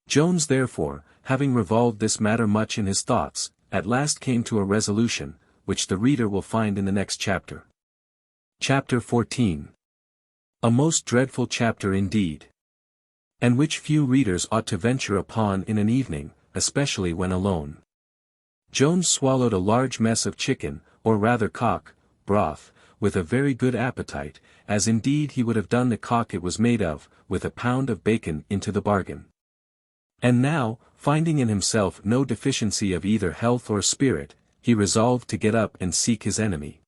Jones therefore, having revolved this matter much in his thoughts, at last came to a resolution, which the reader will find in the next chapter. Chapter 14. A most dreadful chapter indeed. And which few readers ought to venture upon in an evening, especially when alone. Jones swallowed a large mess of chicken, or rather cock, broth, with a very good appetite, as indeed he would have done the cock it was made of, with a pound of bacon into the bargain. And now, finding in himself no deficiency of either health or spirit, he resolved to get up and seek his enemy.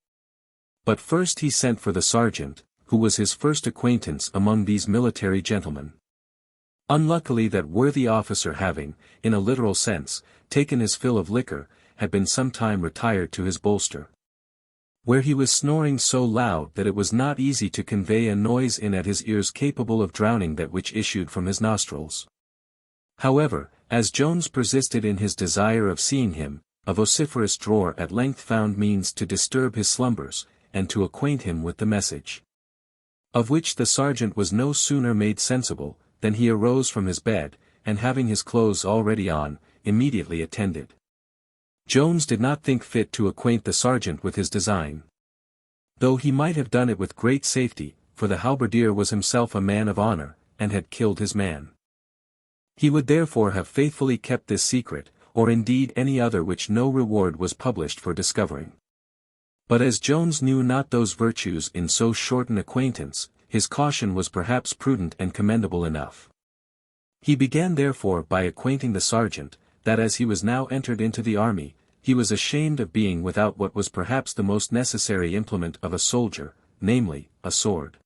But first he sent for the sergeant, who was his first acquaintance among these military gentlemen. Unluckily that worthy officer having, in a literal sense, taken his fill of liquor, had been some time retired to his bolster, where he was snoring so loud that it was not easy to convey a noise in at his ears capable of drowning that which issued from his nostrils. However, as Jones persisted in his desire of seeing him, a vociferous drawer at length found means to disturb his slumbers, and to acquaint him with the message. Of which the sergeant was no sooner made sensible, than he arose from his bed, and having his clothes already on, immediately attended. Jones did not think fit to acquaint the sergeant with his design, though he might have done it with great safety, for the halberdier was himself a man of honor, and had killed his man. He would therefore have faithfully kept this secret, or indeed any other which no reward was published for discovering. But as Jones knew not those virtues in so short an acquaintance, his caution was perhaps prudent and commendable enough. He began therefore by acquainting the sergeant, that as he was now entered into the army, he was ashamed of being without what was perhaps the most necessary implement of a soldier, namely, a sword.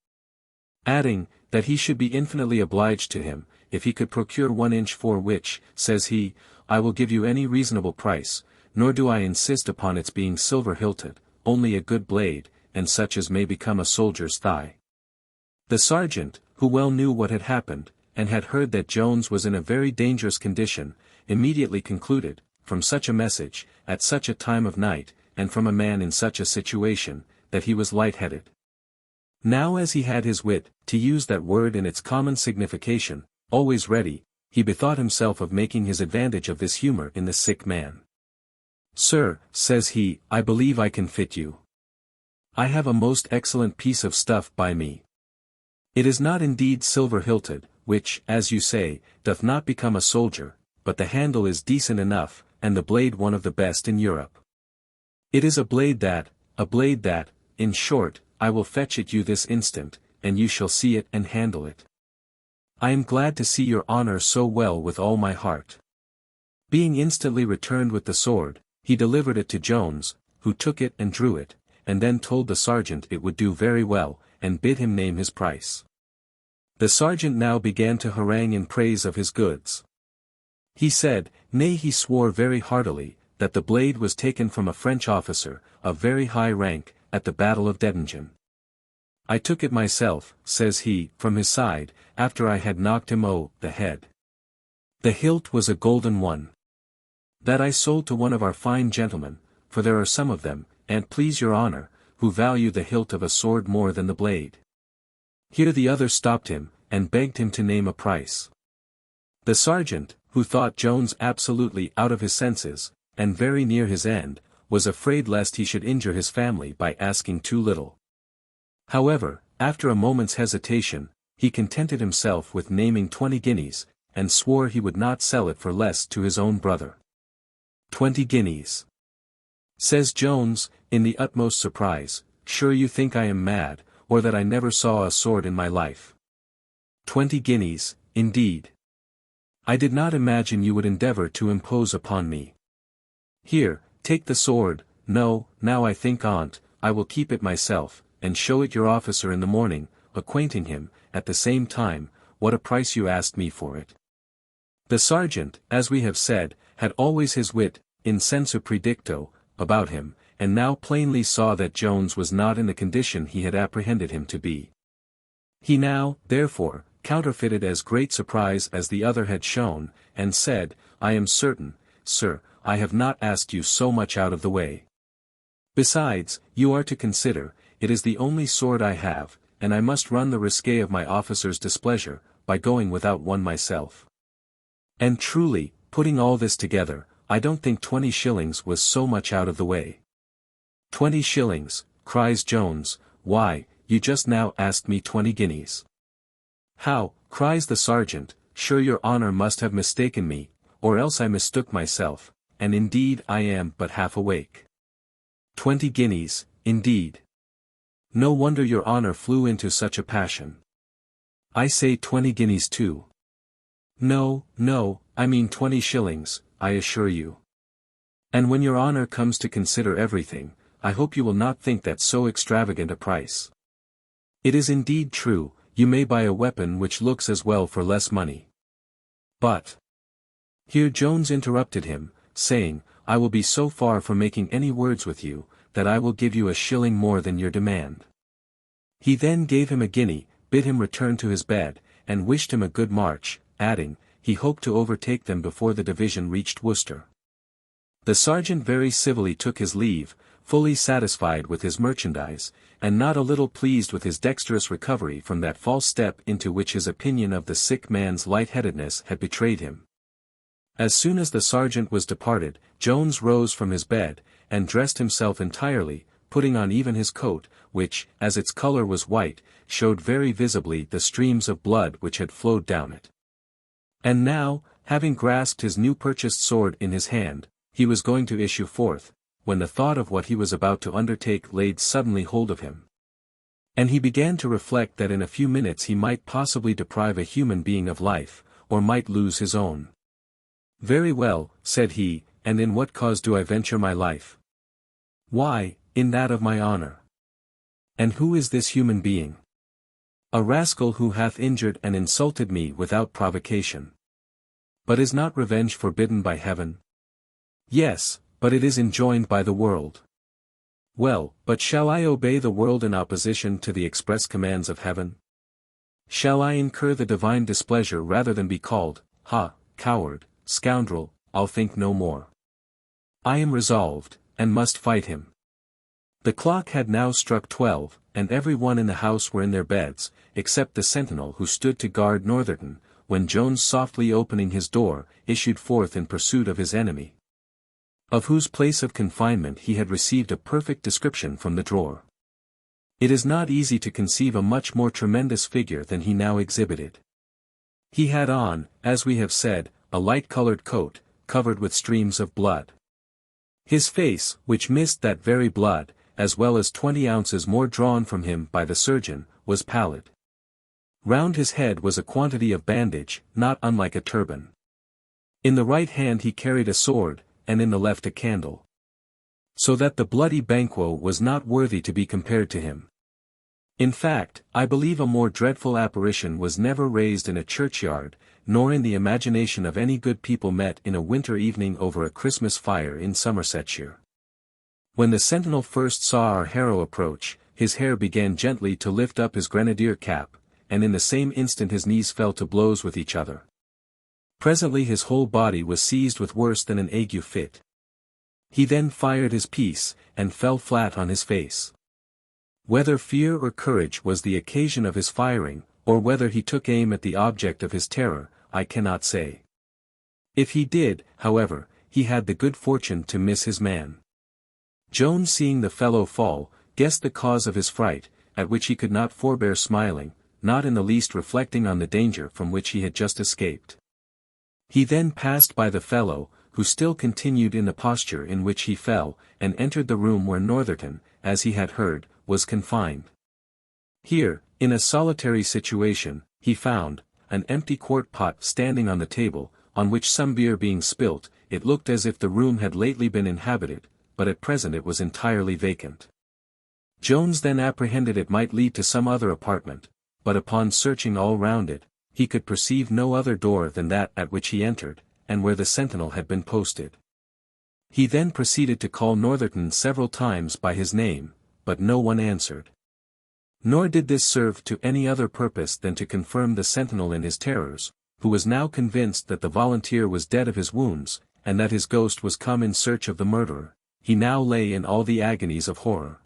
Adding, that he should be infinitely obliged to him, if he could procure 1 inch, for which, says he, I will give you any reasonable price, nor do I insist upon its being silver-hilted, only a good blade, and such as may become a soldier's thigh. The sergeant, who well knew what had happened, and had heard that Jones was in a very dangerous condition, immediately concluded, from such a message, at such a time of night, and from a man in such a situation, that he was light-headed. Now as he had his wit, to use that word in its common signification, always ready, he bethought himself of making his advantage of this humor in the sick man. Sir, says he, I believe I can fit you. I have a most excellent piece of stuff by me. It is not indeed silver-hilted, which, as you say, doth not become a soldier, but the handle is decent enough, and the blade one of the best in Europe. It is a blade that, in short, I will fetch it you this instant, and you shall see it and handle it. I am glad to see your honor so well with all my heart. Being instantly returned with the sword, he delivered it to Jones, who took it and drew it, and then told the sergeant it would do very well, and bid him name his price. The sergeant now began to harangue in praise of his goods. He said, nay, he swore very heartily, that the blade was taken from a French officer, of very high rank, at the battle of Dettingen. I took it myself, says he, from his side, after I had knocked him o' the head. The hilt was a golden one. That I sold to one of our fine gentlemen, for there are some of them, and please your honor, who value the hilt of a sword more than the blade. Here the other stopped him, and begged him to name a price. The sergeant, who thought Jones absolutely out of his senses, and very near his end, was afraid lest he should injure his family by asking too little. However, after a moment's hesitation, he contented himself with naming 20 guineas, and swore he would not sell it for less to his own brother. 20 guineas. Says Jones, in the utmost surprise, sure you think I am mad, or that I never saw a sword in my life. 20 guineas, indeed. I did not imagine you would endeavor to impose upon me. Here, take the sword. No, now I think on't, I will keep it myself, and show it your officer in the morning, acquainting him, at the same time, what a price you asked me for it. The sergeant, as we have said, had always his wit, in sensu predicto, about him, and now plainly saw that Jones was not in the condition he had apprehended him to be. He now, therefore, counterfeited as great surprise as the other had shown, and said, I am certain, sir, I have not asked you so much out of the way. Besides, you are to consider, it is the only sword I have, and I must run the risque of my officer's displeasure, by going without one myself. And truly, putting all this together, I don't think 20 shillings was so much out of the way. 20 shillings, cries Jones, why, you just now asked me 20 guineas. How, cries the sergeant, sure your honour must have mistaken me, or else I mistook myself, and indeed I am but half awake. 20 guineas, indeed. No wonder your honour flew into such a passion. I say 20 guineas too. No, no, I mean 20 shillings, I assure you. And when your honour comes to consider everything, I hope you will not think that so extravagant a price. It is indeed true, you may buy a weapon which looks as well for less money. But. Here Jones interrupted him, saying, I will be so far from making any words with you, that I will give you a shilling more than your demand. He then gave him a guinea, bid him return to his bed, and wished him a good march, adding, he hoped to overtake them before the division reached Worcester. The sergeant very civilly took his leave, fully satisfied with his merchandise, and not a little pleased with his dexterous recovery from that false step into which his opinion of the sick man's light-headedness had betrayed him. As soon as the sergeant was departed, Jones rose from his bed, and dressed himself entirely, putting on even his coat, which, as its colour was white, showed very visibly the streams of blood which had flowed down it. And now, having grasped his new-purchased sword in his hand, he was going to issue forth, when the thought of what he was about to undertake laid suddenly hold of him. And he began to reflect that in a few minutes he might possibly deprive a human being of life, or might lose his own. Very well, said he, and in what cause do I venture my life? Why, in that of my honour. And who is this human being? A rascal who hath injured and insulted me without provocation. But is not revenge forbidden by heaven? Yes, but it is enjoined by the world. Well, but shall I obey the world in opposition to the express commands of heaven? Shall I incur the divine displeasure rather than be called, coward, scoundrel? I'll think no more. I am resolved, and must fight him. The clock had now struck 12, and every one in the house were in their beds, except the sentinel who stood to guard Northerton, when Jones, softly opening his door, issued forth in pursuit of his enemy, of whose place of confinement he had received a perfect description from the drawer. It is not easy to conceive a much more tremendous figure than he now exhibited. He had on, as we have said, a light-coloured coat, covered with streams of blood. His face, which missed that very blood, as well as 20 ounces more drawn from him by the surgeon, was pallid. Round his head was a quantity of bandage, not unlike a turban. In the right hand he carried a sword, and in the left a candle. So that the bloody Banquo was not worthy to be compared to him. In fact, I believe a more dreadful apparition was never raised in a churchyard, nor in the imagination of any good people met in a winter evening over a Christmas fire in Somersetshire. When the sentinel first saw our hero approach, his hair began gently to lift up his grenadier cap, and in the same instant his knees fell to blows with each other. Presently his whole body was seized with worse than an ague fit. He then fired his piece, and fell flat on his face. Whether fear or courage was the occasion of his firing, or whether he took aim at the object of his terror, I cannot say. If he did, however, he had the good fortune to miss his man. Jones, seeing the fellow fall, guessed the cause of his fright, at which he could not forbear smiling, not in the least reflecting on the danger from which he had just escaped. He then passed by the fellow, who still continued in the posture in which he fell, and entered the room where Northerton, as he had heard, was confined. Here, in a solitary situation, he found an empty quart pot standing on the table, on which some beer being spilt, it looked as if the room had lately been inhabited, but at present it was entirely vacant. Jones then apprehended it might lead to some other apartment, but upon searching all round it, he could perceive no other door than that at which he entered, and where the sentinel had been posted. He then proceeded to call Northerton several times by his name, but no one answered. Nor did this serve to any other purpose than to confirm the sentinel in his terrors, who was now convinced that the volunteer was dead of his wounds, and that his ghost was come in search of the murderer. He now lay in all the agonies of horror.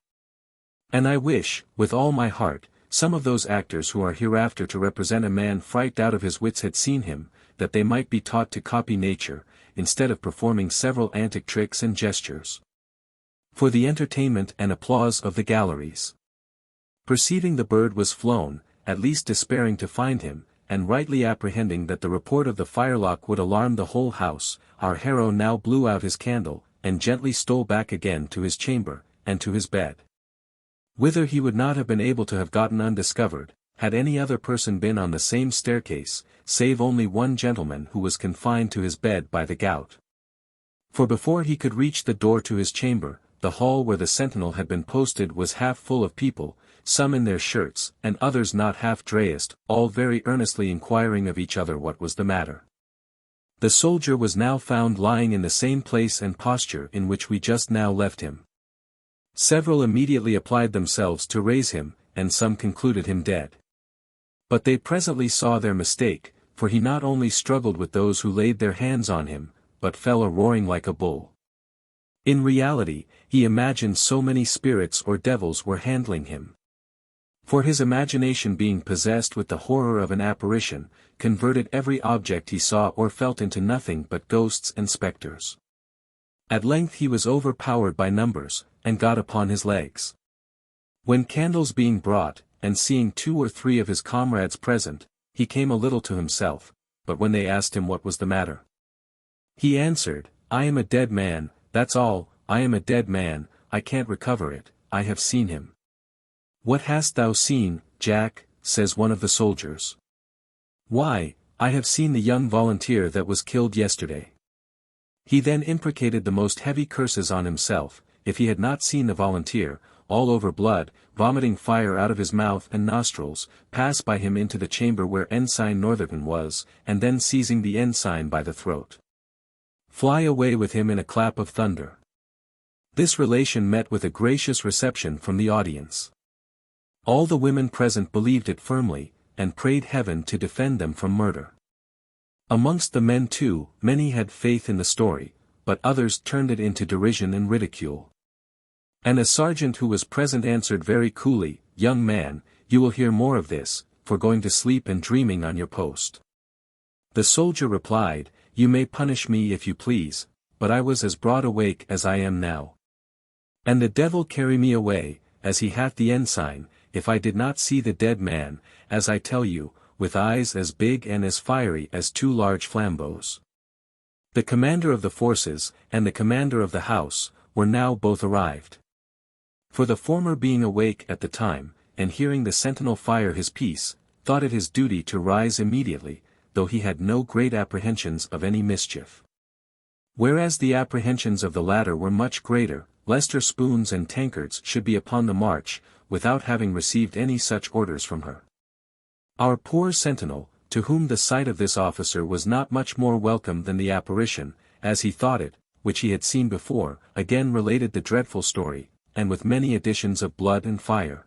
And I wish, with all my heart, some of those actors who are hereafter to represent a man frightened out of his wits had seen him, that they might be taught to copy nature, instead of performing several antic tricks and gestures, for the entertainment and applause of the galleries. Perceiving the bird was flown, at least despairing to find him, and rightly apprehending that the report of the firelock would alarm the whole house, our hero now blew out his candle, and gently stole back again to his chamber, and to his bed, whither he would not have been able to have gotten undiscovered, had any other person been on the same staircase, save only one gentleman who was confined to his bed by the gout. For before he could reach the door to his chamber, the hall where the sentinel had been posted was half full of people, some in their shirts, and others not half dressed, all very earnestly inquiring of each other what was the matter. The soldier was now found lying in the same place and posture in which we just now left him. Several immediately applied themselves to raise him, and some concluded him dead. But they presently saw their mistake, for he not only struggled with those who laid their hands on him, but fell a-roaring like a bull. In reality, he imagined so many spirits or devils were handling him. For his imagination being possessed with the horror of an apparition, converted every object he saw or felt into nothing but ghosts and spectres. At length he was overpowered by numbers, and got upon his legs. When candles being brought, and seeing 2 or 3 of his comrades present, he came a little to himself, but when they asked him what was the matter, he answered, "I am a dead man, that's all, I am a dead man, I can't recover it, I have seen him." "What hast thou seen, Jack?" says one of the soldiers. "Why, I have seen the young volunteer that was killed yesterday." He then imprecated the most heavy curses on himself, if he had not seen the volunteer, all over blood, vomiting fire out of his mouth and nostrils, pass by him into the chamber where Ensign Northerton was, and then seizing the ensign by the throat, fly away with him in a clap of thunder. This relation met with a gracious reception from the audience. All the women present believed it firmly, and prayed heaven to defend them from murder. Amongst the men too, many had faith in the story, but others turned it into derision and ridicule. And a sergeant who was present answered very coolly, "Young man, you will hear more of this, for going to sleep and dreaming on your post." The soldier replied, "You may punish me if you please, but I was as broad awake as I am now. And the devil carry me away, as he hath the ensign, if I did not see the dead man, as I tell you, with eyes as big and as fiery as 2 large flambeaux." The commander of the forces, and the commander of the house, were now both arrived. For the former being awake at the time, and hearing the sentinel fire his piece, thought it his duty to rise immediately, though he had no great apprehensions of any mischief. Whereas the apprehensions of the latter were much greater, lest her spoons and tankards should be upon the march, without having received any such orders from her. Our poor sentinel, to whom the sight of this officer was not much more welcome than the apparition, as he thought it, which he had seen before, again related the dreadful story, and with many additions of blood and fire.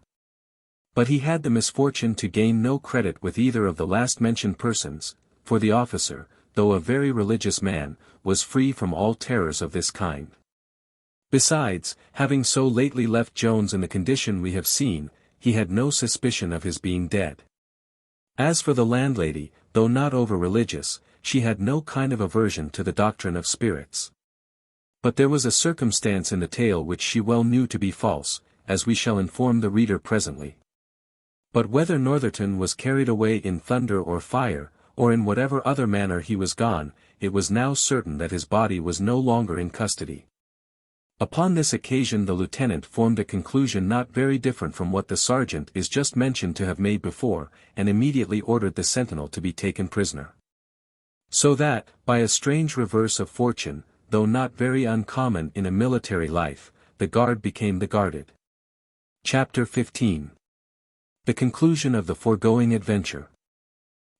But he had the misfortune to gain no credit with either of the last-mentioned persons, for the officer, though a very religious man, was free from all terrors of this kind. Besides, having so lately left Jones in the condition we have seen, he had no suspicion of his being dead. As for the landlady, though not over-religious, she had no kind of aversion to the doctrine of spirits. But there was a circumstance in the tale which she well knew to be false, as we shall inform the reader presently. But whether Northerton was carried away in thunder or fire, or in whatever other manner he was gone, it was now certain that his body was no longer in custody. Upon this occasion the lieutenant formed a conclusion not very different from what the sergeant is just mentioned to have made before, and immediately ordered the sentinel to be taken prisoner. So that, by a strange reverse of fortune, though not very uncommon in a military life, the guard became the guarded. Chapter 15. The conclusion of the foregoing adventure.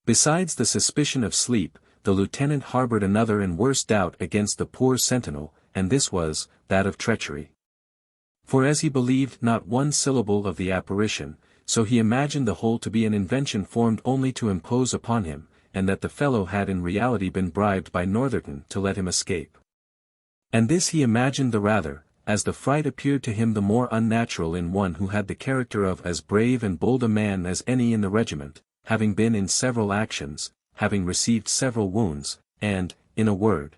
Besides the suspicion of sleep, the lieutenant harbored another and worse doubt against the poor sentinel, and this was, that of treachery. For as he believed not one syllable of the apparition, so he imagined the whole to be an invention formed only to impose upon him, and that the fellow had in reality been bribed by Northerton to let him escape. And this he imagined the rather, as the fright appeared to him the more unnatural in one who had the character of as brave and bold a man as any in the regiment, having been in several actions, having received several wounds, and, in a word,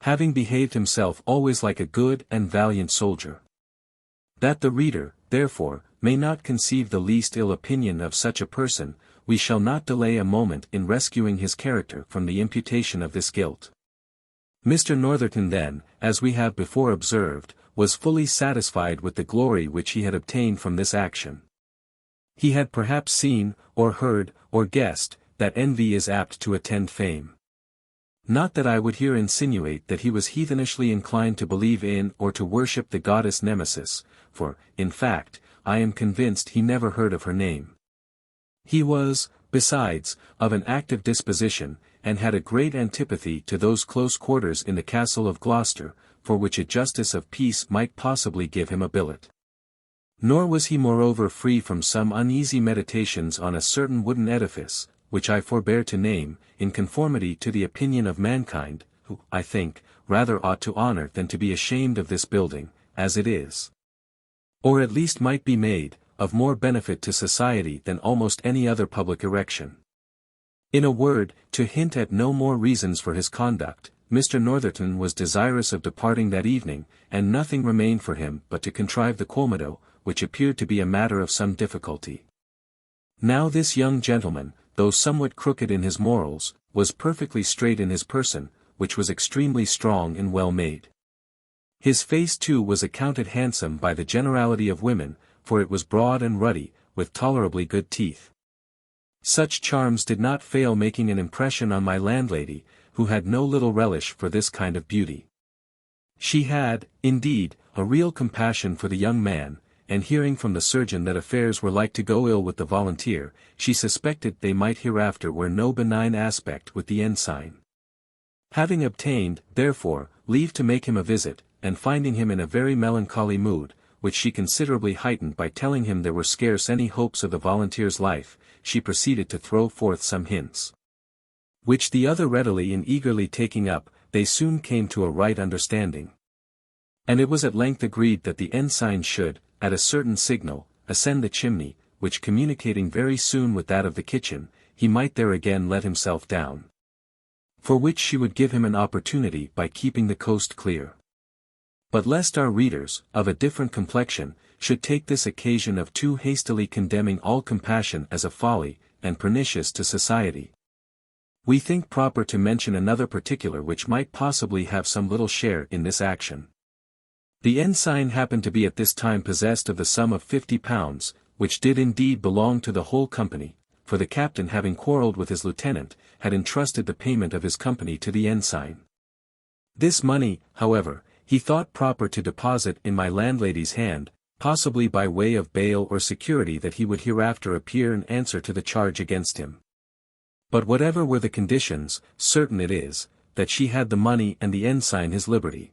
having behaved himself always like a good and valiant soldier. That the reader, therefore, may not conceive the least ill opinion of such a person, we shall not delay a moment in rescuing his character from the imputation of this guilt. Mr. Northerton then, as we have before observed, was fully satisfied with the glory which he had obtained from this action. He had perhaps seen, or heard, or guessed, that envy is apt to attend fame. Not that I would here insinuate that he was heathenishly inclined to believe in or to worship the goddess Nemesis, for, in fact, I am convinced he never heard of her name. He was, besides, of an active disposition, and had a great antipathy to those close quarters in the castle of Gloucester, for which a justice of peace might possibly give him a billet. Nor was he moreover free from some uneasy meditations on a certain wooden edifice, which I forbear to name, in conformity to the opinion of mankind, who, I think, rather ought to honor than to be ashamed of this building, as it is. Or at least might be made, of more benefit to society than almost any other public erection. In a word, to hint at no more reasons for his conduct, Mr. Northerton was desirous of departing that evening, and nothing remained for him but to contrive the quomodo, which appeared to be a matter of some difficulty. Now this young gentleman, though somewhat crooked in his morals, was perfectly straight in his person, which was extremely strong and well made. His face too was accounted handsome by the generality of women, for it was broad and ruddy, with tolerably good teeth. Such charms did not fail making an impression on my landlady, who had no little relish for this kind of beauty. She had, indeed, a real compassion for the young man, and hearing from the surgeon that affairs were like to go ill with the volunteer, she suspected they might hereafter wear no benign aspect with the ensign. Having obtained, therefore, leave to make him a visit, and finding him in a very melancholy mood, which she considerably heightened by telling him there were scarce any hopes of the volunteer's life, she proceeded to throw forth some hints, which the other readily and eagerly taking up, they soon came to a right understanding. And it was at length agreed that the ensign should, at a certain signal, ascend the chimney, which communicating very soon with that of the kitchen, he might there again let himself down. For which she would give him an opportunity by keeping the coast clear. But lest our readers, of a different complexion, should take this occasion of too hastily condemning all compassion as a folly, and pernicious to society, we think proper to mention another particular which might possibly have some little share in this action. The ensign happened to be at this time possessed of the sum of £50, which did indeed belong to the whole company, for the captain having quarrelled with his lieutenant, had entrusted the payment of his company to the ensign. This money, however, he thought proper to deposit in my landlady's hand, possibly by way of bail or security that he would hereafter appear and answer to the charge against him. But whatever were the conditions, certain it is, that she had the money and the ensign his liberty.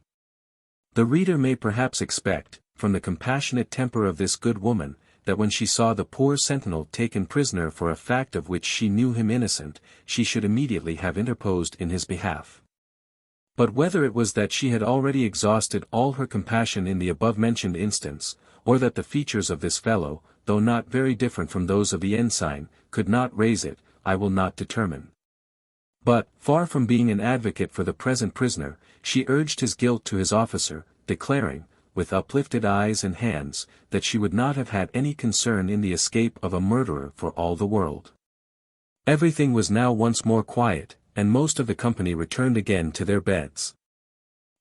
The reader may perhaps expect, from the compassionate temper of this good woman, that when she saw the poor sentinel taken prisoner for a fact of which she knew him innocent, she should immediately have interposed in his behalf. But whether it was that she had already exhausted all her compassion in the above-mentioned instance, or that the features of this fellow, though not very different from those of the ensign, could not raise it, I will not determine. But, far from being an advocate for the present prisoner, she urged his guilt to his officer, declaring, with uplifted eyes and hands, that she would not have had any concern in the escape of a murderer for all the world. Everything was now once more quiet, and most of the company returned again to their beds.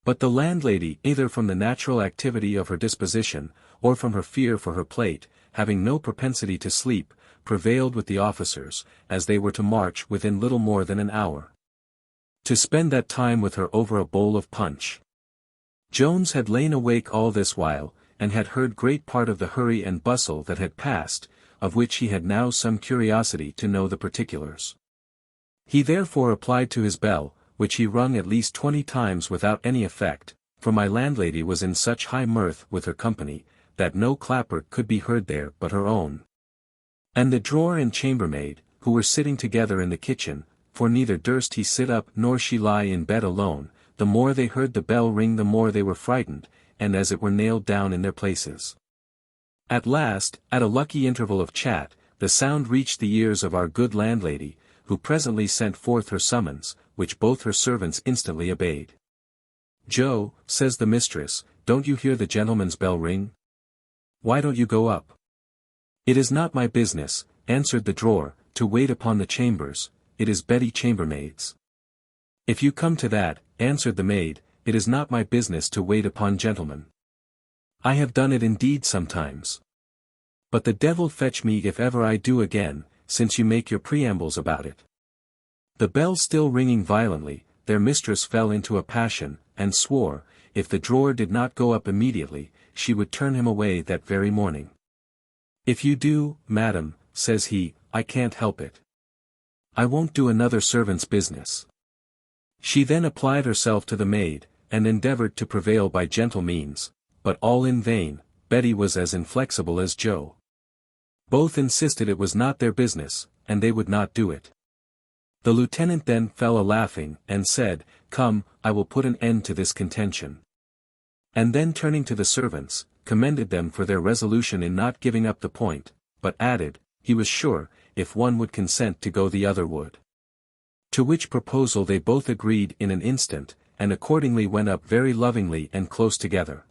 But the landlady, either from the natural activity of her disposition, or from her fear for her plate, having no propensity to sleep, prevailed with the officers, as they were to march within little more than an hour, to spend that time with her over a bowl of punch. Jones had lain awake all this while, and had heard great part of the hurry and bustle that had passed, of which he had now some curiosity to know the particulars. He therefore applied to his bell, which he rung at least 20 times without any effect, for my landlady was in such high mirth with her company, that no clapper could be heard there but her own. And the drawer and chambermaid, who were sitting together in the kitchen, for neither durst he sit up nor she lie in bed alone, the more they heard the bell ring the more they were frightened, and as it were nailed down in their places. At last, at a lucky interval of chat, the sound reached the ears of our good landlady, who presently sent forth her summons, which both her servants instantly obeyed. "Joe," says the mistress, "don't you hear the gentleman's bell ring? Why don't you go up?" "It is not my business," answered the drawer, "to wait upon the chambers, it is Betty chambermaid's." "If you come to that," answered the maid, "it is not my business to wait upon gentlemen. I have done it indeed sometimes. But the devil fetch me if ever I do again, since you make your preambles about it." The bell still ringing violently, their mistress fell into a passion, and swore, if the drawer did not go up immediately, she would turn him away that very morning. "If you do, madam," says he, "I can't help it. I won't do another servant's business." She then applied herself to the maid, and endeavored to prevail by gentle means, but all in vain. Betty was as inflexible as Joe. Both insisted it was not their business, and they would not do it. The lieutenant then fell a-laughing, and said, "Come, I will put an end to this contention." And then turning to the servants, commended them for their resolution in not giving up the point, but added, he was sure, if one would consent to go the other would. To which proposal they both agreed in an instant, and accordingly went up very lovingly and close together.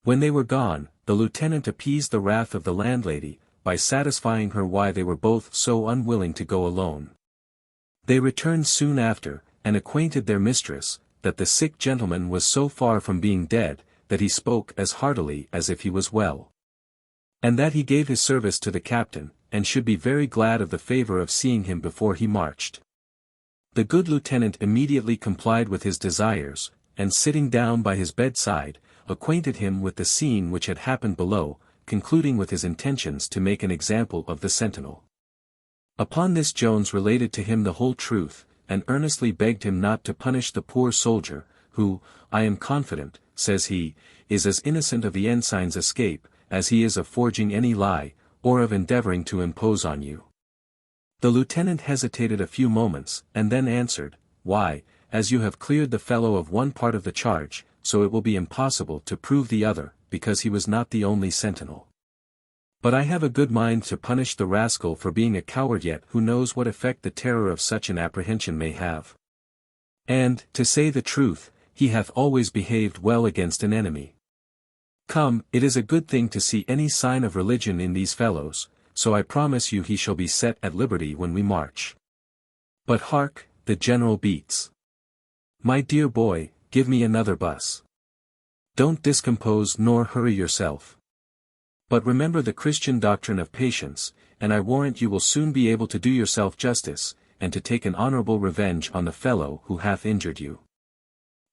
When they were gone, the lieutenant appeased the wrath of the landlady, by satisfying her why they were both so unwilling to go alone. They returned soon after, and acquainted their mistress, that the sick gentleman was so far from being dead, that he spoke as heartily as if he was well. And that he gave his service to the captain, and should be very glad of the favor of seeing him before he marched. The good lieutenant immediately complied with his desires, and sitting down by his bedside, acquainted him with the scene which had happened below, concluding with his intentions to make an example of the sentinel. Upon this Jones related to him the whole truth, and earnestly begged him not to punish the poor soldier, who, "I am confident," says he, "is as innocent of the ensign's escape, as he is of forging any lie, or of endeavoring to impose on you." The lieutenant hesitated a few moments, and then answered, "Why, as you have cleared the fellow of one part of the charge, so it will be impossible to prove the other, because he was not the only sentinel. But I have a good mind to punish the rascal for being a coward, yet who knows what effect the terror of such an apprehension may have. And, to say the truth, he hath always behaved well against an enemy. Come, it is a good thing to see any sign of religion in these fellows, so I promise you he shall be set at liberty when we march. But hark, the general beats. My dear boy, give me another bus. Don't discompose nor hurry yourself. But remember the Christian doctrine of patience, and I warrant you will soon be able to do yourself justice, and to take an honorable revenge on the fellow who hath injured you."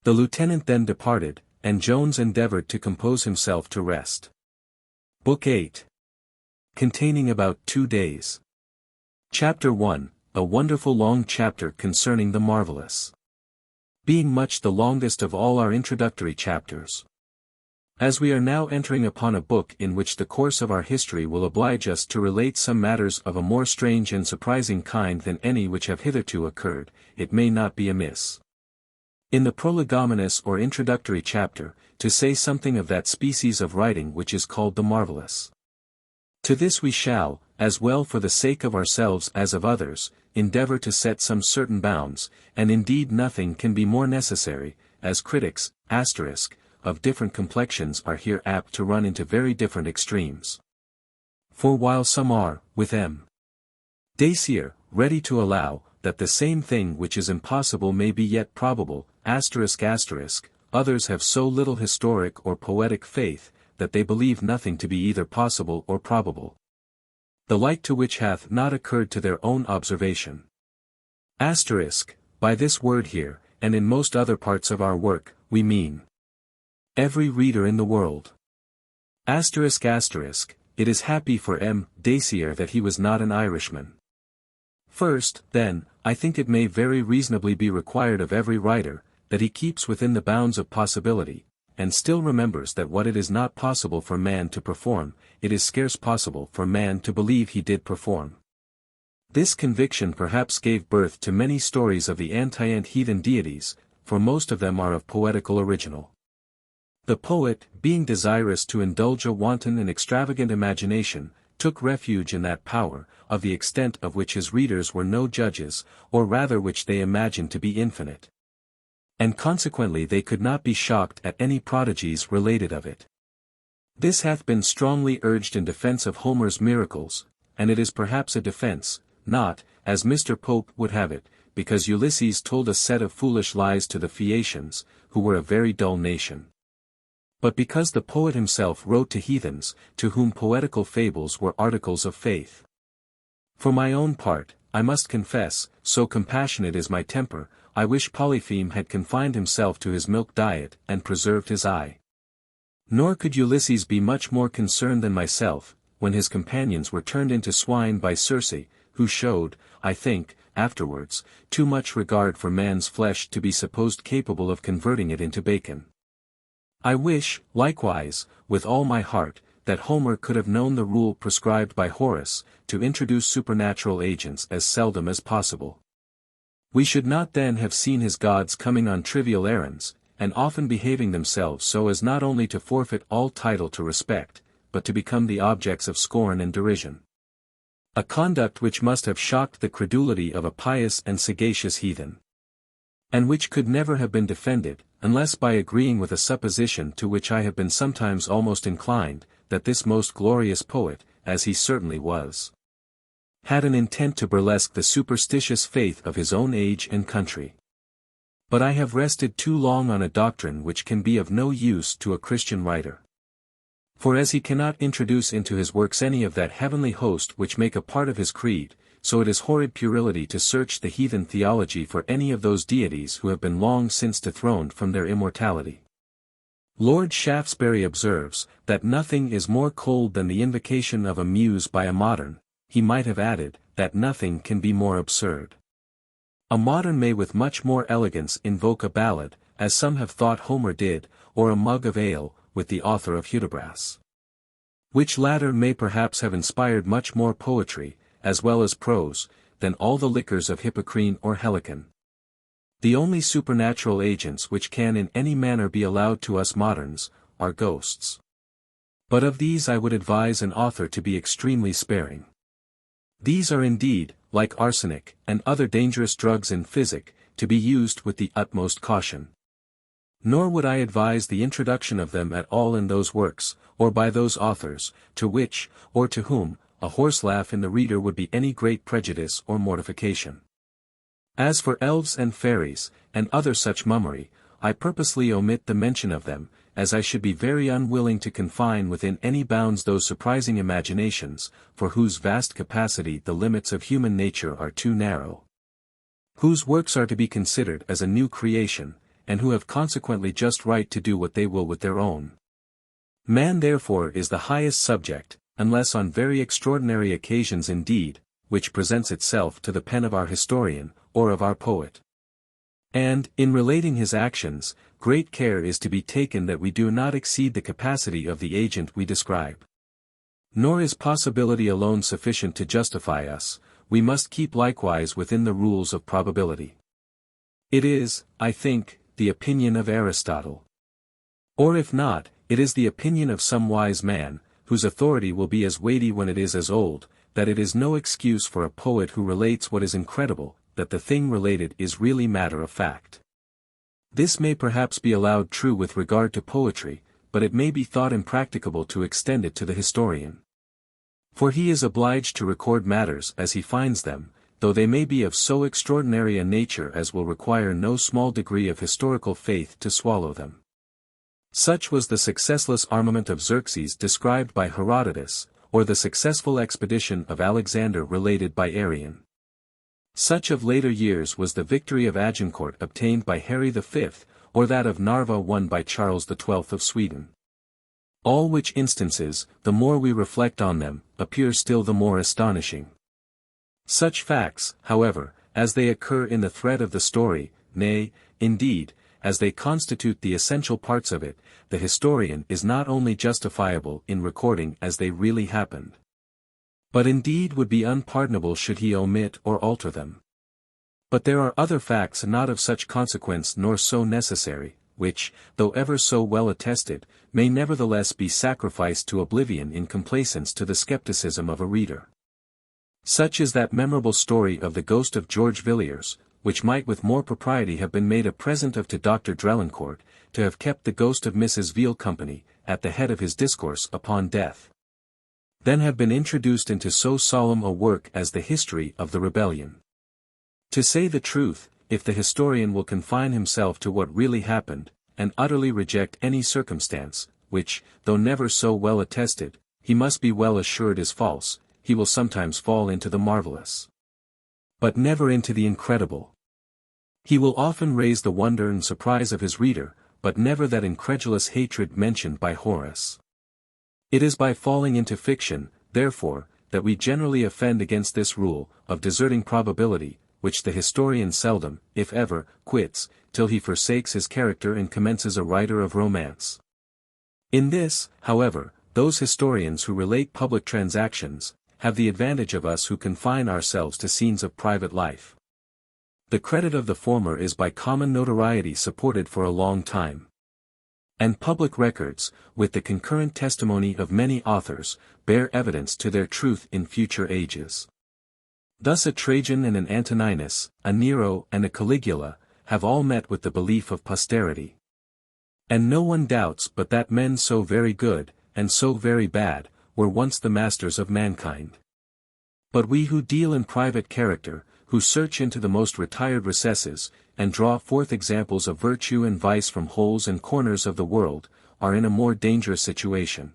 The lieutenant then departed, and Jones endeavored to compose himself to rest. Book VIII. Containing about 2 days. Chapter 1, a wonderful long chapter concerning the marvellous. Being much the longest of all our introductory chapters. As we are now entering upon a book in which the course of our history will oblige us to relate some matters of a more strange and surprising kind than any which have hitherto occurred, it may not be amiss, in the prolegomenous or introductory chapter, to say something of that species of writing which is called the marvellous. To this we shall, as well for the sake of ourselves as of others, endeavor to set some certain bounds, and indeed nothing can be more necessary, as critics, of different complexions are here apt to run into very different extremes. For while some are, with M. Dacier, ready to allow, that the same thing which is impossible may be yet probable, others have so little historic or poetic faith, that they believe nothing to be either possible or probable. The like to which hath not occurred to their own observation. By this word here, and in most other parts of our work, we mean every reader in the world. It is happy for M. Dacier that he was not an Irishman. First, then, I think it may very reasonably be required of every writer, that he keeps within the bounds of possibility, and still remembers that what it is not possible for man to perform, it is scarce possible for man to believe he did perform. This conviction perhaps gave birth to many stories of the antient heathen deities, for most of them are of poetical original. The poet, being desirous to indulge a wanton and extravagant imagination, took refuge in that power, of the extent of which his readers were no judges, or rather which they imagined to be infinite. And consequently they could not be shocked at any prodigies related of it. This hath been strongly urged in defense of Homer's miracles, and it is perhaps a defense, not, as Mr. Pope would have it, because Ulysses told a set of foolish lies to the Phaeacians, who were a very dull nation. But because the poet himself wrote to heathens, to whom poetical fables were articles of faith. For my own part, I must confess, so compassionate is my temper, I wish Polypheme had confined himself to his milk diet and preserved his eye. Nor could Ulysses be much more concerned than myself, when his companions were turned into swine by Circe, who showed, I think, afterwards, too much regard for man's flesh to be supposed capable of converting it into bacon. I wish, likewise, with all my heart, that Homer could have known the rule prescribed by Horace, to introduce supernatural agents as seldom as possible. We should not then have seen his gods coming on trivial errands, and often behaving themselves so as not only to forfeit all title to respect, but to become the objects of scorn and derision. A conduct which must have shocked the credulity of a pious and sagacious heathen. And which could never have been defended, unless by agreeing with a supposition to which I have been sometimes almost inclined, that this most glorious poet, as he certainly was, had an intent to burlesque the superstitious faith of his own age and country. But I have rested too long on a doctrine which can be of no use to a Christian writer. For as he cannot introduce into his works any of that heavenly host which make a part of his creed, so it is horrid puerility to search the heathen theology for any of those deities who have been long since dethroned from their immortality. Lord Shaftesbury observes, that nothing is more cold than the invocation of a muse by a modern. He might have added, that nothing can be more absurd. A modern may with much more elegance invoke a ballad, as some have thought Homer did, or a mug of ale, with the author of Hudibras. Which latter may perhaps have inspired much more poetry, as well as prose, than all the liquors of Hippocrene or Helicon. The only supernatural agents which can in any manner be allowed to us moderns, are ghosts. But of these I would advise an author to be extremely sparing. These are indeed, like arsenic, and other dangerous drugs in physic, to be used with the utmost caution. Nor would I advise the introduction of them at all in those works, or by those authors, to which, or to whom, a horse laugh in the reader would be any great prejudice or mortification. As for elves and fairies, and other such mummery, I purposely omit the mention of them, as I should be very unwilling to confine within any bounds those surprising imaginations, for whose vast capacity the limits of human nature are too narrow. Whose works are to be considered as a new creation, and who have consequently just right to do what they will with their own. Man therefore is the highest subject, unless on very extraordinary occasions indeed, which presents itself to the pen of our historian, or of our poet. And, in relating his actions, great care is to be taken that we do not exceed the capacity of the agent we describe. Nor is possibility alone sufficient to justify us, we must keep likewise within the rules of probability. It is, I think, the opinion of Aristotle. Or if not, it is the opinion of some wise man, whose authority will be as weighty when it is as old, that it is no excuse for a poet who relates what is incredible, that the thing related is really matter of fact. This may perhaps be allowed true with regard to poetry, but it may be thought impracticable to extend it to the historian. For he is obliged to record matters as he finds them, though they may be of so extraordinary a nature as will require no small degree of historical faith to swallow them. Such was the successless armament of Xerxes described by Herodotus, or the successful expedition of Alexander related by Arrian. Such of later years was the victory of Agincourt obtained by Harry V, or that of Narva won by Charles XII of Sweden. All which instances, the more we reflect on them, appear still the more astonishing. Such facts, however, as they occur in the thread of the story, nay, indeed, as they constitute the essential parts of it, the historian is not only justifiable in recording as they really happened, but indeed would be unpardonable should he omit or alter them. But there are other facts not of such consequence nor so necessary, which, though ever so well attested, may nevertheless be sacrificed to oblivion in complaisance to the skepticism of a reader. Such is that memorable story of the ghost of George Villiers, which might with more propriety have been made a present of to Dr. Drelincourt, to have kept the ghost of Mrs. Veal company, at the head of his discourse upon death, than have been introduced into so solemn a work as the History of the Rebellion. To say the truth, if the historian will confine himself to what really happened, and utterly reject any circumstance, which, though never so well attested, he must be well assured is false, he will sometimes fall into the marvellous, but never into the incredible. He will often raise the wonder and surprise of his reader, but never that incredulous hatred mentioned by Horace. It is by falling into fiction, therefore, that we generally offend against this rule, of deserting probability, which the historian seldom, if ever, quits, till he forsakes his character and commences a writer of romance. In this, however, those historians who relate public transactions, have the advantage of us who confine ourselves to scenes of private life. The credit of the former is by common notoriety supported for a long time. And public records, with the concurrent testimony of many authors, bear evidence to their truth in future ages. Thus a Trajan and an Antoninus, a Nero and a Caligula, have all met with the belief of posterity. And no one doubts but that men so very good, and so very bad, were once the masters of mankind. But we who deal in private character, who search into the most retired recesses, and draw forth examples of virtue and vice from holes and corners of the world, are in a more dangerous situation.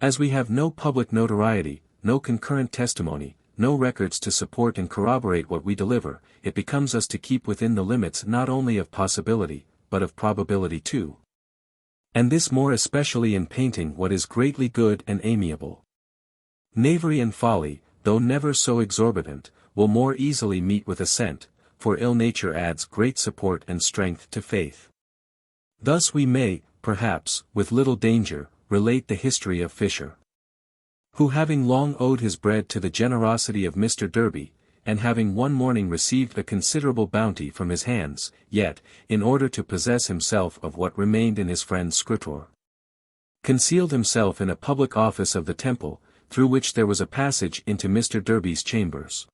As we have no public notoriety, no concurrent testimony, no records to support and corroborate what we deliver, it becomes us to keep within the limits not only of possibility, but of probability too. And this more especially in painting what is greatly good and amiable. Knavery and folly, though never so exorbitant, will more easily meet with assent, for ill nature adds great support and strength to faith. Thus we may, perhaps, with little danger, relate the history of Fisher, who having long owed his bread to the generosity of Mr. Derby, and having one morning received a considerable bounty from his hands, yet, in order to possess himself of what remained in his friend's scrutor, concealed himself in a public office of the Temple, through which there was a passage into Mr. Derby's chambers.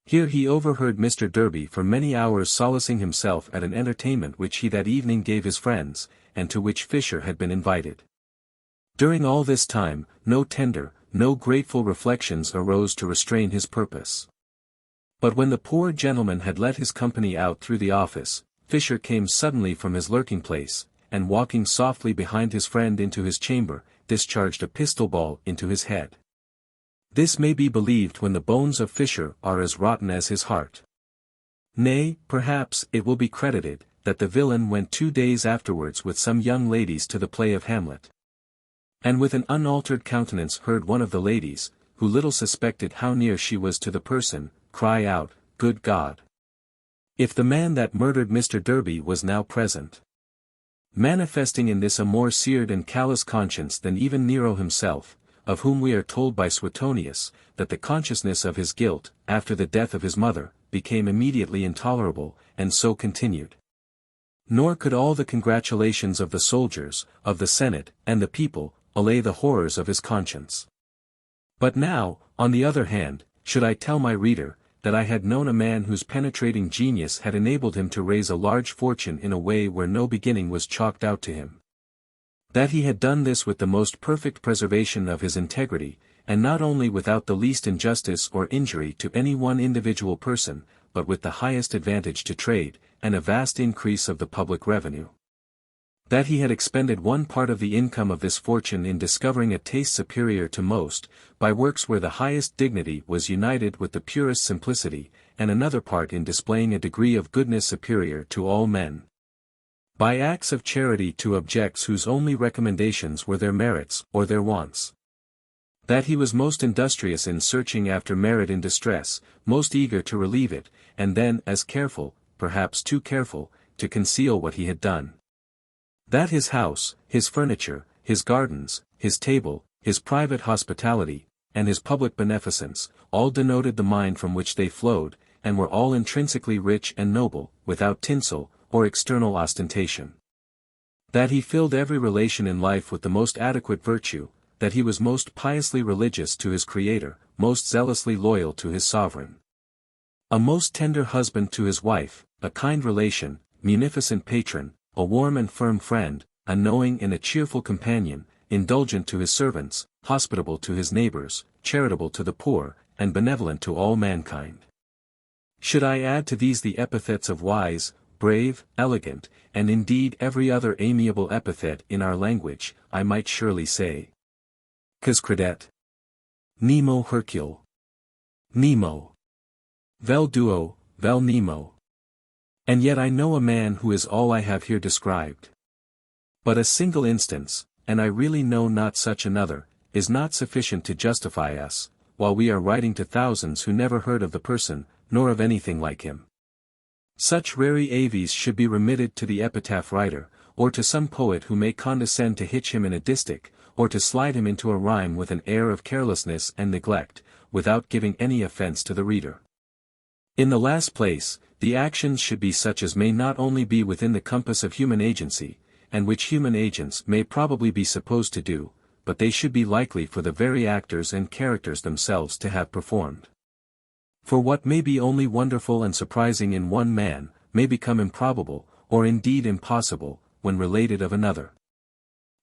Here he overheard Mr. Derby for many hours solacing himself at an entertainment which he that evening gave his friends, and to which Fisher had been invited. During all this time, no tender, no grateful reflections arose to restrain his purpose. But when the poor gentleman had let his company out through the office, Fisher came suddenly from his lurking place, and walking softly behind his friend into his chamber, discharged a pistol ball into his head. This may be believed when the bones of Fisher are as rotten as his heart. Nay, perhaps it will be credited, that the villain went 2 days afterwards with some young ladies to the play of Hamlet. And with an unaltered countenance heard one of the ladies, who little suspected how near she was to the person, cry out, "Good God! If the man that murdered Mr. Derby was now present." Manifesting in this a more seared and callous conscience than even Nero himself, of whom we are told by Suetonius, that the consciousness of his guilt, after the death of his mother, became immediately intolerable, and so continued. Nor could all the congratulations of the soldiers, of the Senate, and the people, allay the horrors of his conscience. But now, on the other hand, should I tell my reader, that I had known a man whose penetrating genius had enabled him to raise a large fortune in a way where no beginning was chalked out to him. That he had done this with the most perfect preservation of his integrity, and not only without the least injustice or injury to any one individual person, but with the highest advantage to trade, and a vast increase of the public revenue. That he had expended one part of the income of this fortune in discovering a taste superior to most, by works where the highest dignity was united with the purest simplicity, and another part in displaying a degree of goodness superior to all men, by acts of charity to objects whose only recommendations were their merits or their wants. That he was most industrious in searching after merit in distress, most eager to relieve it, and then as careful, perhaps too careful, to conceal what he had done. That his house, his furniture, his gardens, his table, his private hospitality, and his public beneficence, all denoted the mind from which they flowed, and were all intrinsically rich and noble, without tinsel, or external ostentation. That he filled every relation in life with the most adequate virtue, that he was most piously religious to his Creator, most zealously loyal to his Sovereign. A most tender husband to his wife, a kind relation, munificent patron, a warm and firm friend, a knowing and a cheerful companion, indulgent to his servants, hospitable to his neighbors, charitable to the poor, and benevolent to all mankind. Should I add to these the epithets of wise, brave, elegant, and indeed every other amiable epithet in our language, I might surely say, Quis credet? Nemo Hercule. Nemo. Vel duo, vel Nemo. And yet I know a man who is all I have here described. But a single instance, and I really know not such another, is not sufficient to justify us, while we are writing to thousands who never heard of the person, nor of anything like him. Such rari aves should be remitted to the epitaph writer, or to some poet who may condescend to hitch him in a distich, or to slide him into a rhyme with an air of carelessness and neglect, without giving any offense to the reader. In the last place, the actions should be such as may not only be within the compass of human agency, and which human agents may probably be supposed to do, but they should be likely for the very actors and characters themselves to have performed. For what may be only wonderful and surprising in one man, may become improbable, or indeed impossible, when related of another.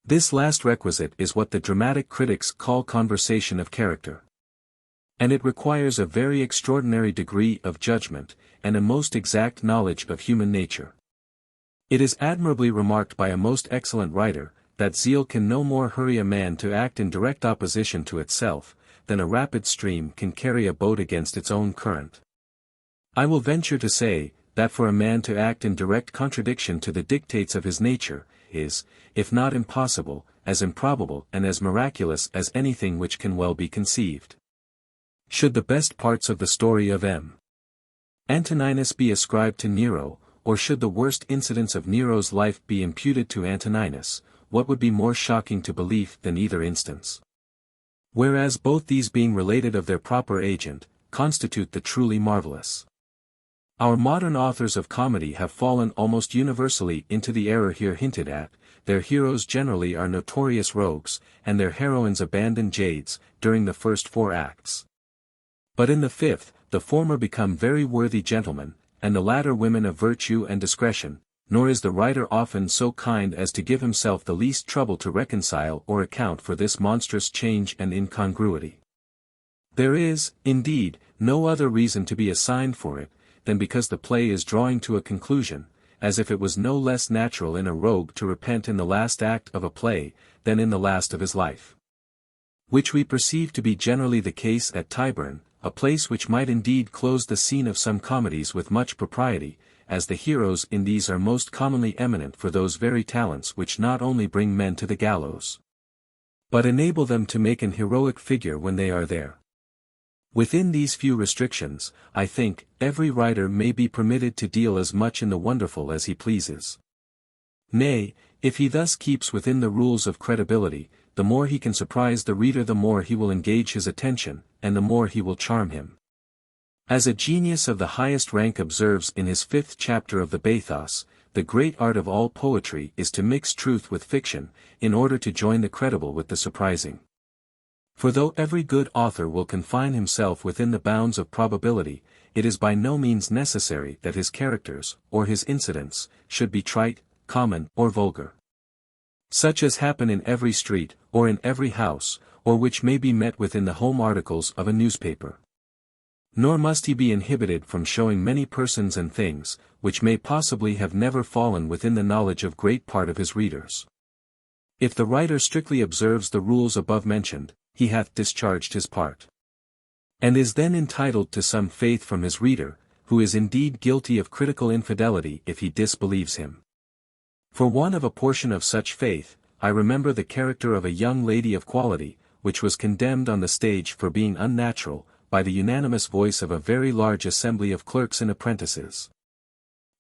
This last requisite is what the dramatic critics call conversation of character. And it requires a very extraordinary degree of judgment, and a most exact knowledge of human nature. It is admirably remarked by a most excellent writer, that zeal can no more hurry a man to act in direct opposition to itself, than a rapid stream can carry a boat against its own current. I will venture to say, that for a man to act in direct contradiction to the dictates of his nature, is, if not impossible, as improbable and as miraculous as anything which can well be conceived. Should the best parts of the story of M. Antoninus be ascribed to Nero, or should the worst incidents of Nero's life be imputed to Antoninus, what would be more shocking to belief than either instance? Whereas both these being related of their proper agent, constitute the truly marvellous. Our modern authors of comedy have fallen almost universally into the error here hinted at. Their heroes generally are notorious rogues, and their heroines abandoned jades, during the first 4 acts. But in the 5th, the former become very worthy gentlemen, and the latter women of virtue and discretion, nor is the writer often so kind as to give himself the least trouble to reconcile or account for this monstrous change and incongruity. There is, indeed, no other reason to be assigned for it, than because the play is drawing to a conclusion, as if it was no less natural in a rogue to repent in the last act of a play, than in the last of his life. Which we perceive to be generally the case at Tyburn, a place which might indeed close the scene of some comedies with much propriety, as the heroes in these are most commonly eminent for those very talents which not only bring men to the gallows, but enable them to make an heroic figure when they are there. Within these few restrictions, I think, every writer may be permitted to deal as much in the wonderful as he pleases. Nay, if he thus keeps within the rules of credibility, the more he can surprise the reader the more he will engage his attention, and the more he will charm him. As a genius of the highest rank observes in his 5th chapter of the Bathos, the great art of all poetry is to mix truth with fiction, in order to join the credible with the surprising. For though every good author will confine himself within the bounds of probability, it is by no means necessary that his characters, or his incidents, should be trite, common, or vulgar. Such as happen in every street, or in every house, or which may be met with in the home articles of a newspaper. Nor must he be inhibited from showing many persons and things, which may possibly have never fallen within the knowledge of great part of his readers. If the writer strictly observes the rules above mentioned, he hath discharged his part, and is then entitled to some faith from his reader, who is indeed guilty of critical infidelity if he disbelieves him. For want of a portion of such faith, I remember the character of a young lady of quality, which was condemned on the stage for being unnatural, by the unanimous voice of a very large assembly of clerks and apprentices.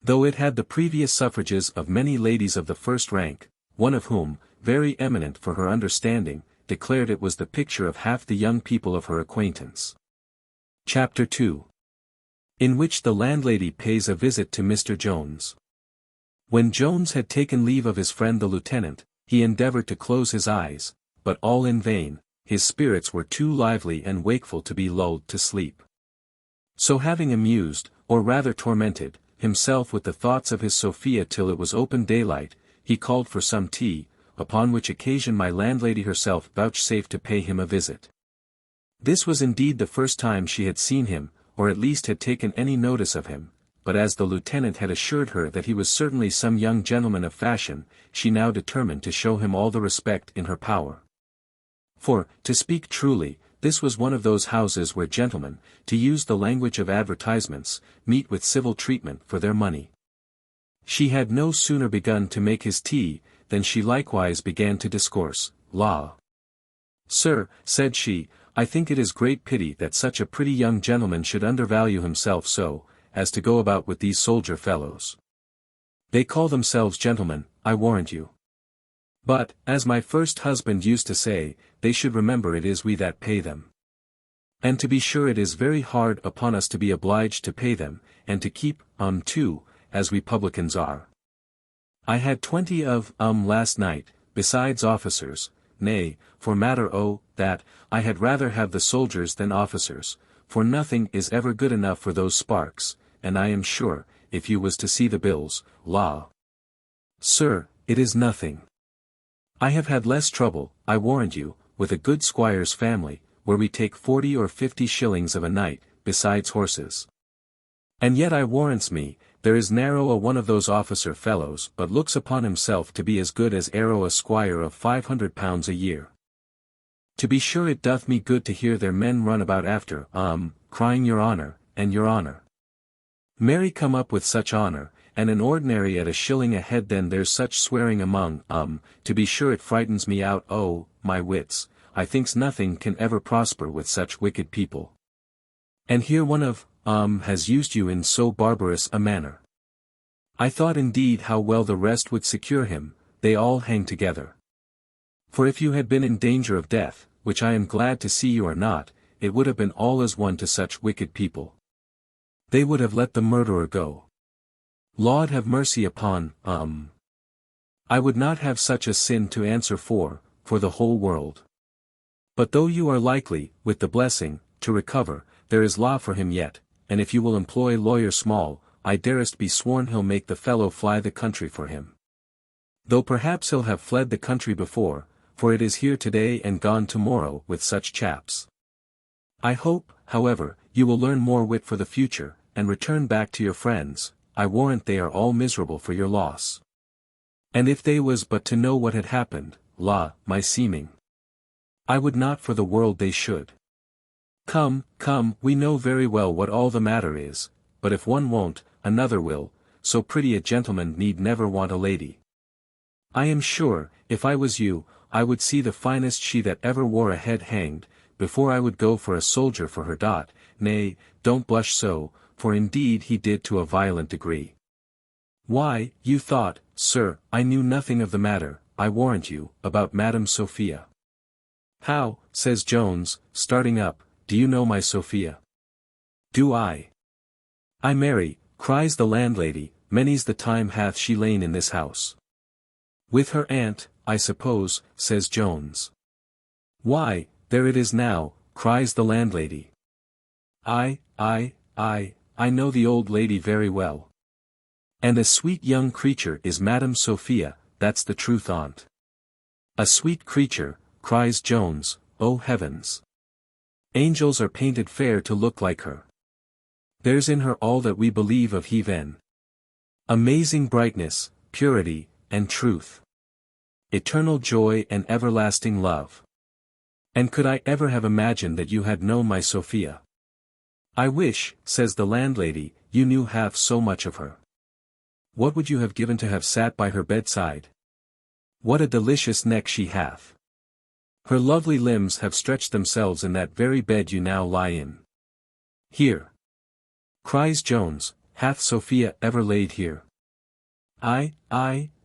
Though it had the previous suffrages of many ladies of the first rank, one of whom, very eminent for her understanding, declared it was the picture of half the young people of her acquaintance. Chapter 2. In which the landlady pays a visit to Mr. Jones. When Jones had taken leave of his friend the lieutenant, he endeavored to close his eyes, but all in vain, his spirits were too lively and wakeful to be lulled to sleep. So having amused, or rather tormented, himself with the thoughts of his Sophia till it was open daylight, he called for some tea, upon which occasion my landlady herself vouchsafed to pay him a visit. This was indeed the first time she had seen him, or at least had taken any notice of him, but as the lieutenant had assured her that he was certainly some young gentleman of fashion, she now determined to show him all the respect in her power. For, to speak truly, this was one of those houses where gentlemen, to use the language of advertisements, meet with civil treatment for their money. She had no sooner begun to make his tea, than she likewise began to discourse. "La! Sir," said she, "I think it is great pity that such a pretty young gentleman should undervalue himself so, as to go about with these soldier fellows. They call themselves gentlemen, I warrant you. But, as my first husband used to say, they should remember it is we that pay them. And to be sure it is very hard upon us to be obliged to pay them, and to keep, too, as we publicans are. I had 20 of, last night, besides officers, nay, for matter that, I had rather have the soldiers than officers, for nothing is ever good enough for those sparks, and I am sure, if you was to see the bills, la! Sir, it is nothing. I have had less trouble, I warrant you, with a good squire's family, where we take 40 or 50 shillings of a night, besides horses. And yet I warrants me, there is narrow a one of those officer fellows but looks upon himself to be as good as arrow a squire of £500 a year. To be sure it doth me good to hear their men run about after, crying your honour, and your honour. Marry come up with such honour, and an ordinary at a shilling a head then there's such swearing among, to be sure it frightens me out my wits, I thinks nothing can ever prosper with such wicked people. And here one of, has used you in so barbarous a manner. I thought indeed how well the rest would secure him, they all hang together. For if you had been in danger of death, which I am glad to see you are not, it would have been all as one to such wicked people. They would have let the murderer go. Lord have mercy upon, I would not have such a sin to answer for the whole world. But though you are likely, with the blessing, to recover, there is law for him yet, and if you will employ lawyer Small, I darest be sworn he'll make the fellow fly the country for him. Though perhaps he'll have fled the country before, for it is here today and gone tomorrow with such chaps. I hope, however, you will learn more wit for the future, and return back to your friends. I warrant they are all miserable for your loss. And if they was but to know what had happened, my seeming. I would not for the world they should. Come, we know very well what all the matter is, but if one won't, another will, so pretty a gentleman need never want a lady. I am sure, if I was you, I would see the finest she that ever wore a head hanged, before I would go for a soldier for her nay, don't blush so, for indeed he did to a violent degree. Why, you thought, sir, I knew nothing of the matter, I warrant you, about Madam Sophia. How, says Jones, starting up, do you know my Sophia? Do I? I marry, cries the landlady, many's the time hath she lain in this house. With her aunt, I suppose, says Jones. Why, there it is now, cries the landlady. I know the old lady very well. And a sweet young creature is Madam Sophia, that's the truth on't. A sweet creature, cries Jones, oh heavens! Angels are painted fair to look like her. There's in her all that we believe of heathen. Amazing brightness, purity, and truth. Eternal joy and everlasting love. And could I ever have imagined that you had known my Sophia? I wish, says the landlady, you knew half so much of her. What would you have given to have sat by her bedside? What a delicious neck she hath! Her lovely limbs have stretched themselves in that very bed you now lie in. Here! Cries Jones, hath Sophia ever laid here?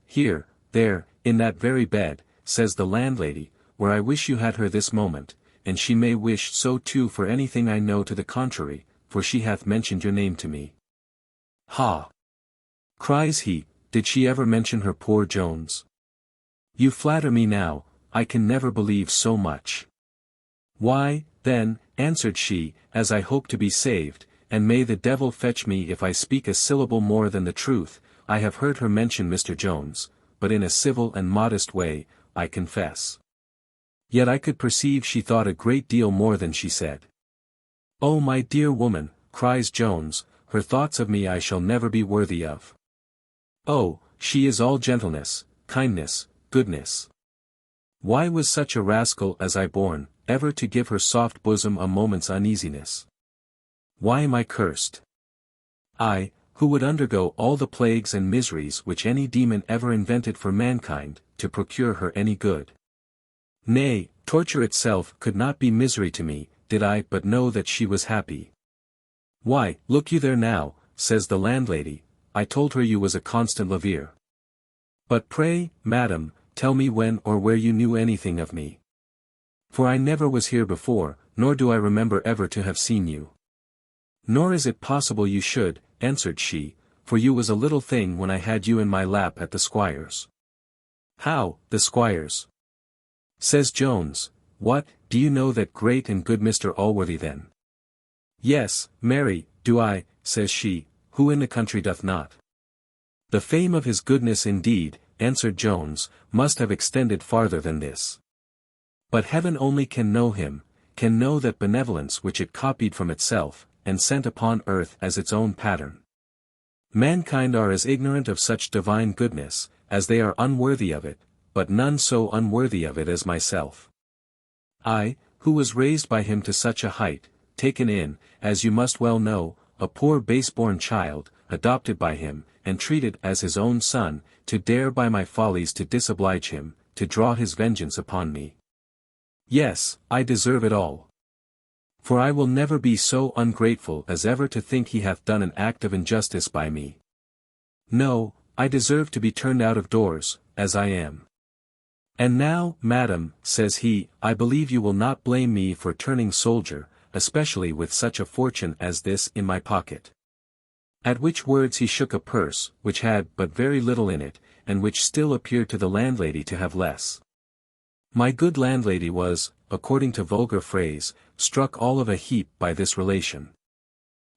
Here, there, in that very bed, says the landlady, where I wish you had her this moment, and she may wish so too for anything I know to the contrary, for she hath mentioned your name to me. Ha! Cries he, did she ever mention her poor Jones? You flatter me now, I can never believe so much. Why, then, answered she, as I hope to be saved, and may the devil fetch me if I speak a syllable more than the truth, I have heard her mention Mr. Jones, but in a civil and modest way, I confess. Yet I could perceive she thought a great deal more than she said. Oh my dear woman, cries Jones, her thoughts of me I shall never be worthy of. Oh, she is all gentleness, kindness, goodness. Why was such a rascal as I born, ever to give her soft bosom a moment's uneasiness? Why am I cursed? I, who would undergo all the plagues and miseries which any demon ever invented for mankind, to procure her any good. Nay, torture itself could not be misery to me, did I but know that she was happy. Why, look you there now, says the landlady, I told her you was a constant lover. But pray, madam, tell me when or where you knew anything of me. For I never was here before, nor do I remember ever to have seen you. Nor is it possible you should, answered she, for you was a little thing when I had you in my lap at the Squire's. How, the Squire's? Says Jones, what, do you know that great and good Mr. Allworthy then? Yes, marry, do I, says she, who in the country doth not? The fame of his goodness indeed, answered Jones, must have extended farther than this. But heaven only can know him, can know that benevolence which it copied from itself, and sent upon earth as its own pattern. Mankind are as ignorant of such divine goodness, as they are unworthy of it, but none so unworthy of it as myself. I, who was raised by him to such a height, taken in, as you must well know, a poor base-born child, adopted by him, and treated as his own son, to dare by my follies to disoblige him, to draw his vengeance upon me. Yes, I deserve it all. For I will never be so ungrateful as ever to think he hath done an act of injustice by me. No, I deserve to be turned out of doors, as I am. And now, madam, says he, I believe you will not blame me for turning soldier, especially with such a fortune as this in my pocket. At which words he shook a purse, which had but very little in it, and which still appeared to the landlady to have less. My good landlady was, according to vulgar phrase, struck all of a heap by this relation.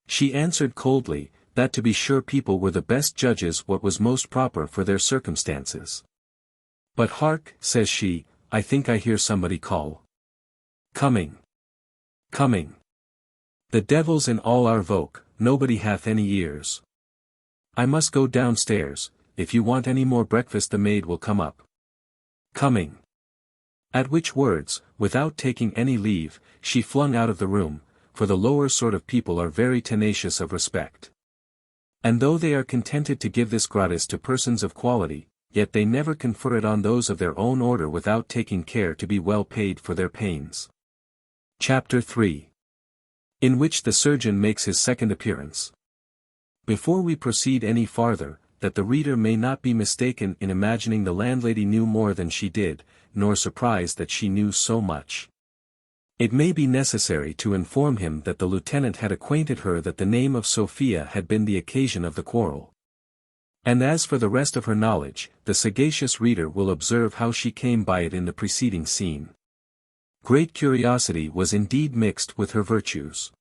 She answered coldly, that to be sure people were the best judges what was most proper for their circumstances. But hark, says she, I think I hear somebody call. Coming. Coming. The devil's in all our folk, nobody hath any ears. I must go downstairs, if you want any more breakfast the maid will come up. Coming. At which words, without taking any leave, she flung out of the room, for the lower sort of people are very tenacious of respect. And though they are contented to give this gratis to persons of quality, yet they never confer it on those of their own order without taking care to be well paid for their pains. Chapter 3. In which the surgeon makes his second appearance. Before we proceed any farther, that the reader may not be mistaken in imagining the landlady knew more than she did, nor surprised that she knew so much. It may be necessary to inform him that the lieutenant had acquainted her that the name of Sophia had been the occasion of the quarrel. And as for the rest of her knowledge, the sagacious reader will observe how she came by it in the preceding scene. Great curiosity was indeed mixed with her virtues.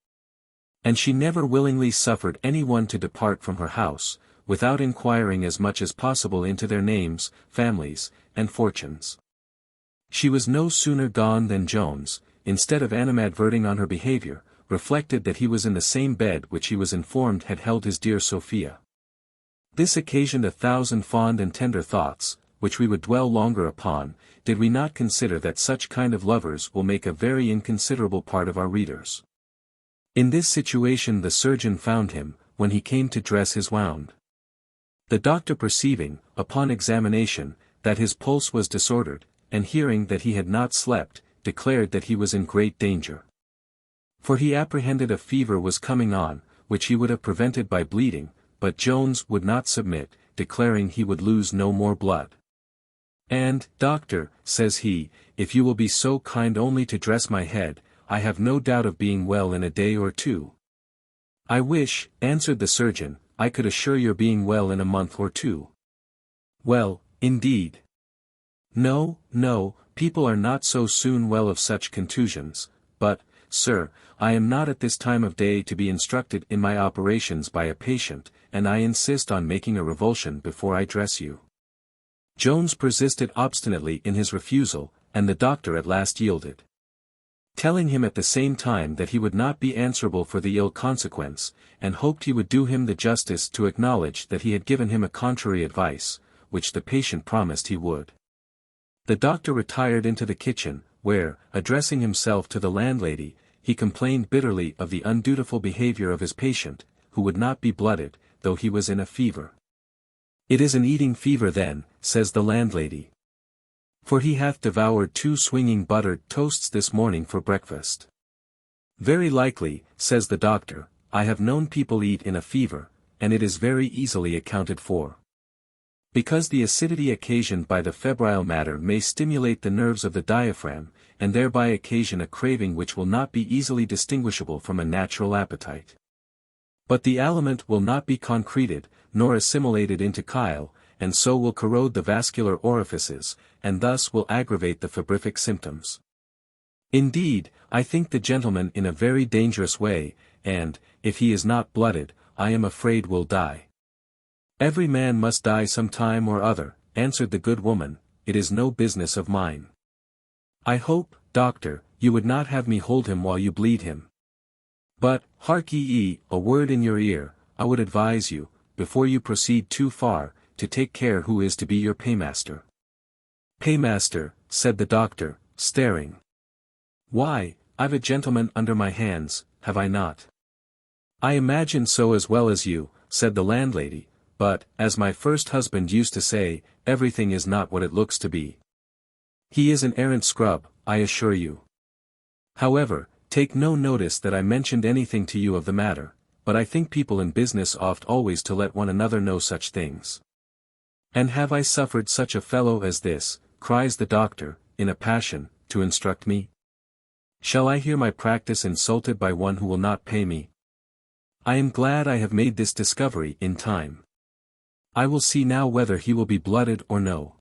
And she never willingly suffered any one to depart from her house, without inquiring as much as possible into their names, families, and fortunes. She was no sooner gone than Jones, instead of animadverting on her behavior, reflected that he was in the same bed which he was informed had held his dear Sophia. This occasioned 1,000 fond and tender thoughts, which we would dwell longer upon, did we not consider that such kind of lovers will make a very inconsiderable part of our readers. In this situation the surgeon found him, when he came to dress his wound. The doctor perceiving, upon examination, that his pulse was disordered, and hearing that he had not slept, declared that he was in great danger. For he apprehended a fever was coming on, which he would have prevented by bleeding, but Jones would not submit, declaring he would lose no more blood. And, doctor, says he, if you will be so kind only to dress my head, I have no doubt of being well in a day or two. I wish, answered the surgeon, I could assure your being well in a month or two. Well, indeed. No, no, people are not so soon well of such contusions, but, sir, I am not at this time of day to be instructed in my operations by a patient, and I insist on making a revulsion before I dress you. Jones persisted obstinately in his refusal, and the doctor at last yielded. Telling him at the same time that he would not be answerable for the ill consequence, and hoped he would do him the justice to acknowledge that he had given him a contrary advice, which the patient promised he would. The doctor retired into the kitchen, where, addressing himself to the landlady, he complained bitterly of the undutiful behavior of his patient, who would not be blooded, though he was in a fever. "It is an eating fever then," says the landlady. "For he hath devoured 2 swinging buttered toasts this morning for breakfast." "Very likely," says the doctor, "I have known people eat in a fever, and it is very easily accounted for. Because the acidity occasioned by the febrile matter may stimulate the nerves of the diaphragm, and thereby occasion a craving which will not be easily distinguishable from a natural appetite. But the aliment will not be concreted, nor assimilated into chyle, and so will corrode the vascular orifices, and thus will aggravate the febrific symptoms. Indeed, I think the gentleman in a very dangerous way, and, if he is not blooded, I am afraid will die." "Every man must die some time or other," answered the good woman, "it is no business of mine. I hope, doctor, you would not have me hold him while you bleed him. But, hark ye, a word in your ear, I would advise you, before you proceed too far, to take care who is to be your paymaster." "Paymaster," said the doctor, staring. "Why, I've a gentleman under my hands, have I not?" "I imagine so as well as you," said the landlady, "but, as my first husband used to say, everything is not what it looks to be. He is an arrant scrub, I assure you. However, take no notice that I mentioned anything to you of the matter, but I think people in business oft always to let one another know such things. And have I suffered such a fellow as this," cries the doctor, in a passion, "to instruct me? Shall I hear my practice insulted by one who will not pay me? I am glad I have made this discovery in time. I will see now whether he will be blooded or no."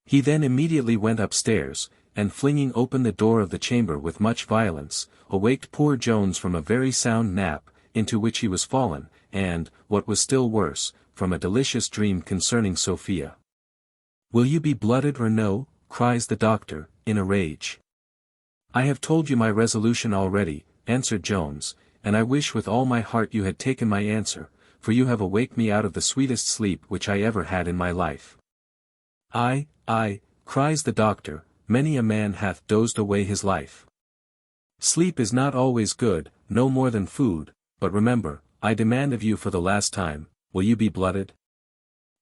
He then immediately went upstairs, and flinging open the door of the chamber with much violence, awaked poor Jones from a very sound nap, into which he was fallen, and, what was still worse, from a delicious dream concerning Sophia. "Will you be blooded or no?" cries the doctor, in a rage. "I have told you my resolution already," answered Jones, "and I wish with all my heart you had taken my answer, for you have awaked me out of the sweetest sleep which I ever had in my life." "Ay, ay," cries the doctor, "many a man hath dozed away his life. Sleep is not always good, no more than food, but remember, I demand of you for the last time, will you be blooded?"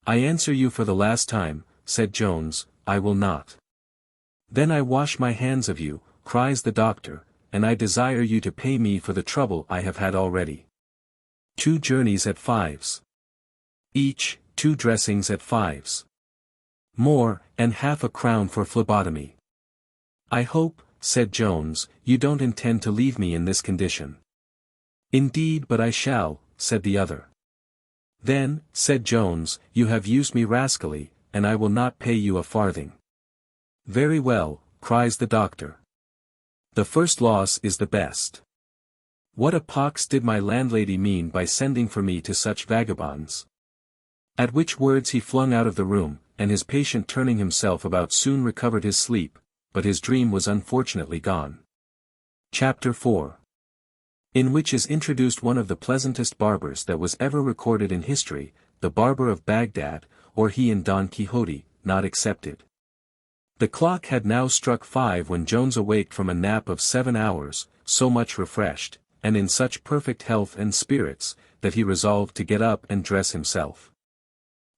"I answer you for the last time," said Jones, "I will not." "Then I wash my hands of you," cries the doctor, "and I desire you to pay me for the trouble I have had already. 2 journeys at 5s. Each, 2 dressings at 5s. More, and half a crown for phlebotomy. I hope," said Jones, "you don't intend to leave me in this condition." "Indeed but I shall," said the other. "Then," said Jones, "you have used me rascally, and I will not pay you a farthing." "Very well," cries the doctor. "The first loss is the best. What a pox did my landlady mean by sending for me to such vagabonds?" At which words he flung out of the room, and his patient turning himself about soon recovered his sleep, but his dream was unfortunately gone. Chapter 4. In which is introduced one of the pleasantest barbers that was ever recorded in history, the barber of Baghdad, or he in Don Quixote, not excepted. The clock had now struck 5 when Jones awaked from a nap of 7 hours, so much refreshed, and in such perfect health and spirits, that he resolved to get up and dress himself.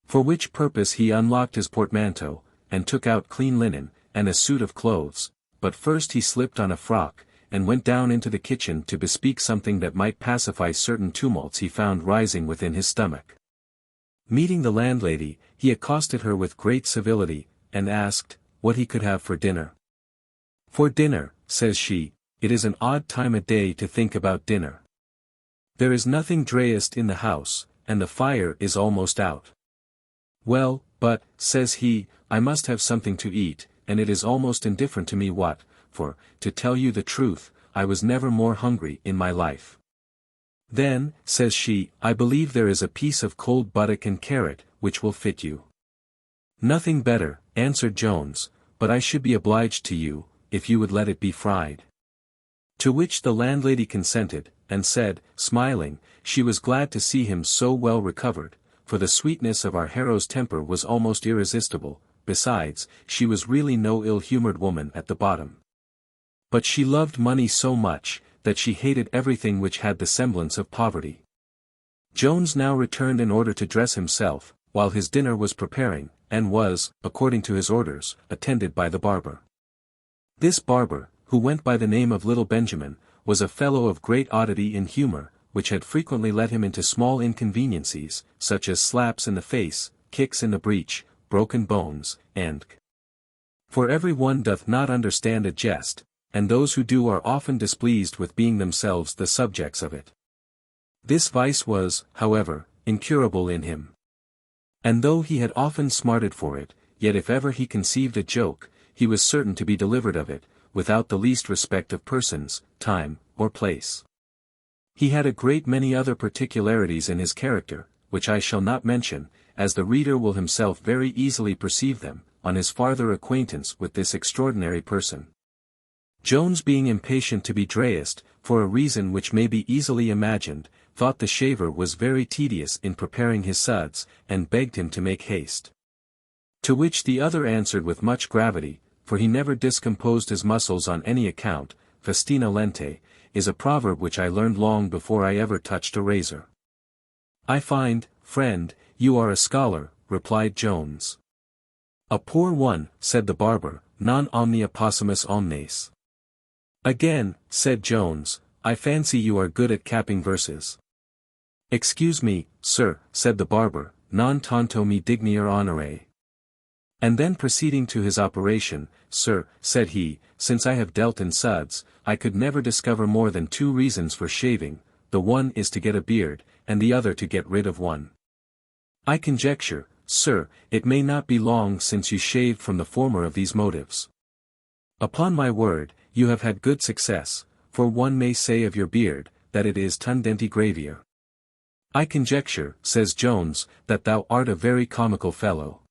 For which purpose he unlocked his portmanteau, and took out clean linen, and a suit of clothes, but first he slipped on a frock, and went down into the kitchen to bespeak something that might pacify certain tumults he found rising within his stomach. Meeting the landlady, he accosted her with great civility, and asked, what he could have for dinner. "For dinner," says she, "it is an odd time of day to think about dinner. There is nothing driest in the house, and the fire is almost out." "Well, But, says he, I must have something to eat, and it is almost indifferent to me what, for, to tell you the truth, I was never more hungry in my life. Then, says she, I believe there is a piece of cold buttock and carrot, which will fit you. Nothing better, answered Jones, but I should be obliged to you, if you would let it be fried. To which the landlady consented, and said, smiling, she was glad to see him so well recovered, for the sweetness of our hero's temper was almost irresistible, besides, she was really no ill-humoured woman at the bottom. But she loved money so much, that she hated everything which had the semblance of poverty. Jones now returned in order to dress himself, while his dinner was preparing, and was, according to his orders, attended by the barber. This barber, who went by the name of Little Benjamin, was a fellow of great oddity and humour, which had frequently led him into small inconveniencies, such as slaps in the face, kicks in the breech, broken bones, and for every one doth not understand a jest, and those who do are often displeased with being themselves the subjects of it. This vice was, however, incurable in him. And though he had often smarted for it, yet if ever he conceived a joke, he was certain to be delivered of it, without the least respect of persons, time, or place. He had a great many other particularities in his character, which I shall not mention, as the reader will himself very easily perceive them, on his farther acquaintance with this extraordinary person. Jones, being impatient to be dressed, for a reason which may be easily imagined, thought the shaver was very tedious in preparing his suds, and begged him to make haste. To which the other answered with much gravity, for he never discomposed his muscles on any account, festina lente, is a proverb which I learned long before I ever touched a razor. I find, friend, you are a scholar, replied Jones. A poor one, said the barber, non omnia possumus omnes. Again, said Jones, I fancy you are good at capping verses. Excuse me, sir, said the barber, non tanto mi dignior honore. And then proceeding to his operation, sir, said he, since I have dealt in suds, I could never discover more than 2 reasons for shaving, the one is to get a beard, and the other to get rid of one. I conjecture, sir, it may not be long since you shaved from the former of these motives. Upon my word, you have had good success, for one may say of your beard, that it is tundenti gravier. I conjecture, says Jones, that thou art a very comical fellow.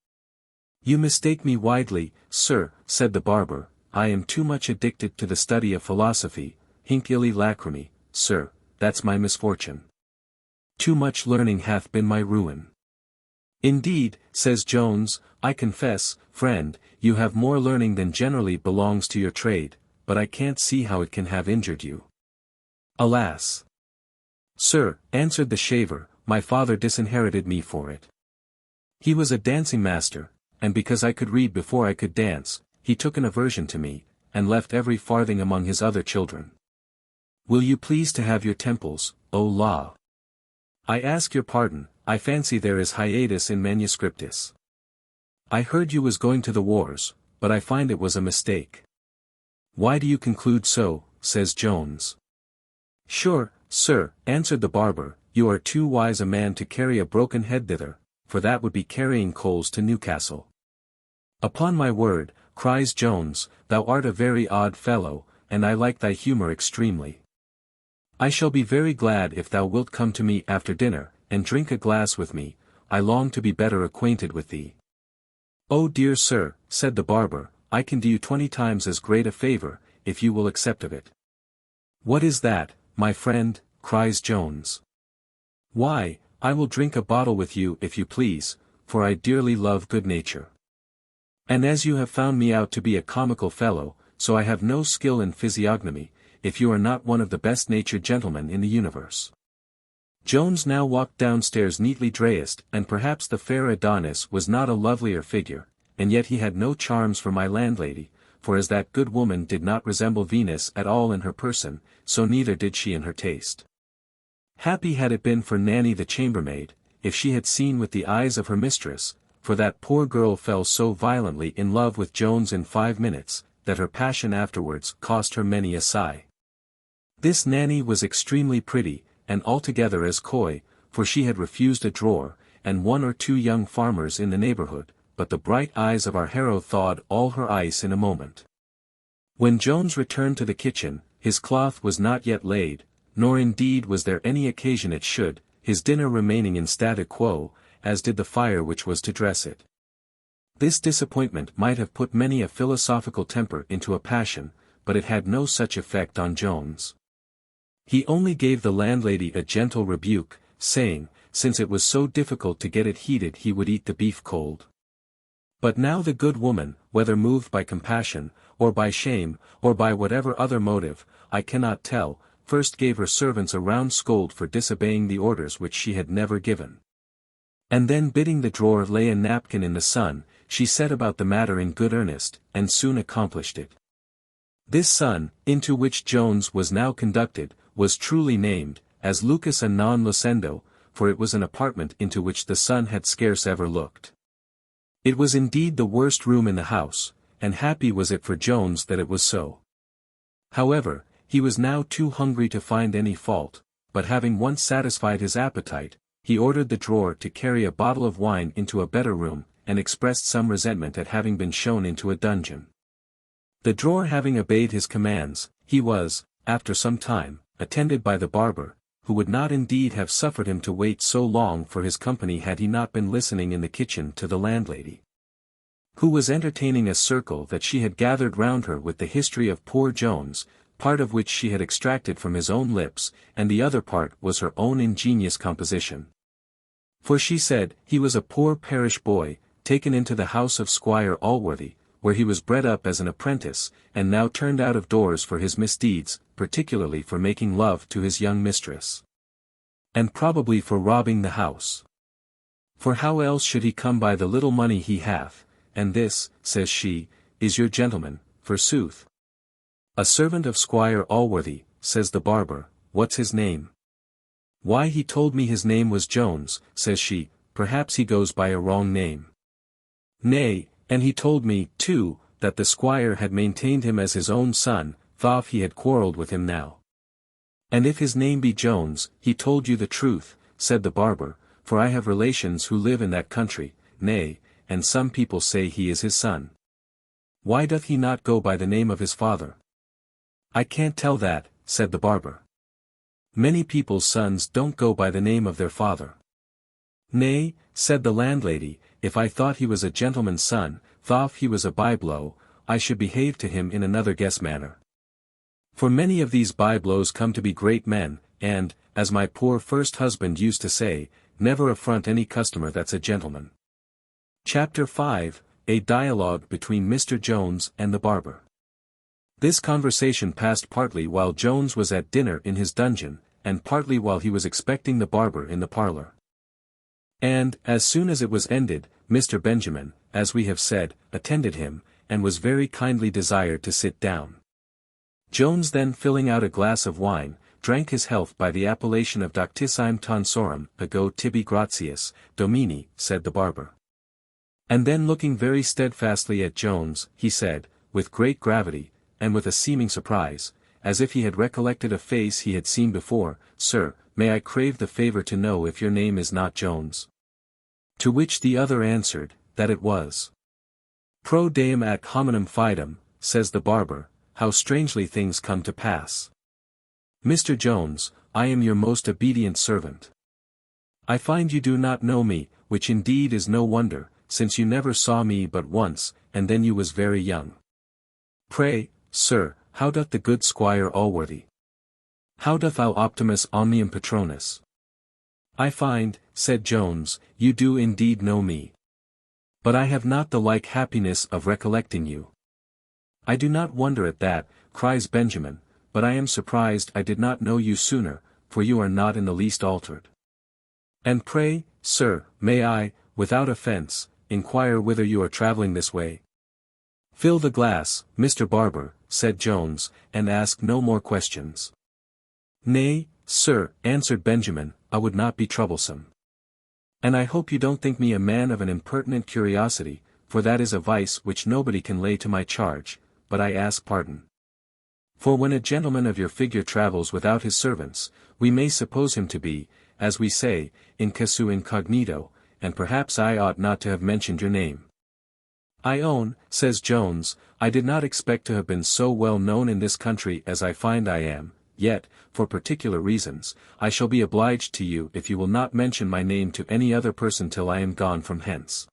You mistake me widely, sir, said the barber, I am too much addicted to the study of philosophy, hinc illi lacrimi, sir, that's my misfortune. Too much learning hath been my ruin. Indeed, says Jones, I confess, friend, you have more learning than generally belongs to your trade, but I can't see how it can have injured you. Alas! Sir, answered the shaver, my father disinherited me for it. He was a dancing master, and because I could read before I could dance, he took an aversion to me, and left every farthing among his other children. Will you please to have your temples, O law? I ask your pardon, I fancy there is hiatus in manuscriptis. I heard you was going to the wars, but I find it was a mistake. Why do you conclude so, says Jones. Sure, sir, answered the barber, you are too wise a man to carry a broken head thither, for that would be carrying coals to Newcastle. Upon my word, cries Jones, thou art a very odd fellow, and I like thy humour extremely. I shall be very glad if thou wilt come to me after dinner, and drink a glass with me, I long to be better acquainted with thee. Oh dear sir, said the barber, I can do you 20 times as great a favour, if you will accept of it. What is that, my friend, cries Jones. Why, I will drink a bottle with you if you please, for I dearly love good nature. And as you have found me out to be a comical fellow, so I have no skill in physiognomy, if you are not one of the best-natured gentlemen in the universe. Jones now walked downstairs neatly dressed, and perhaps the fair Adonis was not a lovelier figure, and yet he had no charms for my landlady, for as that good woman did not resemble Venus at all in her person, so neither did she in her taste. Happy had it been for Nanny the chambermaid, if she had seen with the eyes of her mistress, for that poor girl fell so violently in love with Jones in 5 minutes, that her passion afterwards cost her many a sigh. This Nanny was extremely pretty, and altogether as coy, for she had refused a drawer, and 1 or 2 young farmers in the neighbourhood, but the bright eyes of our hero thawed all her ice in a moment. When Jones returned to the kitchen, his cloth was not yet laid, nor indeed was there any occasion it should, his dinner remaining in statu quo, as did the fire which was to dress it. This disappointment might have put many a philosophical temper into a passion, but it had no such effect on Jones. He only gave the landlady a gentle rebuke, saying, since it was so difficult to get it heated he would eat the beef cold. But now the good woman, whether moved by compassion, or by shame, or by whatever other motive, I cannot tell, first gave her servants a round scold for disobeying the orders which she had never given. And then bidding the drawer lay a napkin in the sun, she set about the matter in good earnest, and soon accomplished it. This sun, into which Jones was now conducted, was truly named, as lucus a non lucendo, for it was an apartment into which the sun had scarce ever looked. It was indeed the worst room in the house, and happy was it for Jones that it was so. However, he was now too hungry to find any fault, but having once satisfied his appetite, he ordered the drawer to carry a bottle of wine into a better room, and expressed some resentment at having been shown into a dungeon. The drawer having obeyed his commands, he was, after some time, attended by the barber, who would not indeed have suffered him to wait so long for his company had he not been listening in the kitchen to the landlady, who was entertaining a circle that she had gathered round her with the history of poor Jones, part of which she had extracted from his own lips, and the other part was her own ingenious composition. For she said, he was a poor parish boy, taken into the house of Squire Allworthy, where he was bred up as an apprentice, and now turned out of doors for his misdeeds, particularly for making love to his young mistress. And probably for robbing the house. For how else should he come by the little money he hath, and this, says she, is your gentleman, forsooth. A servant of Squire Allworthy, says the barber, what's his name? Why he told me his name was Jones, says she, perhaps he goes by a wrong name. Nay, and he told me, too, that the squire had maintained him as his own son, though he had quarrelled with him now. And if his name be Jones, he told you the truth, said the barber, for I have relations who live in that country, nay, and some people say he is his son. Why doth he not go by the name of his father? I can't tell that, said the barber. Many people's sons don't go by the name of their father. Nay, said the landlady, if I thought he was a gentleman's son, though he was a byblow, I should behave to him in another guess manner. For many of these byblows come to be great men, and, as my poor first husband used to say, never affront any customer that's a gentleman. Chapter 5, A Dialogue between Mr. Jones and the Barber. This conversation passed partly while Jones was at dinner in his dungeon, and partly while he was expecting the barber in the parlour. And, as soon as it was ended, Mr. Benjamin, as we have said, attended him, and was very kindly desired to sit down. Jones then filling out a glass of wine, drank his health by the appellation of Doctissime Tonsorum, Ego Tibi Gratias, Domini, said the barber. And then looking very steadfastly at Jones, he said, with great gravity, and with a seeming surprise, as if he had recollected a face he had seen before, Sir, may I crave the favour to know if your name is not Jones? To which the other answered, that it was. Pro deum ac hominem fidem, says the barber, how strangely things come to pass. Mr. Jones, I am your most obedient servant. I find you do not know me, which indeed is no wonder, since you never saw me but once, and then you was very young. Pray, sir, how doth the good Squire Allworthy? How doth thou Optimus Omnium Patronus? I find, said Jones, you do indeed know me. But I have not the like happiness of recollecting you. I do not wonder at that, cries Benjamin, but I am surprised I did not know you sooner, for you are not in the least altered. And pray, sir, may I, without offence, inquire whither you are travelling this way? Fill the glass, Mr. Barber, said Jones, and ask no more questions. Nay, sir, answered Benjamin, I would not be troublesome. And I hope you don't think me a man of an impertinent curiosity, for that is a vice which nobody can lay to my charge, but I ask pardon. For when a gentleman of your figure travels without his servants, we may suppose him to be, as we say, in casu incognito, and perhaps I ought not to have mentioned your name. I own, says Jones, I did not expect to have been so well known in this country as I find I am, yet, for particular reasons, I shall be obliged to you if you will not mention my name to any other person till I am gone from hence.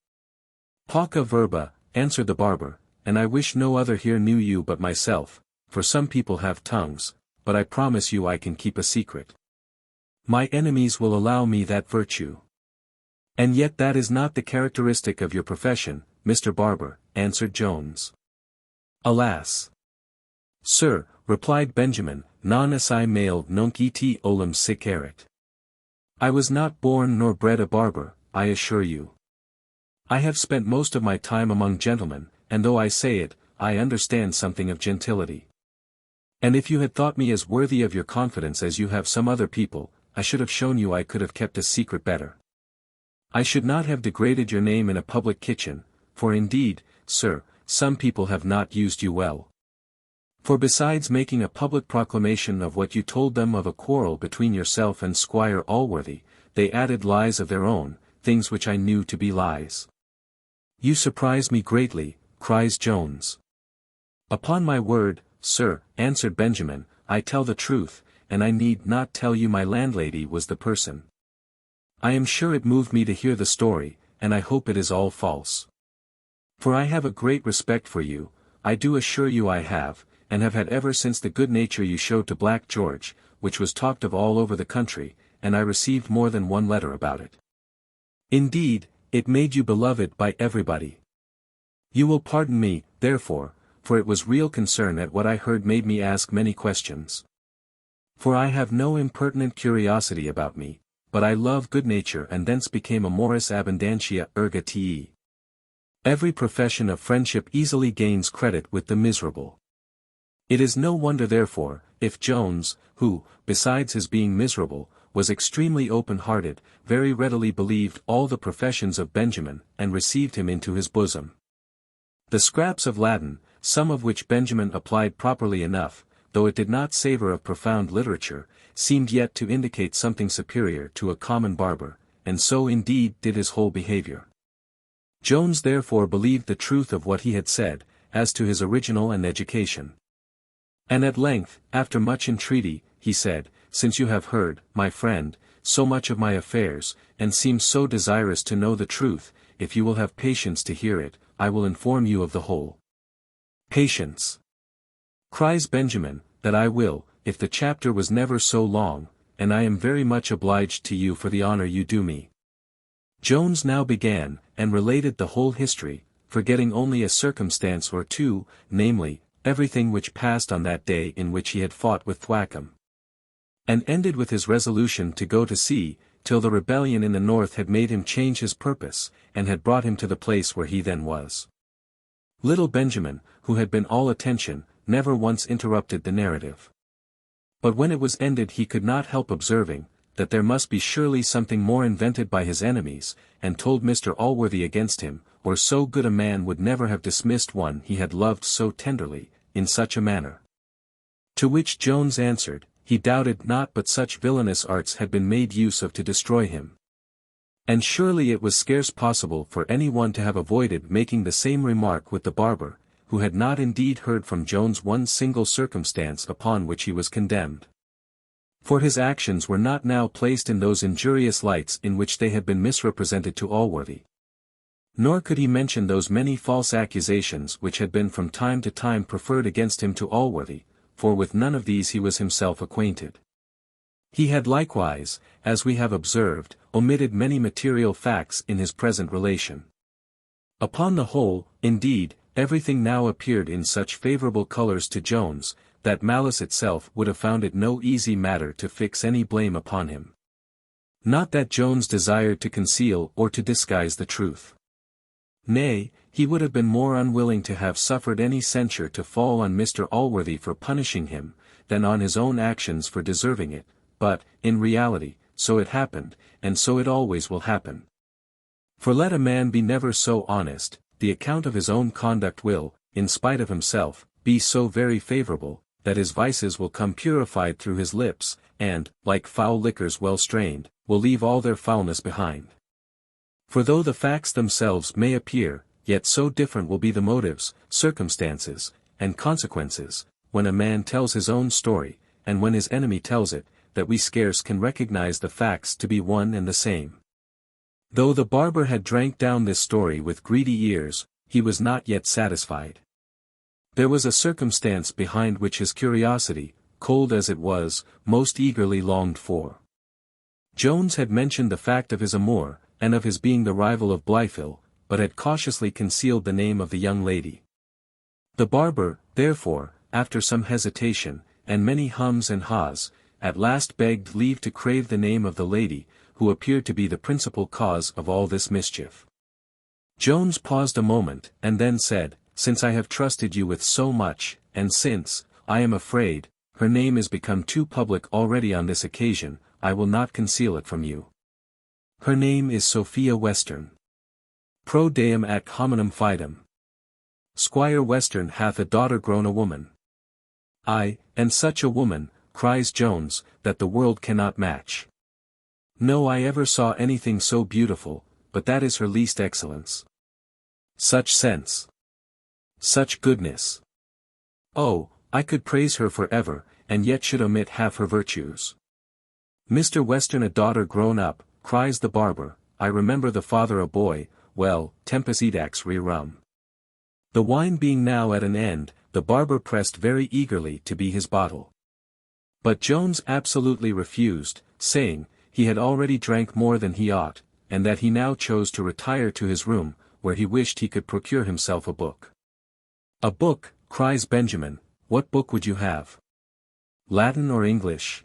Pauca verba, answered the barber, and I wish no other here knew you but myself, for some people have tongues, but I promise you I can keep a secret. My enemies will allow me that virtue. And yet that is not the characteristic of your profession, Mr. Barber, answered Jones. Alas! Sir, replied Benjamin, non esse male nunc et olim sic erit. I was not born nor bred a barber, I assure you. I have spent most of my time among gentlemen, and though I say it, I understand something of gentility. And if you had thought me as worthy of your confidence as you have some other people, I should have shown you I could have kept a secret better. I should not have degraded your name in a public kitchen, for indeed, sir, some people have not used you well. For besides making a public proclamation of what you told them of a quarrel between yourself and Squire Allworthy, they added lies of their own, things which I knew to be lies. You surprise me greatly, cries Jones. Upon my word, sir, answered Benjamin, I tell the truth, and I need not tell you my landlady was the person. I am sure it moved me to hear the story, and I hope it is all false. For I have a great respect for you, I do assure you I have, and have had ever since the good nature you showed to Black George, which was talked of all over the country, and I received more than one letter about it. Indeed, it made you beloved by everybody. You will pardon me, therefore, for it was real concern at what I heard made me ask many questions. For I have no impertinent curiosity about me, but I love good nature and thence became amorous abundantia erga te. Every profession of friendship easily gains credit with the miserable. It is no wonder therefore, if Jones, who, besides his being miserable, was extremely open-hearted, very readily believed all the professions of Benjamin, and received him into his bosom. The scraps of Latin, some of which Benjamin applied properly enough, though it did not savour of profound literature, seemed yet to indicate something superior to a common barber, and so indeed did his whole behaviour. Jones therefore believed the truth of what he had said, as to his original and education. And at length, after much entreaty, he said, Since you have heard, my friend, so much of my affairs, and seem so desirous to know the truth, if you will have patience to hear it, I will inform you of the whole. Patience! Cries Benjamin, that I will, if the chapter was never so long, and I am very much obliged to you for the honour you do me. Jones now began, and related the whole history, forgetting only a circumstance or two, namely, everything which passed on that day in which he had fought with Thwackum. And ended with his resolution to go to sea, till the rebellion in the north had made him change his purpose, and had brought him to the place where he then was. Little Benjamin, who had been all attention, never once interrupted the narrative. But when it was ended he could not help observing, that there must be surely something more invented by his enemies, and told Mr. Allworthy against him, or so good a man would never have dismissed one he had loved so tenderly, in such a manner. To which Jones answered, he doubted not but such villainous arts had been made use of to destroy him. And surely it was scarce possible for any one to have avoided making the same remark with the barber, who had not indeed heard from Jones one single circumstance upon which he was condemned. For his actions were not now placed in those injurious lights in which they had been misrepresented to Allworthy. Nor could he mention those many false accusations which had been from time to time preferred against him to Allworthy, for with none of these he was himself acquainted. He had likewise, as we have observed, omitted many material facts in his present relation. Upon the whole, indeed, everything now appeared in such favourable colours to Jones, that malice itself would have found it no easy matter to fix any blame upon him. Not that Jones desired to conceal or to disguise the truth. Nay, he would have been more unwilling to have suffered any censure to fall on Mr. Allworthy for punishing him, than on his own actions for deserving it, but, in reality, so it happened, and so it always will happen. For let a man be never so honest, the account of his own conduct will, in spite of himself, be so very favourable, that his vices will come purified through his lips, and, like foul liquors well strained, will leave all their foulness behind. For though the facts themselves may appear, yet so different will be the motives, circumstances, and consequences, when a man tells his own story, and when his enemy tells it, that we scarce can recognize the facts to be one and the same. Though the barber had drank down this story with greedy ears, he was not yet satisfied. There was a circumstance behind which his curiosity, cold as it was, most eagerly longed for. Jones had mentioned the fact of his amour, and of his being the rival of Blifil, but had cautiously concealed the name of the young lady. The barber, therefore, after some hesitation, and many hums and ha's, at last begged leave to crave the name of the lady, who appeared to be the principal cause of all this mischief. Jones paused a moment, and then said, "Since I have trusted you with so much, and since, I am afraid, her name is become too public already on this occasion, I will not conceal it from you. Her name is Sophia Western. Pro deum ac hominem fidem. Squire Western hath a daughter grown a woman. Ay, and such a woman, cries Jones, that the world cannot match. No I ever saw anything so beautiful, but that is her least excellence. Such sense. Such goodness. Oh, I could praise her for ever, and yet should omit half her virtues. Mr. Western a daughter grown up, cries the barber, I remember the father a boy, well, tempus edax rerum. The wine being now at an end, the barber pressed very eagerly to be his bottle. But Jones absolutely refused, saying, he had already drank more than he ought, and that he now chose to retire to his room, where he wished he could procure himself a book. A book, cries Benjamin, what book would you have? Latin or English?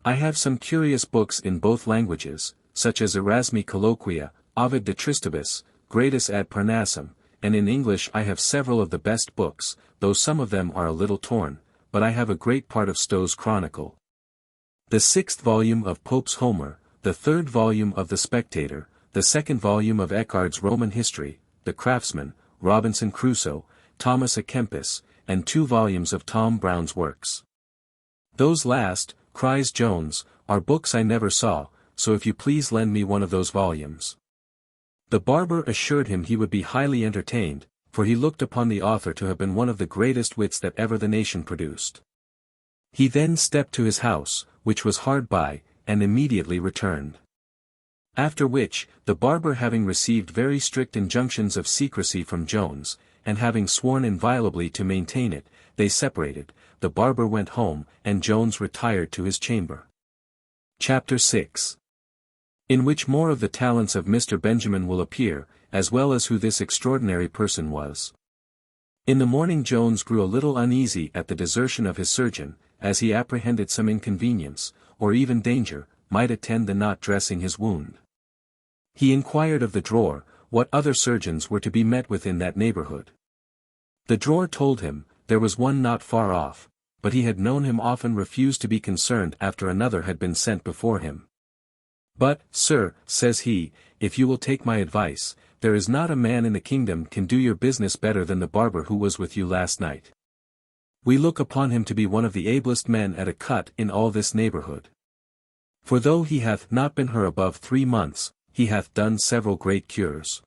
I have some curious books in both languages, such as Erasmi Colloquia, Ovid de Tristibus, Gradus ad Parnassum, and in English I have several of the best books, though some of them are a little torn, but I have a great part of Stowe's Chronicle. The 6th volume of Pope's Homer, the 3rd volume of The Spectator, the 2nd volume of Eckhard's Roman History, The Craftsman, Robinson Crusoe, Thomas à Kempis, and 2 volumes of Tom Brown's works. Those last, cries Jones, are books I never saw, so if you please lend me one of those volumes. The barber assured him he would be highly entertained, for he looked upon the author to have been one of the greatest wits that ever the nation produced. He then stepped to his house, which was hard by, and immediately returned. After which, the barber having received very strict injunctions of secrecy from Jones, and having sworn inviolably to maintain it, they separated, the barber went home, and Jones retired to his chamber. Chapter 6. In which more of the talents of Mr. Benjamin will appear, as well as who this extraordinary person was. In the morning Jones grew a little uneasy at the desertion of his surgeon, as he apprehended some inconvenience, or even danger, might attend the not dressing his wound. He inquired of the drawer, what other surgeons were to be met with in that neighborhood. The drawer told him, there was one not far off, but he had known him often refuse to be concerned after another had been sent before him. But, sir, says he, if you will take my advice, there is not a man in the kingdom can do your business better than the barber who was with you last night. We look upon him to be one of the ablest men at a cut in all this neighborhood. For though he hath not been here above 3 months, he hath done several great cures.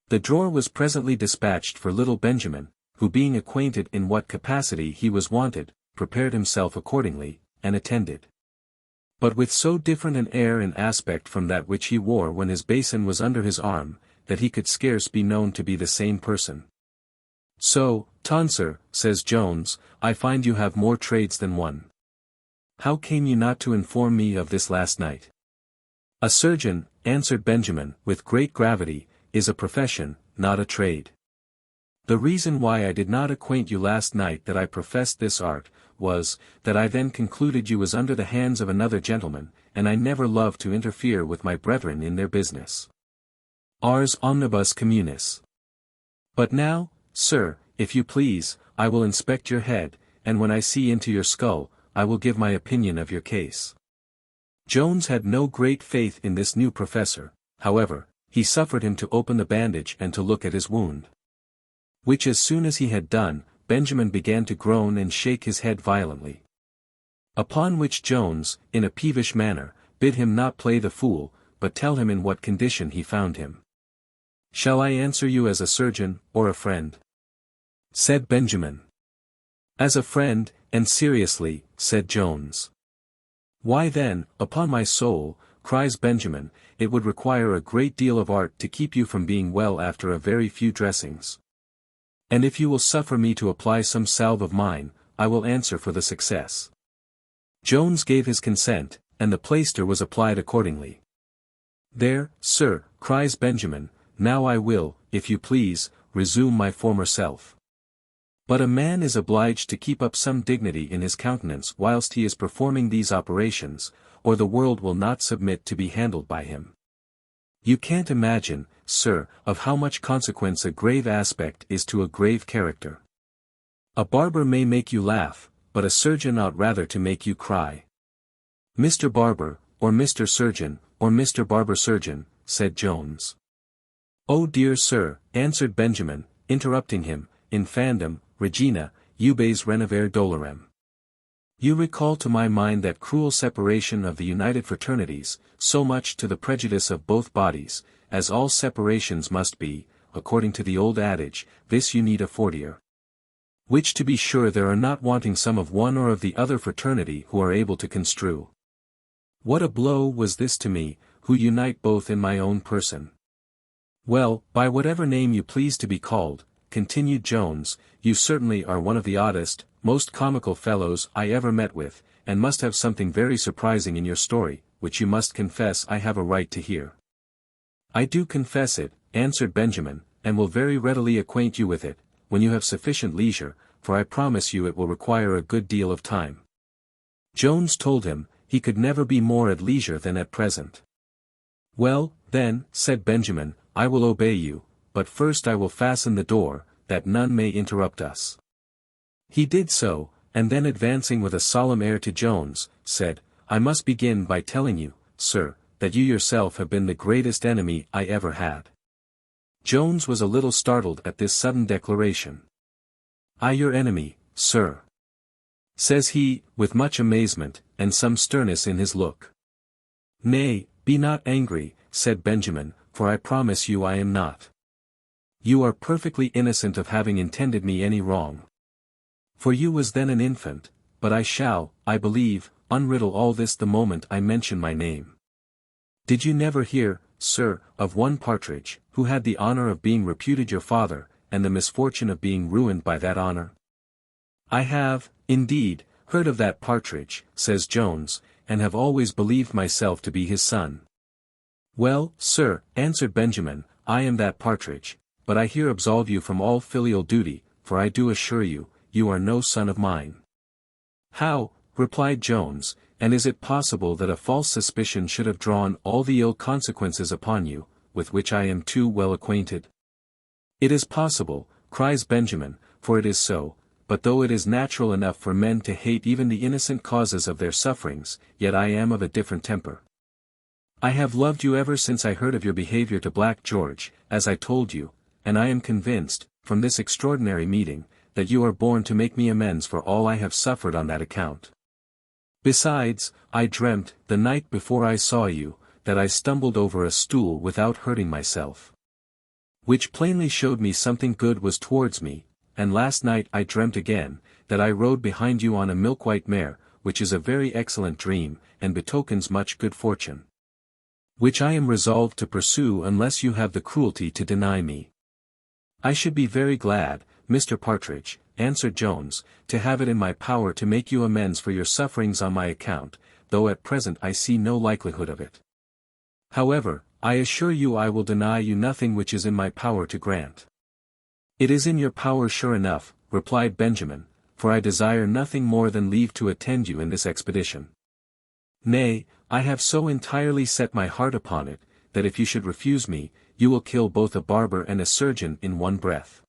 The drawer was presently dispatched for little Benjamin, who being acquainted in what capacity he was wanted, prepared himself accordingly, and attended. But with so different an air and aspect from that which he wore when his basin was under his arm, that he could scarce be known to be the same person. So, Tonsor, says Jones, I find you have more trades than one. How came you not to inform me of this last night? A surgeon, answered Benjamin, with great gravity, is a profession, not a trade. The reason why I did not acquaint you last night that I professed this art, was, that I then concluded you was under the hands of another gentleman, and I never loved to interfere with my brethren in their business. Ars omnibus communis. But now, sir, if you please, I will inspect your head, and when I see into your skull, I will give my opinion of your case. Jones had no great faith in this new professor, however, he suffered him to open the bandage and to look at his wound. Which as soon as he had done, Benjamin began to groan and shake his head violently. Upon which Jones, in a peevish manner, bid him not play the fool, but tell him in what condition he found him. Shall I answer you as a surgeon, or a friend? Said Benjamin. As a friend, and seriously, said Jones. Why then, upon my soul, cries Benjamin, it would require a great deal of art to keep you from being well after a very few dressings. And if you will suffer me to apply some salve of mine, I will answer for the success. Jones gave his consent, and the plaister was applied accordingly. There, sir, cries Benjamin, now I will, if you please, resume my former self. But a man is obliged to keep up some dignity in his countenance whilst he is performing these operations, or the world will not submit to be handled by him. You can't imagine, sir, of how much consequence a grave aspect is to a grave character. A barber may make you laugh, but a surgeon ought rather to make you cry. Mr. Barber, or Mr. Surgeon, or Mr. Barber Surgeon, said Jones. Oh dear sir, answered Benjamin, interrupting him, infandum, Regina, ubes renovare dolorem. You recall to my mind that cruel separation of the united fraternities, so much to the prejudice of both bodies, as all separations must be, according to the old adage, vis unita fortior. Which to be sure there are not wanting some of one or of the other fraternity who are able to construe. What a blow was this to me, who unite both in my own person. Well, by whatever name you please to be called, continued Jones, you certainly are one of the oddest, most comical fellows I ever met with, and must have something very surprising in your story, which you must confess I have a right to hear. I do confess it, answered Benjamin, and will very readily acquaint you with it, when you have sufficient leisure, for I promise you it will require a good deal of time. Jones told him, he could never be more at leisure than at present. Well, then, said Benjamin, I will obey you, but first I will fasten the door, that none may interrupt us. He did so, and then advancing with a solemn air to Jones, said, I must begin by telling you, sir, that you yourself have been the greatest enemy I ever had. Jones was a little startled at this sudden declaration. I your enemy, sir? Says he, with much amazement, and some sternness in his look. Nay, be not angry, said Benjamin, for I promise you I am not. You are perfectly innocent of having intended me any wrong. For you was then an infant, but I shall, I believe, unriddle all this the moment I mention my name. Did you never hear, sir, of one Partridge, who had the honor of being reputed your father, and the misfortune of being ruined by that honor? I have, indeed, heard of that Partridge, says Jones, and have always believed myself to be his son. Well, sir, answered Benjamin, I am that Partridge, but I here absolve you from all filial duty, for I do assure you, you are no son of mine. How, replied Jones, and is it possible that a false suspicion should have drawn all the ill consequences upon you, with which I am too well acquainted? It is possible, cries Benjamin, for it is so, but though it is natural enough for men to hate even the innocent causes of their sufferings, yet I am of a different temper. I have loved you ever since I heard of your behavior to Black George, as I told you, and I am convinced, from this extraordinary meeting, that you are born to make me amends for all I have suffered on that account. Besides, I dreamt, the night before I saw you, that I stumbled over a stool without hurting myself. Which plainly showed me something good was towards me, and last night I dreamt again, that I rode behind you on a milk-white mare, which is a very excellent dream, and betokens much good fortune. Which I am resolved to pursue unless you have the cruelty to deny me. I should be very glad, Mr. Partridge, answered Jones, to have it in my power to make you amends for your sufferings on my account, though at present I see no likelihood of it. However, I assure you I will deny you nothing which is in my power to grant. It is in your power sure enough, replied Benjamin, for I desire nothing more than leave to attend you in this expedition. Nay, I have so entirely set my heart upon it, that if you should refuse me, you will kill both a barber and a surgeon in one breath.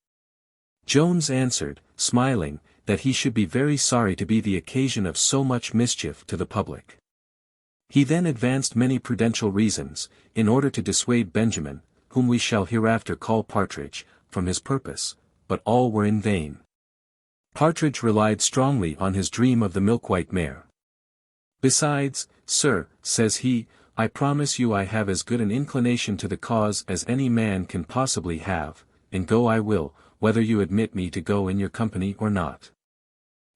Jones answered, smiling, that he should be very sorry to be the occasion of so much mischief to the public. He then advanced many prudential reasons, in order to dissuade Benjamin, whom we shall hereafter call Partridge, from his purpose, but all were in vain. Partridge relied strongly on his dream of the milk-white mare. Besides, sir, says he, I promise you I have as good an inclination to the cause as any man can possibly have, and go I will, whether you admit me to go in your company or not.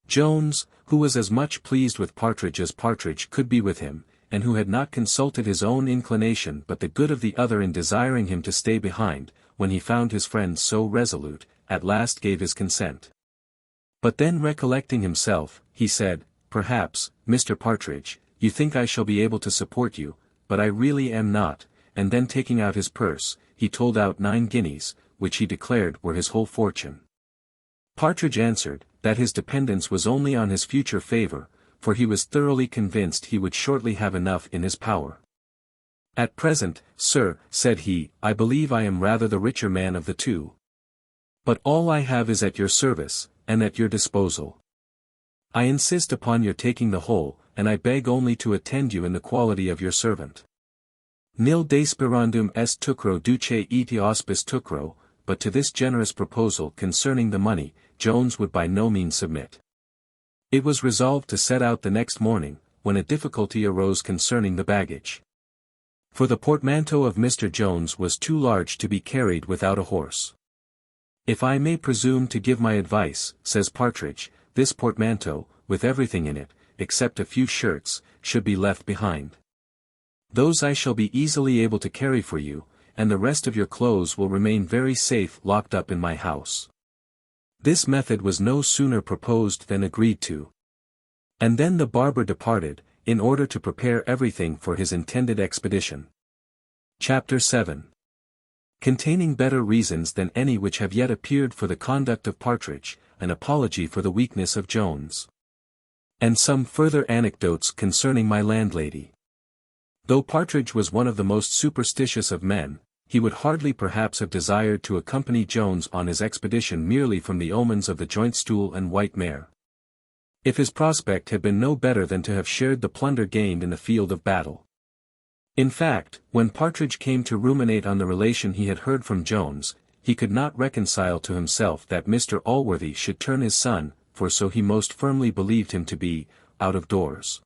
Jones, who was as much pleased with Partridge as Partridge could be with him, and who had not consulted his own inclination but the good of the other in desiring him to stay behind, when he found his friend so resolute, at last gave his consent. But then recollecting himself, he said, "Perhaps, Mr. Partridge, you think I shall be able to support you, but I really am not," and then taking out his purse, he told out 9 guineas, which he declared were his whole fortune. Partridge answered, that his dependence was only on his future favour, for he was thoroughly convinced he would shortly have enough in his power. "At present, sir," said he, "I believe I am rather the richer man of the two. But all I have is at your service, and at your disposal. I insist upon your taking the whole, and I beg only to attend you in the quality of your servant. Nil desperandum est tucro duce eti auspis tucro," but to this generous proposal concerning the money, Jones would by no means submit. It was resolved to set out the next morning, when a difficulty arose concerning the baggage. For the portmanteau of Mr. Jones was too large to be carried without a horse. "If I may presume to give my advice," says Partridge, "this portmanteau, with everything in it, except a few shirts, should be left behind. Those I shall be easily able to carry for you, and the rest of your clothes will remain very safe locked up in my house." This method was no sooner proposed than agreed to. And then the barber departed, in order to prepare everything for his intended expedition. Chapter 7. Containing better reasons than any which have yet appeared for the conduct of Partridge, an apology for the weakness of Jones. And some further anecdotes concerning my landlady. Though Partridge was one of the most superstitious of men, he would hardly perhaps have desired to accompany Jones on his expedition merely from the omens of the joint stool and white mare. If his prospect had been no better than to have shared the plunder gained in the field of battle. In fact, when Partridge came to ruminate on the relation he had heard from Jones, he could not reconcile to himself that Mr. Allworthy should turn his son, for so he most firmly believed him to be, out of doors,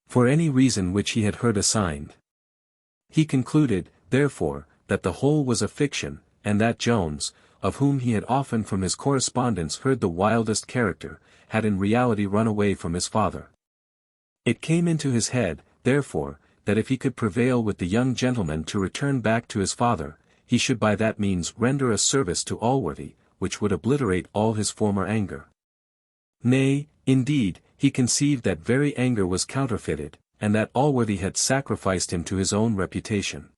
for any reason which he had heard assigned. He concluded, therefore, that the whole was a fiction, and that Jones, of whom he had often from his correspondence heard the wildest character, had in reality run away from his father. It came into his head, therefore, that if he could prevail with the young gentleman to return back to his father, he should by that means render a service to Allworthy, which would obliterate all his former anger. Nay, indeed, he conceived that very anger was counterfeited, and that Allworthy had sacrificed him to his own reputation.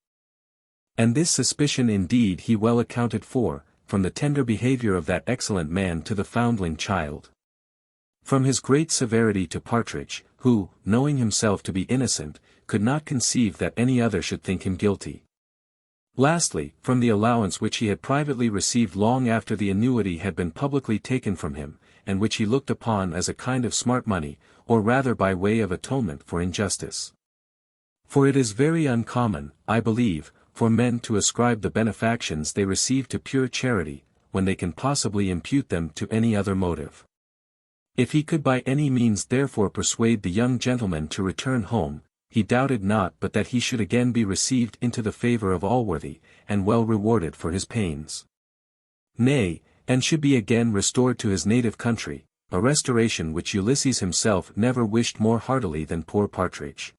And this suspicion indeed he well accounted for, from the tender behaviour of that excellent man to the foundling child. From his great severity to Partridge, who, knowing himself to be innocent, could not conceive that any other should think him guilty. Lastly, from the allowance which he had privately received long after the annuity had been publicly taken from him, and which he looked upon as a kind of smart money, or rather by way of atonement for injustice. For it is very uncommon, I believe, for men to ascribe the benefactions they receive to pure charity, when they can possibly impute them to any other motive. If he could by any means therefore persuade the young gentleman to return home, he doubted not but that he should again be received into the favour of Allworthy, and well rewarded for his pains. Nay, and should be again restored to his native country, a restoration which Ulysses himself never wished more heartily than poor Partridge.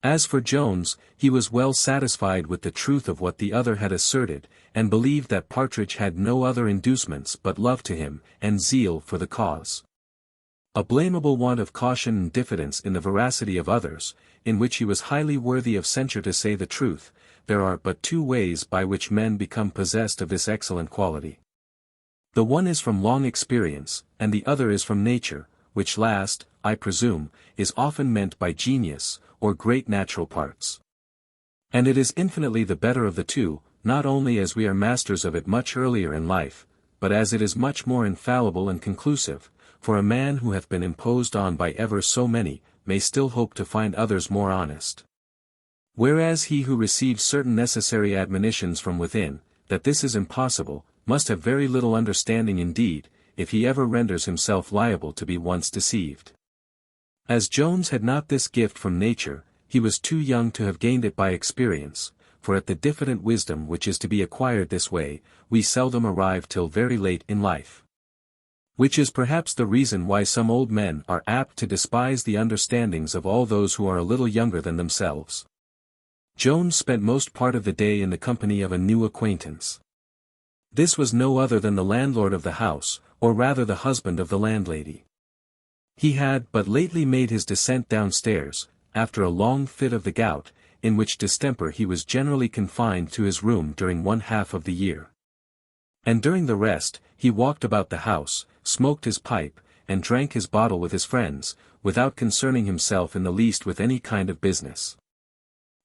As for Jones, he was well satisfied with the truth of what the other had asserted, and believed that Partridge had no other inducements but love to him, and zeal for the cause. A blamable want of caution and diffidence in the veracity of others, in which he was highly worthy of censure to say the truth. There are but 2 ways by which men become possessed of this excellent quality. The one is from long experience, and the other is from nature, which last, I presume, is often meant by genius, or great natural parts. And it is infinitely the better of the two, not only as we are masters of it much earlier in life, but as it is much more infallible and conclusive, for a man who hath been imposed on by ever so many, may still hope to find others more honest. Whereas he who receives certain necessary admonitions from within, that this is impossible, must have very little understanding indeed, if he ever renders himself liable to be once deceived. As Jones had not this gift from nature, he was too young to have gained it by experience, for at the diffident wisdom which is to be acquired this way, we seldom arrive till very late in life. Which is perhaps the reason why some old men are apt to despise the understandings of all those who are a little younger than themselves. Jones spent most part of the day in the company of a new acquaintance. This was no other than the landlord of the house, or rather the husband of the landlady. He had but lately made his descent downstairs, after a long fit of the gout, in which distemper he was generally confined to his room during 1/2 of the year. And during the rest, he walked about the house, smoked his pipe, and drank his bottle with his friends, without concerning himself in the least with any kind of business.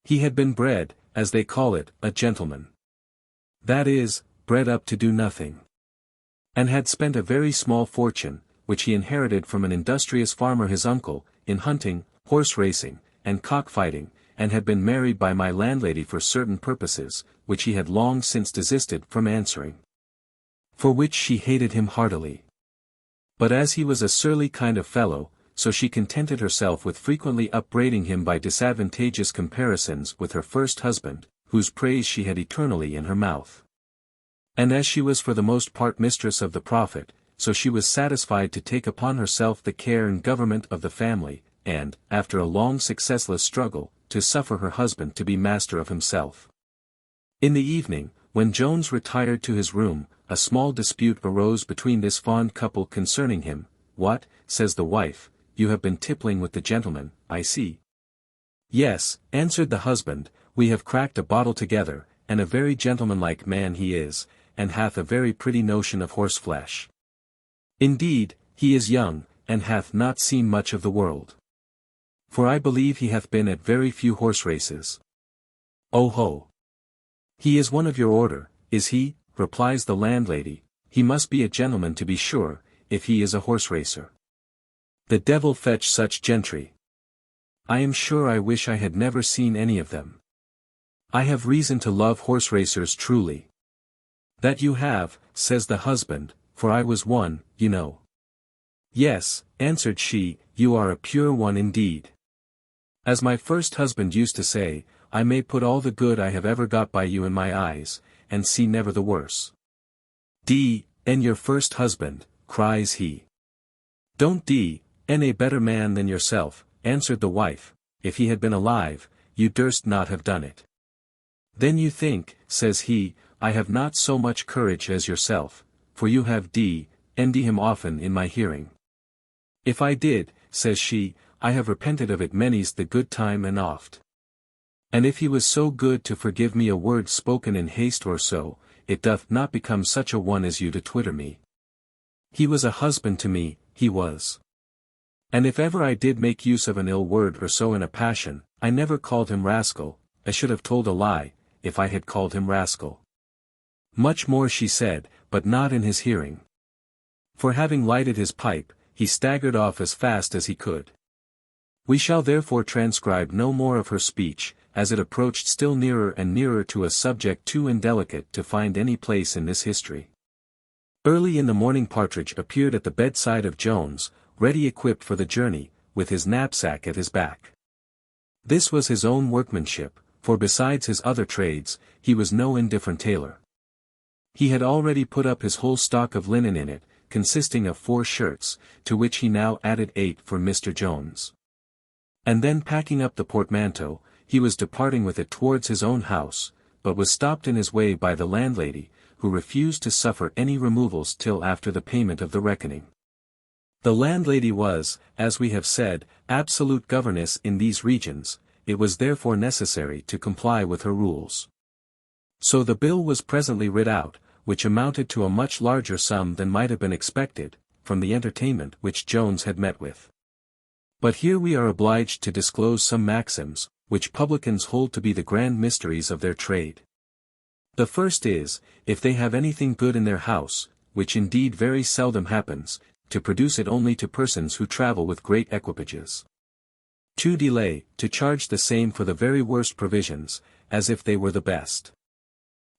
He had been bred, as they call it, a gentleman. That is, bred up to do nothing. And had spent a very small fortune, which he inherited from an industrious farmer his uncle, in hunting, horse racing, and cockfighting, and had been married by my landlady for certain purposes, which he had long since desisted from answering. For which she hated him heartily. But as he was a surly kind of fellow, so she contented herself with frequently upbraiding him by disadvantageous comparisons with her first husband, whose praise she had eternally in her mouth. And as she was for the most part mistress of the prophet, so she was satisfied to take upon herself the care and government of the family, and, after a long successless struggle, to suffer her husband to be master of himself. In the evening, when Jones retired to his room, a small dispute arose between this fond couple concerning him. "What," says the wife, "you have been tippling with the gentleman, I see." "Yes," answered the husband, "we have cracked a bottle together, and a very gentlemanlike man he is, and hath a very pretty notion of horseflesh. Indeed, he is young, and hath not seen much of the world. For I believe he hath been at very few horse races." "Oh ho! He is one of your order, is he?" replies the landlady. "He must be a gentleman to be sure, if he is a horse racer. The devil fetch such gentry. I am sure I wish I had never seen any of them. I have reason to love horse racers truly." "That you have," says the husband, "for I was one, you know." "Yes," answered she, "you are a pure one indeed. As my first husband used to say, I may put all the good I have ever got by you in my eyes, and see never the worse." "D—n your first husband," cries he. "Don't D—n a better man than yourself," answered the wife. "If he had been alive, you durst not have done it." "Then you think," says he, "I have not so much courage as yourself, for you have D—n'd him often in my hearing." "If I did," says she, "I have repented of it many's the good time and oft. And if he was so good to forgive me a word spoken in haste or so, it doth not become such a one as you to twitter me. He was a husband to me, he was. And if ever I did make use of an ill word or so in a passion, I never called him rascal. I should have told a lie, if I had called him rascal." Much more she said, but not in his hearing. For having lighted his pipe, he staggered off as fast as he could. We shall therefore transcribe no more of her speech, as it approached still nearer and nearer to a subject too indelicate to find any place in this history. Early in the morning Partridge appeared at the bedside of Jones, ready equipped for the journey, with his knapsack at his back. This was his own workmanship, for besides his other trades, he was no indifferent tailor. He had already put up his whole stock of linen in it, consisting of 4 shirts, to which he now added 8 for Mr. Jones. And then packing up the portmanteau, he was departing with it towards his own house, but was stopped in his way by the landlady, who refused to suffer any removals till after the payment of the reckoning. The landlady was, as we have said, absolute governess in these regions. It was therefore necessary to comply with her rules. So the bill was presently writ out, which amounted to a much larger sum than might have been expected, from the entertainment which Jones had met with. But here we are obliged to disclose some maxims, which publicans hold to be the grand mysteries of their trade. The first is, if they have anything good in their house, which indeed very seldom happens, to produce it only to persons who travel with great equipages. 2. Delay, to charge the same for the very worst provisions, as if they were the best.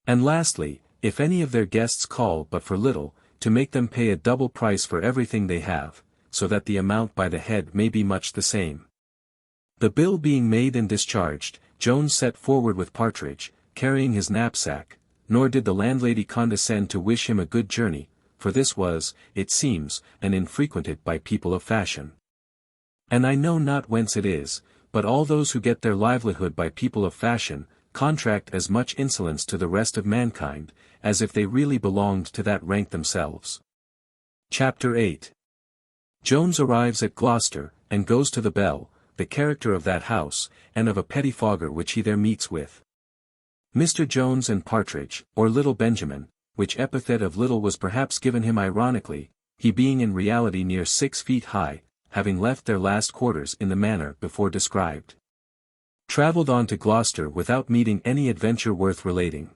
And lastly, if any of their guests call but for little, to make them pay a double price for everything they have, so that the amount by the head may be much the same. The bill being made and discharged, Jones set forward with Partridge, carrying his knapsack, nor did the landlady condescend to wish him a good journey, for this was, it seems, an inn frequented by people of fashion. And I know not whence it is, but all those who get their livelihood by people of fashion, contract as much insolence to the rest of mankind, as if they really belonged to that rank themselves. Chapter 8. Jones arrives at Gloucester, and goes to the Bell, the character of that house, and of a pettifogger which he there meets with. Mr. Jones and Partridge, or Little Benjamin, which epithet of little was perhaps given him ironically, he being in reality near 6 feet high, having left their last quarters in the manner before described, travelled on to Gloucester without meeting any adventure worth relating.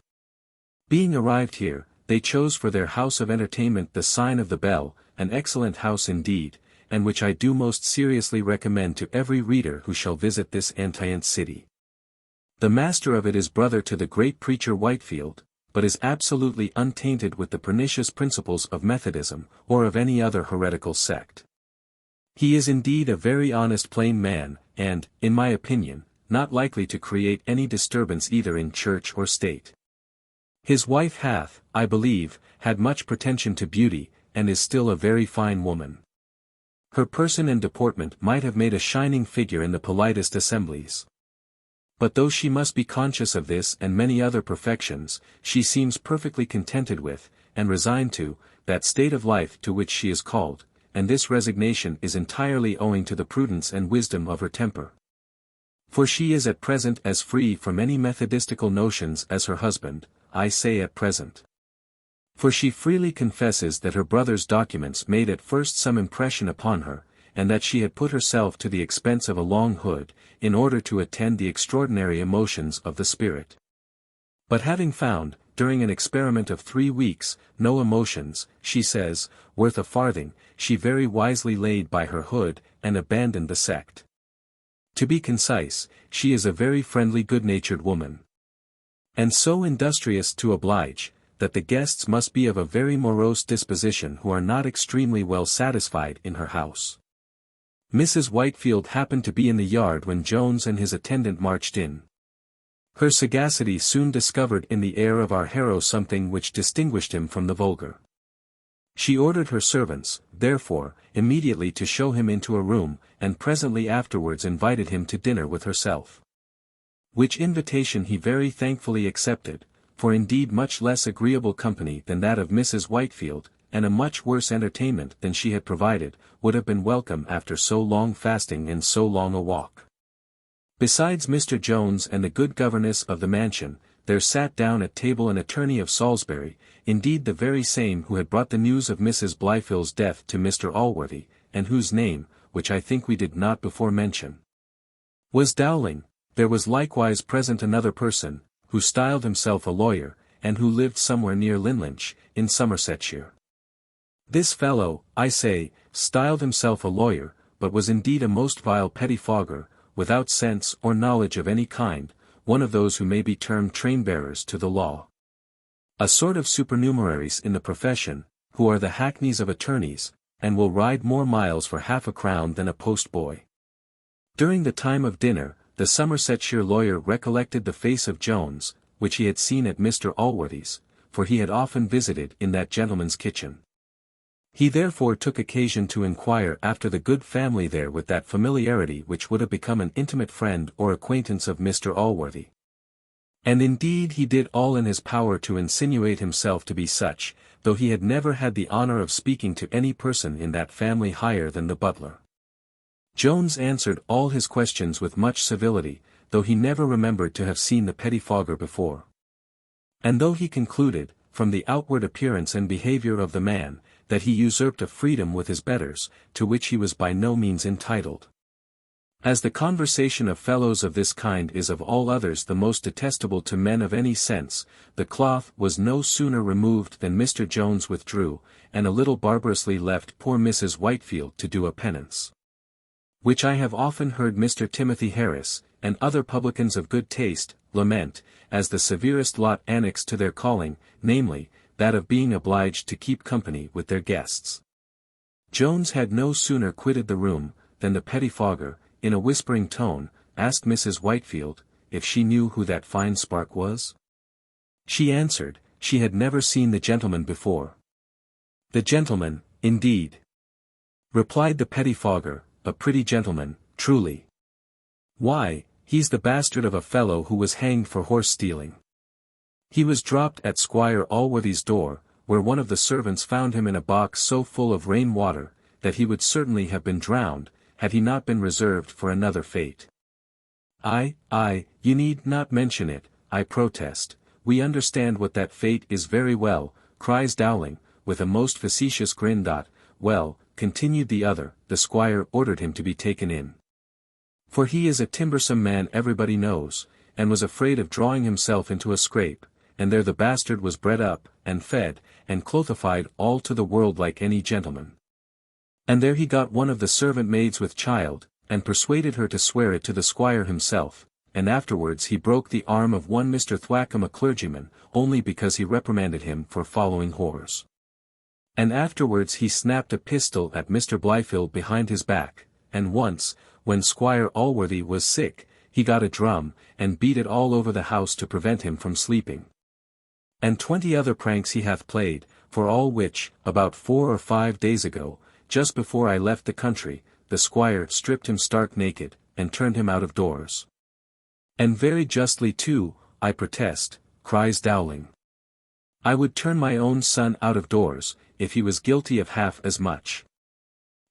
Being arrived here, they chose for their house of entertainment the Sign of the Bell, an excellent house indeed, and which I do most seriously recommend to every reader who shall visit this ancient city. The master of it is brother to the great preacher Whitefield, but is absolutely untainted with the pernicious principles of Methodism, or of any other heretical sect. He is indeed a very honest plain man, and, in my opinion, not likely to create any disturbance either in church or state. His wife hath, I believe, had much pretension to beauty, and is still a very fine woman. Her person and deportment might have made a shining figure in the politest assemblies. But though she must be conscious of this and many other perfections, she seems perfectly contented with, and resigned to, that state of life to which she is called, and this resignation is entirely owing to the prudence and wisdom of her temper. For she is at present as free from any methodistical notions as her husband, I say at present. For she freely confesses that her brother's documents made at first some impression upon her, and that she had put herself to the expense of a long hood, in order to attend the extraordinary emotions of the spirit. But having found, during an experiment of 3 weeks, no emotions, she says, worth a farthing, she very wisely laid by her hood, and abandoned the sect. To be concise, she is a very friendly good-natured woman. And so industrious to oblige, that the guests must be of a very morose disposition who are not extremely well satisfied in her house. Mrs. Whitefield happened to be in the yard when Jones and his attendant marched in. Her sagacity soon discovered in the air of our hero something which distinguished him from the vulgar. She ordered her servants, therefore, immediately to show him into a room, and presently afterwards invited him to dinner with herself. Which invitation he very thankfully accepted, for indeed much less agreeable company than that of Mrs. Whitefield, and a much worse entertainment than she had provided, would have been welcome after so long fasting and so long a walk. Besides Mr. Jones and the good governess of the mansion, there sat down at table an attorney of Salisbury, indeed the very same who had brought the news of Mrs. Blifil's death to Mr. Allworthy, and whose name, which I think we did not before mention, was Dowling. There was likewise present another person, who styled himself a lawyer, and who lived somewhere near Linlinch, in Somersetshire. This fellow, I say, styled himself a lawyer, but was indeed a most vile pettifogger, without sense or knowledge of any kind, one of those who may be termed train-bearers to the law. A sort of supernumeraries in the profession, who are the hackneys of attorneys, and will ride more miles for half a crown than a post-boy. During the time of dinner, the Somersetshire lawyer recollected the face of Jones, which he had seen at Mr. Allworthy's, for he had often visited in that gentleman's kitchen. He therefore took occasion to inquire after the good family there with that familiarity which would have become an intimate friend or acquaintance of Mr. Allworthy. And indeed he did all in his power to insinuate himself to be such, though he had never had the honour of speaking to any person in that family higher than the butler. Jones answered all his questions with much civility, though he never remembered to have seen the pettifogger before. And though he concluded, from the outward appearance and behaviour of the man, that he usurped a freedom with his betters, to which he was by no means entitled. As the conversation of fellows of this kind is of all others the most detestable to men of any sense, the cloth was no sooner removed than Mr. Jones withdrew, and a little barbarously left poor Mrs. Whitefield to do a penance, which I have often heard Mr. Timothy Harris, and other publicans of good taste, lament, as the severest lot annexed to their calling, namely, that of being obliged to keep company with their guests. Jones had no sooner quitted the room, than the pettifogger, in a whispering tone, asked Mrs. Whitefield, if she knew who that fine spark was? She answered, she had never seen the gentleman before. The gentleman, indeed, replied the pettifogger, a pretty gentleman, truly. Why, he's the bastard of a fellow who was hanged for horse stealing. He was dropped at Squire Allworthy's door, where one of the servants found him in a box so full of rain water, that he would certainly have been drowned, had he not been reserved for another fate. You need not mention it, I protest, we understand what that fate is very well, cries Dowling, with a most facetious grin. Well, continued the other, the squire ordered him to be taken in. For he is a timbersome man everybody knows, and was afraid of drawing himself into a scrape, and there the bastard was bred up, and fed, and clothified all to the world like any gentleman. And there he got one of the servant maids with child, and persuaded her to swear it to the squire himself, and afterwards he broke the arm of one Mr. Thwackum, a clergyman, only because he reprimanded him for following whores. And afterwards he snapped a pistol at Mr. Blifil behind his back, and once, when Squire Allworthy was sick, he got a drum, and beat it all over the house to prevent him from sleeping. And 20 other pranks he hath played, for all which, about 4 or 5 days ago, just before I left the country, the squire stripped him stark naked, and turned him out of doors. And very justly too, I protest, cries Dowling. I would turn my own son out of doors, if he was guilty of half as much.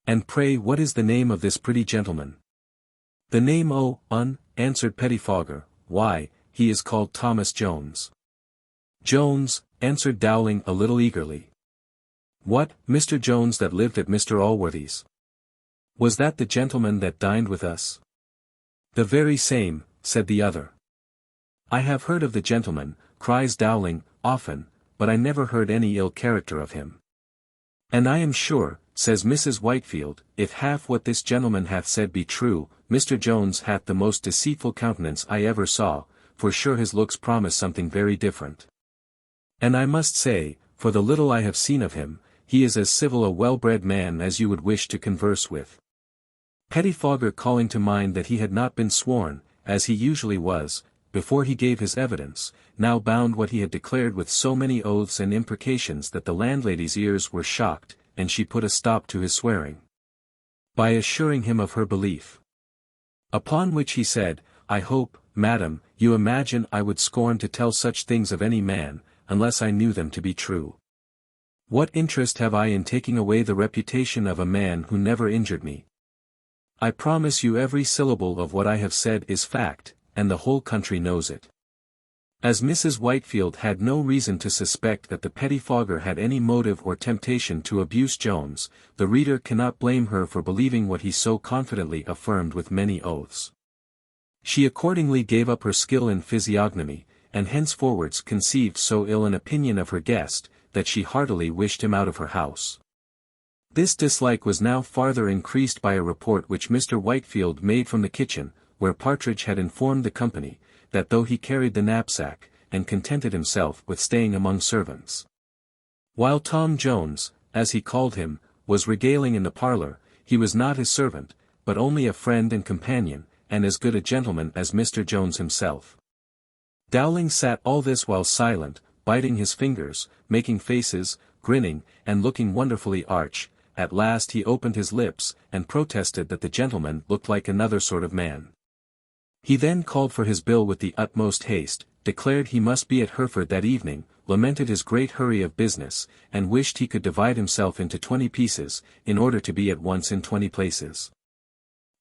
And pray what is the name of this pretty gentleman? The name answered Pettifogger, why, he is called Thomas Jones. Jones, answered Dowling a little eagerly. What, Mr. Jones that lived at Mr. Allworthy's? Was that the gentleman that dined with us? The very same, said the other. I have heard of the gentleman, cries Dowling, often, but I never heard any ill character of him. And I am sure, says Mrs. Whitefield, if half what this gentleman hath said be true, Mr. Jones hath the most deceitful countenance I ever saw, for sure his looks promise something very different. And I must say, for the little I have seen of him, he is as civil a well-bred man as you would wish to converse with. Pettifogger, calling to mind that he had not been sworn, as he usually was, before he gave his evidence, now bound what he had declared with so many oaths and imprecations that the landlady's ears were shocked, and she put a stop to his swearing, by assuring him of her belief. Upon which he said, I hope, madam, you imagine I would scorn to tell such things of any man, unless I knew them to be true. What interest have I in taking away the reputation of a man who never injured me? I promise you every syllable of what I have said is fact, and the whole country knows it. As Mrs. Whitefield had no reason to suspect that the pettifogger had any motive or temptation to abuse Jones, the reader cannot blame her for believing what he so confidently affirmed with many oaths. She accordingly gave up her skill in physiognomy, and henceforwards conceived so ill an opinion of her guest, that she heartily wished him out of her house. This dislike was now farther increased by a report which Mr. Whitefield made from the kitchen, where Partridge had informed the company, that though he carried the knapsack, and contented himself with staying among servants, while Tom Jones, as he called him, was regaling in the parlour, he was not his servant, but only a friend and companion, and as good a gentleman as Mr. Jones himself. Dowling sat all this while silent, biting his fingers, making faces, grinning, and looking wonderfully arch. At last he opened his lips, and protested that the gentleman looked like another sort of man. He then called for his bill with the utmost haste, declared he must be at Hereford that evening, lamented his great hurry of business, and wished he could divide himself into 20 pieces, in order to be at once in 20 places.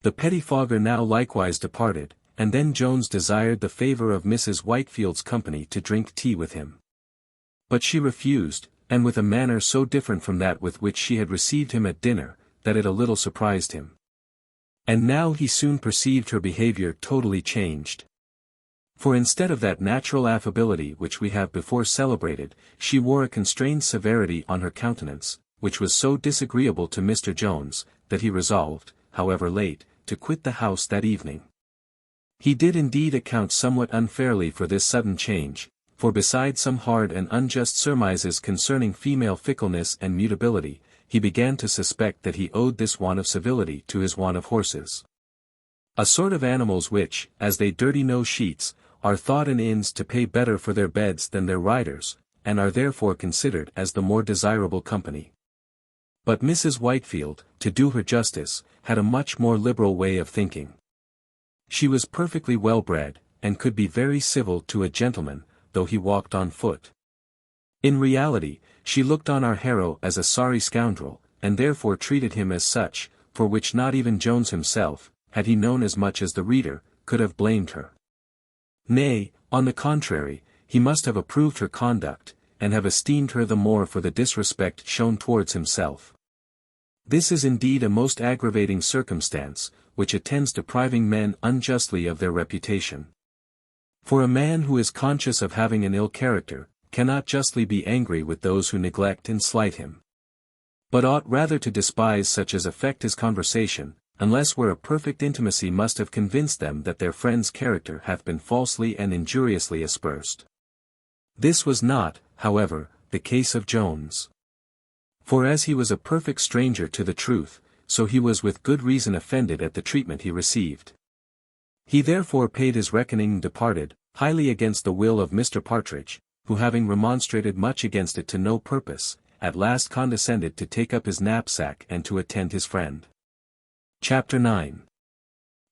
The pettifogger now likewise departed, and then Jones desired the favour of Mrs. Whitefield's company to drink tea with him. But she refused, and with a manner so different from that with which she had received him at dinner, that it a little surprised him. And now he soon perceived her behaviour totally changed. For instead of that natural affability which we have before celebrated, she wore a constrained severity on her countenance, which was so disagreeable to Mr. Jones, that he resolved, however late, to quit the house that evening. He did indeed account somewhat unfairly for this sudden change, for besides some hard and unjust surmises concerning female fickleness and mutability, he began to suspect that he owed this want of civility to his want of horses. A sort of animals which, as they dirty no sheets, are thought in inns to pay better for their beds than their riders, and are therefore considered as the more desirable company. But Mrs. Whitefield, to do her justice, had a much more liberal way of thinking. She was perfectly well bred, and could be very civil to a gentleman, though he walked on foot. In reality, she looked on our hero as a sorry scoundrel, and therefore treated him as such, for which not even Jones himself, had he known as much as the reader, could have blamed her. Nay, on the contrary, he must have approved her conduct, and have esteemed her the more for the disrespect shown towards himself. This is indeed a most aggravating circumstance, which attends depriving men unjustly of their reputation. For a man who is conscious of having an ill character, cannot justly be angry with those who neglect and slight him, but ought rather to despise such as affect his conversation, unless where a perfect intimacy must have convinced them that their friend's character hath been falsely and injuriously aspersed. This was not, however, the case of Jones. For as he was a perfect stranger to the truth, so he was with good reason offended at the treatment he received. He therefore paid his reckoning and departed, highly against the will of Mr. Partridge, who having remonstrated much against it to no purpose, at last condescended to take up his knapsack and to attend his friend. Chapter 9.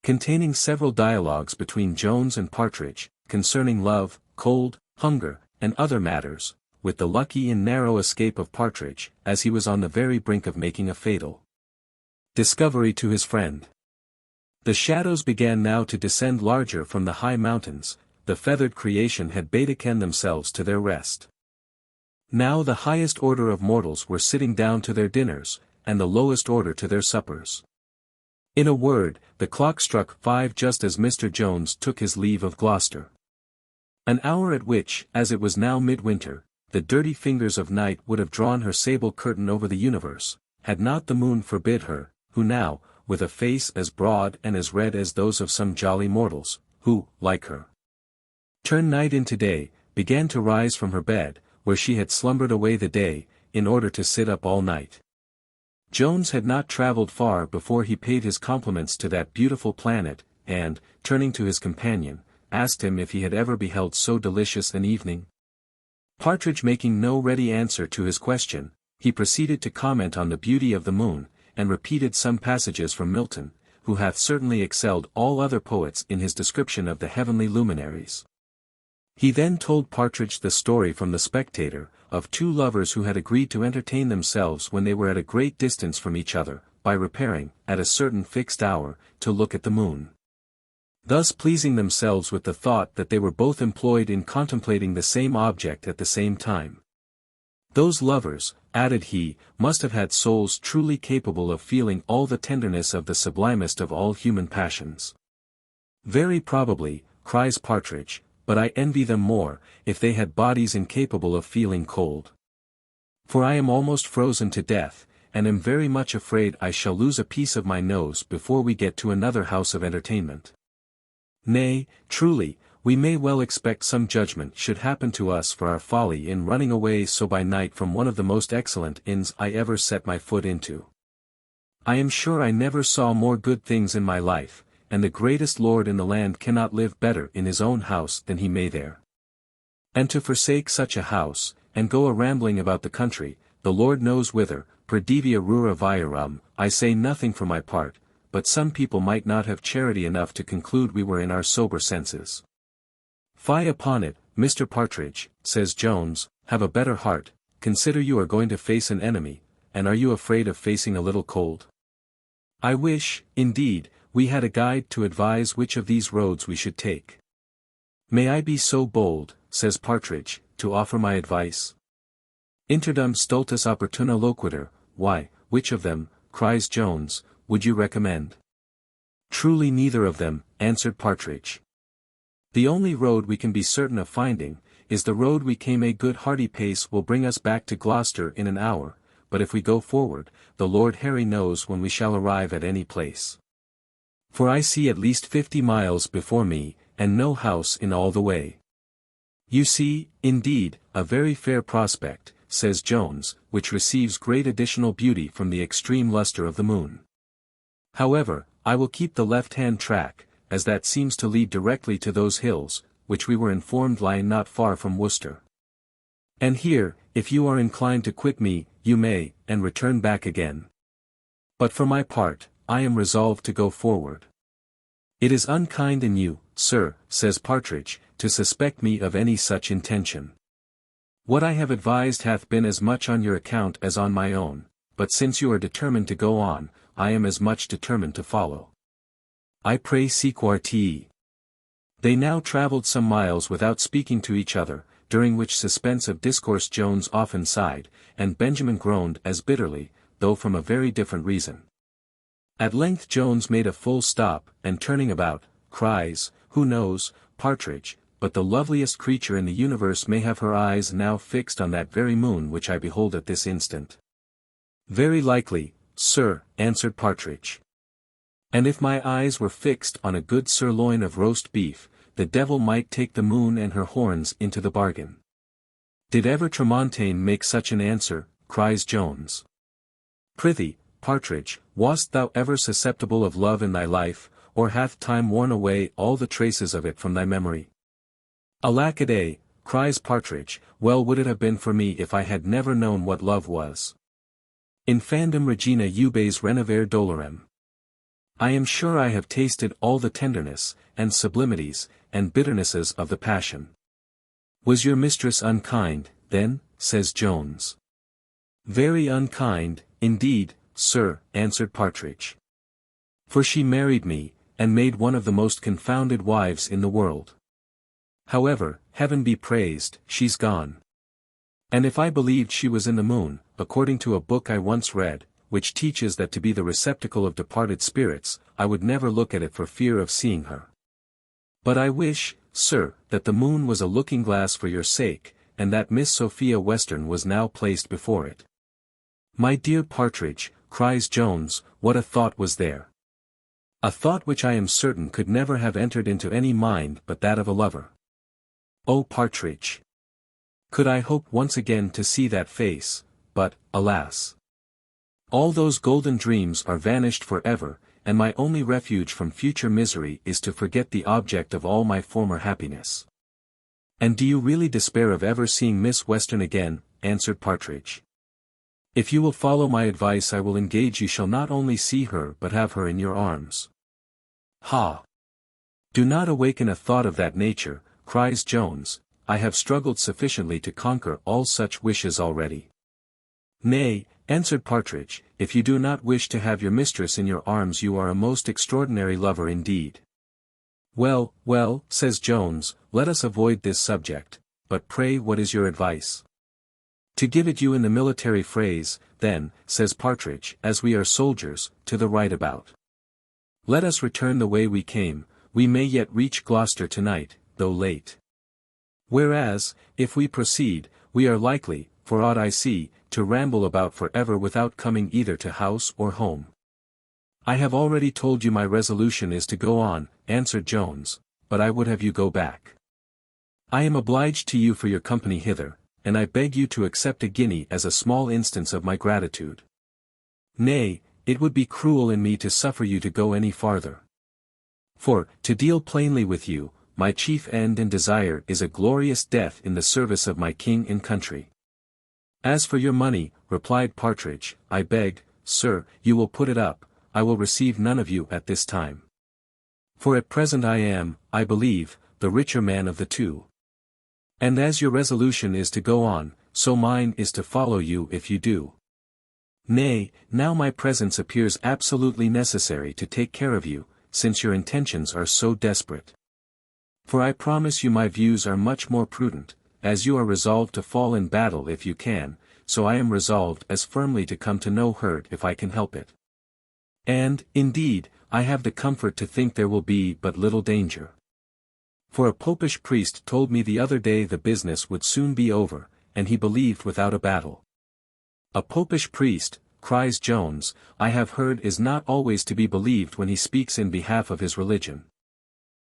Containing several dialogues between Jones and Partridge, concerning love, cold, hunger, and other matters, with the lucky and narrow escape of Partridge, as he was on the very brink of making a fatal discovery to his friend. The shadows began now to descend larger from the high mountains, the feathered creation had betaken themselves to their rest. Now the highest order of mortals were sitting down to their dinners, and the lowest order to their suppers. In a word, the clock struck 5 just as Mr. Jones took his leave of Gloucester. An hour at which, as it was now midwinter, the dirty fingers of night would have drawn her sable curtain over the universe, had not the moon forbid her, who now, with a face as broad and as red as those of some jolly mortals, who, like her, turn night into day, began to rise from her bed, where she had slumbered away the day, in order to sit up all night. Jones had not travelled far before he paid his compliments to that beautiful planet, and, turning to his companion, asked him if he had ever beheld so delicious an evening. Partridge making no ready answer to his question, he proceeded to comment on the beauty of the moon, and repeated some passages from Milton, who hath certainly excelled all other poets in his description of the heavenly luminaries. He then told Partridge the story from the Spectator, of 2 lovers who had agreed to entertain themselves when they were at a great distance from each other, by repairing, at a certain fixed hour, to look at the moon, thus pleasing themselves with the thought that they were both employed in contemplating the same object at the same time. Those lovers, added he, must have had souls truly capable of feeling all the tenderness of the sublimest of all human passions. Very probably, cries Partridge, but I envy them more, if they had bodies incapable of feeling cold. For I am almost frozen to death, and am very much afraid I shall lose a piece of my nose before we get to another house of entertainment. Nay, truly, we may well expect some judgment should happen to us for our folly in running away so by night from one of the most excellent inns I ever set my foot into. I am sure I never saw more good things in my life, and the greatest lord in the land cannot live better in his own house than he may there. And to forsake such a house, and go a-rambling about the country, the Lord knows whither, per divia rura viarum, I say nothing for my part, but some people might not have charity enough to conclude we were in our sober senses. Fie upon it, Mr. Partridge, says Jones, have a better heart, consider you are going to face an enemy, and are you afraid of facing a little cold? I wish, indeed, we had a guide to advise which of these roads we should take. May I be so bold, says Partridge, to offer my advice? Interdum stultus opportuna loquitur, why, which of them, cries Jones, would you recommend? Truly neither of them, answered Partridge. The only road we can be certain of finding, is the road we came. A good hearty pace will bring us back to Gloucester in an hour, but if we go forward, the Lord Harry knows when we shall arrive at any place. For I see at least 50 miles before me, and no house in all the way. You see, indeed, a very fair prospect, says Jones, which receives great additional beauty from the extreme lustre of the moon. However, I will keep the left-hand track, as that seems to lead directly to those hills, which we were informed lie not far from Worcester. And here, if you are inclined to quit me, you may, and return back again. But for my part, I am resolved to go forward. It is unkind in you, sir, says Partridge, to suspect me of any such intention. What I have advised hath been as much on your account as on my own, but since you are determined to go on, I am as much determined to follow. I pray sequarte. They now travelled some miles without speaking to each other, during which suspense of discourse Jones often sighed, and Benjamin groaned as bitterly, though from a very different reason. At length Jones made a full stop, and turning about, cries, "Who knows, Partridge, but the loveliest creature in the universe may have her eyes now fixed on that very moon which I behold at this instant?" "Very likely, sir," answered Partridge. "And if my eyes were fixed on a good sirloin of roast beef, the devil might take the moon and her horns into the bargain." "Did ever Tremontaine make such an answer?" cries Jones. "Prithee, Partridge, wast thou ever susceptible of love in thy life, or hath time worn away all the traces of it from thy memory?" "Alack a day," cries Partridge, "well would it have been for me if I had never known what love was. Infandum regina ubes renover dolorem. I am sure I have tasted all the tenderness, and sublimities, and bitternesses of the passion." "Was your mistress unkind, then?" says Jones. "Very unkind, indeed, sir," answered Partridge. "For she married me, and made one of the most confounded wives in the world. However, heaven be praised, she's gone. And if I believed she was in the moon, according to a book I once read, which teaches that to be the receptacle of departed spirits, I would never look at it for fear of seeing her. But I wish, sir, that the moon was a looking-glass for your sake, and that Miss Sophia Western was now placed before it." "My dear Partridge," cries Jones, "what a thought was there! A thought which I am certain could never have entered into any mind but that of a lover. Oh Partridge! Could I hope once again to see that face, but, alas! All those golden dreams are vanished for ever, and my only refuge from future misery is to forget the object of all my former happiness." "And do you really despair of ever seeing Miss Western again?" answered Partridge. "If you will follow my advice I will engage you shall not only see her but have her in your arms." "Ha! Do not awaken a thought of that nature," cries Jones, "I have struggled sufficiently to conquer all such wishes already." "Nay," answered Partridge, "if you do not wish to have your mistress in your arms you are a most extraordinary lover indeed." "Well, well," says Jones, "let us avoid this subject, but pray what is your advice?" "To give it you in the military phrase, then," says Partridge, "as we are soldiers, to the right about. Let us return the way we came, we may yet reach Gloucester tonight, though late. Whereas, if we proceed, we are likely, for aught I see, to ramble about for ever without coming either to house or home." "I have already told you my resolution is to go on," answered Jones, "but I would have you go back. I am obliged to you for your company hither, and I beg you to accept a guinea as a small instance of my gratitude. Nay, it would be cruel in me to suffer you to go any farther. For, to deal plainly with you, my chief end and desire is a glorious death in the service of my king and country." "As for your money," replied Partridge, "I beg, sir, you will put it up, I will receive none of you at this time. For at present I am, I believe, the richer man of the two. And as your resolution is to go on, so mine is to follow you if you do. Nay, now my presence appears absolutely necessary to take care of you, since your intentions are so desperate. For I promise you my views are much more prudent, as you are resolved to fall in battle if you can, so I am resolved as firmly to come to no hurt if I can help it. And, indeed, I have the comfort to think there will be but little danger. For a popish priest told me the other day the business would soon be over, and he believed without a battle." "A popish priest," cries Jones, "I have heard is not always to be believed when he speaks in behalf of his religion."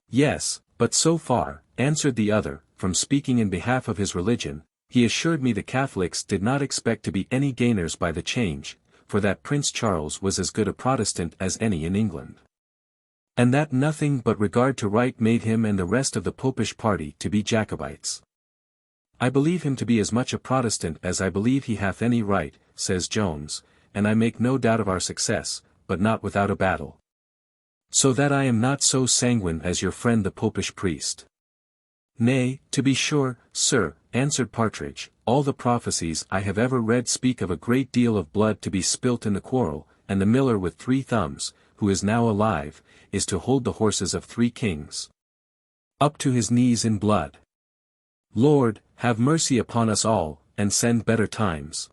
"Yes, but so far," answered the other, "from speaking in behalf of his religion, he assured me the Catholics did not expect to be any gainers by the change, for that Prince Charles was as good a Protestant as any in England. And that nothing but regard to right made him and the rest of the popish party to be Jacobites. I believe him to be as much a Protestant as I believe he hath any right, says Jones, and I make no doubt of our success, but not without a battle. So that I am not so sanguine as your friend the popish priest. Nay, to be sure, sir, answered Partridge, all the prophecies I have ever read speak of a great deal of blood to be spilt in the quarrel, and the miller with 3 thumbs, who is now alive, is to hold the horses of 3 kings. Up to his knees in blood. Lord, have mercy upon us all, and send better times.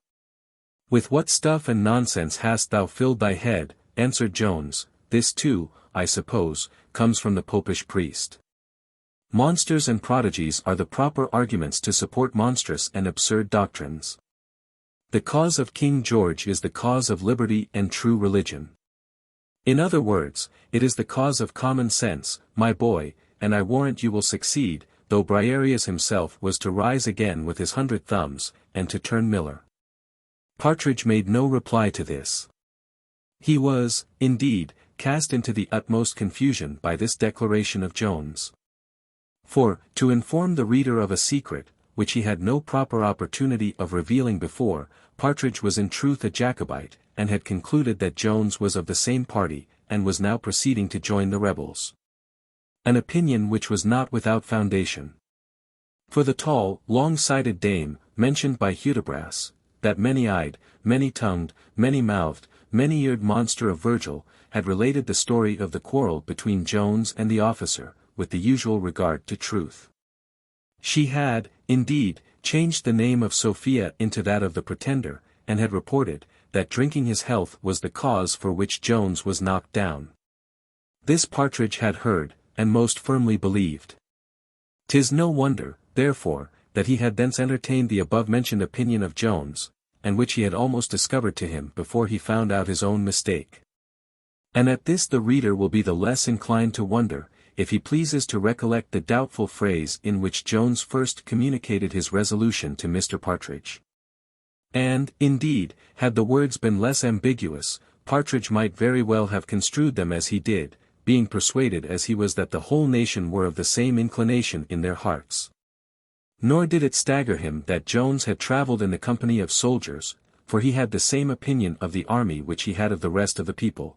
With what stuff and nonsense hast thou filled thy head, answered Jones, this too, I suppose, comes from the popish priest. Monsters and prodigies are the proper arguments to support monstrous and absurd doctrines. The cause of King George is the cause of liberty and true religion. In other words, it is the cause of common sense, my boy, and I warrant you will succeed, though Briareus himself was to rise again with his 100 thumbs, and to turn miller. Partridge made no reply to this. He was, indeed, cast into the utmost confusion by this declaration of Jones. For, to inform the reader of a secret, which he had no proper opportunity of revealing before, Partridge was in truth a Jacobite, and had concluded that Jones was of the same party, and was now proceeding to join the rebels. An opinion which was not without foundation. For the tall, long-sighted dame, mentioned by Hudibras, that many-eyed, many-tongued, many-mouthed, many-eared monster of Virgil, had related the story of the quarrel between Jones and the officer, with the usual regard to truth. She had, indeed, changed the name of Sophia into that of the pretender, and had reported, that drinking his health was the cause for which Jones was knocked down. This Partridge had heard, and most firmly believed. 'Tis no wonder, therefore, that he had thence entertained the above-mentioned opinion of Jones, and which he had almost discovered to him before he found out his own mistake. And at this the reader will be the less inclined to wonder, if he pleases to recollect the doubtful phrase in which Jones first communicated his resolution to Mr. Partridge. And, indeed, had the words been less ambiguous, Partridge might very well have construed them as he did, being persuaded as he was that the whole nation were of the same inclination in their hearts. Nor did it stagger him that Jones had travelled in the company of soldiers, for he had the same opinion of the army which he had of the rest of the people.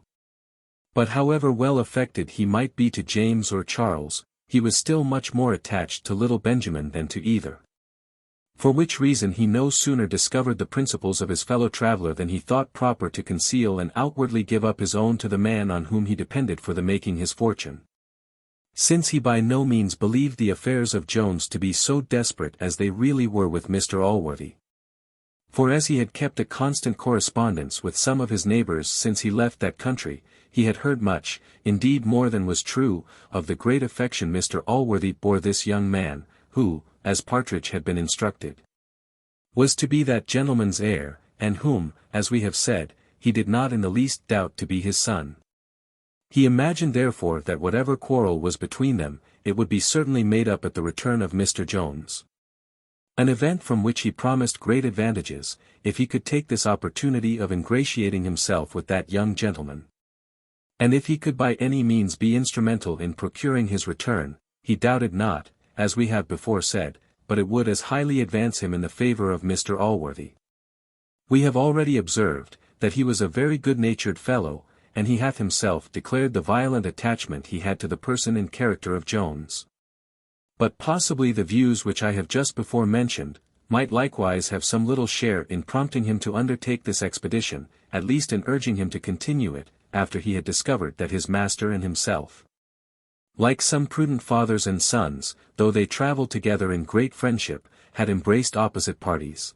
But however well affected he might be to James or Charles, he was still much more attached to little Benjamin than to either. For which reason he no sooner discovered the principles of his fellow-traveller than he thought proper to conceal and outwardly give up his own to the man on whom he depended for the making his fortune. Since he by no means believed the affairs of Jones to be so desperate as they really were with Mr. Allworthy. For as he had kept a constant correspondence with some of his neighbours since he left that country, he had heard much, indeed more than was true, of the great affection Mr. Allworthy bore this young man, who, as Partridge had been instructed, was to be that gentleman's heir, and whom, as we have said, he did not in the least doubt to be his son. He imagined therefore that whatever quarrel was between them, it would be certainly made up at the return of Mr. Jones. An event from which he promised great advantages, if he could take this opportunity of ingratiating himself with that young gentleman. And if he could by any means be instrumental in procuring his return, he doubted not, as we have before said, but it would as highly advance him in the favour of Mr. Allworthy. We have already observed, that he was a very good-natured fellow, and he hath himself declared the violent attachment he had to the person and character of Jones. But possibly the views which I have just before mentioned, might likewise have some little share in prompting him to undertake this expedition, at least in urging him to continue it, after he had discovered that his master and himself, like some prudent fathers and sons, though they travelled together in great friendship, had embraced opposite parties.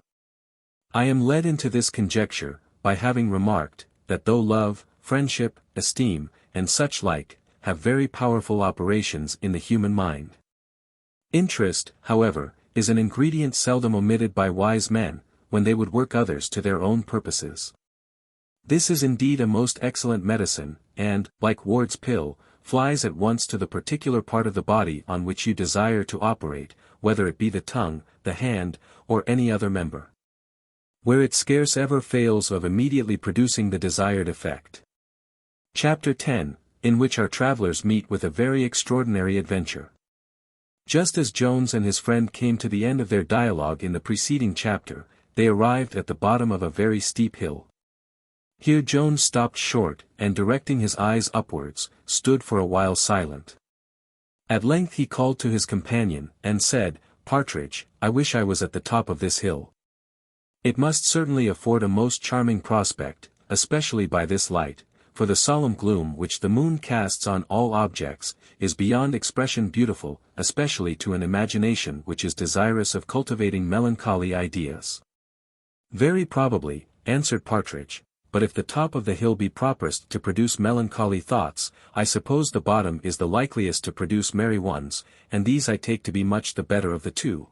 I am led into this conjecture, by having remarked, that though love, friendship, esteem, and such like, have very powerful operations in the human mind, interest, however, is an ingredient seldom omitted by wise men, when they would work others to their own purposes. This is indeed a most excellent medicine, and, like Ward's pill, flies at once to the particular part of the body on which you desire to operate, whether it be the tongue, the hand, or any other member, where it scarce ever fails of immediately producing the desired effect. Chapter 10, in which our travellers meet with a very extraordinary adventure. Just as Jones and his friend came to the end of their dialogue in the preceding chapter, they arrived at the bottom of a very steep hill. Here Jones stopped short, and directing his eyes upwards, stood for a while silent. At length he called to his companion, and said, "Partridge, I wish I was at the top of this hill. It must certainly afford a most charming prospect, especially by this light, for the solemn gloom which the moon casts on all objects, is beyond expression beautiful, especially to an imagination which is desirous of cultivating melancholy ideas." "Very probably," answered Partridge, "but if the top of the hill be properest to produce melancholy thoughts, I suppose the bottom is the likeliest to produce merry ones, and these I take to be much the better of the two.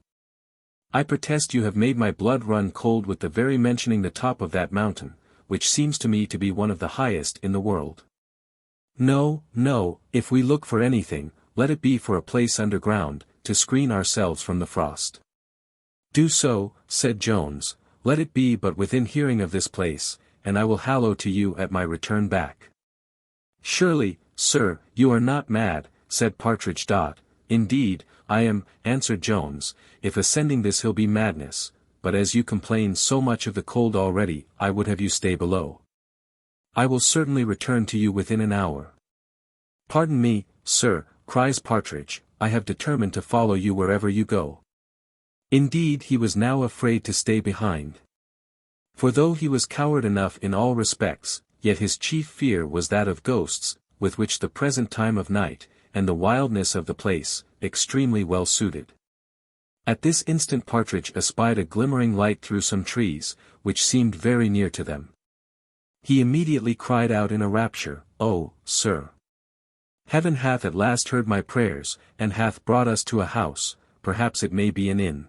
I protest you have made my blood run cold with the very mentioning the top of that mountain, which seems to me to be one of the highest in the world. No, no, if we look for anything, let it be for a place underground, to screen ourselves from the frost." "Do so," said Jones, "let it be but within hearing of this place, and I will hallo to you at my return back." "Surely, sir, you are not mad," said Partridge. "Indeed, I am," answered Jones, "if ascending this hill be madness, but as you complain so much of the cold already, I would have you stay below. I will certainly return to you within an hour." "Pardon me, sir," cries Partridge, "I have determined to follow you wherever you go." Indeed he was now afraid to stay behind. For though he was coward enough in all respects, yet his chief fear was that of ghosts, with which the present time of night, and the wildness of the place, extremely well suited. At this instant Partridge espied a glimmering light through some trees, which seemed very near to them. He immediately cried out in a rapture, "Oh, sir! Heaven hath at last heard my prayers, and hath brought us to a house, perhaps it may be an inn.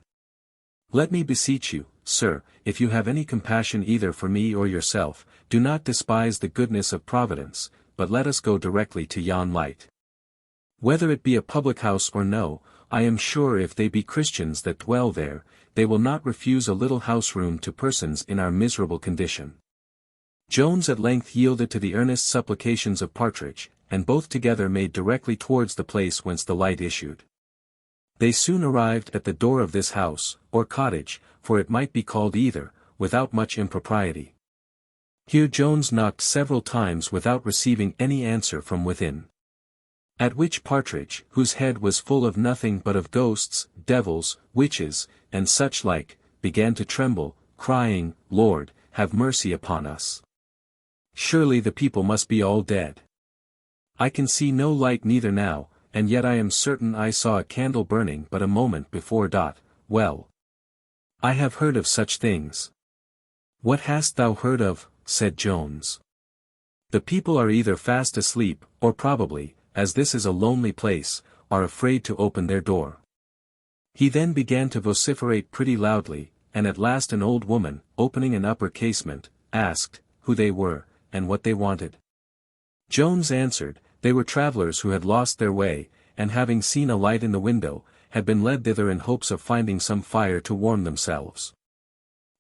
Let me beseech you, sir, if you have any compassion either for me or yourself, do not despise the goodness of Providence, but let us go directly to yon light. Whether it be a public house or no, I am sure if they be Christians that dwell there, they will not refuse a little house room to persons in our miserable condition." Jones at length yielded to the earnest supplications of Partridge, and both together made directly towards the place whence the light issued. They soon arrived at the door of this house, or cottage, for it might be called either, without much impropriety. Here Jones knocked several times without receiving any answer from within. At which Partridge, whose head was full of nothing but of ghosts, devils, witches, and such like, began to tremble, crying, "Lord, have mercy upon us. Surely the people must be all dead. I can see no light neither now, and yet I am certain I saw a candle burning but a moment before. Well, I have heard of such things." "What hast thou heard of?" said Jones. "The people are either fast asleep, or probably, as this is a lonely place, are afraid to open their door." He then began to vociferate pretty loudly, and at last an old woman, opening an upper casement, asked, who they were, and what they wanted. Jones answered, they were travellers who had lost their way, and having seen a light in the window, had been led thither in hopes of finding some fire to warm themselves.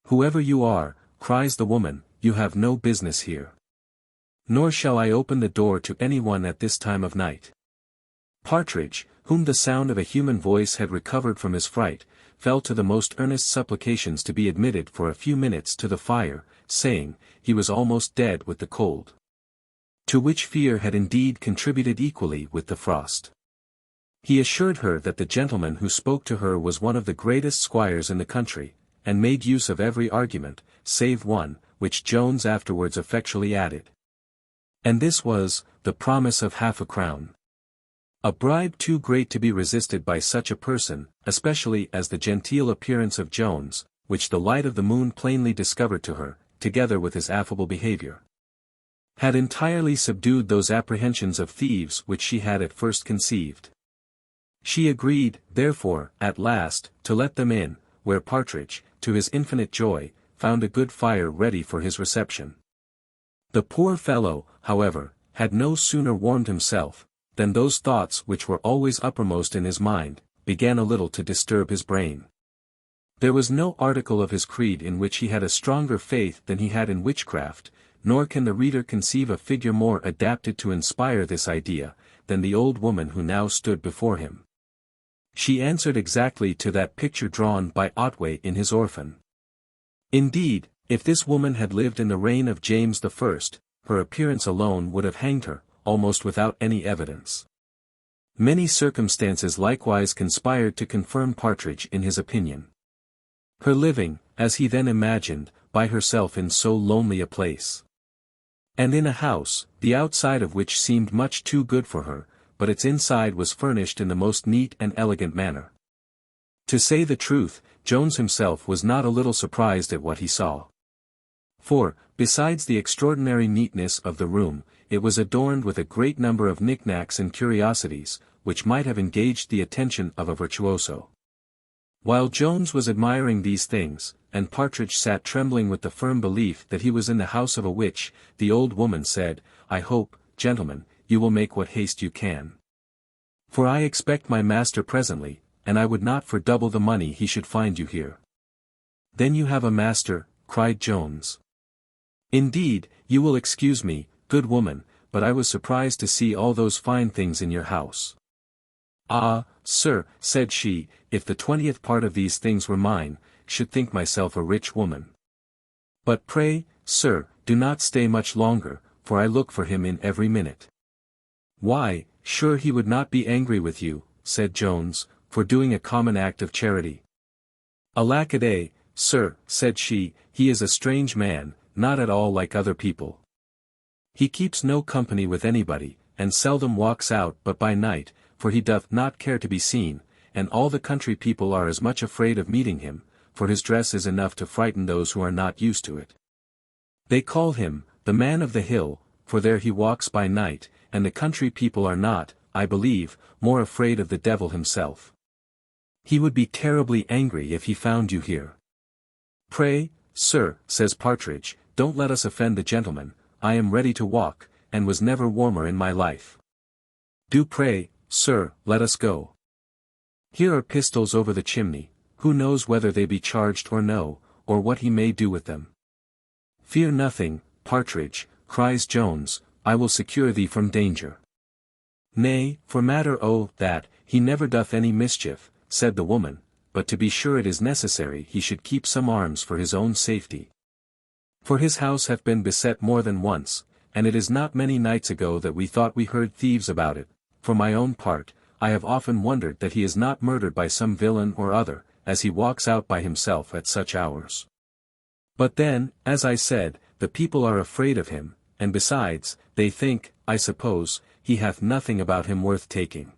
"Whoever you are," cries the woman, "you have no business here. Nor shall I open the door to any one at this time of night." Partridge, whom the sound of a human voice had recovered from his fright, fell to the most earnest supplications to be admitted for a few minutes to the fire, saying, he was almost dead with the cold. To which fear had indeed contributed equally with the frost. He assured her that the gentleman who spoke to her was one of the greatest squires in the country, and made use of every argument, save one, which Jones afterwards effectually added. And this was, the promise of £50. A bribe too great to be resisted by such a person, especially as the genteel appearance of Jones, which the light of the moon plainly discovered to her, together with his affable behavior, had entirely subdued those apprehensions of thieves which she had at first conceived. She agreed, therefore, at last, to let them in, where Partridge, to his infinite joy, found a good fire ready for his reception. The poor fellow, however, had no sooner warmed himself, than those thoughts which were always uppermost in his mind, began a little to disturb his brain. There was no article of his creed in which he had a stronger faith than he had in witchcraft, nor can the reader conceive a figure more adapted to inspire this idea, than the old woman who now stood before him. She answered exactly to that picture drawn by Otway in his Orphan. Indeed, if this woman had lived in the reign of James I, her appearance alone would have hanged her, almost without any evidence. Many circumstances likewise conspired to confirm Partridge in his opinion. Her living, as he then imagined, by herself in so lonely a place. And in a house, the outside of which seemed much too good for her, but its inside was furnished in the most neat and elegant manner. To say the truth, Jones himself was not a little surprised at what he saw. For, besides the extraordinary neatness of the room, it was adorned with a great number of knickknacks and curiosities, which might have engaged the attention of a virtuoso. While Jones was admiring these things, and Partridge sat trembling with the firm belief that he was in the house of a witch, the old woman said, "I hope, gentlemen, you will make what haste you can. For I expect my master presently, and I would not for double the money he should find you here." "Then you have a master," cried Jones. "Indeed, you will excuse me, good woman, but I was surprised to see all those fine things in your house." "Ah, sir," said she, "if the 20th part of these things were mine, should think myself a rich woman. But pray, sir, do not stay much longer, for I look for him in every minute." "Why, sure he would not be angry with you," said Jones, "for doing a common act of charity." "Alack a day, sir," said she, "he is a strange man, not at all like other people. He keeps no company with anybody, and seldom walks out but by night, for he doth not care to be seen, and all the country people are as much afraid of meeting him, for his dress is enough to frighten those who are not used to it. They call him, the man of the hill, for there he walks by night, and the country people are not, I believe, more afraid of the devil himself. He would be terribly angry if he found you here." "Pray, sir," says Partridge, "don't let us offend the gentleman, I am ready to walk, and was never warmer in my life. Do pray, sir, let us go. Here are pistols over the chimney, who knows whether they be charged or no, or what he may do with them." "Fear nothing, Partridge," cries Jones, "I will secure thee from danger." "Nay, for matter o' that, he never doth any mischief," said the woman, "but to be sure it is necessary he should keep some arms for his own safety. For his house hath been beset more than once, and it is not many nights ago that we thought we heard thieves about it. For my own part, I have often wondered that he is not murdered by some villain or other, as he walks out by himself at such hours. But then, as I said, the people are afraid of him, and besides, they think, I suppose, he hath nothing about him worth taking.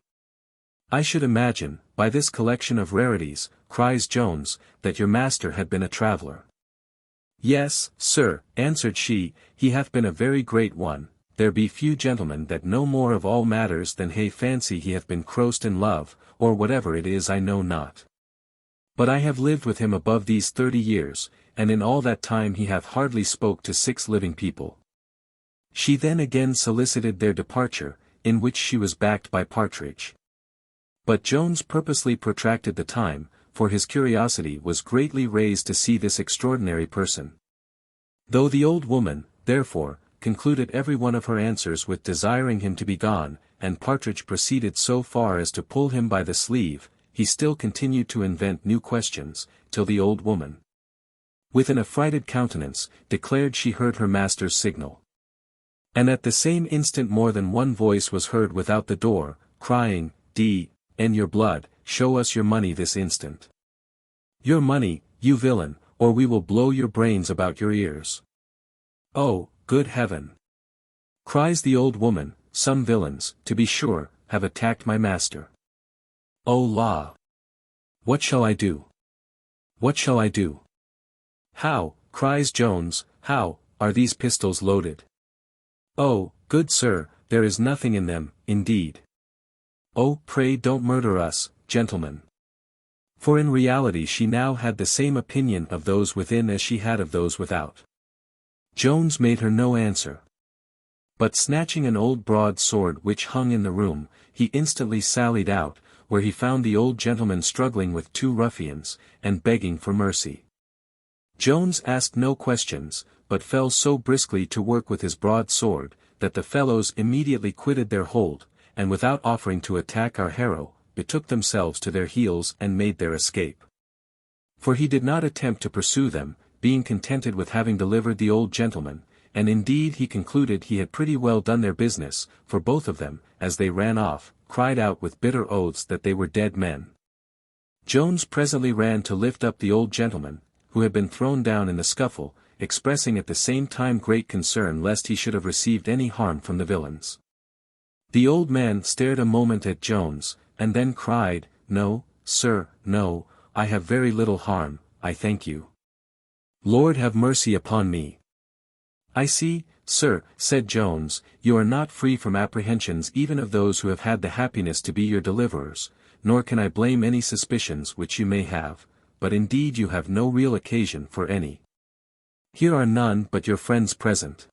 I should imagine, by this collection of rarities," cries Jones, "that your master had been a traveller." "Yes, sir," answered she, "he hath been a very great one. There be few gentlemen that know more of all matters than he fancy he hath been crossed in love, or whatever it is I know not. But I have lived with him above these 30 years, and in all that time he hath hardly spoke to 6 living people." She then again solicited their departure, in which she was backed by Partridge. But Jones purposely protracted the time, for his curiosity was greatly raised to see this extraordinary person. Though the old woman, therefore, concluded every one of her answers with desiring him to be gone, and Partridge proceeded so far as to pull him by the sleeve, he still continued to invent new questions, till the old woman, with an affrighted countenance, declared she heard her master's signal. And at the same instant more than one voice was heard without the door, crying, "D—n your blood, show us your money this instant. Your money, you villain, or we will blow your brains about your ears." "Oh, good heaven!" cries the old woman, "some villains, to be sure, have attacked my master. Oh la! What shall I do? What shall I do?" "How," cries Jones, "how, are these pistols loaded?" "Oh, good sir, there is nothing in them, indeed." "Oh, pray don't murder us, gentlemen." For in reality she now had the same opinion of those within as she had of those without. Jones made her no answer. But snatching an old broadsword which hung in the room, he instantly sallied out, where he found the old gentleman struggling with 2 ruffians, and begging for mercy. Jones asked no questions, but fell so briskly to work with his broad sword, that the fellows immediately quitted their hold, and without offering to attack our hero, betook themselves to their heels and made their escape. For he did not attempt to pursue them, being contented with having delivered the old gentleman, and indeed he concluded he had pretty well done their business, for both of them, as they ran off, cried out with bitter oaths that they were dead men. Jones presently ran to lift up the old gentleman, who had been thrown down in the scuffle, expressing at the same time great concern lest he should have received any harm from the villains. The old man stared a moment at Jones, and then cried, "No, sir, no, I have very little harm, I thank you. Lord have mercy upon me." "I see, sir," said Jones, "you are not free from apprehensions even of those who have had the happiness to be your deliverers, nor can I blame any suspicions which you may have, but indeed you have no real occasion for any. Here are none but your friends present.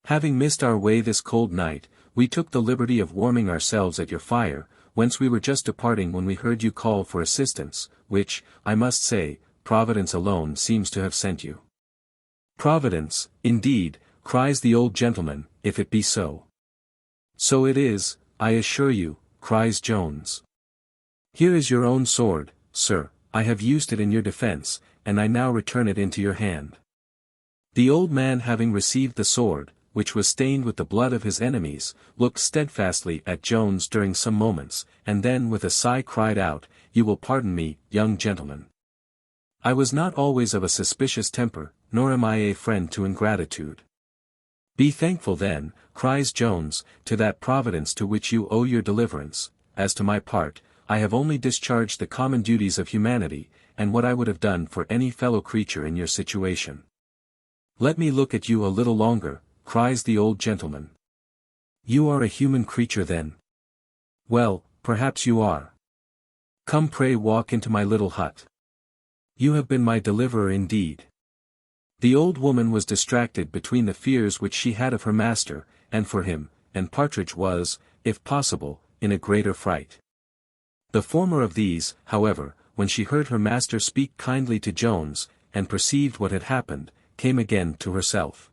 Having missed our way this cold night, we took the liberty of warming ourselves at your fire, whence we were just departing when we heard you call for assistance, which, I must say, Providence alone seems to have sent you." "Providence, indeed," cries the old gentleman, "if it be so." "So it is, I assure you," cries Jones. "Here is your own sword, sir, I have used it in your defense, and I now return it into your hand." The old man having received the sword, which was stained with the blood of his enemies, looked steadfastly at Jones during some moments, and then with a sigh cried out, "You will pardon me, young gentleman. I was not always of a suspicious temper, nor am I a friend to ingratitude." "Be thankful then," cries Jones, "to that Providence to which you owe your deliverance. As to my part, I have only discharged the common duties of humanity, and what I would have done for any fellow creature in your situation." "Let me look at you a little longer," cries the old gentleman. "You are a human creature then? Well, perhaps you are. Come, pray walk into my little hut. You have been my deliverer indeed." The old woman was distracted between the fears which she had of her master, and for him, and Partridge was, if possible, in a greater fright. The former of these, however, when she heard her master speak kindly to Jones, and perceived what had happened, came again to herself.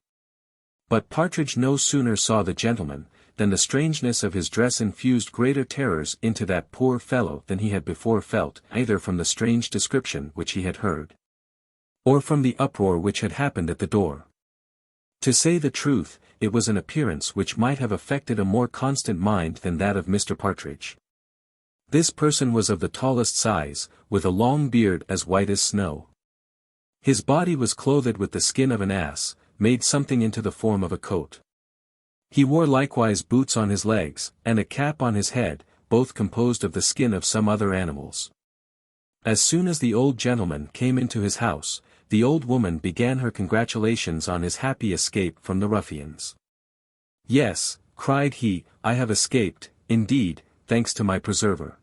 But Partridge no sooner saw the gentleman, than the strangeness of his dress infused greater terrors into that poor fellow than he had before felt, either from the strange description which he had heard, or from the uproar which had happened at the door. To say the truth, it was an appearance which might have affected a more constant mind than that of Mr. Partridge. This person was of the tallest size, with a long beard as white as snow. His body was clothed with the skin of an ass, made something into the form of a coat. He wore likewise boots on his legs, and a cap on his head, both composed of the skin of some other animals. As soon as the old gentleman came into his house, the old woman began her congratulations on his happy escape from the ruffians. "Yes," cried he, "I have escaped, indeed, thanks to my preserver.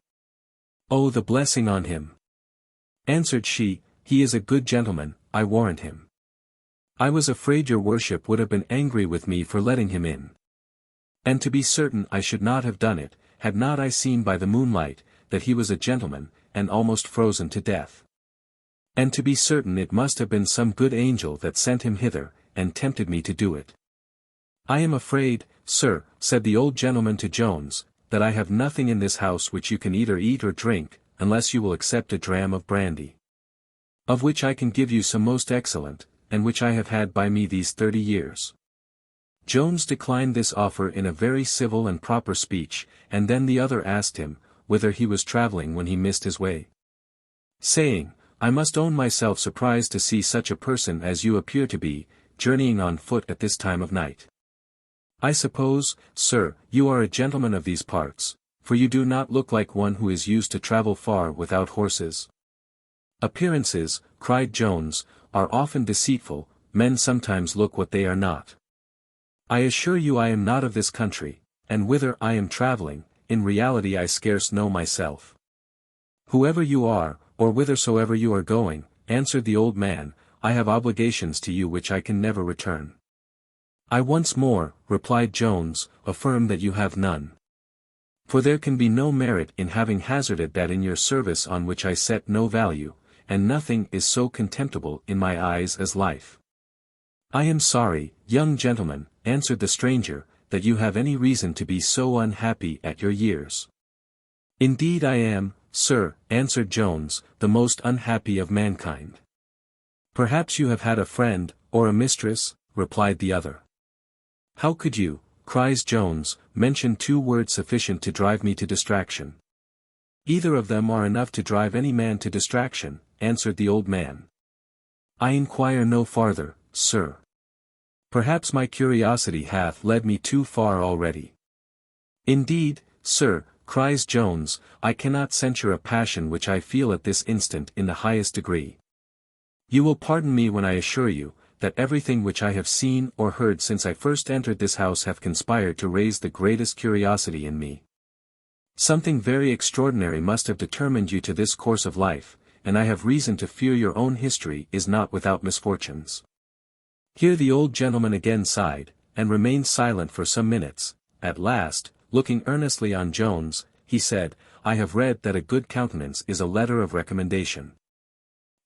Oh, the blessing on him!" Answered she, "He is a good gentleman, I warrant him. I was afraid your worship would have been angry with me for letting him in. And to be certain I should not have done it, had not I seen by the moonlight, that he was a gentleman, and almost frozen to death. And to be certain it must have been some good angel that sent him hither, and tempted me to do it. I am afraid, sir," said the old gentleman to Jones, "that I have nothing in this house which you can either eat or drink, unless you will accept a dram of brandy, of which I can give you some most excellent, and which I have had by me these 30 years. Jones declined this offer in a very civil and proper speech, and then the other asked him, whither he was travelling when he missed his way, saying, "I must own myself surprised to see such a person as you appear to be, journeying on foot at this time of night. I suppose, sir, you are a gentleman of these parts, for you do not look like one who is used to travel far without horses." "Appearances," cried Jones, "are often deceitful, men sometimes look what they are not. I assure you I am not of this country, and whither I am travelling, in reality I scarce know myself." "Whoever you are, or whithersoever you are going," answered the old man, "I have obligations to you which I can never return." "I once more," replied Jones, "affirm that you have none. For there can be no merit in having hazarded that in your service on which I set no value, and nothing is so contemptible in my eyes as life. "I am sorry, young gentleman," answered the stranger, "that you have any reason to be so unhappy at your years." "Indeed I am, sir," answered Jones, "the most unhappy of mankind." "Perhaps you have had a friend, or a mistress," replied the other. "How could you," cries Jones, "mention 2 words sufficient to drive me to distraction?" "Either of them are enough to drive any man to distraction," answered the old man. "I inquire no farther, sir. Perhaps my curiosity hath led me too far already." "Indeed, sir," cries Jones, "I cannot censure a passion which I feel at this instant in the highest degree. You will pardon me when I assure you, that everything which I have seen or heard since I first entered this house hath conspired to raise the greatest curiosity in me. Something very extraordinary must have determined you to this course of life, and I have reason to fear your own history is not without misfortunes." Here the old gentleman again sighed, and remained silent for some minutes. At last, looking earnestly on Jones, he said, "I have read that a good countenance is a letter of recommendation.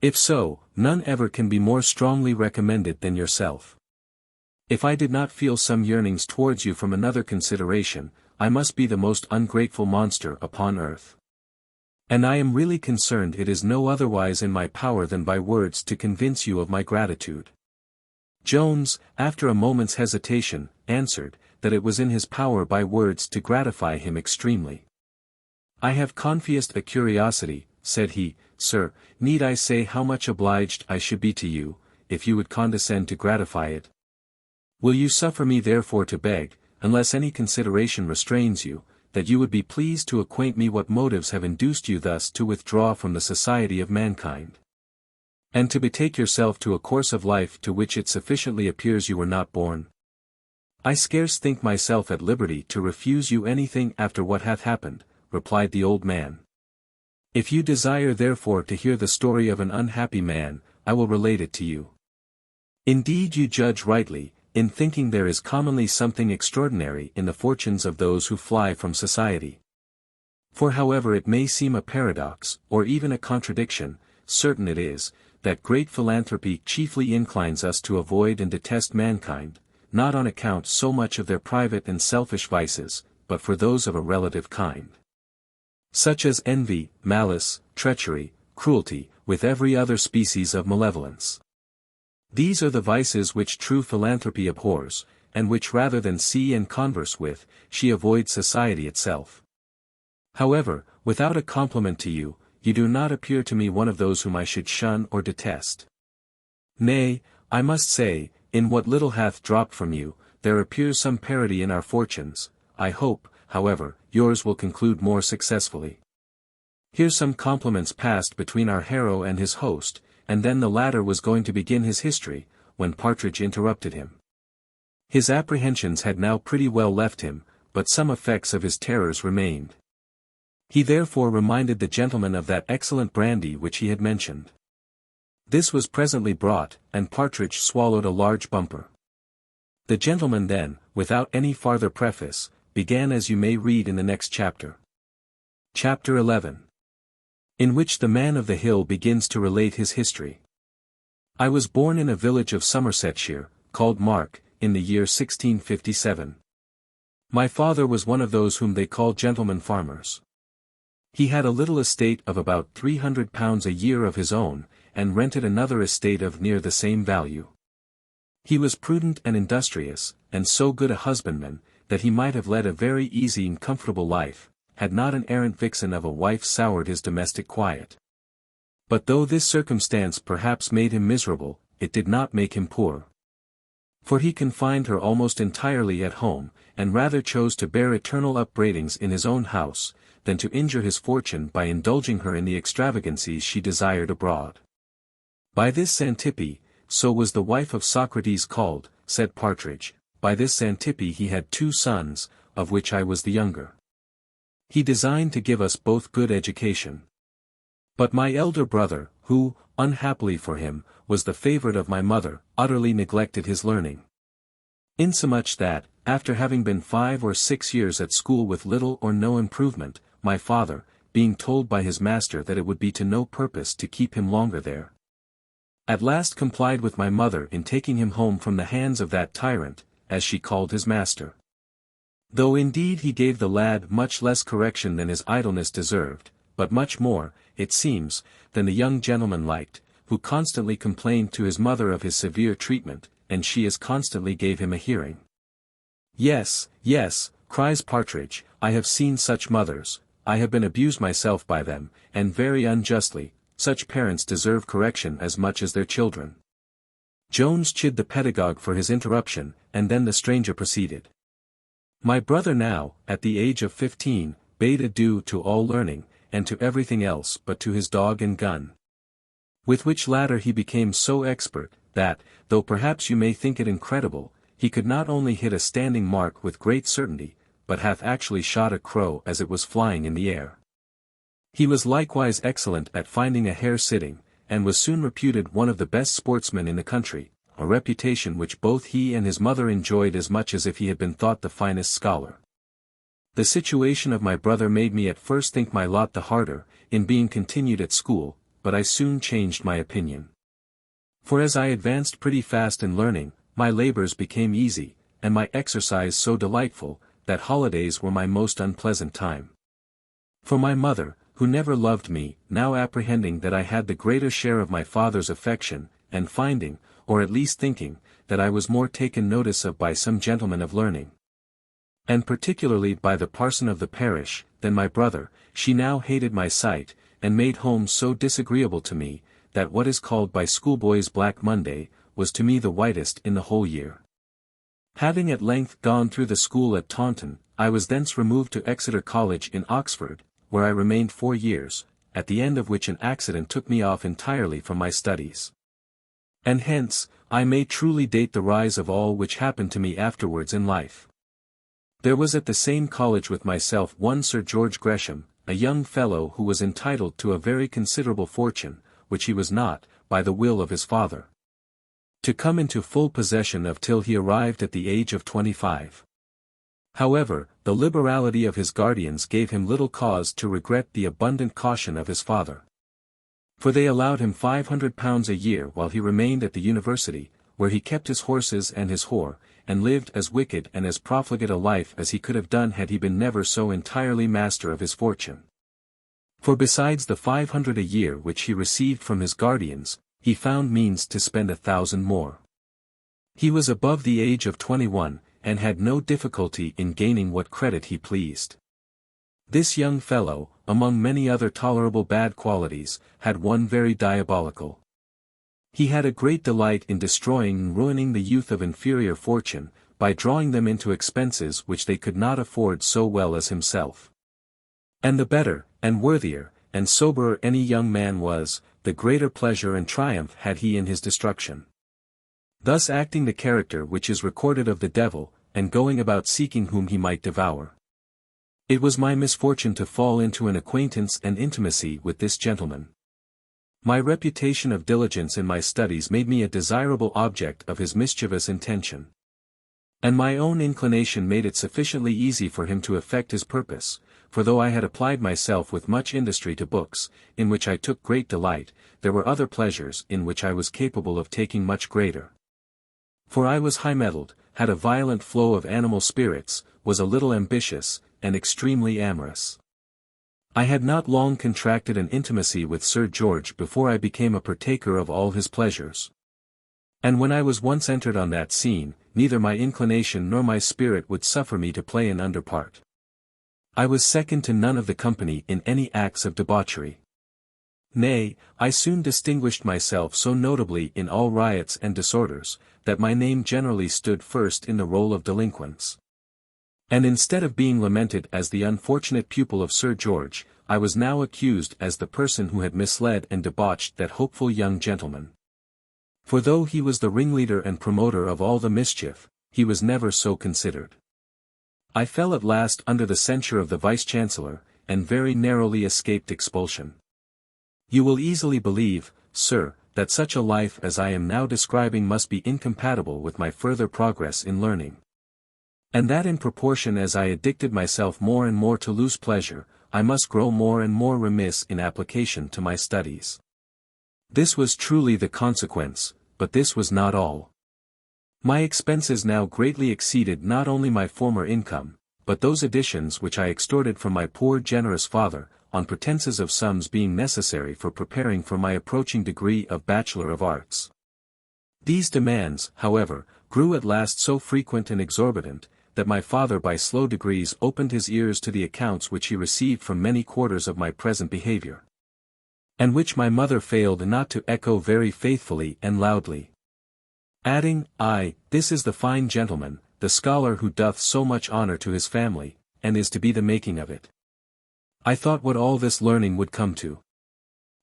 If so, none ever can be more strongly recommended than yourself. If I did not feel some yearnings towards you from another consideration, I must be the most ungrateful monster upon earth. And I am really concerned it is no otherwise in my power than by words to convince you of my gratitude." Jones, after a moment's hesitation, answered, that it was in his power by words to gratify him extremely. "I have confessed a curiosity," said he, "sir, need I say how much obliged I should be to you, if you would condescend to gratify it? Will you suffer me therefore to beg, unless any consideration restrains you, that you would be pleased to acquaint me what motives have induced you thus to withdraw from the society of mankind, and to betake yourself to a course of life to which it sufficiently appears you were not born? I scarce think myself at liberty to refuse you anything after what hath happened," replied the old man. "If you desire therefore to hear the story of an unhappy man, I will relate it to you. Indeed you judge rightly, in thinking there is commonly something extraordinary in the fortunes of those who fly from society. For however it may seem a paradox, or even a contradiction, certain it is, that great philanthropy chiefly inclines us to avoid and detest mankind, not on account so much of their private and selfish vices, but for those of a relative kind, such as envy, malice, treachery, cruelty, with every other species of malevolence. These are the vices which true philanthropy abhors, and which rather than see and converse with, she avoids society itself. However, without a compliment to you, you do not appear to me one of those whom I should shun or detest. Nay, I must say, in what little hath dropped from you, there appears some parity in our fortunes. I hope, however, yours will conclude more successfully." Here some compliments passed between our hero and his host, and then the latter was going to begin his history, when Partridge interrupted him. His apprehensions had now pretty well left him, but some effects of his terrors remained. He therefore reminded the gentleman of that excellent brandy which he had mentioned. This was presently brought, and Partridge swallowed a large bumper. The gentleman then, without any farther preface, began as you may read in the next chapter. Chapter 11. In which the man of the hill begins to relate his history. I was born in a village of Somersetshire, called Mark, in the year 1657. My father was one of those whom they call gentlemen farmers. He had a little estate of about £300 a year of his own, and rented another estate of near the same value. He was prudent and industrious, and so good a husbandman, that he might have led a very easy and comfortable life, had not an errant vixen of a wife soured his domestic quiet. But though this circumstance perhaps made him miserable, it did not make him poor. For he confined her almost entirely at home, and rather chose to bear eternal upbraidings in his own house, than to injure his fortune by indulging her in the extravagancies she desired abroad. By this Xantippe, so was the wife of Socrates called, said Partridge, by this Xantippe he had 2 sons, of which I was the younger. He designed to give us both good education. But my elder brother, who, unhappily for him, was the favorite of my mother, utterly neglected his learning. Insomuch that, after having been 5 or 6 years at school with little or no improvement, my father, being told by his master that it would be to no purpose to keep him longer there, At last complied with my mother in taking him home from the hands of that tyrant, as she called his master. Though indeed he gave the lad much less correction than his idleness deserved, but much more, it seems, than the young gentleman liked, who constantly complained to his mother of his severe treatment, and she as constantly gave him a hearing. Yes, yes, cries Partridge, I have seen such mothers, I have been abused myself by them, and very unjustly. Such parents deserve correction as much as their children. Jones chid the pedagogue for his interruption, and then the stranger proceeded. My brother now, at the age of 15, bade adieu to all learning, and to everything else but to his dog and gun. With which latter he became so expert, that, though perhaps you may think it incredible, he could not only hit a standing mark with great certainty, but hath actually shot a crow as it was flying in the air. He was likewise excellent at finding a hare sitting, and was soon reputed one of the best sportsmen in the country, a reputation which both he and his mother enjoyed as much as if he had been thought the finest scholar. The situation of my brother made me at first think my lot the harder, in being continued at school, but I soon changed my opinion. For as I advanced pretty fast in learning, my labors became easy, and my exercise so delightful, that holidays were my most unpleasant time. For my mother, who never loved me, now apprehending that I had the greater share of my father's affection, and finding, or at least thinking, that I was more taken notice of by some gentlemen of learning, and particularly by the parson of the parish, than my brother, she now hated my sight, and made home so disagreeable to me, that what is called by schoolboys Black Monday, was to me the whitest in the whole year. Having at length gone through the school at Taunton, I was thence removed to Exeter College in Oxford, where I remained 4 years, at the end of which an accident took me off entirely from my studies. And hence, I may truly date the rise of all which happened to me afterwards in life. There was at the same college with myself one Sir George Gresham, a young fellow who was entitled to a very considerable fortune, which he was not, by the will of his father, to come into full possession of till he arrived at the age of 25. However, the liberality of his guardians gave him little cause to regret the abundant caution of his father. For they allowed him £500 a year while he remained at the university, where he kept his horses and his whore, and lived as wicked and as profligate a life as he could have done had he been never so entirely master of his fortune. For besides the 500 a year which he received from his guardians, he found means to spend 1,000 more. He was above the age of 21, and had no difficulty in gaining what credit he pleased. This young fellow, among many other tolerable bad qualities, had one very diabolical. He had a great delight in destroying and ruining the youth of inferior fortune, by drawing them into expenses which they could not afford so well as himself. And the better, and worthier, and soberer any young man was, the greater pleasure and triumph had he in his destruction. Thus acting the character which is recorded of the devil, and going about seeking whom he might devour. It was my misfortune to fall into an acquaintance and intimacy with this gentleman. My reputation of diligence in my studies made me a desirable object of his mischievous intention. And my own inclination made it sufficiently easy for him to effect his purpose, for though I had applied myself with much industry to books, in which I took great delight, there were other pleasures in which I was capable of taking much greater. For I was high-mettled, had a violent flow of animal spirits, was a little ambitious, and extremely amorous. I had not long contracted an intimacy with Sir George before I became a partaker of all his pleasures. And when I was once entered on that scene, neither my inclination nor my spirit would suffer me to play an under part. I was second to none of the company in any acts of debauchery. Nay, I soon distinguished myself so notably in all riots and disorders, that my name generally stood first in the roll of delinquents. And instead of being lamented as the unfortunate pupil of Sir George, I was now accused as the person who had misled and debauched that hopeful young gentleman. For though he was the ringleader and promoter of all the mischief, he was never so considered. I fell at last under the censure of the Vice-Chancellor, and very narrowly escaped expulsion. You will easily believe, sir, that such a life as I am now describing must be incompatible with my further progress in learning. And that in proportion as I addicted myself more and more to loose pleasure, I must grow more and more remiss in application to my studies. This was truly the consequence, but this was not all. My expenses now greatly exceeded not only my former income, but those additions which I extorted from my poor generous father, on pretenses of sums being necessary for preparing for my approaching degree of Bachelor of Arts. These demands, however, grew at last so frequent and exorbitant, that my father by slow degrees opened his ears to the accounts which he received from many quarters of my present behavior, and which my mother failed not to echo very faithfully and loudly. Adding, this is the fine gentleman, the scholar who doth so much honor to his family, and is to be the making of it. I thought what all this learning would come to.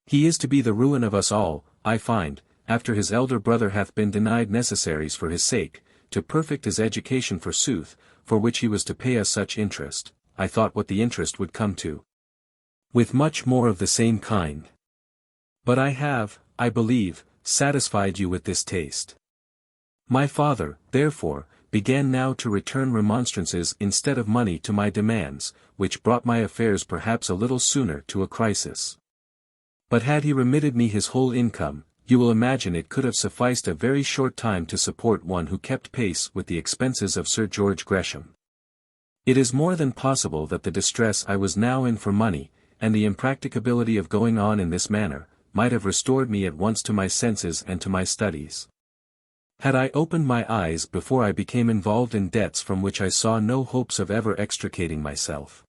He is to be the ruin of us all, I find, after his elder brother hath been denied necessaries for his sake, to perfect his education forsooth, for which he was to pay us such interest. I thought what the interest would come to. With much more of the same kind. But I have, I believe, satisfied you with this taste. My father, therefore, began now to return remonstrances instead of money to my demands, which brought my affairs perhaps a little sooner to a crisis. But had he remitted me his whole income, you will imagine it could have sufficed a very short time to support one who kept pace with the expenses of Sir George Gresham. It is more than possible that the distress I was now in for money, and the impracticability of going on in this manner, might have restored me at once to my senses and to my studies. Had I opened my eyes before I became involved in debts from which I saw no hopes of ever extricating myself.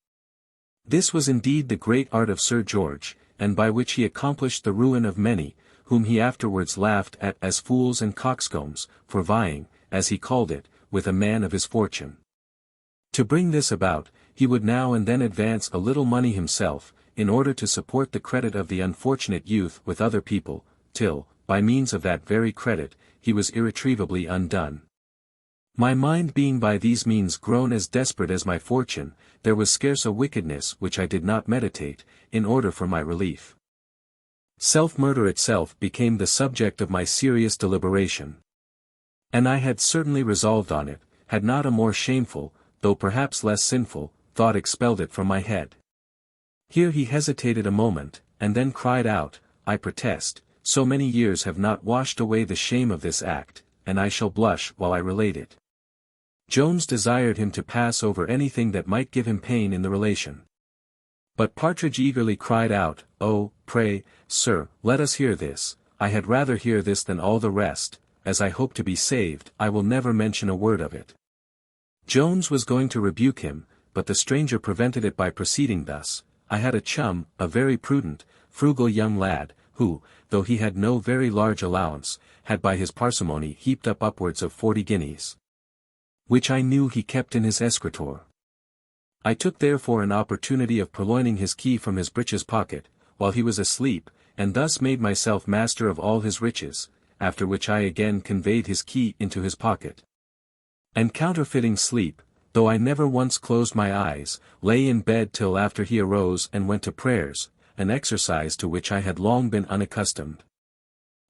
This was indeed the great art of Sir George, and by which he accomplished the ruin of many, whom he afterwards laughed at as fools and coxcombs, for vying, as he called it, with a man of his fortune. To bring this about, he would now and then advance a little money himself, in order to support the credit of the unfortunate youth with other people, till, by means of that very credit, he was irretrievably undone. My mind being by these means grown as desperate as my fortune, there was scarce a wickedness which I did not meditate, in order for my relief. Self-murder itself became the subject of my serious deliberation. And I had certainly resolved on it, had not a more shameful, though perhaps less sinful, thought expelled it from my head. Here he hesitated a moment, and then cried out, I protest, so many years have not washed away the shame of this act, and I shall blush while I relate it. Jones desired him to pass over anything that might give him pain in the relation. But Partridge eagerly cried out, Oh, pray, sir, let us hear this. I had rather hear this than all the rest. As I hope to be saved, I will never mention a word of it. Jones was going to rebuke him, but the stranger prevented it by proceeding thus. I had a chum, a very prudent, frugal young lad, who, though he had no very large allowance, had by his parsimony heaped up upwards of 40 guineas. Which I knew he kept in his escritoire. I took therefore an opportunity of purloining his key from his breeches pocket, while he was asleep, and thus made myself master of all his riches, after which I again conveyed his key into his pocket. And counterfeiting sleep, though I never once closed my eyes, lay in bed till after he arose and went to prayers, an exercise to which I had long been unaccustomed.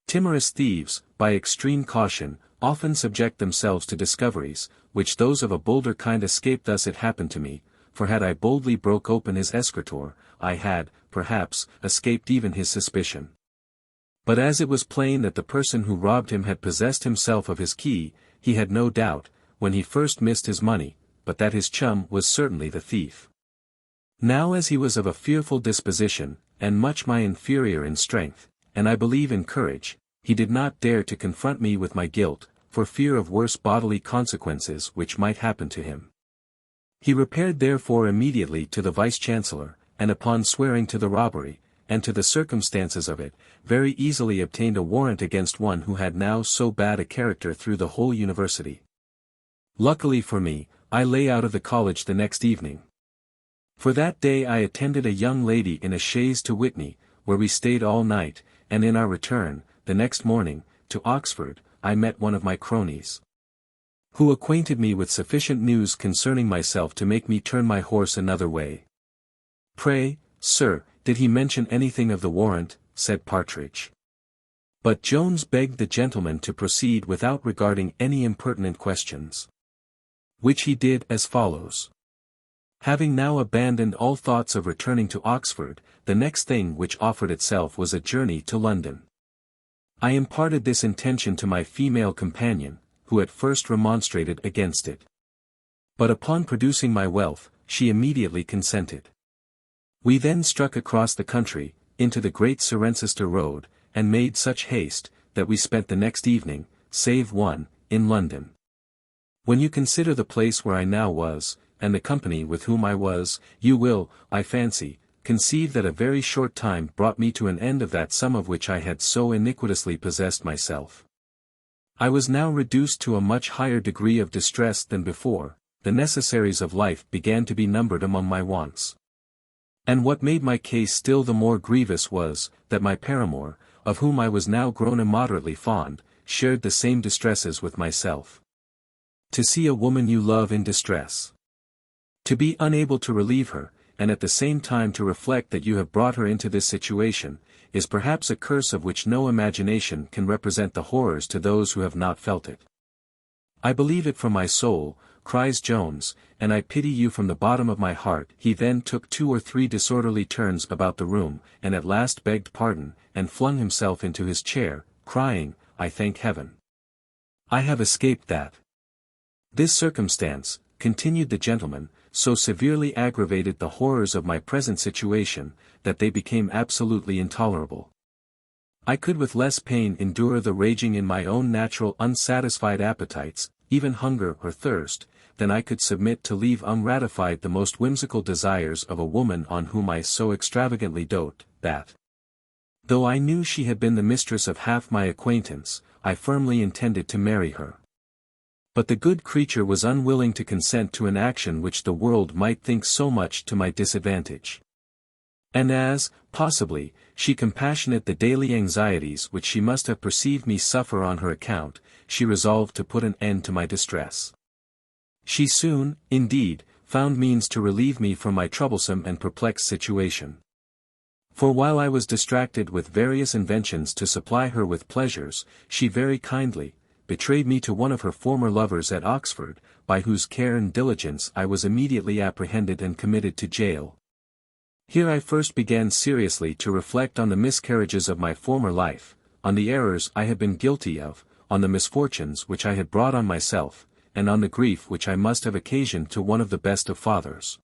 Timorous thieves, by extreme caution, often subject themselves to discoveries, which those of a bolder kind escape. Thus it happened to me, for had I boldly broke open his escritoire, I had, perhaps, escaped even his suspicion. But as it was plain that the person who robbed him had possessed himself of his key, he had no doubt, when he first missed his money, but that his chum was certainly the thief. Now as he was of a fearful disposition, and much my inferior in strength, and I believe in courage, he did not dare to confront me with my guilt, for fear of worse bodily consequences which might happen to him. He repaired therefore immediately to the Vice-Chancellor, and upon swearing to the robbery, and to the circumstances of it, very easily obtained a warrant against one who had now so bad a character through the whole university. Luckily for me, I lay out of the college the next evening. For that day I attended a young lady in a chaise to Whitney, where we stayed all night, and in our return, the next morning, to Oxford, I met one of my cronies, who acquainted me with sufficient news concerning myself to make me turn my horse another way. Pray, sir, did he mention anything of the warrant? Said Partridge. But Jones begged the gentleman to proceed without regarding any impertinent questions. Which he did as follows. Having now abandoned all thoughts of returning to Oxford, the next thing which offered itself was a journey to London. I imparted this intention to my female companion, who at first remonstrated against it. But upon producing my wealth, she immediately consented. We then struck across the country, into the great Cirencester road, and made such haste, that we spent the next evening, save one, in London. When you consider the place where I now was, and the company with whom I was, you will, I fancy, conceive that a very short time brought me to an end of that sum of which I had so iniquitously possessed myself. I was now reduced to a much higher degree of distress than before. The necessaries of life began to be numbered among my wants. And what made my case still the more grievous was, that my paramour, of whom I was now grown immoderately fond, shared the same distresses with myself. To see a woman you love in distress, to be unable to relieve her, and at the same time to reflect that you have brought her into this situation, is perhaps a curse of which no imagination can represent the horrors to those who have not felt it. I believe it from my soul, cries Jones, and I pity you from the bottom of my heart. He then took 2 or 3 disorderly turns about the room, and at last begged pardon, and flung himself into his chair, crying, I thank heaven, I have escaped that. This circumstance, continued the gentleman, so severely aggravated the horrors of my present situation, that they became absolutely intolerable. I could with less pain endure the raging in my own natural unsatisfied appetites, even hunger or thirst, than I could submit to leave ungratified the most whimsical desires of a woman on whom I so extravagantly dote, that, though I knew she had been the mistress of half my acquaintance, I firmly intended to marry her. But the good creature was unwilling to consent to an action which the world might think so much to my disadvantage. And as, possibly, she compassionated the daily anxieties which she must have perceived me suffer on her account, she resolved to put an end to my distress. She soon, indeed, found means to relieve me from my troublesome and perplexed situation. For while I was distracted with various inventions to supply her with pleasures, she very kindly betrayed me to one of her former lovers at Oxford, by whose care and diligence I was immediately apprehended and committed to jail. Here I first began seriously to reflect on the miscarriages of my former life, on the errors I had been guilty of, on the misfortunes which I had brought on myself, and on the grief which I must have occasioned to one of the best of fathers.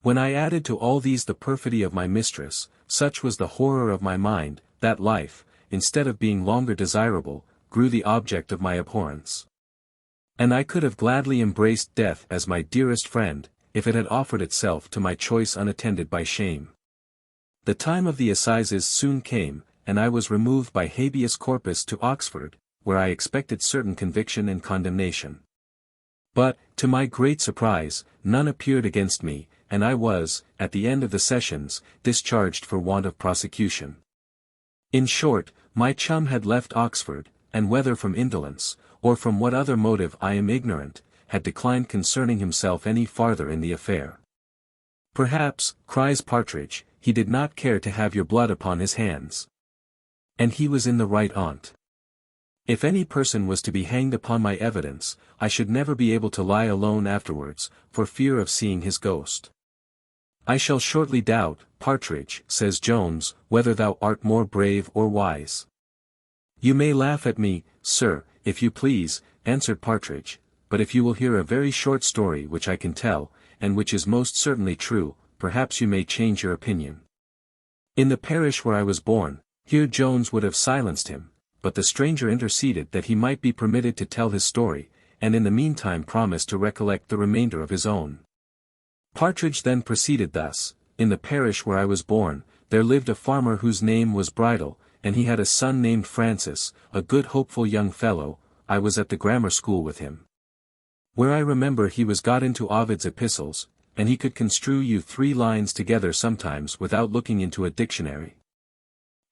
When I added to all these the perfidy of my mistress, such was the horror of my mind, that life, instead of being longer desirable, grew the object of my abhorrence. And I could have gladly embraced death as my dearest friend, if it had offered itself to my choice unattended by shame. The time of the assizes soon came, and I was removed by habeas corpus to Oxford, where I expected certain conviction and condemnation. But, to my great surprise, none appeared against me, and I was, at the end of the sessions, discharged for want of prosecution. In short, my chum had left Oxford, and whether from indolence, or from what other motive I am ignorant, had declined concerning himself any farther in the affair. Perhaps, cries Partridge, he did not care to have your blood upon his hands. And he was in the right on't. If any person was to be hanged upon my evidence, I should never be able to lie alone afterwards, for fear of seeing his ghost. I shall shortly doubt, Partridge, says Jones, whether thou art more brave or wise. You may laugh at me, sir, if you please, answered Partridge, but if you will hear a very short story which I can tell, and which is most certainly true, perhaps you may change your opinion. In the parish where I was born, here Jones would have silenced him, but the stranger interceded that he might be permitted to tell his story, and in the meantime promised to recollect the remainder of his own. Partridge then proceeded thus: in the parish where I was born, there lived a farmer whose name was Bridle, and he had a son named Francis, a good hopeful young fellow. I was at the grammar school with him, where I remember he was got into Ovid's epistles, and he could construe you 3 lines together sometimes without looking into a dictionary.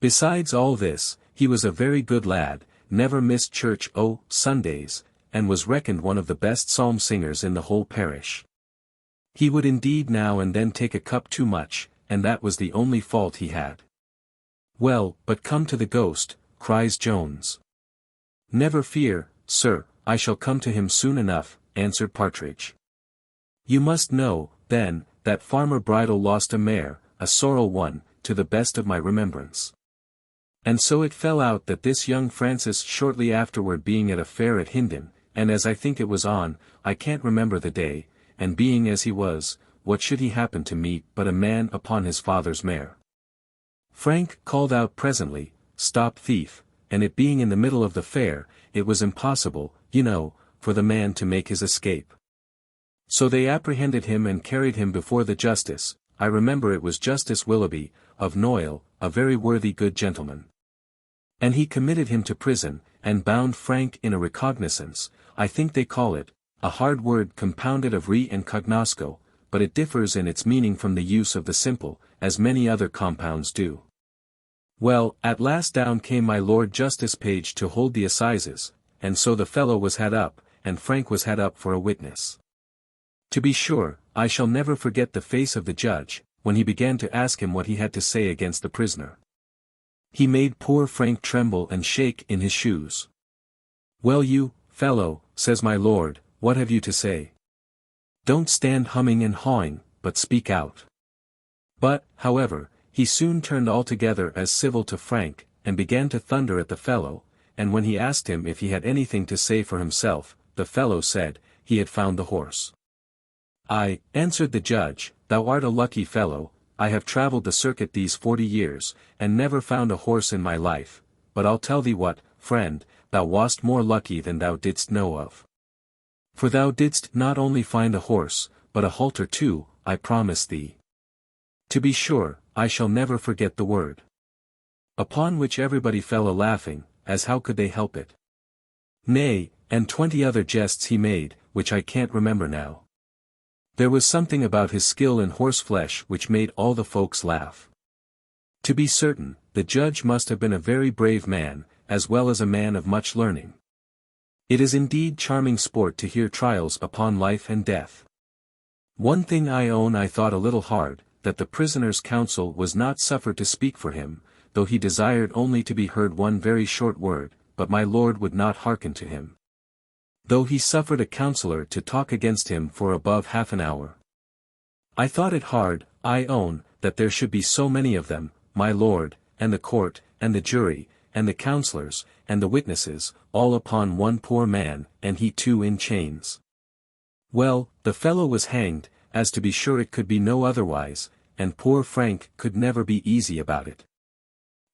Besides all this, he was a very good lad, never missed church o' Sundays, and was reckoned one of the best psalm singers in the whole parish. He would indeed now and then take a cup too much, and that was the only fault he had. Well, but come to the ghost, cries Jones. Never fear, sir, I shall come to him soon enough, answered Partridge. You must know, then, that Farmer Bridle lost a mare, a sorrel one, to the best of my remembrance. And so it fell out that this young Francis shortly afterward being at a fair at Hindon, and as I think it was on, I can't remember the day, and being as he was, what should he happen to meet but a man upon his father's mare. Frank called out presently, "Stop thief," and it being in the middle of the fair, it was impossible, you know, for the man to make his escape. So they apprehended him and carried him before the justice. I remember it was Justice Willoughby, of Noyle, a very worthy good gentleman. And he committed him to prison, and bound Frank in a recognizance, I think they call it, a hard word compounded of re and cognosco, but it differs in its meaning from the use of the simple, as many other compounds do. Well, at last down came my Lord Justice Page to hold the assizes, and so the fellow was had up, and Frank was had up for a witness. To be sure, I shall never forget the face of the judge, when he began to ask him what he had to say against the prisoner. He made poor Frank tremble and shake in his shoes. "Well, you fellow," says my lord, "what have you to say? Don't stand humming and hawing, but speak out." But, however, he soon turned altogether as civil to Frank, and began to thunder at the fellow, and when he asked him if he had anything to say for himself, the fellow said, he had found the horse. "I," answered the judge, "thou art a lucky fellow, I have travelled the circuit these 40 years, and never found a horse in my life, but I'll tell thee what, friend, thou wast more lucky than thou didst know of. For thou didst not only find a horse, but a halter too, I promise thee. To be sure, I shall never forget the word." Upon which everybody fell a-laughing, as how could they help it? Nay, and 20 other jests he made, which I can't remember now. There was something about his skill in horseflesh which made all the folks laugh. To be certain, the judge must have been a very brave man, as well as a man of much learning. It is indeed charming sport to hear trials upon life and death. One thing I own I thought a little hard, that the prisoner's counsel was not suffered to speak for him, though he desired only to be heard one very short word, but my lord would not hearken to him. Though he suffered a counsellor to talk against him for above half an hour. I thought it hard, I own, that there should be so many of them, my lord, and the court, and the jury, and the counsellors, and the witnesses, all upon one poor man, and he too in chains. Well, the fellow was hanged, as to be sure it could be no otherwise, and poor Frank could never be easy about it.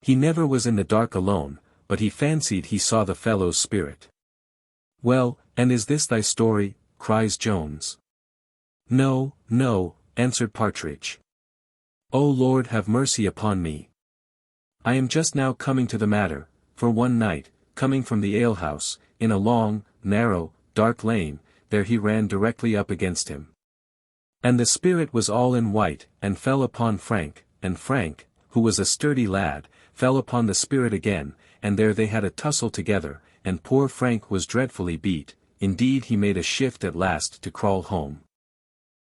He never was in the dark alone, but he fancied he saw the fellow's spirit. "Well, and is this thy story?" cries Jones. "No, no," answered Partridge. "O Lord, have mercy upon me. I am just now coming to the matter, for one night, coming from the alehouse, in a long, narrow, dark lane, there he ran directly up against him. And the spirit was all in white, and fell upon Frank, and Frank, who was a sturdy lad, fell upon the spirit again, and there they had a tussle together, and poor Frank was dreadfully beat, indeed he made a shift at last to crawl home.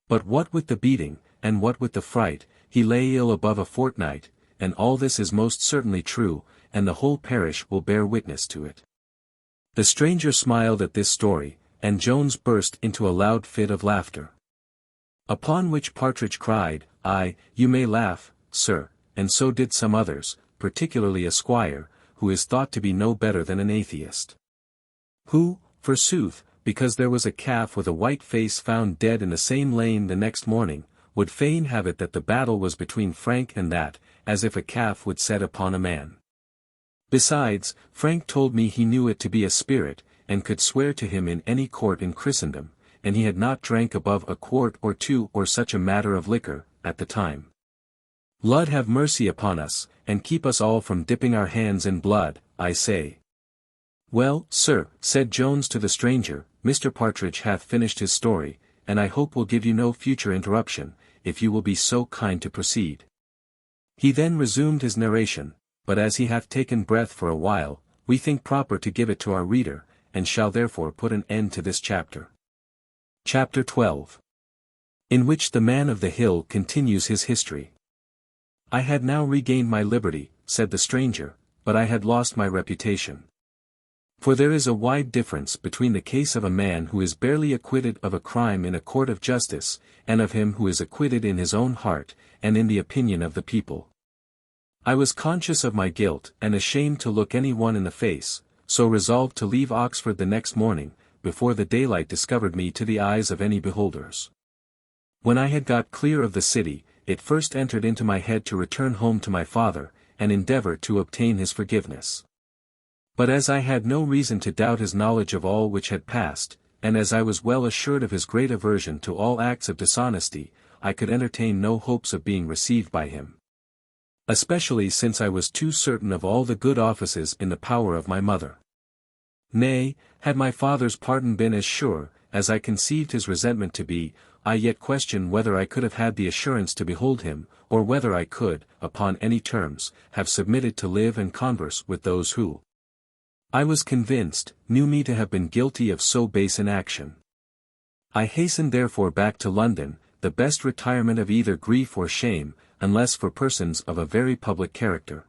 But what with the beating, and what with the fright, he lay ill above a fortnight, and all this is most certainly true, and the whole parish will bear witness to it." The stranger smiled at this story, and Jones burst into a loud fit of laughter. Upon which Partridge cried, "Aye, you may laugh, sir," and so did some others, particularly a squire, who is thought to be no better than an atheist. Who, forsooth, because there was a calf with a white face found dead in the same lane the next morning, would fain have it that the battle was between Frank and that, as if a calf would set upon a man. Besides, Frank told me he knew it to be a spirit, and could swear to him in any court in Christendom, and he had not drank above a quart or two or such a matter of liquor, at the time. Lud have mercy upon us, and keep us all from dipping our hands in blood, I say. "Well, sir," said Jones to the stranger, "Mr. Partridge hath finished his story, and I hope will give you no future interruption, if you will be so kind to proceed." He then resumed his narration, but as he hath taken breath for a while, we think proper to give it to our reader, and shall therefore put an end to this chapter. Chapter 12. In which the man of the hill continues his history. "I had now regained my liberty," said the stranger, "but I had lost my reputation. For there is a wide difference between the case of a man who is barely acquitted of a crime in a court of justice, and of him who is acquitted in his own heart, and in the opinion of the people. I was conscious of my guilt and ashamed to look any one in the face, so resolved to leave Oxford the next morning, before the daylight discovered me to the eyes of any beholders. When I had got clear of the city, it first entered into my head to return home to my father, and endeavour to obtain his forgiveness. But as I had no reason to doubt his knowledge of all which had passed, and as I was well assured of his great aversion to all acts of dishonesty, I could entertain no hopes of being received by him. Especially since I was too certain of all the good offices in the power of my mother. Nay, had my father's pardon been as sure, as I conceived his resentment to be, I yet question whether I could have had the assurance to behold him, or whether I could, upon any terms, have submitted to live and converse with those who, I was convinced, knew me to have been guilty of so base an action. I hastened therefore back to London, the best retirement of either grief or shame, unless for persons of a very public character.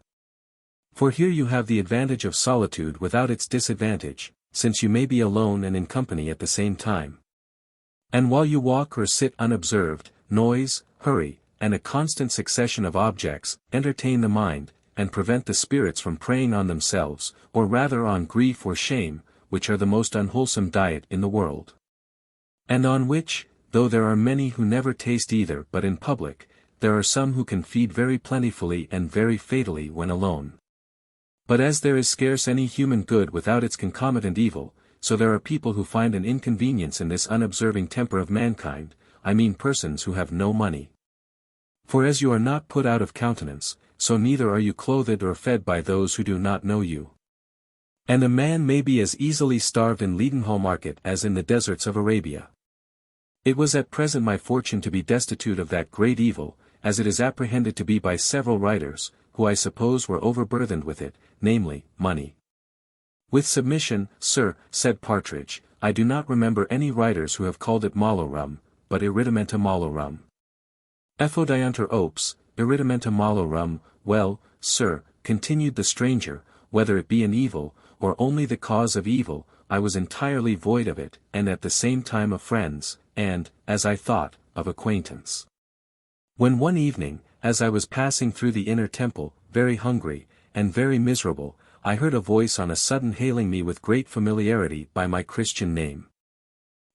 For here you have the advantage of solitude without its disadvantage, since you may be alone and in company at the same time. And while you walk or sit unobserved, noise, hurry, and a constant succession of objects, entertain the mind, and prevent the spirits from preying on themselves, or rather on grief or shame, which are the most unwholesome diet in the world. And on which, though there are many who never taste either but in public, there are some who can feed very plentifully and very fatally when alone. But as there is scarce any human good without its concomitant evil, so there are people who find an inconvenience in this unobserving temper of mankind, I mean persons who have no money. For as you are not put out of countenance, so neither are you clothed or fed by those who do not know you. And a man may be as easily starved in Leadenhall Market as in the deserts of Arabia. It was at present my fortune to be destitute of that great evil, as it is apprehended to be by several writers, who I suppose were overburthened with it, namely, money. With submission, sir, said Partridge, I do not remember any writers who have called it malorum, but iridimenta malorum. Effodianter opes, iridimenta malorum, well, sir, continued the stranger, whether it be an evil, or only the cause of evil, I was entirely void of it, and at the same time of friends, and, as I thought, of acquaintance. When one evening, as I was passing through the inner temple, very hungry, and very miserable, I heard a voice on a sudden hailing me with great familiarity by my Christian name.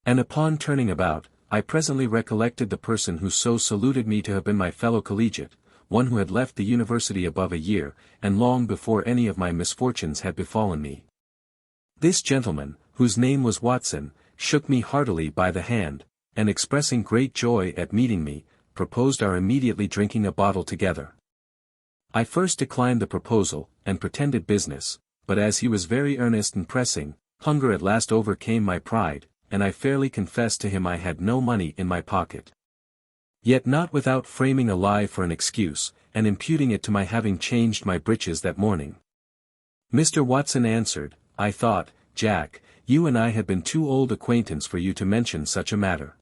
And upon turning about, I presently recollected the person who so saluted me to have been my fellow collegiate, one who had left the university above a year, and long before any of my misfortunes had befallen me. This gentleman, whose name was Watson, shook me heartily by the hand, and expressing great joy at meeting me, proposed our immediately drinking a bottle together. I first declined the proposal, and pretended business, but as he was very earnest and pressing, hunger at last overcame my pride, and I fairly confessed to him I had no money in my pocket. Yet not without framing a lie for an excuse, and imputing it to my having changed my breeches that morning. Mr. Watson answered, I thought, Jack, you and I had been too old acquaintance for you to mention such a matter.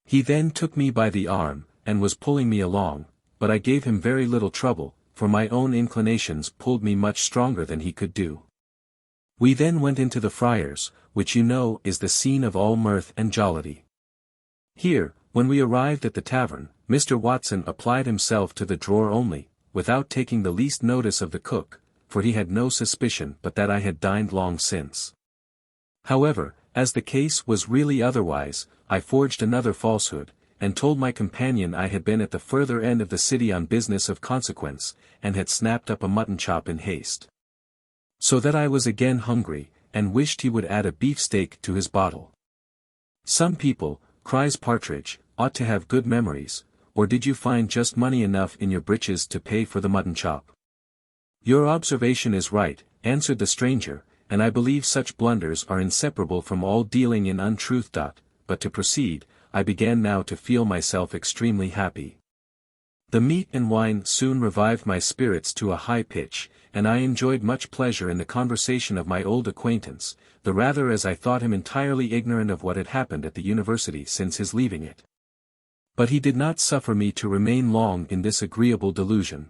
He then took me by the arm, and was pulling me along, but I gave him very little trouble, for my own inclinations pulled me much stronger than he could do. We then went into the Friars, which you know is the scene of all mirth and jollity. Here, when we arrived at the tavern, Mr. Watson applied himself to the drawer only, without taking the least notice of the cook, for he had no suspicion but that I had dined long since. However, as the case was really otherwise, I forged another falsehood, and told my companion I had been at the further end of the city on business of consequence, and had snapped up a mutton chop in haste. So that I was again hungry, and wished he would add a beefsteak to his bottle. Some people, cries Partridge, ought to have good memories, or did you find just money enough in your breeches to pay for the mutton chop? Your observation is right, answered the stranger, and I believe such blunders are inseparable from all dealing in untruth. But to proceed, I began now to feel myself extremely happy. The meat and wine soon revived my spirits to a high pitch, and I enjoyed much pleasure in the conversation of my old acquaintance, the rather as I thought him entirely ignorant of what had happened at the university since his leaving it. But he did not suffer me to remain long in this agreeable delusion.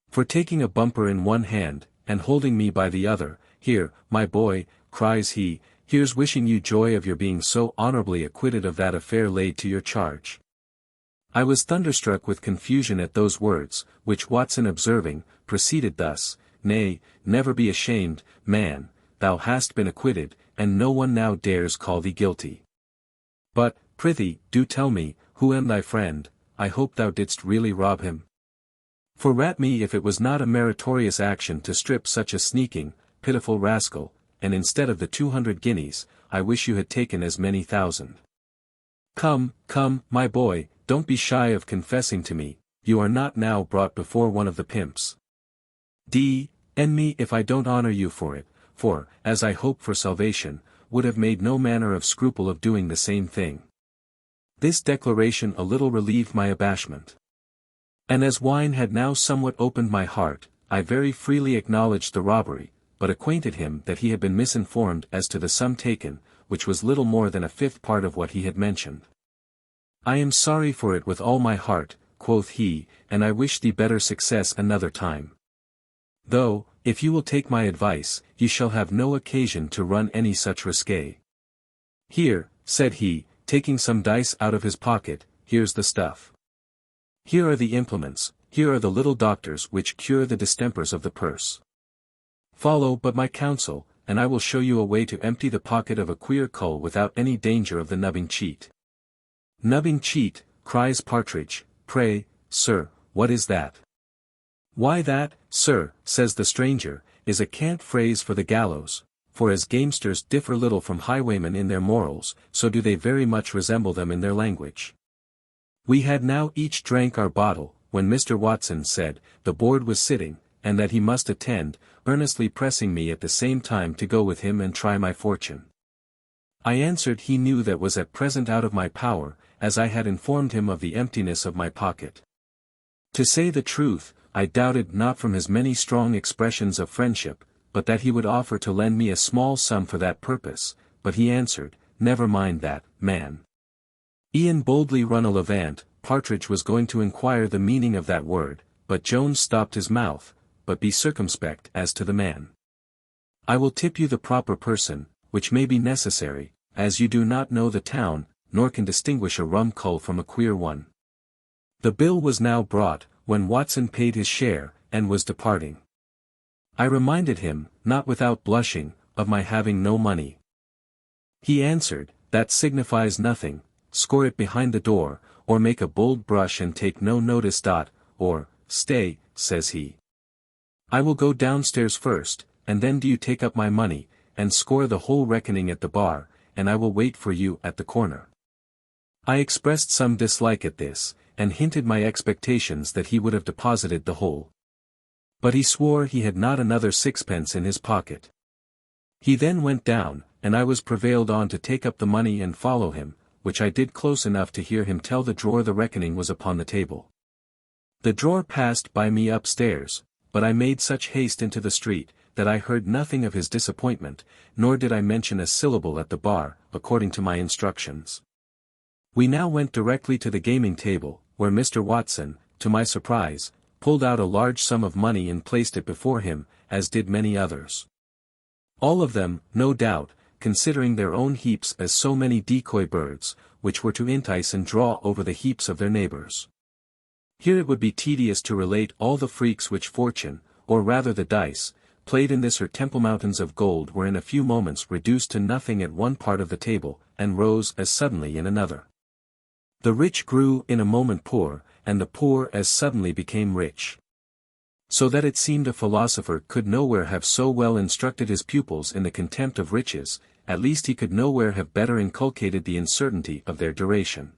For taking a bumper in one hand, and holding me by the other, Here, my boy, cries he, here's wishing you joy of your being so honorably acquitted of that affair laid to your charge. I was thunderstruck with confusion at those words, which Watson observing, proceeded thus: Nay, never be ashamed, man, thou hast been acquitted, and no one now dares call thee guilty. But, prithee, do tell me, who am thy friend? I hope thou didst really rob him. For rat me if it was not a meritorious action to strip such a sneaking, pitiful rascal, and instead of the 200 guineas, I wish you had taken as many thousand. Come, come, my boy, don't be shy of confessing to me, you are not now brought before one of the pimps. D.N. me if I don't honor you for it, for, as I hope for salvation, would have made no manner of scruple of doing the same thing. This declaration a little relieved my abashment. And as wine had now somewhat opened my heart, I very freely acknowledged the robbery, but acquainted him that he had been misinformed as to the sum taken, which was little more than a fifth part of what he had mentioned. I am sorry for it with all my heart, quoth he, and I wish thee better success another time. Though, if you will take my advice, you shall have no occasion to run any such risque. Here, said he, taking some dice out of his pocket, here's the stuff. Here are the implements, here are the little doctors which cure the distempers of the purse. Follow but my counsel, and I will show you a way to empty the pocket of a queer cull without any danger of the nubbing cheat. Nubbing cheat, cries Partridge, pray, sir, what is that? Why that, sir, says the stranger, is a cant phrase for the gallows, for as gamesters differ little from highwaymen in their morals, so do they very much resemble them in their language. We had now each drank our bottle, when Mr. Watson said, the board was sitting, and that he must attend, earnestly pressing me at the same time to go with him and try my fortune. I answered he knew that was at present out of my power, as I had informed him of the emptiness of my pocket. To say the truth, I doubted not from his many strong expressions of friendship, but that he would offer to lend me a small sum for that purpose, but he answered, never mind that, man. Ian boldly run a levant. Partridge was going to inquire the meaning of that word, but Jones stopped his mouth, but be circumspect as to the man. I will tip you the proper person, which may be necessary, as you do not know the town, nor can distinguish a rum cull from a queer one. The bill was now brought, when Watson paid his share, and was departing. I reminded him, not without blushing, of my having no money. He answered, that signifies nothing, score it behind the door, or make a bold brush and take no notice. Or, stay, says he. I will go downstairs first, and then do you take up my money, and score the whole reckoning at the bar, and I will wait for you at the corner. I expressed some dislike at this, and hinted my expectations that he would have deposited the whole. But he swore he had not another sixpence in his pocket. He then went down, and I was prevailed on to take up the money and follow him, which I did close enough to hear him tell the drawer the reckoning was upon the table. The drawer passed by me upstairs, but I made such haste into the street, that I heard nothing of his disappointment, nor did I mention a syllable at the bar, according to my instructions. We now went directly to the gaming table, where Mr. Watson, to my surprise, pulled out a large sum of money and placed it before him, as did many others. All of them, no doubt, considering their own heaps as so many decoy birds, which were to entice and draw over the heaps of their neighbors. Here it would be tedious to relate all the freaks which fortune, or rather the dice, played in this her temple. Mountains of gold were in a few moments reduced to nothing at one part of the table, and rose as suddenly in another. The rich grew in a moment poor, and the poor as suddenly became rich. So that it seemed a philosopher could nowhere have so well instructed his pupils in the contempt of riches, at least he could nowhere have better inculcated the uncertainty of their duration.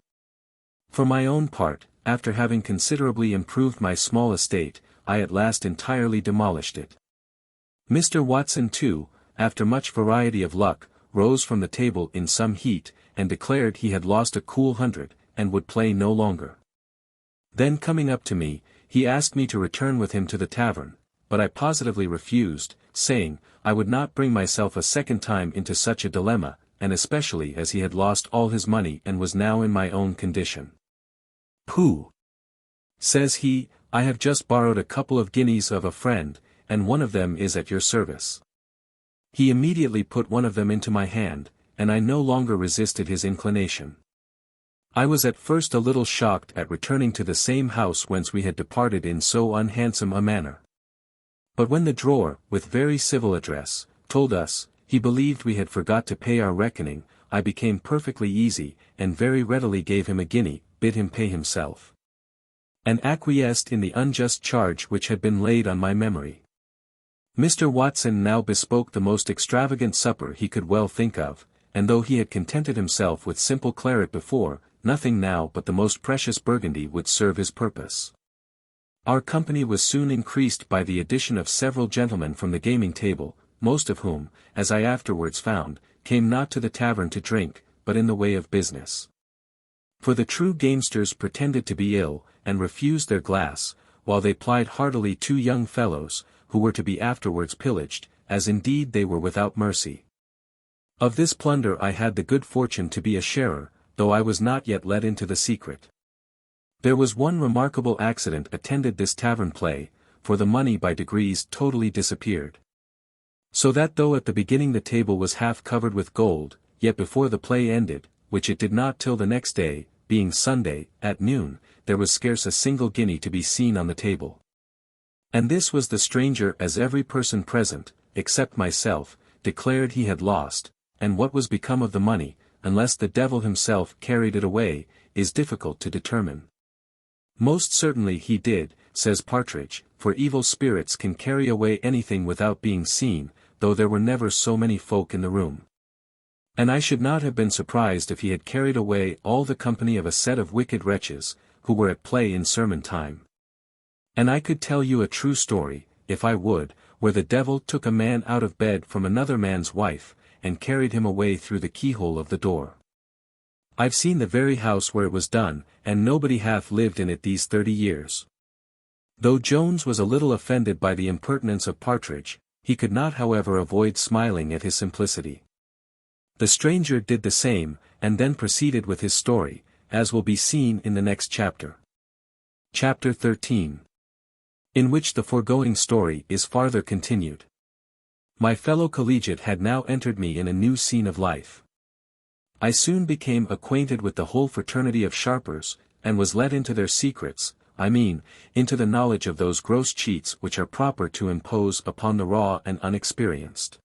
For my own part, after having considerably improved my small estate, I at last entirely demolished it. Mr. Watson too, after much variety of luck, rose from the table in some heat, and declared he had lost a cool 100, and would play no longer. Then coming up to me, he asked me to return with him to the tavern, but I positively refused, saying, I would not bring myself a second time into such a dilemma, and especially as he had lost all his money and was now in my own condition. Pooh! Says he, I have just borrowed a couple of guineas of a friend, and one of them is at your service. He immediately put one of them into my hand, and I no longer resisted his inclination. I was at first a little shocked at returning to the same house whence we had departed in so unhandsome a manner. But when the drawer, with very civil address, told us, he believed we had forgot to pay our reckoning, I became perfectly easy, and very readily gave him a guinea, bid him pay himself, and acquiesced in the unjust charge which had been laid on my memory. Mr. Watson now bespoke the most extravagant supper he could well think of, and though he had contented himself with simple claret before, nothing now but the most precious Burgundy would serve his purpose. Our company was soon increased by the addition of several gentlemen from the gaming table, most of whom, as I afterwards found, came not to the tavern to drink, but in the way of business. For the true gamesters pretended to be ill, and refused their glass, while they plied heartily two young fellows, who were to be afterwards pillaged, as indeed they were without mercy. Of this plunder I had the good fortune to be a sharer, though I was not yet let into the secret. There was one remarkable accident attended this tavern play, for the money by degrees totally disappeared. So that though at the beginning the table was half covered with gold, yet before the play ended, which it did not till the next day, being Sunday, at noon, there was scarce a single guinea to be seen on the table. And this was the stranger, as every person present, except myself, declared he had lost, and what was become of the money, unless the devil himself carried it away, is difficult to determine. Most certainly he did, says Partridge, for evil spirits can carry away anything without being seen, though there were never so many folk in the room. And I should not have been surprised if he had carried away all the company of a set of wicked wretches, who were at play in sermon time. And I could tell you a true story, if I would, where the devil took a man out of bed from another man's wife, and carried him away through the keyhole of the door. I've seen the very house where it was done, and nobody hath lived in it these 30 years. Though Jones was a little offended by the impertinence of Partridge, he could not however avoid smiling at his simplicity. The stranger did the same, and then proceeded with his story, as will be seen in the next chapter. Chapter 13. In which the foregoing story is farther continued. My fellow collegiate had now entered me in a new scene of life. I soon became acquainted with the whole fraternity of sharpers, and was let into their secrets, I mean, into the knowledge of those gross cheats which are proper to impose upon the raw and unexperienced.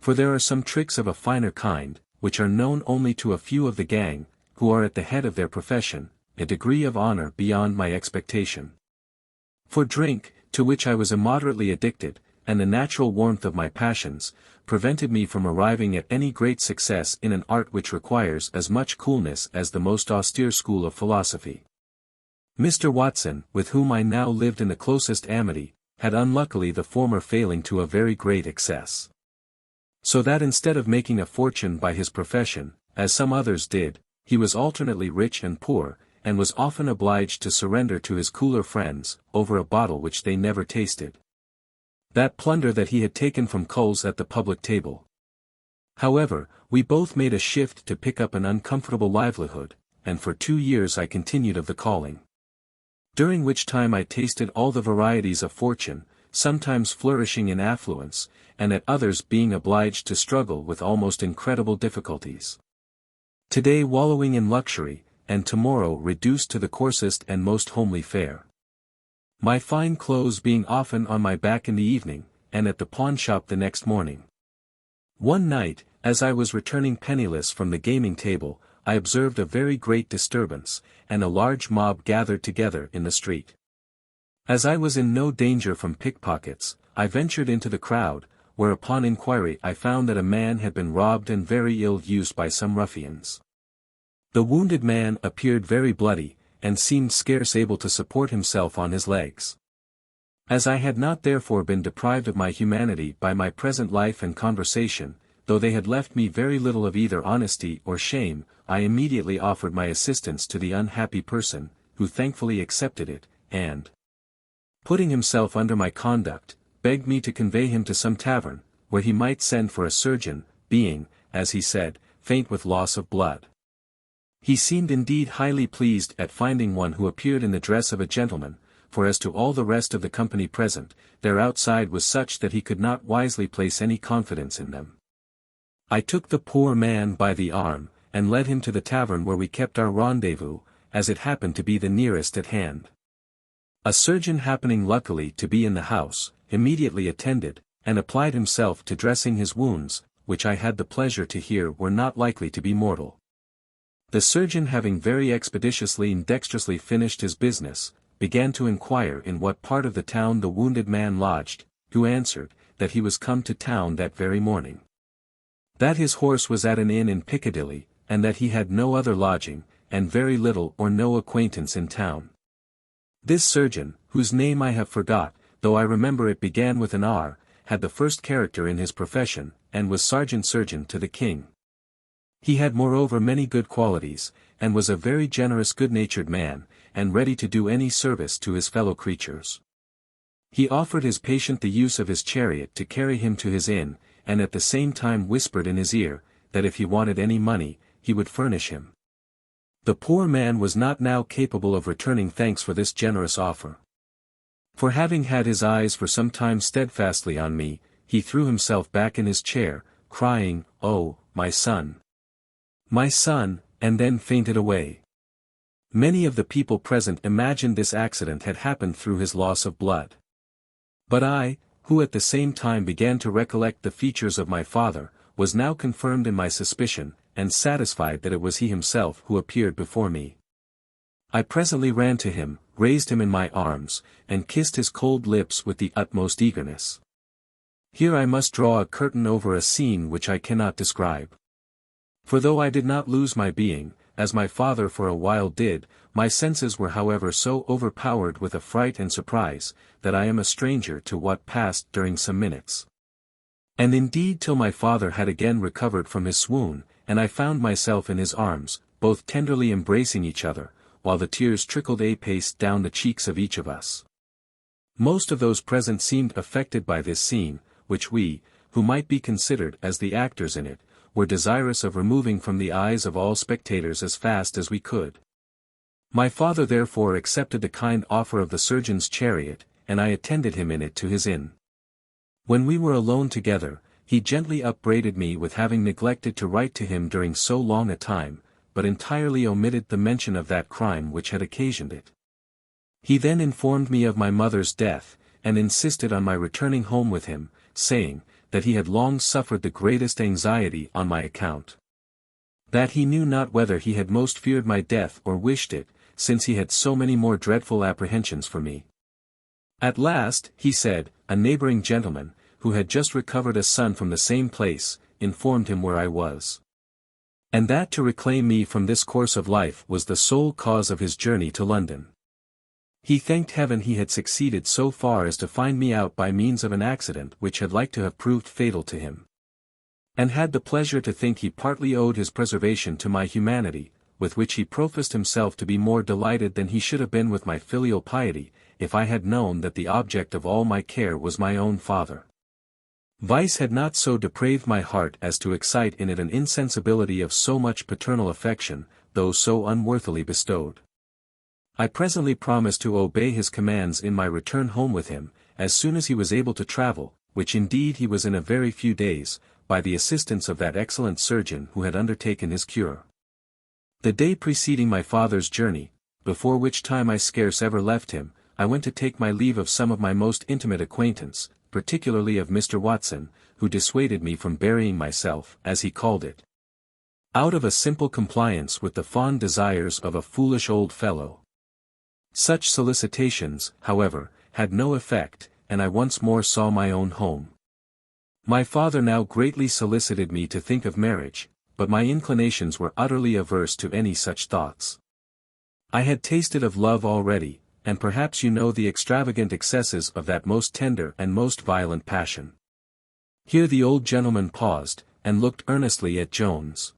For there are some tricks of a finer kind, which are known only to a few of the gang, who are at the head of their profession, a degree of honor beyond my expectation. For drink, to which I was immoderately addicted, and the natural warmth of my passions, prevented me from arriving at any great success in an art which requires as much coolness as the most austere school of philosophy. Mr. Watson, with whom I now lived in the closest amity, had unluckily the former failing to a very great excess. So that instead of making a fortune by his profession, as some others did, he was alternately rich and poor, and was often obliged to surrender to his cooler friends, over a bottle which they never tasted. That plunder that he had taken from culls at the public table. However, we both made a shift to pick up an uncomfortable livelihood, and for 2 years I continued of the calling. During which time I tasted all the varieties of fortune, sometimes flourishing in affluence, and at others being obliged to struggle with almost incredible difficulties. Today wallowing in luxury, and tomorrow reduced to the coarsest and most homely fare. My fine clothes being often on my back in the evening, and at the pawnshop the next morning. One night, as I was returning penniless from the gaming table, I observed a very great disturbance, and a large mob gathered together in the street. As I was in no danger from pickpockets, I ventured into the crowd, where upon inquiry I found that a man had been robbed and very ill used by some ruffians. The wounded man appeared very bloody, and seemed scarce able to support himself on his legs. As I had not therefore been deprived of my humanity by my present life and conversation, though they had left me very little of either honesty or shame, I immediately offered my assistance to the unhappy person, who thankfully accepted it, and, putting himself under my conduct, begged me to convey him to some tavern, where he might send for a surgeon, being, as he said, faint with loss of blood. He seemed indeed highly pleased at finding one who appeared in the dress of a gentleman, for as to all the rest of the company present, their outside was such that he could not wisely place any confidence in them. I took the poor man by the arm, and led him to the tavern where we kept our rendezvous, as it happened to be the nearest at hand. A surgeon happening luckily to be in the house, immediately attended, and applied himself to dressing his wounds, which I had the pleasure to hear were not likely to be mortal. The surgeon having very expeditiously and dexterously finished his business, began to inquire in what part of the town the wounded man lodged, who answered, that he was come to town that very morning. That his horse was at an inn in Piccadilly, and that he had no other lodging, and very little or no acquaintance in town. This surgeon, whose name I have forgot, though I remember it began with an R, had the first character in his profession, and was sergeant surgeon to the king. He had moreover many good qualities, and was a very generous good-natured man, and ready to do any service to his fellow creatures. He offered his patient the use of his chariot to carry him to his inn, and at the same time whispered in his ear, that if he wanted any money, he would furnish him. The poor man was not now capable of returning thanks for this generous offer. For having had his eyes for some time steadfastly on me, he threw himself back in his chair, crying, "Oh, my son! My son," and then fainted away. Many of the people present imagined this accident had happened through his loss of blood. But I, who at the same time began to recollect the features of my father, was now confirmed in my suspicion, and satisfied that it was he himself who appeared before me. I presently ran to him, raised him in my arms, and kissed his cold lips with the utmost eagerness. Here I must draw a curtain over a scene which I cannot describe. For though I did not lose my being, as my father for a while did, my senses were however so overpowered with affright and surprise, that I am a stranger to what passed during some minutes. And indeed till my father had again recovered from his swoon, and I found myself in his arms, both tenderly embracing each other, while the tears trickled apace down the cheeks of each of us. Most of those present seemed affected by this scene, which we, who might be considered as the actors in it, were desirous of removing from the eyes of all spectators as fast as we could. My father therefore accepted the kind offer of the surgeon's chariot, and I attended him in it to his inn. When we were alone together, he gently upbraided me with having neglected to write to him during so long a time, but entirely omitted the mention of that crime which had occasioned it. He then informed me of my mother's death, and insisted on my returning home with him, saying, that he had long suffered the greatest anxiety on my account. That he knew not whether he had most feared my death or wished it, since he had so many more dreadful apprehensions for me. At last, he said, a neighboring gentleman, who had just recovered a son from the same place, informed him where I was. And that to reclaim me from this course of life was the sole cause of his journey to London. He thanked heaven he had succeeded so far as to find me out by means of an accident which had like to have proved fatal to him. And had the pleasure to think he partly owed his preservation to my humanity, with which he professed himself to be more delighted than he should have been with my filial piety, if I had known that the object of all my care was my own father. Vice had not so depraved my heart as to excite in it an insensibility of so much paternal affection, though so unworthily bestowed. I presently promised to obey his commands in my return home with him, as soon as he was able to travel, which indeed he was in a very few days, by the assistance of that excellent surgeon who had undertaken his cure. The day preceding my father's journey, before which time I scarce ever left him, I went to take my leave of some of my most intimate acquaintance, particularly of Mr. Watson, who dissuaded me from burying myself, as he called it, out of a simple compliance with the fond desires of a foolish old fellow. Such solicitations, however, had no effect, and I once more saw my own home. My father now greatly solicited me to think of marriage, but my inclinations were utterly averse to any such thoughts. I had tasted of love already, and perhaps you know the extravagant excesses of that most tender and most violent passion. Here the old gentleman paused, and looked earnestly at Jones,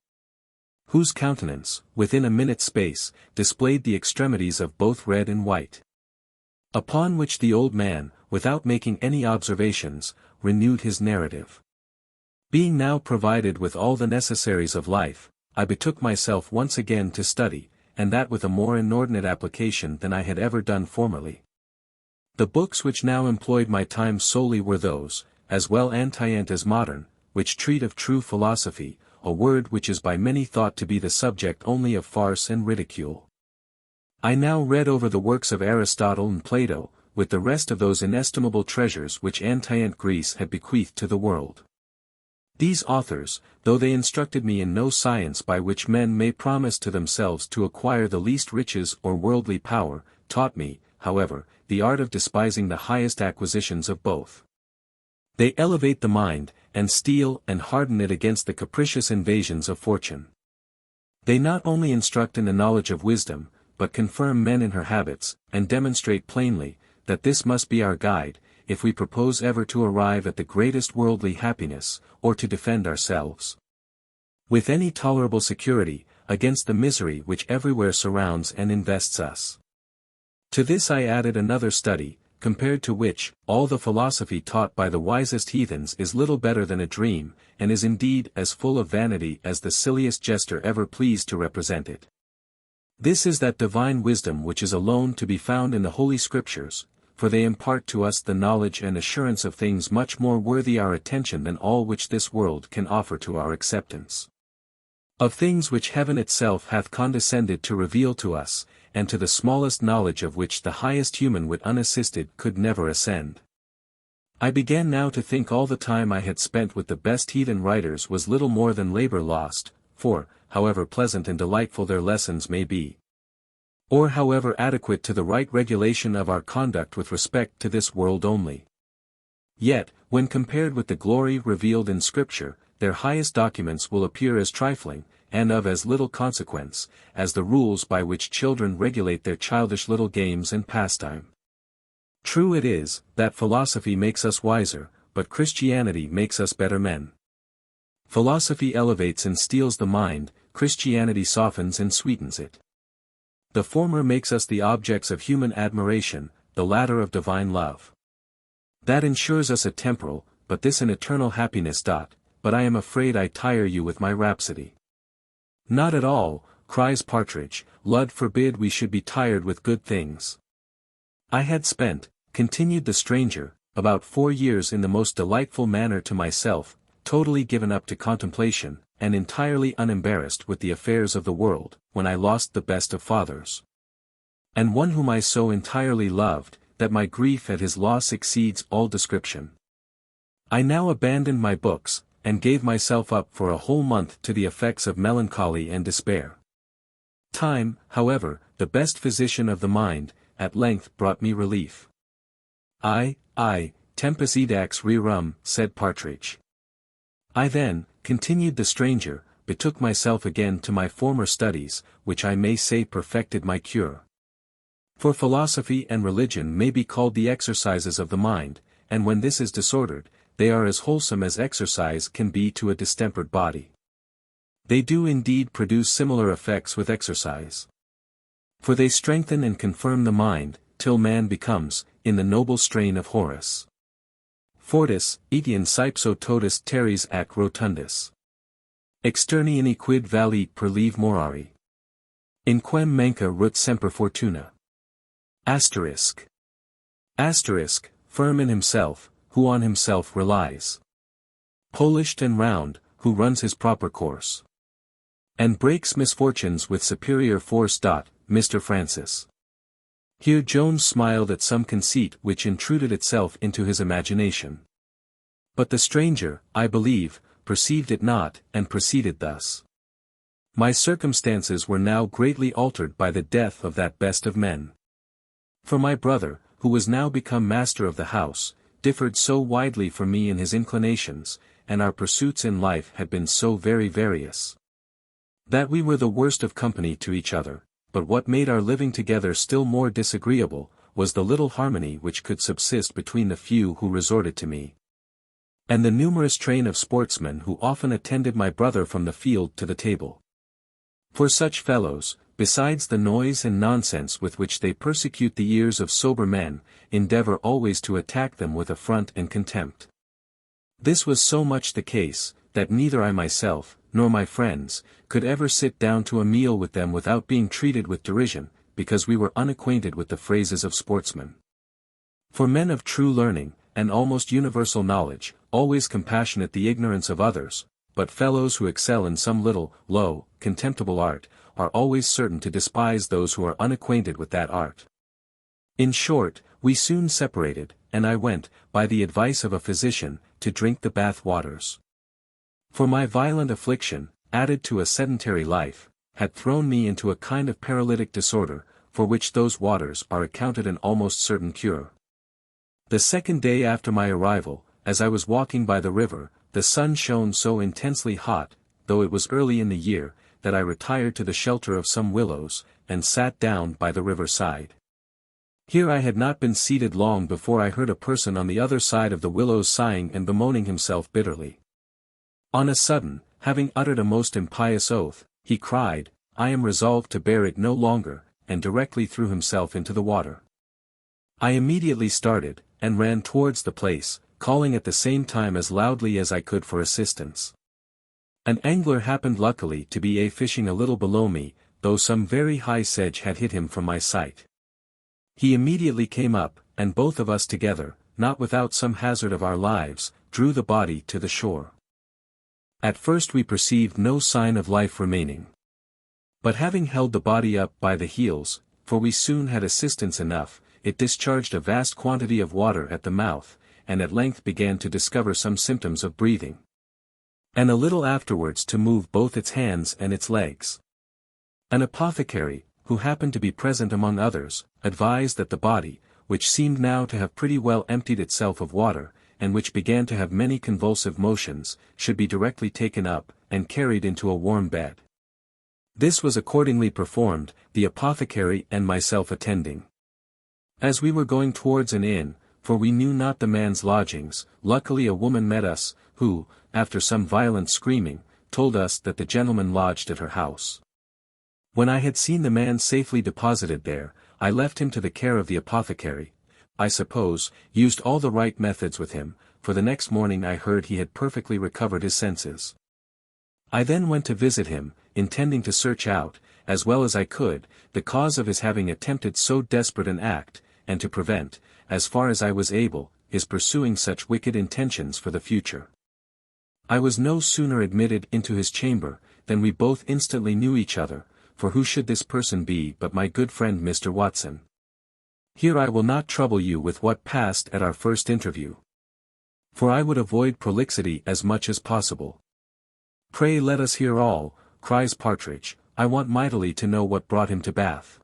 whose countenance, within a minute's space, displayed the extremities of both red and white. Upon which the old man, without making any observations, renewed his narrative. Being now provided with all the necessaries of life, I betook myself once again to study, and that with a more inordinate application than I had ever done formerly. The books which now employed my time solely were those, as well antient as modern, which treat of true philosophy, a word which is by many thought to be the subject only of farce and ridicule. I now read over the works of Aristotle and Plato, with the rest of those inestimable treasures which antient Greece had bequeathed to the world. These authors, though they instructed me in no science by which men may promise to themselves to acquire the least riches or worldly power, taught me, however, the art of despising the highest acquisitions of both. They elevate the mind, and steel and harden it against the capricious invasions of fortune. They not only instruct in the knowledge of wisdom, but confirm men in her habits, and demonstrate plainly, that this must be our guide, if we propose ever to arrive at the greatest worldly happiness, or to defend ourselves, with any tolerable security, against the misery which everywhere surrounds and invests us. To this I added another study, compared to which, all the philosophy taught by the wisest heathens is little better than a dream, and is indeed as full of vanity as the silliest jester ever pleased to represent it. This is that divine wisdom which is alone to be found in the Holy Scriptures, for they impart to us the knowledge and assurance of things much more worthy our attention than all which this world can offer to our acceptance. Of things which heaven itself hath condescended to reveal to us, and to the smallest knowledge of which the highest human wit unassisted could never ascend. I began now to think all the time I had spent with the best heathen writers was little more than labor lost, for, however pleasant and delightful their lessons may be, or however adequate to the right regulation of our conduct with respect to this world only, yet, when compared with the glory revealed in Scripture, their highest documents will appear as trifling, and of as little consequence, as the rules by which children regulate their childish little games and pastime. True it is, that philosophy makes us wiser, but Christianity makes us better men. Philosophy elevates and steels the mind, Christianity softens and sweetens it. The former makes us the objects of human admiration, the latter of divine love. That ensures us a temporal, but this an eternal happiness. But I am afraid I tire you with my rhapsody. Not at all, cries Partridge, Lud forbid we should be tired with good things. I had spent, continued the stranger, about 4 years in the most delightful manner to myself, totally given up to contemplation, and entirely unembarrassed with the affairs of the world, when I lost the best of fathers, and one whom I so entirely loved, that my grief at his loss exceeds all description. I now abandoned my books, and gave myself up for a whole month to the effects of melancholy and despair. Time, however, the best physician of the mind, at length brought me relief. Tempus edax rerum, said Partridge. I then, continued the stranger, betook myself again to my former studies, which I may say perfected my cure. For philosophy and religion may be called the exercises of the mind, and when this is disordered, they are as wholesome as exercise can be to a distempered body. They do indeed produce similar effects with exercise. For they strengthen and confirm the mind, till man becomes, in the noble strain of Horace, Fortis, etiam saipso totus teres ac rotundus. Externi quid valit per leve morari. In quem manca rut semper fortuna. Asterisk. Firm in himself, who on himself relies. Polished and round, who runs his proper course, and breaks misfortunes with superior force. Mr. Francis. Here Jones smiled at some conceit which intruded itself into his imagination. But the stranger, I believe, perceived it not, and proceeded thus. My circumstances were now greatly altered by the death of that best of men. For my brother, who was now become master of the house, differed so widely from me in his inclinations, and our pursuits in life had been so very various, that we were the worst of company to each other. But what made our living together still more disagreeable, was the little harmony which could subsist between the few who resorted to me, and the numerous train of sportsmen who often attended my brother from the field to the table. For such fellows, besides the noise and nonsense with which they persecute the ears of sober men, endeavor always to attack them with affront and contempt. This was so much the case, that neither I myself, nor my friends, could ever sit down to a meal with them without being treated with derision, because we were unacquainted with the phrases of sportsmen. For men of true learning, and almost universal knowledge, always compassionate the ignorance of others, but fellows who excel in some little, low, contemptible art, are always certain to despise those who are unacquainted with that art. In short, we soon separated, and I went, by the advice of a physician, to drink the Bath waters. For my violent affliction, added to a sedentary life, had thrown me into a kind of paralytic disorder, for which those waters are accounted an almost certain cure. The second day after my arrival, as I was walking by the river, the sun shone so intensely hot, though it was early in the year, that I retired to the shelter of some willows, and sat down by the river side. Here I had not been seated long before I heard a person on the other side of the willows sighing and bemoaning himself bitterly. On a sudden, having uttered a most impious oath, he cried, "I am resolved to bear it no longer," and directly threw himself into the water. I immediately started, and ran towards the place, calling at the same time as loudly as I could for assistance. An angler happened luckily to be fishing a little below me, though some very high sedge had hid him from my sight. He immediately came up, and both of us together, not without some hazard of our lives, drew the body to the shore. At first we perceived no sign of life remaining. But having held the body up by the heels, for we soon had assistance enough, it discharged a vast quantity of water at the mouth, and at length began to discover some symptoms of breathing. And a little afterwards to move both its hands and its legs. An apothecary, who happened to be present among others, advised that the body, which seemed now to have pretty well emptied itself of water, and which began to have many convulsive motions, should be directly taken up, and carried into a warm bed. This was accordingly performed, the apothecary and myself attending. As we were going towards an inn, for we knew not the man's lodgings, luckily a woman met us, who, after some violent screaming, told us that the gentleman lodged at her house. When I had seen the man safely deposited there, I left him to the care of the apothecary, I suppose, used all the right methods with him, for the next morning I heard he had perfectly recovered his senses. I then went to visit him, intending to search out, as well as I could, the cause of his having attempted so desperate an act, and to prevent, as far as I was able, his pursuing such wicked intentions for the future. I was no sooner admitted into his chamber, than we both instantly knew each other, for who should this person be but my good friend Mr. Watson? Here I will not trouble you with what passed at our first interview, for I would avoid prolixity as much as possible. "Pray let us hear all," cries Partridge, "I want mightily to know what brought him to Bath."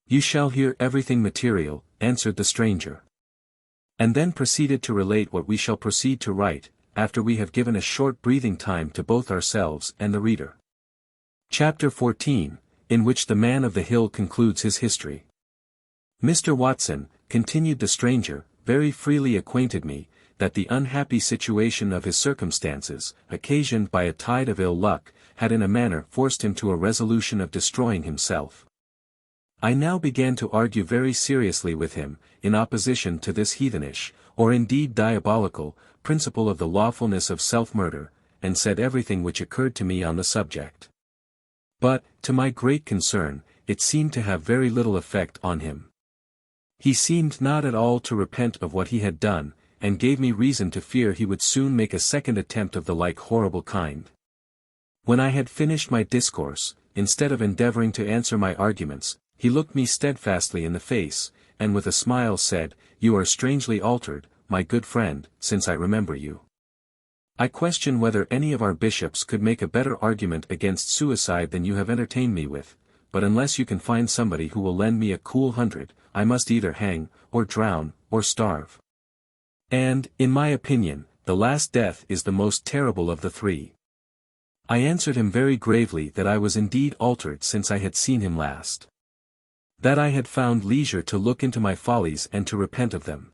"You shall hear everything material," answered the stranger. And then proceeded to relate what we shall proceed to write, after we have given a short breathing time to both ourselves and the reader. Chapter 14, in which the man of the hill concludes his history. Mr. Watson, continued the stranger, very freely acquainted me, that the unhappy situation of his circumstances, occasioned by a tide of ill luck, had in a manner forced him to a resolution of destroying himself. I now began to argue very seriously with him, in opposition to this heathenish, or indeed diabolical, principle of the lawfulness of self-murder, and said everything which occurred to me on the subject. But, to my great concern, it seemed to have very little effect on him. He seemed not at all to repent of what he had done, and gave me reason to fear he would soon make a second attempt of the like horrible kind. When I had finished my discourse, instead of endeavoring to answer my arguments, he looked me steadfastly in the face, and with a smile said, "You are strangely altered, my good friend, since I remember you. I question whether any of our bishops could make a better argument against suicide than you have entertained me with, but unless you can find somebody who will lend me a cool 100, I must either hang, or drown, or starve. And, in my opinion, the last death is the most terrible of the three." I answered him very gravely that I was indeed altered since I had seen him last. That I had found leisure to look into my follies and to repent of them.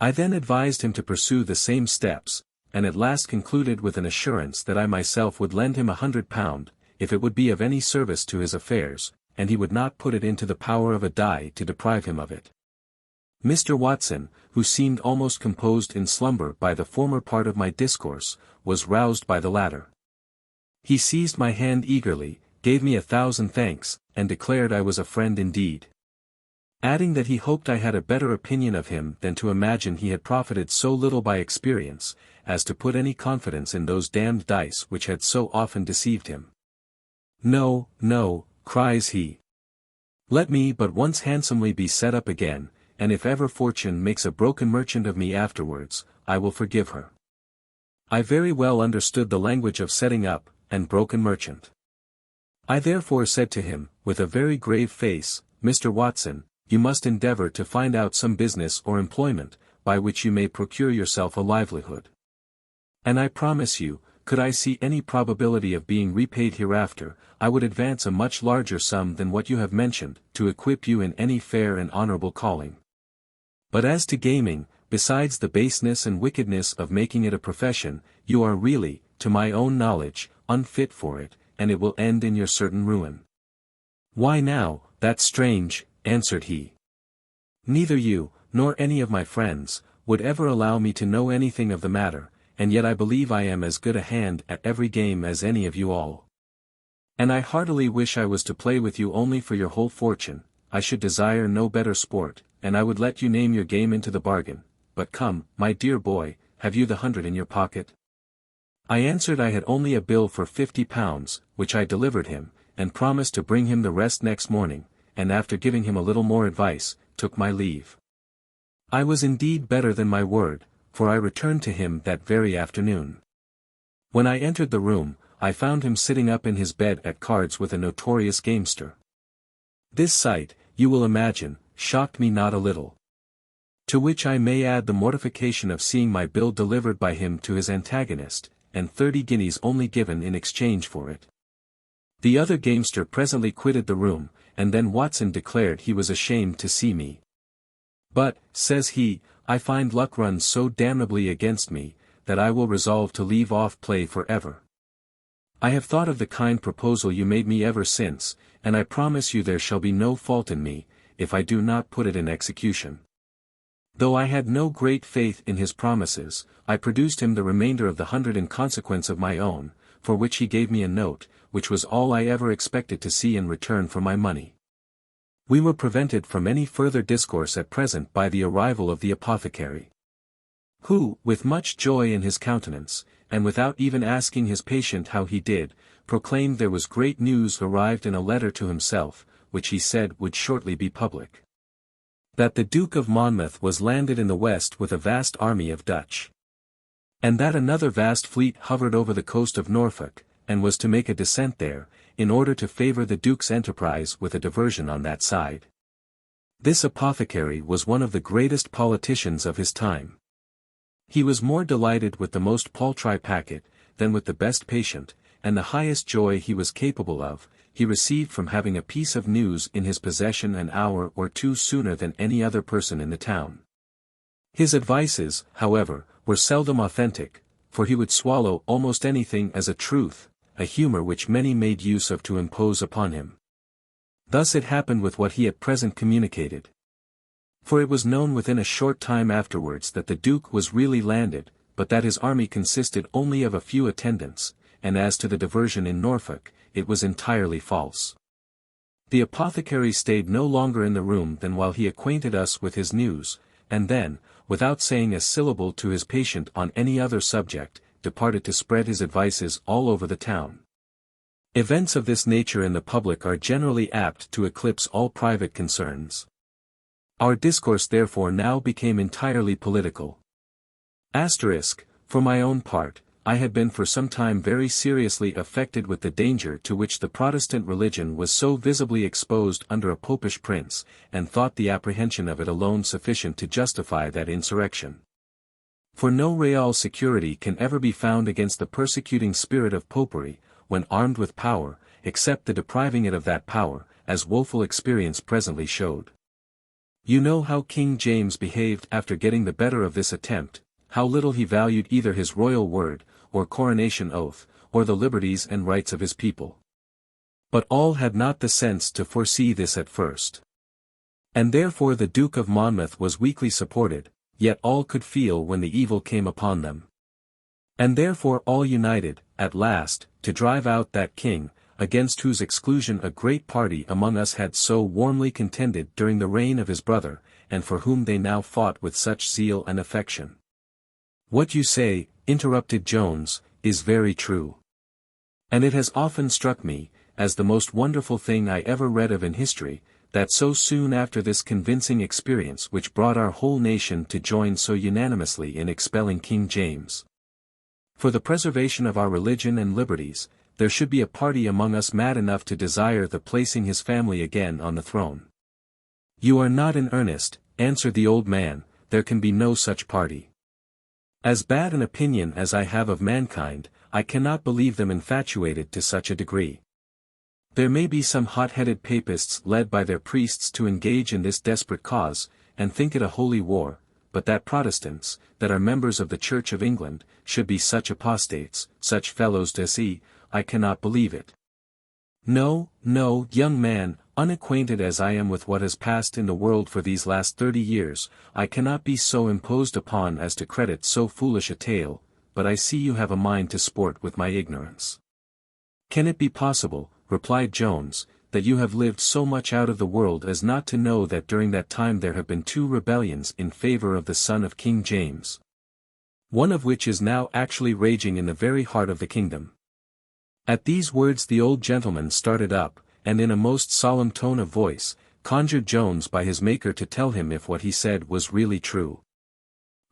I then advised him to pursue the same steps, and at last concluded with an assurance that I myself would lend him £100, if it would be of any service to his affairs, and he would not put it into the power of a die to deprive him of it. Mr. Watson, who seemed almost composed in slumber by the former part of my discourse, was roused by the latter. He seized my hand eagerly, gave me 1,000 thanks, and declared I was a friend indeed. adding that he hoped I had a better opinion of him than to imagine he had profited so little by experience, as to put any confidence in those damned dice which had so often deceived him. No, no, cries he. Let me but once handsomely be set up again, and if ever fortune makes a broken merchant of me afterwards, I will forgive her. I very well understood the language of setting up, and broken merchant. I therefore said to him, with a very grave face, Mr. Watson, you must endeavour to find out some business or employment, by which you may procure yourself a livelihood. And I promise you, could I see any probability of being repaid hereafter, I would advance a much larger sum than what you have mentioned, to equip you in any fair and honourable calling. But as to gaming, besides the baseness and wickedness of making it a profession, you are really, to my own knowledge, unfit for it, and it will end in your certain ruin. Why now, that's strange, answered he. Neither you, nor any of my friends, would ever allow me to know anything of the matter, and yet I believe I am as good a hand at every game as any of you all. And I heartily wish I was to play with you only for your whole fortune, I should desire no better sport, and I would let you name your game into the bargain, but come, my dear boy, have you the 100 in your pocket? I answered I had only a bill for £50, which I delivered him, and promised to bring him the rest next morning, and after giving him a little more advice, took my leave. I was indeed better than my word, for I returned to him that very afternoon. When I entered the room, I found him sitting up in his bed at cards with a notorious gamester. This sight, you will imagine, shocked me not a little. To which I may add the mortification of seeing my bill delivered by him to his antagonist, and 30 guineas only given in exchange for it. The other gamester presently quitted the room, and then Watson declared he was ashamed to see me. But, says he, I find luck runs so damnably against me, that I will resolve to leave off play for ever. I have thought of the kind proposal you made me ever since, and I promise you there shall be no fault in me, if I do not put it in execution. Though I had no great faith in his promises, I produced him the remainder of the 100 in consequence of my own, for which he gave me a note, which was all I ever expected to see in return for my money. We were prevented from any further discourse at present by the arrival of the apothecary, who, with much joy in his countenance, and without even asking his patient how he did, proclaimed there was great news arrived in a letter to himself, which he said would shortly be public. That the Duke of Monmouth was landed in the west with a vast army of Dutch. And that another vast fleet hovered over the coast of Norfolk, and was to make a descent there, in order to favour the Duke's enterprise with a diversion on that side. This apothecary was one of the greatest politicians of his time. He was more delighted with the most paltry packet, than with the best patient, and the highest joy he was capable of, he received from having a piece of news in his possession an hour or two sooner than any other person in the town. His advices, however, were seldom authentic, for he would swallow almost anything as a truth, a humour which many made use of to impose upon him. Thus it happened with what he at present communicated. For it was known within a short time afterwards that the Duke was really landed, but that his army consisted only of a few attendants, and as to the diversion in Norfolk, it was entirely false. The apothecary stayed no longer in the room than while he acquainted us with his news, and then, without saying a syllable to his patient on any other subject, departed to spread his advices all over the town. Events of this nature in the public are generally apt to eclipse all private concerns. Our discourse therefore now became entirely political. For my own part, I had been for some time very seriously affected with the danger to which the Protestant religion was so visibly exposed under a popish prince, and thought the apprehension of it alone sufficient to justify that insurrection. For no real security can ever be found against the persecuting spirit of popery, when armed with power, except the depriving it of that power, as woeful experience presently showed. You know how King James behaved after getting the better of this attempt, how little he valued either his royal word, or coronation oath, or the liberties and rights of his people. But all had not the sense to foresee this at first. And therefore the Duke of Monmouth was weakly supported, yet all could feel when the evil came upon them. And therefore all united, at last, to drive out that king, against whose exclusion a great party among us had so warmly contended during the reign of his brother, and for whom they now fought with such zeal and affection. What you say, interrupted Jones, is very true. And it has often struck me, as the most wonderful thing I ever read of in history, that so soon after this convincing experience which brought our whole nation to join so unanimously in expelling King James, for the preservation of our religion and liberties, there should be a party among us mad enough to desire the placing his family again on the throne. You are not in earnest, answered the old man, there can be no such party. As bad an opinion as I have of mankind, I cannot believe them infatuated to such a degree. There may be some hot-headed papists led by their priests to engage in this desperate cause, and think it a holy war, but that Protestants, that are members of the Church of England, should be such apostates, such fellows d'esse, I cannot believe it. No, no, young man, unacquainted as I am with what has passed in the world for these last 30 years, I cannot be so imposed upon as to credit so foolish a tale, but I see you have a mind to sport with my ignorance. Can it be possible, replied Jones, that you have lived so much out of the world as not to know that during that time there have been 2 rebellions in favor of the son of King James, one of which is now actually raging in the very heart of the kingdom? At these words the old gentleman started up, and in a most solemn tone of voice, conjured Jones by his Maker to tell him if what he said was really true.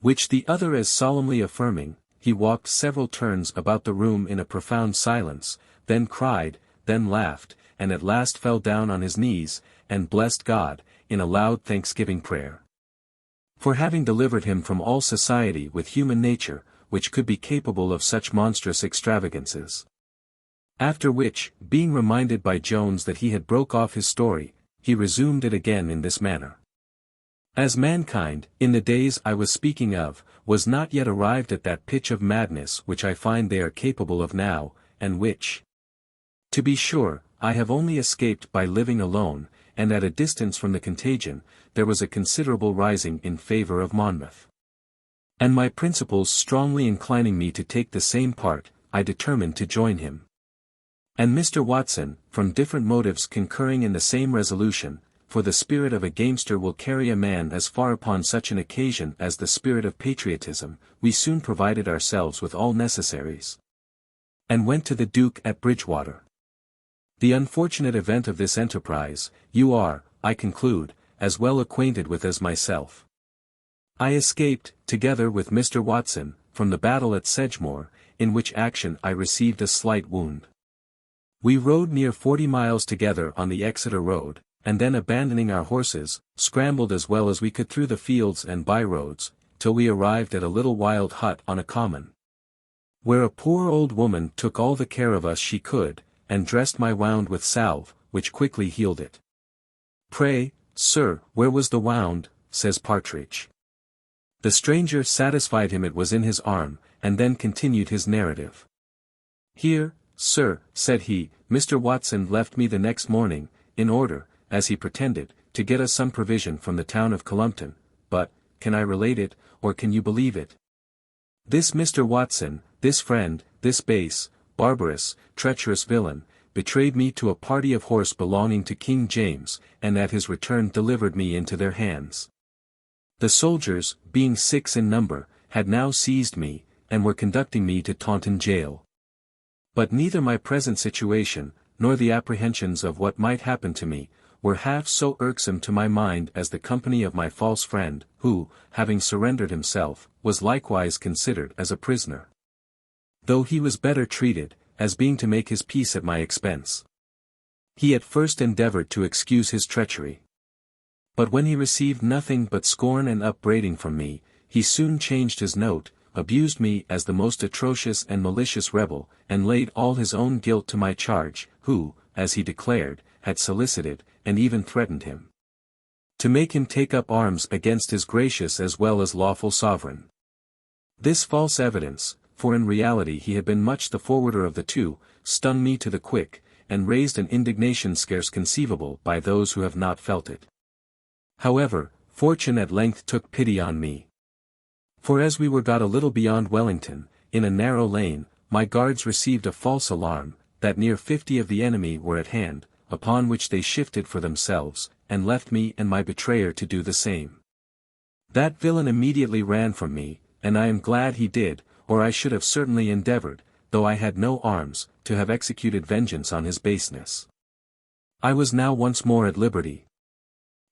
Which the other as solemnly affirming, he walked several turns about the room in a profound silence, then cried, then laughed, and at last fell down on his knees, and blessed God, in a loud thanksgiving prayer, for having delivered him from all society with human nature, which could be capable of such monstrous extravagances. After which, being reminded by Jones that he had broke off his story, he resumed it again in this manner. As mankind, in the days I was speaking of, was not yet arrived at that pitch of madness which I find they are capable of now, and which, to be sure, I have only escaped by living alone, and at a distance from the contagion, there was a considerable rising in favor of Monmouth. And my principles strongly inclining me to take the same part, I determined to join him. And Mr. Watson, from different motives concurring in the same resolution, for the spirit of a gamester will carry a man as far upon such an occasion as the spirit of patriotism, we soon provided ourselves with all necessaries, and went to the Duke at Bridgewater. The unfortunate event of this enterprise, you are, I conclude, as well acquainted with as myself. I escaped, together with Mr. Watson, from the battle at Sedgemoor, in which action I received a slight wound. We rode near 40 miles together on the Exeter road, and then abandoning our horses, scrambled as well as we could through the fields and by-roads, till we arrived at a little wild hut on a common, where a poor old woman took all the care of us she could, and dressed my wound with salve, which quickly healed it. Pray, sir, where was the wound? Says Partridge. The stranger satisfied him it was in his arm, and then continued his narrative. Here, sir, said he, Mr. Watson left me the next morning, in order, as he pretended, to get us some provision from the town of Columpton, but, can I relate it, or can you believe it? This Mr. Watson, this friend, this base, barbarous, treacherous villain, betrayed me to a party of horse belonging to King James, and at his return delivered me into their hands. The soldiers, being 6 in number, had now seized me, and were conducting me to Taunton jail. But neither my present situation, nor the apprehensions of what might happen to me, were half so irksome to my mind as the company of my false friend, who, having surrendered himself, was likewise considered as a prisoner, though he was better treated, as being to make his peace at my expense. He at first endeavored to excuse his treachery, but when he received nothing but scorn and upbraiding from me, he soon changed his note, abused me as the most atrocious and malicious rebel, and laid all his own guilt to my charge, who, as he declared, had solicited, and even threatened him, to make him take up arms against his gracious as well as lawful sovereign. This false evidence, for in reality he had been much the forwarder of the two, stung me to the quick, and raised an indignation scarce conceivable by those who have not felt it. However, fortune at length took pity on me. For as we were got a little beyond Wellington, in a narrow lane, my guards received a false alarm, that near 50 of the enemy were at hand, upon which they shifted for themselves, and left me and my betrayer to do the same. That villain immediately ran from me, and I am glad he did, or I should have certainly endeavored, though I had no arms, to have executed vengeance on his baseness. I was now once more at liberty.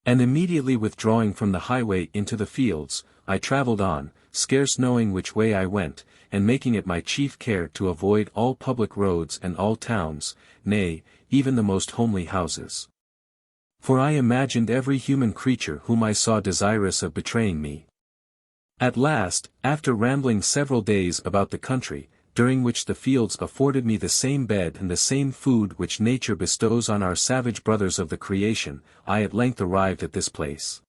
And immediately withdrawing from the highway into the fields, I travelled on, scarce knowing which way I went, and making it my chief care to avoid all public roads and all towns, nay, even the most homely houses. For I imagined every human creature whom I saw desirous of betraying me. At last, after rambling several days about the country, during which the fields afforded me the same bed and the same food which nature bestows on our savage brothers of the creation, I at length arrived at this place,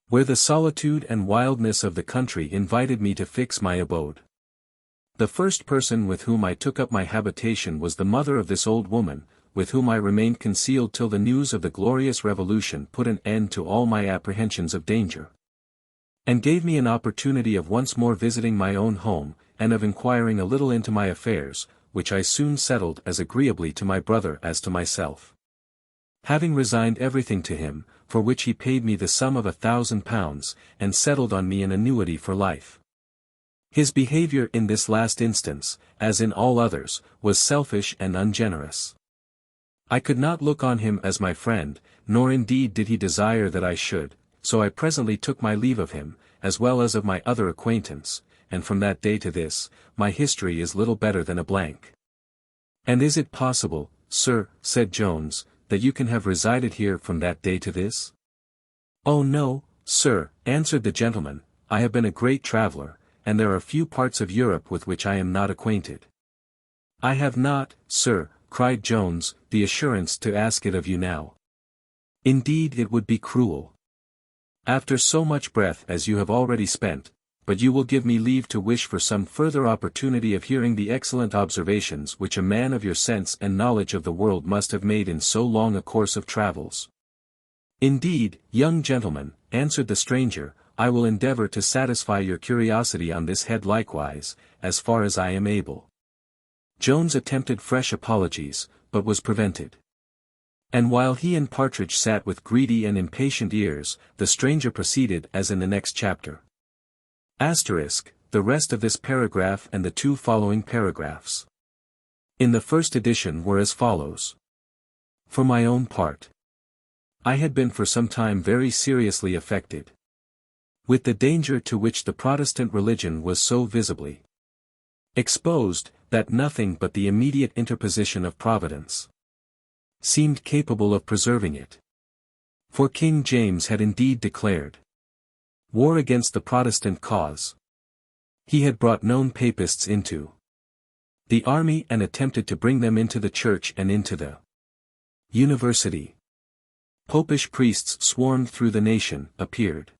where the solitude and wildness of the country invited me to fix my abode. The first person with whom I took up my habitation was the mother of this old woman, with whom I remained concealed till the news of the glorious revolution put an end to all my apprehensions of danger, and gave me an opportunity of once more visiting my own home, and of inquiring a little into my affairs, which I soon settled as agreeably to my brother as to myself. Having resigned everything to him, for which he paid me the sum of £1,000, and settled on me an annuity for life. His behaviour in this last instance, as in all others, was selfish and ungenerous. I could not look on him as my friend, nor indeed did he desire that I should, so I presently took my leave of him, as well as of my other acquaintance, and from that day to this, my history is little better than a blank. And is it possible, sir, said Jones, that you can have resided here from that day to this? Oh no, sir, answered the gentleman, I have been a great traveller, and there are few parts of Europe with which I am not acquainted. I have not, sir, cried Jones, the assurance to ask it of you now. Indeed it would be cruel, after so much breath as you have already spent, but you will give me leave to wish for some further opportunity of hearing the excellent observations which a man of your sense and knowledge of the world must have made in so long a course of travels. Indeed, young gentleman, answered the stranger, I will endeavour to satisfy your curiosity on this head likewise, as far as I am able. Jones attempted fresh apologies, but was prevented. And while he and Partridge sat with greedy and impatient ears, the stranger proceeded as in the next chapter. The rest of this paragraph and the 2 following paragraphs in the first edition were as follows. For my own part, I had been for some time very seriously affected with the danger to which the Protestant religion was so visibly exposed, that nothing but the immediate interposition of Providence seemed capable of preserving it. For King James had indeed declared war against the Protestant cause. He had brought known papists into the army and attempted to bring them into the church and into the university. Popish priests swarmed through the nation, appeared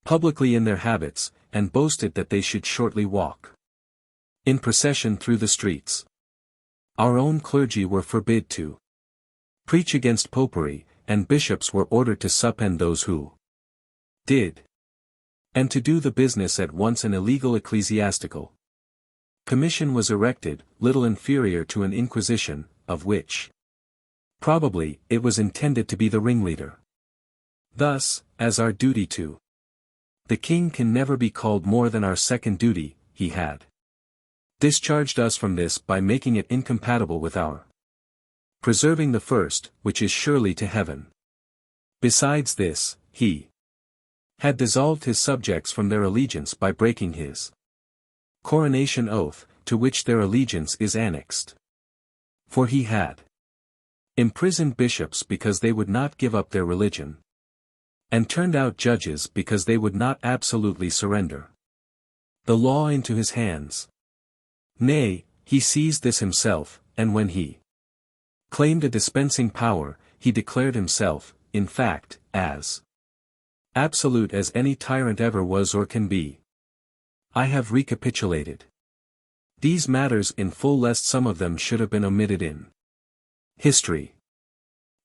publicly in their habits, and boasted that they should shortly walk in procession through the streets. Our own clergy were forbid to preach against popery, and bishops were ordered to suppend those who did, and to do the business at once an illegal ecclesiastical commission was erected, little inferior to an inquisition, of which probably it was intended to be the ringleader. Thus, as our duty to the king can never be called more than our second duty, he had discharged us from this by making it incompatible with our preserving the first, which is surely to heaven. Besides this, he had dissolved his subjects from their allegiance by breaking his coronation oath, to which their allegiance is annexed. For he had imprisoned bishops because they would not give up their religion, and turned out judges because they would not absolutely surrender the law into his hands. Nay, he seized this himself, and when he claimed a dispensing power, he declared himself, in fact, as absolute as any tyrant ever was or can be. I have recapitulated these matters in full lest some of them should have been omitted in history.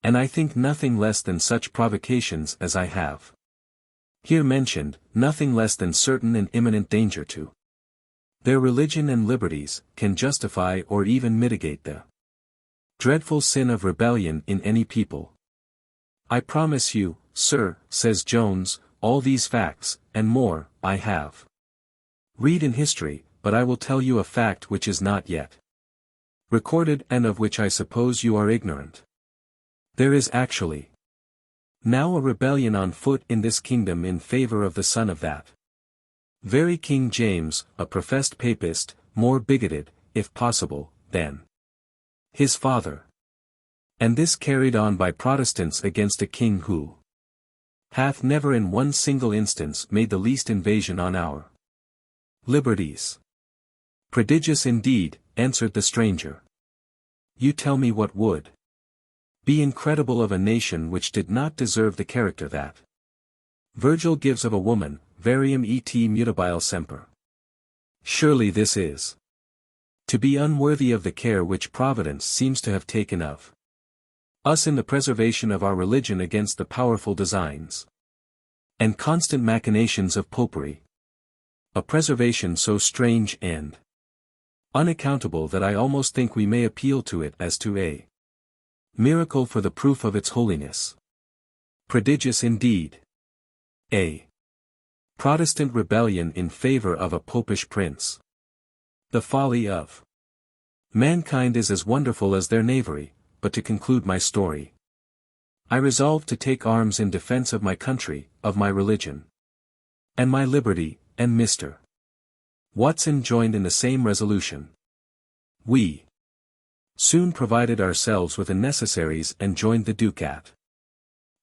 And I think nothing less than such provocations as I have here mentioned, nothing less than certain and imminent danger to their religion and liberties, can justify or even mitigate the Dreadful sin of rebellion in any people. I promise you, sir, says Jones, all these facts, and more, I have. Read in history, but I will tell you a fact which is not yet recorded and of which I suppose you are ignorant. There is actually now a rebellion on foot in this kingdom in favor of the son of that very King James, a professed papist, more bigoted, if possible, than his father. And this carried on by Protestants against a king who hath never in one single instance made the least invasion on our liberties. Prodigious indeed, answered the stranger. You tell me what would be incredible of a nation which did not deserve the character that Virgil gives of a woman, varium et mutabile semper. Surely this is to be unworthy of the care which Providence seems to have taken of us in the preservation of our religion against the powerful designs and constant machinations of popery. A preservation so strange and unaccountable that I almost think we may appeal to it as to a miracle for the proof of its holiness. Prodigious indeed. A Protestant rebellion in favor of a popish prince. The folly of mankind is as wonderful as their knavery, but to conclude my story. I resolved to take arms in defense of my country, of my religion, and my liberty, and Mr. Watson joined in the same resolution. We soon provided ourselves with the necessaries and joined the Duke at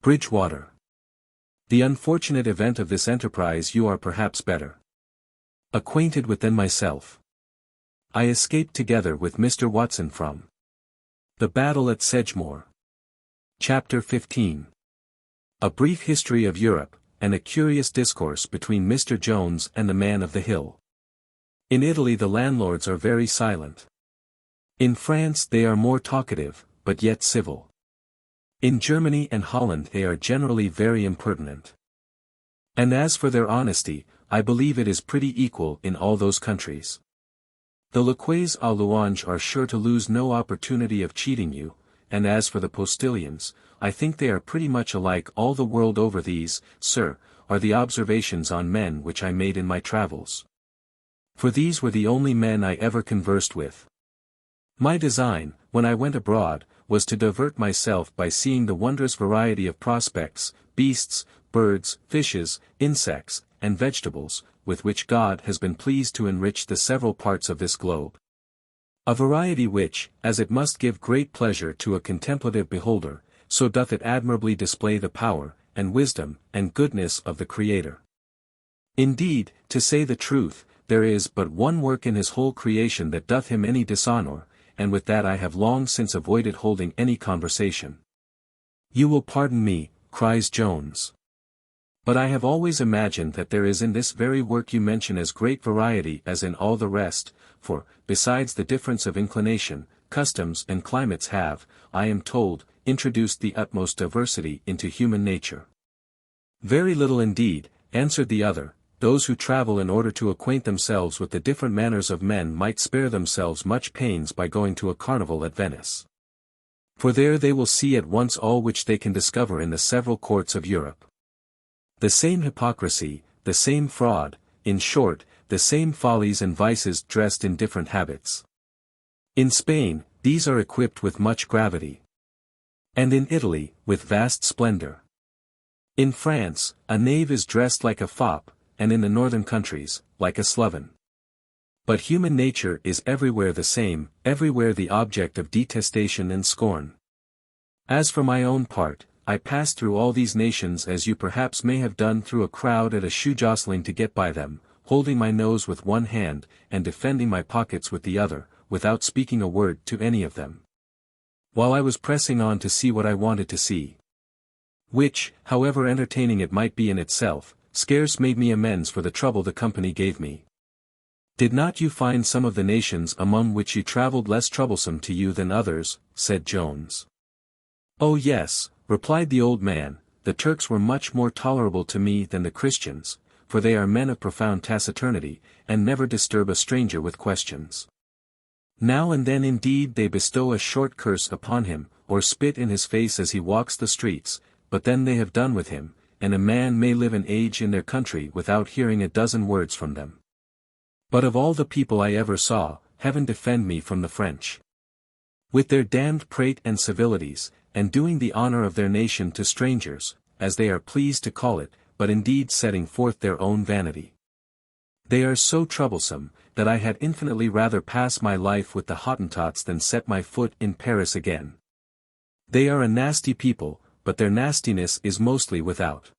Bridgewater. The unfortunate event of this enterprise you are perhaps better acquainted with than myself. I escaped together with Mr. Watson from the battle at Sedgemoor. Chapter 15. A brief history of Europe, and a curious discourse between Mr. Jones and the man of the hill. In Italy the landlords are very silent. In France they are more talkative, but yet civil. In Germany and Holland they are generally very impertinent. And as for their honesty, I believe it is pretty equal in all those countries. The laquais à louange are sure to lose no opportunity of cheating you, and as for the postilions, I think they are pretty much alike all the world over. These, sir, are the observations on men which I made in my travels. For these were the only men I ever conversed with. My design, when I went abroad, was to divert myself by seeing the wondrous variety of prospects, beasts, birds, fishes, insects, and vegetables, with which God has been pleased to enrich the several parts of this globe. A variety which, as it must give great pleasure to a contemplative beholder, so doth it admirably display the power, and wisdom, and goodness of the Creator. Indeed, to say the truth, there is but one work in his whole creation that doth him any dishonour, and with that I have long since avoided holding any conversation. You will pardon me, cries Jones. But I have always imagined that there is in this very work you mention as great variety as in all the rest, for, besides the difference of inclination, customs and climates have, I am told, introduced the utmost diversity into human nature. Very little indeed, answered the other. Those who travel in order to acquaint themselves with the different manners of men might spare themselves much pains by going to a carnival at Venice. For there they will see at once all which they can discover in the several courts of Europe. The same hypocrisy, the same fraud, in short, the same follies and vices dressed in different habits. In Spain, these are equipped with much gravity. And in Italy, with vast splendor. In France, a knave is dressed like a fop, and in the northern countries, like a sloven. But human nature is everywhere the same, everywhere the object of detestation and scorn. As for my own part, I passed through all these nations as you perhaps may have done through a crowd at a shoe-jostling to get by them, holding my nose with one hand, and defending my pockets with the other, without speaking a word to any of them. While I was pressing on to see what I wanted to see. Which, however entertaining it might be in itself, scarce made me amends for the trouble the company gave me. Did not you find some of the nations among which you travelled less troublesome to you than others? Said Jones. Oh yes, replied the old man, the Turks were much more tolerable to me than the Christians, for they are men of profound taciturnity, and never disturb a stranger with questions. Now and then indeed they bestow a short curse upon him, or spit in his face as he walks the streets, but then they have done with him, and a man may live an age in their country without hearing a dozen words from them. But of all the people I ever saw, heaven defend me from the French. With their damned prate and civilities, and doing the honor of their nation to strangers, as they are pleased to call it, but indeed setting forth their own vanity. They are so troublesome, that I had infinitely rather pass my life with the Hottentots than set my foot in Paris again. They are a nasty people, but their nastiness is mostly without.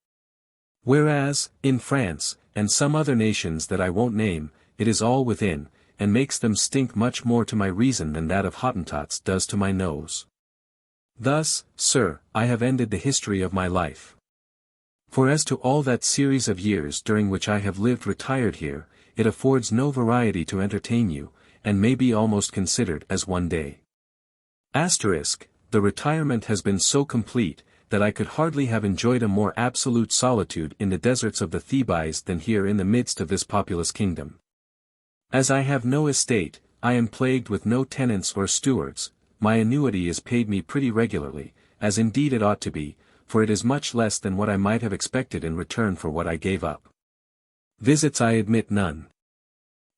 Whereas, in France, and some other nations that I won't name, it is all within, and makes them stink much more to my reason than that of Hottentots does to my nose. Thus, sir, I have ended the history of my life. For as to all that series of years during which I have lived retired here, it affords no variety to entertain you, and may be almost considered as one day. The retirement has been so complete, that I could hardly have enjoyed a more absolute solitude in the deserts of the Thebais than here in the midst of this populous kingdom. As I have no estate, I am plagued with no tenants or stewards, my annuity is paid me pretty regularly, as indeed it ought to be, for it is much less than what I might have expected in return for what I gave up. Visits I admit none.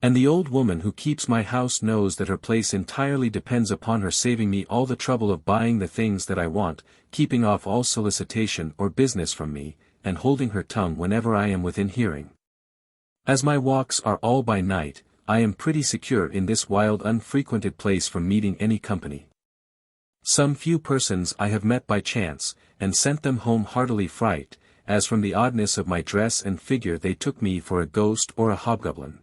And the old woman who keeps my house knows that her place entirely depends upon her saving me all the trouble of buying the things that I want, keeping off all solicitation or business from me, and holding her tongue whenever I am within hearing. As my walks are all by night, I am pretty secure in this wild unfrequented place from meeting any company. Some few persons I have met by chance, and sent them home heartily fright, as from the oddness of my dress and figure they took me for a ghost or a hobgoblin.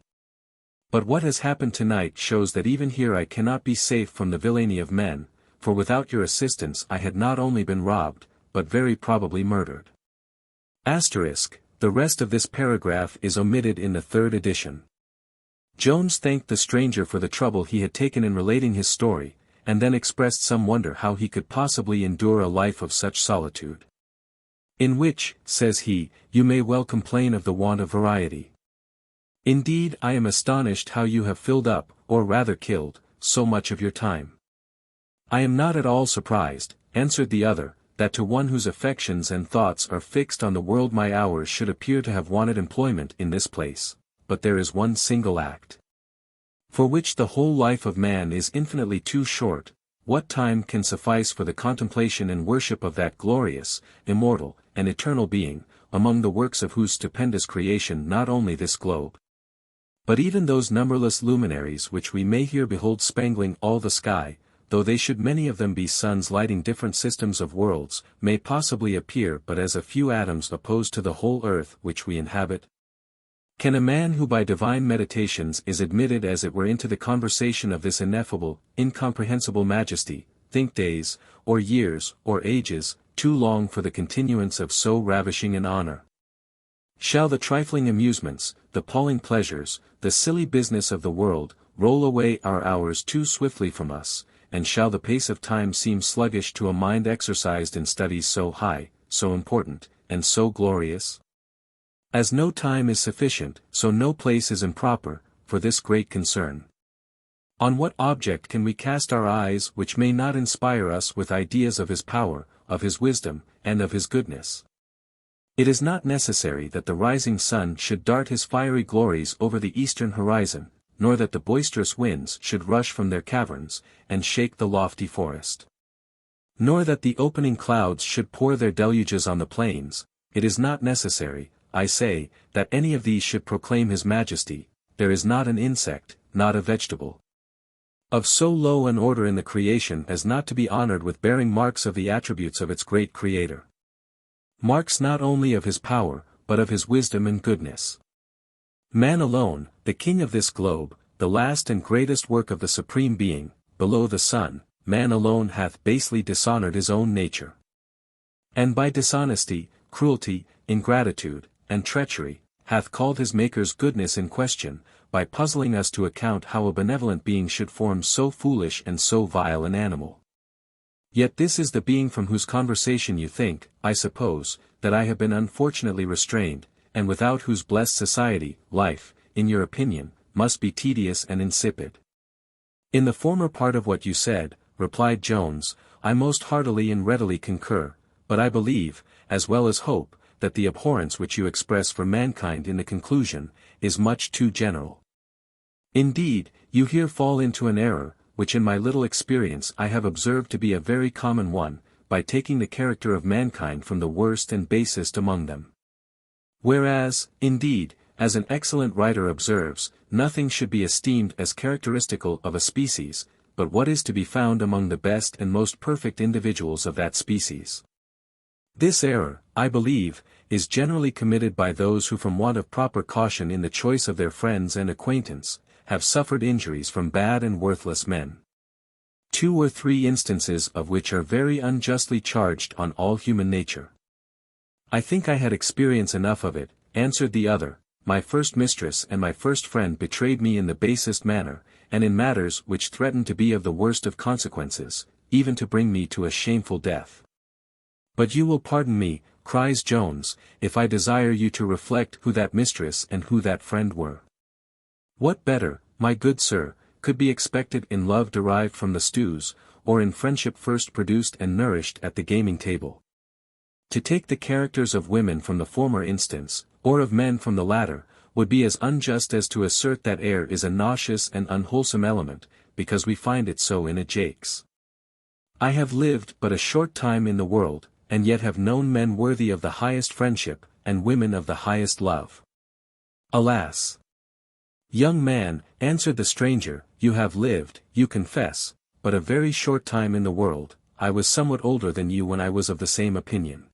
But what has happened tonight shows that even here I cannot be safe from the villainy of men, for without your assistance I had not only been robbed, but very probably murdered. The rest of this paragraph is omitted in the third edition. Jones thanked the stranger for the trouble he had taken in relating his story, and then expressed some wonder how he could possibly endure a life of such solitude. In which, says he, you may well complain of the want of variety. Indeed I am astonished how you have filled up, or rather killed, so much of your time. I am not at all surprised, answered the other, that to one whose affections and thoughts are fixed on the world my hours should appear to have wanted employment in this place, but there is one single act, for which the whole life of man is infinitely too short. What time can suffice for the contemplation and worship of that glorious, immortal, and eternal being, among the works of whose stupendous creation not only this globe, but even those numberless luminaries which we may here behold spangling all the sky, though they should many of them be suns lighting different systems of worlds, may possibly appear but as a few atoms opposed to the whole earth which we inhabit? Can a man who by divine meditations is admitted as it were into the conversation of this ineffable, incomprehensible majesty, think days, or years, or ages, too long for the continuance of so ravishing an honor? Shall the trifling amusements, the palling pleasures, the silly business of the world, roll away our hours too swiftly from us, and shall the pace of time seem sluggish to a mind exercised in studies so high, so important, and so glorious? As no time is sufficient, so no place is improper, for this great concern. On what object can we cast our eyes which may not inspire us with ideas of his power, of his wisdom, and of his goodness? It is not necessary that the rising sun should dart his fiery glories over the eastern horizon, nor that the boisterous winds should rush from their caverns, and shake the lofty forest. Nor that the opening clouds should pour their deluges on the plains. It is not necessary, I say, that any of these should proclaim his majesty. There is not an insect, not a vegetable, of so low an order in the creation as not to be honored with bearing marks of the attributes of its great Creator. Marks not only of his power, but of his wisdom and goodness. Man alone, the king of this globe, the last and greatest work of the Supreme Being, below the sun, man alone hath basely dishonored his own nature. And by dishonesty, cruelty, ingratitude, and treachery, hath called his Maker's goodness in question, by puzzling us to account how a benevolent being should form so foolish and so vile an animal. Yet this is the being from whose conversation you think, I suppose, that I have been unfortunately restrained, and without whose blessed society, life, in your opinion, must be tedious and insipid. In the former part of what you said, replied Jones, I most heartily and readily concur, but I believe, as well as hope, that the abhorrence which you express for mankind in the conclusion, is much too general. Indeed, you here fall into an error, which in my little experience I have observed to be a very common one, by taking the character of mankind from the worst and basest among them. Whereas, indeed, as an excellent writer observes, nothing should be esteemed as characteristical of a species, but what is to be found among the best and most perfect individuals of that species. This error, I believe, is generally committed by those who from want of proper caution in the choice of their friends and acquaintance, have suffered injuries from bad and worthless men. 2 or 3 instances of which are very unjustly charged on all human nature. I think I had experience enough of it, answered the other. My first mistress and my first friend betrayed me in the basest manner, and in matters which threatened to be of the worst of consequences, even to bring me to a shameful death. But you will pardon me, cries Jones, if I desire you to reflect who that mistress and who that friend were. What better, my good sir, could be expected in love derived from the stews, or in friendship first produced and nourished at the gaming table? To take the characters of women from the former instance, or of men from the latter, would be as unjust as to assert that air is a nauseous and unwholesome element, because we find it so in a Jakes. I have lived but a short time in the world, and yet have known men worthy of the highest friendship, and women of the highest love. Alas! Young man, answered the stranger, you have lived, you confess, but a very short time in the world. I was somewhat older than you when I was of the same opinion.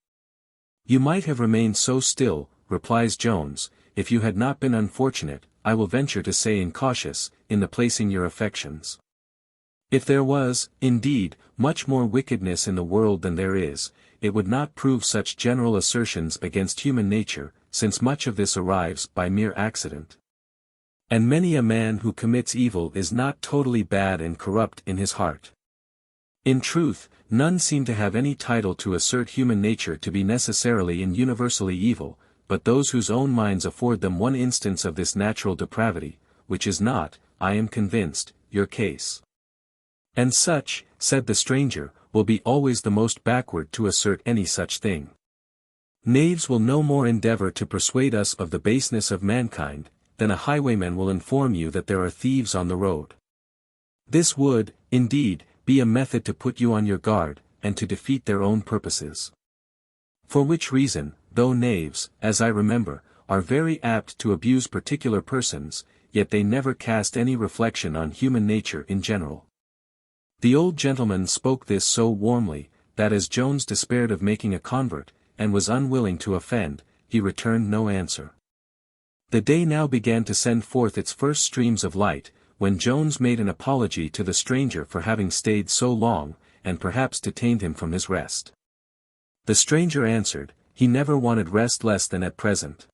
You might have remained so still, replies Jones, if you had not been unfortunate, I will venture to say incautious, in the placing your affections. If there was, indeed, much more wickedness in the world than there is, it would not prove such general assertions against human nature, since much of this arrives by mere accident. And many a man who commits evil is not totally bad and corrupt in his heart. In truth, none seem to have any title to assert human nature to be necessarily and universally evil, but those whose own minds afford them one instance of this natural depravity, which is not, I am convinced, your case. And such, said the stranger, will be always the most backward to assert any such thing. Knaves will no more endeavor to persuade us of the baseness of mankind, than a highwayman will inform you that there are thieves on the road. This would, indeed, be a method to put you on your guard, and to defeat their own purposes. For which reason, though knaves, as I remember, are very apt to abuse particular persons, yet they never cast any reflection on human nature in general. The old gentleman spoke this so warmly, that as Jones despaired of making a convert, and was unwilling to offend, he returned no answer. The day now began to send forth its first streams of light, when Jones made an apology to the stranger for having stayed so long, and perhaps detained him from his rest. The stranger answered, he never wanted rest less than at present.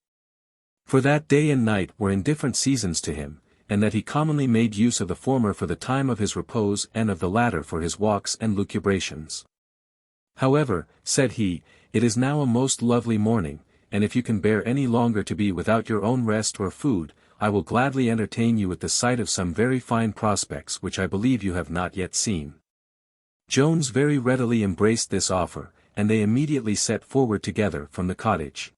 For that day and night were in different seasons to him, and that he commonly made use of the former for the time of his repose and of the latter for his walks and lucubrations. However, said he, it is now a most lovely morning, and if you can bear any longer to be without your own rest or food, I will gladly entertain you with the sight of some very fine prospects which I believe you have not yet seen. Jones very readily embraced this offer, and they immediately set forward together from the cottage.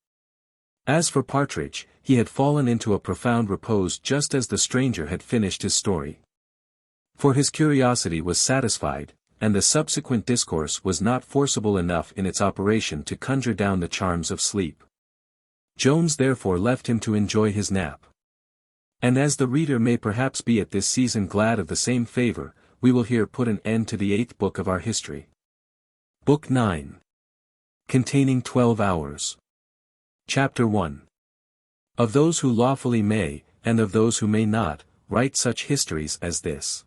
As for Partridge, he had fallen into a profound repose just as the stranger had finished his story. For his curiosity was satisfied, and the subsequent discourse was not forcible enough in its operation to conjure down the charms of sleep. Jones therefore left him to enjoy his nap. And as the reader may perhaps be at this season glad of the same favor, we will here put an end to the 8th book of our history. Book 9. Containing 12 hours. Chapter 1. Of those who lawfully may, and of those who may not, write such histories as this.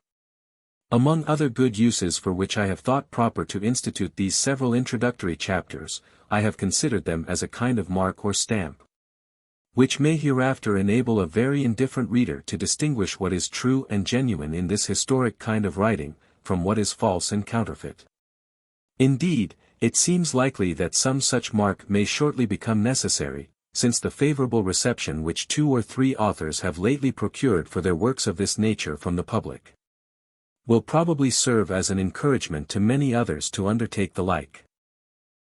Among other good uses for which I have thought proper to institute these several introductory chapters, I have considered them as a kind of mark or stamp, which may hereafter enable a very indifferent reader to distinguish what is true and genuine in this historic kind of writing, from what is false and counterfeit. Indeed, it seems likely that some such mark may shortly become necessary, since the favorable reception which 2 or 3 authors have lately procured for their works of this nature from the public. will probably serve as an encouragement to many others to undertake the like.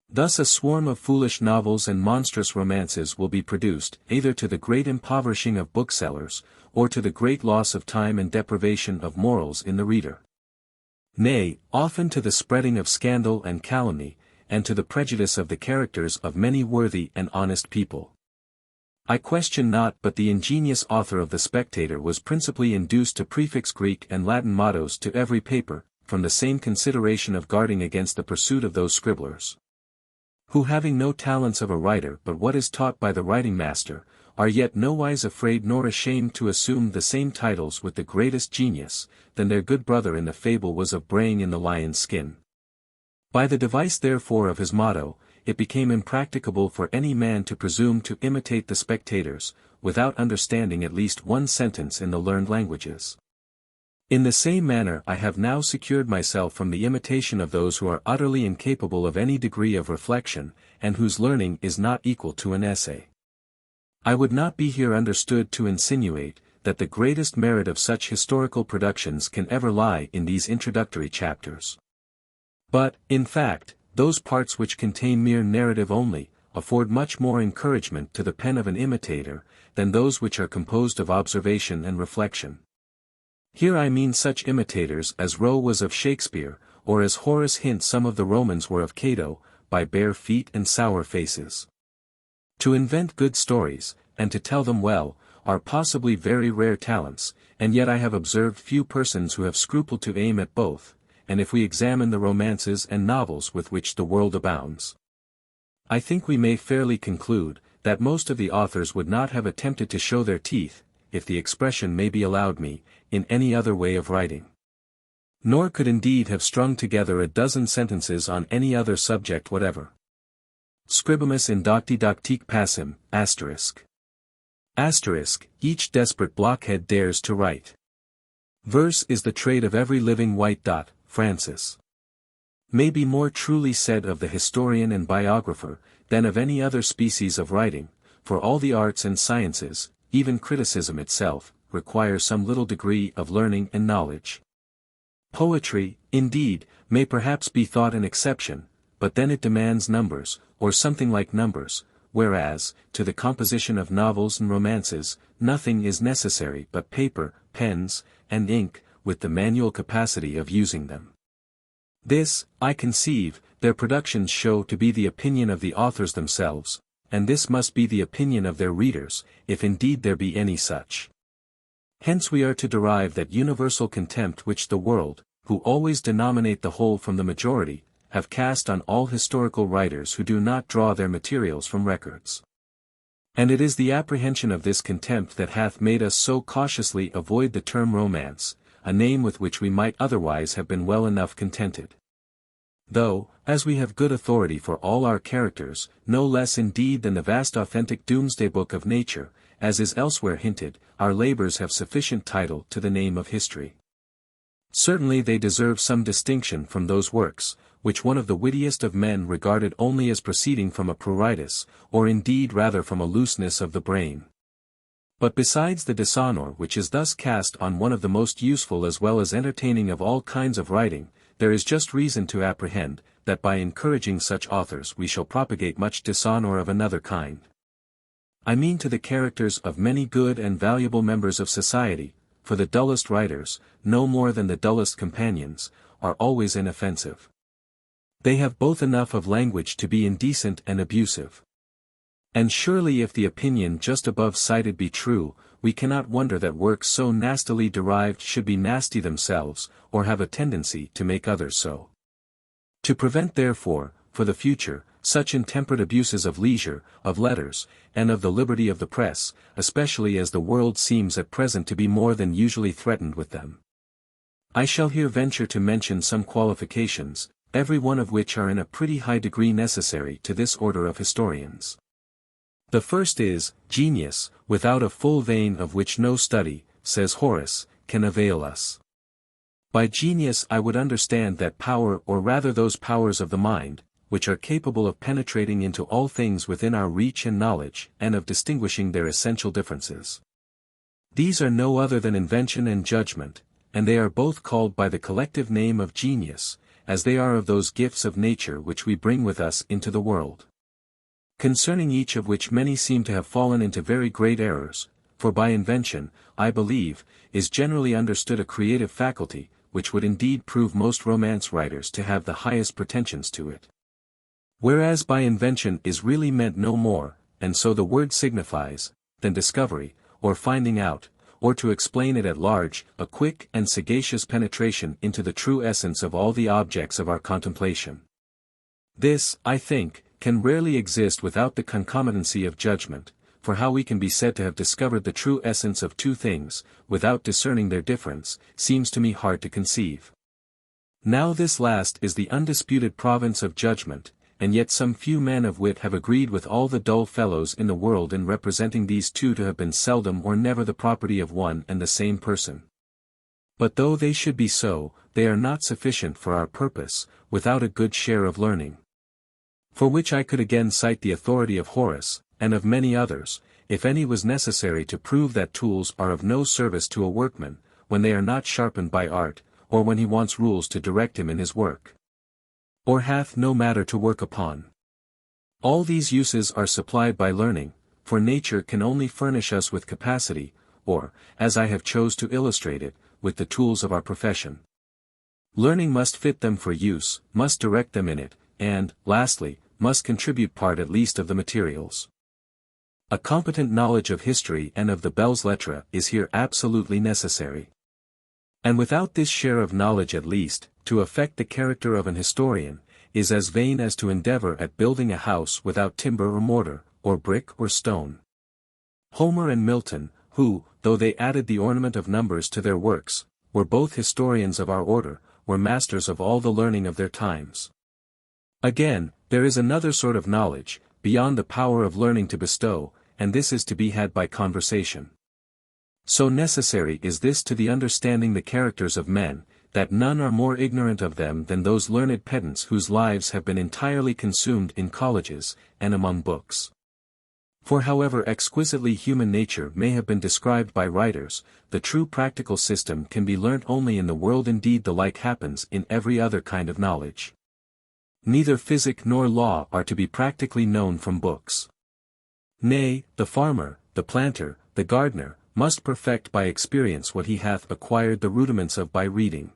Thus a swarm of foolish novels and monstrous romances will be produced, either to the great impoverishing of booksellers, or to the great loss of time and deprivation of morals in the reader. Nay, often to the spreading of scandal and calumny, and to the prejudice of the characters of many worthy and honest people. I question not but the ingenious author of The Spectator was principally induced to prefix Greek and Latin mottos to every paper, from the same consideration of guarding against the pursuit of those scribblers, who having no talents of a writer but what is taught by the writing master, are yet nowise afraid nor ashamed to assume the same titles with the greatest genius, than their good brother in the fable was of braying in the lion's skin. By the device therefore of his motto, it became impracticable for any man to presume to imitate the spectators, without understanding at least one sentence in the learned languages. In the same manner I have now secured myself from the imitation of those who are utterly incapable of any degree of reflection, and whose learning is not equal to an essay. I would not be here understood to insinuate, that the greatest merit of such historical productions can ever lie in these introductory chapters. But, in fact, those parts which contain mere narrative only, afford much more encouragement to the pen of an imitator, than those which are composed of observation and reflection. Here I mean such imitators as Rowe was of Shakespeare, or as Horace hints some of the Romans were of Cato, by bare feet and sour faces. To invent good stories, and to tell them well, are possibly very rare talents, and yet I have observed few persons who have scrupled to aim at both, and if we examine the romances and novels with which the world abounds, I think we may fairly conclude, that most of the authors would not have attempted to show their teeth, if the expression may be allowed me, in any other way of writing. Nor could indeed have strung together a dozen sentences on any other subject whatever. Scribimus indocti doctique passim, asterisk. Asterisk, each desperate blockhead dares to write. Verse is the trade of every living white dot, Francis. May be more truly said of the historian and biographer, than of any other species of writing, for all the arts and sciences, even criticism itself, require some little degree of learning and knowledge. Poetry, indeed, may perhaps be thought an exception, but then it demands numbers, or something like numbers, whereas, to the composition of novels and romances, nothing is necessary but paper, pens, and ink, with the manual capacity of using them. This, I conceive, their productions show to be the opinion of the authors themselves, and this must be the opinion of their readers, if indeed there be any such. Hence we are to derive that universal contempt which the world, who always denominate the whole from the majority, have cast on all historical writers who do not draw their materials from records. And it is the apprehension of this contempt that hath made us so cautiously avoid the term romance, a name with which we might otherwise have been well enough contented. Though, as we have good authority for all our characters, no less indeed than the vast authentic doomsday book of nature, as is elsewhere hinted, our labors have sufficient title to the name of history. Certainly they deserve some distinction from those works, which one of the wittiest of men regarded only as proceeding from a pruritus, or indeed rather from a looseness of the brain. But besides the dishonor which is thus cast on one of the most useful as well as entertaining of all kinds of writing, there is just reason to apprehend, that by encouraging such authors we shall propagate much dishonor of another kind. I mean to the characters of many good and valuable members of society, for the dullest writers, no more than the dullest companions, are always inoffensive. They have both enough of language to be indecent and abusive. And surely if the opinion just above cited be true, we cannot wonder that works so nastily derived should be nasty themselves, or have a tendency to make others so. To prevent therefore, for the future, such intemperate abuses of leisure, of letters, and of the liberty of the press, especially as the world seems at present to be more than usually threatened with them, I shall here venture to mention some qualifications, every one of which are in a pretty high degree necessary to this order of historians. The first is, genius, without a full vein of which no study, says Horace, can avail us. By genius I would understand that power or rather those powers of the mind, which are capable of penetrating into all things within our reach and knowledge, and of distinguishing their essential differences. These are no other than invention and judgment, and they are both called by the collective name of genius, as they are of those gifts of nature which we bring with us into the world. Concerning each of which many seem to have fallen into very great errors, for by invention, I believe, is generally understood a creative faculty, which would indeed prove most romance writers to have the highest pretensions to it. Whereas by invention is really meant no more, and so the word signifies, than discovery, or finding out, or to explain it at large, a quick and sagacious penetration into the true essence of all the objects of our contemplation. This, I think, can rarely exist without the concomitancy of judgment, for how we can be said to have discovered the true essence of two things, without discerning their difference, seems to me hard to conceive. Now this last is the undisputed province of judgment, and yet some few men of wit have agreed with all the dull fellows in the world in representing these two to have been seldom or never the property of one and the same person. But though they should be so, they are not sufficient for our purpose, without a good share of learning. For which I could again cite the authority of Horace, and of many others, if any was necessary to prove that tools are of no service to a workman, when they are not sharpened by art, or when he wants rules to direct him in his work, or hath no matter to work upon. All these uses are supplied by learning, for nature can only furnish us with capacity, or, as I have chose to illustrate it, with the tools of our profession. Learning must fit them for use, must direct them in it, and, lastly, must contribute part at least of the materials. A competent knowledge of history and of the belles lettres is here absolutely necessary. And without this share of knowledge at least, to affect the character of an historian, is as vain as to endeavor at building a house without timber or mortar, or brick or stone. Homer and Milton, who, though they added the ornament of numbers to their works, were both historians of our order, were masters of all the learning of their times. Again, there is another sort of knowledge, beyond the power of learning to bestow, and this is to be had by conversation. So necessary is this to the understanding the characters of men, that none are more ignorant of them than those learned pedants whose lives have been entirely consumed in colleges, and among books. For however exquisitely human nature may have been described by writers, the true practical system can be learnt only in the world. Indeed the like happens in every other kind of knowledge. Neither physic nor law are to be practically known from books. Nay, the farmer, the planter, the gardener, must perfect by experience what he hath acquired the rudiments of by reading.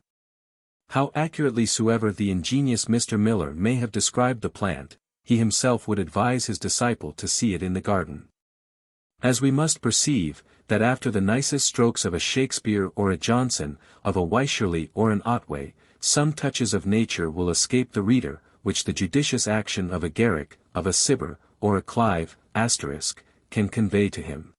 How accurately soever the ingenious Mr. Miller may have described the plant, he himself would advise his disciple to see it in the garden. As we must perceive, that after the nicest strokes of a Shakespeare or a Johnson, of a Wycherley or an Otway, some touches of nature will escape the reader, which the judicious action of a Garrick, of a Cibber, or a Clive, can convey to him.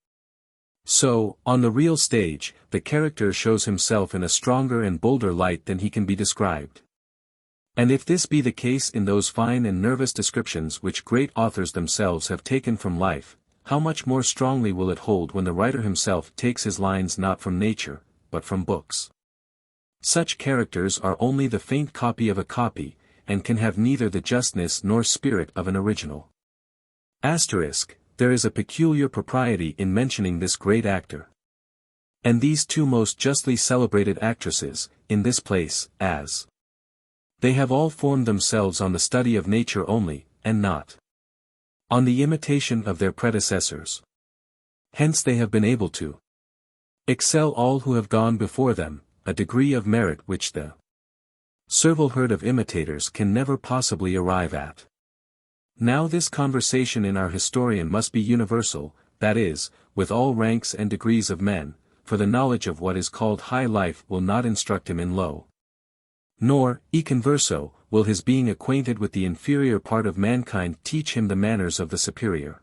So, on the real stage, the character shows himself in a stronger and bolder light than he can be described. And if this be the case in those fine and nervous descriptions which great authors themselves have taken from life, how much more strongly will it hold when the writer himself takes his lines not from nature, but from books? Such characters are only the faint copy of a copy, and can have neither the justness nor spirit of an original. There is a peculiar propriety in mentioning this great actor, and these two most justly celebrated actresses, in this place, as they have all formed themselves on the study of nature only, and not on the imitation of their predecessors. Hence they have been able to excel all who have gone before them, a degree of merit which the servile herd of imitators can never possibly arrive at. Now this conversation in our historian must be universal, that is, with all ranks and degrees of men, for the knowledge of what is called high life will not instruct him in low. Nor, e converso, will his being acquainted with the inferior part of mankind teach him the manners of the superior.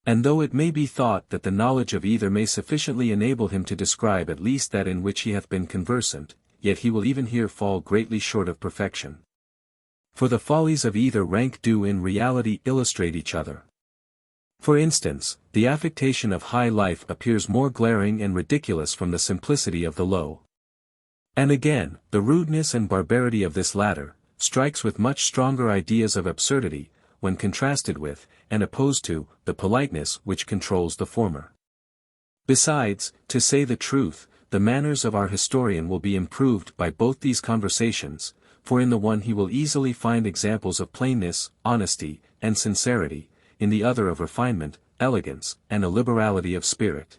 And though it may be thought that the knowledge of either may sufficiently enable him to describe at least that in which he hath been conversant, yet he will even here fall greatly short of perfection. For the follies of either rank do in reality illustrate each other. For instance, the affectation of high life appears more glaring and ridiculous from the simplicity of the low. And again, the rudeness and barbarity of this latter, strikes with much stronger ideas of absurdity, when contrasted with, and opposed to, the politeness which controls the former. Besides, to say the truth, the manners of our historian will be improved by both these conversations, for in the one he will easily find examples of plainness, honesty, and sincerity, in the other of refinement, elegance, and a liberality of spirit.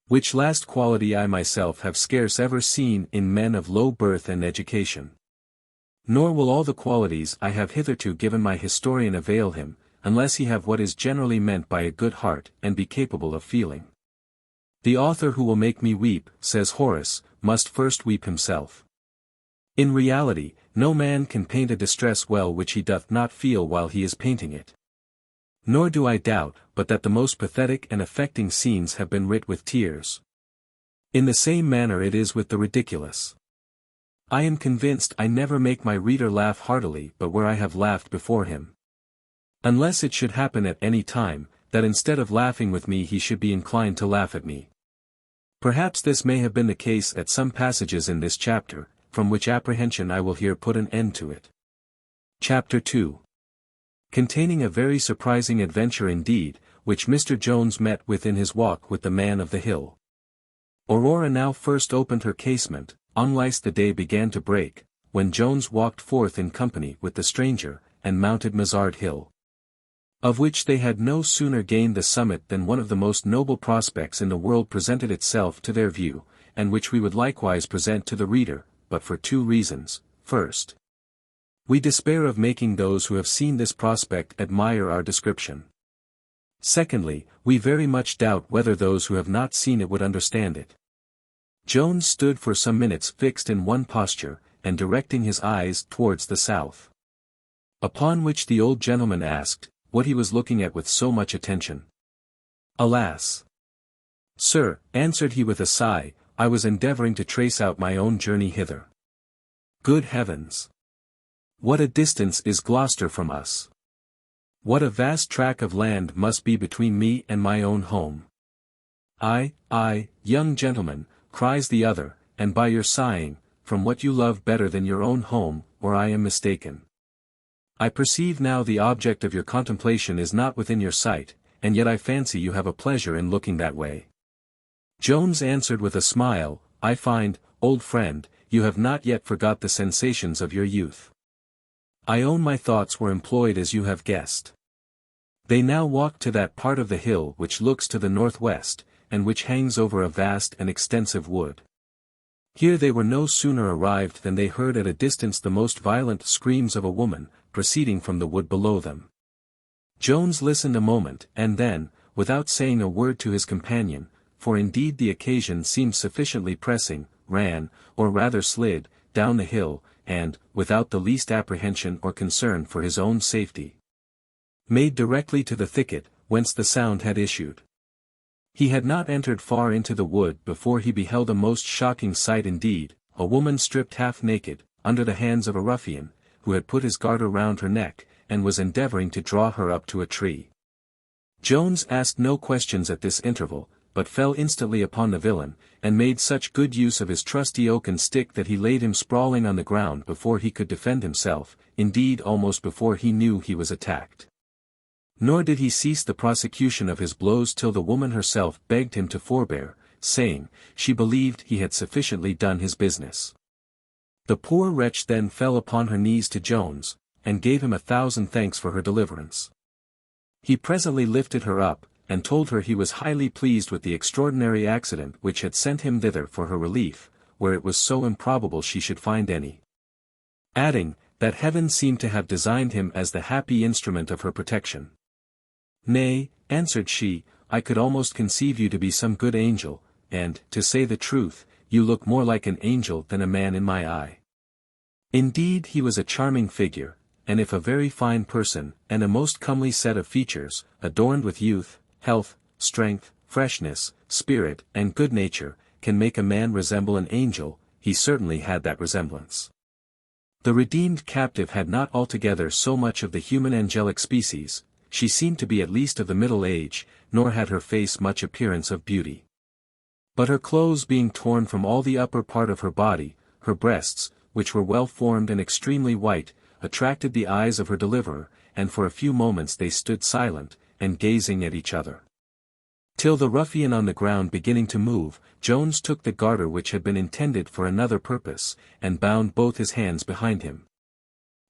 Which last quality I myself have scarce ever seen in men of low birth and education. Nor will all the qualities I have hitherto given my historian avail him, unless he have what is generally meant by a good heart and be capable of feeling. The author who will make me weep, says Horace, must first weep himself. In reality, no man can paint a distress well which he doth not feel while he is painting it. Nor do I doubt but that the most pathetic and affecting scenes have been writ with tears. In the same manner it is with the ridiculous. I am convinced I never make my reader laugh heartily but where I have laughed before him. Unless it should happen at any time, that instead of laughing with me he should be inclined to laugh at me. Perhaps this may have been the case at some passages in this chapter, from which apprehension I will here put an end to it. Chapter 2. Containing a very surprising adventure indeed, which Mr. Jones met with in his walk with the man of the hill. Aurora now first opened her casement, unless the day began to break, when Jones walked forth in company with the stranger, and mounted Mazard Hill. Of which they had no sooner gained the summit than one of the most noble prospects in the world presented itself to their view, and which we would likewise present to the reader, but for two reasons. First, we despair of making those who have seen this prospect admire our description. Secondly, we very much doubt whether those who have not seen it would understand it. Jones stood for some minutes fixed in one posture, and directing his eyes towards the south. Upon which the old gentleman asked, what he was looking at with so much attention. Alas! Sir, answered he with a sigh, I was endeavoring to trace out my own journey hither. Good heavens! What a distance is Gloucester from us! What a vast tract of land must be between me and my own home! Ay, young gentleman, cries the other, and by your sighing, from what you love better than your own home, or I am mistaken. I perceive now the object of your contemplation is not within your sight, and yet I fancy you have a pleasure in looking that way. Jones answered with a smile, I find, old friend, you have not yet forgot the sensations of your youth. I own my thoughts were employed as you have guessed. They now walked to that part of the hill which looks to the northwest, and which hangs over a vast and extensive wood. Here they were no sooner arrived than they heard at a distance the most violent screams of a woman, proceeding from the wood below them. Jones listened a moment, and then, without saying a word to his companion, for indeed the occasion seemed sufficiently pressing, ran, or rather slid, down the hill, and, without the least apprehension or concern for his own safety, made directly to the thicket, whence the sound had issued. He had not entered far into the wood before he beheld a most shocking sight indeed, a woman stripped half naked, under the hands of a ruffian, who had put his garter round her neck, and was endeavoring to draw her up to a tree. Jones asked no questions at this interval, but fell instantly upon the villain, and made such good use of his trusty oaken stick that he laid him sprawling on the ground before he could defend himself, indeed almost before he knew he was attacked. Nor did he cease the prosecution of his blows till the woman herself begged him to forbear, saying, she believed he had sufficiently done his business. The poor wretch then fell upon her knees to Jones, and gave him 1,000 thanks for her deliverance. He presently lifted her up, and told her he was highly pleased with the extraordinary accident which had sent him thither for her relief, where it was so improbable she should find any. Adding, that heaven seemed to have designed him as the happy instrument of her protection. Nay, answered she, I could almost conceive you to be some good angel, and, to say the truth, you look more like an angel than a man in my eye. Indeed he was a charming figure, and if a very fine person, and a most comely set of features, adorned with youth, health, strength, freshness, spirit, and good nature, can make a man resemble an angel, he certainly had that resemblance. The redeemed captive had not altogether so much of the human angelic species, she seemed to be at least of the middle age, nor had her face much appearance of beauty. But her clothes being torn from all the upper part of her body, her breasts, which were well formed and extremely white, attracted the eyes of her deliverer, and for a few moments they stood silent, and gazing at each other. Till the ruffian on the ground beginning to move, Jones took the garter which had been intended for another purpose, and bound both his hands behind him.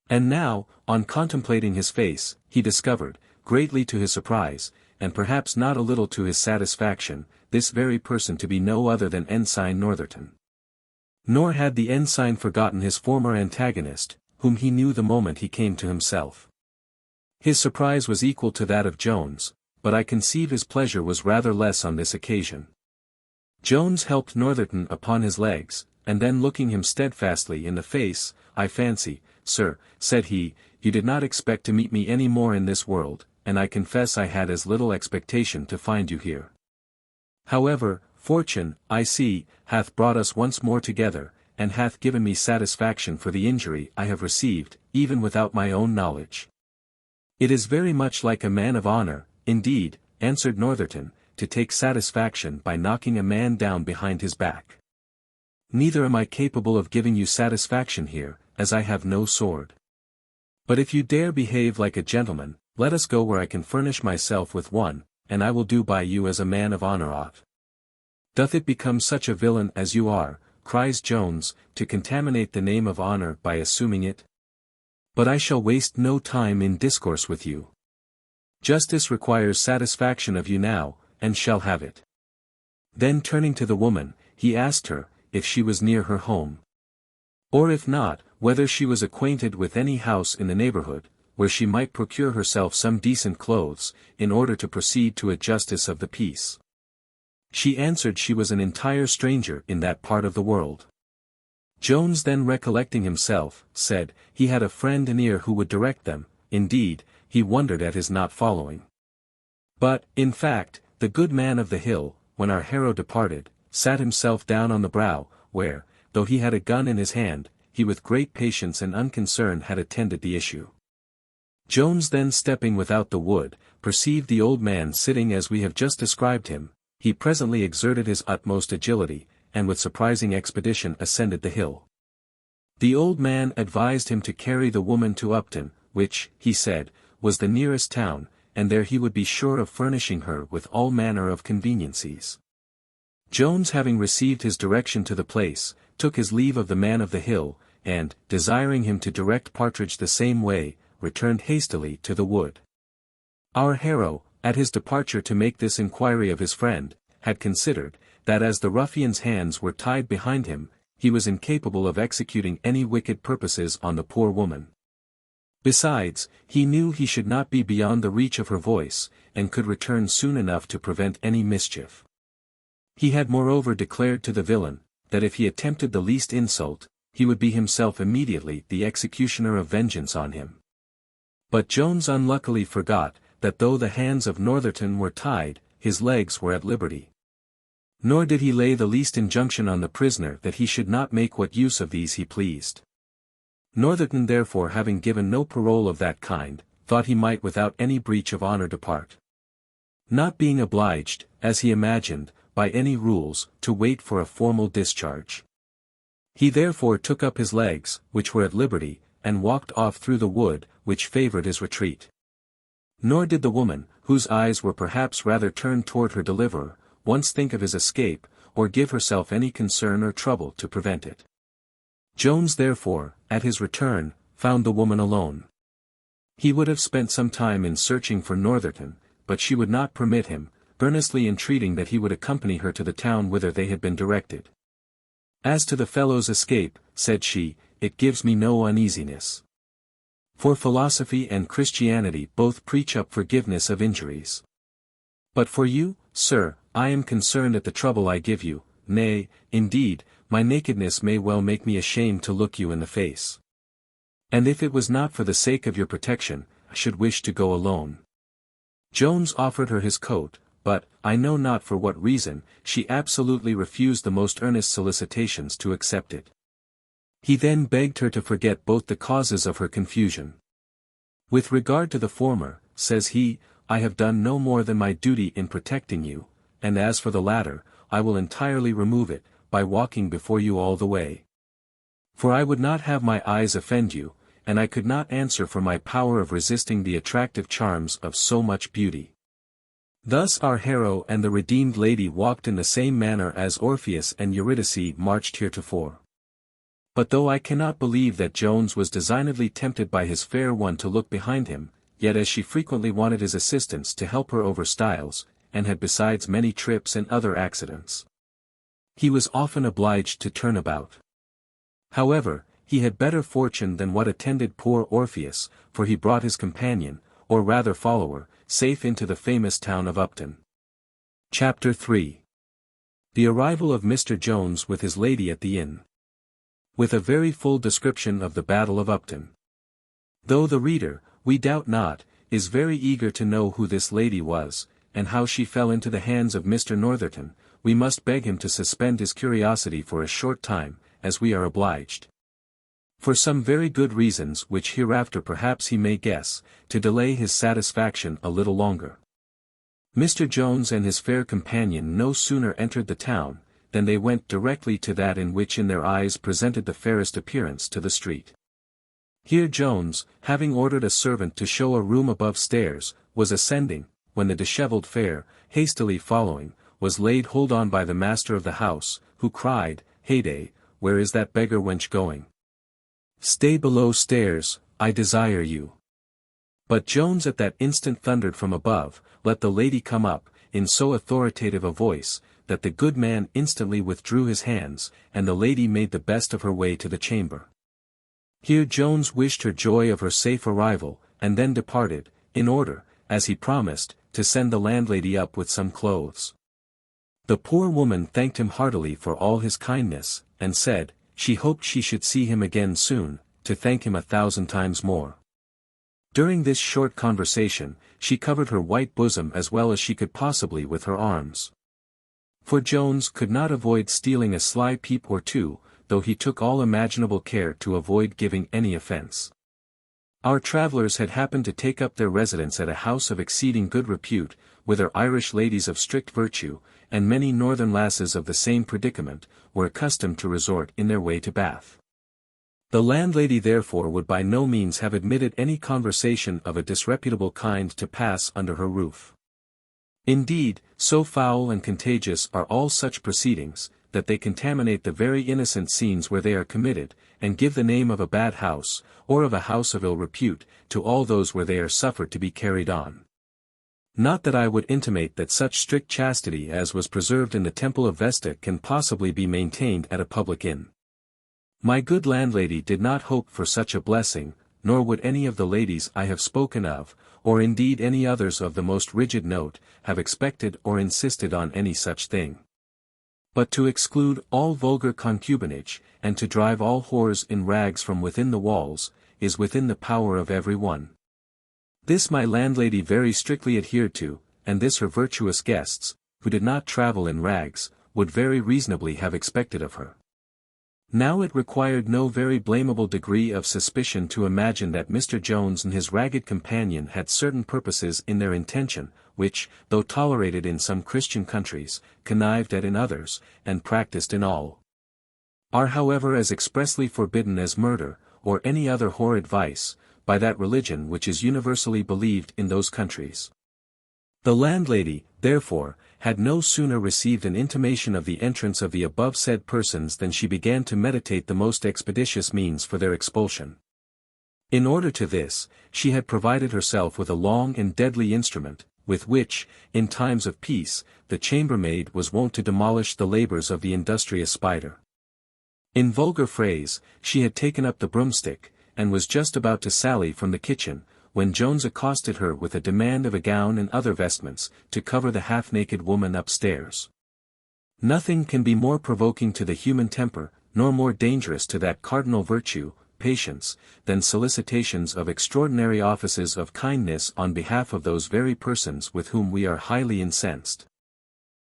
And now, on contemplating his face, he discovered, greatly to his surprise, and perhaps not a little to his satisfaction, this very person to be no other than Ensign Northerton. Nor had the ensign forgotten his former antagonist, whom he knew the moment he came to himself. His surprise was equal to that of Jones, but I conceive his pleasure was rather less on this occasion. Jones helped Northerton upon his legs, and then looking him steadfastly in the face, "I fancy, sir," said he, "you did not expect to meet me any more in this world, and I confess I had as little expectation to find you here. However, fortune, I see, hath brought us once more together, and hath given me satisfaction for the injury I have received, even without my own knowledge." "It is very much like a man of honor, indeed," answered Northerton, "to take satisfaction by knocking a man down behind his back. Neither am I capable of giving you satisfaction here, as I have no sword. But if you dare behave like a gentleman, let us go where I can furnish myself with one, and I will do by you as a man of honor ought." "Doth it become such a villain as you are," cries Jones, "to contaminate the name of honor by assuming it? But I shall waste no time in discourse with you. Justice requires satisfaction of you now, and shall have it." Then turning to the woman, he asked her, if she was near her home. Or if not, whether she was acquainted with any house in the neighborhood, where she might procure herself some decent clothes, in order to proceed to a justice of the peace. She answered she was an entire stranger in that part of the world. Jones then recollecting himself, said, he had a friend near who would direct them. Indeed, he wondered at his not following. But, in fact, the good man of the hill, when our hero departed, sat himself down on the brow, where, though he had a gun in his hand, he with great patience and unconcern had attended the issue. Jones then stepping without the wood, perceived the old man sitting as we have just described him. He presently exerted his utmost agility, and with surprising expedition ascended the hill. The old man advised him to carry the woman to Upton, which, he said, was the nearest town, and there he would be sure of furnishing her with all manner of conveniencies. Jones having received his direction to the place, took his leave of the man of the hill, and, desiring him to direct Partridge the same way, returned hastily to the wood. Our hero, at his departure to make this inquiry of his friend, had considered, that as the ruffian's hands were tied behind him, he was incapable of executing any wicked purposes on the poor woman. Besides, he knew he should not be beyond the reach of her voice, and could return soon enough to prevent any mischief. He had moreover declared to the villain, that if he attempted the least insult, he would be himself immediately the executioner of vengeance on him. But Jones unluckily forgot, that though the hands of Northerton were tied, his legs were at liberty. Nor did he lay the least injunction on the prisoner that he should not make what use of these he pleased. Northerton therefore having given no parole of that kind, thought he might without any breach of honor depart. Not being obliged, as he imagined, by any rules, to wait for a formal discharge. He therefore took up his legs, which were at liberty, and walked off through the wood, which favored his retreat. Nor did the woman, whose eyes were perhaps rather turned toward her deliverer, once think of his escape, or give herself any concern or trouble to prevent it. Jones therefore, at his return, found the woman alone. He would have spent some time in searching for Northerton, but she would not permit him, earnestly entreating that he would accompany her to the town whither they had been directed. "As to the fellow's escape," said she, "it gives me no uneasiness. For philosophy and Christianity both preach up forgiveness of injuries. But for you, sir, I am concerned at the trouble I give you, nay, indeed, my nakedness may well make me ashamed to look you in the face. And if it was not for the sake of your protection, I should wish to go alone." Jones offered her his coat, but, I know not for what reason, she absolutely refused the most earnest solicitations to accept it. He then begged her to forget both the causes of her confusion. "With regard to the former," says he, "I have done no more than my duty in protecting you, and as for the latter, I will entirely remove it, by walking before you all the way. For I would not have my eyes offend you, and I could not answer for my power of resisting the attractive charms of so much beauty. Thus our hero and the redeemed lady walked in the same manner as Orpheus and Eurydice marched heretofore. But though I cannot believe that Jones was designedly tempted by his fair one to look behind him, yet as she frequently wanted his assistance to help her over stiles, and had besides many trips and other accidents, he was often obliged to turn about. However, he had better fortune than what attended poor Orpheus, for he brought his companion, or rather follower, safe into the famous town of Upton. Chapter 3. The arrival of Mr. Jones with his lady at the inn. With a very full description of the Battle of Upton. Though the reader, we doubt not, is very eager to know who this lady was, and how she fell into the hands of Mr. Northerton, we must beg him to suspend his curiosity for a short time, as we are obliged, for some very good reasons which hereafter perhaps he may guess, to delay his satisfaction a little longer. Mr. Jones and his fair companion no sooner entered the town, than they went directly to that in which in their eyes presented the fairest appearance to the street. Here Jones, having ordered a servant to show a room above stairs, was ascending, when the dishevelled fair, hastily following, was laid hold on by the master of the house, who cried, "Heyday, where is that beggar wench going? Stay below stairs, I desire you." But Jones at that instant thundered from above, "Let the lady come up," in so authoritative a voice, that the good man instantly withdrew his hands, and the lady made the best of her way to the chamber. Here Jones wished her joy of her safe arrival, and then departed, in order, as he promised, to send the landlady up with some clothes. The poor woman thanked him heartily for all his kindness, and said, she hoped she should see him again soon, to thank him 1,000 times more. During this short conversation, she covered her white bosom as well as she could possibly with her arms. For Jones could not avoid stealing a sly peep or two, though he took all imaginable care to avoid giving any offence. Our travellers had happened to take up their residence at a house of exceeding good repute, whither Irish ladies of strict virtue, and many northern lasses of the same predicament, were accustomed to resort in their way to Bath. The landlady therefore would by no means have admitted any conversation of a disreputable kind to pass under her roof. Indeed, so foul and contagious are all such proceedings, that they contaminate the very innocent scenes where they are committed, and give the name of a bad house, or of a house of ill repute, to all those where they are suffered to be carried on. Not that I would intimate that such strict chastity as was preserved in the temple of Vesta can possibly be maintained at a public inn. My good landlady did not hope for such a blessing, nor would any of the ladies I have spoken of, or indeed any others of the most rigid note, have expected or insisted on any such thing. But to exclude all vulgar concubinage, and to drive all whores in rags from within the walls, is within the power of every one. This my landlady very strictly adhered to, and this her virtuous guests, who did not travel in rags, would very reasonably have expected of her. Now it required no very blamable degree of suspicion to imagine that Mr. Jones and his ragged companion had certain purposes in their intention, which, though tolerated in some Christian countries, connived at in others, and practised in all, are however as expressly forbidden as murder, or any other horrid vice, by that religion which is universally believed in those countries. The landlady, therefore, had no sooner received an intimation of the entrance of the above said persons than she began to meditate the most expeditious means for their expulsion. In order to this, she had provided herself with a long and deadly instrument, with which, in times of peace, the chambermaid was wont to demolish the labours of the industrious spider. In vulgar phrase, she had taken up the broomstick, and was just about to sally from the kitchen, when Jones accosted her with a demand of a gown and other vestments, to cover the half-naked woman upstairs. Nothing can be more provoking to the human temper, nor more dangerous to that cardinal virtue, patience, than solicitations of extraordinary offices of kindness on behalf of those very persons with whom we are highly incensed.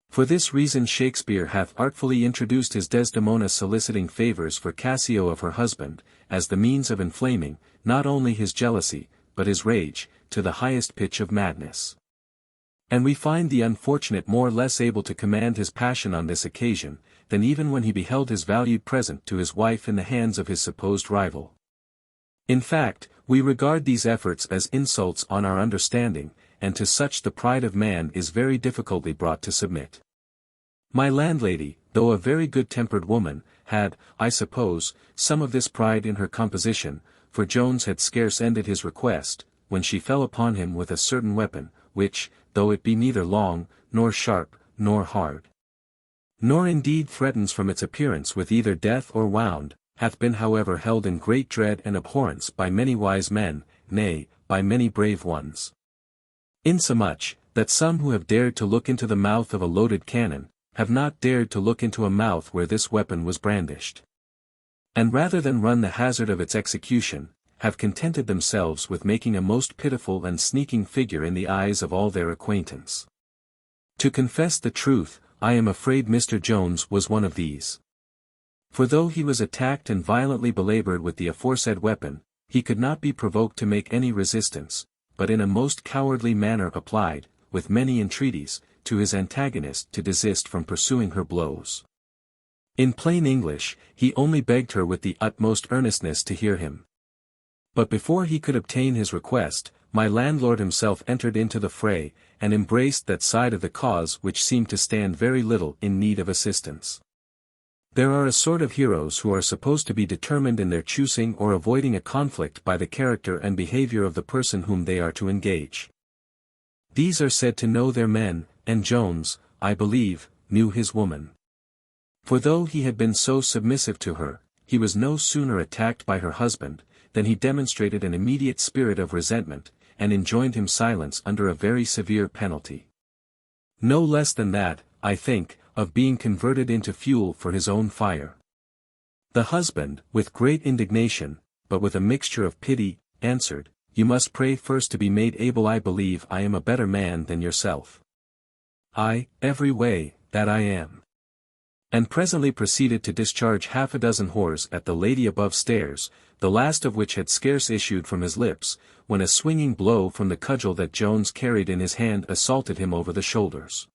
For this reason Shakespeare hath artfully introduced his Desdemona soliciting favours for Cassio of her husband, as the means of inflaming, not only his jealousy, but his rage, to the highest pitch of madness. And we find the unfortunate more less able to command his passion on this occasion, than even when he beheld his valued present to his wife in the hands of his supposed rival. In fact, we regard these efforts as insults on our understanding, and to such the pride of man is very difficultly brought to submit. My landlady, though a very good-tempered woman, had, I suppose, some of this pride in her composition, for Jones had scarce ended his request, when she fell upon him with a certain weapon, which, though it be neither long, nor sharp, nor hard, nor indeed threatens from its appearance with either death or wound, hath been however held in great dread and abhorrence by many wise men, nay, by many brave ones. Insomuch, that some who have dared to look into the mouth of a loaded cannon, have not dared to look into a mouth where this weapon was brandished. And rather than run the hazard of its execution, have contented themselves with making a most pitiful and sneaking figure in the eyes of all their acquaintance. To confess the truth, I am afraid Mr. Jones was one of these. For though he was attacked and violently belaboured with the aforesaid weapon, he could not be provoked to make any resistance, but in a most cowardly manner applied, with many entreaties, to his antagonist to desist from pursuing her blows. In plain English, he only begged her with the utmost earnestness to hear him. But before he could obtain his request, my landlord himself entered into the fray, and embraced that side of the cause which seemed to stand very little in need of assistance. There are a sort of heroes who are supposed to be determined in their choosing or avoiding a conflict by the character and behavior of the person whom they are to engage. These are said to know their men, and Jones, I believe, knew his woman. For though he had been so submissive to her, he was no sooner attacked by her husband, than he demonstrated an immediate spirit of resentment, and enjoined him silence under a very severe penalty. No less than that, I think, of being converted into fuel for his own fire. The husband, with great indignation, but with a mixture of pity, answered, "You must pray first to be made able. I believe I am a better man than yourself. I, every way, that I am." And presently proceeded to discharge half a dozen whores at the lady above stairs, the last of which had scarce issued from his lips, when a swinging blow from the cudgel that Jones carried in his hand assaulted him over the shoulders.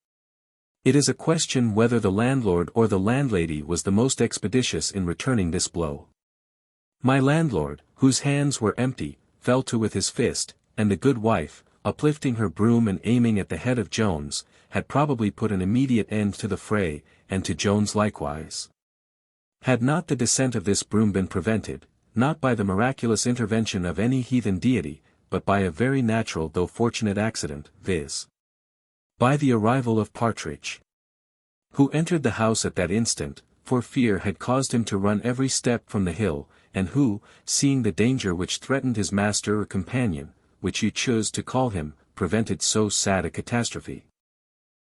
It is a question whether the landlord or the landlady was the most expeditious in returning this blow. My landlord, whose hands were empty, fell to with his fist, and the good wife, uplifting her broom and aiming at the head of Jones, had probably put an immediate end to the fray, and to Jones likewise. Had not the descent of this broom been prevented, not by the miraculous intervention of any heathen deity, but by a very natural though fortunate accident, viz. By the arrival of Partridge, who entered the house at that instant, for fear had caused him to run every step from the hill, and who, seeing the danger which threatened his master or companion, which you chose to call him, prevented so sad a catastrophe,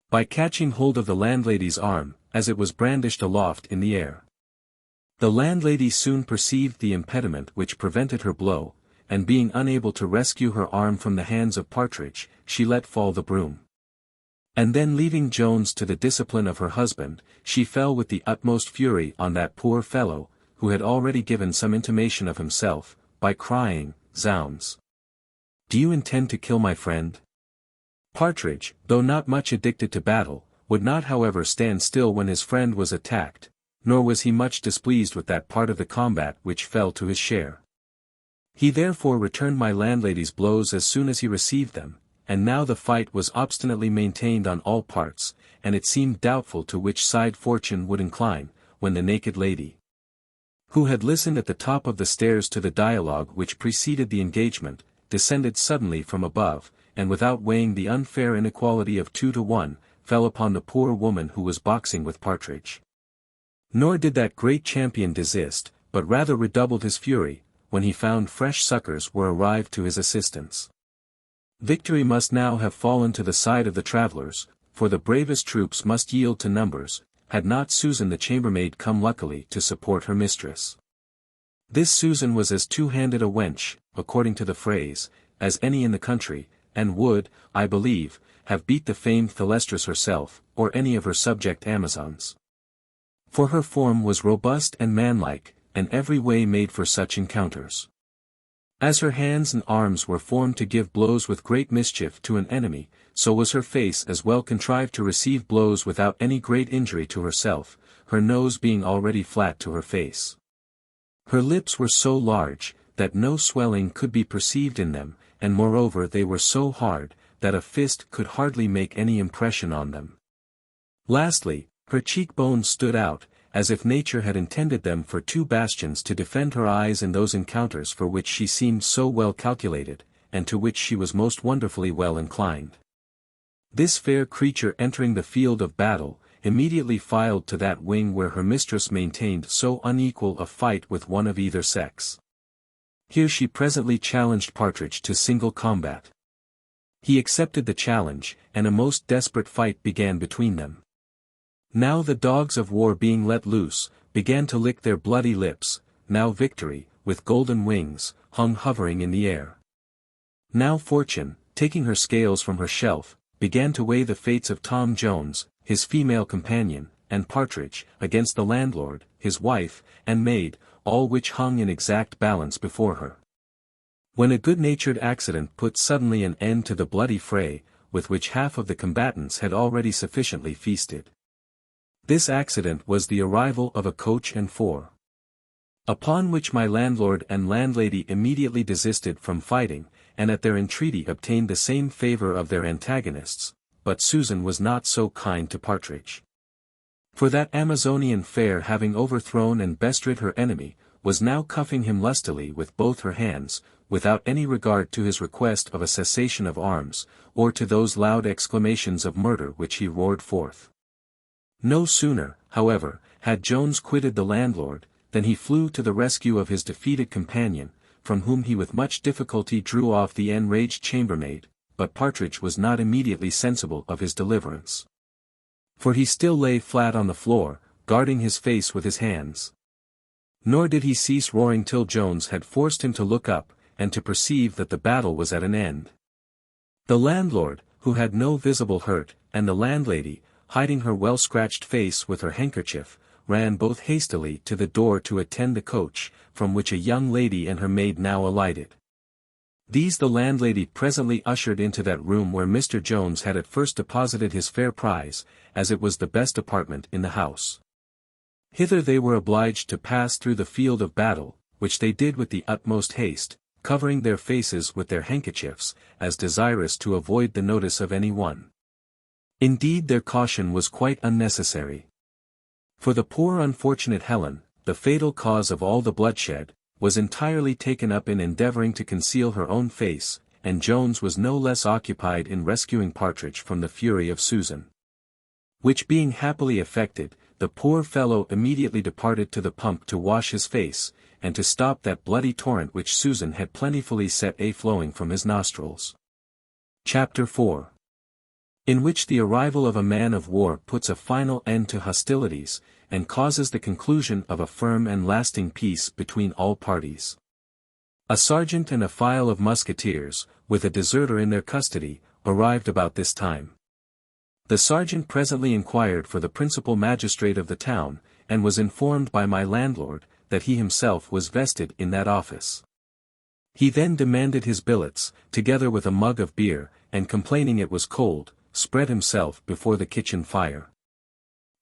by catching hold of the landlady's arm, as it was brandished aloft in the air. The landlady soon perceived the impediment which prevented her blow, and being unable to rescue her arm from the hands of Partridge, she let fall the broom. And then leaving Jones to the discipline of her husband, she fell with the utmost fury on that poor fellow, who had already given some intimation of himself, by crying, "Zounds! Do you intend to kill my friend?" Partridge, though not much addicted to battle, would not however stand still when his friend was attacked, nor was he much displeased with that part of the combat which fell to his share. He therefore returned my landlady's blows as soon as he received them, and now the fight was obstinately maintained on all parts, and it seemed doubtful to which side fortune would incline, when the naked lady, who had listened at the top of the stairs to the dialogue which preceded the engagement, descended suddenly from above, and without weighing the unfair inequality of 2 to 1, fell upon the poor woman who was boxing with Partridge. Nor did that great champion desist, but rather redoubled his fury, when he found fresh succors were arrived to his assistance. Victory must now have fallen to the side of the travellers, for the bravest troops must yield to numbers, had not Susan the chambermaid come luckily to support her mistress. This Susan was as two-handed a wench, according to the phrase, as any in the country, and would, I believe, have beat the famed Thalestris herself, or any of her subject Amazons. For her form was robust and manlike, and every way made for such encounters. As her hands and arms were formed to give blows with great mischief to an enemy, so was her face as well contrived to receive blows without any great injury to herself, her nose being already flat to her face. Her lips were so large, that no swelling could be perceived in them, and moreover they were so hard, that a fist could hardly make any impression on them. Lastly, her cheekbones stood out, as if nature had intended them for two bastions to defend her eyes in those encounters for which she seemed so well calculated, and to which she was most wonderfully well inclined. This fair creature entering the field of battle, immediately filed to that wing where her mistress maintained so unequal a fight with one of either sex. Here she presently challenged Partridge to single combat. He accepted the challenge, and a most desperate fight began between them. Now the dogs of war being let loose, began to lick their bloody lips. Now Victory, with golden wings, hung hovering in the air. Now Fortune, taking her scales from her shelf, began to weigh the fates of Tom Jones, his female companion, and Partridge, against the landlord, his wife, and maid, all which hung in exact balance before her. When a good-natured accident put suddenly an end to the bloody fray, with which half of the combatants had already sufficiently feasted. This accident was the arrival of a coach and four. Upon which my landlord and landlady immediately desisted from fighting, and at their entreaty obtained the same favour of their antagonists, but Susan was not so kind to Partridge. For that Amazonian fair having overthrown and bestrid her enemy, was now cuffing him lustily with both her hands, without any regard to his request of a cessation of arms, or to those loud exclamations of murder which he roared forth. No sooner, however, had Jones quitted the landlord, than he flew to the rescue of his defeated companion, from whom he with much difficulty drew off the enraged chambermaid, but Partridge was not immediately sensible of his deliverance. For he still lay flat on the floor, guarding his face with his hands. Nor did he cease roaring till Jones had forced him to look up, and to perceive that the battle was at an end. The landlord, who had no visible hurt, and the landlady, hiding her well-scratched face with her handkerchief, ran both hastily to the door to attend the coach, from which a young lady and her maid now alighted. These the landlady presently ushered into that room where Mr. Jones had at first deposited his fair prize, as it was the best apartment in the house. Hither they were obliged to pass through the field of battle, which they did with the utmost haste, covering their faces with their handkerchiefs, as desirous to avoid the notice of any one. Indeed their caution was quite unnecessary. For the poor unfortunate Helen, the fatal cause of all the bloodshed, was entirely taken up in endeavouring to conceal her own face, and Jones was no less occupied in rescuing Partridge from the fury of Susan. Which being happily effected, the poor fellow immediately departed to the pump to wash his face, and to stop that bloody torrent which Susan had plentifully set flowing from his nostrils. Chapter 4. In which the arrival of a man of war puts a final end to hostilities, and causes the conclusion of a firm and lasting peace between all parties. A sergeant and a file of musketeers, with a deserter in their custody, arrived about this time. The sergeant presently inquired for the principal magistrate of the town, and was informed by my landlord, that he himself was vested in that office. He then demanded his billets, together with a mug of beer, and complaining it was cold, spread himself before the kitchen fire.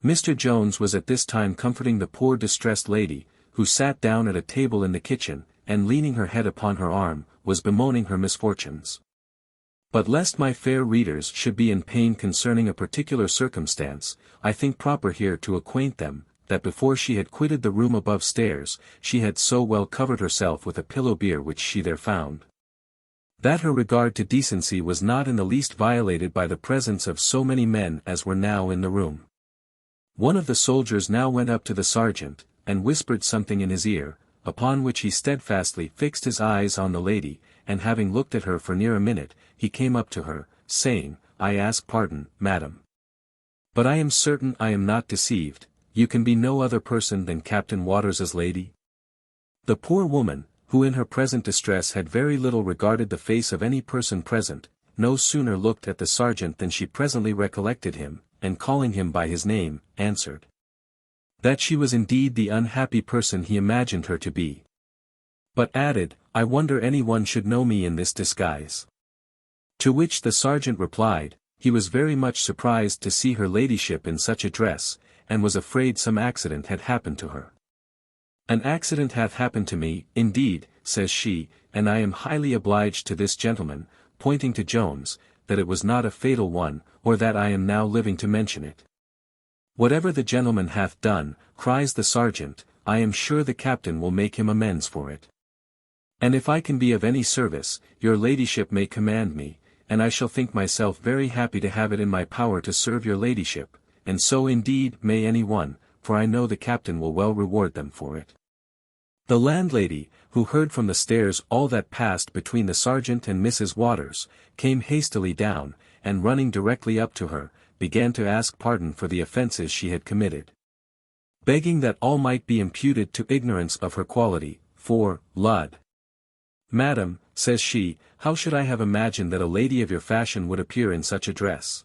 Mr. Jones was at this time comforting the poor distressed lady, who sat down at a table in the kitchen, and leaning her head upon her arm, was bemoaning her misfortunes. But lest my fair readers should be in pain concerning a particular circumstance, I think proper here to acquaint them, that before she had quitted the room above stairs, she had so well covered herself with a pillow beer which she there found, that her regard to decency was not in the least violated by the presence of so many men as were now in the room. One of the soldiers now went up to the sergeant, and whispered something in his ear, upon which he steadfastly fixed his eyes on the lady, and having looked at her for near a minute, he came up to her, saying, "I ask pardon, madam. But I am certain I am not deceived, you can be no other person than Captain Waters's lady?" The poor woman, who in her present distress had very little regarded the face of any person present, no sooner looked at the sergeant than she presently recollected him, and calling him by his name, answered, that she was indeed the unhappy person he imagined her to be. But added, "I wonder any one should know me in this disguise." To which the sergeant replied, he was very much surprised to see her ladyship in such a dress, and was afraid some accident had happened to her. "An accident hath happened to me, indeed," says she, "and I am highly obliged to this gentleman," pointing to Jones, that it was not a fatal one, or that I am now living to mention it. Whatever the gentleman hath done, cries the sergeant, I am sure the captain will make him amends for it. And if I can be of any service, your ladyship may command me, and I shall think myself very happy to have it in my power to serve your ladyship, and so indeed may any one, for I know the captain will well reward them for it. The landlady, who heard from the stairs all that passed between the sergeant and Mrs. Waters, came hastily down, and running directly up to her, began to ask pardon for the offences she had committed. Begging that all might be imputed to ignorance of her quality, for, lud. Madam, says she, how should I have imagined that a lady of your fashion would appear in such a dress?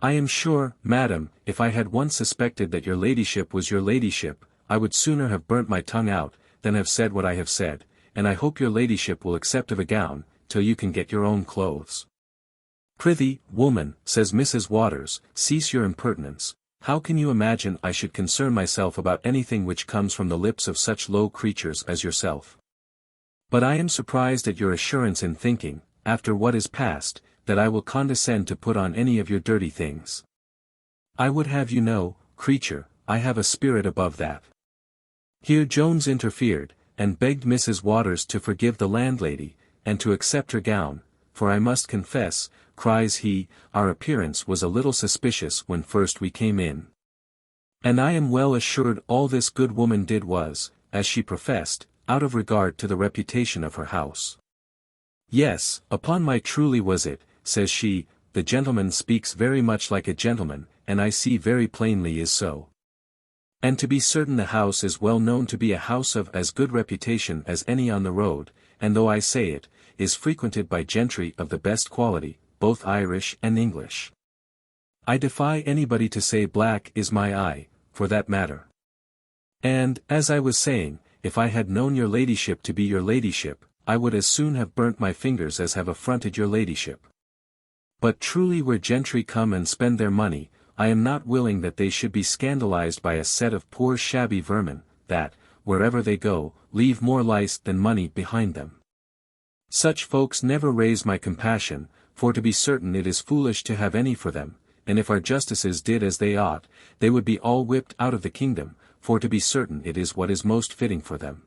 I am sure, madam, if I had once suspected that your ladyship was your ladyship, I would sooner have burnt my tongue out, than have said what I have said, and I hope your ladyship will accept of a gown, till you can get your own clothes. Prithee, woman, says Mrs. Waters, cease your impertinence. How can you imagine I should concern myself about anything which comes from the lips of such low creatures as yourself? But I am surprised at your assurance in thinking, after what is past, that I will condescend to put on any of your dirty things. I would have you know, creature, I have a spirit above that. Here Jones interfered, and begged Mrs. Waters to forgive the landlady, and to accept her gown, for I must confess, cries he, our appearance was a little suspicious when first we came in. And I am well assured all this good woman did was, as she professed, out of regard to the reputation of her house. Yes, upon my truly was it, says she, the gentleman speaks very much like a gentleman, and I see very plainly is so. And to be certain the house is well known to be a house of as good reputation as any on the road, and though I say it, is frequented by gentry of the best quality, both Irish and English. I defy anybody to say black is my eye, for that matter. And, as I was saying, if I had known your ladyship to be your ladyship, I would as soon have burnt my fingers as have affronted your ladyship. But truly where gentry come and spend their money, I am not willing that they should be scandalized by a set of poor shabby vermin, that, wherever they go, leave more lice than money behind them. Such folks never raise my compassion, for to be certain it is foolish to have any for them, and if our justices did as they ought, they would be all whipped out of the kingdom, for to be certain it is what is most fitting for them.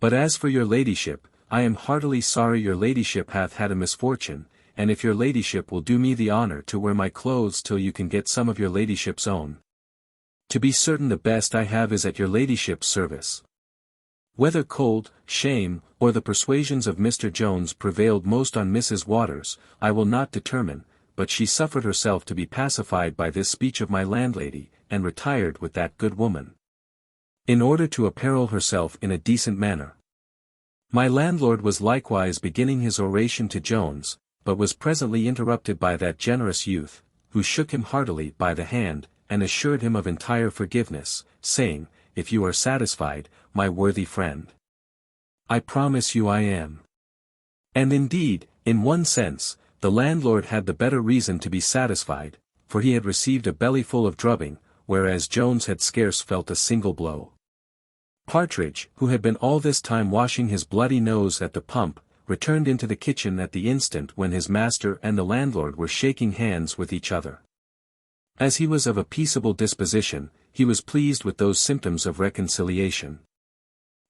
But as for your ladyship, I am heartily sorry your ladyship hath had a misfortune, and if your ladyship will do me the honour to wear my clothes till you can get some of your ladyship's own. To be certain the best I have is at your ladyship's service. Whether cold, shame, or the persuasions of Mr. Jones prevailed most on Mrs. Waters, I will not determine, but she suffered herself to be pacified by this speech of my landlady, and retired with that good woman, in order to apparel herself in a decent manner. My landlord was likewise beginning his oration to Jones, but was presently interrupted by that generous youth, who shook him heartily by the hand, and assured him of entire forgiveness, saying, if you are satisfied, my worthy friend, I promise you I am. And indeed, in one sense, the landlord had the better reason to be satisfied, for he had received a bellyful of drubbing, whereas Jones had scarce felt a single blow. Partridge, who had been all this time washing his bloody nose at the pump, returned into the kitchen at the instant when his master and the landlord were shaking hands with each other. As he was of a peaceable disposition, he was pleased with those symptoms of reconciliation.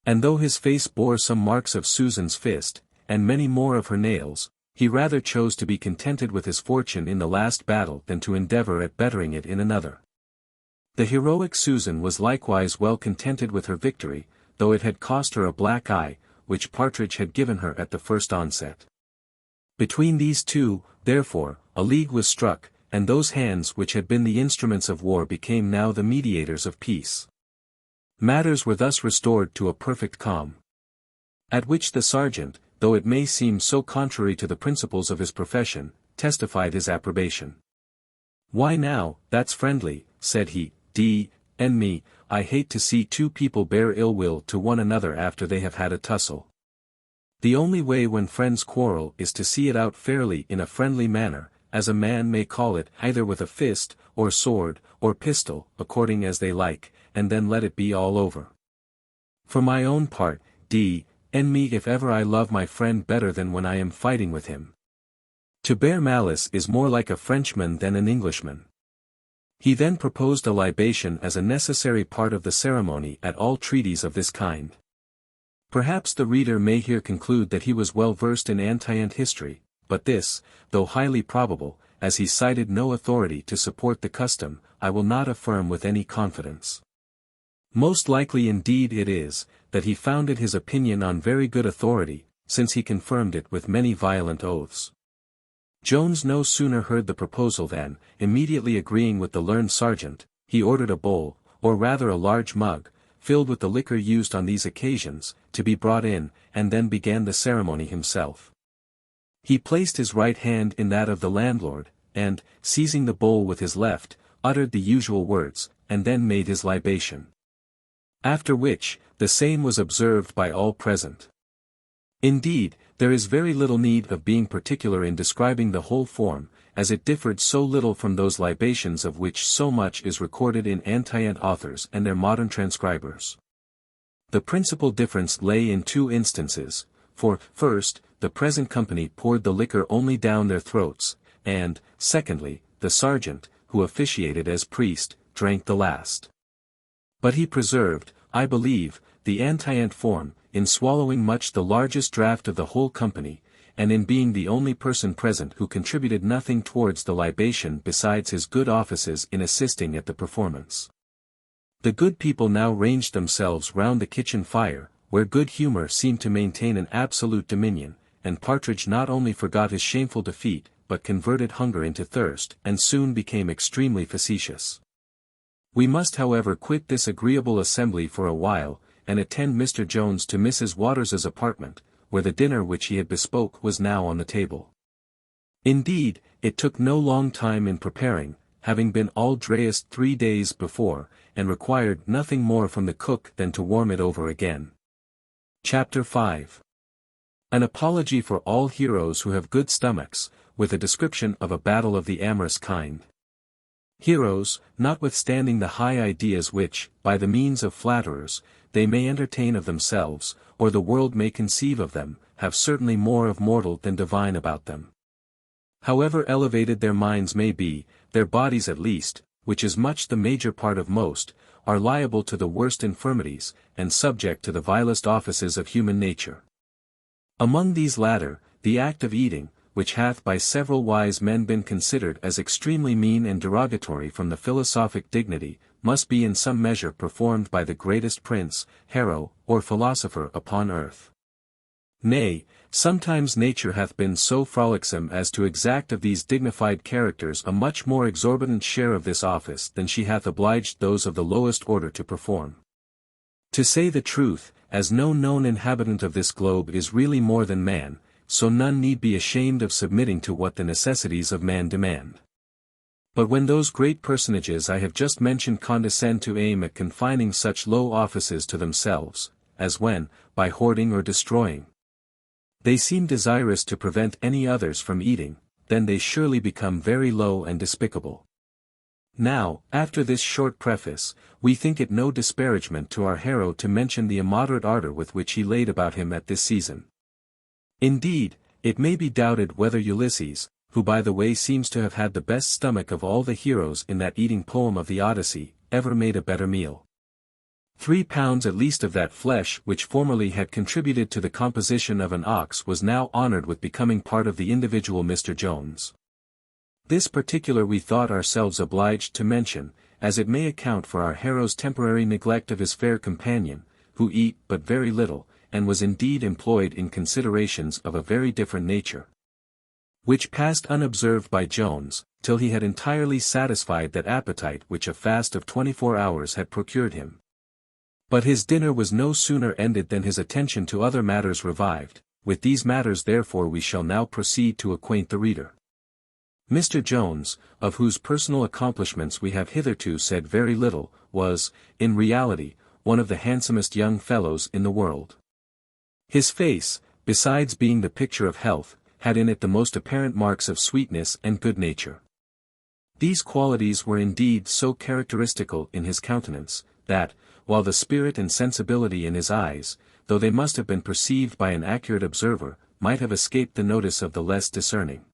And though his face bore some marks of Susan's fist, and many more of her nails, he rather chose to be contented with his fortune in the last battle than to endeavour at bettering it in another. The heroic Susan was likewise well contented with her victory, though it had cost her a black eye, which Partridge had given her at the first onset. Between these two, therefore, a league was struck, and those hands which had been the instruments of war became now the mediators of peace. Matters were thus restored to a perfect calm. At which the sergeant, though it may seem so contrary to the principles of his profession, testified his approbation. Why now, that's friendly, said he, and me, I hate to see two people bear ill will to one another after they have had a tussle. The only way when friends quarrel is to see it out fairly in a friendly manner, as a man may call it, either with a fist, or sword, or pistol, according as they like, and then let it be all over. For my own part, and me if ever I love my friend better than when I am fighting with him. To bear malice is more like a Frenchman than an Englishman. He then proposed a libation as a necessary part of the ceremony at all treaties of this kind. Perhaps the reader may here conclude that he was well versed in antient history, but this, though highly probable, as he cited no authority to support the custom, I will not affirm with any confidence. Most likely indeed it is, that he founded his opinion on very good authority, since he confirmed it with many violent oaths. Jones no sooner heard the proposal than, immediately agreeing with the learned sergeant, he ordered a bowl, or rather a large mug, filled with the liquor used on these occasions, to be brought in, and then began the ceremony himself. He placed his right hand in that of the landlord, and, seizing the bowl with his left, uttered the usual words, and then made his libation. After which, the same was observed by all present. Indeed, there is very little need of being particular in describing the whole form, as it differed so little from those libations of which so much is recorded in antient authors and their modern transcribers. The principal difference lay in two instances, for, first, the present company poured the liquor only down their throats, and, secondly, the sergeant, who officiated as priest, drank the last. But he preserved, I believe, the antient form, in swallowing much the largest draught of the whole company, and in being the only person present who contributed nothing towards the libation besides his good offices in assisting at the performance. The good people now ranged themselves round the kitchen fire, where good humour seemed to maintain an absolute dominion, and Partridge not only forgot his shameful defeat, but converted hunger into thirst, and soon became extremely facetious. We must however quit this agreeable assembly for a while, and attend Mr. Jones to Mrs. Waters's apartment, where the dinner which he had bespoke was now on the table. Indeed, it took no long time in preparing, having been all dressed 3 days before, and required nothing more from the cook than to warm it over again. Chapter 5. An apology for all heroes who have good stomachs, with a description of a battle of the amorous kind. Heroes, notwithstanding the high ideas which, by the means of flatterers, they may entertain of themselves, or the world may conceive of them, have certainly more of mortal than divine about them. However elevated their minds may be, their bodies at least, which is much the major part of most, are liable to the worst infirmities, and subject to the vilest offices of human nature. Among these latter, the act of eating, which hath by several wise men been considered as extremely mean and derogatory from the philosophic dignity, must be in some measure performed by the greatest prince, hero, or philosopher upon earth. Nay, sometimes nature hath been so frolicsome as to exact of these dignified characters a much more exorbitant share of this office than she hath obliged those of the lowest order to perform. To say the truth, as no known inhabitant of this globe is really more than man, so none need be ashamed of submitting to what the necessities of man demand. But when those great personages I have just mentioned condescend to aim at confining such low offices to themselves, as when, by hoarding or destroying, they seem desirous to prevent any others from eating, then they surely become very low and despicable. Now, after this short preface, we think it no disparagement to our hero to mention the immoderate ardour with which he laid about him at this season. Indeed, it may be doubted whether Ulysses, who by the way seems to have had the best stomach of all the heroes in that eating poem of the Odyssey, ever made a better meal. 3 pounds at least of that flesh which formerly had contributed to the composition of an ox was now honoured with becoming part of the individual Mr. Jones. This particular we thought ourselves obliged to mention, as it may account for our hero's temporary neglect of his fair companion, who eat but very little, and was indeed employed in considerations of a very different nature, which passed unobserved by Jones, till he had entirely satisfied that appetite which a fast of 24 hours had procured him. But his dinner was no sooner ended than his attention to other matters revived. With these matters therefore we shall now proceed to acquaint the reader. Mr. Jones, of whose personal accomplishments we have hitherto said very little, was, in reality, one of the handsomest young fellows in the world. His face, besides being the picture of health, had in it the most apparent marks of sweetness and good nature. These qualities were indeed so characteristical in his countenance, that, while the spirit and sensibility in his eyes, though they must have been perceived by an accurate observer, might have escaped the notice of the less discerning,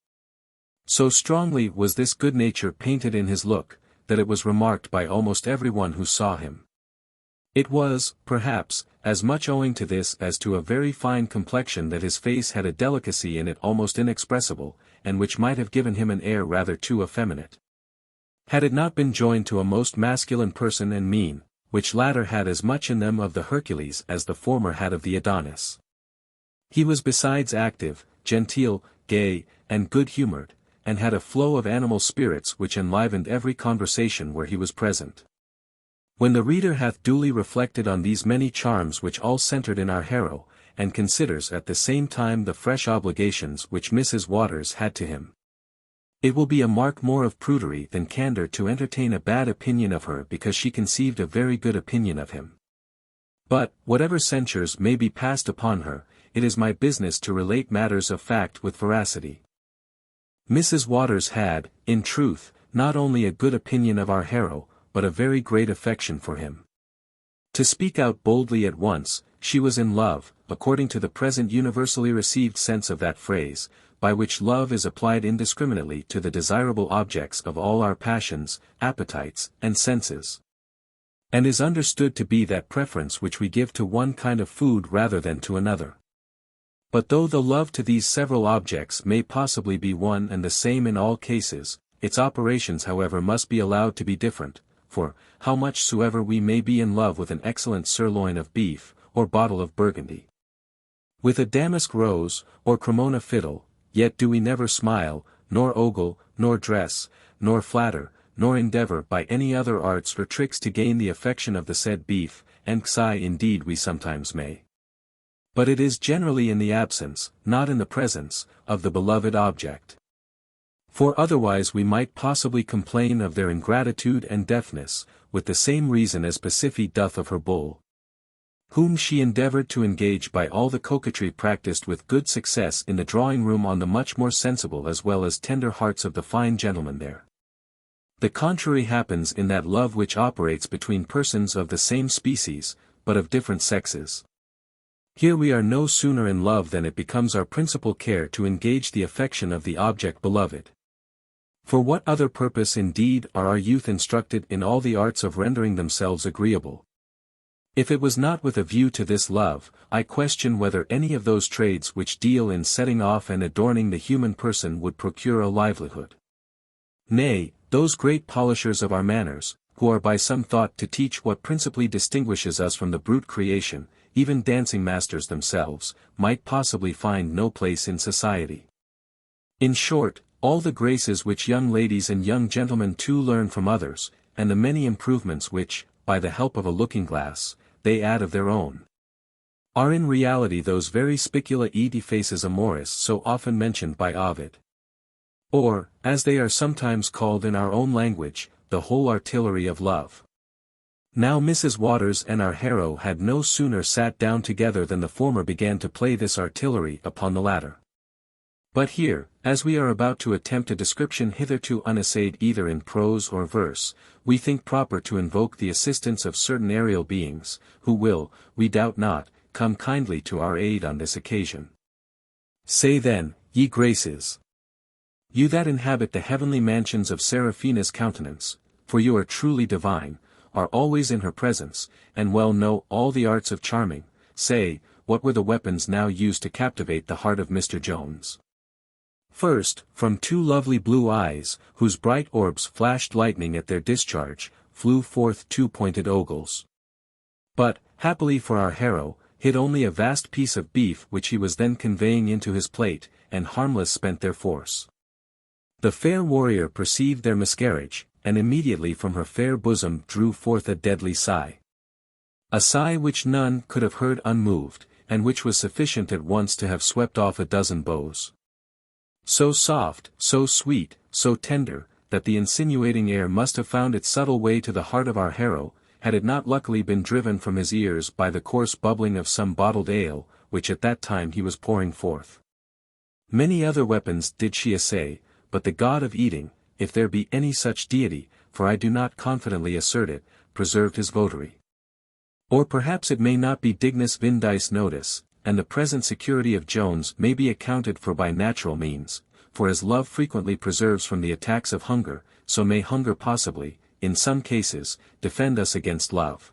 So strongly was this good nature painted in his look, that it was remarked by almost everyone who saw him. It was, perhaps, as much owing to this as to a very fine complexion that his face had a delicacy in it almost inexpressible, and which might have given him an air rather too effeminate. Had it not been joined to a most masculine person and mien, which latter had as much in them of the Hercules as the former had of the Adonis. He was besides active, genteel, gay, and good-humored, and had a flow of animal spirits which enlivened every conversation where he was present. When the reader hath duly reflected on these many charms which all centered in our hero, and considers at the same time the fresh obligations which Mrs. Waters had to him, it will be a mark more of prudery than candor to entertain a bad opinion of her because she conceived a very good opinion of him. But, whatever censures may be passed upon her, it is my business to relate matters of fact with veracity. Mrs. Waters had, in truth, not only a good opinion of our hero, but a very great affection for him. To speak out boldly at once, she was in love, according to the present universally received sense of that phrase, by which love is applied indiscriminately to the desirable objects of all our passions, appetites, and senses, and is understood to be that preference which we give to one kind of food rather than to another. But though the love to these several objects may possibly be one and the same in all cases, its operations however must be allowed to be different, for, how much soever we may be in love with an excellent sirloin of beef, or bottle of Burgundy, with a damask rose, or Cremona fiddle, yet do we never smile, nor ogle, nor dress, nor flatter, nor endeavor by any other arts or tricks to gain the affection of the said beef, and XIII indeed we sometimes may. But it is generally in the absence, not in the presence, of the beloved object. For otherwise we might possibly complain of their ingratitude and deafness, with the same reason as Pasiphae doth of her bull, whom she endeavoured to engage by all the coquetry practised with good success in the drawing-room on the much more sensible as well as tender hearts of the fine gentlemen there. The contrary happens in that love which operates between persons of the same species, but of different sexes. Here we are no sooner in love than it becomes our principal care to engage the affection of the object beloved. For what other purpose indeed are our youth instructed in all the arts of rendering themselves agreeable? If it was not with a view to this love, I question whether any of those trades which deal in setting off and adorning the human person would procure a livelihood. Nay, those great polishers of our manners, who are by some thought to teach what principally distinguishes us from the brute creation, even dancing masters themselves, might possibly find no place in society. In short, all the graces which young ladies and young gentlemen too learn from others, and the many improvements which, by the help of a looking-glass, they add of their own, are in reality those very spicula et faces amoris so often mentioned by Ovid. Or, as they are sometimes called in our own language, the whole artillery of love. Now Mrs. Waters and our hero had no sooner sat down together than the former began to play this artillery upon the latter. But here, as we are about to attempt a description hitherto unassayed either in prose or verse, we think proper to invoke the assistance of certain aerial beings, who will, we doubt not, come kindly to our aid on this occasion. Say then, ye graces, you that inhabit the heavenly mansions of Seraphina's countenance, for you are truly divine, are always in her presence, and well know all the arts of charming, say, what were the weapons now used to captivate the heart of Mr. Jones? First, from two lovely blue eyes, whose bright orbs flashed lightning at their discharge, flew forth two pointed ogles. But, happily for our hero, hid only a vast piece of beef which he was then conveying into his plate, and harmless spent their force. The fair warrior perceived their miscarriage, and immediately from her fair bosom drew forth a deadly sigh. A sigh which none could have heard unmoved, and which was sufficient at once to have swept off a dozen bows. So soft, so sweet, so tender, that the insinuating air must have found its subtle way to the heart of our hero, had it not luckily been driven from his ears by the coarse bubbling of some bottled ale, which at that time he was pouring forth. Many other weapons did she essay, but the god of eating, if there be any such deity, for I do not confidently assert it, preserved his votary. Or perhaps it may not be dignus vindice nodis, and the present security of Jones may be accounted for by natural means, for as love frequently preserves from the attacks of hunger, so may hunger possibly, in some cases, defend us against love.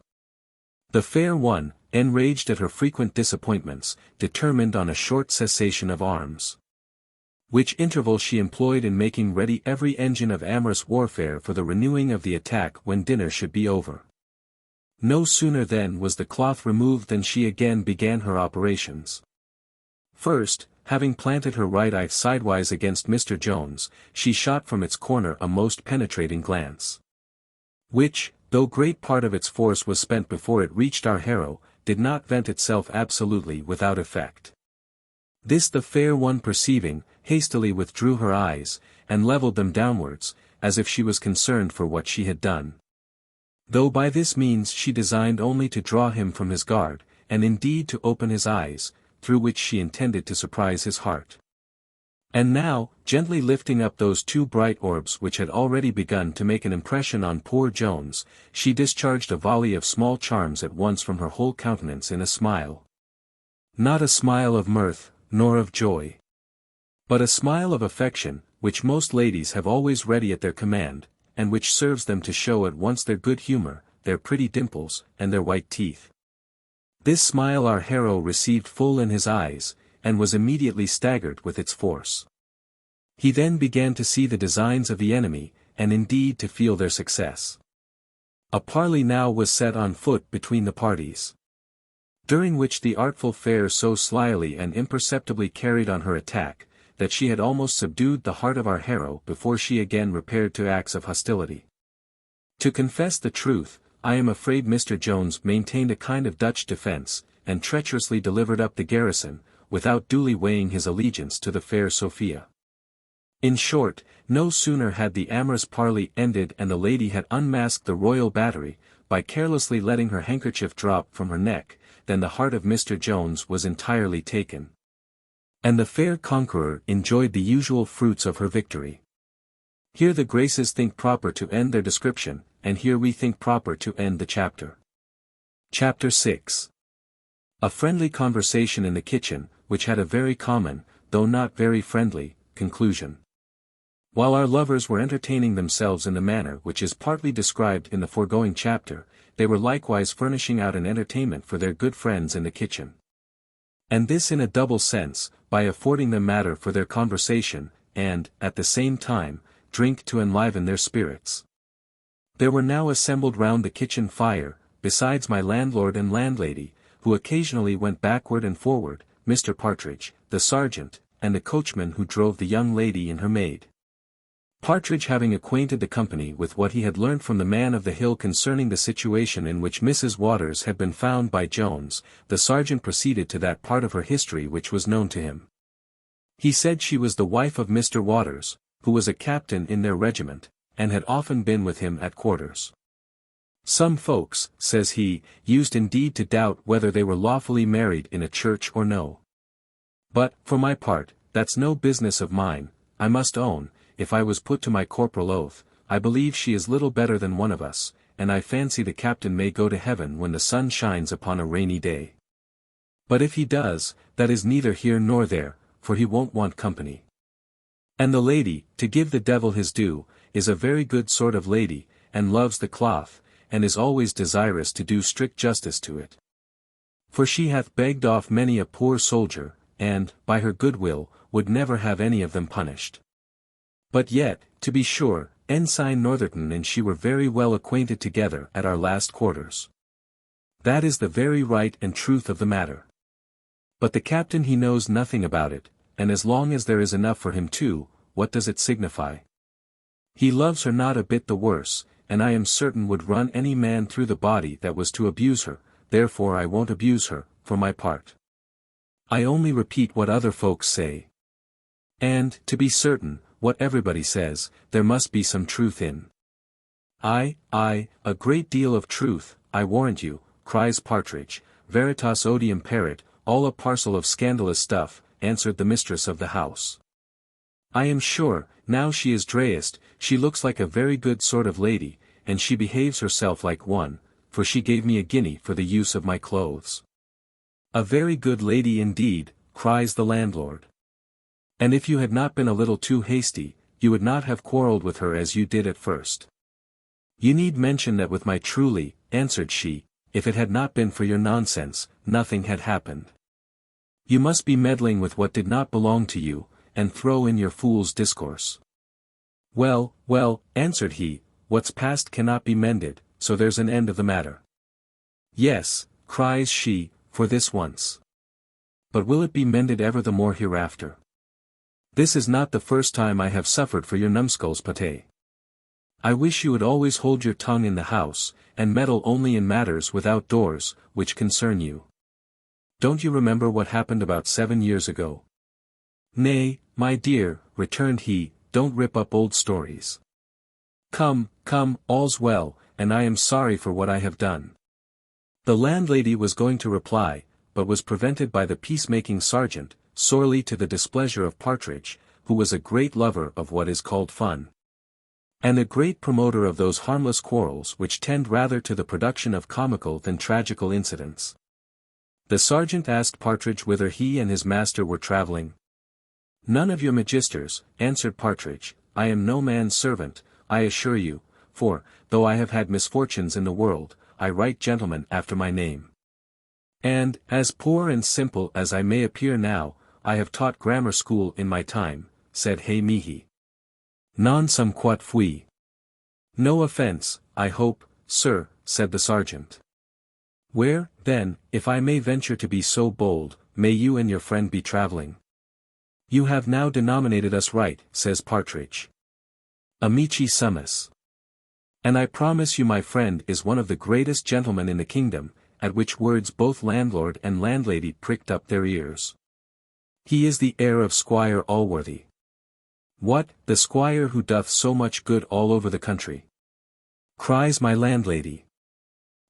The fair one, enraged at her frequent disappointments, determined on a short cessation of arms, which interval she employed in making ready every engine of amorous warfare for the renewing of the attack when dinner should be over. No sooner then was the cloth removed than she again began her operations. First, having planted her right eye sidewise against Mr. Jones, she shot from its corner a most penetrating glance, which, though great part of its force was spent before it reached our hero, did not vent itself absolutely without effect. This the fair one perceiving, hastily withdrew her eyes, and levelled them downwards, as if she was concerned for what she had done. Though by this means she designed only to draw him from his guard, and indeed to open his eyes, through which she intended to surprise his heart. And now, gently lifting up those two bright orbs which had already begun to make an impression on poor Jones, she discharged a volley of small charms at once from her whole countenance in a smile. Not a smile of mirth, nor of joy, but a smile of affection, which most ladies have always ready at their command, and which serves them to show at once their good humor, their pretty dimples, and their white teeth. This smile our hero received full in his eyes, and was immediately staggered with its force. He then began to see the designs of the enemy, and indeed to feel their success. A parley now was set on foot between the parties, during which the artful fair so slyly and imperceptibly carried on her attack, that she had almost subdued the heart of our hero before she again repaired to acts of hostility. To confess the truth, I am afraid Mr. Jones maintained a kind of Dutch defence, and treacherously delivered up the garrison, without duly weighing his allegiance to the fair Sophia. In short, no sooner had the amorous parley ended and the lady had unmasked the royal battery, by carelessly letting her handkerchief drop from her neck, than the heart of Mr. Jones was entirely taken, and the fair conqueror enjoyed the usual fruits of her victory. Here the Graces think proper to end their description, and here we think proper to end the chapter. Chapter 6. A friendly conversation in the kitchen, which had a very common, though not very friendly, conclusion. While our lovers were entertaining themselves in the manner which is partly described in the foregoing chapter, they were likewise furnishing out an entertainment for their good friends in the kitchen. And this in a double sense, by affording them matter for their conversation, and, at the same time, drink to enliven their spirits. There were now assembled round the kitchen fire, besides my landlord and landlady, who occasionally went backward and forward, Mr. Partridge, the sergeant, and the coachman who drove the young lady and her maid. Partridge having acquainted the company with what he had learnt from the man of the hill concerning the situation in which Mrs. Waters had been found by Jones, the sergeant proceeded to that part of her history which was known to him. He said she was the wife of Mr. Waters, who was a captain in their regiment, and had often been with him at quarters. Some folks, says he, used indeed to doubt whether they were lawfully married in a church or no. But, for my part, that's no business of mine. I must own, if I was put to my corporal oath, I believe she is little better than one of us, and I fancy the captain may go to heaven when the sun shines upon a rainy day. But if he does, that is neither here nor there, for he won't want company. And the lady, to give the devil his due, is a very good sort of lady, and loves the cloth, and is always desirous to do strict justice to it. For she hath begged off many a poor soldier, and, by her good will, would never have any of them punished. But yet, to be sure, Ensign Northerton and she were very well acquainted together at our last quarters. That is the very right and truth of the matter. But the captain he knows nothing about it, and as long as there is enough for him too, what does it signify? He loves her not a bit the worse, and I am certain would run any man through the body that was to abuse her, therefore I won't abuse her, for my part. I only repeat what other folks say. And, to be certain, what everybody says, there must be some truth in. Aye, a great deal of truth, I warrant you, cries Partridge. Veritas odium perit, all a parcel of scandalous stuff, answered the mistress of the house. I am sure, now she is drayest, she looks like a very good sort of lady, and she behaves herself like one, for she gave me a guinea for the use of my clothes. A very good lady indeed, cries the landlord. And if you had not been a little too hasty, you would not have quarrelled with her as you did at first. You need mention that with my truly, answered she, if it had not been for your nonsense, nothing had happened. You must be meddling with what did not belong to you, and throw in your fool's discourse. Well, well, answered he, what's past cannot be mended, so there's an end of the matter. Yes, cries she, for this once. But will it be mended ever the more hereafter? This is not the first time I have suffered for your numbskulls, pate. I wish you would always hold your tongue in the house, and meddle only in matters without doors, which concern you. Don't you remember what happened about 7 years ago? Nay, my dear, returned he, don't rip up old stories. Come, come, all's well, and I am sorry for what I have done. The landlady was going to reply, but was prevented by the peacemaking sergeant, sorely to the displeasure of Partridge, who was a great lover of what is called fun, and a great promoter of those harmless quarrels which tend rather to the production of comical than tragical incidents. The sergeant asked Partridge whither he and his master were travelling. None of your magisters, answered Partridge, I am no man's servant, I assure you, for, though I have had misfortunes in the world, I write gentleman after my name. And, as poor and simple as I may appear now, I have taught grammar school in my time, said Hay mihi. Non sum quot fui. No offence, I hope, sir, said the sergeant. Where, then, if I may venture to be so bold, may you and your friend be travelling? You have now denominated us right, says Partridge. Amici sumus. And I promise you my friend is one of the greatest gentlemen in the kingdom, at which words both landlord and landlady pricked up their ears. He is the heir of Squire Allworthy. What, the squire who doth so much good all over the country? Cries my landlady.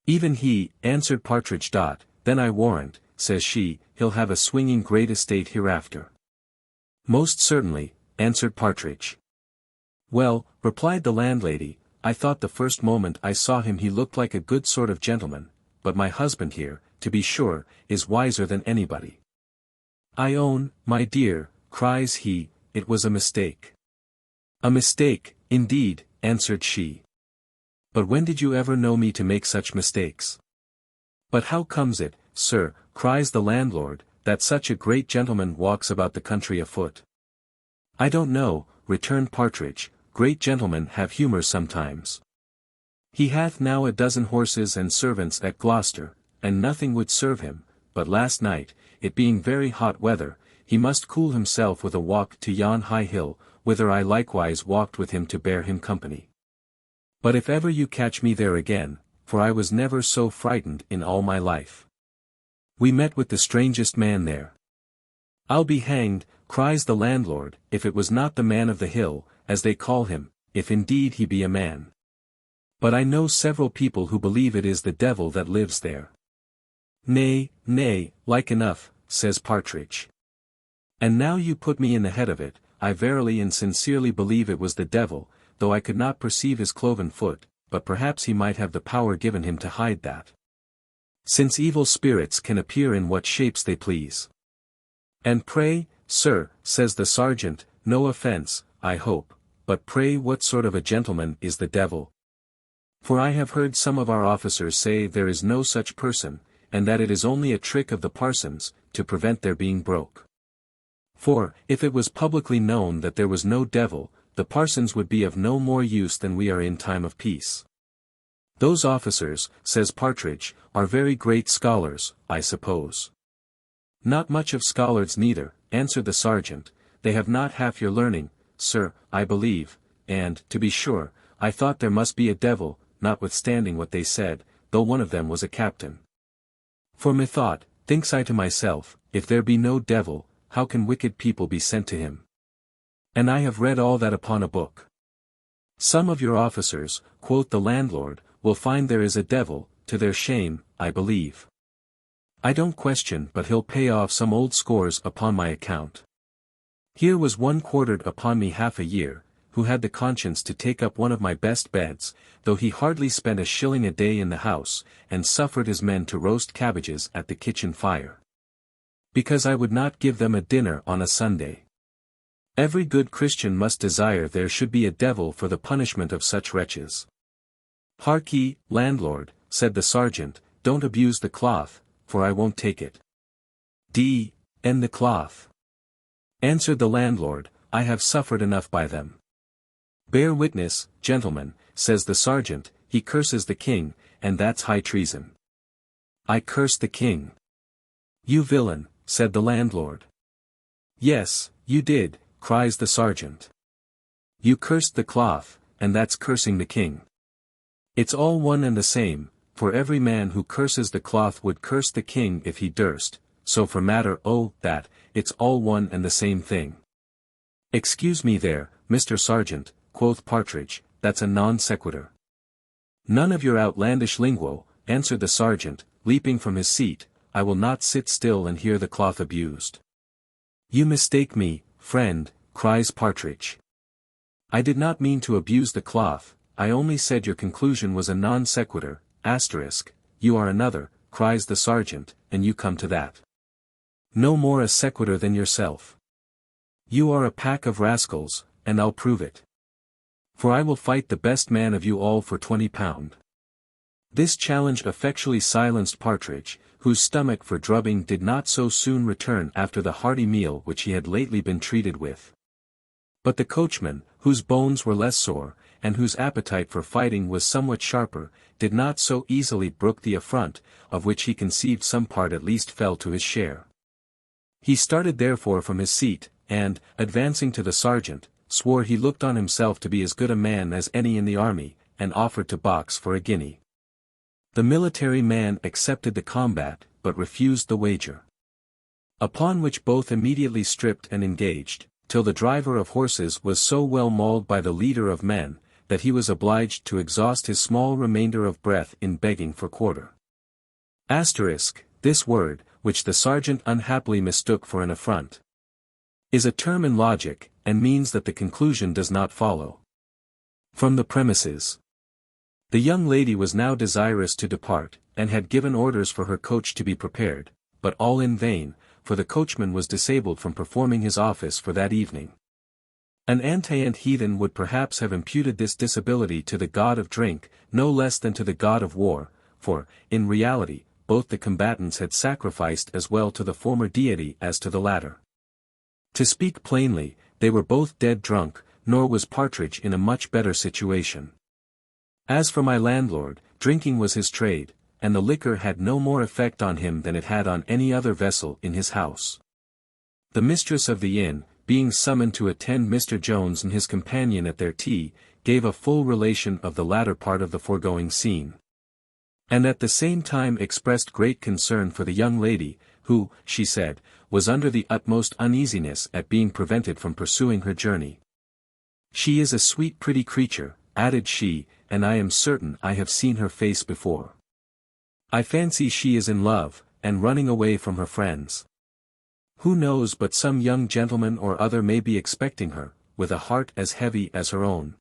Even he, answered Partridge. Then I warrant, says she, he'll have a swinging great estate hereafter. Most certainly, answered Partridge. Well, replied the landlady, I thought the first moment I saw him he looked like a good sort of gentleman, but my husband here, to be sure, is wiser than anybody. I own, my dear, cries he, it was a mistake. A mistake, indeed, answered she. But when did you ever know me to make such mistakes? But how comes it, sir, cries the landlord, that such a great gentleman walks about the country afoot? I don't know, returned Partridge, great gentlemen have humour sometimes. He hath now a dozen horses and servants at Gloucester, and nothing would serve him, but last night, it being very hot weather, he must cool himself with a walk to yon high hill, whither I likewise walked with him to bear him company. But if ever you catch me there again, for I was never so frightened in all my life. We met with the strangest man there. I'll be hanged, cries the landlord, if it was not the man of the hill, as they call him, if indeed he be a man. But I know several people who believe it is the devil that lives there. Nay, nay, like enough, says Partridge. And now you put me in the head of it, I verily and sincerely believe it was the devil, though I could not perceive his cloven foot, but perhaps he might have the power given him to hide that. Since evil spirits can appear in what shapes they please. And pray, sir, says the sergeant, no offence, I hope, but pray what sort of a gentleman is the devil? For I have heard some of our officers say there is no such person, and that it is only a trick of the parsons, to prevent their being broke. For, if it was publicly known that there was no devil, the parsons would be of no more use than we are in time of peace. Those officers, says Partridge, are very great scholars, I suppose. Not much of scholars neither, answered the sergeant, they have not half your learning, sir, I believe, and, to be sure, I thought there must be a devil, notwithstanding what they said, though one of them was a captain. For methought, thinks I to myself, if there be no devil, how can wicked people be sent to him? And I have read all that upon a book. Some of your officers, quoth the landlord, will find there is a devil, to their shame, I believe. I don't question but he'll pay off some old scores upon my account. Here was one quartered upon me half a year, who had the conscience to take up one of my best beds, though he hardly spent a shilling a day in the house, and suffered his men to roast cabbages at the kitchen fire. Because I would not give them a dinner on a Sunday. Every good Christian must desire there should be a devil for the punishment of such wretches. Hark ye, landlord, said the sergeant, don't abuse the cloth, for I won't take it. D.N. the cloth. Answered the landlord, I have suffered enough by them. Bear witness, gentlemen, says the sergeant, he curses the king, and that's high treason. I curse the king. You villain, said the landlord. Yes, you did, cries the sergeant. You cursed the cloth, and that's cursing the king. It's all one and the same, for every man who curses the cloth would curse the king if he durst, so for matter that, it's all one and the same thing. Excuse me there, Mr. Sergeant, quoth Partridge, that's a non sequitur. None of your outlandish linguo, answered the sergeant, leaping from his seat, I will not sit still and hear the cloth abused. You mistake me, friend, cries Partridge. I did not mean to abuse the cloth, I only said your conclusion was a non sequitur, asterisk, you are another, cries the sergeant, and you come to that. No more a sequitur than yourself. You are a pack of rascals, and I'll prove it. For I will fight the best man of you all for £20. This challenge effectually silenced Partridge, whose stomach for drubbing did not so soon return after the hearty meal which he had lately been treated with. But the coachman, whose bones were less sore, and whose appetite for fighting was somewhat sharper, did not so easily brook the affront, of which he conceived some part at least fell to his share. He started therefore from his seat, and, advancing to the sergeant, swore he looked on himself to be as good a man as any in the army, and offered to box for a guinea. The military man accepted the combat, but refused the wager. Upon which both immediately stripped and engaged, till the driver of horses was so well mauled by the leader of men, that he was obliged to exhaust his small remainder of breath in begging for quarter. Asterisk, this word, which the sergeant unhappily mistook for an affront, is a term in logic, and means that the conclusion does not follow from the premises. The young lady was now desirous to depart, and had given orders for her coach to be prepared, but all in vain, for the coachman was disabled from performing his office for that evening. An antient heathen would perhaps have imputed this disability to the god of drink, no less than to the god of war, for, in reality, both the combatants had sacrificed as well to the former deity as to the latter. To speak plainly, they were both dead drunk, nor was Partridge in a much better situation. As for my landlord, drinking was his trade, and the liquor had no more effect on him than it had on any other vessel in his house. The mistress of the inn, being summoned to attend Mr. Jones and his companion at their tea, gave a full relation of the latter part of the foregoing scene. And at the same time expressed great concern for the young lady, who, she said, was under the utmost uneasiness at being prevented from pursuing her journey. She is a sweet pretty creature, added she, and I am certain I have seen her face before. I fancy she is in love, and running away from her friends. Who knows but some young gentleman or other may be expecting her, with a heart as heavy as her own.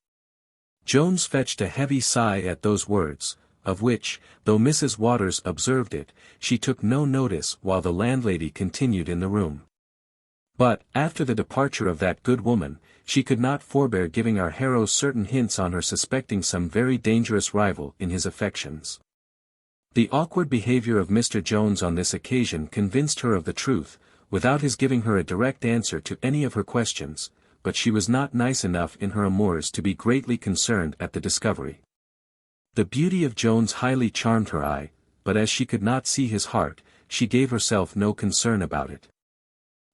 Jones fetched a heavy sigh at those words, of which, though Mrs. Waters observed it, she took no notice while the landlady continued in the room. But, after the departure of that good woman, she could not forbear giving our hero certain hints on her suspecting some very dangerous rival in his affections. The awkward behavior of Mr. Jones on this occasion convinced her of the truth, without his giving her a direct answer to any of her questions, but she was not nice enough in her amours to be greatly concerned at the discovery. The beauty of Jones highly charmed her eye, but as she could not see his heart, she gave herself no concern about it.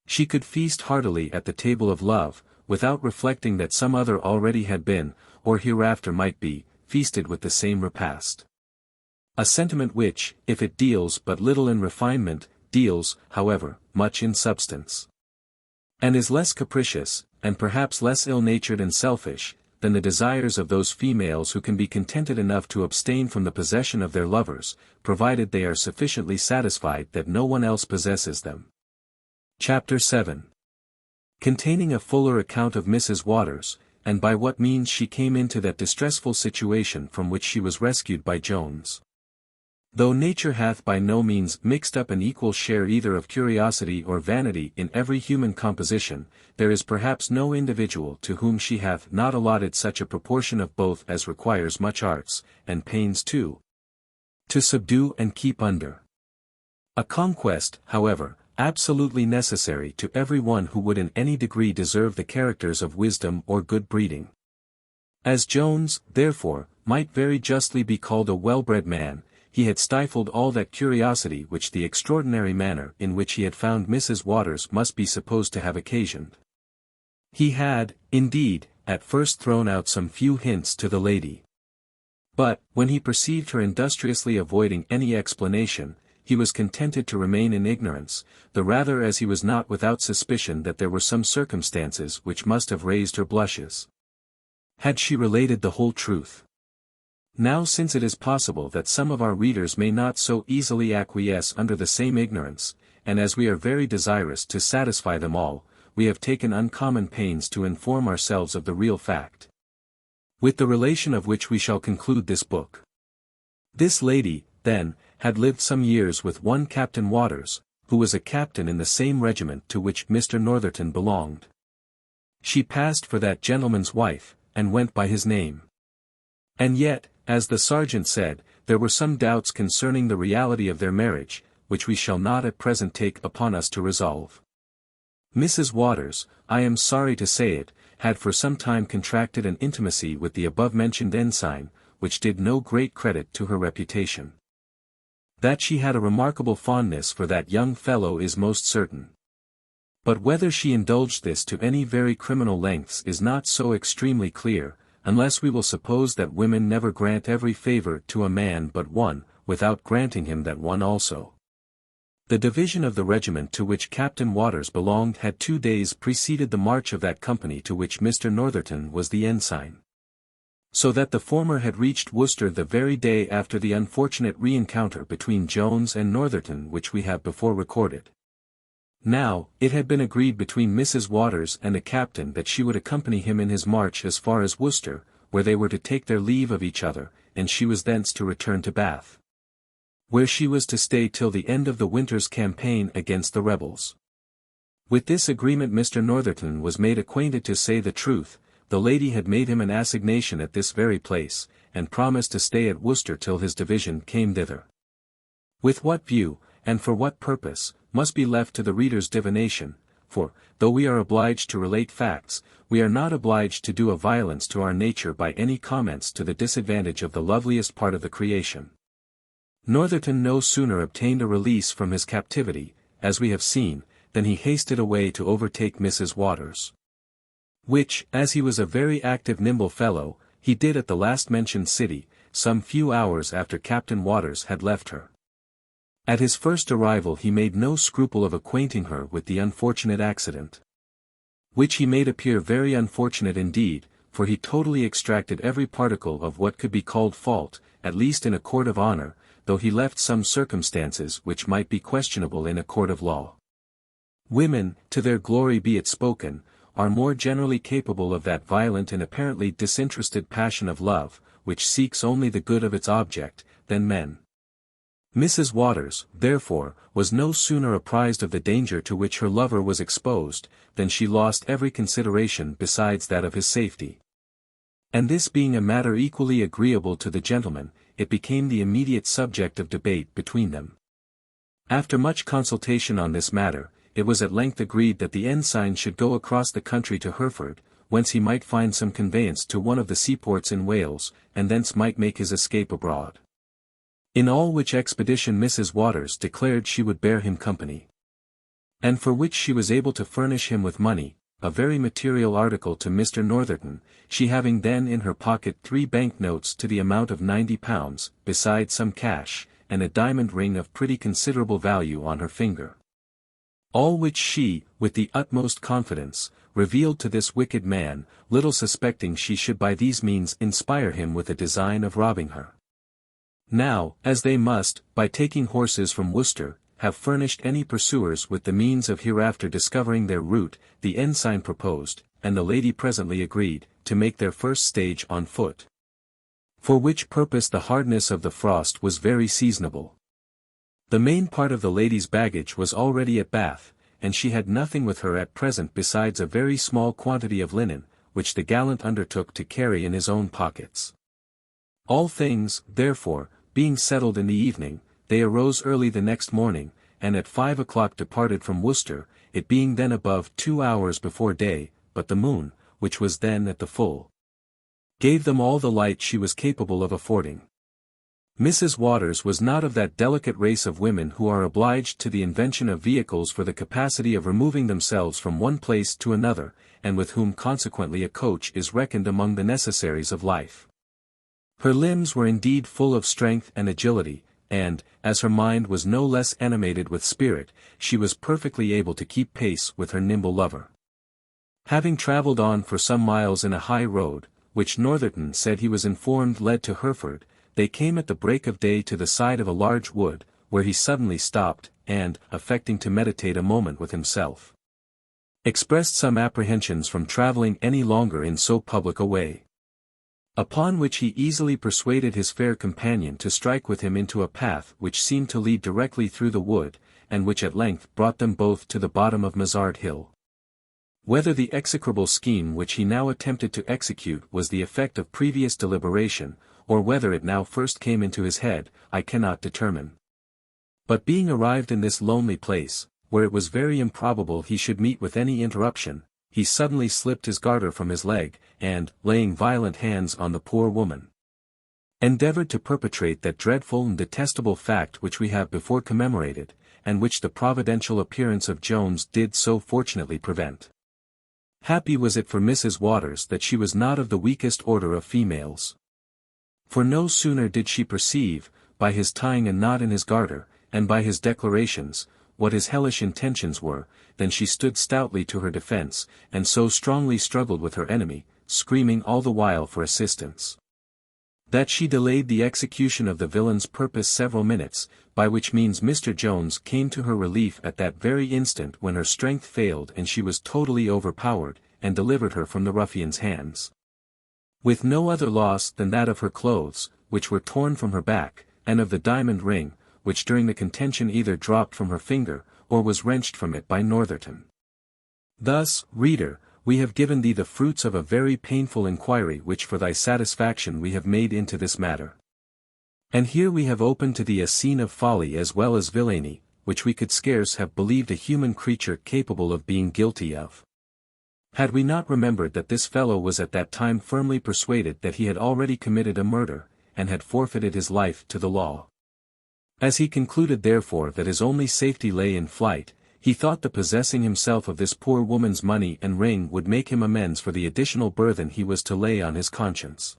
She could feast heartily at the table of love, without reflecting that some other already had been, or hereafter might be, feasted with the same repast. A sentiment which, if it deals but little in refinement, deals, however, much in substance. And is less capricious, and perhaps less ill-natured and selfish, than the desires of those females who can be contented enough to abstain from the possession of their lovers, provided they are sufficiently satisfied that no one else possesses them. Chapter 7. Containing a fuller account of Mrs. Waters, and by what means she came into that distressful situation from which she was rescued by Jones. Though nature hath by no means mixed up an equal share either of curiosity or vanity in every human composition, there is perhaps no individual to whom she hath not allotted such a proportion of both as requires much arts, and pains too, to subdue and keep under. A conquest, however, absolutely necessary to every one who would in any degree deserve the characters of wisdom or good breeding. As Jones, therefore, might very justly be called a well-bred man, he had stifled all that curiosity which the extraordinary manner in which he had found Mrs. Waters must be supposed to have occasioned. He had, indeed, at first thrown out some few hints to the lady. But, when he perceived her industriously avoiding any explanation, he was contented to remain in ignorance, the rather as he was not without suspicion that there were some circumstances which must have raised her blushes. Had she related the whole truth? Now, since it is possible that some of our readers may not so easily acquiesce under the same ignorance, and as we are very desirous to satisfy them all, we have taken uncommon pains to inform ourselves of the real fact, with the relation of which we shall conclude this book. This lady, then, had lived some years with one Captain Waters, who was a captain in the same regiment to which Mr. Northerton belonged. She passed for that gentleman's wife, and went by his name. And yet, as the sergeant said, there were some doubts concerning the reality of their marriage, which we shall not at present take upon us to resolve. Mrs. Waters, I am sorry to say it, had for some time contracted an intimacy with the above-mentioned ensign, which did no great credit to her reputation. That she had a remarkable fondness for that young fellow is most certain. But whether she indulged this to any very criminal lengths is not so extremely clear, unless we will suppose that women never grant every favor to a man but one, without granting him that one also. The division of the regiment to which Captain Waters belonged had 2 days preceded the march of that company to which Mr. Northerton was the ensign. So that the former had reached Worcester the very day after the unfortunate re-encounter between Jones and Northerton which we have before recorded. Now, it had been agreed between Mrs. Waters and the captain that she would accompany him in his march as far as Worcester, where they were to take their leave of each other, and she was thence to return to Bath, where she was to stay till the end of the winter's campaign against the rebels. With this agreement Mr. Northerton was made acquainted. To say the truth, the lady had made him an assignation at this very place, and promised to stay at Worcester till his division came thither. With what view, and for what purpose, must be left to the reader's divination, for, though we are obliged to relate facts, we are not obliged to do a violence to our nature by any comments to the disadvantage of the loveliest part of the creation. Northerton no sooner obtained a release from his captivity, as we have seen, than he hasted away to overtake Mrs. Waters. Which, as he was a very active nimble fellow, he did at the last-mentioned city, some few hours after Captain Waters had left her. At his first arrival he made no scruple of acquainting her with the unfortunate accident, which he made appear very unfortunate indeed, for he totally extracted every particle of what could be called fault, at least in a court of honor, though he left some circumstances which might be questionable in a court of law. Women, to their glory be it spoken, are more generally capable of that violent and apparently disinterested passion of love, which seeks only the good of its object, than men. Mrs. Waters, therefore, was no sooner apprised of the danger to which her lover was exposed, than she lost every consideration besides that of his safety. And this being a matter equally agreeable to the gentleman, it became the immediate subject of debate between them. After much consultation on this matter, it was at length agreed that the ensign should go across the country to Hereford, whence he might find some conveyance to one of the seaports in Wales, and thence might make his escape abroad. In all which expedition Mrs. Waters declared she would bear him company, and for which she was able to furnish him with money, a very material article to Mr. Northerton, she having then in her pocket 3 bank notes to the amount of £90, besides some cash, and a diamond ring of pretty considerable value on her finger. All which she, with the utmost confidence, revealed to this wicked man, little suspecting she should by these means inspire him with a design of robbing her. Now, as they must, by taking horses from Worcester, have furnished any pursuers with the means of hereafter discovering their route, the ensign proposed, and the lady presently agreed, to make their first stage on foot. For which purpose the hardness of the frost was very seasonable. The main part of the lady's baggage was already at Bath, and she had nothing with her at present besides a very small quantity of linen, which the gallant undertook to carry in his own pockets. All things, therefore, being settled in the evening, they arose early the next morning, and at 5 o'clock departed from Worcester, it being then above 2 hours before day, but the moon, which was then at the full, gave them all the light she was capable of affording. Mrs. Waters was not of that delicate race of women who are obliged to the invention of vehicles for the capacity of removing themselves from one place to another, and with whom consequently a coach is reckoned among the necessaries of life. Her limbs were indeed full of strength and agility, and, as her mind was no less animated with spirit, she was perfectly able to keep pace with her nimble lover. Having travelled on for some miles in a high road, which Northerton said he was informed led to Hereford, they came at the break of day to the side of a large wood, where he suddenly stopped, and, affecting to meditate a moment with himself, expressed some apprehensions from travelling any longer in so public a way. Upon which he easily persuaded his fair companion to strike with him into a path which seemed to lead directly through the wood, and which at length brought them both to the bottom of Mazard Hill. Whether the execrable scheme which he now attempted to execute was the effect of previous deliberation, or whether it now first came into his head, I cannot determine. But being arrived in this lonely place, where it was very improbable he should meet with any interruption, he suddenly slipped his garter from his leg, and, laying violent hands on the poor woman, endeavored to perpetrate that dreadful and detestable fact which we have before commemorated, and which the providential appearance of Jones did so fortunately prevent. Happy was it for Mrs. Waters that she was not of the weakest order of females. For no sooner did she perceive, by his tying a knot in his garter, and by his declarations, what his hellish intentions were, than she stood stoutly to her defence, and so strongly struggled with her enemy, screaming all the while for assistance, that she delayed the execution of the villain's purpose several minutes, by which means Mr. Jones came to her relief at that very instant when her strength failed and she was totally overpowered, and delivered her from the ruffian's hands, with no other loss than that of her clothes, which were torn from her back, and of the diamond ring, which during the contention either dropped from her finger, or was wrenched from it by Northerton. Thus, reader, we have given thee the fruits of a very painful inquiry which for thy satisfaction we have made into this matter. And here we have opened to thee a scene of folly as well as villainy, which we could scarce have believed a human creature capable of being guilty of, had we not remembered that this fellow was at that time firmly persuaded that he had already committed a murder, and had forfeited his life to the law. As he concluded therefore that his only safety lay in flight, he thought the possessing himself of this poor woman's money and ring would make him amends for the additional burthen he was to lay on his conscience.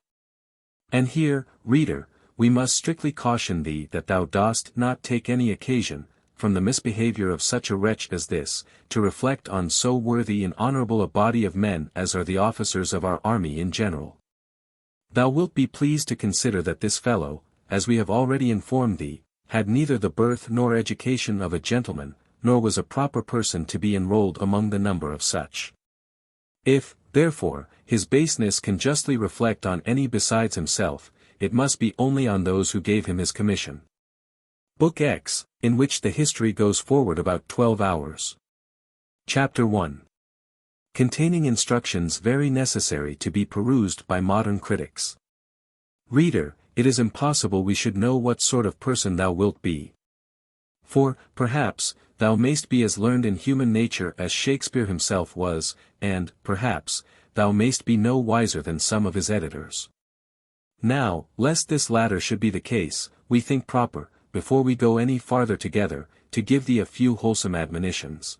And here, reader, we must strictly caution thee that thou dost not take any occasion, from the misbehavior of such a wretch as this, to reflect on so worthy and honourable a body of men as are the officers of our army in general. Thou wilt be pleased to consider that this fellow, as we have already informed thee, had neither the birth nor education of a gentleman, nor was a proper person to be enrolled among the number of such. If, therefore, his baseness can justly reflect on any besides himself, it must be only on those who gave him his commission. Book X, in which the history goes forward about 12 hours. Chapter 1. Containing instructions very necessary to be perused by modern critics. Reader, it is impossible we should know what sort of person thou wilt be. For, perhaps, thou mayst be as learned in human nature as Shakespeare himself was, and, perhaps, thou mayst be no wiser than some of his editors. Now, lest this latter should be the case, we think proper, before we go any farther together, to give thee a few wholesome admonitions.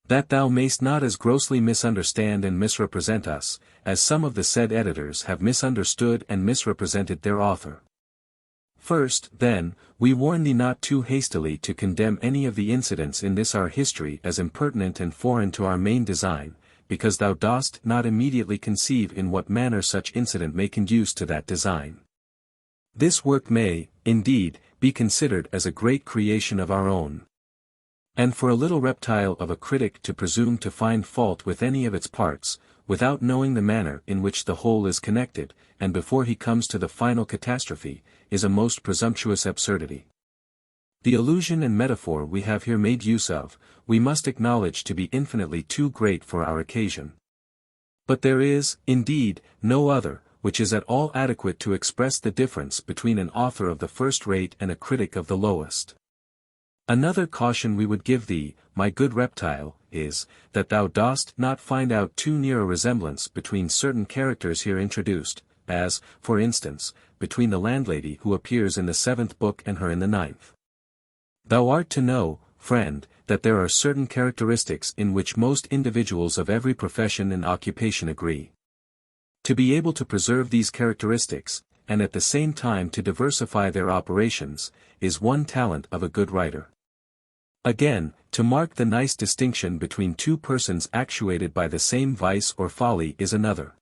That thou mayst not as grossly misunderstand and misrepresent us, as some of the said editors have misunderstood and misrepresented their author. First, then, we warn thee not too hastily to condemn any of the incidents in this our history as impertinent and foreign to our main design, because thou dost not immediately conceive in what manner such incident may conduce to that design. This work may, indeed, be considered as a great creation of our own. And for a little reptile of a critic to presume to find fault with any of its parts, without knowing the manner in which the whole is connected, and before he comes to the final catastrophe, is a most presumptuous absurdity. The allusion and metaphor we have here made use of, we must acknowledge to be infinitely too great for our occasion. But there is, indeed, no other, which is at all adequate to express the difference between an author of the first rate and a critic of the lowest. Another caution we would give thee, my good reptile, is, that thou dost not find out too near a resemblance between certain characters here introduced, as, for instance, between the landlady who appears in the 7th book and her in the 9th. Thou art to know, friend, that there are certain characteristics in which most individuals of every profession and occupation agree. To be able to preserve these characteristics, and at the same time to diversify their operations, is one talent of a good writer. Again, to mark the nice distinction between two persons actuated by the same vice or folly is another.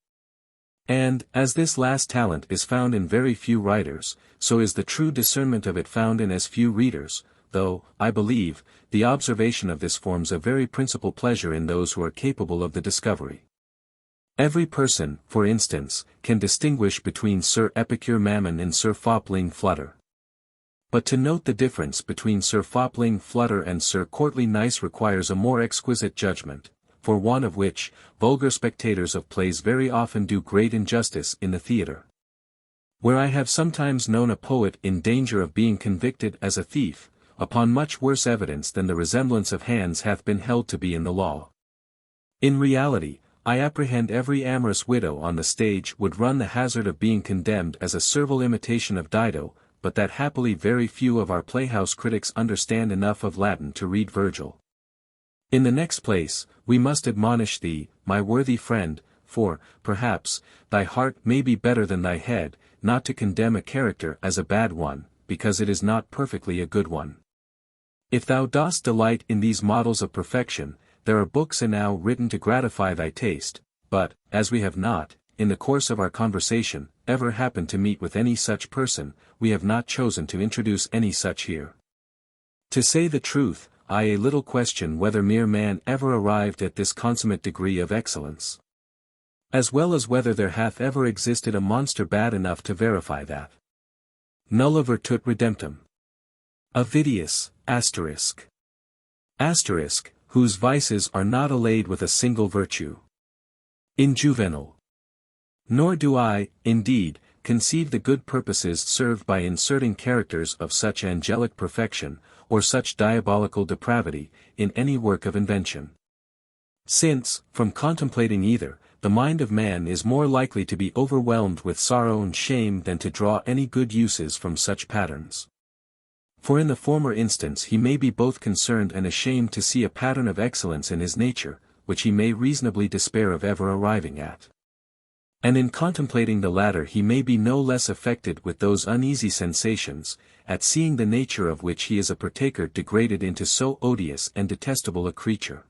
And, as this last talent is found in very few writers, so is the true discernment of it found in as few readers, though, I believe, the observation of this forms a very principal pleasure in those who are capable of the discovery. Every person, for instance, can distinguish between Sir Epicure Mammon and Sir Fopling Flutter. But to note the difference between Sir Fopling Flutter and Sir Courtly Nice requires a more exquisite judgment, for want of which, vulgar spectators of plays very often do great injustice in the theatre. Where I have sometimes known a poet in danger of being convicted as a thief, upon much worse evidence than the resemblance of hands hath been held to be in the law. In reality, I apprehend every amorous widow on the stage would run the hazard of being condemned as a servile imitation of Dido, but that happily very few of our playhouse critics understand enough of Latin to read Virgil. In the next place, we must admonish thee, my worthy friend, for, perhaps, thy heart may be better than thy head, not to condemn a character as a bad one, because it is not perfectly a good one. If thou dost delight in these models of perfection, there are books enow written to gratify thy taste, but, as we have not, in the course of our conversation, ever happened to meet with any such person, we have not chosen to introduce any such here. To say the truth, I a little question whether mere man ever arrived at this consummate degree of excellence. As well as whether there hath ever existed a monster bad enough to verify that. Nulla virtut redemptum. Avidius, asterisk. Asterisk, whose vices are not allayed with a single virtue. In Juvenal. Nor do I, indeed, conceive the good purposes served by inserting characters of such angelic perfection, or such diabolical depravity, in any work of invention. Since, from contemplating either, the mind of man is more likely to be overwhelmed with sorrow and shame than to draw any good uses from such patterns. For in the former instance he may be both concerned and ashamed to see a pattern of excellence in his nature, which he may reasonably despair of ever arriving at. And in contemplating the latter he may be no less affected with those uneasy sensations, at seeing the nature of which he is a partaker degraded into so odious and detestable a creature.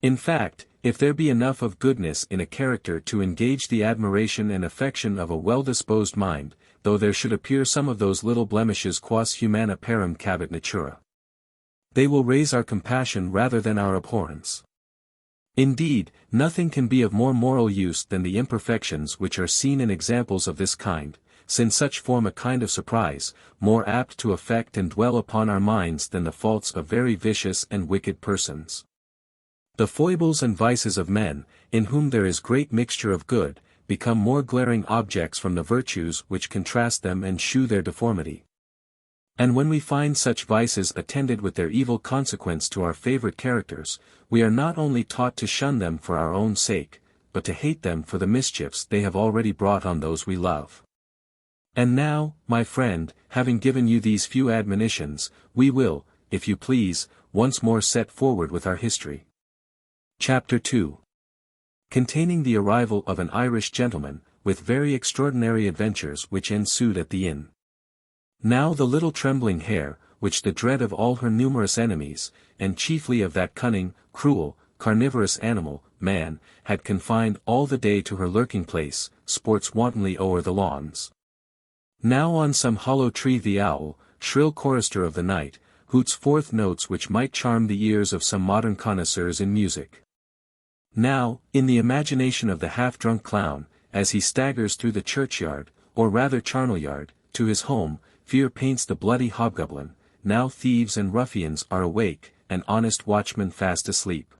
In fact, if there be enough of goodness in a character to engage the admiration and affection of a well-disposed mind, though there should appear some of those little blemishes quas humana parum cabit natura, they will raise our compassion rather than our abhorrence. Indeed, nothing can be of more moral use than the imperfections which are seen in examples of this kind, since such form a kind of surprise, more apt to affect and dwell upon our minds than the faults of very vicious and wicked persons. The foibles and vices of men, in whom there is great mixture of good, become more glaring objects from the virtues which contrast them and shew their deformity. And when we find such vices attended with their evil consequence to our favorite characters, we are not only taught to shun them for our own sake, but to hate them for the mischiefs they have already brought on those we love. And now, my friend, having given you these few admonitions, we will, if you please, once more set forward with our history. Chapter 2. Containing the arrival of an Irish gentleman, with very extraordinary adventures which ensued at the inn. Now the little trembling hare, which the dread of all her numerous enemies, and chiefly of that cunning, cruel, carnivorous animal, man, had confined all the day to her lurking place, sports wantonly o'er the lawns. Now on some hollow tree the owl, shrill chorister of the night, hoots forth notes which might charm the ears of some modern connoisseurs in music. Now, in the imagination of the half-drunk clown, as he staggers through the churchyard, or rather charnel-yard, to his home, fear paints the bloody hobgoblin. Now thieves and ruffians are awake, and honest watchmen fast asleep.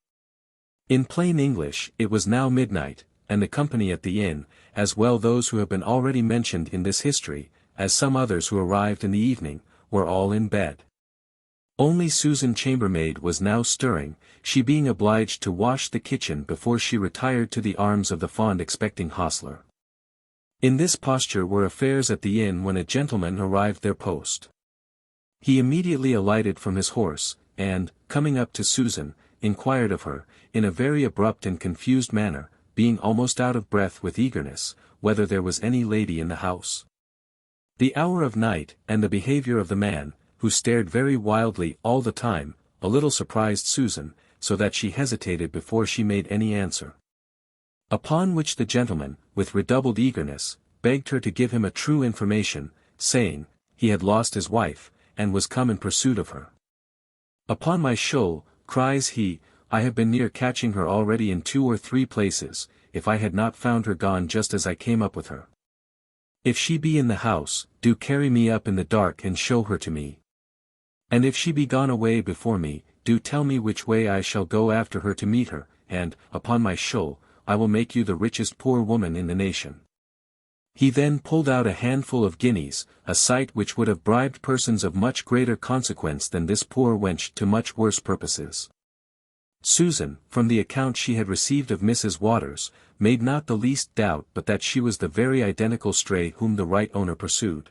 In plain English, it was now midnight, and the company at the inn, as well those who have been already mentioned in this history, as some others who arrived in the evening, were all in bed. Only Susan chambermaid was now stirring, she being obliged to wash the kitchen before she retired to the arms of the fond expecting hostler. In this posture were affairs at the inn when a gentleman arrived their post. He immediately alighted from his horse, and, coming up to Susan, inquired of her, in a very abrupt and confused manner, being almost out of breath with eagerness, whether there was any lady in the house. The hour of night, and the behaviour of the man, who stared very wildly all the time, a little surprised Susan, so that she hesitated before she made any answer. Upon which the gentleman, with redoubled eagerness, begged her to give him a true information, saying, he had lost his wife, and was come in pursuit of her. Upon my shoul, cries he, I have been near catching her already in 2 or 3 places, if I had not found her gone just as I came up with her. If she be in the house, do carry me up in the dark and show her to me. And if she be gone away before me, do tell me which way I shall go after her to meet her, and, upon my shoul, I will make you the richest poor woman in the nation. He then pulled out a handful of guineas, a sight which would have bribed persons of much greater consequence than this poor wench to much worse purposes. Susan, from the account she had received of Mrs. Waters, made not the least doubt but that she was the very identical stray whom the right owner pursued.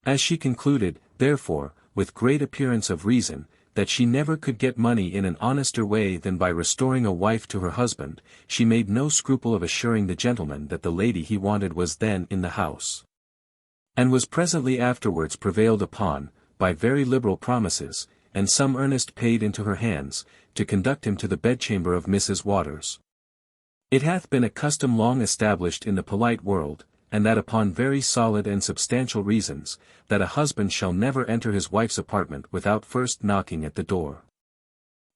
As she concluded, therefore, with great appearance of reason, that she never could get money in an honester way than by restoring a wife to her husband, she made no scruple of assuring the gentleman that the lady he wanted was then in the house. And was presently afterwards prevailed upon, by very liberal promises, and some earnest paid into her hands, to conduct him to the bedchamber of Mrs. Waters. It hath been a custom long established in the polite world, and that upon very solid and substantial reasons, that a husband shall never enter his wife's apartment without first knocking at the door.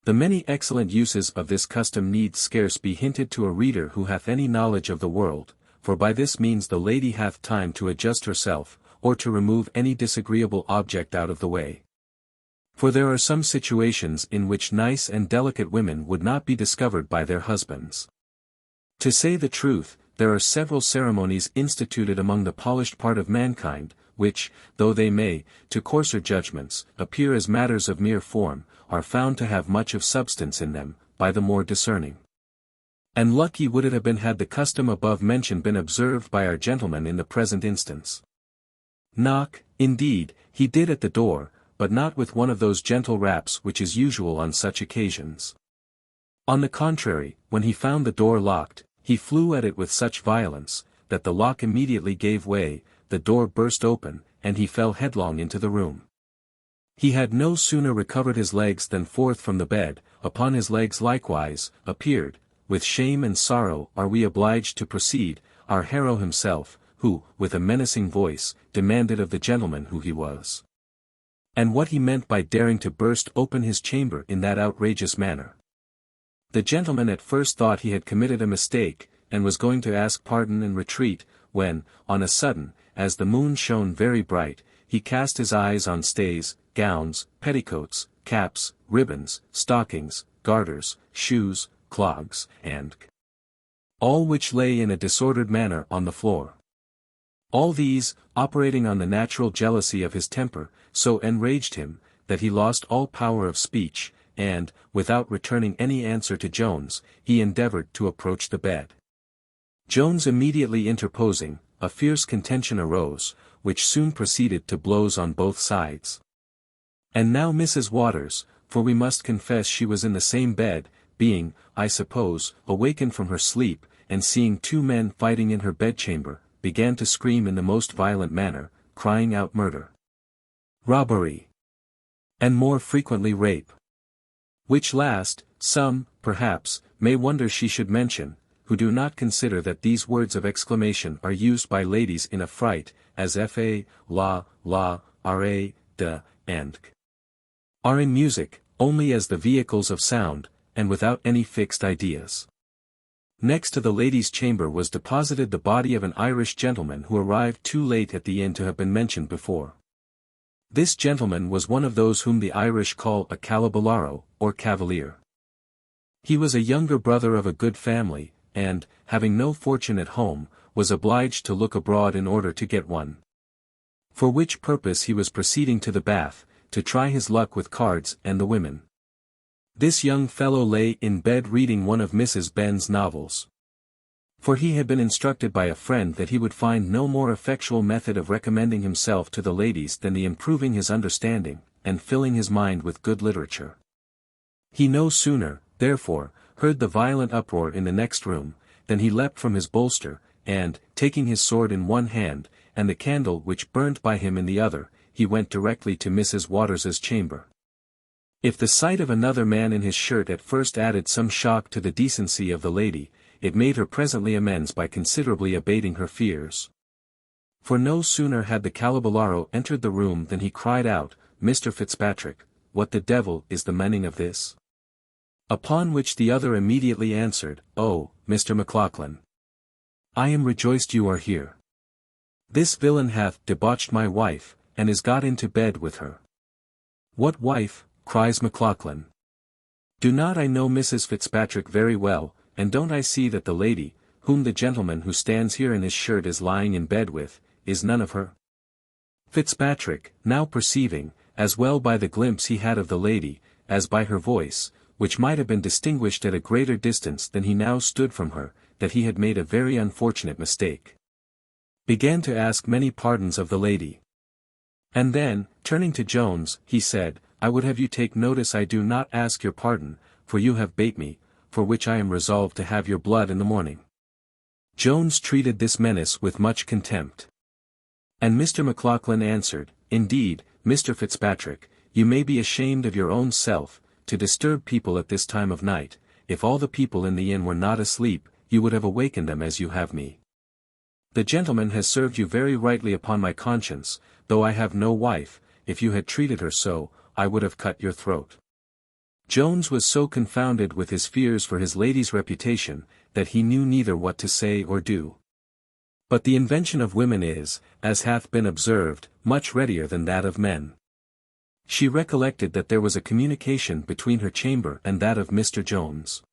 The many excellent uses of this custom need scarce be hinted to a reader who hath any knowledge of the world, for by this means the lady hath time to adjust herself, or to remove any disagreeable object out of the way. For there are some situations in which nice and delicate women would not be discovered by their husbands. To say the truth, there are several ceremonies instituted among the polished part of mankind, which, though they may, to coarser judgments, appear as matters of mere form, are found to have much of substance in them, by the more discerning. And lucky would it have been had the custom above mentioned been observed by our gentleman in the present instance. Knock, indeed, he did at the door, but not with one of those gentle raps which is usual on such occasions. On the contrary, when he found the door locked, he flew at it with such violence, that the lock immediately gave way, the door burst open, and he fell headlong into the room. He had no sooner recovered his legs than forth from the bed, upon his legs likewise, appeared, with shame and sorrow are we obliged to proceed, our hero himself, who, with a menacing voice, demanded of the gentleman who he was, and what he meant by daring to burst open his chamber in that outrageous manner. The gentleman at first thought he had committed a mistake, and was going to ask pardon and retreat, when, on a sudden, as the moon shone very bright, he cast his eyes on stays, gowns, petticoats, caps, ribbons, stockings, garters, shoes, clogs, and all which lay in a disordered manner on the floor. All these, operating on the natural jealousy of his temper, so enraged him, that he lost all power of speech, and, without returning any answer to Jones, he endeavoured to approach the bed. Jones immediately interposing, a fierce contention arose, which soon proceeded to blows on both sides. And now Mrs. Waters, for we must confess she was in the same bed, being, I suppose, awakened from her sleep, and seeing 2 men fighting in her bedchamber, began to scream in the most violent manner, crying out murder, robbery, and more frequently rape. Which last, some, perhaps, may wonder she should mention, who do not consider that these words of exclamation are used by ladies in a fright, as fa, la, ra, de, and k, are in music, only as the vehicles of sound, and without any fixed ideas. Next to the lady's chamber was deposited the body of an Irish gentleman who arrived too late at the inn to have been mentioned before. This gentleman was one of those whom the Irish call a calabolaro, or cavalier. He was a younger brother of a good family, and, having no fortune at home, was obliged to look abroad in order to get one. For which purpose he was proceeding to the bath, to try his luck with cards and the women. This young fellow lay in bed reading one of Mrs. Ben's novels. For he had been instructed by a friend that he would find no more effectual method of recommending himself to the ladies than the improving his understanding, and filling his mind with good literature. He no sooner, therefore, heard the violent uproar in the next room, than he leapt from his bolster, and, taking his sword in one hand, and the candle which burnt by him in the other, he went directly to Mrs. Waters's chamber. If the sight of another man in his shirt at first added some shock to the decency of the lady, it made her presently amends by considerably abating her fears. For no sooner had the calabolaro entered the room than he cried out, "Mr. Fitzpatrick, what the devil is the meaning of this?" Upon which the other immediately answered, "Oh, Mr. MacLachlan, I am rejoiced you are here. This villain hath debauched my wife, and is got into bed with her." "What wife?" cries MacLachlan. "Do not I know Mrs. Fitzpatrick very well, and don't I see that the lady, whom the gentleman who stands here in his shirt is lying in bed with, is none of her?" Fitzpatrick, now perceiving, as well by the glimpse he had of the lady, as by her voice, which might have been distinguished at a greater distance than he now stood from her, that he had made a very unfortunate mistake, began to ask many pardons of the lady. And then, turning to Jones, he said, "I would have you take notice I do not ask your pardon, for you have bait me, for which I am resolved to have your blood in the morning." Jones treated this menace with much contempt. And Mr. MacLachlan answered, "Indeed, Mr. Fitzpatrick, you may be ashamed of your own self, to disturb people at this time of night. If all the people in the inn were not asleep, you would have awakened them as you have me. The gentleman has served you very rightly upon my conscience, though I have no wife. If you had treated her so, I would have cut your throat." Jones was so confounded with his fears for his lady's reputation, that he knew neither what to say or do. But the invention of women is, as hath been observed, much readier than that of men. She recollected that there was a communication between her chamber and that of Mr. Jones.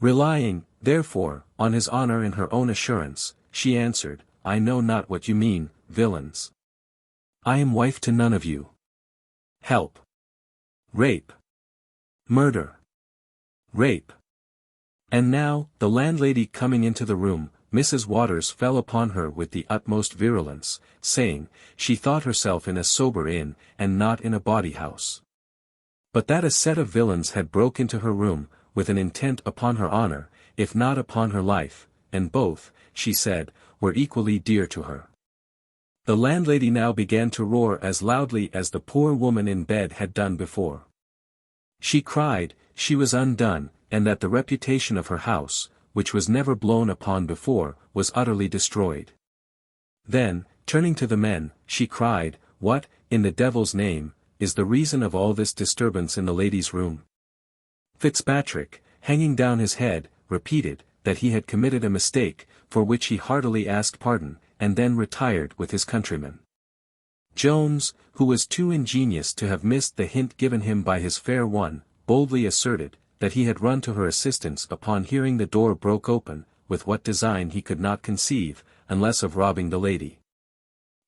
Relying, therefore, on his honor and her own assurance, she answered, "I know not what you mean, villains. I am wife to none of you. Help! Rape! Murder! Rape!" And now, the landlady coming into the room, Mrs. Waters fell upon her with the utmost virulence, saying, she thought herself in a sober inn, and not in a bawdy house. But that a set of villains had broke into her room, with an intent upon her honor, if not upon her life, and both, she said, were equally dear to her. The landlady now began to roar as loudly as the poor woman in bed had done before. She cried, she was undone, and that the reputation of her house, which was never blown upon before, was utterly destroyed. Then, turning to the men, she cried, "What, in the devil's name, is the reason of all this disturbance in the lady's room?" Fitzpatrick, hanging down his head, repeated, that he had committed a mistake, for which he heartily asked pardon, and then retired with his countrymen. Jones, who was too ingenious to have missed the hint given him by his fair one, boldly asserted, that he had run to her assistance upon hearing the door broke open, with what design he could not conceive, unless of robbing the lady.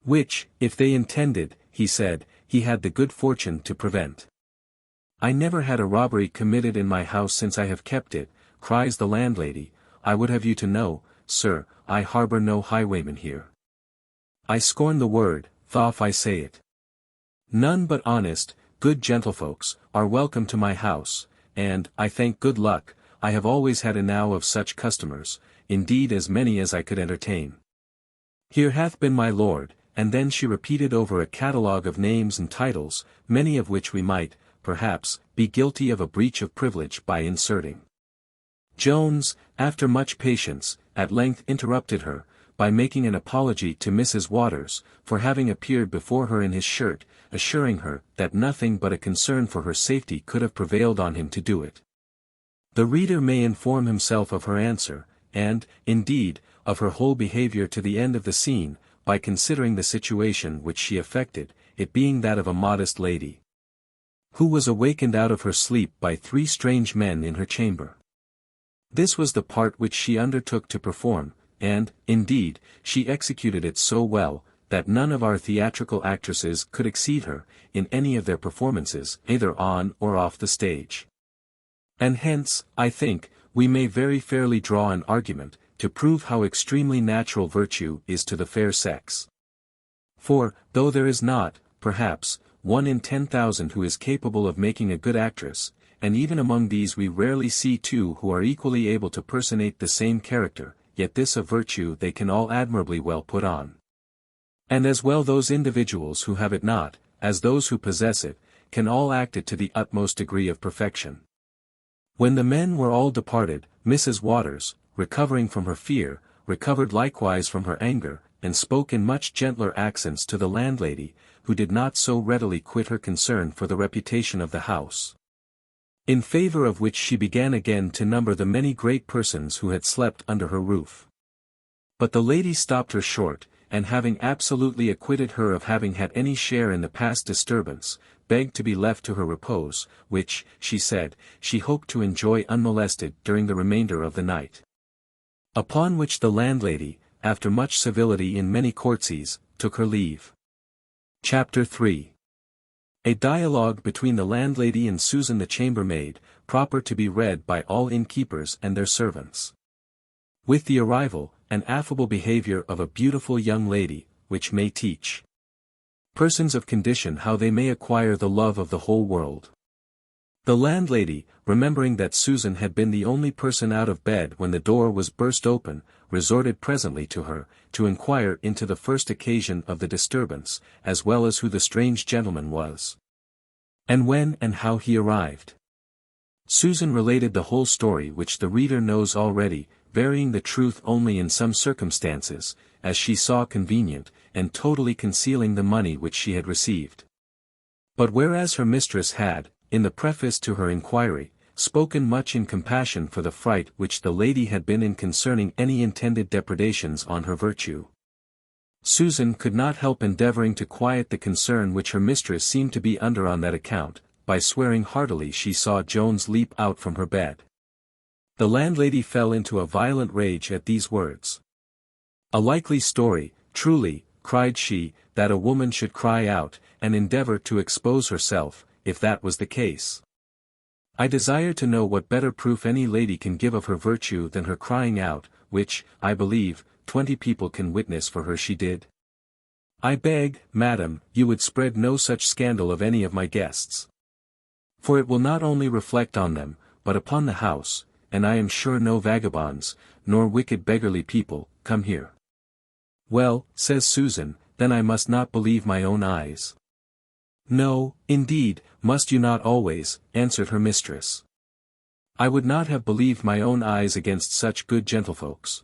Which, if they intended, he said, he had the good fortune to prevent. "I never had a robbery committed in my house since I have kept it," cries the landlady. "I would have you to know, sir, I harbor no highwayman here. I scorn the word, thof I say it. None but honest, good gentlefolks, are welcome to my house, and, I thank good luck, I have always had enow of such customers, indeed as many as I could entertain. Here hath been my lord," and then she repeated over a catalogue of names and titles, many of which we might, perhaps, be guilty of a breach of privilege by inserting. Jones, after much patience, at length interrupted her, by making an apology to Mrs. Waters, for having appeared before her in his shirt, assuring her that nothing but a concern for her safety could have prevailed on him to do it. The reader may inform himself of her answer, and, indeed, of her whole behavior to the end of the scene, by considering the situation which she affected, it being that of a modest lady, who was awakened out of her sleep by 3 strange men in her chamber. This was the part which she undertook to perform, and, indeed, she executed it so well, that none of our theatrical actresses could exceed her, in any of their performances, either on or off the stage. And hence, I think, we may very fairly draw an argument, to prove how extremely natural virtue is to the fair sex. For, though there is not, perhaps, 1 in 10,000 who is capable of making a good actress, and even among these we rarely see 2 who are equally able to personate the same character, yet this a virtue they can all admirably well put on. And as well those individuals who have it not, as those who possess it, can all act it to the utmost degree of perfection. When the men were all departed, Mrs. Waters, recovering from her fear, recovered likewise from her anger, and spoke in much gentler accents to the landlady, who did not so readily quit her concern for the reputation of the house, in favor of which she began again to number the many great persons who had slept under her roof. But the lady stopped her short, and having absolutely acquitted her of having had any share in the past disturbance, begged to be left to her repose, which, she said, she hoped to enjoy unmolested during the remainder of the night. Upon which the landlady, after much civility in many courtesies, took her leave. Chapter 3. A dialogue between the landlady and Susan the chambermaid, proper to be read by all innkeepers and their servants. With the arrival, an affable behavior of a beautiful young lady, which may teach persons of condition how they may acquire the love of the whole world. The landlady, remembering that Susan had been the only person out of bed when the door was burst open, resorted presently to her, to inquire into the first occasion of the disturbance, as well as who the strange gentleman was, and when and how he arrived. Susan related the whole story which the reader knows already, varying the truth only in some circumstances, as she saw convenient, and totally concealing the money which she had received. But whereas her mistress had, in the preface to her inquiry, spoken much in compassion for the fright which the lady had been in concerning any intended depredations on her virtue, Susan could not help endeavoring to quiet the concern which her mistress seemed to be under on that account, by swearing heartily she saw Jones leap out from her bed. The landlady fell into a violent rage at these words. "A likely story, truly," cried she, "that a woman should cry out, and endeavor to expose herself, if that was the case. I desire to know what better proof any lady can give of her virtue than her crying out, which, I believe, 20 people can witness for her she did. I beg, madam, you would spread no such scandal of any of my guests. For it will not only reflect on them, but upon the house, and I am sure no vagabonds, nor wicked beggarly people, come here." "Well," says Susan, "then I must not believe my own eyes." "No, indeed, must you not always," answered her mistress. "I would not have believed my own eyes against such good gentlefolks.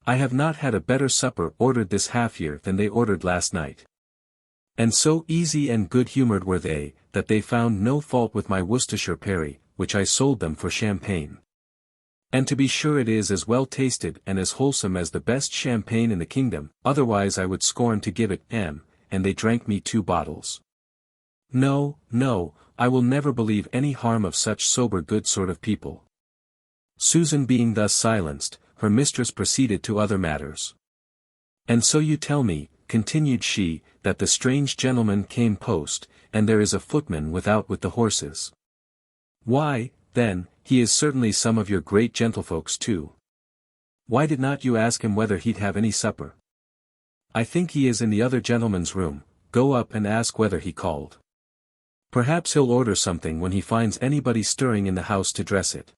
I have not had a better supper ordered this half-year than they ordered last night. And so easy and good-humoured were they, that they found no fault with my Worcestershire perry, which I sold them for champagne. And to be sure it is as well tasted and as wholesome as the best champagne in the kingdom, otherwise I would scorn to give it, and they drank me 2 bottles. No, no, I will never believe any harm of such sober good sort of people." Susan being thus silenced, her mistress proceeded to other matters. "And so you tell me," continued she, "that the strange gentleman came post, and there is a footman without with the horses. Why, then, he is certainly some of your great gentlefolks too. Why did not you ask him whether he'd have any supper? I think he is in the other gentleman's room, go up and ask whether he called. Perhaps he'll order something when he finds anybody stirring in the house to dress it.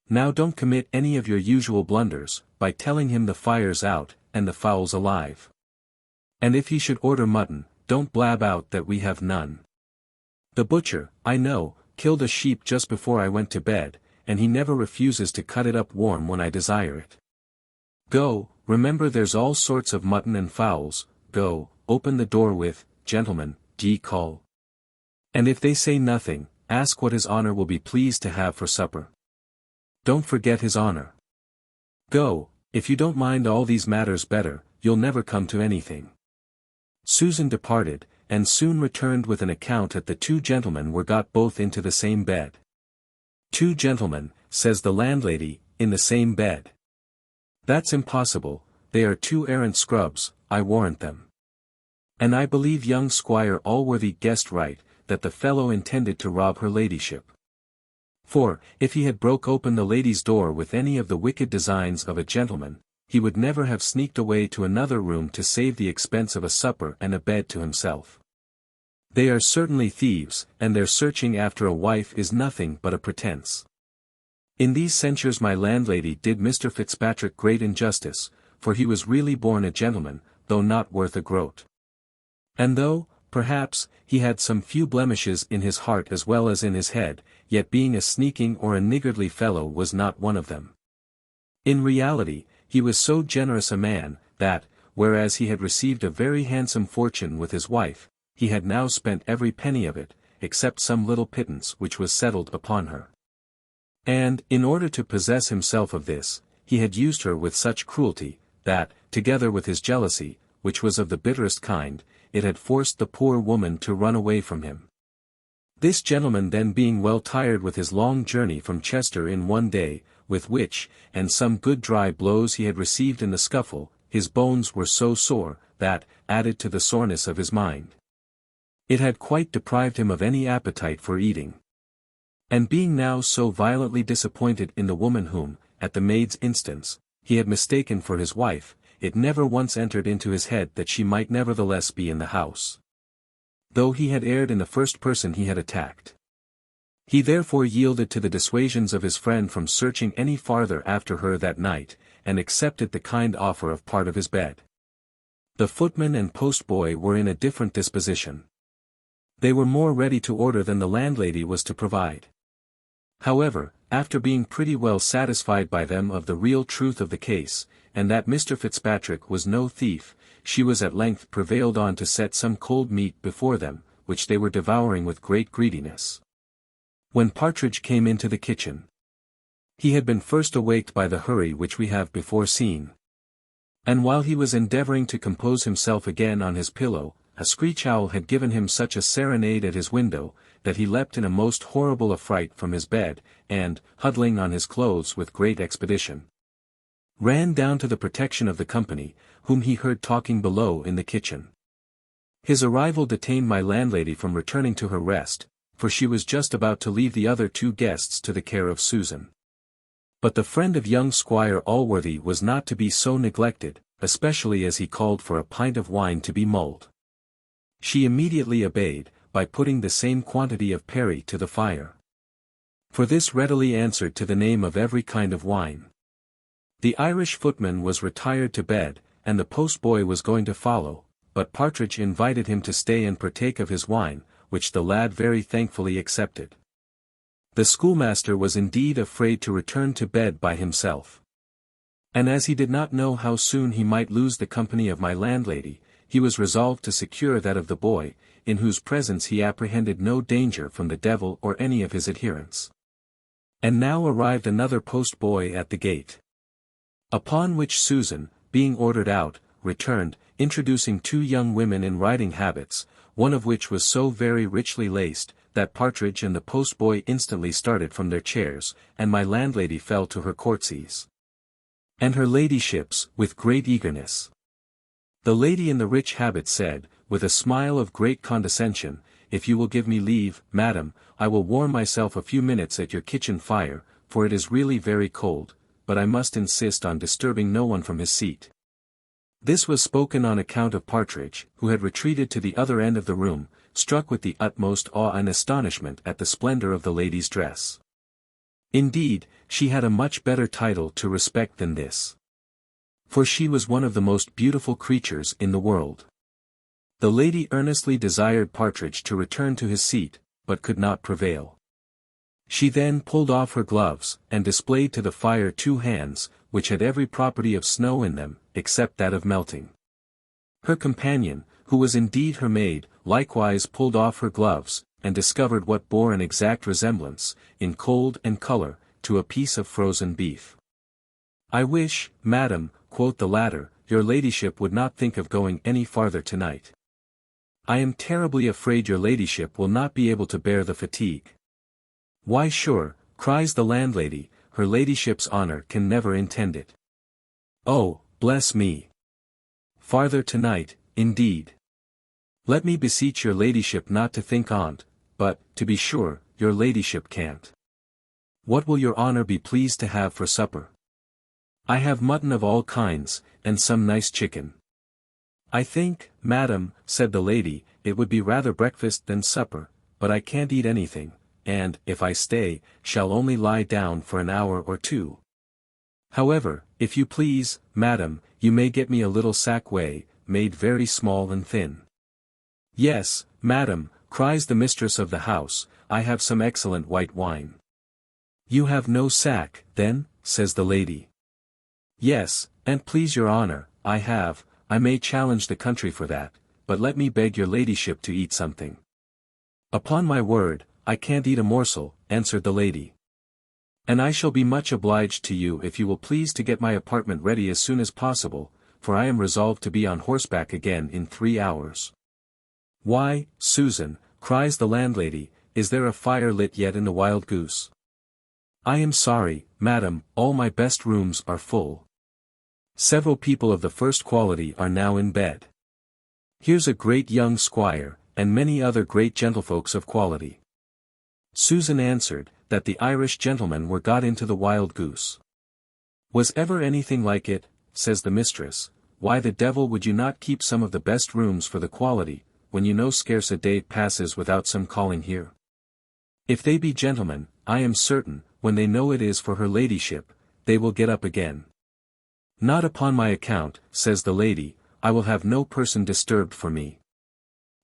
Now don't commit any of your usual blunders, by telling him the fire's out, and the fowls alive. And if he should order mutton, don't blab out that we have none. The butcher, I know, killed a sheep just before I went to bed, and he never refuses to cut it up warm when I desire it. Go, remember there's all sorts of mutton and fowls, go, open the door with, 'Gentlemen, d'ye call?' And if they say nothing, ask what his honour will be pleased to have for supper. Don't forget his honour." Go, if you don't mind all these matters better, you'll never come to anything. Susan departed, and soon returned with an account that the two gentlemen were got both into the same bed. Two gentlemen, says the landlady, in the same bed. That's impossible, they are two arrant scrubs, I warrant them. And I believe young Squire Allworthy guessed right, that the fellow intended to rob her ladyship. For, if he had broke open the lady's door with any of the wicked designs of a gentleman, he would never have sneaked away to another room to save the expense of a supper and a bed to himself. They are certainly thieves, and their searching after a wife is nothing but a pretence. In these censures my landlady did Mr. Fitzpatrick great injustice, for he was really born a gentleman, though not worth a groat. And though, perhaps, he had some few blemishes in his heart as well as in his head, yet being a sneaking or a niggardly fellow was not one of them. In reality, he was so generous a man, that, whereas he had received a very handsome fortune with his wife, he had now spent every penny of it, except some little pittance which was settled upon her. And, in order to possess himself of this, he had used her with such cruelty, that, together with his jealousy, which was of the bitterest kind, it had forced the poor woman to run away from him. This gentleman then being well tired with his long journey from Chester in one day, with which, and some good dry blows he had received in the scuffle, his bones were so sore, that, added to the soreness of his mind, it had quite deprived him of any appetite for eating. And being now so violently disappointed in the woman whom, at the maid's instance, he had mistaken for his wife, it never once entered into his head that she might nevertheless be in the house. Though he had erred in the first person he had attacked. He therefore yielded to the dissuasions of his friend from searching any farther after her that night, and accepted the kind offer of part of his bed. The footman and postboy were in a different disposition. They were more ready to order than the landlady was to provide. However, after being pretty well satisfied by them of the real truth of the case, and that Mr. Fitzpatrick was no thief, she was at length prevailed on to set some cold meat before them, which they were devouring with great greediness. When Partridge came into the kitchen, he had been first awaked by the hurry which we have before seen. And while he was endeavoring to compose himself again on his pillow, a screech owl had given him such a serenade at his window, that he leapt in a most horrible affright from his bed, and, huddling on his clothes with great expedition, ran down to the protection of the company, whom he heard talking below in the kitchen. His arrival detained my landlady from returning to her rest, for she was just about to leave the other two guests to the care of Susan. But the friend of young Squire Allworthy was not to be so neglected, especially as he called for a pint of wine to be mulled. She immediately obeyed, by putting the same quantity of perry to the fire. For this readily answered to the name of every kind of wine. The Irish footman was retired to bed, and the postboy was going to follow, but Partridge invited him to stay and partake of his wine, which the lad very thankfully accepted. The schoolmaster was indeed afraid to return to bed by himself. And as he did not know how soon he might lose the company of my landlady, he was resolved to secure that of the boy, in whose presence he apprehended no danger from the devil or any of his adherents. And now arrived another postboy at the gate. Upon which Susan, being ordered out, returned, introducing two young women in riding habits, one of which was so very richly laced, that Partridge and the postboy instantly started from their chairs, and my landlady fell to her courtesies. And her ladyship's, with great eagerness. The lady in the rich habit said, with a smile of great condescension, "If you will give me leave, madam, I will warm myself a few minutes at your kitchen fire, for it is really very cold, but I must insist on disturbing no one from his seat." This was spoken on account of Partridge, who had retreated to the other end of the room, struck with the utmost awe and astonishment at the splendor of the lady's dress. Indeed, she had a much better title to respect than this. For she was one of the most beautiful creatures in the world. The lady earnestly desired Partridge to return to his seat, but could not prevail. She then pulled off her gloves, and displayed to the fire two hands, which had every property of snow in them, except that of melting. Her companion, who was indeed her maid, likewise pulled off her gloves, and discovered what bore an exact resemblance, in cold and color, to a piece of frozen beef. I wish, madam, quoth the latter, your ladyship would not think of going any farther tonight. I am terribly afraid your ladyship will not be able to bear the fatigue. Why sure, cries the landlady, her ladyship's honour can never intend it. Oh, bless me! Farther tonight, indeed. Let me beseech your ladyship not to think on't, but, to be sure, your ladyship can't. What will your honour be pleased to have for supper? I have mutton of all kinds, and some nice chicken. I think, madam, said the lady, it would be rather breakfast than supper, but I can't eat anything, and, if I stay, shall only lie down for an hour or two. However, if you please, madam, you may get me a little sack whey, made very small and thin. Yes, madam, cries the mistress of the house, I have some excellent white wine. You have no sack, then, says the lady. Yes, and please your honour, I have. I may challenge the country for that, but let me beg your ladyship to eat something. Upon my word, I can't eat a morsel, answered the lady. And I shall be much obliged to you if you will please to get my apartment ready as soon as possible, for I am resolved to be on horseback again in 3 hours. Why, Susan, cries the landlady, is there a fire lit yet in the Wild Goose? I am sorry, madam, all my best rooms are full. Several people of the first quality are now in bed. Here's a great young squire, and many other great gentlefolks of quality. Susan answered, that the Irish gentlemen were got into the Wild Goose. Was ever anything like it, says the mistress, why the devil would you not keep some of the best rooms for the quality, when you know scarce a day passes without some calling here? If they be gentlemen, I am certain, when they know it is for her ladyship, they will get up again. Not upon my account, says the lady, I will have no person disturbed for me.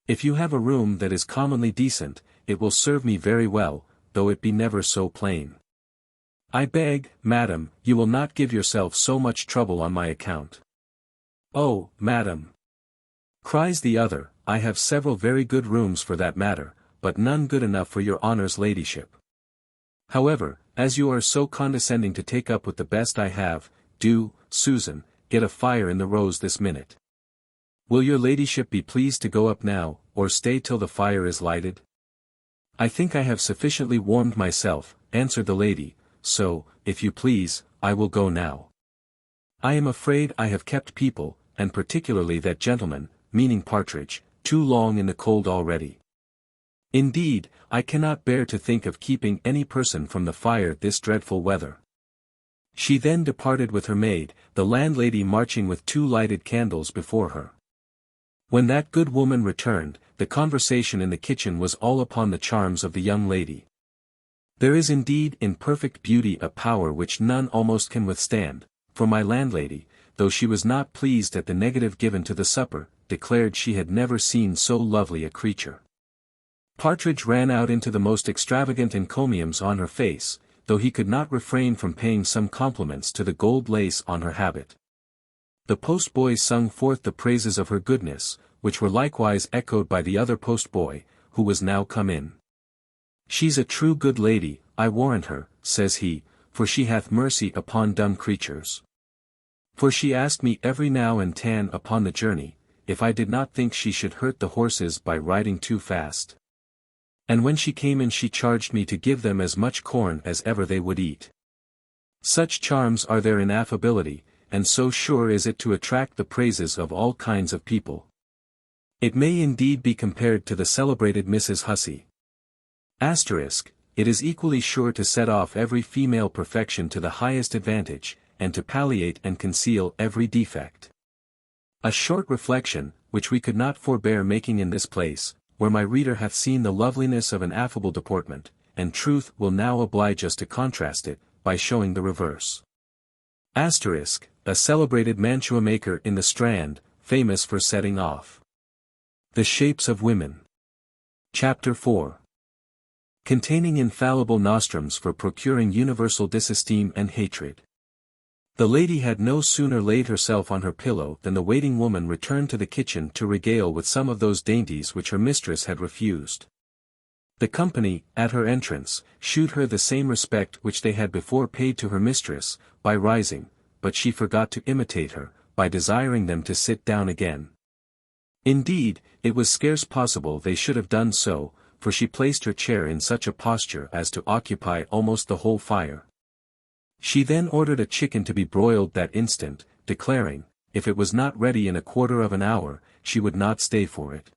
If you have a room that is commonly decent, it will serve me very well, though it be never so plain. I beg, madam, you will not give yourself so much trouble on my account. Oh, madam! Cries the other, I have several very good rooms for that matter, but none good enough for your honour's ladyship. However, as you are so condescending to take up with the best I have, do, Susan, get a fire in the Rose this minute. Will your ladyship be pleased to go up now, or stay till the fire is lighted? I think I have sufficiently warmed myself, answered the lady, so, if you please, I will go now. I am afraid I have kept people, and particularly that gentleman, meaning Partridge, too long in the cold already. Indeed, I cannot bear to think of keeping any person from the fire this dreadful weather. She then departed with her maid, the landlady marching with 2 lighted candles before her. When that good woman returned, the conversation in the kitchen was all upon the charms of the young lady. There is indeed in perfect beauty a power which none almost can withstand, for my landlady, though she was not pleased at the negative given to the supper, declared she had never seen so lovely a creature. Partridge ran out into the most extravagant encomiums on her face, though he could not refrain from paying some compliments to the gold lace on her habit. The postboy sung forth the praises of her goodness, which were likewise echoed by the other postboy, who was now come in. She's a true good lady, I warrant her, says he, for she hath mercy upon dumb creatures. For she asked me every now and tan upon the journey, if I did not think she should hurt the horses by riding too fast. And when she came in she charged me to give them as much corn as ever they would eat. Such charms are there in affability, and so sure is it to attract the praises of all kinds of people. It may indeed be compared to the celebrated Mrs. Hussey. It is equally sure to set off every female perfection to the highest advantage, and to palliate and conceal every defect. A short reflection, which we could not forbear making in this place, where my reader hath seen the loveliness of an affable deportment, and truth will now oblige us to contrast it, by showing the reverse. A celebrated mantua maker in the Strand, famous for setting off the shapes of women. Chapter 4. Containing infallible nostrums for procuring universal disesteem and hatred. The lady had no sooner laid herself on her pillow than the waiting woman returned to the kitchen to regale with some of those dainties which her mistress had refused. The company, at her entrance, shewed her the same respect which they had before paid to her mistress, by rising, but she forgot to imitate her, by desiring them to sit down again. Indeed, it was scarce possible they should have done so, for she placed her chair in such a posture as to occupy almost the whole fire. She then ordered a chicken to be broiled that instant, declaring, if it was not ready in a quarter of an hour, she would not stay for it.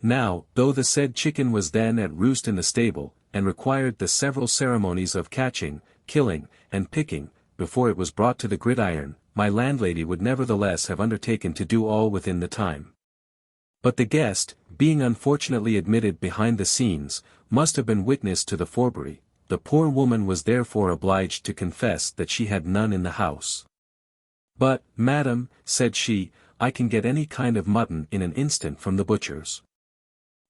Now, though the said chicken was then at roost in the stable, and required the several ceremonies of catching, killing, and picking, before it was brought to the gridiron, my landlady would nevertheless have undertaken to do all within the time. But the guest, being unfortunately admitted behind the scenes, must have been witness to the forgery. The poor woman was therefore obliged to confess that she had none in the house. But, madam, said she, I can get any kind of mutton in an instant from the butcher's.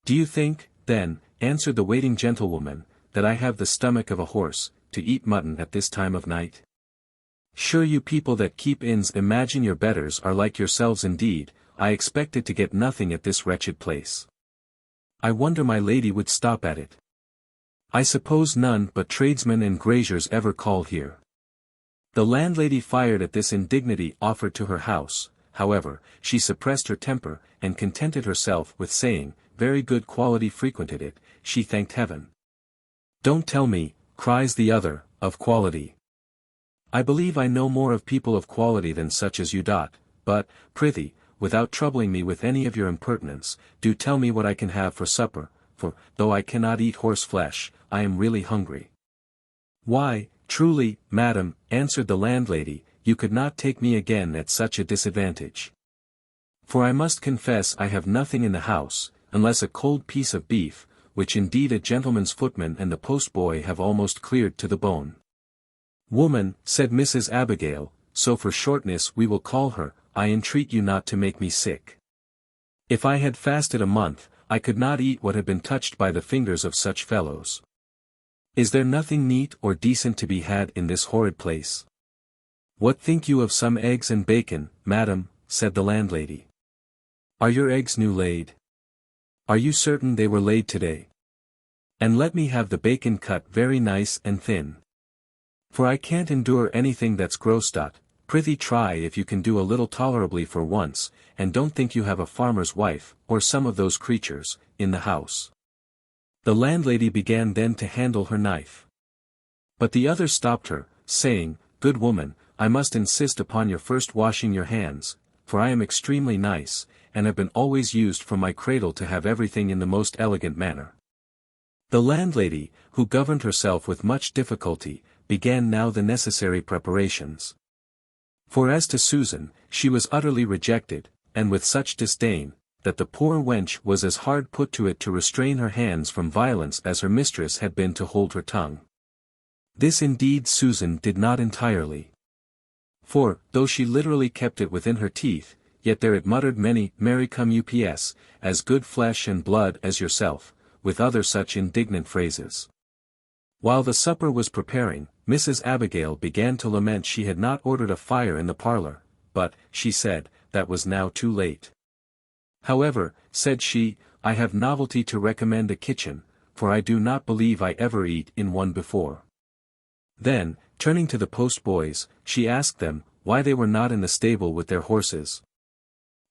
Do you think, then, answered the waiting gentlewoman, that I have the stomach of a horse, to eat mutton at this time of night? Sure you people that keep inns imagine your betters are like yourselves indeed. I expected to get nothing at this wretched place. I wonder my lady would stop at it. I suppose none but tradesmen and graziers ever call here. The landlady fired at this indignity offered to her house. However, she suppressed her temper, and contented herself with saying, very good quality frequented it, she thanked heaven. Don't tell me, cries the other, of quality. I believe I know more of people of quality than such as you dot, but, prithee, without troubling me with any of your impertinence, do tell me what I can have for supper, for, though I cannot eat horse flesh, I am really hungry. Why, truly, madam, answered the landlady, you could not take me again at such a disadvantage. For I must confess I have nothing in the house, unless a cold piece of beef, which indeed a gentleman's footman and the postboy have almost cleared to the bone. Woman, said Mrs. Abigail, so for shortness we will call her, I entreat you not to make me sick. If I had fasted a month, I could not eat what had been touched by the fingers of such fellows. Is there nothing neat or decent to be had in this horrid place? What think you of some eggs and bacon, madam, said the landlady. Are your eggs new laid? Are you certain they were laid today? And let me have the bacon cut very nice and thin. For I can't endure anything that's gross. Prithee try if you can do a little tolerably for once, and don't think you have a farmer's wife, or some of those creatures, in the house. The landlady began then to handle her knife. But the other stopped her, saying, Good woman, I must insist upon your first washing your hands, for I am extremely nice, and have been always used from my cradle to have everything in the most elegant manner. The landlady, who governed herself with much difficulty, began now the necessary preparations. For as to Susan, she was utterly rejected, and with such disdain, that the poor wench was as hard put to it to restrain her hands from violence as her mistress had been to hold her tongue. This indeed Susan did not entirely. For, though she literally kept it within her teeth, yet there it muttered many, Marry come ups, as good flesh and blood as yourself, with other such indignant phrases. While the supper was preparing, Mrs. Abigail began to lament she had not ordered a fire in the parlor, but, she said, that was now too late. However, said she, I have novelty to recommend a kitchen, for I do not believe I ever eat in one before. Then, turning to the postboys, she asked them, why they were not in the stable with their horses.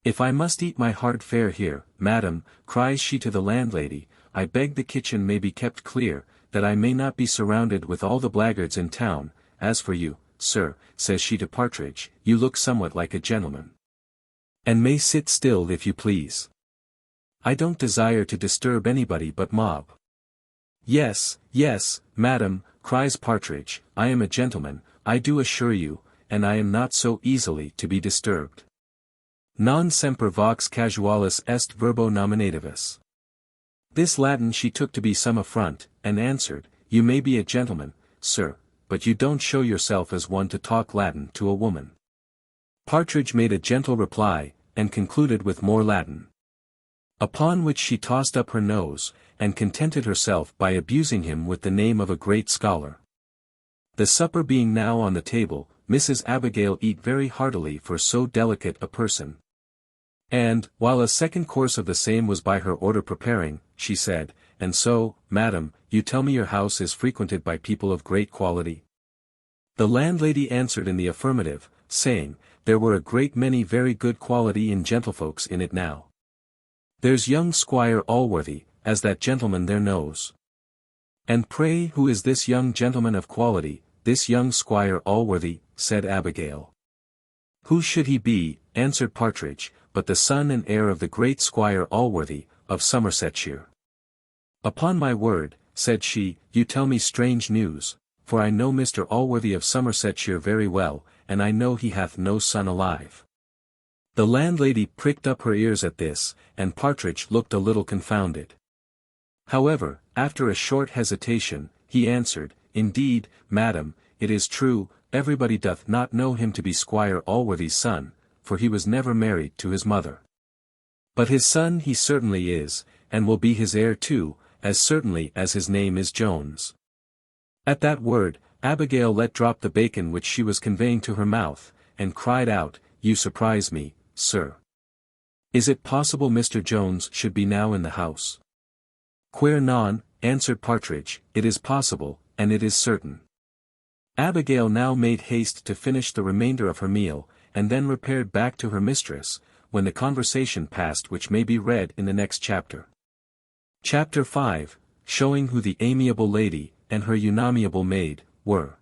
If I must eat my hard fare here, madam, cries she to the landlady, I beg the kitchen may be kept clear, that I may not be surrounded with all the blackguards in town. As for you, sir, says she to Partridge, you look somewhat like a gentleman. And may sit still if you please. I don't desire to disturb anybody but Mob. Yes, yes, madam, cries Partridge, I am a gentleman, I do assure you, and I am not so easily to be disturbed. Non semper vox casualis est verbo nominativus. This Latin she took to be some affront, and answered, You may be a gentleman, sir, but you don't show yourself as one to talk Latin to a woman. Partridge made a gentle reply, and concluded with more Latin. Upon which she tossed up her nose, and contented herself by abusing him with the name of a great scholar. The supper being now on the table, Mrs. Abigail eat very heartily for so delicate a person. And, while a second course of the same was by her order preparing, she said, And so, madam, you tell me your house is frequented by people of great quality? The landlady answered in the affirmative, saying, there were a great many very good quality in gentlefolks in it now. There's young Squire Allworthy, as that gentleman there knows. And pray who is this young gentleman of quality, this young Squire Allworthy, said Abigail. Who should he be, answered Partridge, but the son and heir of the great Squire Allworthy, of Somersetshire. Upon my word, said she, you tell me strange news, for I know Mr. Allworthy of Somersetshire very well, and I know he hath no son alive. The landlady pricked up her ears at this, and Partridge looked a little confounded. However, after a short hesitation, he answered, indeed, madam, it is true, everybody doth not know him to be Squire Allworthy's son, for he was never married to his mother. But his son he certainly is, and will be his heir too, as certainly as his name is Jones. At that word, Abigail let drop the bacon which she was conveying to her mouth, and cried out, you surprise me, sir. Is it possible Mr. Jones should be now in the house? Quare non, answered Partridge, it is possible, and it is certain. Abigail now made haste to finish the remainder of her meal, and then repaired back to her mistress, when the conversation passed which may be read in the next chapter. Chapter 5, showing who the amiable lady, and her unamiable maid, were.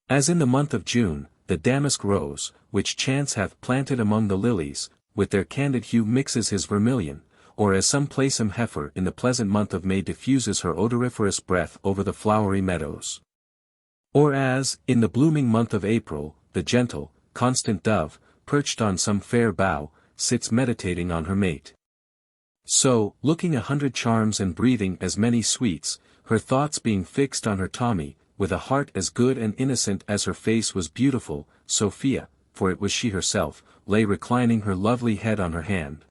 As in the month of June, the damask rose, which chance hath planted among the lilies, with their candid hue mixes his vermilion, or as some placem heifer in the pleasant month of May diffuses her odoriferous breath over the flowery meadows. Or as, in the blooming month of April, the gentle, constant dove, perched on some fair bough, sits meditating on her mate. So, looking 100 charms and breathing as many sweets, her thoughts being fixed on her Tommy, with a heart as good and innocent as her face was beautiful, Sophia, for it was she herself, lay reclining her lovely head on her hand.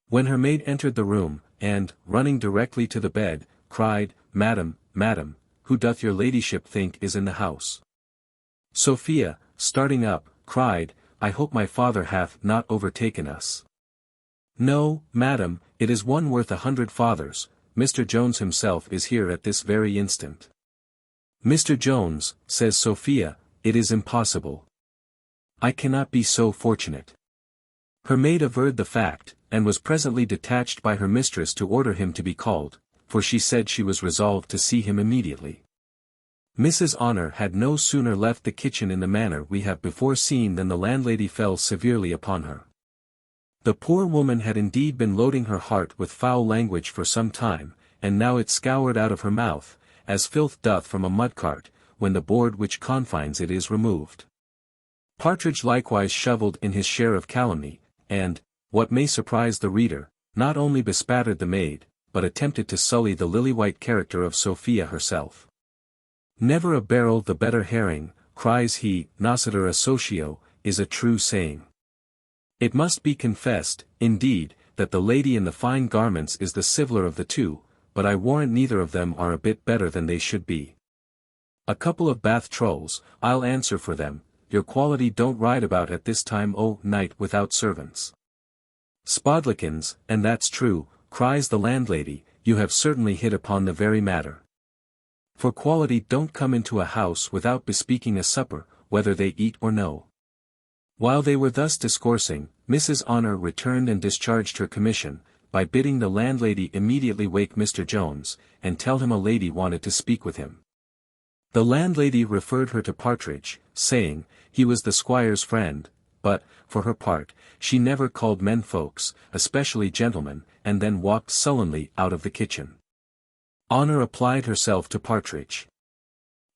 When her maid entered the room, and, running directly to the bed, cried, Madam, madam, who doth your ladyship think is in the house? Sophia, starting up, cried, I hope my father hath not overtaken us. No, madam, it is one worth 100 fathers, Mr. Jones himself is here at this very instant. Mr. Jones, says Sophia, it is impossible. I cannot be so fortunate. Her maid averred the fact, and was presently detached by her mistress to order him to be called, for she said she was resolved to see him immediately. Mrs. Honor had no sooner left the kitchen in the manner we have before seen than the landlady fell severely upon her. The poor woman had indeed been loading her heart with foul language for some time, and now it scoured out of her mouth, as filth doth from a mud-cart, when the board which confines it is removed. Partridge likewise shovelled in his share of calumny, and, what may surprise the reader, not only bespattered the maid, but attempted to sully the lily-white character of Sophia herself. Never a barrel the better herring, cries he, nociter assotio, is a true saying. It must be confessed, indeed, that the lady in the fine garments is the civiller of the two, but I warrant neither of them are a bit better than they should be. A couple of Bath trulls, I'll answer for them, your quality don't ride about at this time o' night without servants. Spodlikins, and that's true, cries the landlady, you have certainly hit upon the very matter. For quality don't come into a house without bespeaking a supper, whether they eat or no. While they were thus discoursing, Mrs. Honor returned and discharged her commission, by bidding the landlady immediately wake Mr. Jones, and tell him a lady wanted to speak with him. The landlady referred her to Partridge, saying, he was the squire's friend, but, for her part, she never called men folks, especially gentlemen, and then walked sullenly out of the kitchen. Honor applied herself to Partridge.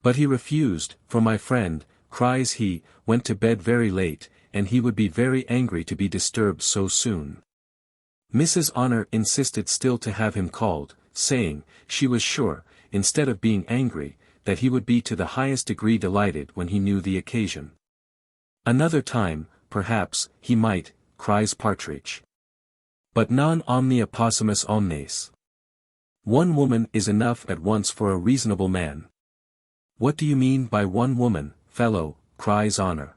But he refused, for my friend, cries he, went to bed very late, and he would be very angry to be disturbed so soon. Mrs. Honor insisted still to have him called, saying, she was sure, instead of being angry, that he would be to the highest degree delighted when he knew the occasion. Another time, perhaps, he might, cries Partridge. But non omnia possumus omnes. One woman is enough at once for a reasonable man. What do you mean by one woman, fellow, cries Honor.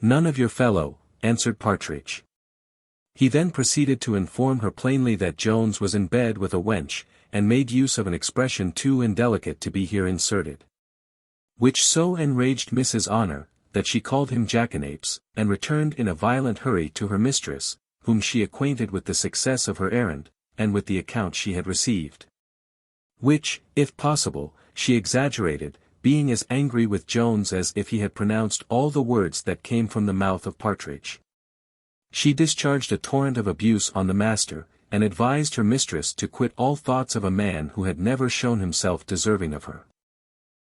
None of your fellow, answered Partridge. He then proceeded to inform her plainly that Jones was in bed with a wench, and made use of an expression too indelicate to be here inserted. Which so enraged Mrs. Honor, that she called him jackanapes, and returned in a violent hurry to her mistress, whom she acquainted with the success of her errand, and with the account she had received. Which, if possible, she exaggerated, being as angry with Jones as if he had pronounced all the words that came from the mouth of Partridge. She discharged a torrent of abuse on the master, and advised her mistress to quit all thoughts of a man who had never shown himself deserving of her.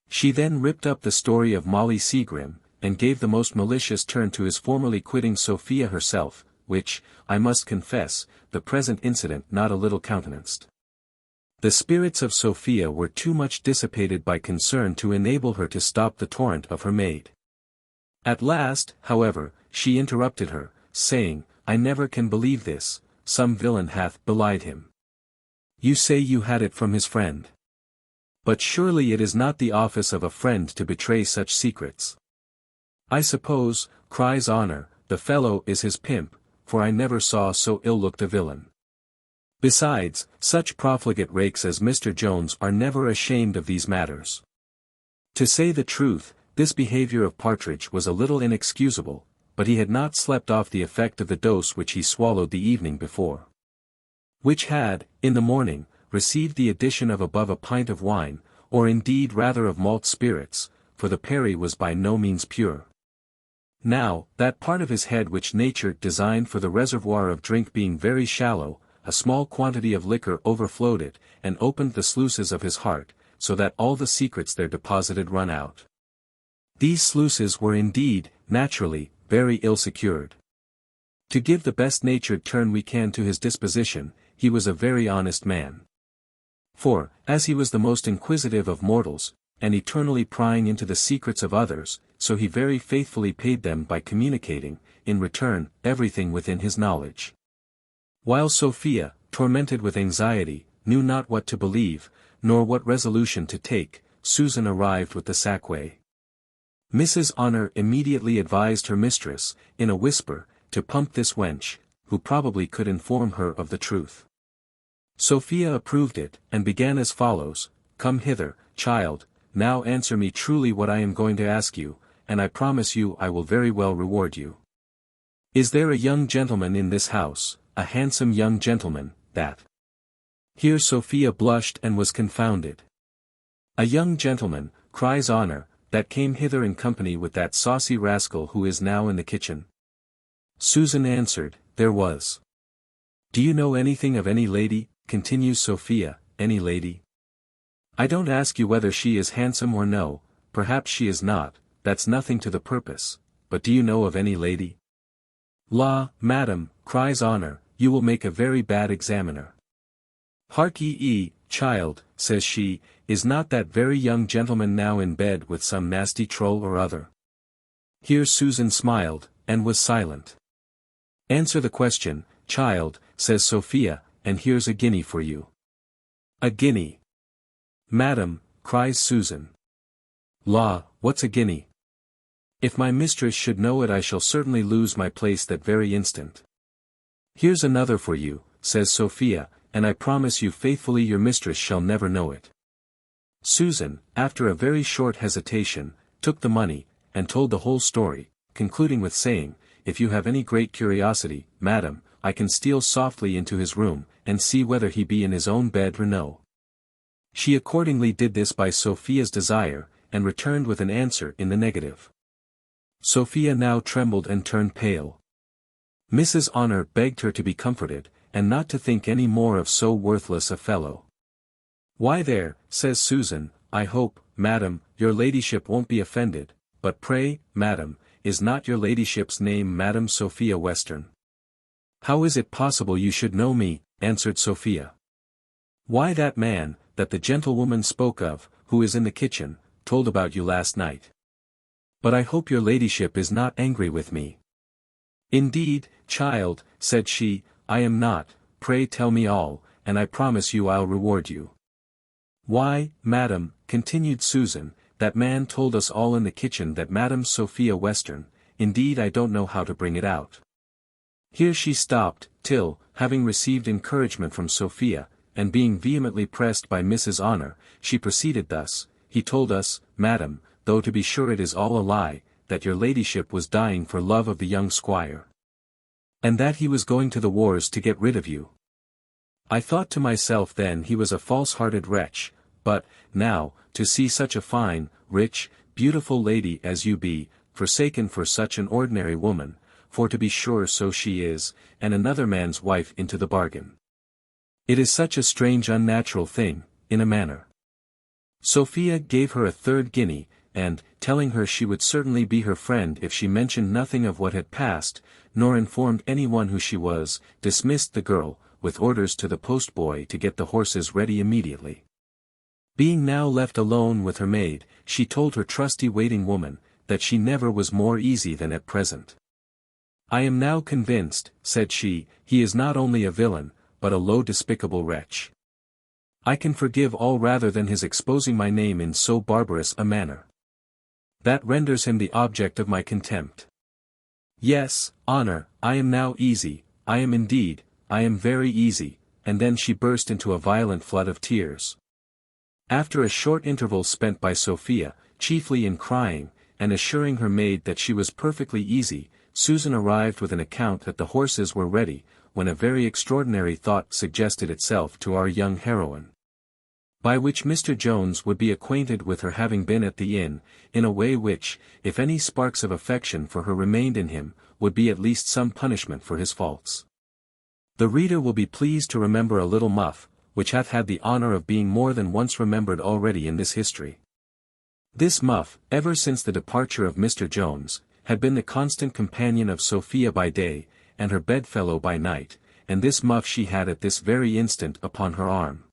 She then ripped up the story of Molly Seagrim, and gave the most malicious turn to his formerly quitting Sophia herself, which, I must confess, the present incident not a little countenanced. The spirits of Sophia were too much dissipated by concern to enable her to stop the torrent of her maid. At last, however, she interrupted her, saying, I never can believe this, some villain hath belied him. You say you had it from his friend. But surely it is not the office of a friend to betray such secrets. I suppose, cries Honor, the fellow is his pimp, for I never saw so ill-looked a villain. Besides, such profligate rakes as Mr. Jones are never ashamed of these matters. To say the truth, this behavior of Partridge was a little inexcusable, but he had not slept off the effect of the dose which he swallowed the evening before. Which had, in the morning, received the addition of above a pint of wine, or indeed rather of malt spirits, for the perry was by no means pure. Now, that part of his head which nature designed for the reservoir of drink being very shallow, a small quantity of liquor overflowed it, and opened the sluices of his heart, so that all the secrets there deposited run out. These sluices were indeed, naturally, very ill secured. To give the best-natured turn we can to his disposition, he was a very honest man. For, as he was the most inquisitive of mortals, and eternally prying into the secrets of others, so he very faithfully paid them by communicating, in return, everything within his knowledge. While Sophia, tormented with anxiety, knew not what to believe, nor what resolution to take, Susan arrived with the sackway. Mrs. Honor immediately advised her mistress, in a whisper, to pump this wench, who probably could inform her of the truth. Sophia approved it, and began as follows, Come hither, child, now answer me truly what I am going to ask you, and I promise you I will very well reward you. Is there a young gentleman in this house, a handsome young gentleman, that? Here Sophia blushed and was confounded. A young gentleman, cries Honor, that came hither in company with that saucy rascal who is now in the kitchen. Susan answered, there was. Do you know anything of any lady, continues Sophia, any lady? I don't ask you whether she is handsome or no, perhaps she is not, that's nothing to the purpose, but do you know of any lady? La, madam, cries Honor, you will make a very bad examiner. Hark ye, child, says she, is not that very young gentleman now in bed with some nasty troll or other? Here Susan smiled, and was silent. Answer the question, child, says Sophia, and here's a guinea for you. A guinea. Madam, cries Susan. La, what's a guinea? If my mistress should know it I shall certainly lose my place that very instant. Here's another for you, says Sophia, and I promise you faithfully your mistress shall never know it. Susan, after a very short hesitation, took the money, and told the whole story, concluding with saying, if you have any great curiosity, madam, I can steal softly into his room, and see whether he be in his own bed or no. She accordingly did this by Sophia's desire, and returned with an answer in the negative. Sophia now trembled and turned pale. Mrs. Honor begged her to be comforted, and not to think any more of so worthless a fellow. Why there, says Susan, I hope, madam, your ladyship won't be offended, but pray, madam, is not your ladyship's name Madam Sophia Western? How is it possible you should know me, answered Sophia. Why that man, that the gentlewoman spoke of, who is in the kitchen, told about you last night. But I hope your ladyship is not angry with me. Indeed, child, said she, I am not, pray tell me all, and I promise you I'll reward you. Why, madam, continued Susan, that man told us all in the kitchen that Madam Sophia Western, indeed I don't know how to bring it out. Here she stopped, till, having received encouragement from Sophia, and being vehemently pressed by Mrs. Honor, she proceeded thus, he told us, madam, though to be sure it is all a lie, that your ladyship was dying for love of the young squire. And that he was going to the wars to get rid of you. I thought to myself then he was a false-hearted wretch, but, now, to see such a fine, rich, beautiful lady as you be, forsaken for such an ordinary woman, for to be sure so she is, and another man's wife into the bargain. It is such a strange unnatural thing, in a manner. Sophia gave her a 3rd guinea, and, telling her she would certainly be her friend if she mentioned nothing of what had passed, nor informed anyone who she was, dismissed the girl, with orders to the postboy to get the horses ready immediately. Being now left alone with her maid, she told her trusty waiting woman, that she never was more easy than at present. I am now convinced, said she, he is not only a villain, but a low despicable wretch. I can forgive all rather than his exposing my name in so barbarous a manner. That renders him the object of my contempt. Yes, honor, I am now easy, I am indeed, I am very easy, and then she burst into a violent flood of tears. After a short interval spent by Sophia, chiefly in crying, and assuring her maid that she was perfectly easy, Susan arrived with an account that the horses were ready, when a very extraordinary thought suggested itself to our young heroine. By which Mr. Jones would be acquainted with her having been at the inn, in a way which, if any sparks of affection for her remained in him, would be at least some punishment for his faults. The reader will be pleased to remember a little muff, which hath had the honor of being more than once remembered already in this history. This muff, ever since the departure of Mr. Jones, had been the constant companion of Sophia by day, and her bedfellow by night, and this muff she had at this very instant upon her arm.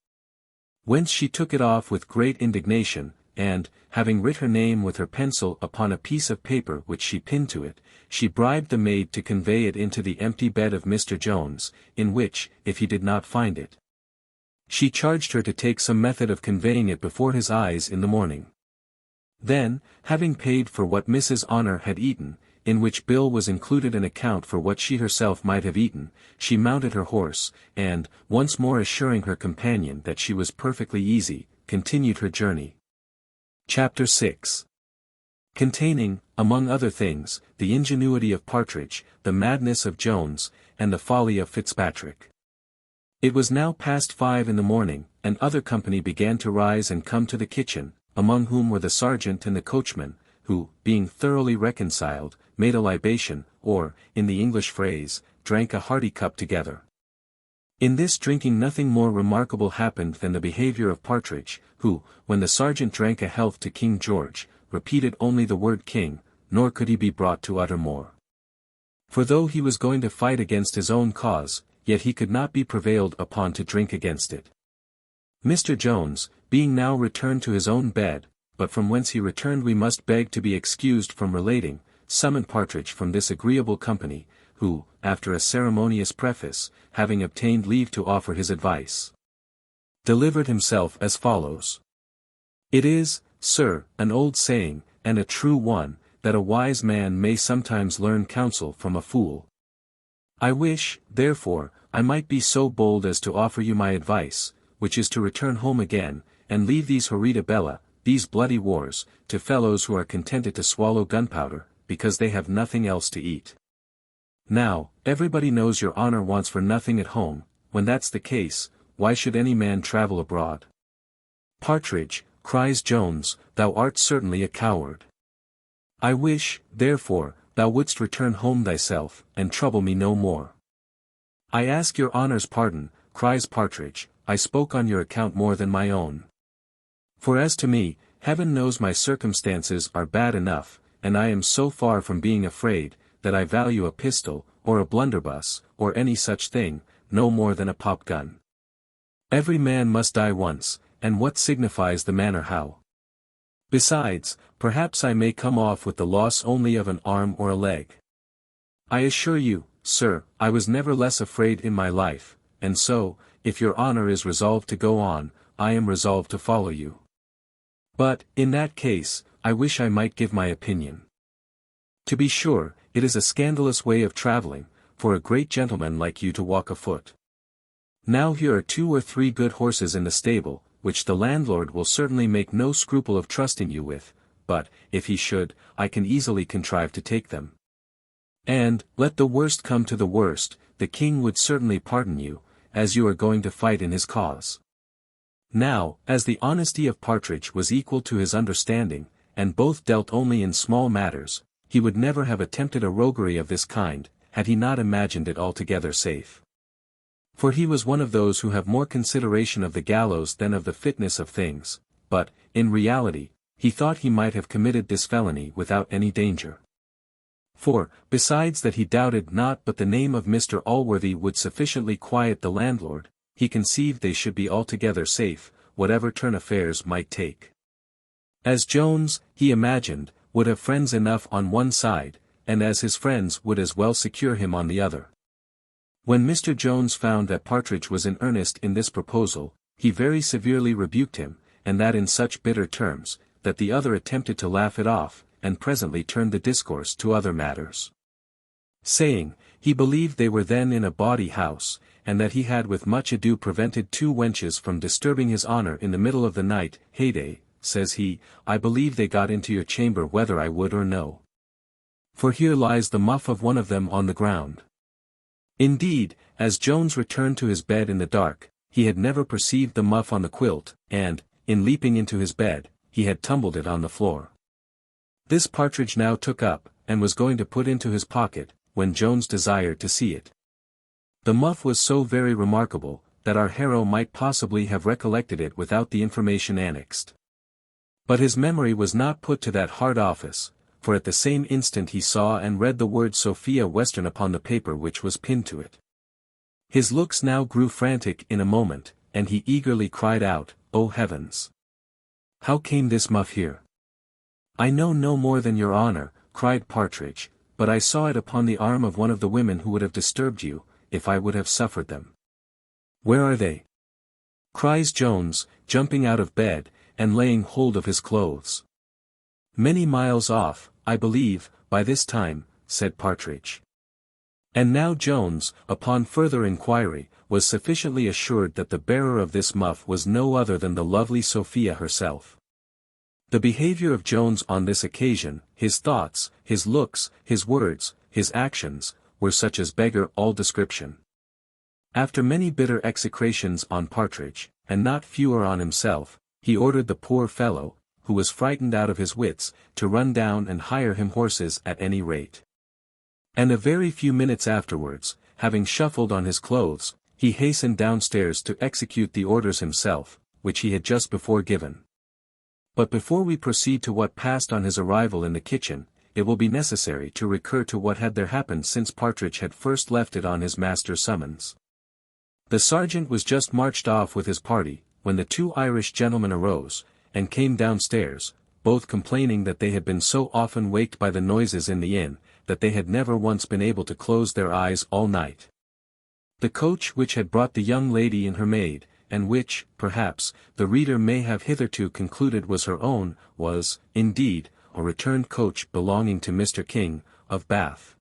Whence she took it off with great indignation, and, having writ her name with her pencil upon a piece of paper which she pinned to it, she bribed the maid to convey it into the empty bed of Mr. Jones, in which, if he did not find it, she charged her to take some method of conveying it before his eyes in the morning. Then, having paid for what Mrs. Honor had eaten, in which bill was included an account for what she herself might have eaten, she mounted her horse, and, once more assuring her companion that she was perfectly easy, continued her journey. Chapter 6. Containing, among other things, the ingenuity of Partridge, the madness of Jones, and the folly of Fitzpatrick. It was now past 5 in the morning, and other company began to rise and come to the kitchen, among whom were the sergeant and the coachman, who, being thoroughly reconciled, made a libation, or, in the English phrase, drank a hearty cup together. In this drinking nothing more remarkable happened than the behaviour of Partridge, who, when the sergeant drank a health to King George, repeated only the word king, nor could he be brought to utter more. For though he was going to fight against his own cause, yet he could not be prevailed upon to drink against it. Mr. Jones, being now returned to his own bed, but from whence he returned we must beg to be excused from relating, summoned Partridge from this agreeable company, who, after a ceremonious preface, having obtained leave to offer his advice, delivered himself as follows. It is, sir, an old saying, and a true one, that a wise man may sometimes learn counsel from a fool. I wish, therefore, I might be so bold as to offer you my advice, which is to return home again, and leave these horrida bella, these bloody wars, to fellows who are contented to swallow gunpowder, because they have nothing else to eat. Now, everybody knows your honor wants for nothing at home. When that's the case, why should any man travel abroad? Partridge, cries Jones, thou art certainly a coward. I wish, therefore, thou wouldst return home thyself, and trouble me no more. I ask your honor's pardon, cries Partridge, I spoke on your account more than my own. For as to me, heaven knows my circumstances are bad enough, and I am so far from being afraid, that I value a pistol, or a blunderbuss, or any such thing, no more than a pop-gun. Every man must die once, and what signifies the manner how? Besides, perhaps I may come off with the loss only of an arm or a leg. I assure you, sir, I was never less afraid in my life, and so, if your honor is resolved to go on, I am resolved to follow you. But, in that case, I wish I might give my opinion. To be sure, it is a scandalous way of travelling, for a great gentleman like you to walk afoot. Now here are 2 or 3 good horses in the stable, which the landlord will certainly make no scruple of trusting you with, but, if he should, I can easily contrive to take them. And, let the worst come to the worst, the king would certainly pardon you, as you are going to fight in his cause. Now, as the honesty of Partridge was equal to his understanding, and both dealt only in small matters, he would never have attempted a roguery of this kind, had he not imagined it altogether safe. For he was one of those who have more consideration of the gallows than of the fitness of things, but, in reality, he thought he might have committed this felony without any danger. For, besides that he doubted not but the name of Mr. Allworthy would sufficiently quiet the landlord, he conceived they should be altogether safe, whatever turn affairs might take. As Jones, he imagined, would have friends enough on one side, and as his friends would as well secure him on the other. When Mr. Jones found that Partridge was in earnest in this proposal, he very severely rebuked him, and that in such bitter terms, that the other attempted to laugh it off, and presently turned the discourse to other matters. Saying, he believed they were then in a bawdy house, and that he had with much ado prevented 2 wenches from disturbing his honour in the middle of the night. Heyday, says he, I believe they got into your chamber whether I would or no. For here lies the muff of one of them on the ground. Indeed, as Jones returned to his bed in the dark, he had never perceived the muff on the quilt, and, in leaping into his bed, he had tumbled it on the floor. This Partridge now took up, and was going to put into his pocket, when Jones desired to see it. The muff was so very remarkable, that our hero might possibly have recollected it without the information annexed. But his memory was not put to that hard office, for at the same instant he saw and read the word Sophia Western upon the paper which was pinned to it. His looks now grew frantic in a moment, and he eagerly cried out, "Oh heavens! How came this muff here?" "I know no more than your honour," cried Partridge, "but I saw it upon the arm of one of the women who would have disturbed you, if I would have suffered them." "Where are they?" cries Jones, jumping out of bed, and laying hold of his clothes. "Many miles off, I believe, by this time," said Partridge. And now Jones, upon further inquiry, was sufficiently assured that the bearer of this muff was no other than the lovely Sophia herself. The behaviour of Jones on this occasion, his thoughts, his looks, his words, his actions, were such as beggar all description. After many bitter execrations on Partridge, and not fewer on himself, he ordered the poor fellow, who was frightened out of his wits, to run down and hire him horses at any rate. And a very few minutes afterwards, having shuffled on his clothes, he hastened downstairs to execute the orders himself, which he had just before given. But before we proceed to what passed on his arrival in the kitchen, it will be necessary to recur to what had there happened since Partridge had first left it on his master's summons. The sergeant was just marched off with his party, when the 2 Irish gentlemen arose, and came downstairs, both complaining that they had been so often waked by the noises in the inn, that they had never once been able to close their eyes all night. The coach which had brought the young lady and her maid, and which, perhaps, the reader may have hitherto concluded was her own, was, indeed, a returned coach belonging to Mr. King, of Bath.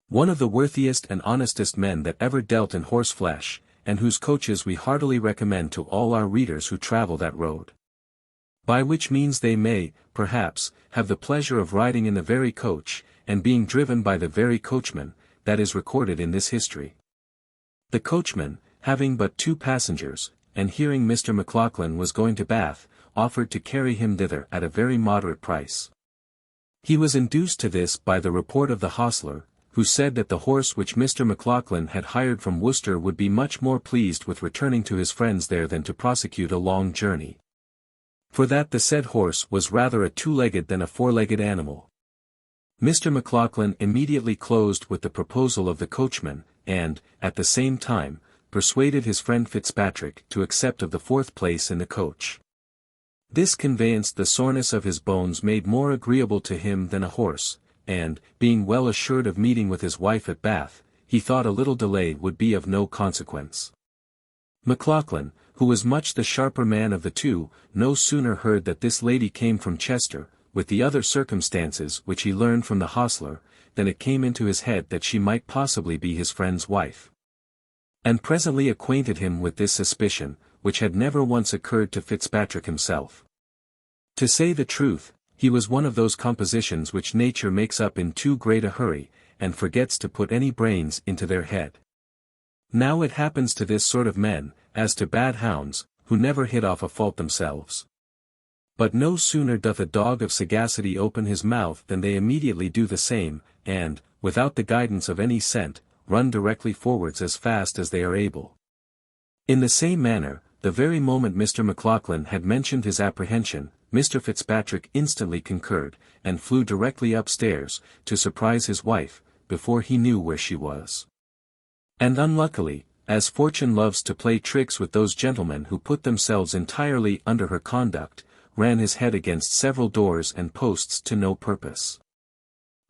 One of the worthiest and honestest men that ever dealt in horseflesh, and whose coaches we heartily recommend to all our readers who travel that road. By which means they may, perhaps, have the pleasure of riding in the very coach, and being driven by the very coachman, that is recorded in this history. The coachman, having but 2 passengers, and hearing Mr. McLaughlan was going to Bath, offered to carry him thither at a very moderate price. He was induced to this by the report of the hostler, who said that the horse which Mr. McLaughlan had hired from Worcester would be much more pleased with returning to his friends there than to prosecute a long journey. For that the said horse was rather a 2-legged than a 4-legged animal. Mr. McLaughlan immediately closed with the proposal of the coachman, and, at the same time, persuaded his friend Fitzpatrick to accept of the 4th place in the coach. This conveyance the soreness of his bones made more agreeable to him than a horse, and, being well assured of meeting with his wife at Bath, he thought a little delay would be of no consequence. McLaughlan, who was much the sharper man of the 2, no sooner heard that this lady came from Chester, with the other circumstances which he learned from the hostler, than it came into his head that she might possibly be his friend's wife. And presently acquainted him with this suspicion, which had never once occurred to Fitzpatrick himself. To say the truth, He was one of those compositions which nature makes up in too great a hurry, and forgets to put any brains into their head. Now it happens to this sort of men, as to bad hounds, who never hit off a fault themselves. But no sooner doth a dog of sagacity open his mouth than they immediately do the same, and, without the guidance of any scent, run directly forwards as fast as they are able. In the same manner, the very moment Mr. Maclaughlan had mentioned his apprehension, Mr. Fitzpatrick instantly concurred, and flew directly upstairs, to surprise his wife, before he knew where she was. And unluckily, as fortune loves to play tricks with those gentlemen who put themselves entirely under her conduct, ran his head against several doors and posts to no purpose.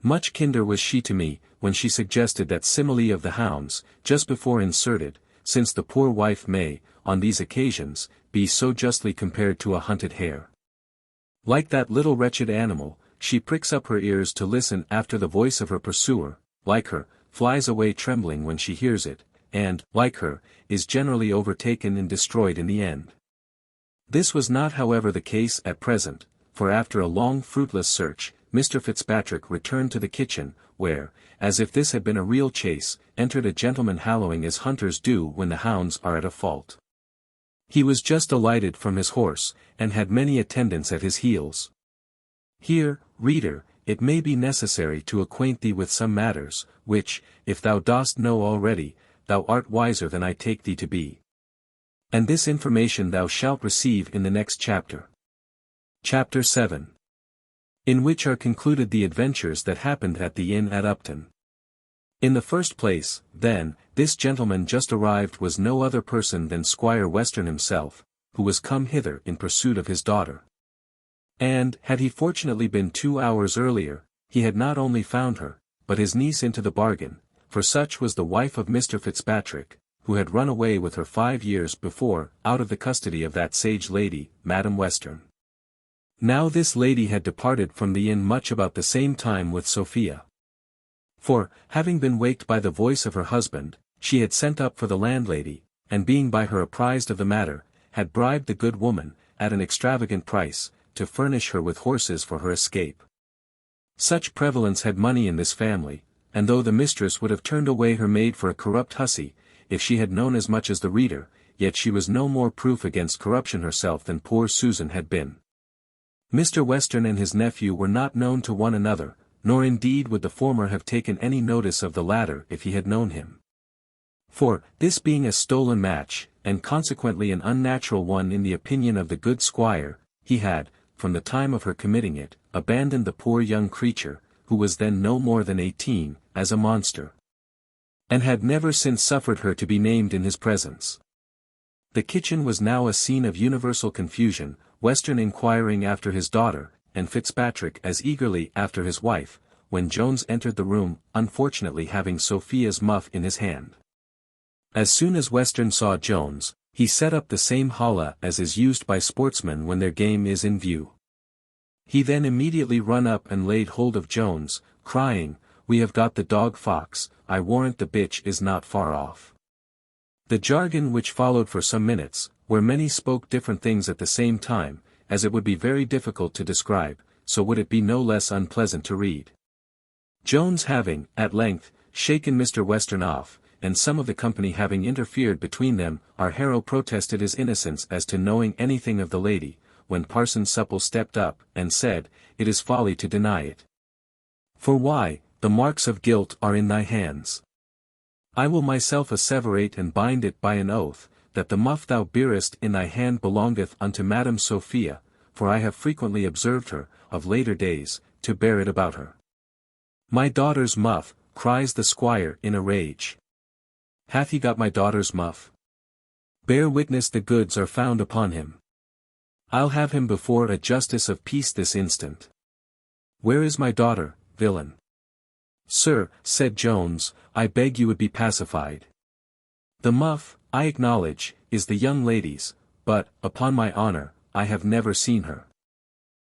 Much kinder was she to me, when she suggested that simile of the hounds, just before inserted, since the poor wife may, on these occasions, be so justly compared to a hunted hare. Like that little wretched animal, she pricks up her ears to listen after the voice of her pursuer, like her, flies away trembling when she hears it, and, like her, is generally overtaken and destroyed in the end. This was not however the case at present, for after a long fruitless search, Mr. Fitzpatrick returned to the kitchen, where, as if this had been a real chase, entered a gentleman hallooing as hunters do when the hounds are at a fault. He was just alighted from his horse, and had many attendants at his heels. Here, reader, it may be necessary to acquaint thee with some matters, which, if thou dost know already, thou art wiser than I take thee to be. And this information thou shalt receive in the next chapter. Chapter VII. In which are concluded the adventures that happened at the inn at Upton. In the first place, then, this gentleman just arrived was no other person than Squire Western himself, who was come hither in pursuit of his daughter. And, had he fortunately been 2 hours earlier, he had not only found her, but his niece into the bargain, for such was the wife of Mr. Fitzpatrick, who had run away with her 5 years before, out of the custody of that sage lady, Madam Western. Now this lady had departed from the inn much about the same time with Sophia. For, having been waked by the voice of her husband, she had sent up for the landlady, and being by her apprised of the matter, had bribed the good woman, at an extravagant price, to furnish her with horses for her escape. Such prevalence had money in this family, and though the mistress would have turned away her maid for a corrupt hussy, if she had known as much as the reader, yet she was no more proof against corruption herself than poor Susan had been. Mr. Western and his nephew were not known to one another, nor indeed would the former have taken any notice of the latter if he had known him. For, this being a stolen match, and consequently an unnatural one in the opinion of the good squire, he had, from the time of her committing it, abandoned the poor young creature, who was then no more than 18, as a monster. And had never since suffered her to be named in his presence. The kitchen was now a scene of universal confusion, Western inquiring after his daughter, and Fitzpatrick as eagerly after his wife, when Jones entered the room, unfortunately having Sophia's muff in his hand. As soon as Western saw Jones, he set up the same holla as is used by sportsmen when their game is in view. He then immediately run up and laid hold of Jones, crying, "We have got the dog fox, I warrant the bitch is not far off." The jargon which followed for some minutes, where many spoke different things at the same time, as it would be very difficult to describe, so would it be no less unpleasant to read. Jones having, at length, shaken Mr. Western off, and some of the company having interfered between them, our hero protested his innocence as to knowing anything of the lady, when Parson Supple stepped up, and said, "It is folly to deny it. For why, the marks of guilt are in thy hands. I will myself asseverate and bind it by an oath, that the muff thou bearest in thy hand belongeth unto Madam Sophia, for I have frequently observed her, of later days, to bear it about her." "My daughter's muff," cries the squire in a rage. "Hath he got my daughter's muff? Bear witness the goods are found upon him. I'll have him before a justice of peace this instant. Where is my daughter, villain?" "Sir," said Jones, "I beg you would be pacified. The muff, I acknowledge, is the young lady's, but, upon my honor, I have never seen her."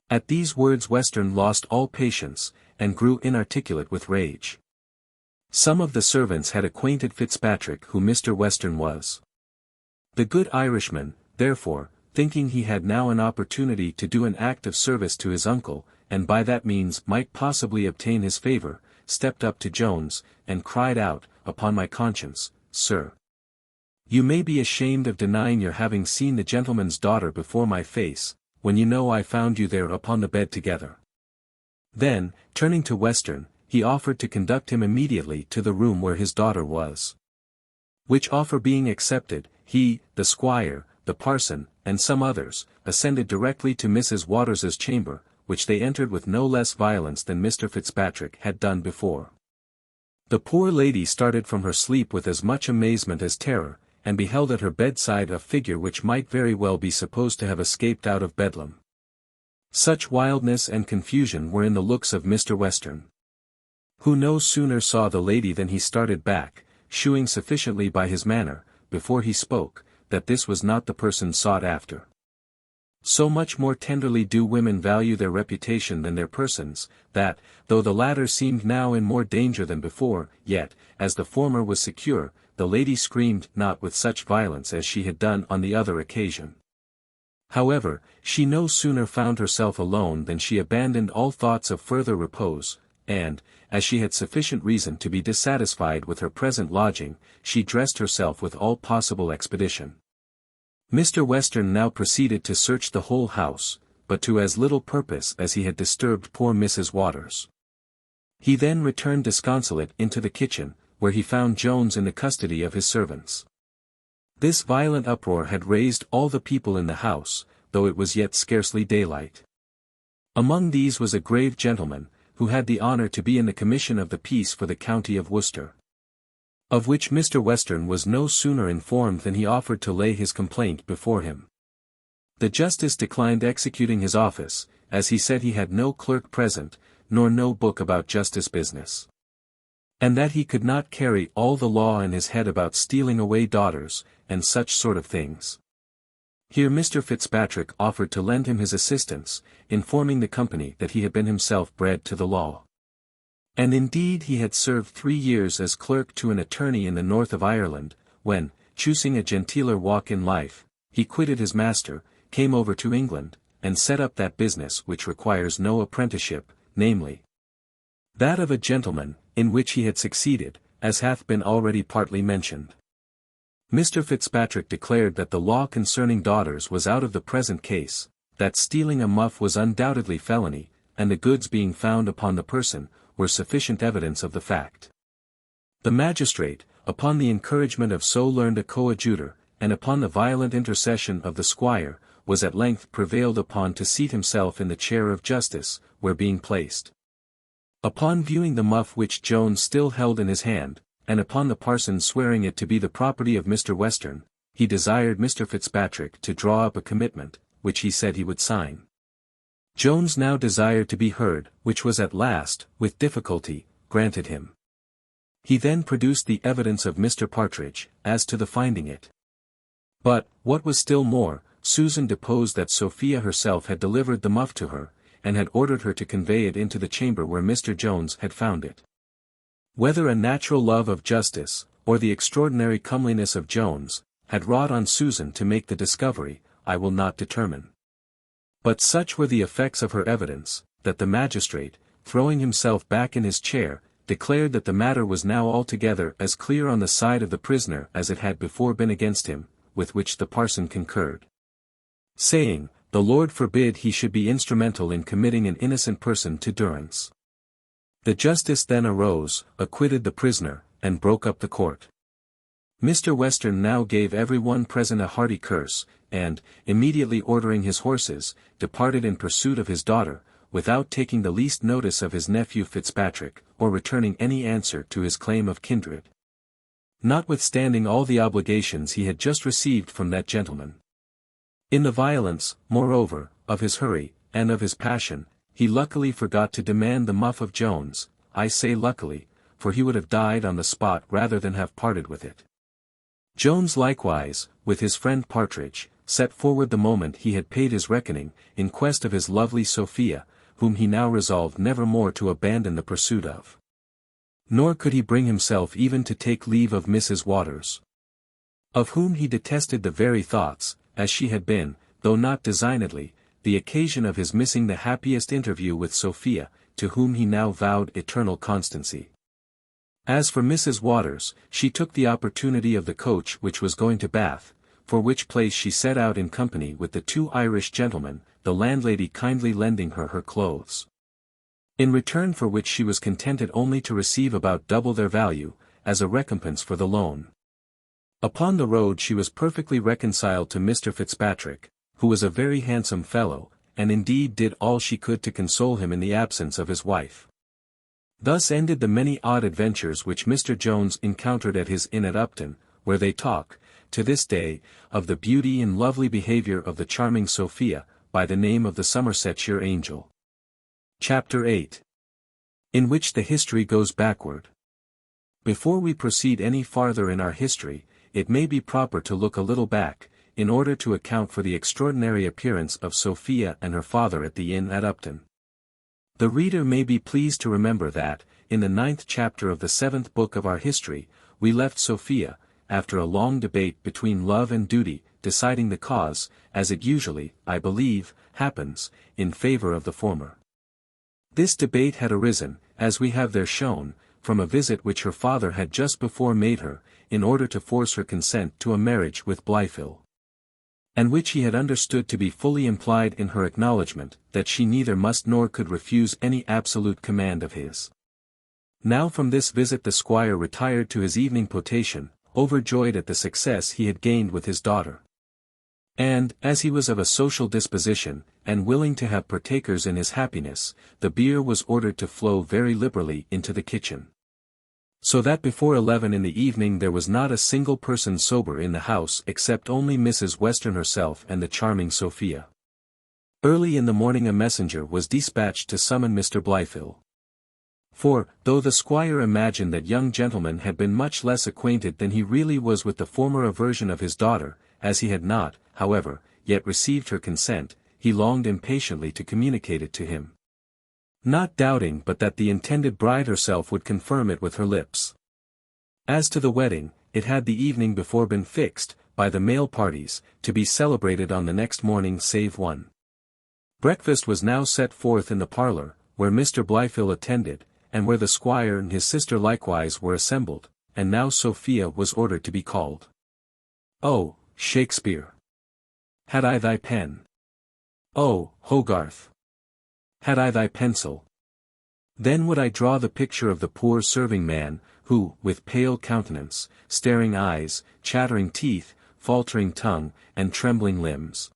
At these words Western lost all patience, and grew inarticulate with rage. Some of the servants had acquainted Fitzpatrick who Mr. Western was. The good Irishman, therefore, thinking he had now an opportunity to do an act of service to his uncle, and by that means might possibly obtain his favour, stepped up to Jones, and cried out, "Upon my conscience, sir, you may be ashamed of denying your having seen the gentleman's daughter before my face, when you know I found you there upon the bed together." Then, turning to Western, he offered to conduct him immediately to the room where his daughter was. Which offer being accepted, he, the squire, the parson, and some others, ascended directly to Mrs. Waters's chamber, which they entered with no less violence than Mr. Fitzpatrick had done before. The poor lady started from her sleep with as much amazement as terror, and beheld at her bedside a figure which might very well be supposed to have escaped out of Bedlam. Such wildness and confusion were in the looks of Mr. Western, who no sooner saw the lady than he started back, shewing sufficiently by his manner, before he spoke, that this was not the person sought after. So much more tenderly do women value their reputation than their persons, that, though the latter seemed now in more danger than before, yet, as the former was secure, the lady screamed not with such violence as she had done on the other occasion. However, she no sooner found herself alone than she abandoned all thoughts of further repose, and, as she had sufficient reason to be dissatisfied with her present lodging, she dressed herself with all possible expedition. Mr. Western now proceeded to search the whole house, but to as little purpose as he had disturbed poor Mrs. Waters. He then returned disconsolate into the kitchen, where he found Jones in the custody of his servants. This violent uproar had raised all the people in the house, though it was yet scarcely daylight. Among these was a grave gentleman, who had the honour to be in the commission of the peace for the county of Worcester, of which Mr. Western was no sooner informed than he offered to lay his complaint before him. The justice declined executing his office, as he said he had no clerk present, nor no book about justice business, and that he could not carry all the law in his head about stealing away daughters, and such sort of things. Here Mr. Fitzpatrick offered to lend him his assistance, informing the company that he had been himself bred to the law. And indeed he had served 3 years as clerk to an attorney in the north of Ireland, when, choosing a genteeler walk in life, he quitted his master, came over to England, and set up that business which requires no apprenticeship, namely, that of a gentleman, in which he had succeeded, as hath been already partly mentioned. Mr. Fitzpatrick declared that the law concerning daughters was out of the present case, that stealing a muff was undoubtedly felony, and the goods being found upon the person, were sufficient evidence of the fact. The magistrate, upon the encouragement of so learned a coadjutor, and upon the violent intercession of the squire, was at length prevailed upon to seat himself in the chair of justice, where being placed. Upon viewing the muff which Jones still held in his hand, and upon the parson swearing it to be the property of Mr. Western, he desired Mr. Fitzpatrick to draw up a commitment, which he said he would sign. Jones now desired to be heard, which was at last, with difficulty, granted him. He then produced the evidence of Mr. Partridge, as to the finding it. But, what was still more, Susan deposed that Sophia herself had delivered the muff to her, and had ordered her to convey it into the chamber where Mr. Jones had found it. Whether a natural love of justice, or the extraordinary comeliness of Jones, had wrought on Susan to make the discovery, I will not determine. But such were the effects of her evidence, that the magistrate, throwing himself back in his chair, declared that the matter was now altogether as clear on the side of the prisoner as it had before been against him, with which the parson concurred, saying, "The Lord forbid he should be instrumental in committing an innocent person to durance." The justice then arose, acquitted the prisoner, and broke up the court. Mr. Western now gave every one present a hearty curse, and, immediately ordering his horses, departed in pursuit of his daughter, without taking the least notice of his nephew Fitzpatrick, or returning any answer to his claim of kindred, notwithstanding all the obligations he had just received from that gentleman. In the violence, moreover, of his hurry, and of his passion, he luckily forgot to demand the muff of Jones. I say luckily, for he would have died on the spot rather than have parted with it. Jones likewise, with his friend Partridge, set forward the moment he had paid his reckoning, in quest of his lovely Sophia, whom he now resolved never more to abandon the pursuit of. Nor could he bring himself even to take leave of Mrs. Waters, of whom he detested the very thoughts, as she had been, though not designedly, the occasion of his missing the happiest interview with Sophia, to whom he now vowed eternal constancy. As for Mrs. Waters, she took the opportunity of the coach which was going to Bath, for which place she set out in company with the 2 Irish gentlemen, the landlady kindly lending her clothes. In return for which she was contented only to receive about double their value, as a recompense for the loan. Upon the road she was perfectly reconciled to Mr. Fitzpatrick, who was a very handsome fellow, and indeed did all she could to console him in the absence of his wife. Thus ended the many odd adventures which Mr. Jones encountered at his inn at Upton, where they talk, to this day, of the beauty and lovely behaviour of the charming Sophia, by the name of the Somersetshire Angel. Chapter 8. In which the history goes backward. Before we proceed any farther in our history, it may be proper to look a little back, in order to account for the extraordinary appearance of Sophia and her father at the inn at Upton. The reader may be pleased to remember that, in the 9th chapter of the 7th book of our history, we left Sophia, after a long debate between love and duty, deciding the cause, as it usually, I believe, happens, in favour of the former. This debate had arisen, as we have there shown, from a visit which her father had just before made her, in order to force her consent to a marriage with Blifil, and which he had understood to be fully implied in her acknowledgment that she neither must nor could refuse any absolute command of his. Now from this visit the squire retired to his evening potation, overjoyed at the success he had gained with his daughter. And, as he was of a social disposition, and willing to have partakers in his happiness, the beer was ordered to flow very liberally into the kitchen. So that before 11 in the evening there was not a single person sober in the house except only Mrs. Western herself and the charming Sophia. Early in the morning a messenger was dispatched to summon Mr. Blifil. For, though the squire imagined that young gentleman had been much less acquainted than he really was with the former aversion of his daughter, as he had not, however, yet received her consent, he longed impatiently to communicate it to him. Not doubting but that the intended bride herself would confirm it with her lips. As to the wedding, it had the evening before been fixed, by the male parties, to be celebrated on the next morning save one. Breakfast was now set forth in the parlour, where Mr. Blifil attended, and where the squire and his sister likewise were assembled, and now Sophia was ordered to be called. "Oh, Shakespeare! Had I thy pen? Oh, Hogarth! Had I thy pencil? Then would I draw the picture of the poor serving man, who, with pale countenance, staring eyes, chattering teeth, faltering tongue, and trembling limbs.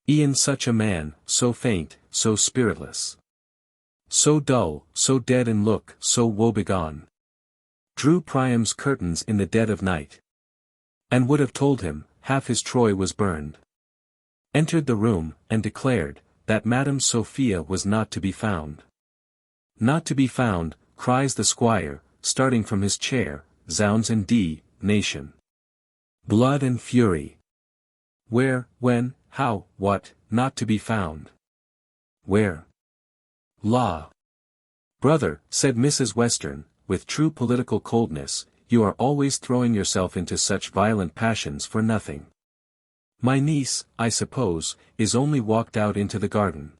E'en such a man, so faint, so spiritless. So dull, so dead in look, so woebegone. Drew Priam's curtains in the dead of night. And would have told him, half his Troy was burned. Entered the room, and declared, that Madam Sophia was not to be found. Not to be found, cries the squire, starting from his chair, zounds and nation. Blood and fury. Where, when, how, what, not to be found? Where? La! Brother, said Mrs. Western, with true political coldness, you are always throwing yourself into such violent passions for nothing. My niece, I suppose, is only walked out into the garden.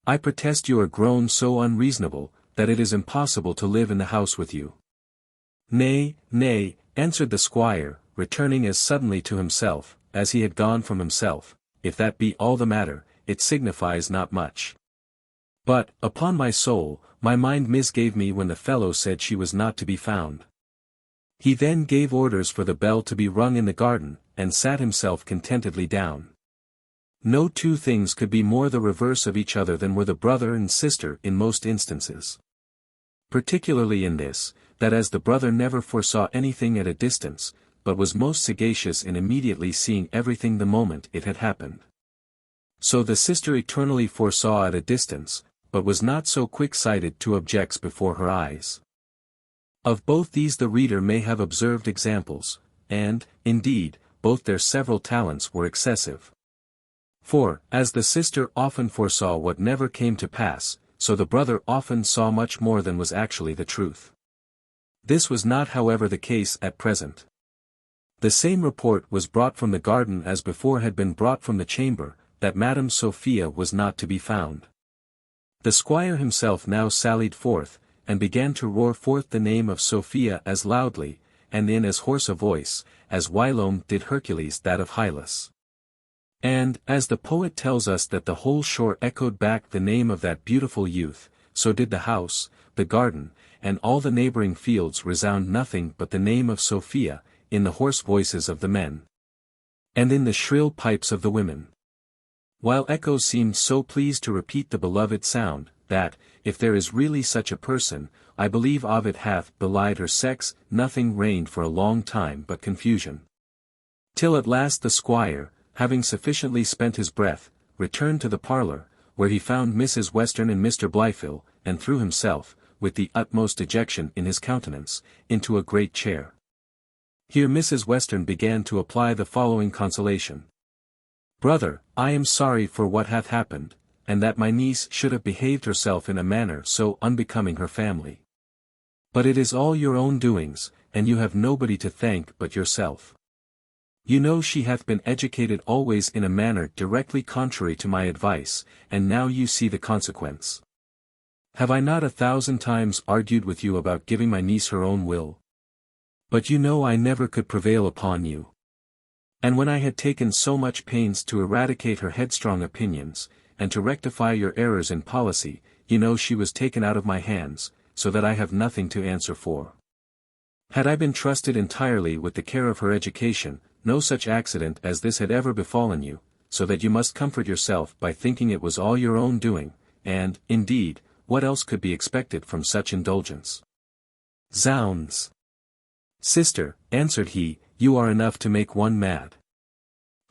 I protest you are grown so unreasonable, that it is impossible to live in the house with you. Nay, nay, answered the squire, returning as suddenly to himself, as he had gone from himself, if that be all the matter, it signifies not much. But, upon my soul, my mind misgave me when the fellow said she was not to be found. He then gave orders for the bell to be rung in the garden, and sat himself contentedly down. No two things could be more the reverse of each other than were the brother and sister in most instances. Particularly in this, that as the brother never foresaw anything at a distance, but was most sagacious in immediately seeing everything the moment it had happened. So the sister eternally foresaw at a distance, but was not so quick-sighted to objects before her eyes. Of both these the reader may have observed examples, and, indeed, both their several talents were excessive. For, as the sister often foresaw what never came to pass, so the brother often saw much more than was actually the truth. This was not however the case at present. The same report was brought from the garden as before had been brought from the chamber, that Madame Sophia was not to be found. The squire himself now sallied forth, and began to roar forth the name of Sophia as loudly, and in as hoarse a voice, as whilome did Hercules that of Hylas. And, as the poet tells us that the whole shore echoed back the name of that beautiful youth, so did the house, the garden, and all the neighboring fields resound nothing but the name of Sophia, in the hoarse voices of the men, and in the shrill pipes of the women. While echoes seemed so pleased to repeat the beloved sound, that, if there is really such a person, I believe Ovid hath belied her sex, nothing reigned for a long time but confusion. Till at last the squire, having sufficiently spent his breath, returned to the parlour, where he found Mrs. Western and Mr. Blifil, and threw himself, with the utmost dejection in his countenance, into a great chair. Here Mrs. Western began to apply the following consolation. "Brother, I am sorry for what hath happened, and that my niece should have behaved herself in a manner so unbecoming her family. But it is all your own doings, and you have nobody to thank but yourself. You know she hath been educated always in a manner directly contrary to my advice, and now you see the consequence. Have I not 1,000 times argued with you about giving my niece her own will? But you know I never could prevail upon you. And when I had taken so much pains to eradicate her headstrong opinions, and to rectify your errors in policy, you know she was taken out of my hands, so that I have nothing to answer for. Had I been trusted entirely with the care of her education, no such accident as this had ever befallen you, so that you must comfort yourself by thinking it was all your own doing, and, indeed, what else could be expected from such indulgence?" "Zounds! Sister," answered he, "you are enough to make one mad.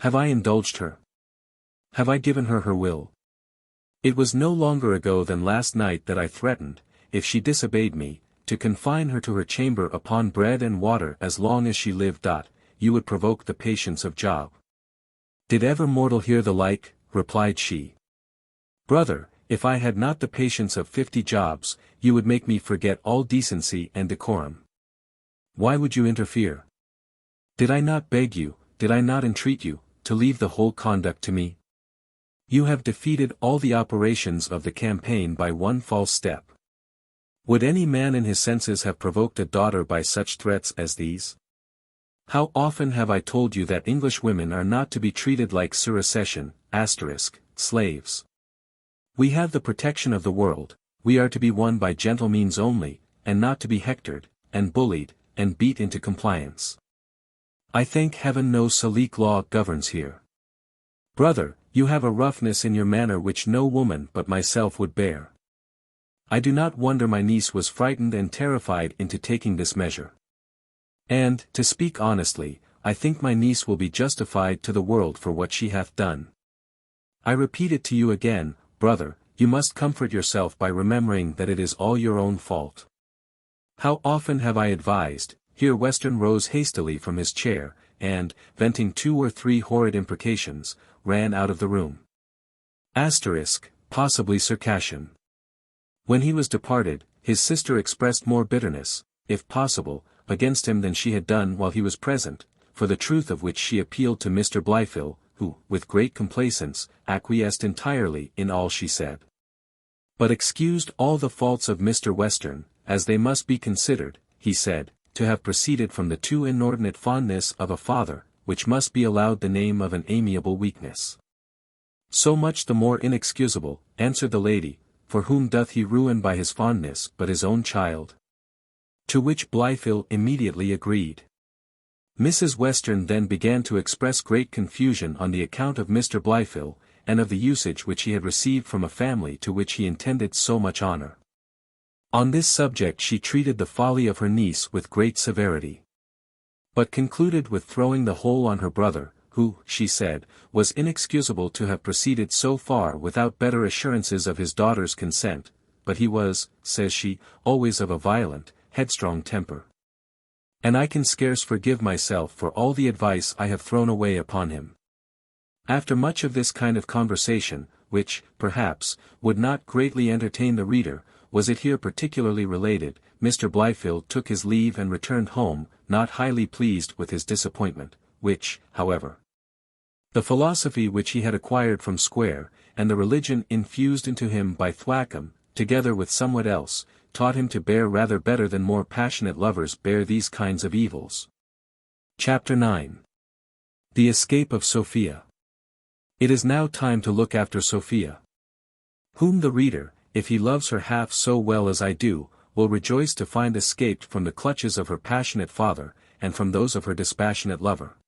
Have I indulged her? Have I given her her will? It was no longer ago than last night that I threatened, if she disobeyed me, to confine her to her chamber upon bread and water as long as she lived. You would provoke the patience of Job." "Did ever mortal hear the like?" replied she. "Brother, if I had not the patience of 50 Jobs, you would make me forget all decency and decorum. Why would you interfere? Did I not beg you, did I not entreat you, to leave the whole conduct to me? You have defeated all the operations of the campaign by one false step. Would any man in his senses have provoked a daughter by such threats as these? How often have I told you that English women are not to be treated like surrecession, slaves? We have the protection of the world, we are to be won by gentle means only, and not to be hectored, and bullied, and beat into compliance. I thank heaven no Salique law governs here. Brother, you have a roughness in your manner which no woman but myself would bear. I do not wonder my niece was frightened and terrified into taking this measure. And, to speak honestly, I think my niece will be justified to the world for what she hath done. I repeat it to you again, brother, you must comfort yourself by remembering that it is all your own fault. How often have I advised—" Here Western rose hastily from his chair, and, venting 2 or 3 horrid imprecations, ran out of the room. Possibly Circassian. When he was departed, his sister expressed more bitterness, if possible, against him than she had done while he was present, for the truth of which she appealed to Mr. Blifil, who, with great complaisance, acquiesced entirely in all she said. But excused all the faults of Mr. Western, as they must be considered, he said, to have proceeded from the too inordinate fondness of a father, which must be allowed the name of an amiable weakness. "So much the more inexcusable," answered the lady, "for whom doth he ruin by his fondness but his own child?" To which Blifil immediately agreed. Mrs. Western then began to express great confusion on the account of Mr. Blifil, and of the usage which he had received from a family to which he intended so much honor. On this subject she treated the folly of her niece with great severity, but concluded with throwing the whole on her brother, who, she said, was inexcusable to have proceeded so far without better assurances of his daughter's consent, but he was, says she, always of a violent, headstrong temper. And I can scarce forgive myself for all the advice I have thrown away upon him. After much of this kind of conversation, which, perhaps, would not greatly entertain the reader, was it here particularly related, Mr. Blifil took his leave and returned home, not highly pleased with his disappointment, which, however, The philosophy which he had acquired from Squire, and the religion infused into him by VIII, together with somewhat else, taught him to bear rather better than more passionate lovers bear these kinds of evils. Chapter 9. The Escape of Sophia. It is now time to look after Sophia, whom the reader, if he loves her half so well as I do, will rejoice to find escaped from the clutches of her passionate father, and from those of her dispassionate lover.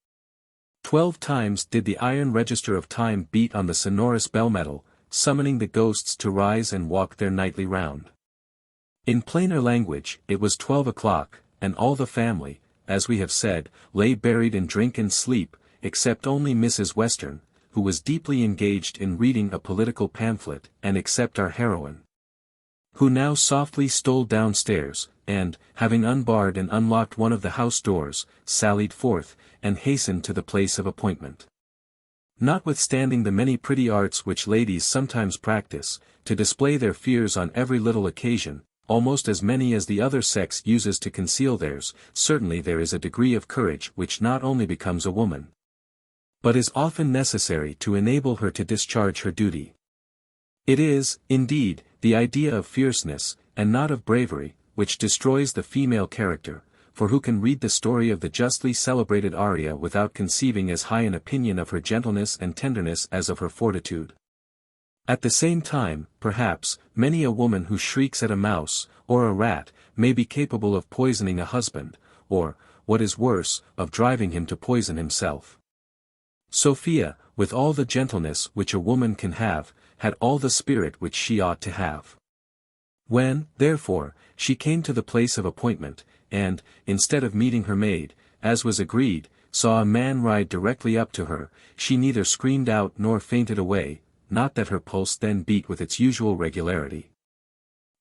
12 times did the iron register of time beat on the sonorous bell-metal, summoning the ghosts to rise and walk their nightly round. In plainer language, it was 12 o'clock, and all the family, as we have said, lay buried in drink and sleep, except only Mrs. Western, who was deeply engaged in reading a political pamphlet, and except our heroine, who now softly stole downstairs, and, having unbarred and unlocked one of the house doors, sallied forth, and hastened to the place of appointment. Notwithstanding the many pretty arts which ladies sometimes practice, to display their fears on every little occasion, almost as many as the other sex uses to conceal theirs, certainly there is a degree of courage which not only becomes a woman, but is often necessary to enable her to discharge her duty. It is, indeed, the idea of fierceness, and not of bravery, which destroys the female character, for who can read the story of the justly celebrated Arria without conceiving as high an opinion of her gentleness and tenderness as of her fortitude? At the same time, perhaps, many a woman who shrieks at a mouse, or a rat, may be capable of poisoning a husband, or, what is worse, of driving him to poison himself. Sophia, with all the gentleness which a woman can have, had all the spirit which she ought to have. When, therefore, she came to the place of appointment, and, instead of meeting her maid, as was agreed, saw a man ride directly up to her, she neither screamed out nor fainted away, not that her pulse then beat with its usual regularity.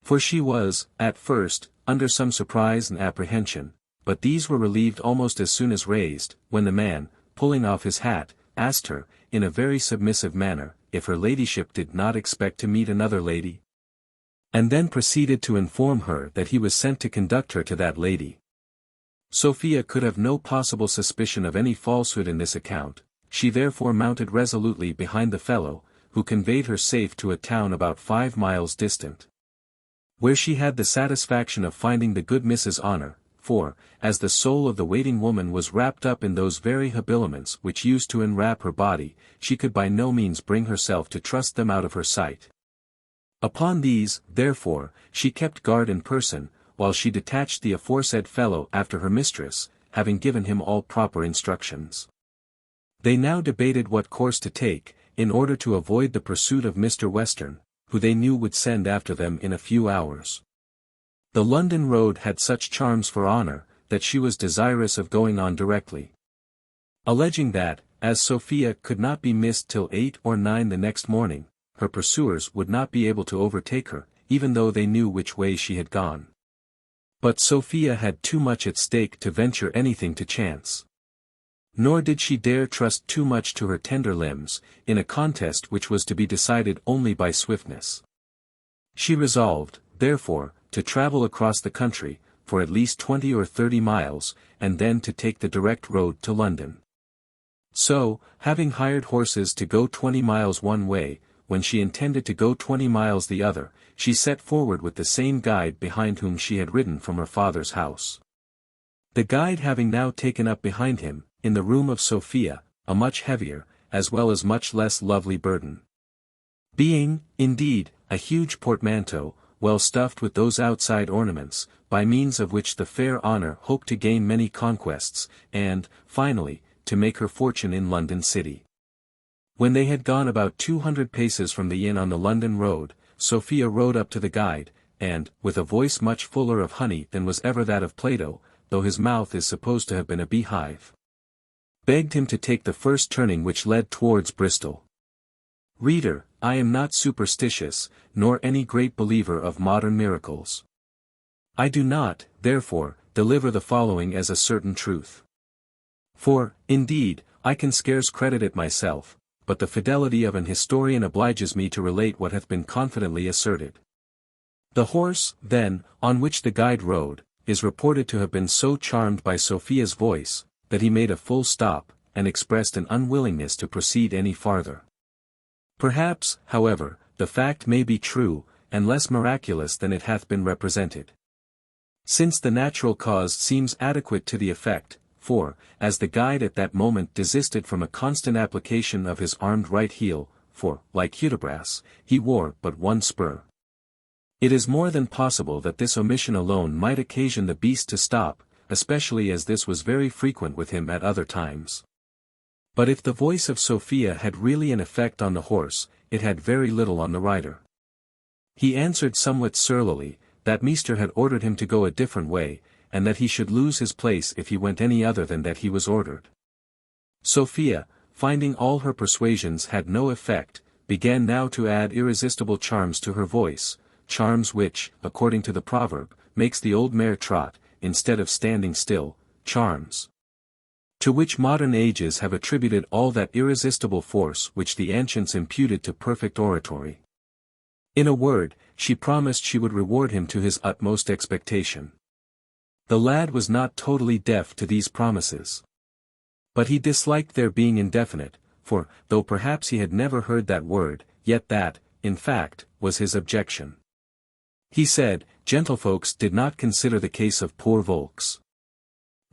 For she was, at first, under some surprise and apprehension, but these were relieved almost as soon as raised, when the man, pulling off his hat, asked her, in a very submissive manner, if her ladyship did not expect to meet another lady? And then proceeded to inform her that he was sent to conduct her to that lady. Sophia could have no possible suspicion of any falsehood in this account, she therefore mounted resolutely behind the fellow, who conveyed her safe to a town about 5 miles distant, where she had the satisfaction of finding the good Mrs. Honor, for, as the soul of the waiting woman was wrapped up in those very habiliments which used to enwrap her body, she could by no means bring herself to trust them out of her sight. Upon these, therefore, she kept guard in person, while she detached the aforesaid fellow after her mistress, having given him all proper instructions. They now debated what course to take, in order to avoid the pursuit of Mr. Western, who they knew would send after them in a few hours. The London road had such charms for Honor, that she was desirous of going on directly. Alleging that, as Sophia could not be missed till 8 or 9 the next morning, her pursuers would not be able to overtake her, even though they knew which way she had gone. But Sophia had too much at stake to venture anything to chance. Nor did she dare trust too much to her tender limbs, in a contest which was to be decided only by swiftness. She resolved, therefore, to travel across the country, for at least 20 or 30 miles, and then to take the direct road to London. So, having hired horses to go 20 miles one way, when she intended to go 20 miles the other, she set forward with the same guide behind whom she had ridden from her father's house. The guide having now taken up behind him, in the room of Sophia, a much heavier, as well as much less lovely burden. Being, indeed, a huge portmanteau, well stuffed with those outside ornaments, by means of which the fair Honor hoped to gain many conquests, and, finally, to make her fortune in London city. When they had gone about 200 paces from the inn on the London road, Sophia rode up to the guide, and, with a voice much fuller of honey than was ever that of Plato, though his mouth is supposed to have been a beehive, begged him to take the first turning which led towards Bristol. Reader, I am not superstitious, nor any great believer of modern miracles. I do not, therefore, deliver the following as a certain truth. For, indeed, I can scarce credit it myself, but the fidelity of an historian obliges me to relate what hath been confidently asserted. The horse, then, on which the guide rode, is reported to have been so charmed by Sophia's voice, that he made a full stop, and expressed an unwillingness to proceed any farther. Perhaps, however, the fact may be true, and less miraculous than it hath been represented. Since the natural cause seems adequate to the effect, for, as the guide at that moment desisted from a constant application of his armed right heel, for, like Hudibras, he wore but one spur. It is more than possible that this omission alone might occasion the beast to stop, especially as this was very frequent with him at other times. But if the voice of Sophia had really an effect on the horse, it had very little on the rider. He answered somewhat surlily, that Meester had ordered him to go a different way, and that he should lose his place if he went any other than that he was ordered. Sophia, finding all her persuasions had no effect, began now to add irresistible charms to her voice, charms which, according to the proverb, makes the old mare trot, instead of standing still, charms to which modern ages have attributed all that irresistible force which the ancients imputed to perfect oratory. In a word, she promised she would reward him to his utmost expectation. The lad was not totally deaf to these promises. But he disliked their being indefinite, for, though perhaps he had never heard that word, yet that, in fact, was his objection. He said, gentlefolks did not consider the case of poor volks.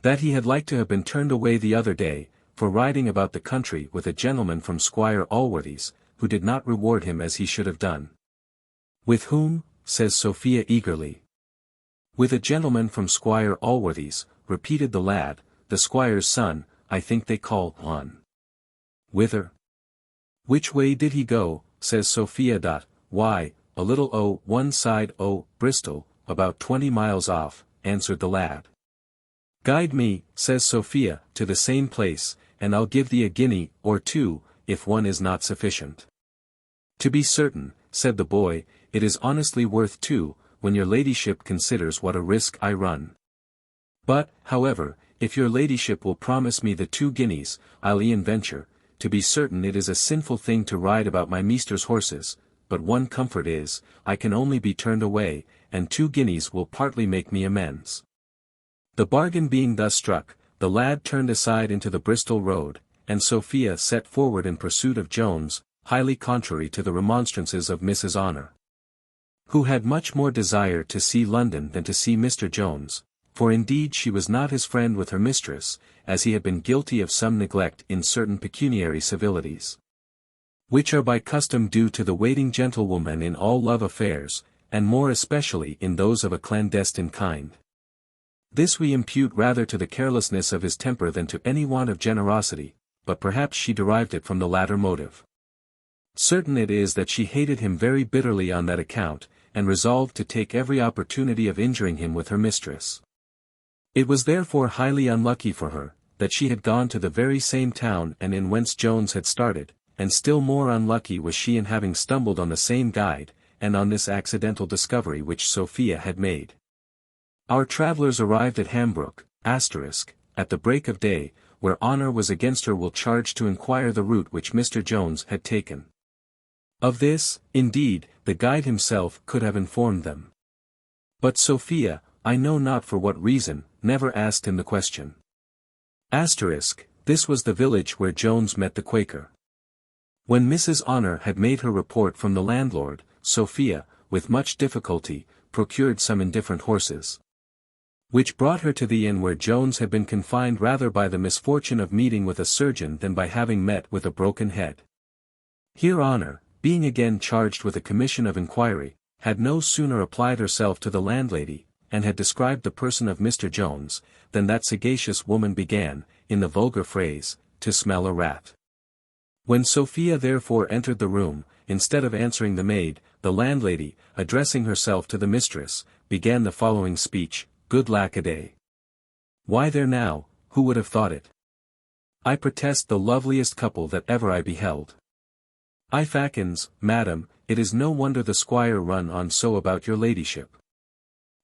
That he had liked to have been turned away the other day, for riding about the country with a gentleman from Squire Allworthy's, who did not reward him as he should have done. With whom? Says Sophia eagerly. With a gentleman from Squire Allworthy's, repeated the lad, the squire's son, I think they call on. Whither? Which way did he go? Says Sophia. Why, a little one side Bristol, about 20 miles off, answered the lad. Guide me, says Sophia, to the same place, and I'll give thee a guinea, or two, if one is not sufficient. To be certain, said the boy, it is honestly worth two, when your ladyship considers what a risk I run. But, however, if your ladyship will promise me the 2 guineas, I'll e'en venture. To be certain it is a sinful thing to ride about my meester's horses, but one comfort is, I can only be turned away, and 2 guineas will partly make me amends. The bargain being thus struck, the lad turned aside into the Bristol road, and Sophia set forward in pursuit of Jones, highly contrary to the remonstrances of Mrs. Honour, who had much more desire to see London than to see Mr. Jones, for indeed she was not his friend with her mistress, as he had been guilty of some neglect in certain pecuniary civilities, which are by custom due to the waiting gentlewoman in all love affairs, and more especially in those of a clandestine kind. This we impute rather to the carelessness of his temper than to any want of generosity, but perhaps she derived it from the latter motive. Certain it is that she hated him very bitterly on that account, and resolved to take every opportunity of injuring him with her mistress. It was therefore highly unlucky for her, that she had gone to the very same town and in whence Jones had started, and still more unlucky was she in having stumbled on the same guide, and on this accidental discovery which Sophia had made. Our travellers arrived at Hambrook, at the break of day, where Honour was against her will charge to inquire the route which Mr. Jones had taken. Of this, indeed, the guide himself could have informed them. But Sophia, I know not for what reason, never asked him the question. This was the village where Jones met the Quaker. When Mrs. Honour had made her report from the landlord, Sophia, with much difficulty, procured some indifferent horses, which brought her to the inn where Jones had been confined rather by the misfortune of meeting with a surgeon than by having met with a broken head. Here Honour, being again charged with a commission of inquiry, had no sooner applied herself to the landlady, and had described the person of Mr. Jones, than that sagacious woman began, in the vulgar phrase, to smell a rat. When Sophia therefore entered the room, instead of answering the maid, the landlady, addressing herself to the mistress, began the following speech, Good lack a day. Why there now, who would have thought it? I protest the loveliest couple that ever I beheld. I fackins, madam, it is no wonder the squire run on so about your ladyship.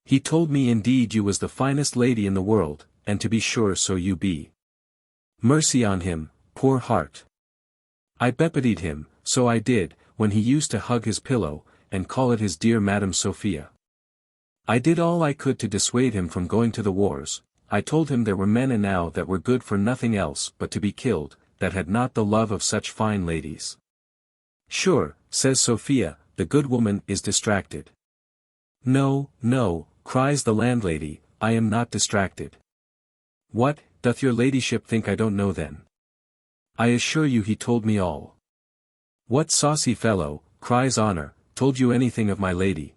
He told me indeed you was the finest lady in the world, and to be sure so you be. Mercy on him, poor heart. I bepitied him, so I did, when he used to hug his pillow, and call it his dear Madam Sophia. I did all I could to dissuade him from going to the wars, I told him there were men enow that were good for nothing else but to be killed, that had not the love of such fine ladies. Sure, says Sophia, the good woman is distracted. No, no, cries the landlady, I am not distracted. What, doth your ladyship think I don't know then? I assure you he told me all. What saucy fellow, cries Honor, told you anything of my lady?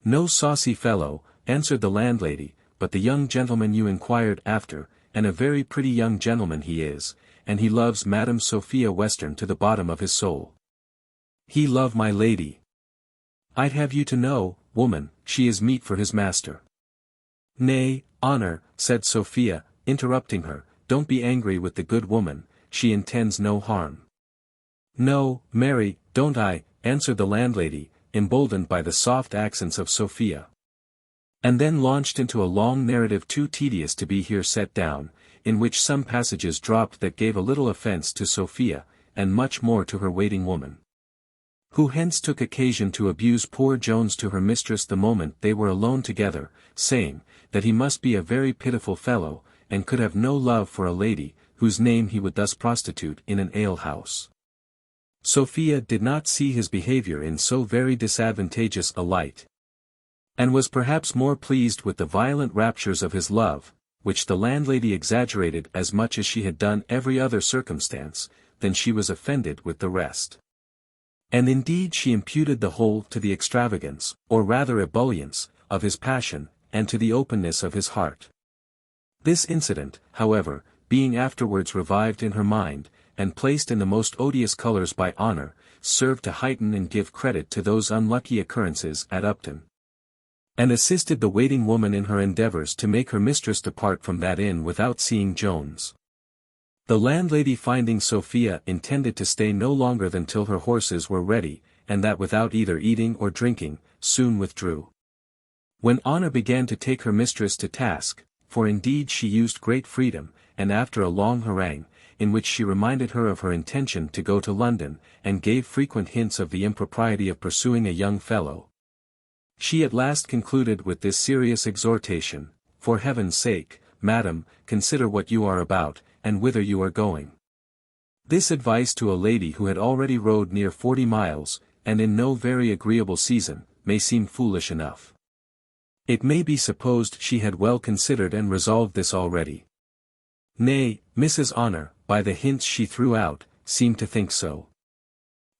No saucy fellow, answered the landlady, but the young gentleman you inquired after, and a very pretty young gentleman he is, and he loves Madam Sophia Western to the bottom of his soul. He love my lady. I'd have you to know, woman, she is meat for his master. Nay, Honor, said Sophia, interrupting her, don't be angry with the good woman, she intends no harm. No, Mary, don't I, answered the landlady, emboldened by the soft accents of Sophia. And then launched into a long narrative too tedious to be here set down, in which some passages dropped that gave a little offence to Sophia, and much more to her waiting woman. Who hence took occasion to abuse poor Jones to her mistress the moment they were alone together, saying, that he must be a very pitiful fellow, and could have no love for a lady, whose name he would thus prostitute in an alehouse. Sophia did not see his behaviour in so very disadvantageous a light, and was perhaps more pleased with the violent raptures of his love, which the landlady exaggerated as much as she had done every other circumstance, than she was offended with the rest. And indeed she imputed the whole to the extravagance, or rather ebullience, of his passion, and to the openness of his heart. This incident, however, being afterwards revived in her mind, and placed in the most odious colours by Honor, served to heighten and give credit to those unlucky occurrences at Upton, and assisted the waiting woman in her endeavours to make her mistress depart from that inn without seeing Jones. The landlady, finding Sophia intended to stay no longer than till her horses were ready, and that without either eating or drinking, soon withdrew. When Honor began to take her mistress to task, for indeed she used great freedom, and after a long harangue, in which she reminded her of her intention to go to London, and gave frequent hints of the impropriety of pursuing a young fellow, she at last concluded with this serious exhortation, for heaven's sake, madam, consider what you are about, and whither you are going. This advice to a lady who had already rode near 40 miles, and in no very agreeable season, may seem foolish enough. It may be supposed she had well considered and resolved this already. Nay, Mrs. Honor, by the hints she threw out, seemed to think so.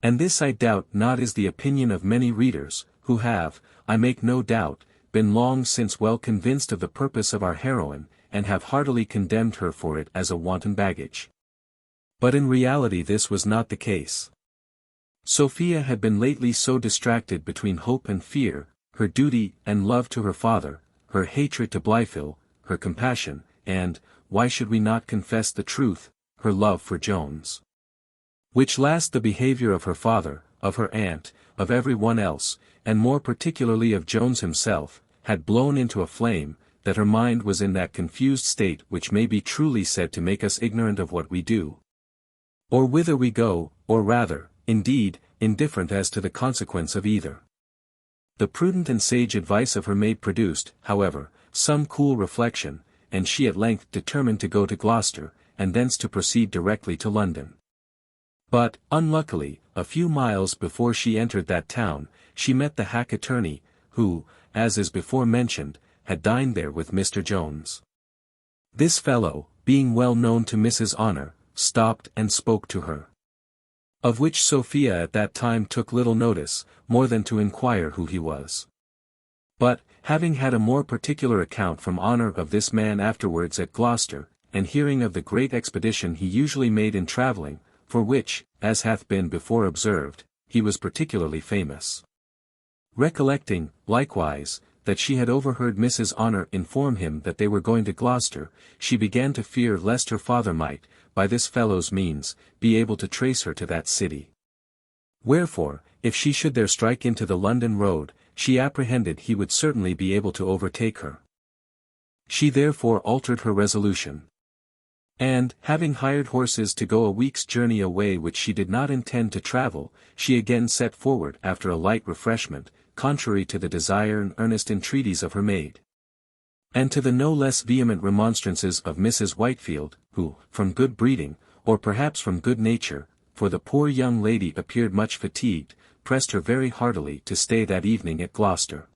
And this I doubt not is the opinion of many readers, who have, I make no doubt, been long since well convinced of the purpose of our heroine, and have heartily condemned her for it as a wanton baggage. But in reality this was not the case. Sophia had been lately so distracted between hope and fear, her duty and love to her father, her hatred to Blifil, her compassion, and, why should we not confess the truth, her love for Jones? Which last the behaviour of her father, of her aunt, of every one else, and more particularly of Jones himself, had blown into a flame, that her mind was in that confused state which may be truly said to make us ignorant of what we do, or whither we go, or rather, indeed, indifferent as to the consequence of either. The prudent and sage advice of her maid produced, however, some cool reflection, and she at length determined to go to Gloucester, and thence to proceed directly to London. But, unluckily, a few miles before she entered that town, she met the hack attorney, who, as is before mentioned, had dined there with Mr. Jones. This fellow, being well known to Mrs. Honor, stopped and spoke to her. Of which Sophia at that time took little notice, more than to inquire who he was. But, having had a more particular account from Honor of this man afterwards at Gloucester, and hearing of the great expedition he usually made in travelling, for which, as hath been before observed, he was particularly famous. Recollecting, likewise, that she had overheard Mrs. Honor inform him that they were going to Gloucester, she began to fear lest her father might, by this fellow's means, be able to trace her to that city. Wherefore, if she should there strike into the London road, she apprehended he would certainly be able to overtake her. She therefore altered her resolution. And, having hired horses to go a week's journey away which she did not intend to travel, she again set forward after a light refreshment, contrary to the desire and earnest entreaties of her maid. And to the no less vehement remonstrances of Mrs. Whitefield, who, from good breeding, or perhaps from good nature, for the poor young lady appeared much fatigued, pressed her very heartily to stay that evening at Gloucester.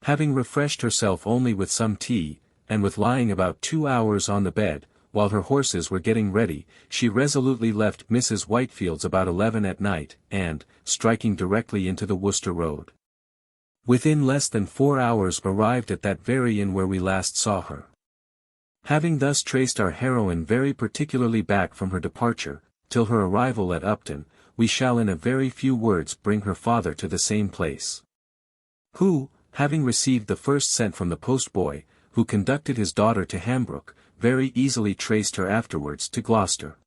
Having refreshed herself only with some tea, and with lying about 2 hours on the bed, while her horses were getting ready, she resolutely left Mrs. Whitefield's about 11 at night, and, striking directly into the Worcester road, within less than 4 hours arrived at that very inn where we last saw her. Having thus traced our heroine very particularly back from her departure, till her arrival at Upton, we shall in a very few words bring her father to the same place. Who, having received the first sent from the post-boy, who conducted his daughter to Hambrook, very easily traced her afterwards to Gloucester.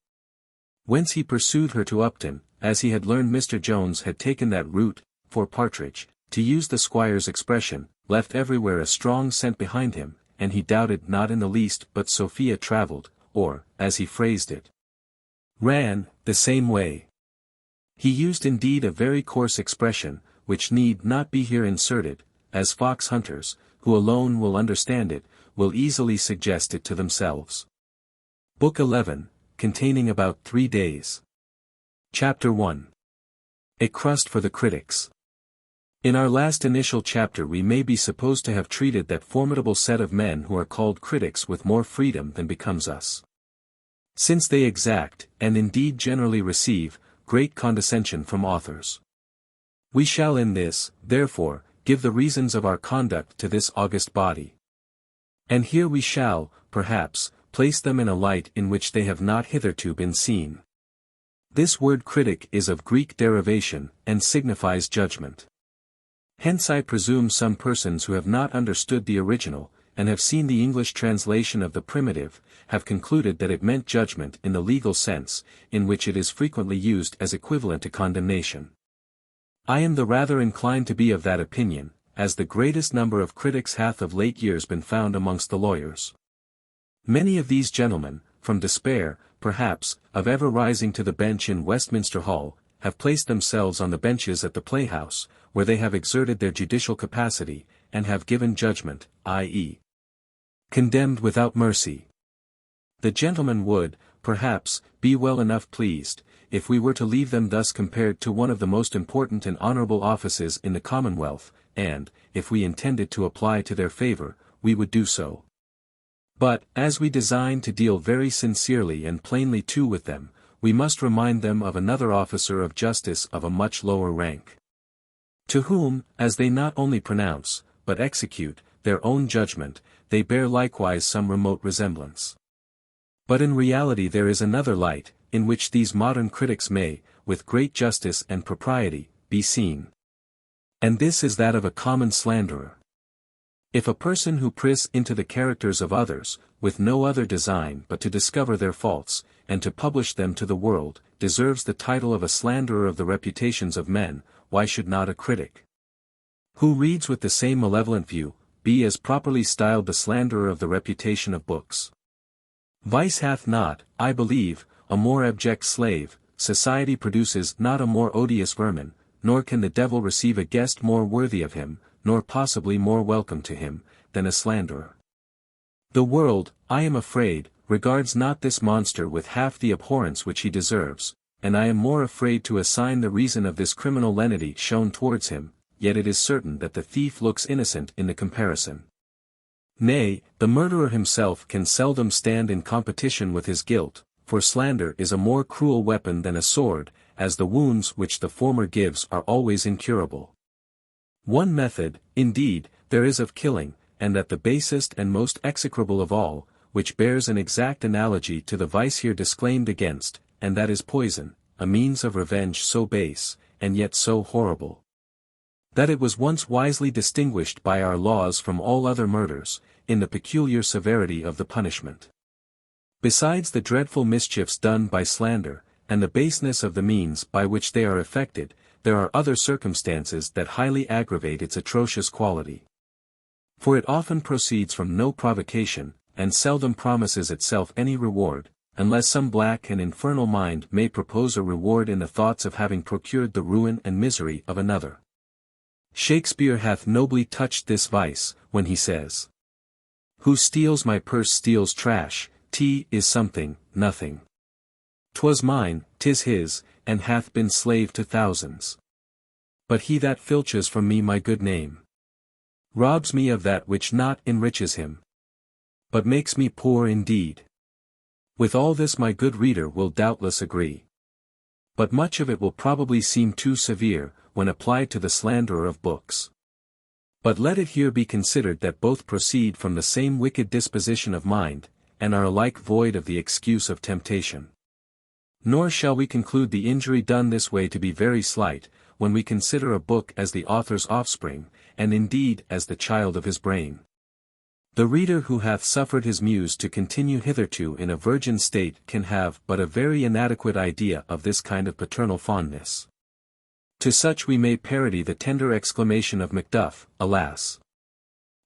Whence he pursued her to Upton, as he had learned Mr. Jones had taken that route, for Partridge, to use the squire's expression, left everywhere a strong scent behind him, and he doubted not in the least but Sophia travelled, or, as he phrased it, ran, the same way. He used indeed a very coarse expression, which need not be here inserted, as fox hunters, who alone will understand it, will easily suggest it to themselves. Book 11, containing about 3 days. Chapter 1. A Crust for the Critics. In our last initial chapter we may be supposed to have treated that formidable set of men who are called critics with more freedom than becomes us. Since they exact, and indeed generally receive, great condescension from authors. We shall in this, therefore, give the reasons of our conduct to this august body. And here we shall, perhaps, place them in a light in which they have not hitherto been seen. This word critic is of Greek derivation, and signifies judgment. Hence I presume some persons who have not understood the original, and have seen the English translation of the primitive, have concluded that it meant judgment in the legal sense, in which it is frequently used as equivalent to condemnation. I am the rather inclined to be of that opinion, as the greatest number of critics hath of late years been found amongst the lawyers. Many of these gentlemen, from despair, perhaps, of ever rising to the bench in Westminster Hall, have placed themselves on the benches at the playhouse, where they have exerted their judicial capacity, and have given judgment, i.e., condemned without mercy. The gentlemen would, perhaps, be well enough pleased, if we were to leave them thus compared to one of the most important and honourable offices in the Commonwealth, and, if we intended to apply to their favour, we would do so. But, as we design to deal very sincerely and plainly too with them, we must remind them of another officer of justice of a much lower rank, to whom, as they not only pronounce, but execute, their own judgment, they bear likewise some remote resemblance. But in reality there is another light, in which these modern critics may, with great justice and propriety, be seen. And this is that of a common slanderer. If a person who prys into the characters of others, with no other design but to discover their faults, and to publish them to the world, deserves the title of a slanderer of the reputations of men, why should not a critic, who reads with the same malevolent view, be as properly styled the slanderer of the reputation of books? Vice hath not, I believe, a more abject slave, society produces not a more odious vermin, nor can the devil receive a guest more worthy of him, nor possibly more welcome to him, than a slanderer. The world, I am afraid, regards not this monster with half the abhorrence which he deserves, and I am more afraid to assign the reason of this criminal lenity shown towards him, yet it is certain that the thief looks innocent in the comparison. Nay, the murderer himself can seldom stand in competition with his guilt, for slander is a more cruel weapon than a sword, as the wounds which the former gives are always incurable. One method, indeed, there is of killing, and that the basest and most execrable of all, which bears an exact analogy to the vice here disclaimed against, and that is poison, a means of revenge so base, and yet so horrible, that it was once wisely distinguished by our laws from all other murders, in the peculiar severity of the punishment. Besides the dreadful mischiefs done by slander, and the baseness of the means by which they are effected, there are other circumstances that highly aggravate its atrocious quality. For it often proceeds from no provocation, and seldom promises itself any reward, unless some black and infernal mind may propose a reward in the thoughts of having procured the ruin and misery of another. Shakespeare hath nobly touched this vice, when he says, Who steals my purse steals trash, is something, nothing. 'Twas mine, 'tis his, and hath been slave to thousands. But he that filches from me my good name robs me of that which not enriches him, but makes me poor indeed. With all this my good reader will doubtless agree. But much of it will probably seem too severe, when applied to the slanderer of books. But let it here be considered that both proceed from the same wicked disposition of mind, and are alike void of the excuse of temptation. Nor shall we conclude the injury done this way to be very slight, when we consider a book as the author's offspring, and indeed as the child of his brain. The reader who hath suffered his muse to continue hitherto in a virgin state can have but a very inadequate idea of this kind of paternal fondness. To such we may parody the tender exclamation of Macduff, "Alas!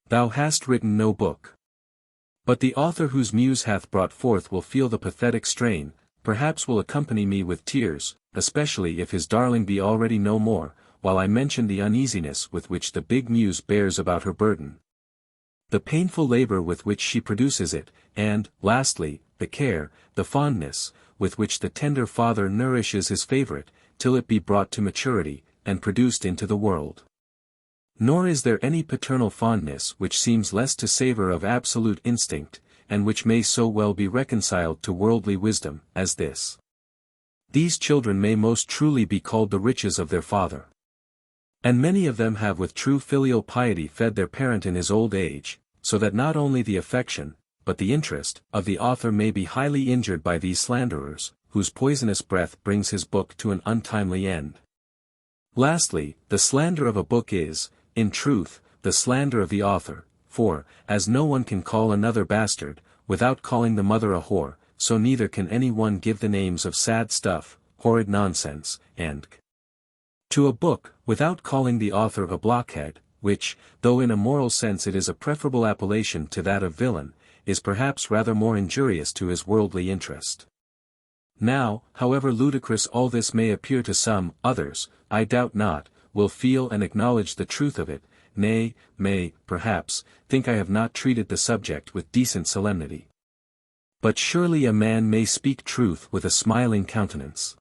Thou hast written no book." But the author whose muse hath brought forth will feel the pathetic strain, perhaps will accompany me with tears, especially if his darling be already no more, while I mention the uneasiness with which the big muse bears about her burden, the painful labor with which she produces it, and, lastly, the care, the fondness, with which the tender father nourishes his favorite, till it be brought to maturity, and produced into the world. Nor is there any paternal fondness which seems less to savor of absolute instinct, and which may so well be reconciled to worldly wisdom, as this. These children may most truly be called the riches of their father. And many of them have with true filial piety fed their parent in his old age, so that not only the affection, but the interest, of the author may be highly injured by these slanderers, whose poisonous breath brings his book to an untimely end. Lastly, the slander of a book is, in truth, the slander of the author, for, as no one can call another bastard, without calling the mother a whore, so neither can any one give the names of sad stuff, horrid nonsense, and to a book, without calling the author a blockhead, which, though in a moral sense it is a preferable appellation to that of villain, is perhaps rather more injurious to his worldly interest. Now, however ludicrous all this may appear to some, others, I doubt not, will feel and acknowledge the truth of it, nay, may, perhaps, think I have not treated the subject with decent solemnity. But surely a man may speak truth with a smiling countenance.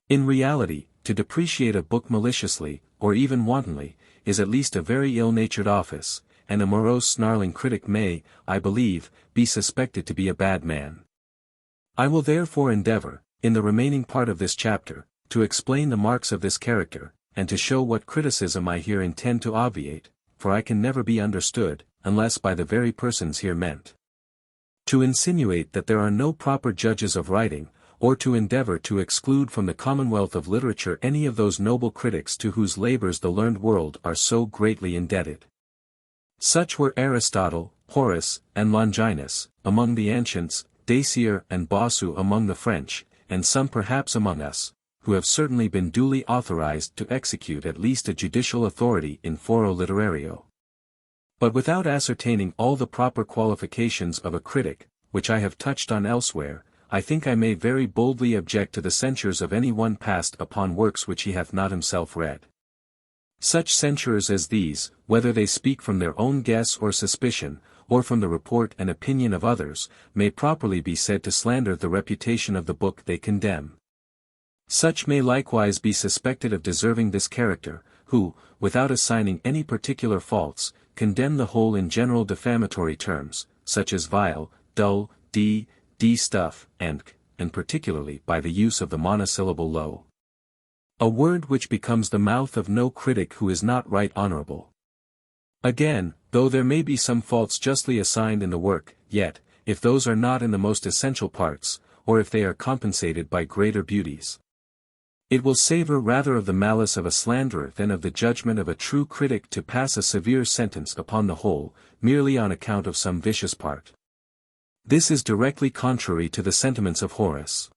In reality, to depreciate a book maliciously, or even wantonly, is at least a very ill-natured office, and a morose snarling critic may, I believe, be suspected to be a bad man. I will therefore endeavor, in the remaining part of this chapter, to explain the marks of this character, and to show what criticism I here intend to obviate, for I can never be understood, unless by the very persons here meant. To insinuate that there are no proper judges of writing, or to endeavor to exclude from the commonwealth of literature any of those noble critics to whose labors the learned world are so greatly indebted. Such were Aristotle, Horace, and Longinus, among the ancients, Dacier and Bossu among the French, and some perhaps among us, who have certainly been duly authorized to execute at least a judicial authority in foro literario. But without ascertaining all the proper qualifications of a critic, which I have touched on elsewhere, I think I may very boldly object to the censures of any one passed upon works which he hath not himself read. Such censures as these, whether they speak from their own guess or suspicion, or from the report and opinion of others, may properly be said to slander the reputation of the book they condemn. Such may likewise be suspected of deserving this character, who, without assigning any particular faults, condemn the whole in general defamatory terms, such as vile, dull, stuff, and particularly by the use of the monosyllable low. A word which becomes the mouth of no critic who is not right honorable. Again, though there may be some faults justly assigned in the work, yet, if those are not in the most essential parts, or if they are compensated by greater beauties, it will savor rather of the malice of a slanderer than of the judgment of a true critic to pass a severe sentence upon the whole, merely on account of some vicious part. This is directly contrary to the sentiments of Horace.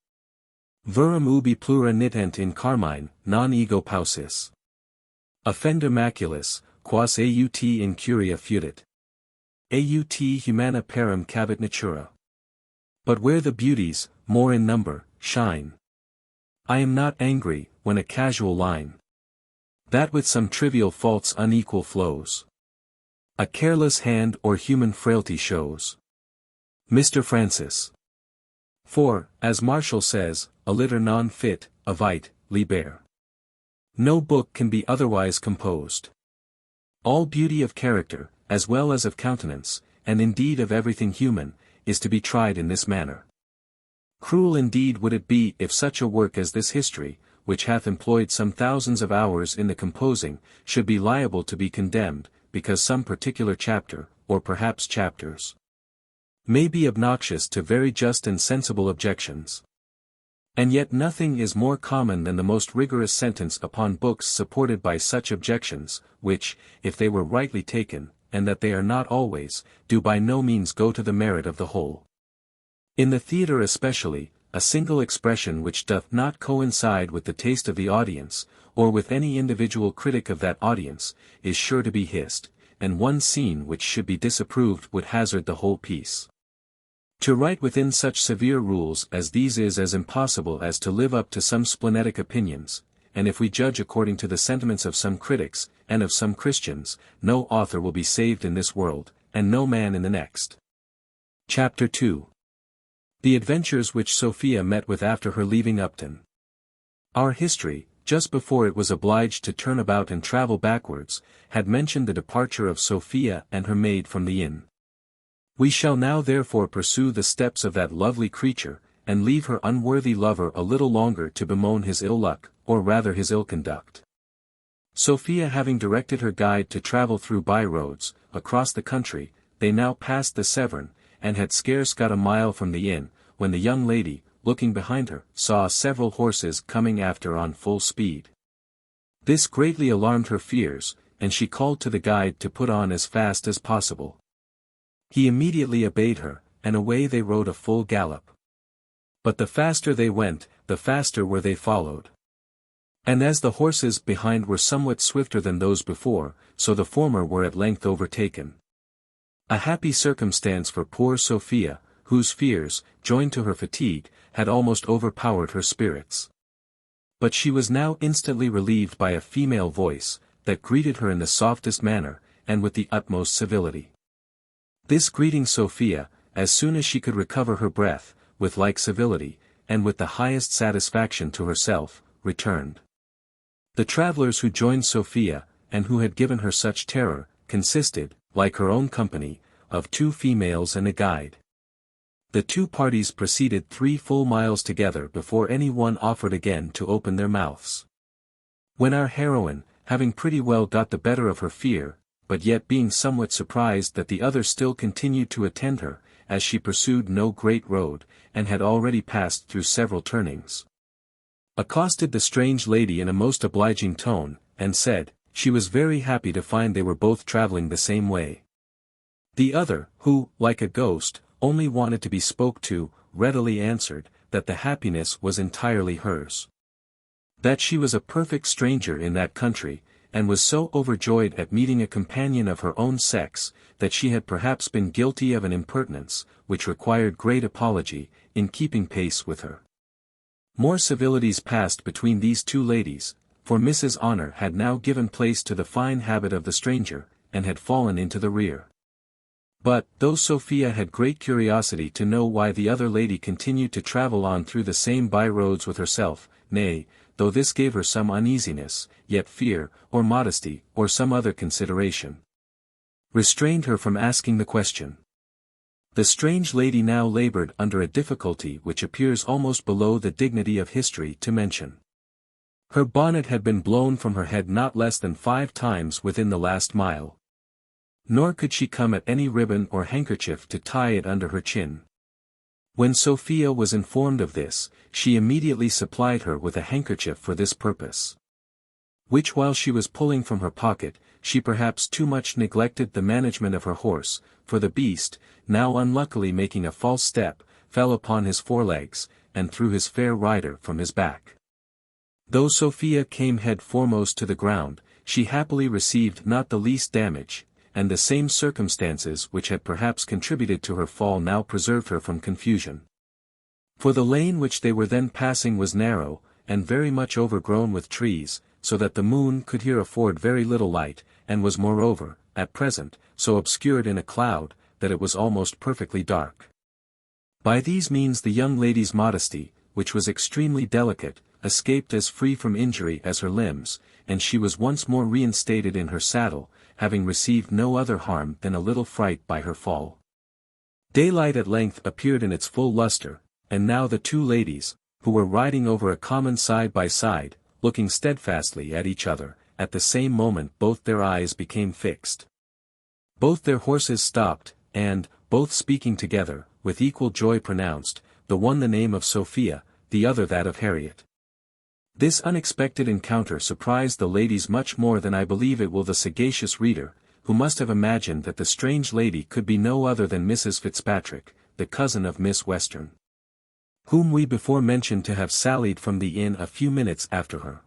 Verum ubi plura nitent in carmine, non ego paucis. Offenda maculis, quas aut in curia fudit. Aut humana parum cavit natura. But where the beauties, more in number, shine, I am not angry, when a casual line, that with some trivial faults unequal flows, A careless hand or human frailty shows. Mr. Francis. For, as Marshall says, a litter non fit, avite, liber. No book can be otherwise composed. All beauty of character, as well as of countenance, and indeed of everything human, is to be tried in this manner. Cruel indeed would it be if such a work as this history, which hath employed some thousands of hours in the composing, should be liable to be condemned, because some particular chapter, or perhaps chapters, may be obnoxious to very just and sensible objections. And yet nothing is more common than the most rigorous sentence upon books supported by such objections, which, if they were rightly taken, and that they are not always, do by no means go to the merit of the whole. In the theatre especially, a single expression which doth not coincide with the taste of the audience, or with any individual critic of that audience, is sure to be hissed, and one scene which should be disapproved would hazard the whole piece. To write within such severe rules as these is as impossible as to live up to some splenetic opinions, and if we judge according to the sentiments of some critics, and of some Christians, no author will be saved in this world, and no man in the next. Chapter 2. The adventures which Sophia met with after her leaving Upton. Our history, just before it was obliged to turn about and travel backwards, had mentioned the departure of Sophia and her maid from the inn. We shall now therefore pursue the steps of that lovely creature, and leave her unworthy lover a little longer to bemoan his ill luck, or rather his ill conduct. Sophia having directed her guide to travel through by-roads, across the country, they now passed the Severn, and had scarce got a mile from the inn, when the young lady, looking behind her, saw several horses coming after on full speed. This greatly alarmed her fears, and she called to the guide to put on as fast as possible. He immediately obeyed her, and away they rode a full gallop. But the faster they went, the faster were they followed. And as the horses behind were somewhat swifter than those before, so the former were at length overtaken. A happy circumstance for poor Sophia, whose fears, joined to her fatigue, had almost overpowered her spirits. But she was now instantly relieved by a female voice, that greeted her in the softest manner, and with the utmost civility. This greeting Sophia, as soon as she could recover her breath, with like civility, and with the highest satisfaction to herself, returned. The travellers who joined Sophia, and who had given her such terror, consisted, like her own company, of 2 females and a guide. The 2 parties proceeded 3 full miles together before any one offered again to open their mouths. When our heroine, having pretty well got the better of her fear, but yet being somewhat surprised that the other still continued to attend her, as she pursued no great road, and had already passed through several turnings, accosted the strange lady in a most obliging tone, and said, she was very happy to find they were both travelling the same way. The other, who, like a ghost, only wanted to be spoke to, readily answered, that the happiness was entirely hers. That she was a perfect stranger in that country, and was so overjoyed at meeting a companion of her own sex, that she had perhaps been guilty of an impertinence, which required great apology, in keeping pace with her. More civilities passed between these 2 ladies, for Mrs. Honor had now given place to the fine habit of the stranger, and had fallen into the rear. But, though Sophia had great curiosity to know why the other lady continued to travel on through the same by-roads with herself, nay, though this gave her some uneasiness, yet fear, or modesty, or some other consideration, restrained her from asking the question. The strange lady now laboured under a difficulty which appears almost below the dignity of history to mention. Her bonnet had been blown from her head not less than 5 times within the last mile. Nor could she come at any ribbon or handkerchief to tie it under her chin. When Sophia was informed of this, she immediately supplied her with a handkerchief for this purpose, which while she was pulling from her pocket, she perhaps too much neglected the management of her horse, for the beast, now unluckily making a false step, fell upon his forelegs, and threw his fair rider from his back. Though Sophia came head foremost to the ground, she happily received not the least damage, and the same circumstances which had perhaps contributed to her fall now preserved her from confusion. For the lane which they were then passing was narrow, and very much overgrown with trees, so that the moon could here afford very little light, and was moreover, at present, so obscured in a cloud, that it was almost perfectly dark. By these means the young lady's modesty, which was extremely delicate, escaped as free from injury as her limbs, and she was once more reinstated in her saddle, having received no other harm than a little fright by her fall. Daylight at length appeared in its full lustre, and now the two ladies, who were riding over a common side by side, looking steadfastly at each other, at the same moment both their eyes became fixed. Both their horses stopped, and, both speaking together, with equal joy pronounced, the one the name of Sophia, the other that of Harriet. This unexpected encounter surprised the ladies much more than I believe it will the sagacious reader, who must have imagined that the strange lady could be no other than Mrs. Fitzpatrick, the cousin of Miss Western, whom we before mentioned to have sallied from the inn a few minutes after her.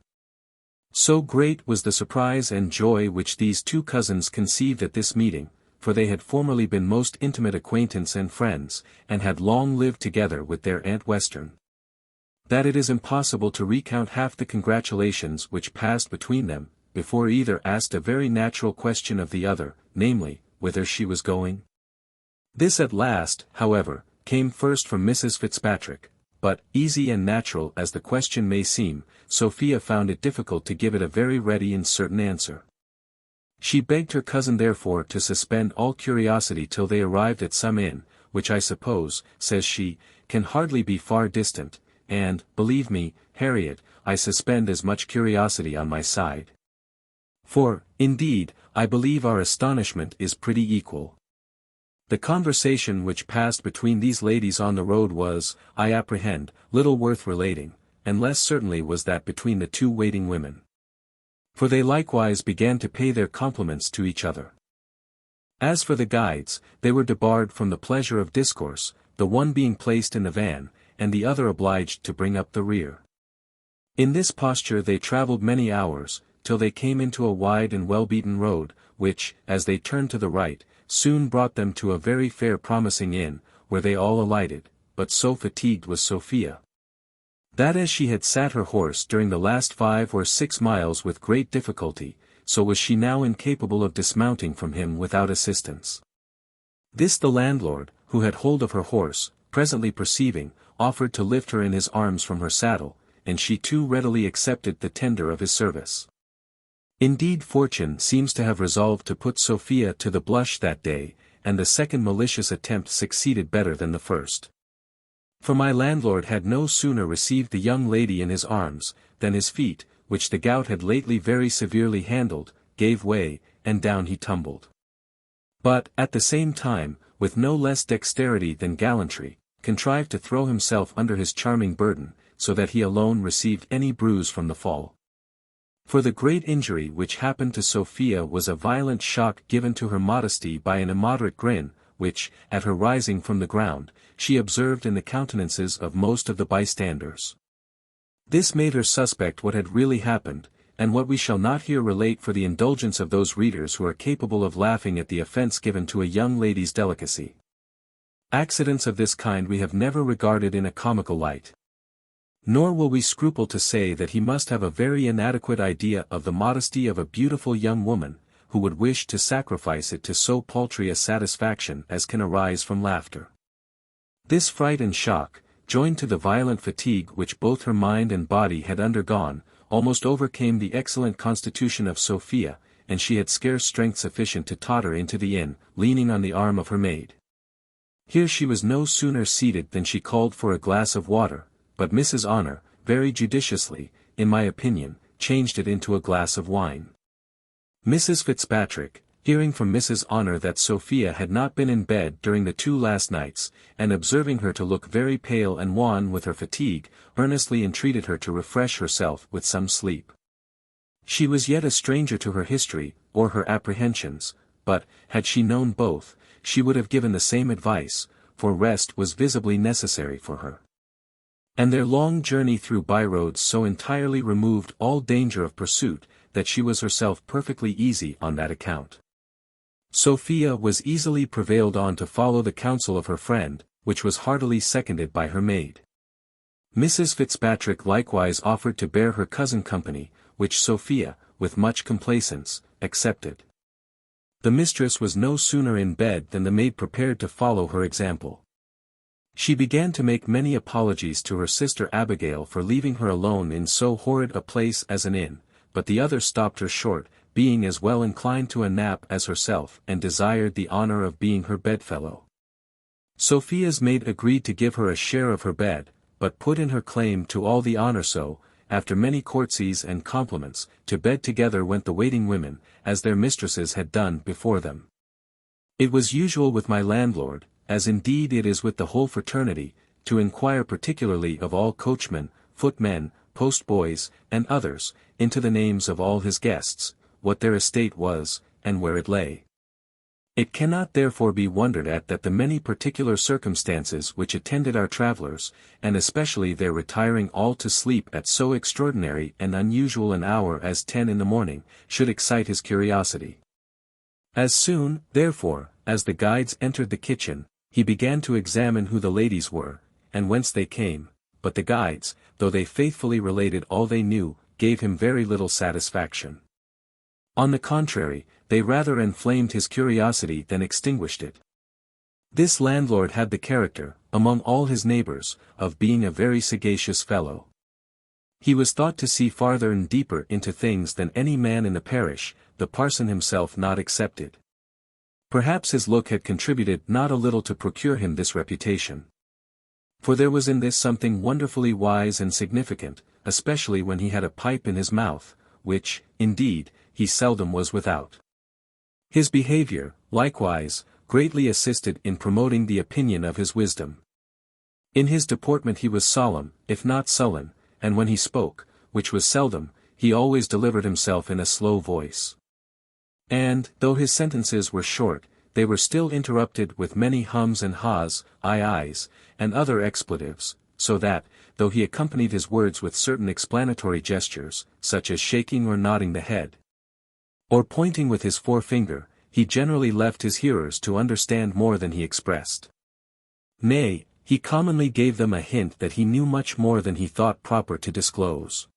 So great was the surprise and joy which these two cousins conceived at this meeting, for they had formerly been most intimate acquaintance and friends, and had long lived together with their Aunt Western, that it is impossible to recount half the congratulations which passed between them, before either asked a very natural question of the other, namely, whither she was going. This at last, however, came first from Mrs. Fitzpatrick, but, easy and natural as the question may seem, Sophia found it difficult to give it a very ready and certain answer. She begged her cousin therefore to suspend all curiosity till they arrived at some inn, which I suppose, says she, can hardly be far distant, and, believe me, Harriet, I suspend as much curiosity on my side. For, indeed, I believe our astonishment is pretty equal. The conversation which passed between these ladies on the road was, I apprehend, little worth relating, and less certainly was that between the two waiting women. For they likewise began to pay their compliments to each other. As for the guides, they were debarred from the pleasure of discourse, the one being placed in the van, and the other obliged to bring up the rear. In this posture they travelled many hours, till they came into a wide and well-beaten road, which, as they turned to the right, soon brought them to a very fair promising inn, where they all alighted, but so fatigued was Sophia, that as she had sat her horse during the last 5 or 6 miles with great difficulty, so was she now incapable of dismounting from him without assistance. This the landlord, who had hold of her horse, presently perceiving, offered to lift her in his arms from her saddle, and she too readily accepted the tender of his service. Indeed fortune seems to have resolved to put Sophia to the blush that day, and the second malicious attempt succeeded better than the first. For my landlord had no sooner received the young lady in his arms, than his feet, which the gout had lately very severely handled, gave way, and down he tumbled. But, at the same time, with no less dexterity than gallantry, contrived to throw himself under his charming burden, so that he alone received any bruise from the fall. For the great injury which happened to Sophia was a violent shock given to her modesty by an immoderate grin, which, at her rising from the ground, she observed in the countenances of most of the bystanders. This made her suspect what had really happened, and what we shall not here relate for the indulgence of those readers who are capable of laughing at the offence given to a young lady's delicacy. Accidents of this kind we have never regarded in a comical light. Nor will we scruple to say that he must have a very inadequate idea of the modesty of a beautiful young woman, who would wish to sacrifice it to so paltry a satisfaction as can arise from laughter. This fright and shock, joined to the violent fatigue which both her mind and body had undergone, almost overcame the excellent constitution of Sophia, and she had scarce strength sufficient to totter into the inn, leaning on the arm of her maid. Here she was no sooner seated than she called for a glass of water, but Mrs. Honor, very judiciously, in my opinion, changed it into a glass of wine. Mrs. Fitzpatrick, hearing from Mrs. Honor that Sophia had not been in bed during the 2 last nights, and observing her to look very pale and wan with her fatigue, earnestly entreated her to refresh herself with some sleep. She was yet a stranger to her history, or her apprehensions, but, had she known both, she would have given the same advice, for rest was visibly necessary for her. And their long journey through byroads so entirely removed all danger of pursuit, that she was herself perfectly easy on that account. Sophia was easily prevailed on to follow the counsel of her friend, which was heartily seconded by her maid. Mrs. Fitzpatrick likewise offered to bear her cousin company, which Sophia, with much complaisance, accepted. The mistress was no sooner in bed than the maid prepared to follow her example. She began to make many apologies to her sister Abigail for leaving her alone in so horrid a place as an inn, but the other stopped her short, being as well inclined to a nap as herself and desired the honor of being her bedfellow. Sophia's maid agreed to give her a share of her bed, but put in her claim to all the honor. So, after many courtesies and compliments, to bed together went the waiting women, as their mistresses had done before them. It was usual with my landlord, as indeed it is with the whole fraternity, to inquire particularly of all coachmen, footmen, postboys, and others, into the names of all his guests, what their estate was, and where it lay. It cannot therefore be wondered at that the many particular circumstances which attended our travellers, and especially their retiring all to sleep at so extraordinary and unusual an hour as 10 in the morning, should excite his curiosity. As soon, therefore, as the guides entered the kitchen, he began to examine who the ladies were, and whence they came, but the guides, though they faithfully related all they knew, gave him very little satisfaction. On the contrary, they rather inflamed his curiosity than extinguished it. This landlord had the character, among all his neighbors, of being a very sagacious fellow. He was thought to see farther and deeper into things than any man in the parish, the parson himself not excepted. Perhaps his look had contributed not a little to procure him this reputation. For there was in this something wonderfully wise and significant, especially when he had a pipe in his mouth, which, indeed, he seldom was without. His behavior, likewise, greatly assisted in promoting the opinion of his wisdom. In his deportment he was solemn, if not sullen, and when he spoke, which was seldom, he always delivered himself in a slow voice. And, though his sentences were short, they were still interrupted with many hums and ha's, ayes, and other expletives, so that, though he accompanied his words with certain explanatory gestures, such as shaking or nodding the head, or pointing with his forefinger, he generally left his hearers to understand more than he expressed. Nay, he commonly gave them a hint that he knew much more than he thought proper to disclose.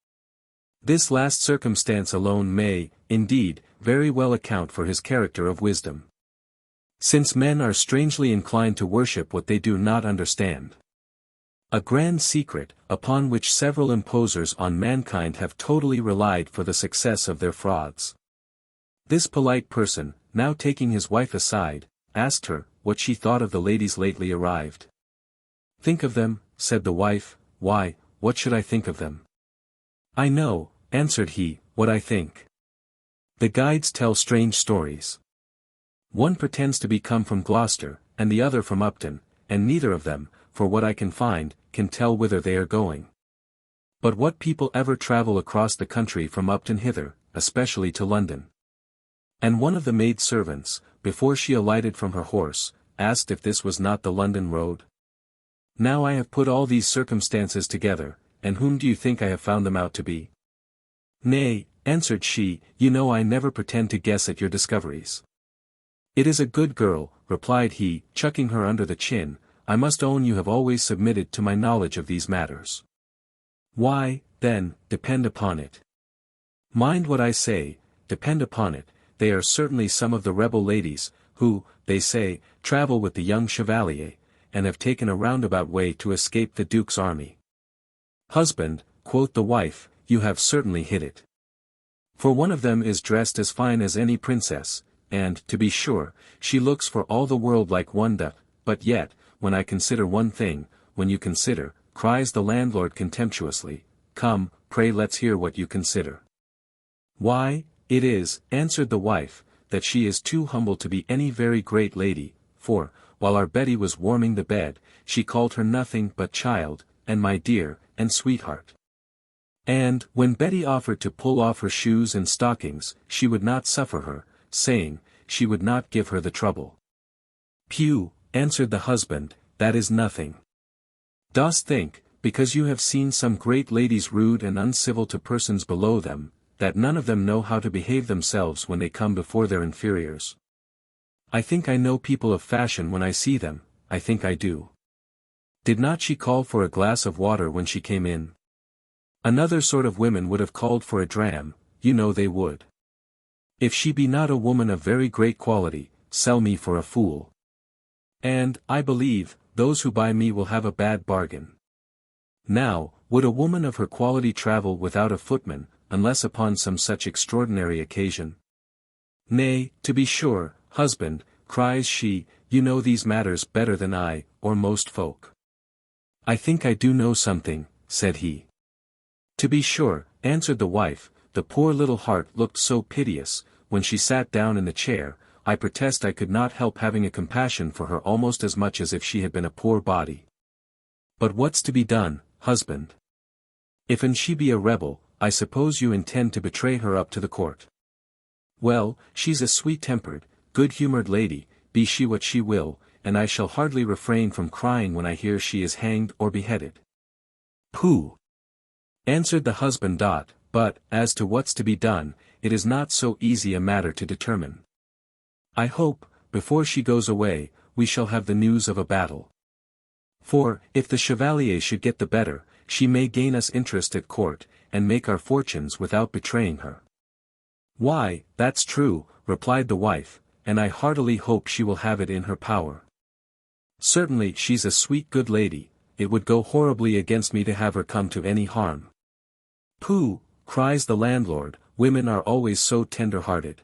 This last circumstance alone may, indeed, very well account for his character of wisdom. Since men are strangely inclined to worship what they do not understand. A grand secret, upon which several imposers on mankind have totally relied for the success of their frauds. This polite person, now taking his wife aside, asked her, what she thought of the ladies lately arrived. "Think of them," said the wife. "Why, what should I think of them?" "I know," answered he, "what I think. The guides tell strange stories. One pretends to be come from Gloucester, and the other from Upton, and neither of them, for what I can find, can tell whither they are going. But what people ever travel across the country from Upton hither, especially to London?" And one of the maid servants, before she alighted from her horse, asked if this was not the London road. Now I have put all these circumstances together, and whom do you think I have found them out to be? "Nay," answered she, "you know I never pretend to guess at your discoveries." "It is a good girl," replied he, chucking her under the chin. "I must own you have always submitted to my knowledge of these matters." "Why, then, depend upon it. Mind what I say, depend upon it, they are certainly some of the rebel ladies, who, they say, travel with the young chevalier, and have taken a roundabout way to escape the Duke's army." "Husband," quoth the wife, "you have certainly hit it. For one of them is dressed as fine as any princess, and, to be sure, she looks for all the world like one doth, but yet, when I consider one thing, when you consider, cries the landlord contemptuously, "Come, pray let's hear what you consider." "Why, it is," answered the wife, "that she is too humble to be any very great lady, for, while our Betty was warming the bed, she called her nothing but child, and my dear, and sweetheart. And, when Betty offered to pull off her shoes and stockings, she would not suffer her, saying, she would not give her the trouble." "Pew," answered the husband, "that is nothing. Dost think, because you have seen some great ladies rude and uncivil to persons below them, that none of them know how to behave themselves when they come before their inferiors? I think I know people of fashion when I see them, I think I do. Did not she call for a glass of water when she came in? Another sort of women would have called for a dram, you know they would. If she be not a woman of very great quality, sell me for a fool. And, I believe, those who buy me will have a bad bargain. Now, would a woman of her quality travel without a footman, unless upon some such extraordinary occasion? Nay, to be sure, husband, cries she, you know these matters better than I, or most folk. I think I do know something, said he. To be sure, answered the wife, the poor little heart looked so piteous, when she sat down in the chair, I protest I could not help having a compassion for her almost as much as if she had been a poor body. But what's to be done, husband? If and she be a rebel, I suppose you intend to betray her up to the court. Well, she's a sweet-tempered, good-humoured lady, be she what she will, and I shall hardly refrain from crying when I hear she is hanged or beheaded. Pooh! Answered the husband. But, as to what's to be done, it is not so easy a matter to determine. I hope, before she goes away, we shall have the news of a battle. For, if the chevalier should get the better, she may gain us interest at court, and make our fortunes without betraying her. Why, that's true, replied the wife, and I heartily hope she will have it in her power. Certainly she's a sweet good lady, it would go horribly against me to have her come to any harm. Pooh, cries the landlord, women are always so tender-hearted.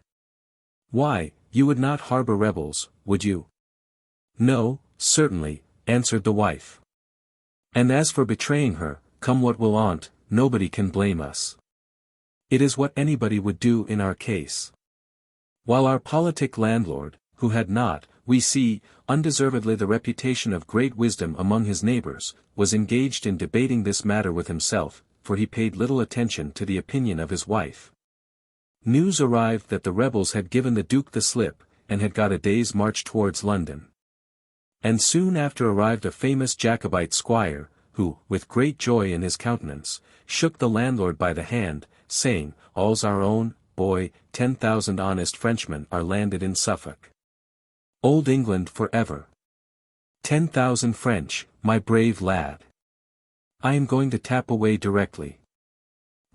Why, you would not harbour rebels, would you? No, certainly, answered the wife. And as for betraying her, come what will on't, nobody can blame us. It is what anybody would do in our case. While our politic landlord, who had not, we see, undeservedly the reputation of great wisdom among his neighbours, was engaged in debating this matter with himself, for he paid little attention to the opinion of his wife. News arrived that the rebels had given the Duke the slip, and had got a day's march towards London. And soon after arrived a famous Jacobite squire, who, with great joy in his countenance, shook the landlord by the hand, saying, All's our own, boy, 10,000 honest Frenchmen are landed in Suffolk. Old England for ever. 10,000 French, my brave lad. I am going to tap away directly.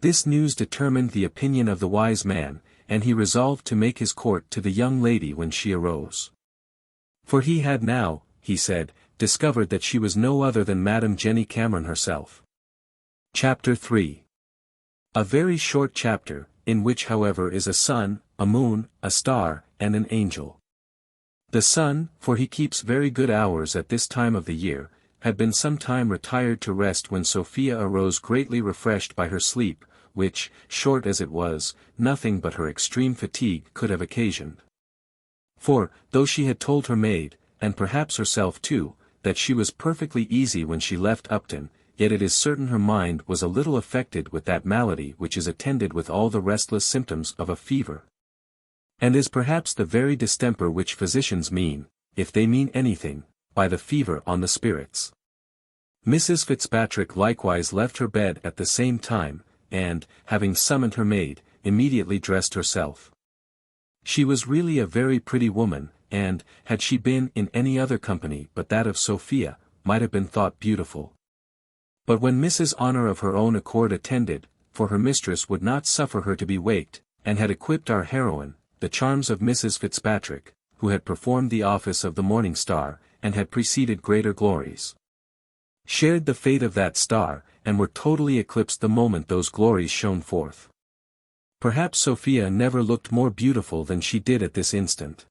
This news determined the opinion of the wise man, and he resolved to make his court to the young lady when she arose. For he had now, he said, discovered that she was no other than Madame Jenny Cameron herself. Chapter 3. A very short chapter, in which however is a sun, a moon, a star, and an angel. The sun, for he keeps very good hours at this time of the year, had been some time retired to rest when Sophia arose greatly refreshed by her sleep, which, short as it was, nothing but her extreme fatigue could have occasioned. For, though she had told her maid, and perhaps herself too, that she was perfectly easy when she left Upton, yet it is certain her mind was a little affected with that malady which is attended with all the restless symptoms of a fever. And is perhaps the very distemper which physicians mean, if they mean anything, by the fever on the spirits. Mrs. Fitzpatrick likewise left her bed at the same time, and, having summoned her maid, immediately dressed herself. She was really a very pretty woman, and, had she been in any other company but that of Sophia, might have been thought beautiful. But when Mrs. Honour of her own accord attended, for her mistress would not suffer her to be waked, and had equipped our heroine, the charms of Mrs. Fitzpatrick, who had performed the office of the morning star, and had preceded greater glories, shared the fate of that star, and were totally eclipsed the moment those glories shone forth. Perhaps Sophia never looked more beautiful than she did at this instant.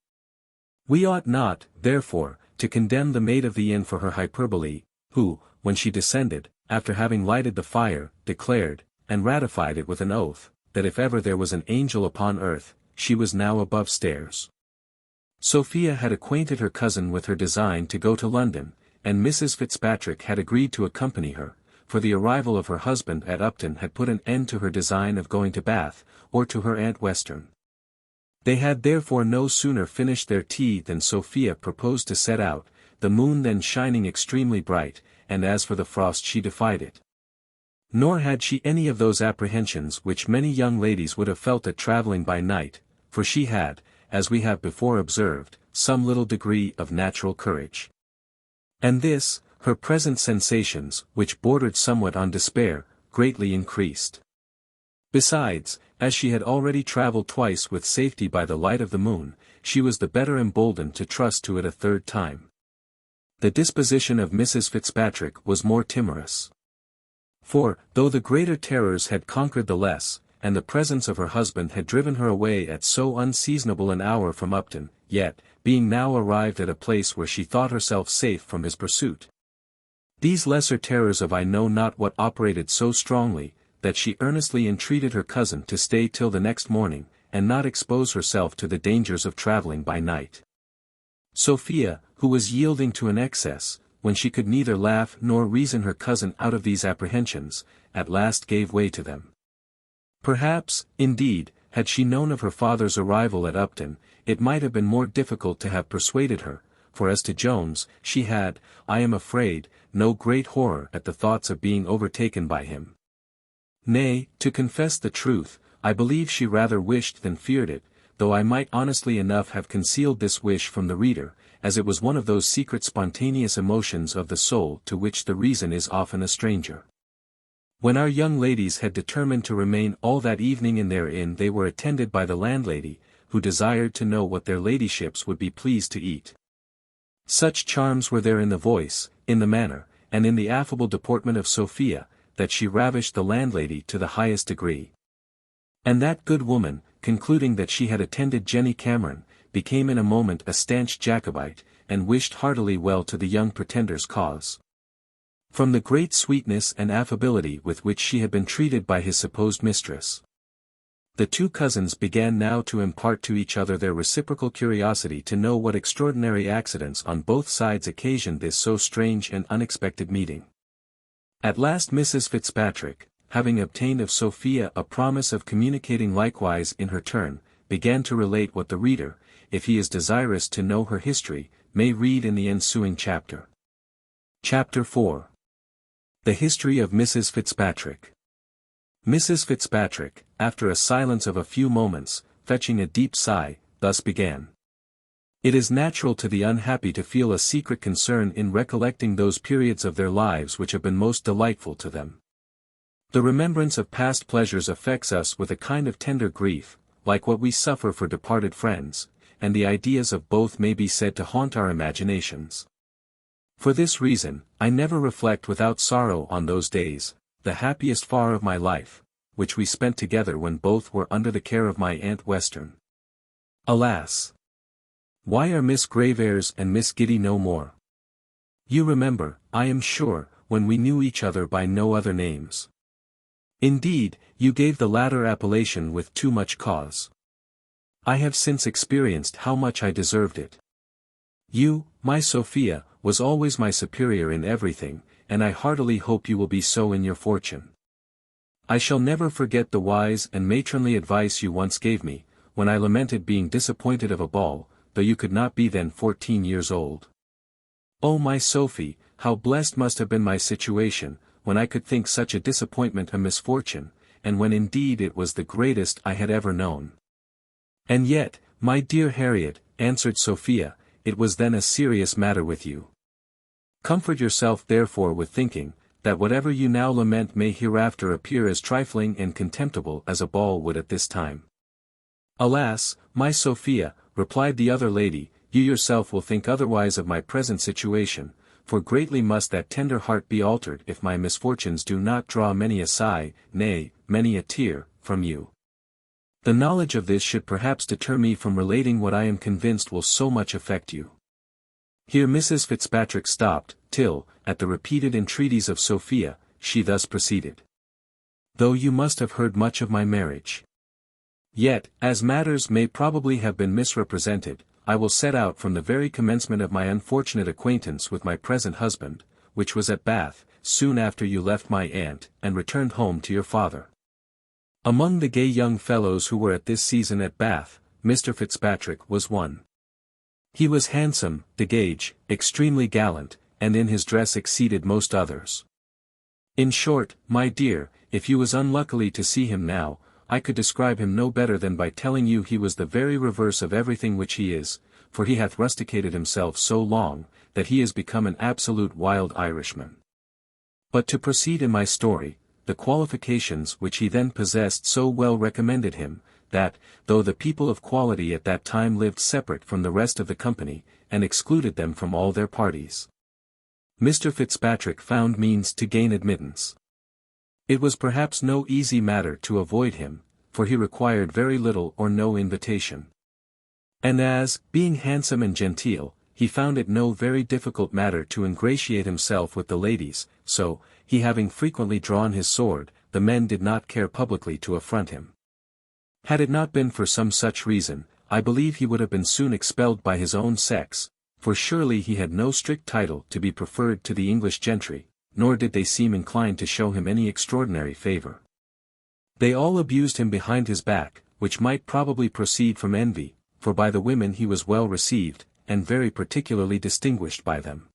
We ought not, therefore, to condemn the maid of the inn for her hyperbole, who, when she descended, after having lighted the fire, declared, and ratified it with an oath, that if ever there was an angel upon earth, she was now above stairs. Sophia had acquainted her cousin with her design to go to London, and Mrs. Fitzpatrick had agreed to accompany her, for the arrival of her husband at Upton had put an end to her design of going to Bath, or to her Aunt Western. They had therefore no sooner finished their tea than Sophia proposed to set out, the moon then shining extremely bright, and as for the frost she defied it. Nor had she any of those apprehensions which many young ladies would have felt at travelling by night, for she had, as we have before observed, some little degree of natural courage. And this, her present sensations, which bordered somewhat on despair, greatly increased. Besides, as she had already travelled twice with safety by the light of the moon, she was the better emboldened to trust to it a third time. The disposition of Mrs. Fitzpatrick was more timorous. For, though the greater terrors had conquered the less, and the presence of her husband had driven her away at so unseasonable an hour from Upton, yet, being now arrived at a place where she thought herself safe from his pursuit, these lesser terrors of I know not what operated so strongly, that she earnestly entreated her cousin to stay till the next morning, and not expose herself to the dangers of travelling by night. Sophia, who was yielding to an excess, when she could neither laugh nor reason her cousin out of these apprehensions, at last gave way to them. Perhaps, indeed, had she known of her father's arrival at Upton, it might have been more difficult to have persuaded her, for as to Jones, she had, I am afraid, no great horror at the thoughts of being overtaken by him. Nay, to confess the truth, I believe she rather wished than feared it, though I might honestly enough have concealed this wish from the reader, as it was one of those secret spontaneous emotions of the soul to which the reason is often a stranger. When our young ladies had determined to remain all that evening in their inn, they were attended by the landlady, who desired to know what their ladyships would be pleased to eat. Such charms were there in the voice, in the manner, and in the affable deportment of Sophia, that she ravished the landlady to the highest degree. And that good woman, concluding that she had attended Jenny Cameron, became in a moment a stanch Jacobite, and wished heartily well to the young pretender's cause. From the great sweetness and affability with which she had been treated by his supposed mistress, the two cousins began now to impart to each other their reciprocal curiosity to know what extraordinary accidents on both sides occasioned this so strange and unexpected meeting. At last Mrs. Fitzpatrick, having obtained of Sophia a promise of communicating likewise in her turn, began to relate what the reader, if he is desirous to know her history, may read in the ensuing chapter. Chapter 4. The History of Mrs. Fitzpatrick. Mrs. Fitzpatrick, after a silence of a few moments, fetching a deep sigh, thus began. It is natural to the unhappy to feel a secret concern in recollecting those periods of their lives which have been most delightful to them. The remembrance of past pleasures affects us with a kind of tender grief, like what we suffer for departed friends, and the ideas of both may be said to haunt our imaginations. For this reason, I never reflect without sorrow on those days, the happiest far of my life, which we spent together when both were under the care of my Aunt Western. Alas! Why are Miss Graveairs and Miss Giddy no more? You remember, I am sure, when we knew each other by no other names. Indeed, you gave the latter appellation with too much cause. I have since experienced how much I deserved it. You, my Sophia, was always my superior in everything, and I heartily hope you will be so in your fortune. I shall never forget the wise and matronly advice you once gave me, when I lamented being disappointed of a ball, though you could not be then 14 years old. Oh my Sophie, how blessed must have been my situation, when I could think such a disappointment a misfortune, and when indeed it was the greatest I had ever known. And yet, my dear Harriet, answered Sophia, it was then a serious matter with you. Comfort yourself therefore with thinking, that whatever you now lament may hereafter appear as trifling and contemptible as a ball would at this time. Alas, my Sophia, replied the other lady, you yourself will think otherwise of my present situation, for greatly must that tender heart be altered if my misfortunes do not draw many a sigh, nay, many a tear, from you. The knowledge of this should perhaps deter me from relating what I am convinced will so much affect you. Here Mrs. Fitzpatrick stopped, till, at the repeated entreaties of Sophia, she thus proceeded. Though you must have heard much of my marriage. Yet, as matters may probably have been misrepresented, I will set out from the very commencement of my unfortunate acquaintance with my present husband, which was at Bath, soon after you left my aunt, and returned home to your father. Among the gay young fellows who were at this season at Bath, Mr. Fitzpatrick was one. He was handsome, degage, extremely gallant, and in his dress exceeded most others. In short, my dear, if you was unluckily to see him now, I could describe him no better than by telling you he was the very reverse of everything which he is, for he hath rusticated himself so long, that he is become an absolute wild Irishman. But to proceed in my story, the qualifications which he then possessed so well recommended him, that, though the people of quality at that time lived separate from the rest of the company, and excluded them from all their parties, Mr. Fitzpatrick found means to gain admittance. It was perhaps no easy matter to avoid him, for he required very little or no invitation. And as, being handsome and genteel, he found it no very difficult matter to ingratiate himself with the ladies, so, he having frequently drawn his sword, the men did not care publicly to affront him. Had it not been for some such reason, I believe he would have been soon expelled by his own sex, for surely he had no strict title to be preferred to the English gentry, nor did they seem inclined to show him any extraordinary favour. They all abused him behind his back, which might probably proceed from envy, for by the women he was well received, and very particularly distinguished by them.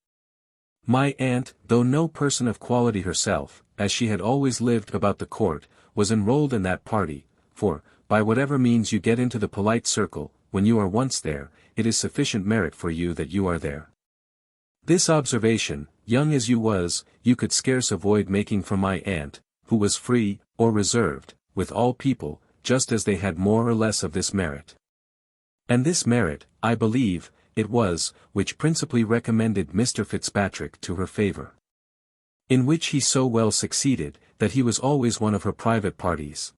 My aunt, though no person of quality herself, as she had always lived about the court, was enrolled in that party, for, by whatever means you get into the polite circle, when you are once there, it is sufficient merit for you that you are there. This observation, young as you was, you could scarce avoid making from my aunt, who was free, or reserved, with all people, just as they had more or less of this merit. And this merit, I believe, it was, which principally recommended Mr. Fitzpatrick to her favour. In which he so well succeeded, that he was always one of her private parties.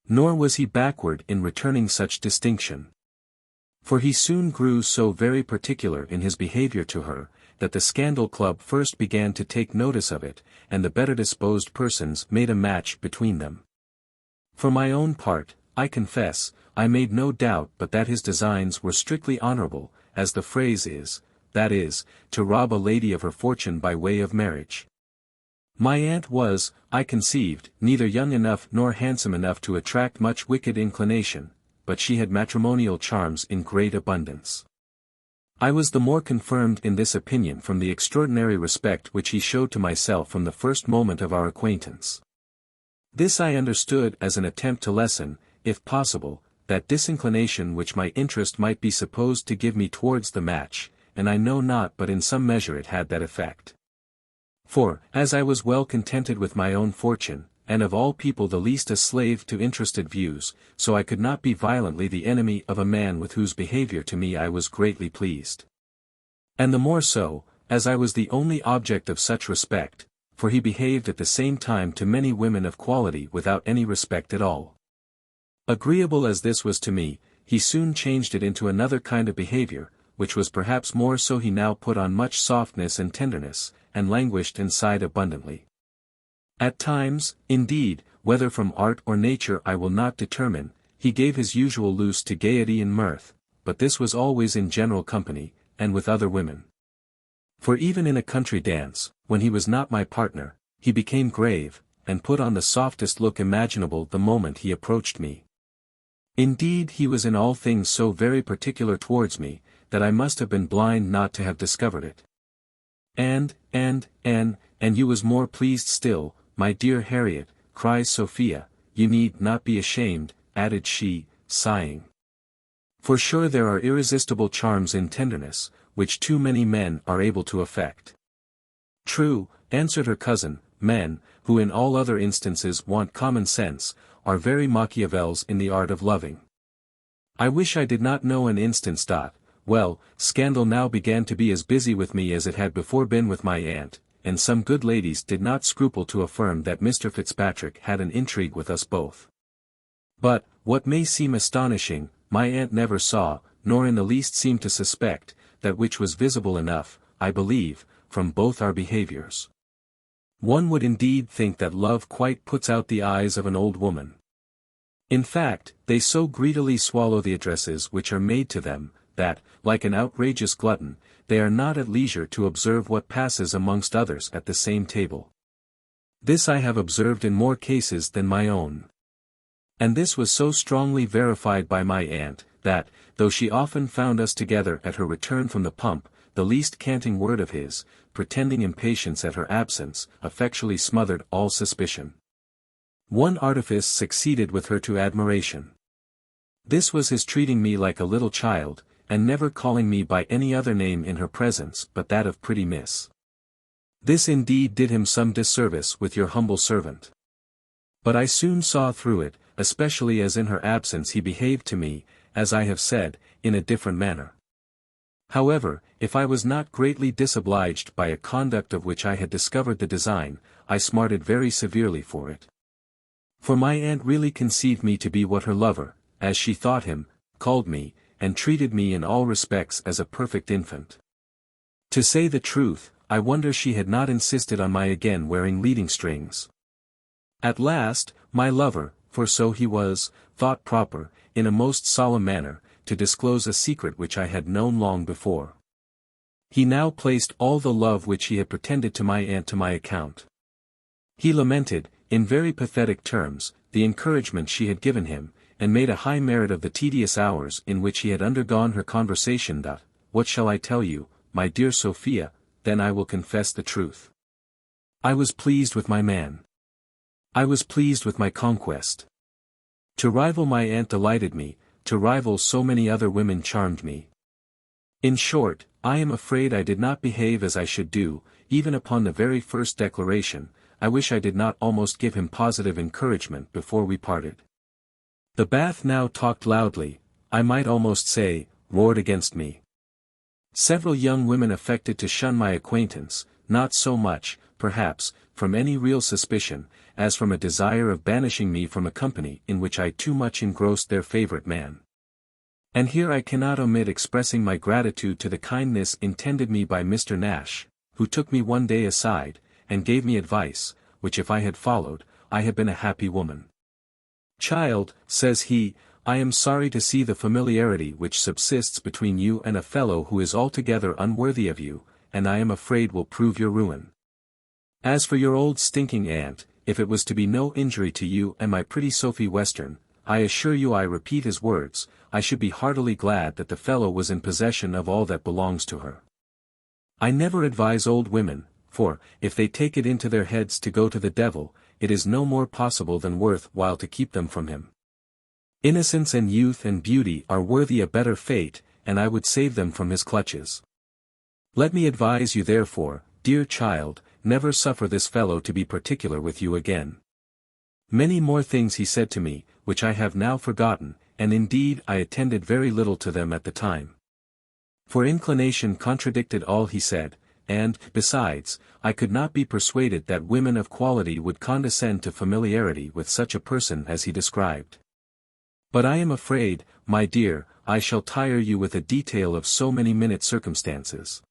Nor was he backward in returning such distinction. For he soon grew so very particular in his behaviour to her, that the Scandal Club first began to take notice of it, and the better disposed persons made a match between them. For my own part, I confess, I made no doubt but that his designs were strictly honourable, as the phrase is, that is, to rob a lady of her fortune by way of marriage. My aunt was, I conceived, neither young enough nor handsome enough to attract much wicked inclination, but she had matrimonial charms in great abundance. I was the more confirmed in this opinion from the extraordinary respect which he showed to myself from the first moment of our acquaintance. This I understood as an attempt to lessen, if possible, that disinclination which my interest might be supposed to give me towards the match, and I know not but in some measure it had that effect. For, as I was well contented with my own fortune, and of all people the least a slave to interested views, so I could not be violently the enemy of a man with whose behaviour to me I was greatly pleased. And the more so, as I was the only object of such respect, for he behaved at the same time to many women of quality without any respect at all. Agreeable as this was to me, he soon changed it into another kind of behaviour, which was perhaps more so. He now put on much softness and tenderness, and languished and sighed abundantly. At times, indeed, whether from art or nature I will not determine, he gave his usual loose to gaiety and mirth, but this was always in general company, and with other women. For even in a country dance, when he was not my partner, he became grave, and put on the softest look imaginable the moment he approached me. Indeed he was in all things so very particular towards me, that I must have been blind not to have discovered it. And you was more pleased still, my dear Harriet, cries Sophia, you need not be ashamed, added she, sighing. For sure there are irresistible charms in tenderness, which too many men are able to affect. True, answered her cousin, men, who in all other instances want common sense, are very Machiavels in the art of loving. I wish I did not know an instance. Well, scandal now began to be as busy with me as it had before been with my aunt, and some good ladies did not scruple to affirm that Mr. Fitzpatrick had an intrigue with us both. But, what may seem astonishing, my aunt never saw, nor in the least seemed to suspect, that which was visible enough, I believe, from both our behaviours. One would indeed think that love quite puts out the eyes of an old woman. In fact, they so greedily swallow the addresses which are made to them, that, like an outrageous glutton, they are not at leisure to observe what passes amongst others at the same table. This I have observed in more cases than my own. And this was so strongly verified by my aunt, that, though she often found us together at her return from the pump, the least canting word of his, pretending impatience at her absence, effectually smothered all suspicion. One artifice succeeded with her to admiration. This was his treating me like a little child, and never calling me by any other name in her presence but that of pretty miss. This indeed did him some disservice with your humble servant. But I soon saw through it, especially as in her absence he behaved to me, as I have said, in a different manner. However, if I was not greatly disobliged by a conduct of which I had discovered the design, I smarted very severely for it. For my aunt really conceived me to be what her lover, as she thought him, called me, and treated me in all respects as a perfect infant. To say the truth, I wonder she had not insisted on my again wearing leading strings. At last, my lover, for so he was, thought proper, in a most solemn manner, to disclose a secret which I had known long before. He now placed all the love which he had pretended to my aunt to my account. He lamented, in very pathetic terms, the encouragement she had given him, and made a high merit of the tedious hours in which he had undergone her conversation. What shall I tell you, my dear Sophia? Then I will confess the truth. I was pleased with my man. I was pleased with my conquest. To rival my aunt delighted me, to rival so many other women charmed me. In short, I am afraid I did not behave as I should do, even upon the very first declaration. I wish I did not almost give him positive encouragement before we parted. The Bath now talked loudly, I might almost say, roared against me. Several young women affected to shun my acquaintance, not so much, perhaps, from any real suspicion, as from a desire of banishing me from a company in which I too much engrossed their favourite man. And here I cannot omit expressing my gratitude to the kindness intended me by Mr. Nash, who took me one day aside, and gave me advice, which if I had followed, I had been a happy woman. Child, says he, I am sorry to see the familiarity which subsists between you and a fellow who is altogether unworthy of you, and I am afraid will prove your ruin. As for your old stinking aunt, if it was to be no injury to you and my pretty Sophia Western, I assure you I repeat his words, I should be heartily glad that the fellow was in possession of all that belongs to her. I never advise old women, for, if they take it into their heads to go to the devil, it is no more possible than worth while to keep them from him. Innocence and youth and beauty are worthy a better fate, and I would save them from his clutches. Let me advise you therefore, dear child, never suffer this fellow to be particular with you again. Many more things he said to me, which I have now forgotten, and indeed I attended very little to them at the time. For inclination contradicted all he said, and, besides, I could not be persuaded that women of quality would condescend to familiarity with such a person as he described. But I am afraid, my dear, I shall tire you with a detail of so many minute circumstances.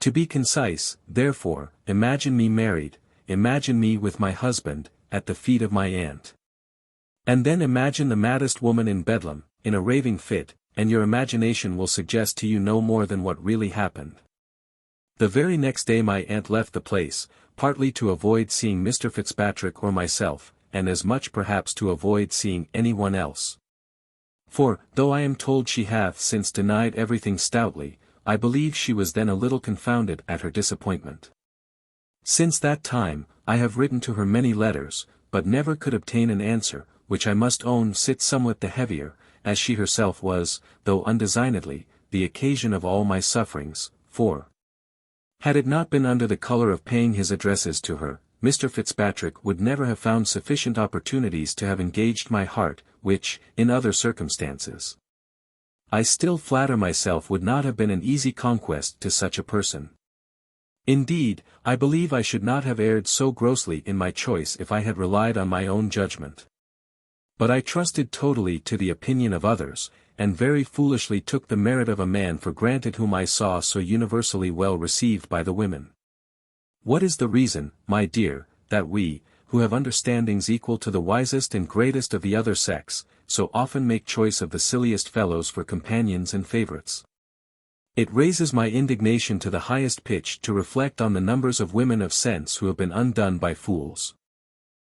To be concise, therefore, imagine me married, imagine me with my husband, at the feet of my aunt. And then imagine the maddest woman in Bedlam, in a raving fit, and your imagination will suggest to you no more than what really happened. The very next day my aunt left the place, partly to avoid seeing Mr. Fitzpatrick or myself, and as much perhaps to avoid seeing anyone else. For, though I am told she hath since denied everything stoutly, I believe she was then a little confounded at her disappointment. Since that time, I have written to her many letters, but never could obtain an answer, which I must own sits somewhat the heavier, as she herself was, though undesignedly, the occasion of all my sufferings, for, had it not been under the colour of paying his addresses to her, Mr. Fitzpatrick would never have found sufficient opportunities to have engaged my heart, which, in other circumstances, I still flatter myself would not have been an easy conquest to such a person. Indeed, I believe I should not have erred so grossly in my choice if I had relied on my own judgment. But I trusted totally to the opinion of others, and very foolishly took the merit of a man for granted whom I saw so universally well received by the women. What is the reason, my dear, that we, who have understandings equal to the wisest and greatest of the other sex, so often make choice of the silliest fellows for companions and favourites? It raises my indignation to the highest pitch to reflect on the numbers of women of sense who have been undone by fools.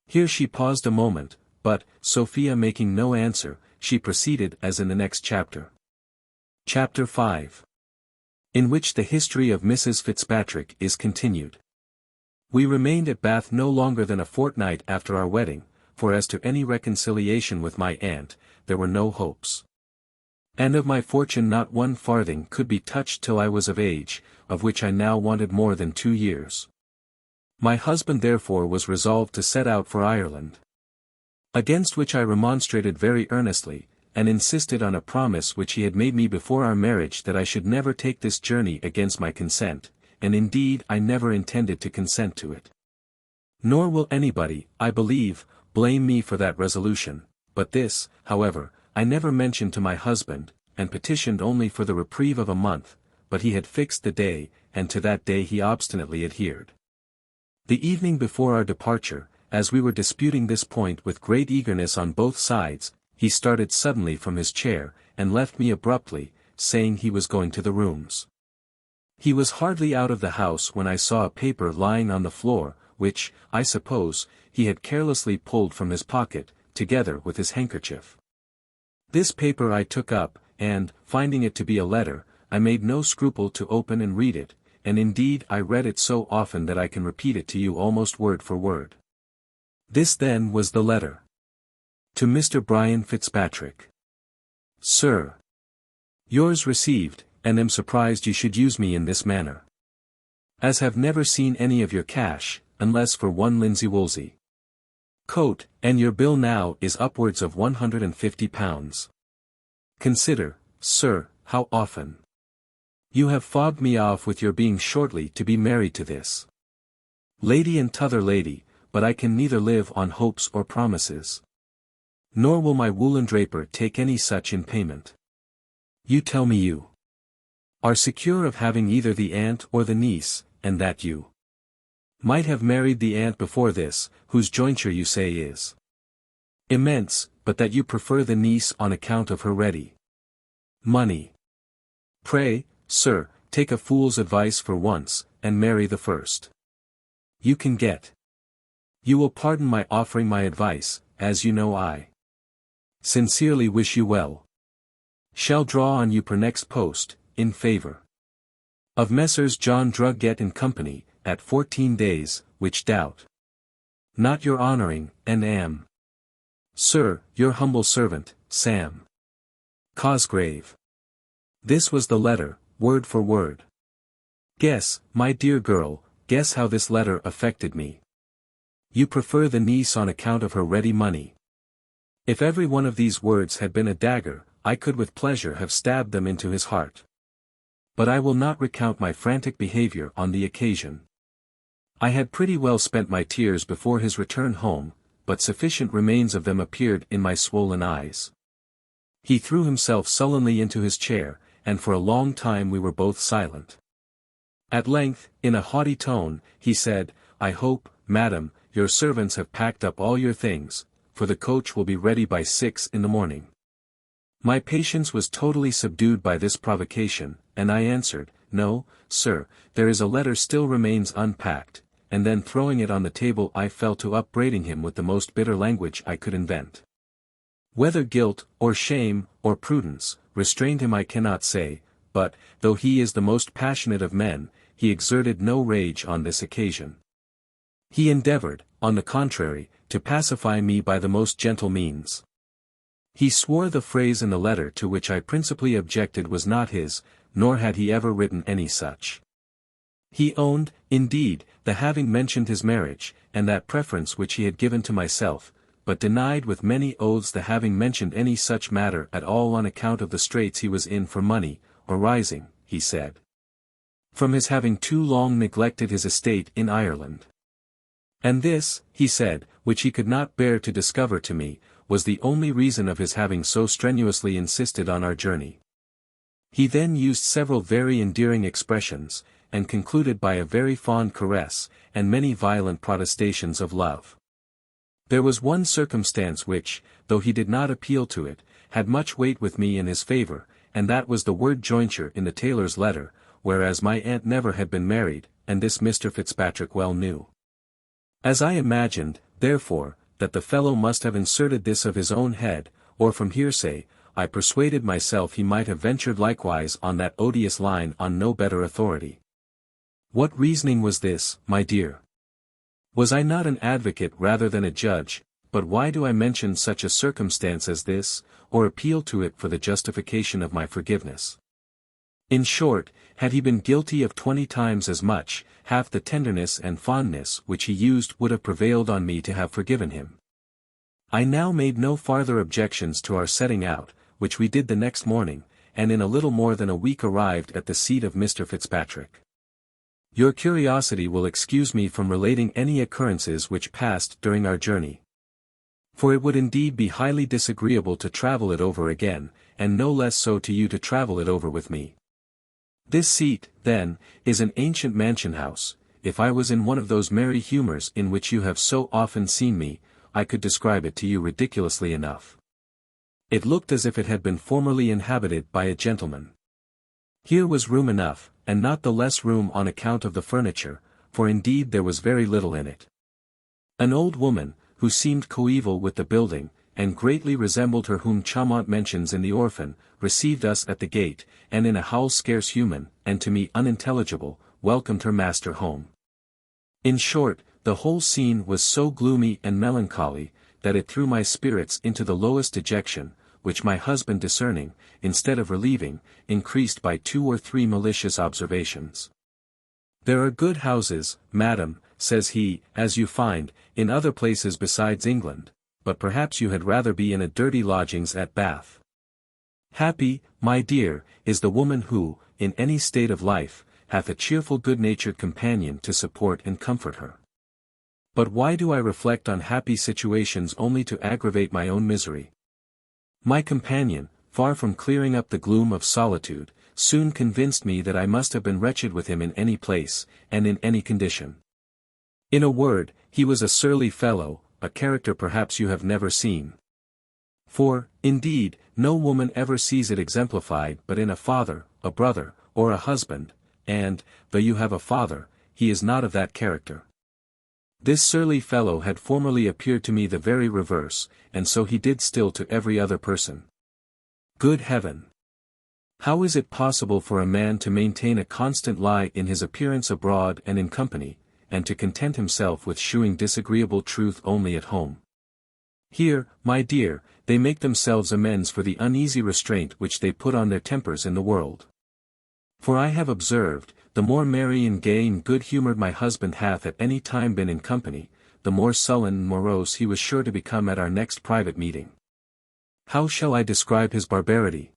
Here she paused a moment, but, Sophia making no answer, she proceeded as in the next chapter. Chapter 5. In which the history of Mrs. Fitzpatrick is continued. We remained at Bath no longer than a fortnight after our wedding, for as to any reconciliation with my aunt, there were no hopes. And of my fortune not one farthing could be touched till I was of age, of which I now wanted more than 2 years. My husband therefore was resolved to set out for Ireland. Against which I remonstrated very earnestly, and insisted on a promise which he had made me before our marriage that I should never take this journey against my consent, and indeed I never intended to consent to it. Nor will anybody, I believe, blame me for that resolution, but this, however, I never mentioned to my husband, and petitioned only for the reprieve of a month, but he had fixed the day, and to that day he obstinately adhered. The evening before our departure, as we were disputing this point with great eagerness on both sides, he started suddenly from his chair, and left me abruptly, saying he was going to the rooms. He was hardly out of the house when I saw a paper lying on the floor, which, I suppose, he had carelessly pulled from his pocket, together with his handkerchief. This paper I took up, and, finding it to be a letter, I made no scruple to open and read it, and indeed I read it so often that I can repeat it to you almost word for word. This then was the letter. To Mr. Brian Fitzpatrick. Sir. Yours received, and am surprised you should use me in this manner. As have never seen any of your cash, unless for one linsey woolsey coat, and your bill now is upwards of £150. Consider, sir, how often you have fobbed me off with your being shortly to be married to this lady and t'other lady, but I can neither live on hopes or promises. Nor will my woolen draper take any such in payment. You tell me you are secure of having either the aunt or the niece, and that you might have married the aunt before this, whose jointure you say is immense, but that you prefer the niece on account of her ready money. Pray, sir, take a fool's advice for once, and marry the first you can get. You will pardon my offering my advice, as you know I sincerely wish you well. Shall draw on you per next post, in favour of Messrs. John Drugget and Company, at 14 days, which doubt not your honouring, and am, sir, your humble servant, Sam Cosgrave. This was the letter, word for word. Guess, my dear girl, guess how this letter affected me. You prefer the niece on account of her ready money. If every one of these words had been a dagger, I could with pleasure have stabbed them into his heart. But I will not recount my frantic behaviour on the occasion. I had pretty well spent my tears before his return home, but sufficient remains of them appeared in my swollen eyes. He threw himself sullenly into his chair, and for a long time we were both silent. At length, in a haughty tone, he said, I hope, madam, your servants have packed up all your things, for the coach will be ready by 6 in the morning. My patience was totally subdued by this provocation, and I answered, No, sir, there is a letter still remains unpacked, and then throwing it on the table I fell to upbraiding him with the most bitter language I could invent. Whether guilt, or shame, or prudence, restrained him I cannot say, but, though he is the most passionate of men, he exerted no rage on this occasion. He endeavoured, on the contrary, to pacify me by the most gentle means. He swore the phrase in the letter to which I principally objected was not his, nor had he ever written any such. He owned, indeed, the having mentioned his marriage, and that preference which he had given to myself, but denied with many oaths the having mentioned any such matter at all on account of the straits he was in for money, arising, he said, from his having too long neglected his estate in Ireland. And this, he said, which he could not bear to discover to me, was the only reason of his having so strenuously insisted on our journey. He then used several very endearing expressions, and concluded by a very fond caress, and many violent protestations of love. There was one circumstance which, though he did not appeal to it, had much weight with me in his favour, and that was the word jointure in the tailor's letter, whereas my aunt never had been married, and this Mr. Fitzpatrick well knew. As I imagined, therefore, that the fellow must have inserted this of his own head, or from hearsay, I persuaded myself he might have ventured likewise on that odious line on no better authority. What reasoning was this, my dear? Was I not an advocate rather than a judge, but why do I mention such a circumstance as this, or appeal to it for the justification of my forgiveness? In short, had he been guilty of 20 times as much, half the tenderness and fondness which he used would have prevailed on me to have forgiven him. I now made no farther objections to our setting out, which we did the next morning, and in a little more than a week arrived at the seat of Mr. Fitzpatrick. Your curiosity will excuse me from relating any occurrences which passed during our journey. For it would indeed be highly disagreeable to travel it over again, and no less so to you to travel it over with me. This seat, then, is an ancient mansion house. If I was in one of those merry humours in which you have so often seen me, I could describe it to you ridiculously enough. It looked as if it had been formerly inhabited by a gentleman. Here was room enough, and not the less room on account of the furniture, for indeed there was very little in it. An old woman, who seemed coeval with the building, and greatly resembled her whom Chaumont mentions in The Orphan, received us at the gate, and in a howl scarce human, and to me unintelligible, welcomed her master home. In short, the whole scene was so gloomy and melancholy, that it threw my spirits into the lowest dejection, which my husband discerning, instead of relieving, increased by 2 or 3 malicious observations. There are good houses, madam, says he, as you find, in other places besides England, but perhaps you had rather be in a dirty lodgings at Bath. Happy, my dear, is the woman who, in any state of life, hath a cheerful good-natured companion to support and comfort her. But why do I reflect on happy situations only to aggravate my own misery? My companion, far from clearing up the gloom of solitude, soon convinced me that I must have been wretched with him in any place, and in any condition. In a word, he was a surly fellow, a character perhaps you have never seen. For, indeed, no woman ever sees it exemplified but in a father, a brother, or a husband, and, though you have a father, he is not of that character. This surly fellow had formerly appeared to me the very reverse, and so he did still to every other person. Good heaven! How is it possible for a man to maintain a constant lie in his appearance abroad and in company, and to content himself with shewing disagreeable truth only at home? Here, my dear, they make themselves amends for the uneasy restraint which they put on their tempers in the world. For I have observed, the more merry and gay and good-humoured my husband hath at any time been in company, the more sullen and morose he was sure to become at our next private meeting. How shall I describe his barbarity?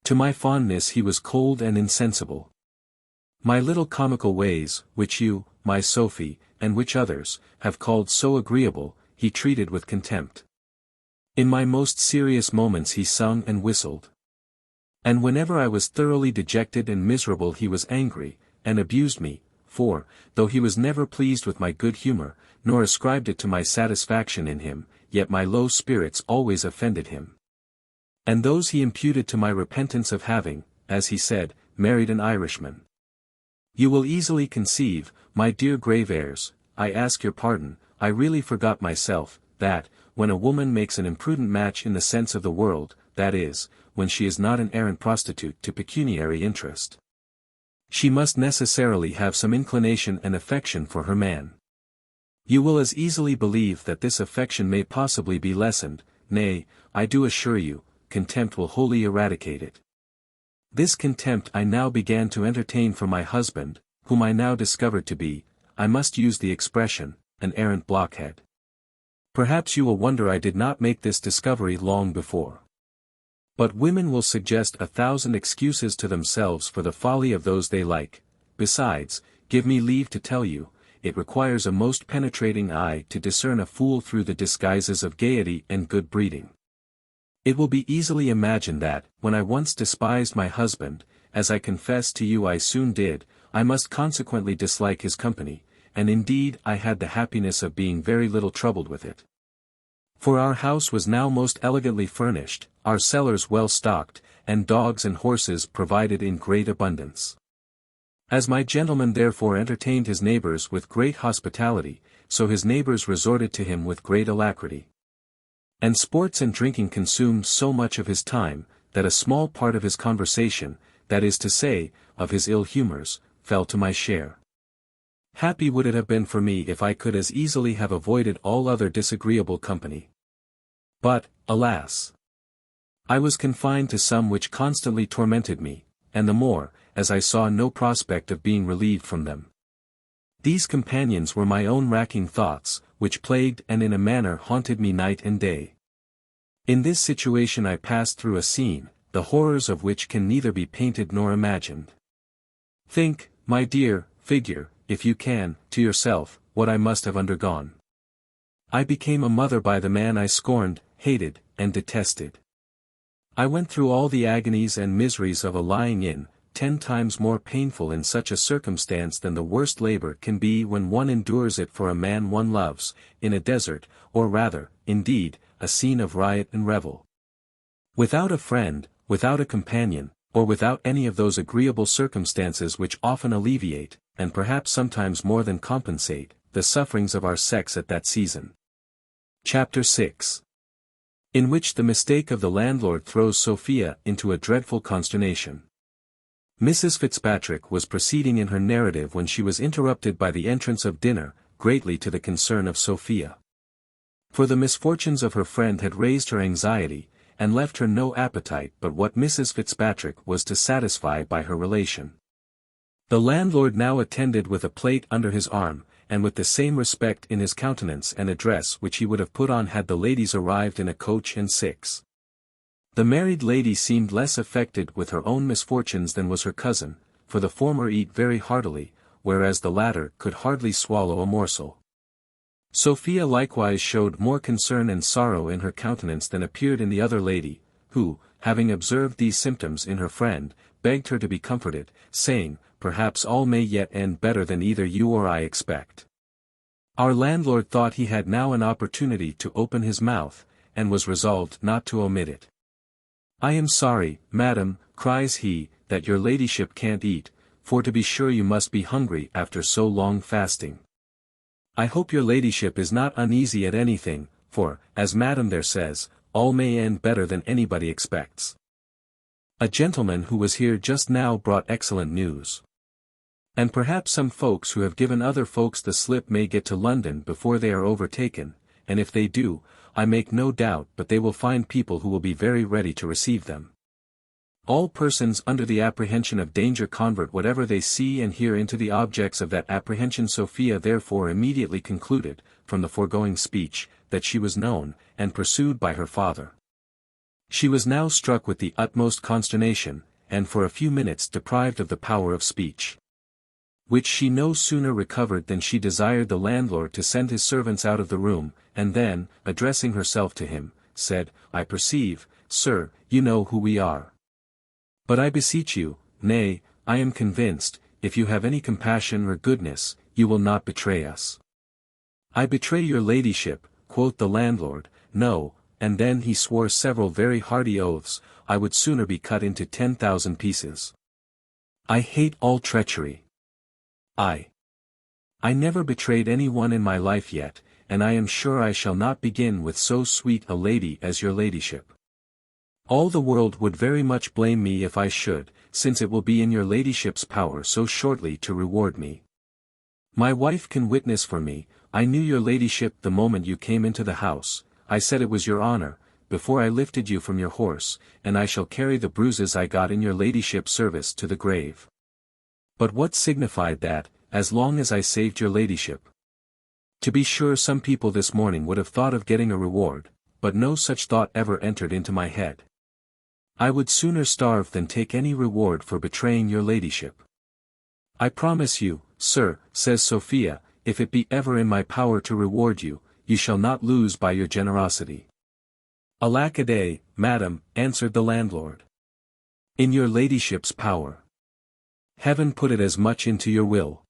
To my fondness he was cold and insensible. My little comical ways, which you, my Sophie, and which others, have called so agreeable, he treated with contempt. In my most serious moments he sung and whistled. And whenever I was thoroughly dejected and miserable he was angry, and abused me, for, though he was never pleased with my good humour, nor ascribed it to my satisfaction in him, yet my low spirits always offended him. And those he imputed to my repentance of having, as he said, married an Irishman. You will easily conceive, my dear Graveairs, I ask your pardon, I really forgot myself, that, when a woman makes an imprudent match in the sense of the world, that is, when she is not an errant prostitute to pecuniary interest, she must necessarily have some inclination and affection for her man. You will as easily believe that this affection may possibly be lessened, nay, I do assure you, contempt will wholly eradicate it. This contempt I now began to entertain for my husband, whom I now discovered to be, I must use the expression, an arrant blockhead. Perhaps you will wonder I did not make this discovery long before. But women will suggest 1,000 excuses to themselves for the folly of those they like. Besides, give me leave to tell you, it requires a most penetrating eye to discern a fool through the disguises of gaiety and good breeding. It will be easily imagined that, when I once despised my husband, as I confess to you I soon did, I must consequently dislike his company, and indeed I had the happiness of being very little troubled with it. For our house was now most elegantly furnished, our cellars well stocked, and dogs and horses provided in great abundance. As my gentleman therefore entertained his neighbours with great hospitality, so his neighbours resorted to him with great alacrity. And sports and drinking consumed so much of his time, that a small part of his conversation, that is to say, of his ill humours, fell to my share. Happy would it have been for me if I could as easily have avoided all other disagreeable company. But, alas! I was confined to some which constantly tormented me, and the more, as I saw no prospect of being relieved from them. These companions were my own racking thoughts, which plagued and in a manner haunted me night and day. In this situation I passed through a scene, the horrors of which can neither be painted nor imagined. Think, my dear, figure, if you can, to yourself, what I must have undergone. I became a mother by the man I scorned, hated, and detested. I went through all the agonies and miseries of a lying-in, 10 times more painful in such a circumstance than the worst labor can be when one endures it for a man one loves, in a desert, or rather, indeed, a scene of riot and revel. Without a friend, without a companion, or without any of those agreeable circumstances which often alleviate, and perhaps sometimes more than compensate, the sufferings of our sex at that season. Chapter 6. In which the mistake of the landlord throws Sophia into a dreadful consternation. Mrs. Fitzpatrick was proceeding in her narrative when she was interrupted by the entrance of dinner, greatly to the concern of Sophia. For the misfortunes of her friend had raised her anxiety, and left her no appetite but what Mrs. Fitzpatrick was to satisfy by her relation. The landlord now attended with a plate under his arm, and with the same respect in his countenance and address which he would have put on had the ladies arrived in a coach and six. The married lady seemed less affected with her own misfortunes than was her cousin, for the former eat very heartily, whereas the latter could hardly swallow a morsel. Sophia likewise showed more concern and sorrow in her countenance than appeared in the other lady, who, having observed these symptoms in her friend, begged her to be comforted, saying, "Perhaps all may yet end better than either you or I expect." Our landlord thought he had now an opportunity to open his mouth, and was resolved not to omit it. "I am sorry, madam," cries he, "that your ladyship can't eat, for to be sure you must be hungry after so long fasting. I hope your ladyship is not uneasy at anything, for, as madam there says, all may end better than anybody expects. A gentleman who was here just now brought excellent news. And perhaps some folks who have given other folks the slip may get to London before they are overtaken, and if they do, I make no doubt but they will find people who will be very ready to receive them. All persons under the apprehension of danger convert whatever they see and hear into the objects of that apprehension. Sophia therefore immediately concluded, from the foregoing speech, that she was known, and pursued by her father. She was now struck with the utmost consternation, and for a few minutes deprived of the power of speech, which she no sooner recovered than she desired the landlord to send his servants out of the room, and then, addressing herself to him, said, "I perceive, sir, you know who we are. But I beseech you, nay, I am convinced, if you have any compassion or goodness, you will not betray us." "I betray your ladyship," quoth the landlord, "no," and then he swore several very hearty oaths, "I would sooner be cut into 10,000 pieces. I hate all treachery. I never betrayed any one in my life yet, and I am sure I shall not begin with so sweet a lady as your ladyship. All the world would very much blame me if I should, since it will be in your ladyship's power so shortly to reward me. My wife can witness for me, I knew your ladyship the moment you came into the house, I said it was your honor, before I lifted you from your horse, and I shall carry the bruises I got in your ladyship's service to the grave. But what signified that, as long as I saved your ladyship? To be sure some people this morning would have thought of getting a reward, but no such thought ever entered into my head. I would sooner starve than take any reward for betraying your ladyship. I promise you, sir, says Sophia, if it be ever in my power to reward you, you shall not lose by your generosity." "Alack a day, madam," answered the landlord. "In your ladyship's power. Heaven put it as much into your will.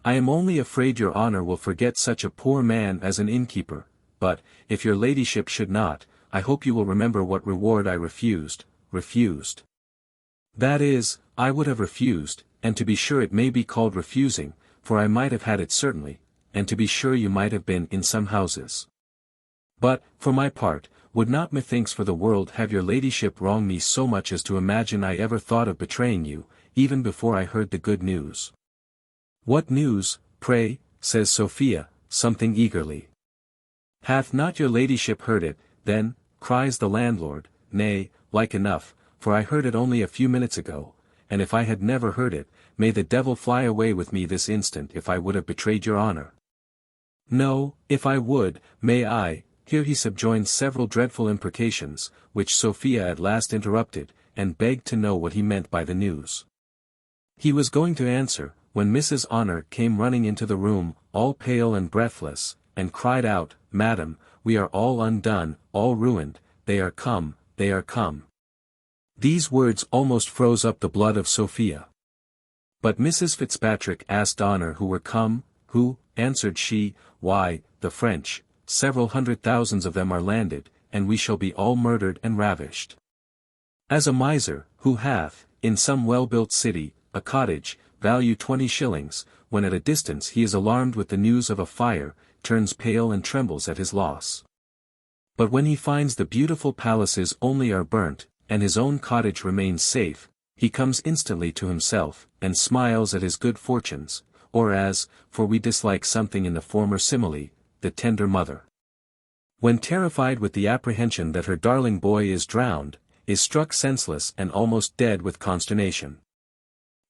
I am only afraid your honor will forget such a poor man as an innkeeper, but, if your ladyship should not, I hope you will remember what reward I refused. That is, I would have refused, and to be sure it may be called refusing, for I might have had it certainly, and to be sure you might have been in some houses. But, for my part, would not methinks for the world have your ladyship wrong me so much as to imagine I ever thought of betraying you, even before I heard the good news." "What news, pray?" says Sophia, something eagerly. "Hath not your ladyship heard it, then?" cries the landlord. "Nay, like enough, for I heard it only a few minutes ago, and if I had never heard it, may the devil fly away with me this instant if I would have betrayed your honor. No, if I would, may I. Here he subjoined several dreadful imprecations, which Sophia at last interrupted, and begged to know what he meant by the news. He was going to answer, when Mrs. Honor came running into the room, all pale and breathless, and cried out, "Madam, we are all undone, all ruined, they are come, they are come." These words almost froze up the blood of Sophia. But Mrs. Fitzpatrick asked Honor who were come. Who, answered she, why, the French, several hundred thousands of them are landed, and we shall be all murdered and ravished. As a miser, who hath, in some well-built city, a cottage, value 20 shillings, when at a distance he is alarmed with the news of a fire, turns pale and trembles at his loss. But when he finds the beautiful palaces only are burnt, and his own cottage remains safe, he comes instantly to himself, and smiles at his good fortunes, or as, for we dislike something in the former simile, the tender mother, when terrified with the apprehension that her darling boy is drowned, is struck senseless and almost dead with consternation.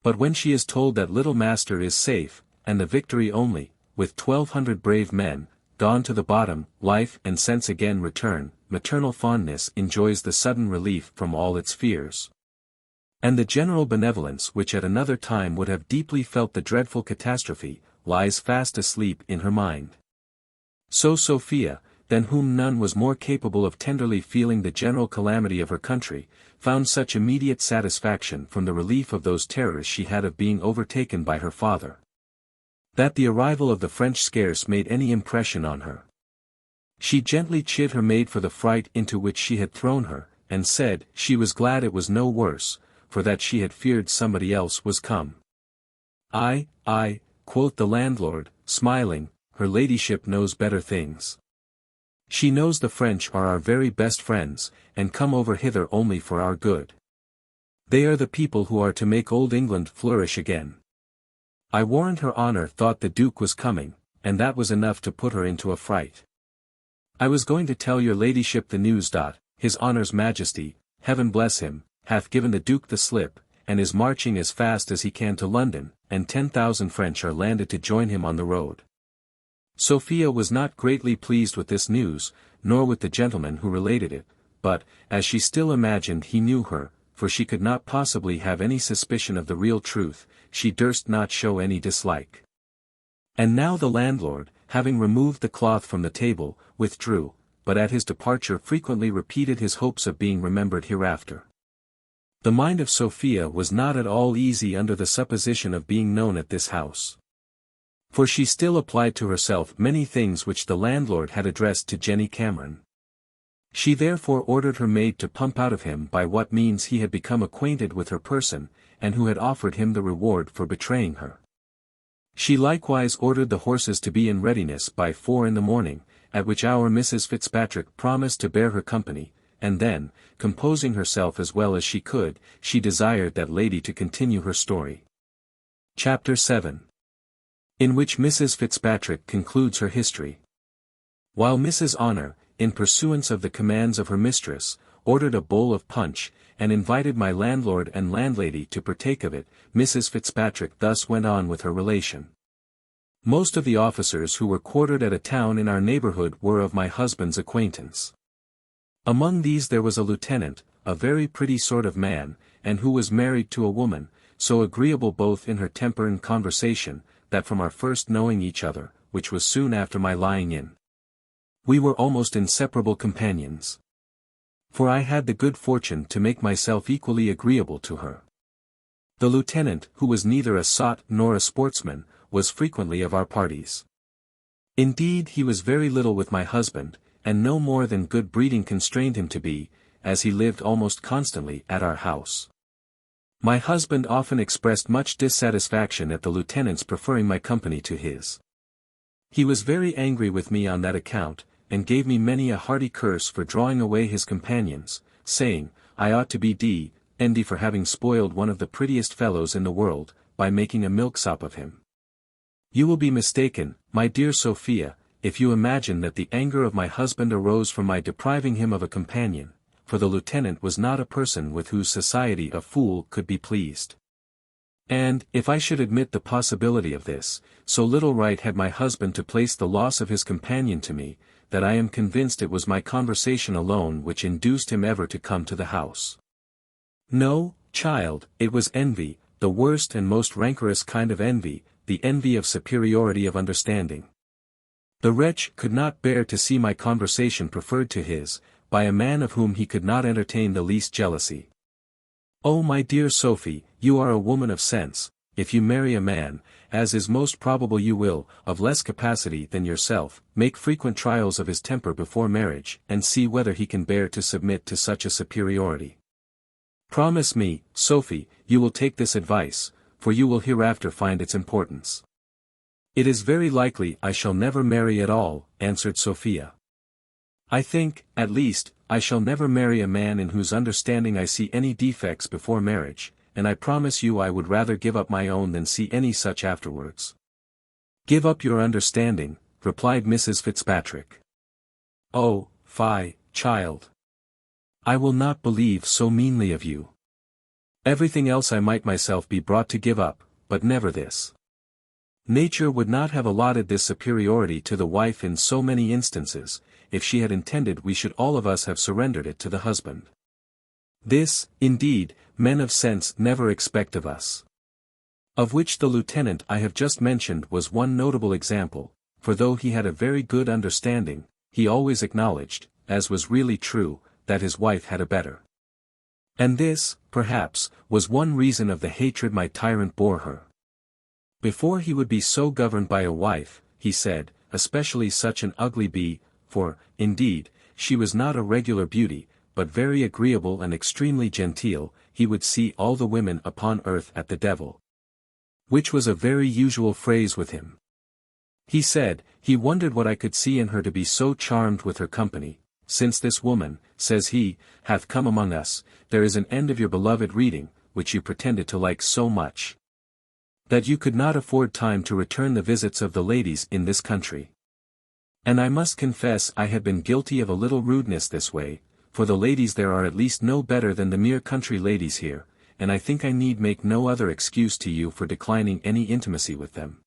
But when she is told that little master is safe, and the Victory only, with 1,200 brave men, gone to the bottom, life and sense again return, maternal fondness enjoys the sudden relief from all its fears. And the general benevolence which at another time would have deeply felt the dreadful catastrophe, lies fast asleep in her mind. So Sophia, than whom none was more capable of tenderly feeling the general calamity of her country, found such immediate satisfaction from the relief of those terrors she had of being overtaken by her father, that the arrival of the French scarce made any impression on her. She gently chid her maid for the fright into which she had thrown her, and said, she was glad it was no worse, for that she had feared somebody else was come. Ay, quoth the landlord, smiling, her ladyship knows better things. She knows the French are our very best friends, and come over hither only for our good. They are the people who are to make old England flourish again. I warrant her honor thought the Duke was coming, and that was enough to put her into a fright. I was going to tell your ladyship the news. His honor's majesty, heaven bless him, hath given the Duke the slip, and is marching as fast as he can to London, and 10,000 French are landed to join him on the road. Sophia was not greatly pleased with this news, nor with the gentleman who related it, but, as she still imagined he knew her, for she could not possibly have any suspicion of the real truth, she durst not show any dislike. And now the landlord, having removed the cloth from the table, withdrew, but at his departure frequently repeated his hopes of being remembered hereafter. The mind of Sophia was not at all easy under the supposition of being known at this house. For she still applied to herself many things which the landlord had addressed to Jenny Cameron. She therefore ordered her maid to pump out of him by what means he had become acquainted with her person, and who had offered him the reward for betraying her. She likewise ordered the horses to be in readiness by 4 in the morning, at which hour Mrs. Fitzpatrick promised to bear her company, and then, composing herself as well as she could, she desired that lady to continue her story. Chapter 7. In which Mrs. Fitzpatrick concludes her history. While Mrs. Honor, in pursuance of the commands of her mistress, ordered a bowl of punch, and invited my landlord and landlady to partake of it, Mrs. Fitzpatrick thus went on with her relation. Most of the officers who were quartered at a town in our neighborhood were of my husband's acquaintance. Among these there was a lieutenant, a very pretty sort of man, and who was married to a woman, so agreeable both in her temper and conversation, that from our first knowing each other, which was soon after my lying in, we were almost inseparable companions. For I had the good fortune to make myself equally agreeable to her. The lieutenant, who was neither a sot nor a sportsman, was frequently of our parties. Indeed he was very little with my husband, and no more than good breeding constrained him to be, as he lived almost constantly at our house. My husband often expressed much dissatisfaction at the lieutenant's preferring my company to his. He was very angry with me on that account, and gave me many a hearty curse for drawing away his companions, saying, I ought to be d—d for having spoiled one of the prettiest fellows in the world, by making a milksop of him. You will be mistaken, my dear Sophia, if you imagine that the anger of my husband arose from my depriving him of a companion, for the lieutenant was not a person with whose society a fool could be pleased. And, if I should admit the possibility of this, so little right had my husband to place the loss of his companion to me, that I am convinced it was my conversation alone which induced him ever to come to the house. No, child, it was envy, the worst and most rancorous kind of envy, the envy of superiority of understanding. The wretch could not bear to see my conversation preferred to his, by a man of whom he could not entertain the least jealousy. Oh my dear Sophie, you are a woman of sense, if you marry a man, as is most probable you will, of less capacity than yourself, make frequent trials of his temper before marriage, and see whether he can bear to submit to such a superiority. Promise me, Sophie, you will take this advice, for you will hereafter find its importance. It is very likely I shall never marry at all, answered Sophia. I think, at least, I shall never marry a man in whose understanding I see any defects before marriage, and I promise you I would rather give up my own than see any such afterwards. Give up your understanding, replied Mrs. Fitzpatrick. Oh, fie, child. I will not believe so meanly of you. Everything else I might myself be brought to give up, but never this. Nature would not have allotted this superiority to the wife in so many instances. If she had intended we should all of us have surrendered it to the husband. This, indeed, men of sense never expect of us. Of which the lieutenant I have just mentioned was one notable example, for though he had a very good understanding, he always acknowledged, as was really true, that his wife had a better. And this, perhaps, was one reason of the hatred my tyrant bore her. Before he would be so governed by a wife, he said, especially such an ugly bee, for, indeed, she was not a regular beauty, but very agreeable and extremely genteel, he would see all the women upon earth at the devil. Which was a very usual phrase with him. He said, he wondered what I could see in her to be so charmed with her company. Since this woman, says he, hath come among us, there is an end of your beloved reading, which you pretended to like so much, that you could not afford time to return the visits of the ladies in this country. And I must confess I had been guilty of a little rudeness this way, for the ladies there are at least no better than the mere country ladies here, and I think I need make no other excuse to you for declining any intimacy with them.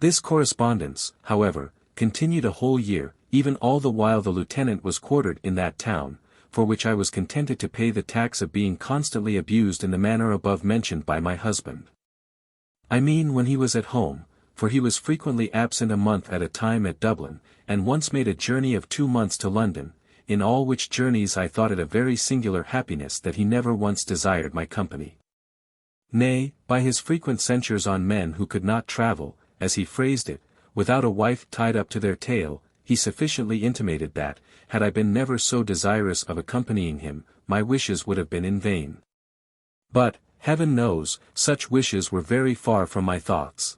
This correspondence, however, continued a whole year, even all the while the lieutenant was quartered in that town, for which I was contented to pay the tax of being constantly abused in the manner above mentioned by my husband. I mean when he was at home, for he was frequently absent a month at a time at Dublin, and once made a journey of 2 months to London, in all which journeys I thought it a very singular happiness that he never once desired my company. Nay, by his frequent censures on men who could not travel, as he phrased it, without a wife tied up to their tail, he sufficiently intimated that, had I been never so desirous of accompanying him, my wishes would have been in vain. But, heaven knows, such wishes were very far from my thoughts.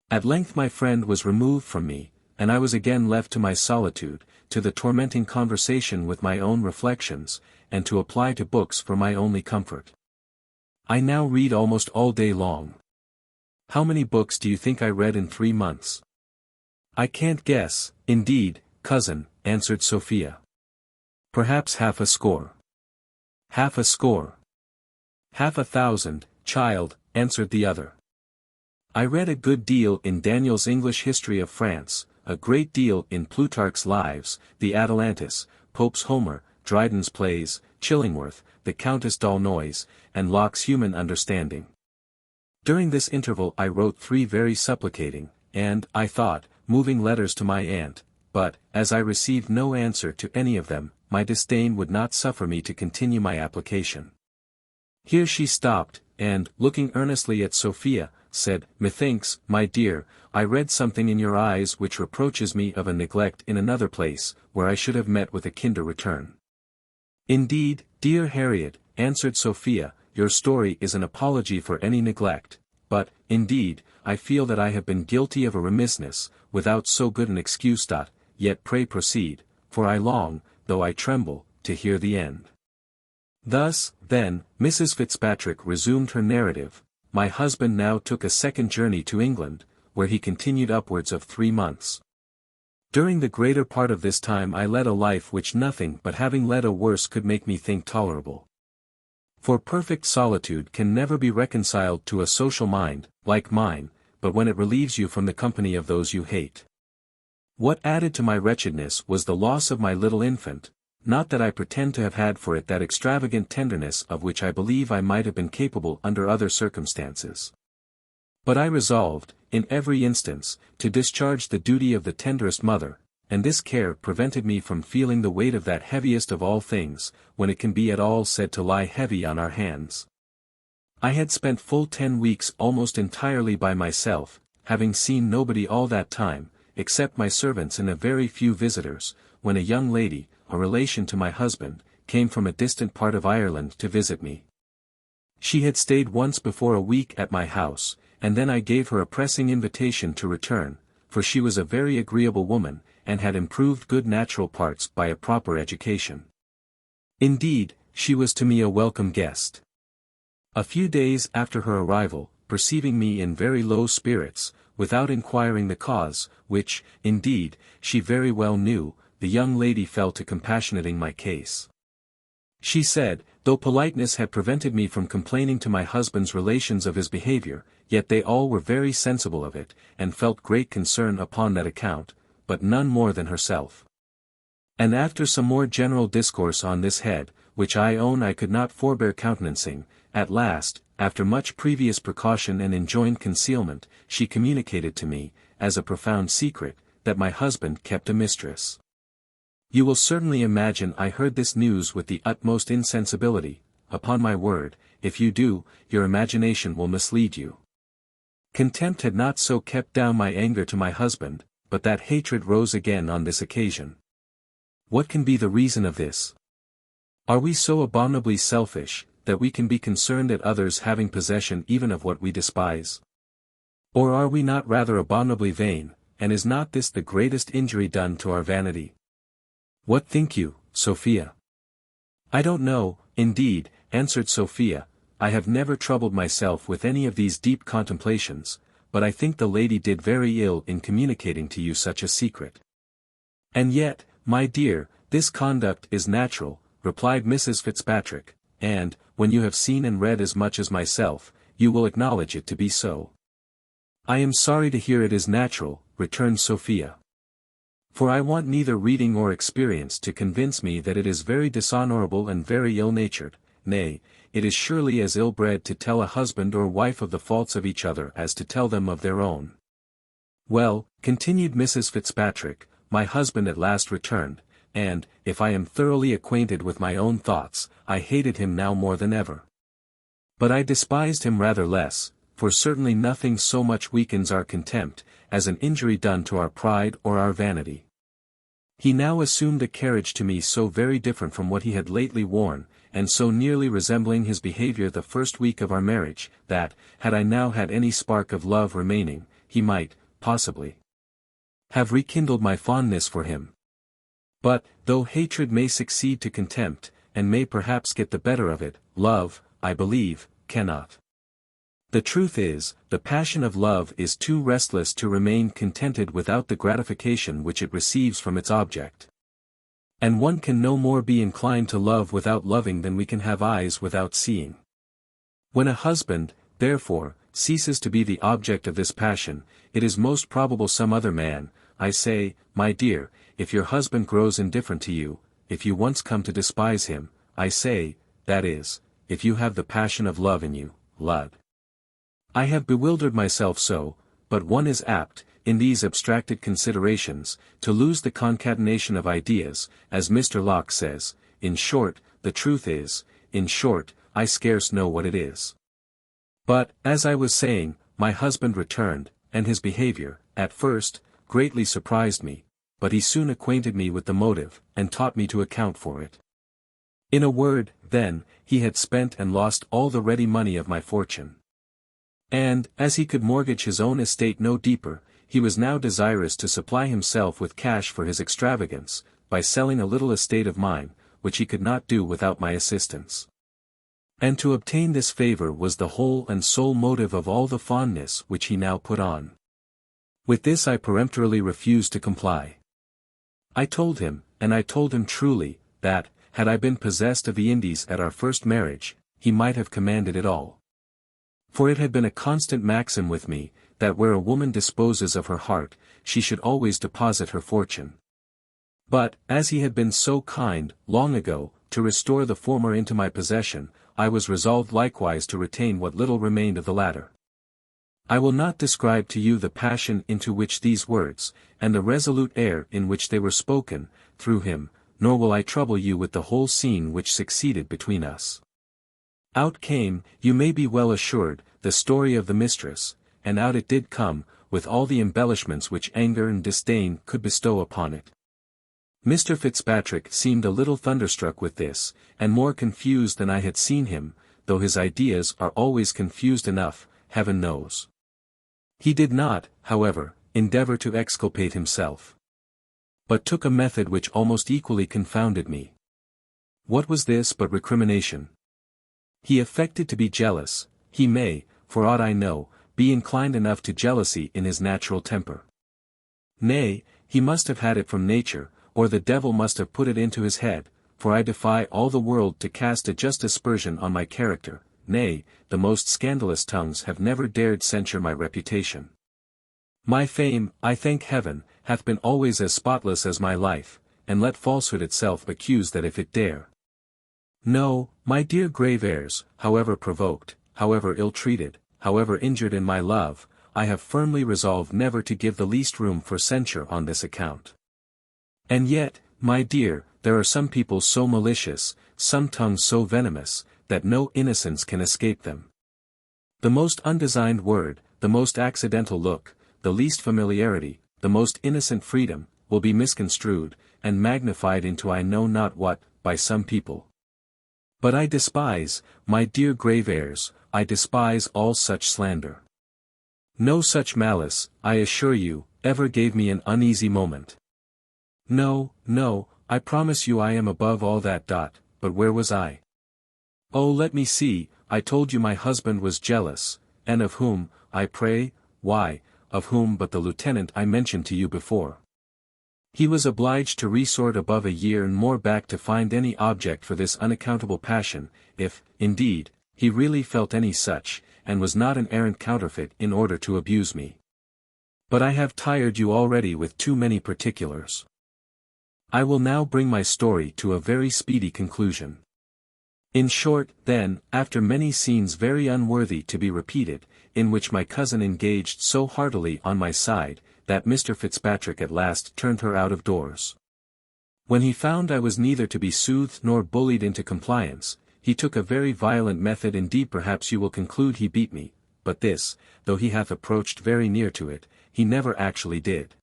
At length my friend was removed from me, and I was again left to my solitude, to the tormenting conversation with my own reflections, and to apply to books for my only comfort. I now read almost all day long. How many books do you think I read in 3 months? I can't guess, indeed, cousin, answered Sophia. Perhaps half a score. Half a score. Half 1,000, child, answered the other. I read a good deal in Daniel's English History of France, a great deal in Plutarch's Lives, the Atalantis, Pope's Homer, Dryden's Plays, Chillingworth, the Countess d'Aulnoy's, and Locke's Human Understanding. During this interval I wrote 3 very supplicating, and, I thought, moving letters to my aunt, but, as I received no answer to any of them, my disdain would not suffer me to continue my application. Here she stopped, and, looking earnestly at Sophia, said, Methinks, my dear, I read something in your eyes which reproaches me of a neglect in another place, where I should have met with a kinder return. Indeed, dear Harriet, answered Sophia, your story is an apology for any neglect, but, indeed, I feel that I have been guilty of a remissness, without so good an excuse. Yet pray proceed, for I long, though I tremble, to hear the end. Thus, then, Mrs. Fitzpatrick resumed her narrative. My husband now took a second journey to England, where he continued upwards of 3 months. During the greater part of this time I led a life which nothing but having led a worse could make me think tolerable. For perfect solitude can never be reconciled to a social mind, like mine, but when it relieves you from the company of those you hate. What added to my wretchedness was the loss of my little infant, not that I pretend to have had for it that extravagant tenderness of which I believe I might have been capable under other circumstances. But I resolved, in every instance, to discharge the duty of the tenderest mother, and this care prevented me from feeling the weight of that heaviest of all things, when it can be at all said to lie heavy on our hands. I had spent full 10 weeks almost entirely by myself, having seen nobody all that time, except my servants and a very few visitors, when a young lady, a relation to my husband, came from a distant part of Ireland to visit me. She had stayed once before a week at my house, and then I gave her a pressing invitation to return, for she was a very agreeable woman, and had improved good natural parts by a proper education. Indeed, she was to me a welcome guest. A few days after her arrival, perceiving me in very low spirits, without inquiring the cause, which, indeed, she very well knew, the young lady fell to compassionating my case. She said, though politeness had prevented me from complaining to my husband's relations of his behavior, yet they all were very sensible of it, and felt great concern upon that account, but none more than herself. And after some more general discourse on this head, which I own I could not forbear countenancing, at last, after much previous precaution and enjoined concealment, she communicated to me, as a profound secret, that my husband kept a mistress. You will certainly imagine I heard this news with the utmost insensibility. Upon my word, if you do, your imagination will mislead you. Contempt had not so kept down my anger to my husband, but that hatred rose again on this occasion. What can be the reason of this? Are we so abominably selfish, that we can be concerned at others having possession even of what we despise? Or are we not rather abominably vain, and is not this the greatest injury done to our vanity? What think you, Sophia? I don't know, indeed, answered Sophia. I have never troubled myself with any of these deep contemplations, but I think the lady did very ill in communicating to you such a secret. And yet, my dear, this conduct is natural, replied Mrs. Fitzpatrick, and, when you have seen and read as much as myself, you will acknowledge it to be so. I am sorry to hear it is natural, returned Sophia. For I want neither reading or experience to convince me that it is very dishonorable and very ill-natured, nay, it is surely as ill-bred to tell a husband or wife of the faults of each other as to tell them of their own. Well, continued Mrs. Fitzpatrick, my husband at last returned, and, if I am thoroughly acquainted with my own thoughts, I hated him now more than ever. But I despised him rather less, for certainly nothing so much weakens our contempt, as an injury done to our pride or our vanity. He now assumed a carriage to me so very different from what he had lately worn, and so nearly resembling his behavior the first week of our marriage, that, had I now had any spark of love remaining, he might, possibly, have rekindled my fondness for him. But, though hatred may succeed to contempt, and may perhaps get the better of it, love, I believe, cannot. The truth is, the passion of love is too restless to remain contented without the gratification which it receives from its object. And one can no more be inclined to love without loving than we can have eyes without seeing. When a husband, therefore, ceases to be the object of this passion, it is most probable some other man, I say, my dear, if your husband grows indifferent to you, if you once come to despise him, I say, that is, if you have the passion of love in you, lud. I have bewildered myself so, but one is apt, in these abstracted considerations, to lose the concatenation of ideas, as Mr. Locke says. In short, the truth is, in short, I scarce know what it is. But, as I was saying, my husband returned, and his behavior, at first, greatly surprised me, but he soon acquainted me with the motive, and taught me to account for it. In a word, then, he had spent and lost all the ready money of my fortune. And, as he could mortgage his own estate no deeper, he was now desirous to supply himself with cash for his extravagance, by selling a little estate of mine, which he could not do without my assistance. And to obtain this favor was the whole and sole motive of all the fondness which he now put on. With this I peremptorily refused to comply. I told him, and I told him truly, that, had I been possessed of the Indies at our first marriage, he might have commanded it all. For it had been a constant maxim with me, that where a woman disposes of her heart, she should always deposit her fortune. But, as he had been so kind, long ago, to restore the former into my possession, I was resolved likewise to retain what little remained of the latter. I will not describe to you the passion into which these words, and the resolute air in which they were spoken, threw him, nor will I trouble you with the whole scene which succeeded between us. Out came, you may be well assured, the story of the mistress, and out it did come, with all the embellishments which anger and disdain could bestow upon it. Mr. Fitzpatrick seemed a little thunderstruck with this, and more confused than I had seen him, though his ideas are always confused enough, heaven knows. He did not, however, endeavour to exculpate himself, but took a method which almost equally confounded me. What was this but recrimination? He affected to be jealous. He may, for aught I know, be inclined enough to jealousy in his natural temper. Nay, he must have had it from nature, or the devil must have put it into his head, for I defy all the world to cast a just aspersion on my character, nay, the most scandalous tongues have never dared censure my reputation. My fame, I thank heaven, hath been always as spotless as my life, and let falsehood itself accuse that if it dare. No, my dear grave heirs, however provoked, however ill-treated, however injured in my love, I have firmly resolved never to give the least room for censure on this account. And yet, my dear, there are some people so malicious, some tongues so venomous, that no innocence can escape them. The most undesigned word, the most accidental look, the least familiarity, the most innocent freedom, will be misconstrued, and magnified into I know not what, by some people. But I despise, my dear grave heirs, I despise all such slander. No such malice, I assure you, ever gave me an uneasy moment. No, no, I promise you I am above all that. But where was I? Oh, let me see, I told you my husband was jealous, and of whom, I pray, why, of whom but the lieutenant I mentioned to you before. He was obliged to resort above a year and more back to find any object for this unaccountable passion, if, indeed, he really felt any such, and was not an arrant counterfeit in order to abuse me. But I have tired you already with too many particulars. I will now bring my story to a very speedy conclusion. In short, then, after many scenes very unworthy to be repeated, in which my cousin engaged so heartily on my side, that Mr. Fitzpatrick at last turned her out of doors. When he found I was neither to be soothed nor bullied into compliance, he took a very violent method. Indeed, perhaps you will conclude he beat me, but this, though he hath approached very near to it, he never actually did.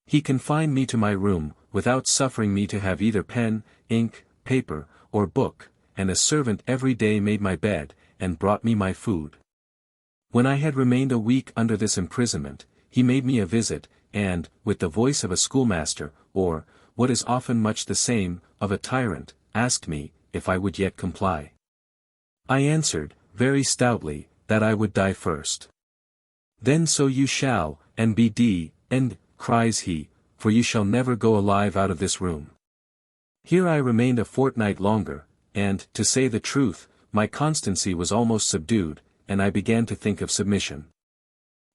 He confined me to my room, without suffering me to have either pen, ink, paper, or book, and a servant every day made my bed, and brought me my food. When I had remained a week under this imprisonment, he made me a visit, and, with the voice of a schoolmaster, or, what is often much the same, of a tyrant, asked me, if I would yet comply. I answered, very stoutly, that I would die first. Then so you shall, and be d—and, cries he, for you shall never go alive out of this room. Here I remained a fortnight longer, and, to say the truth, my constancy was almost subdued, and I began to think of submission.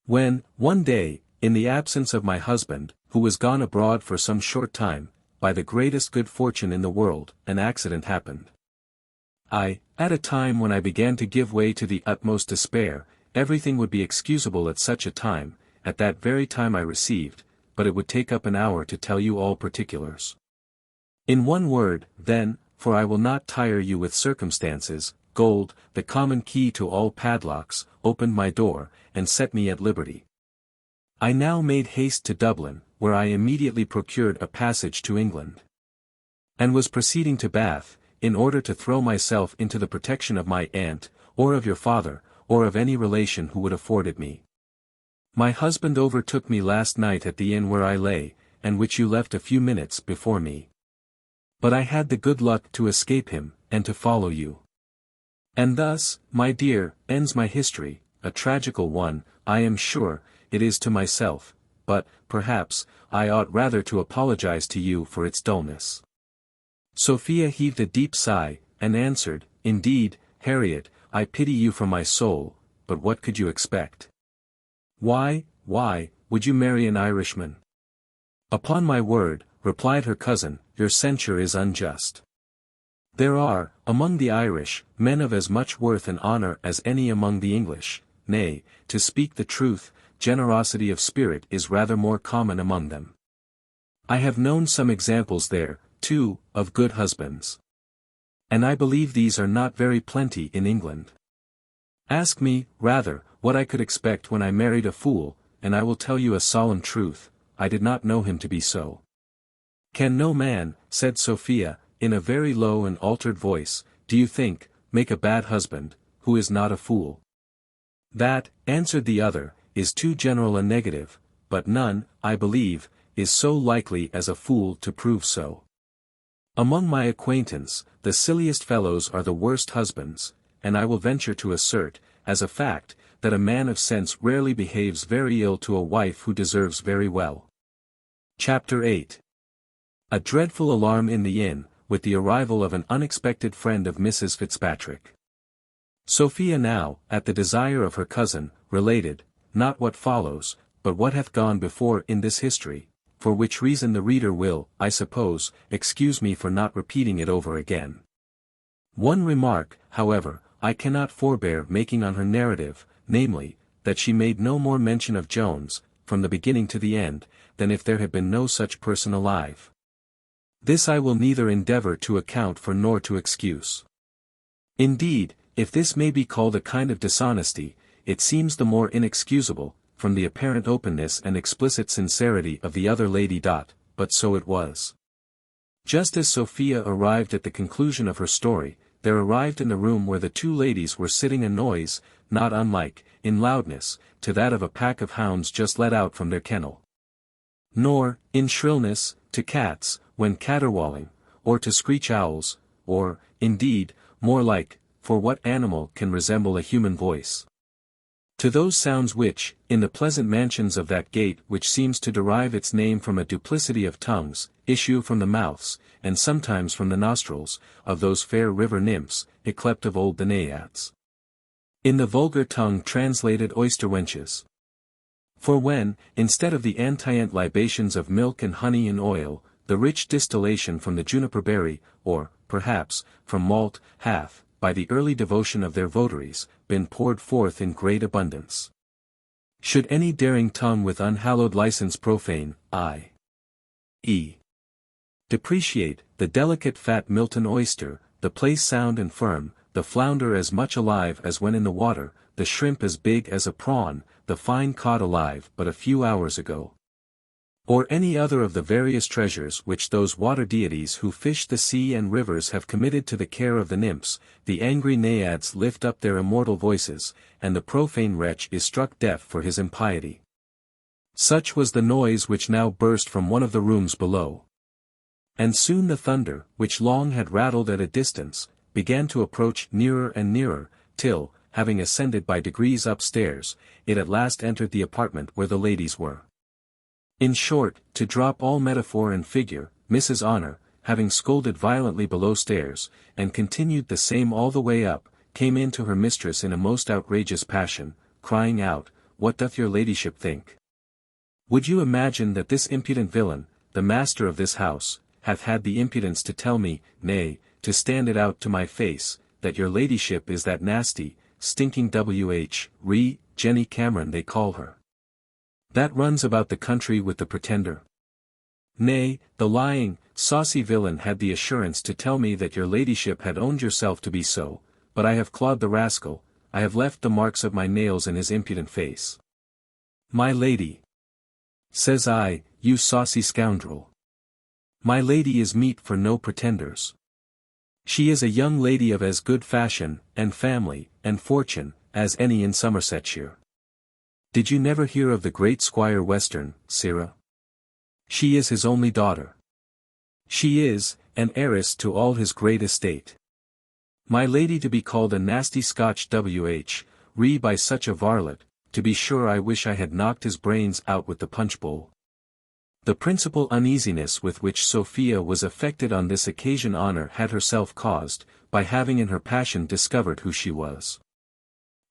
When, one day, in the absence of my husband, who was gone abroad for some short time, by the greatest good fortune in the world, an accident happened. At a time when I began to give way to the utmost despair, everything would be excusable at such a time, at that very time I received, but it would take up an hour to tell you all particulars. In one word, then, for I will not tire you with circumstances, gold, the common key to all padlocks, opened my door, and set me at liberty. I now made haste to Dublin, where I immediately procured a passage to England, and was proceeding to Bath, in order to throw myself into the protection of my aunt, or of your father, or of any relation who would afford it me. My husband overtook me last night at the inn where I lay, and which you left a few minutes before me. But I had the good luck to escape him, and to follow you. And thus, my dear, ends my history, a tragical one, I am sure, it is to myself, but, perhaps, I ought rather to apologize to you for its dullness. Sophia heaved a deep sigh, and answered, indeed, Harriet, I pity you from my soul, but what could you expect? Why, would you marry an Irishman? Upon my word, replied her cousin, your censure is unjust. There are, among the Irish, men of as much worth and honour as any among the English, nay, to speak the truth, generosity of spirit is rather more common among them. I have known some examples there, too, of good husbands. And I believe these are not very plenty in England. Ask me, rather, what I could expect when I married a fool, and I will tell you a solemn truth, I did not know him to be so. Can no man, said Sophia, in a very low and altered voice, do you think, make a bad husband, who is not a fool? That, answered the other, is too general a negative, but none, I believe, is so likely as a fool to prove so. Among my acquaintance, the silliest fellows are the worst husbands, and I will venture to assert, as a fact, that a man of sense rarely behaves very ill to a wife who deserves very well. Chapter 8. A dreadful alarm in the inn, with the arrival of an unexpected friend of Mrs. Fitzpatrick. Sophia now, at the desire of her cousin, related, not what follows, but what hath gone before in this history, for which reason the reader will, I suppose, excuse me for not repeating it over again. One remark, however, I cannot forbear making on her narrative, namely, that she made no more mention of Jones, from the beginning to the end, than if there had been no such person alive. This I will neither endeavour to account for nor to excuse. Indeed, if this may be called a kind of dishonesty, it seems the more inexcusable, from the apparent openness and explicit sincerity of the other lady. But so it was. Just as Sophia arrived at the conclusion of her story, there arrived in the room where the two ladies were sitting a noise, not unlike, in loudness, to that of a pack of hounds just let out from their kennel. Nor, in shrillness, to cats, when caterwauling, or to screech owls, or, indeed, more like, for what animal can resemble a human voice? To those sounds which, in the pleasant mansions of that gate which seems to derive its name from a duplicity of tongues, issue from the mouths, and sometimes from the nostrils, of those fair river nymphs, yclept of old the naiads. In the vulgar tongue translated oyster wenches. For when, instead of the antient libations of milk and honey and oil, the rich distillation from the juniper berry, or, perhaps, from malt, hath, by the early devotion of their votaries, been poured forth in great abundance. Should any daring tongue with unhallowed license profane, i.e. depreciate, the delicate fat Milton oyster, the plaice sound and firm, the flounder as much alive as when in the water, the shrimp as big as a prawn, the fine cod alive but a few hours ago, or any other of the various treasures which those water deities who fish the sea and rivers have committed to the care of the nymphs, the angry naiads lift up their immortal voices, and the profane wretch is struck deaf for his impiety. Such was the noise which now burst from one of the rooms below. And soon the thunder, which long had rattled at a distance, began to approach nearer and nearer, till, having ascended by degrees upstairs, it at last entered the apartment where the ladies were. In short, to drop all metaphor and figure, Mrs. Honor, having scolded violently below stairs, and continued the same all the way up, came in to her mistress in a most outrageous passion, crying out, What doth your ladyship think? Would you imagine that this impudent villain, the master of this house, hath had the impudence to tell me, nay, to stand it out to my face, that your ladyship is that nasty, stinking Jenny Cameron they call her? That runs about the country with the Pretender? Nay, the lying, saucy villain had the assurance to tell me that your ladyship had owned yourself to be so, but I have clawed the rascal, I have left the marks of my nails in his impudent face. My lady, says I, you saucy scoundrel. My lady is meet for no pretenders. She is a young lady of as good fashion, and family, and fortune, as any in Somersetshire. Did you never hear of the great Squire Western, sirrah? She is his only daughter. She is, an heiress to all his great estate. My lady to be called a nasty Scotch re by such a varlet, to be sure I wish I had knocked his brains out with the punch bowl. The principal uneasiness with which Sophia was affected on this occasion Honor had herself caused, by having in her passion discovered who she was.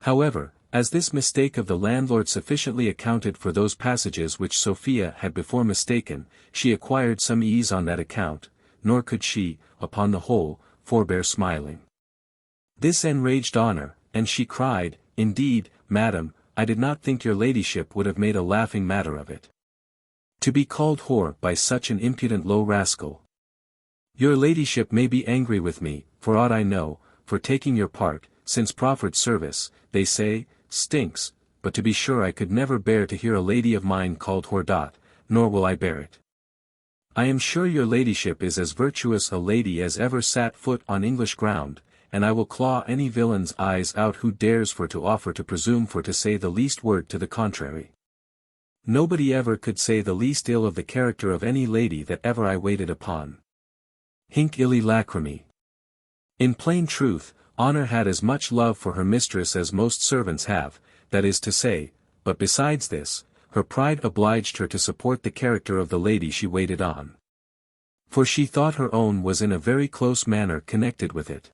However, as this mistake of the landlord sufficiently accounted for those passages which Sophia had before mistaken, she acquired some ease on that account, nor could she, upon the whole, forbear smiling. This enraged Honor, and she cried, "Indeed, madam, I did not think your ladyship would have made a laughing matter of it. To be called whore by such an impudent low rascal. Your ladyship may be angry with me, for aught I know, for taking your part, since proffered service, they say, stinks, but to be sure I could never bear to hear a lady of mine called whore. Nor will I bear it. I am sure your ladyship is as virtuous a lady as ever sat foot on English ground, and I will claw any villain's eyes out who dares for to offer to presume for to say the least word to the contrary. Nobody ever could say the least ill of the character of any lady that ever I waited upon. Hinc illi lacrimae. In plain truth, Honor had as much love for her mistress as most servants have, that is to say, but besides this, her pride obliged her to support the character of the lady she waited on. For she thought her own was in a very close manner connected with it.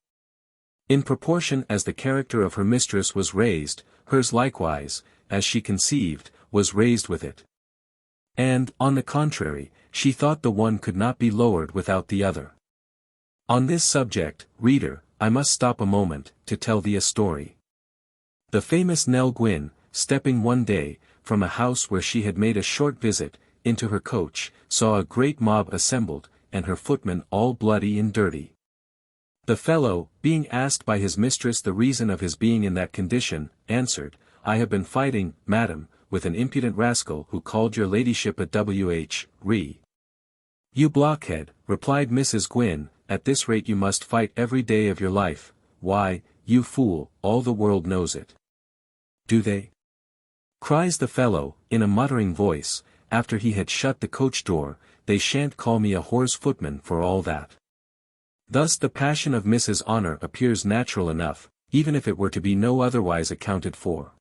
In proportion as the character of her mistress was raised, hers likewise, as she conceived, was raised with it. And, on the contrary, she thought the one could not be lowered without the other. On this subject, reader, I must stop a moment, to tell thee a story. The famous Nell Gwynn, stepping one day, from a house where she had made a short visit, into her coach, saw a great mob assembled, and her footman all bloody and dirty. The fellow, being asked by his mistress the reason of his being in that condition, answered, "I have been fighting, madam, with an impudent rascal who called your ladyship a wh. You blockhead," replied Mrs. Gwynn, "at this rate you must fight every day of your life. Why, you fool, all the world knows it." "Do they?" cries the fellow, in a muttering voice, after he had shut the coach door, "they shan't call me a whore's footman for all that." Thus the passion of Mrs. Honor appears natural enough, even if it were to be no otherwise accounted for.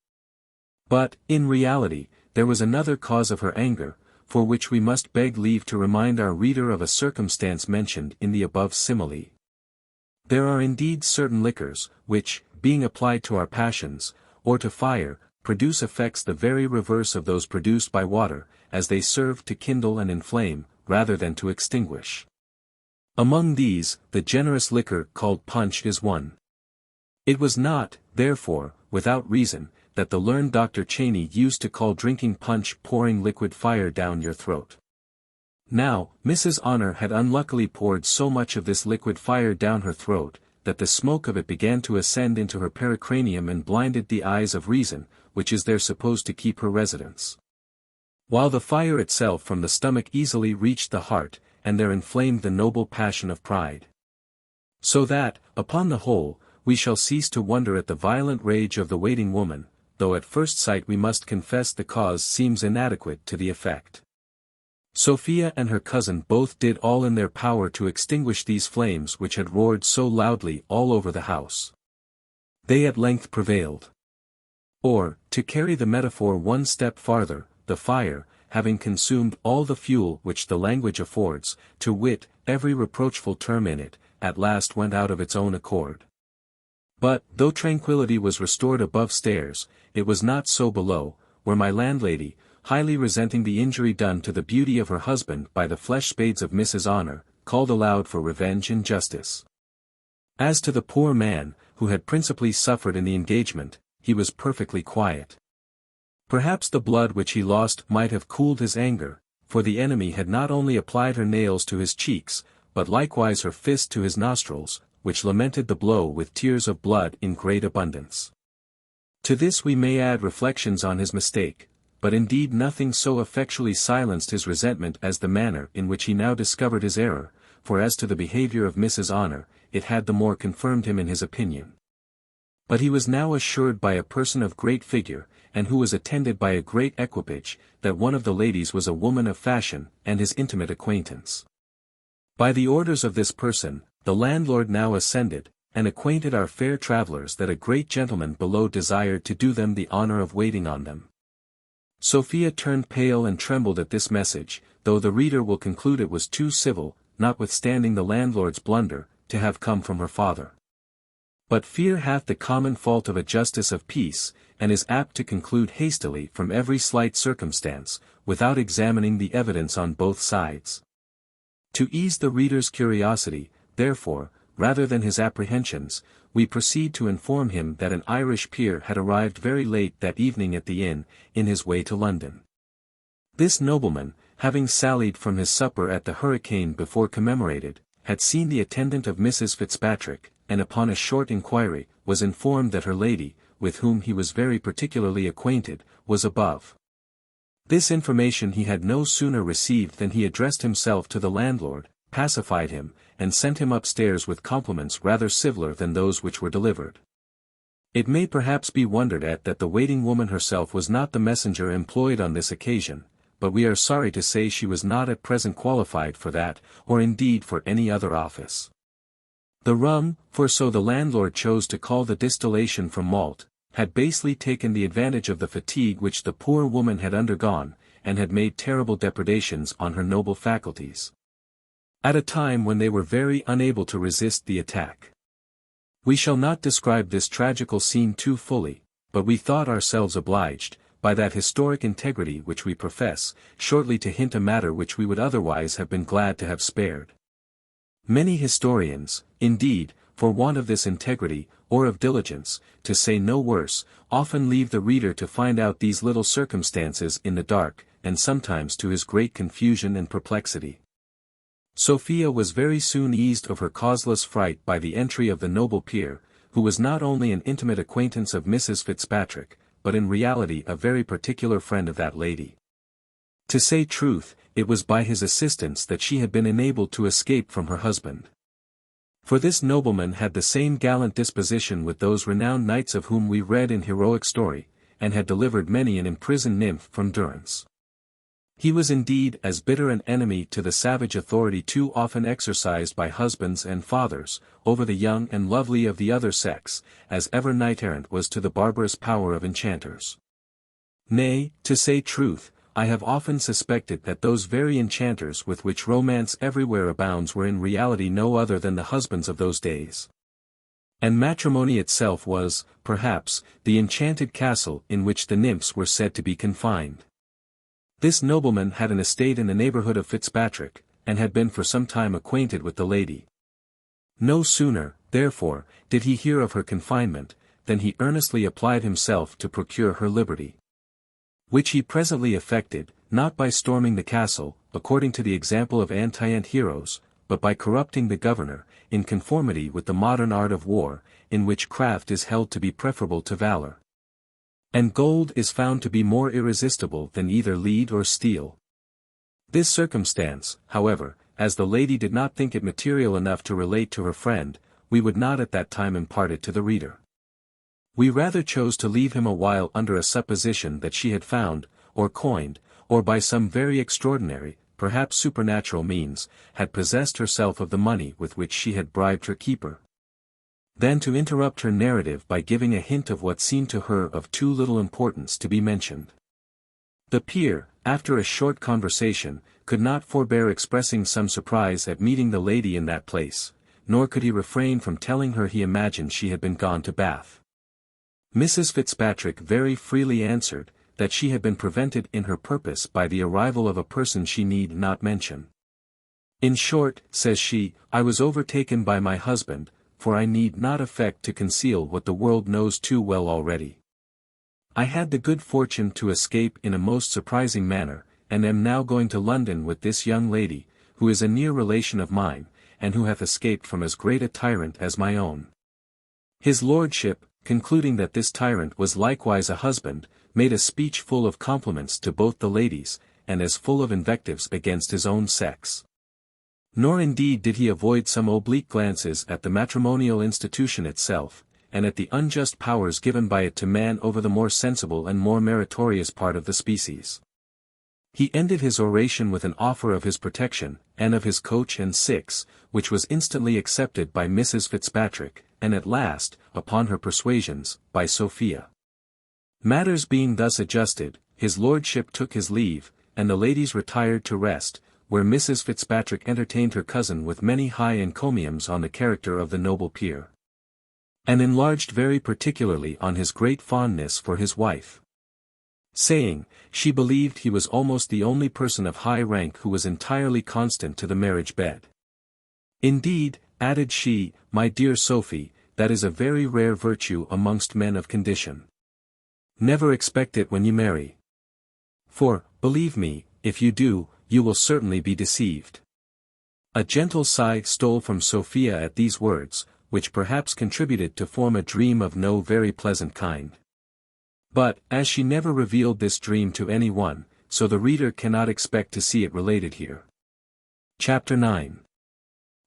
But, in reality, there was another cause of her anger, for which we must beg leave to remind our reader of a circumstance mentioned in the above simile. There are indeed certain liquors, which, being applied to our passions, or to fire, produce effects the very reverse of those produced by water, as they serve to kindle and inflame, rather than to extinguish. Among these, the generous liquor called punch is one. It was not, therefore, without reason, that the learned Dr. Cheney used to call drinking punch pouring liquid fire down your throat. Now, Mrs. Honor had unluckily poured so much of this liquid fire down her throat, that the smoke of it began to ascend into her pericranium and blinded the eyes of reason, which is there supposed to keep her residence. While the fire itself from the stomach easily reached the heart, and there inflamed the noble passion of pride. So that, upon the whole, we shall cease to wonder at the violent rage of the waiting woman, though at first sight we must confess the cause seems inadequate to the effect. Sophia and her cousin both did all in their power to extinguish these flames which had roared so loudly all over the house. They at length prevailed. Or, to carry the metaphor one step farther, the fire, having consumed all the fuel which the language affords, to wit, every reproachful term in it, at last went out of its own accord. But, though tranquillity was restored above stairs, it was not so below, where my landlady, highly resenting the injury done to the beauty of her husband by the flesh spades of Mrs. Honor, called aloud for revenge and justice. As to the poor man, who had principally suffered in the engagement, he was perfectly quiet. Perhaps the blood which he lost might have cooled his anger, for the enemy had not only applied her nails to his cheeks, but likewise her fist to his nostrils, which lamented the blow with tears of blood in great abundance. To this we may add reflections on his mistake, but indeed nothing so effectually silenced his resentment as the manner in which he now discovered his error, for as to the behavior of Mrs. Honor, it had the more confirmed him in his opinion. But he was now assured by a person of great figure, and who was attended by a great equipage, that one of the ladies was a woman of fashion, and his intimate acquaintance. By the orders of this person, the landlord now ascended, and acquainted our fair travellers that a great gentleman below desired to do them the honour of waiting on them. Sophia turned pale and trembled at this message, though the reader will conclude it was too civil, notwithstanding the landlord's blunder, to have come from her father. But fear hath the common fault of a justice of peace, and is apt to conclude hastily from every slight circumstance, without examining the evidence on both sides. To ease the reader's curiosity, therefore, rather than his apprehensions, we proceed to inform him that an Irish peer had arrived very late that evening at the inn, in his way to London. This nobleman, having sallied from his supper at the Hurricane before commemorated, had seen the attendant of Mrs. Fitzpatrick, and upon a short inquiry, was informed that her lady, with whom he was very particularly acquainted, was above. This information he had no sooner received than he addressed himself to the landlord, pacified him, and sent him upstairs with compliments rather civiller than those which were delivered. It may perhaps be wondered at that the waiting woman herself was not the messenger employed on this occasion, but we are sorry to say she was not at present qualified for that, or indeed for any other office. The rum, for so the landlord chose to call the distillation from malt, had basely taken the advantage of the fatigue which the poor woman had undergone, and had made terrible depredations on her noble faculties, at a time when they were very unable to resist the attack. We shall not describe this tragical scene too fully, but we thought ourselves obliged, by that historic integrity which we profess, shortly to hint a matter which we would otherwise have been glad to have spared. Many historians, indeed, for want of this integrity, or of diligence, to say no worse, often leave the reader to find out these little circumstances in the dark, and sometimes to his great confusion and perplexity. Sophia was very soon eased of her causeless fright by the entry of the noble peer, who was not only an intimate acquaintance of Mrs. Fitzpatrick, but in reality a very particular friend of that lady. To say truth, it was by his assistance that she had been enabled to escape from her husband. For this nobleman had the same gallant disposition with those renowned knights of whom we read in heroic story, and had delivered many an imprisoned nymph from durance. He was indeed as bitter an enemy to the savage authority too often exercised by husbands and fathers, over the young and lovely of the other sex, as ever knight-errant was to the barbarous power of enchanters. Nay, to say truth, I have often suspected that those very enchanters with which romance everywhere abounds were in reality no other than the husbands of those days. And matrimony itself was, perhaps, the enchanted castle in which the nymphs were said to be confined. This nobleman had an estate in the neighbourhood of Fitzpatrick, and had been for some time acquainted with the lady. No sooner, therefore, did he hear of her confinement, than he earnestly applied himself to procure her liberty. Which he presently effected, not by storming the castle, according to the example of antient heroes, but by corrupting the governor, in conformity with the modern art of war, in which craft is held to be preferable to valor. And gold is found to be more irresistible than either lead or steel. This circumstance, however, as the lady did not think it material enough to relate to her friend, we would not at that time impart it to the reader. We rather chose to leave him a while under a supposition that she had found, or coined, or by some very extraordinary, perhaps supernatural means, had possessed herself of the money with which she had bribed her keeper, than to interrupt her narrative by giving a hint of what seemed to her of too little importance to be mentioned. The peer, after a short conversation, could not forbear expressing some surprise at meeting the lady in that place, nor could he refrain from telling her he imagined she had been gone to Bath. Mrs. Fitzpatrick very freely answered, that she had been prevented in her purpose by the arrival of a person she need not mention. In short, says she, I was overtaken by my husband, for I need not affect to conceal what the world knows too well already. I had the good fortune to escape in a most surprising manner, and am now going to London with this young lady, who is a near relation of mine, and who hath escaped from as great a tyrant as my own. His lordship, concluding that this tyrant was likewise a husband, made a speech full of compliments to both the ladies, and as full of invectives against his own sex. Nor indeed did he avoid some oblique glances at the matrimonial institution itself, and at the unjust powers given by it to man over the more sensible and more meritorious part of the species. He ended his oration with an offer of his protection, and of his coach and six, which was instantly accepted by Mrs. Fitzpatrick, and at last, upon her persuasions, by Sophia. Matters being thus adjusted, his lordship took his leave, and the ladies retired to rest, where Mrs. Fitzpatrick entertained her cousin with many high encomiums on the character of the noble peer, and enlarged very particularly on his great fondness for his wife, saying, she believed he was almost the only person of high rank who was entirely constant to the marriage bed. Indeed, added she, my dear Sophie, that is a very rare virtue amongst men of condition. Never expect it when you marry. For, believe me, if you do, you will certainly be deceived. A gentle sigh stole from Sophia at these words, which perhaps contributed to form a dream of no very pleasant kind. But, as she never revealed this dream to any one, so the reader cannot expect to see it related here. Chapter 9.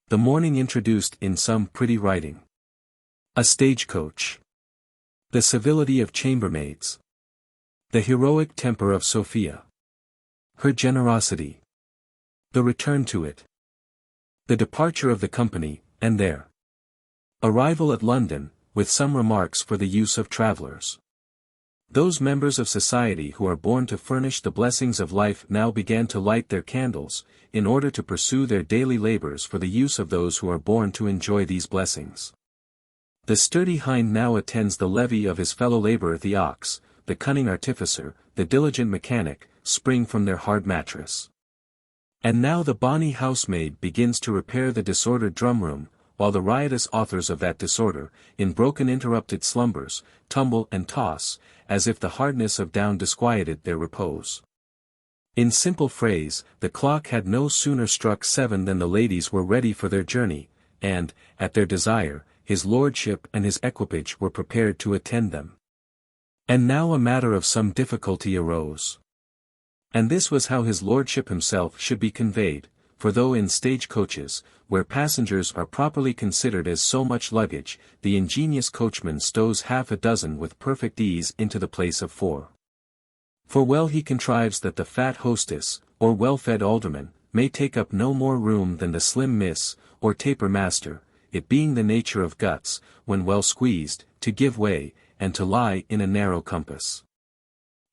The morning introduced in some pretty writing. A stagecoach. The civility of chambermaids. The heroic temper of Sophia. Her generosity. The return to it. The departure of the company, and their arrival at London, with some remarks for the use of travellers. Those members of society who are born to furnish the blessings of life now began to light their candles, in order to pursue their daily labours for the use of those who are born to enjoy these blessings. The sturdy hind now attends the levee of his fellow labourer the ox, the cunning artificer, the diligent mechanic, spring from their hard mattress. And now the bonny housemaid begins to repair the disordered drum-room, while the riotous authors of that disorder, in broken interrupted slumbers, tumble and toss, as if the hardness of down disquieted their repose. In simple phrase, the clock had no sooner struck 7 than the ladies were ready for their journey, and, at their desire, his lordship and his equipage were prepared to attend them. And now a matter of some difficulty arose. And this was how his lordship himself should be conveyed, for though in stage-coaches, where passengers are properly considered as so much luggage, the ingenious coachman stows half a dozen with perfect ease into the place of 4. For well he contrives that the fat hostess, or well-fed alderman, may take up no more room than the slim miss, or taper master, it being the nature of guts, when well squeezed, to give way, and to lie in a narrow compass.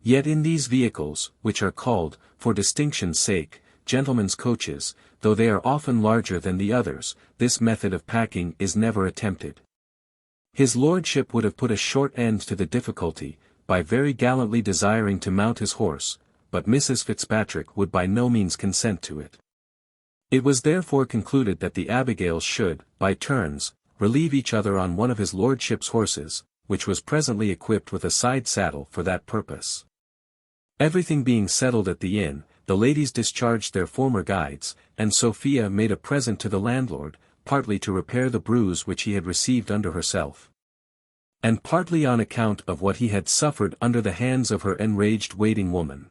Yet in these vehicles, which are called, for distinction's sake, gentlemen's coaches, though they are often larger than the others, this method of packing is never attempted. His lordship would have put a short end to the difficulty, by very gallantly desiring to mount his horse, but Mrs. Fitzpatrick would by no means consent to it. It was therefore concluded that the Abigails should, by turns, relieve each other on one of his lordship's horses, which was presently equipped with a side saddle for that purpose. Everything being settled at the inn, the ladies discharged their former guides, and Sophia made a present to the landlord, partly to repair the bruise which he had received under herself, and partly on account of what he had suffered under the hands of her enraged waiting woman.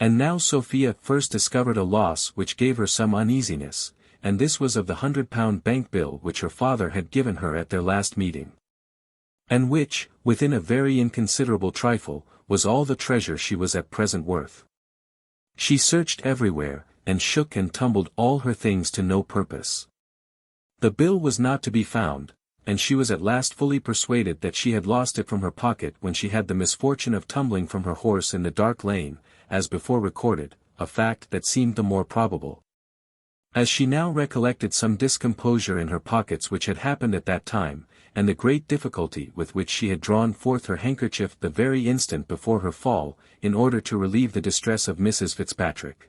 And now Sophia first discovered a loss which gave her some uneasiness, and this was of the £100 bank bill which her father had given her at their last meeting, and which, within a very inconsiderable trifle, was all the treasure she was at present worth. She searched everywhere, and shook and tumbled all her things to no purpose. The bill was not to be found, and she was at last fully persuaded that she had lost it from her pocket when she had the misfortune of tumbling from her horse in the dark lane, as before recorded, a fact that seemed the more probable. As she now recollected some discomposure in her pockets which had happened at that time, and the great difficulty with which she had drawn forth her handkerchief the very instant before her fall, in order to relieve the distress of Mrs. Fitzpatrick.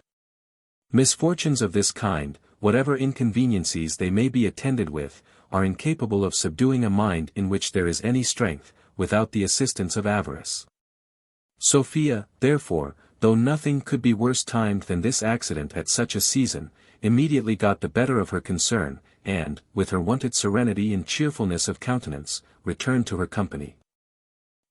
Misfortunes of this kind, whatever inconveniencies they may be attended with, are incapable of subduing a mind in which there is any strength, without the assistance of avarice. Sophia, therefore, though nothing could be worse timed than this accident at such a season, immediately got the better of her concern, and, with her wonted serenity and cheerfulness of countenance, returned to her company.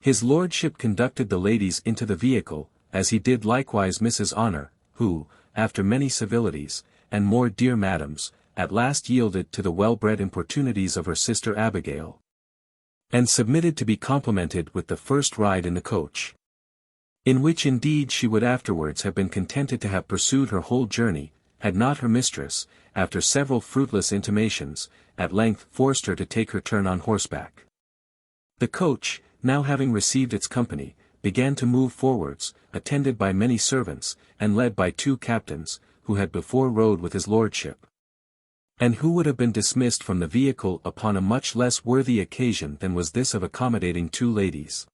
His lordship conducted the ladies into the vehicle, as he did likewise Mrs. Honour, who, after many civilities, and more dear madams, at last yielded to the well-bred importunities of her sister Abigail, and submitted to be complimented with the first ride in the coach, in which indeed she would afterwards have been contented to have pursued her whole journey, had not her mistress, after several fruitless intimations, at length forced her to take her turn on horseback. The coach, now having received its company, began to move forwards, attended by many servants, and led by 2 captains, who had before rode with his lordship, and who would have been dismissed from the vehicle upon a much less worthy occasion than was this of accommodating 2 ladies.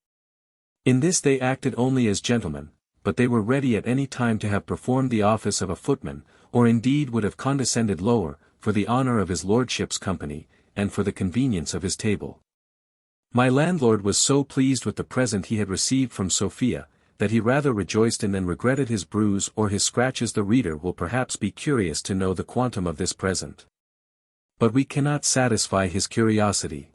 In this they acted only as gentlemen, but they were ready at any time to have performed the office of a footman, or indeed would have condescended lower, for the honour of his lordship's company, and for the convenience of his table. My landlord was so pleased with the present he had received from Sophia, that he rather rejoiced in than regretted his bruise or his scratches. The reader will perhaps be curious to know the quantum of this present. But we cannot satisfy his curiosity.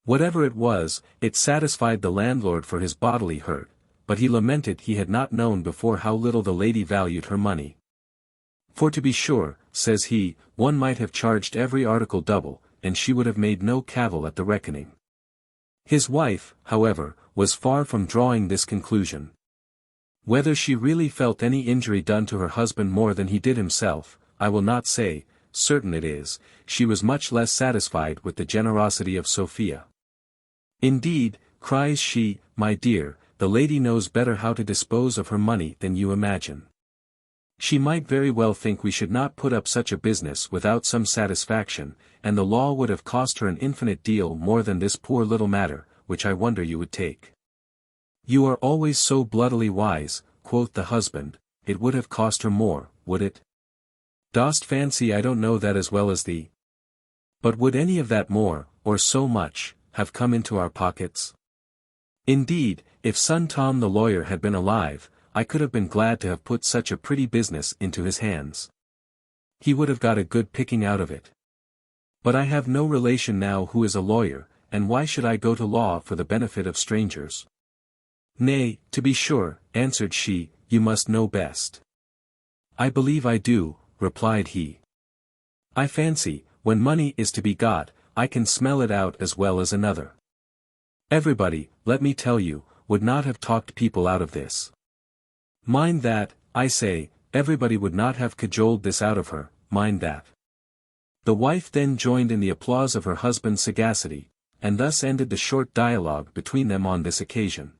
Whatever it was, it satisfied the landlord for his bodily hurt, but he lamented he had not known before how little the lady valued her money. For to be sure, says he, one might have charged every article double, and she would have made no cavil at the reckoning. His wife, however, was far from drawing this conclusion. Whether she really felt any injury done to her husband more than he did himself, I will not say. Certain it is, she was much less satisfied with the generosity of Sophia. Indeed, cries she, my dear, the lady knows better how to dispose of her money than you imagine. She might very well think we should not put up such a business without some satisfaction, and the law would have cost her an infinite deal more than this poor little matter, which I wonder you would take. You are always so bloodily wise, quoth the husband, it would have cost her more, would it? Dost fancy I don't know that as well as thee? But would any of that more, or so much, have come into our pockets? Indeed, if son Tom the lawyer had been alive, I could have been glad to have put such a pretty business into his hands. He would have got a good picking out of it. But I have no relation now who is a lawyer, and why should I go to law for the benefit of strangers? Nay, to be sure, answered she, you must know best. I believe I do, replied he. I fancy, when money is to be got, I can smell it out as well as another. Everybody, let me tell you, would not have talked people out of this. Mind that, I say, everybody would not have cajoled this out of her, mind that. The wife then joined in the applause of her husband's sagacity, and thus ended the short dialogue between them on this occasion.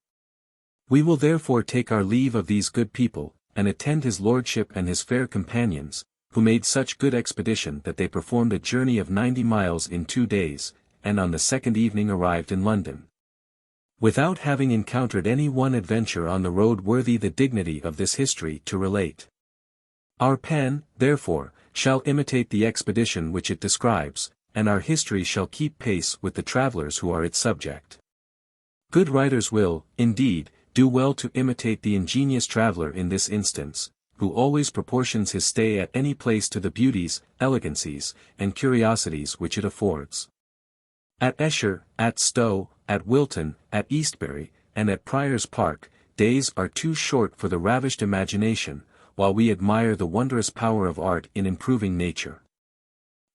We will therefore take our leave of these good people, and attend his lordship and his fair companions, who made such good expedition that they performed a journey of 90 miles in 2 days, and on the 2nd evening arrived in London, without having encountered any one adventure on the road worthy the dignity of this history to relate. Our pen, therefore, shall imitate the expedition which it describes, and our history shall keep pace with the travellers who are its subject. Good writers will, indeed, do well to imitate the ingenious traveller in this instance, who always proportions his stay at any place to the beauties, elegancies, and curiosities which it affords. At Esher, at Stowe, at Wilton, at Eastbury, and at Prior's Park, days are too short for the ravished imagination, while we admire the wondrous power of art in improving nature.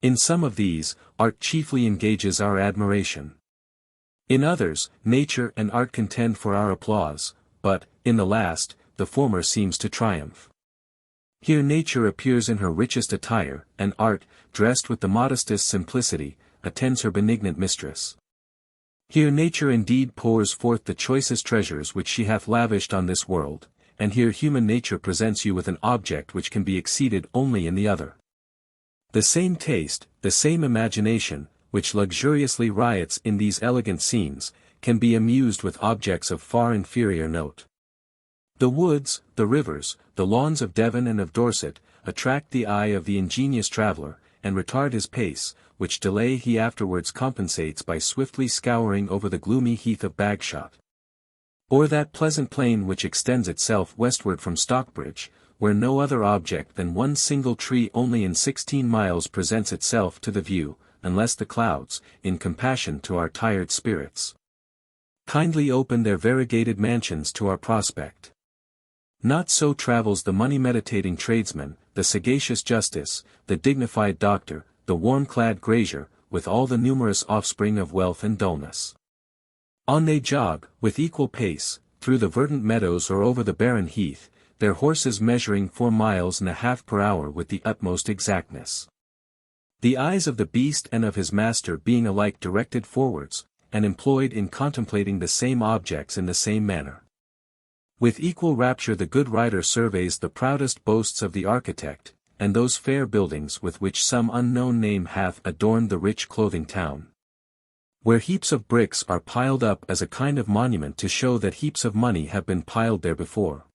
In some of these, art chiefly engages our admiration. In others, nature and art contend for our applause, but, in the last, the former seems to triumph. Here nature appears in her richest attire, and art, dressed with the modestest simplicity, attends her benignant mistress. Here nature indeed pours forth the choicest treasures which she hath lavished on this world, and here human nature presents you with an object which can be exceeded only in the other. The same taste, the same imagination, which luxuriously riots in these elegant scenes, can be amused with objects of far inferior note. The woods, the rivers, the lawns of Devon and of Dorset, attract the eye of the ingenious traveller, and retard his pace, which delay he afterwards compensates by swiftly scouring over the gloomy heath of Bagshot. Or that pleasant plain which extends itself westward from Stockbridge, where no other object than one single tree only in 16 miles presents itself to the view, unless the clouds, in compassion to our tired spirits, kindly open their variegated mansions to our prospect. Not so travels the money-meditating tradesman, the sagacious justice, the dignified doctor, the warm-clad grazier, with all the numerous offspring of wealth and dullness. On they jog, with equal pace, through the verdant meadows or over the barren heath, their horses measuring 4 miles and a half per hour with the utmost exactness. The eyes of the beast and of his master being alike directed forwards, and employed in contemplating the same objects in the same manner. With equal rapture the good writer surveys the proudest boasts of the architect, and those fair buildings with which some unknown name hath adorned the rich clothing town. Where heaps of bricks are piled up as a kind of monument to show that heaps of money have been piled there before.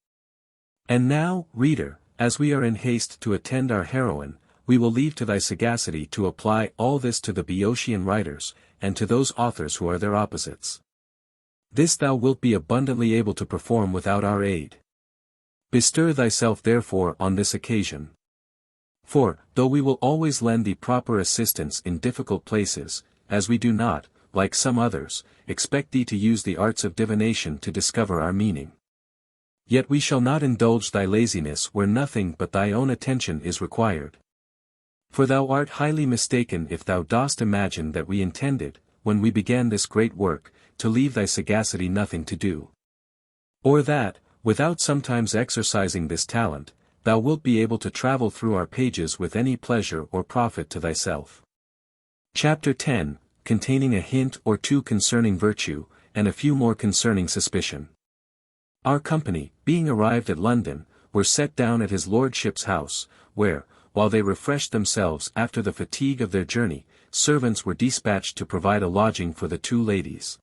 And now, reader, as we are in haste to attend our heroine, we will leave to thy sagacity to apply all this to the Boeotian writers, and to those authors who are their opposites. This thou wilt be abundantly able to perform without our aid. Bestir thyself therefore on this occasion. For, though we will always lend thee proper assistance in difficult places, as we do not, like some others, expect thee to use the arts of divination to discover our meaning. Yet we shall not indulge thy laziness where nothing but thy own attention is required. For thou art highly mistaken if thou dost imagine that we intended, when we began this great work, to leave thy sagacity nothing to do. Or that, without sometimes exercising this talent, thou wilt be able to travel through our pages with any pleasure or profit to thyself. Chapter 10, containing a hint or two concerning virtue, and a few more concerning suspicion. Our company, being arrived at London, were set down at his lordship's house, where, while they refreshed themselves after the fatigue of their journey, servants were dispatched to provide a lodging for the two ladies.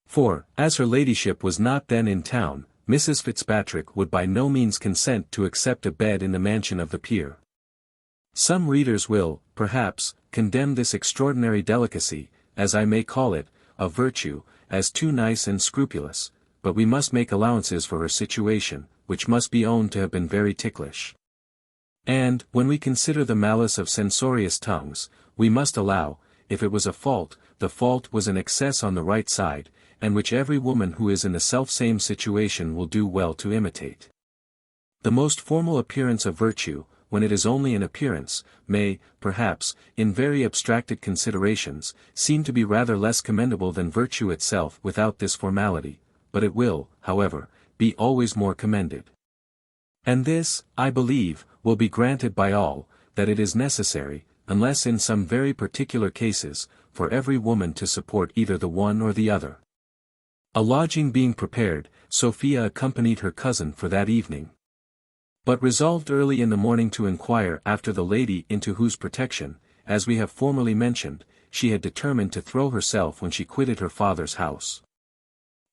For, as her ladyship was not then in town, Mrs. Fitzpatrick would by no means consent to accept a bed in the mansion of the peer. Some readers will, perhaps, condemn this extraordinary delicacy, as I may call it, of virtue, as too nice and scrupulous, but we must make allowances for her situation, which must be owned to have been very ticklish. And, when we consider the malice of censorious tongues, we must allow, if it was a fault, the fault was an excess on the right side, and which every woman who is in the self-same situation will do well to imitate. The most formal appearance of virtue, when it is only an appearance, may, perhaps, in very abstracted considerations, seem to be rather less commendable than virtue itself without this formality, but it will, however, be always more commended. And this, I believe, will be granted by all, that it is necessary, unless in some very particular cases, for every woman to support either the one or the other. A lodging being prepared, Sophia accompanied her cousin for that evening. But resolved early in the morning to inquire after the lady into whose protection, as we have formerly mentioned, she had determined to throw herself when she quitted her father's house.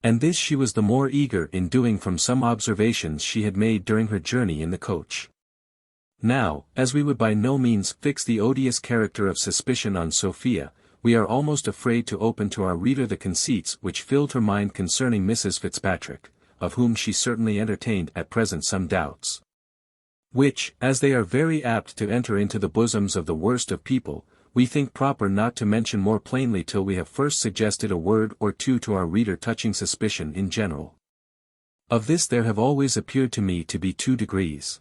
And this she was the more eager in doing from some observations she had made during her journey in the coach. Now, as we would by no means fix the odious character of suspicion on Sophia, we are almost afraid to open to our reader the conceits which filled her mind concerning Mrs. Fitzpatrick, of whom she certainly entertained at present some doubts. Which, as they are very apt to enter into the bosoms of the worst of people, we think proper not to mention more plainly till we have first suggested a word or two to our reader touching suspicion in general. Of this there have always appeared to me to be 2 degrees.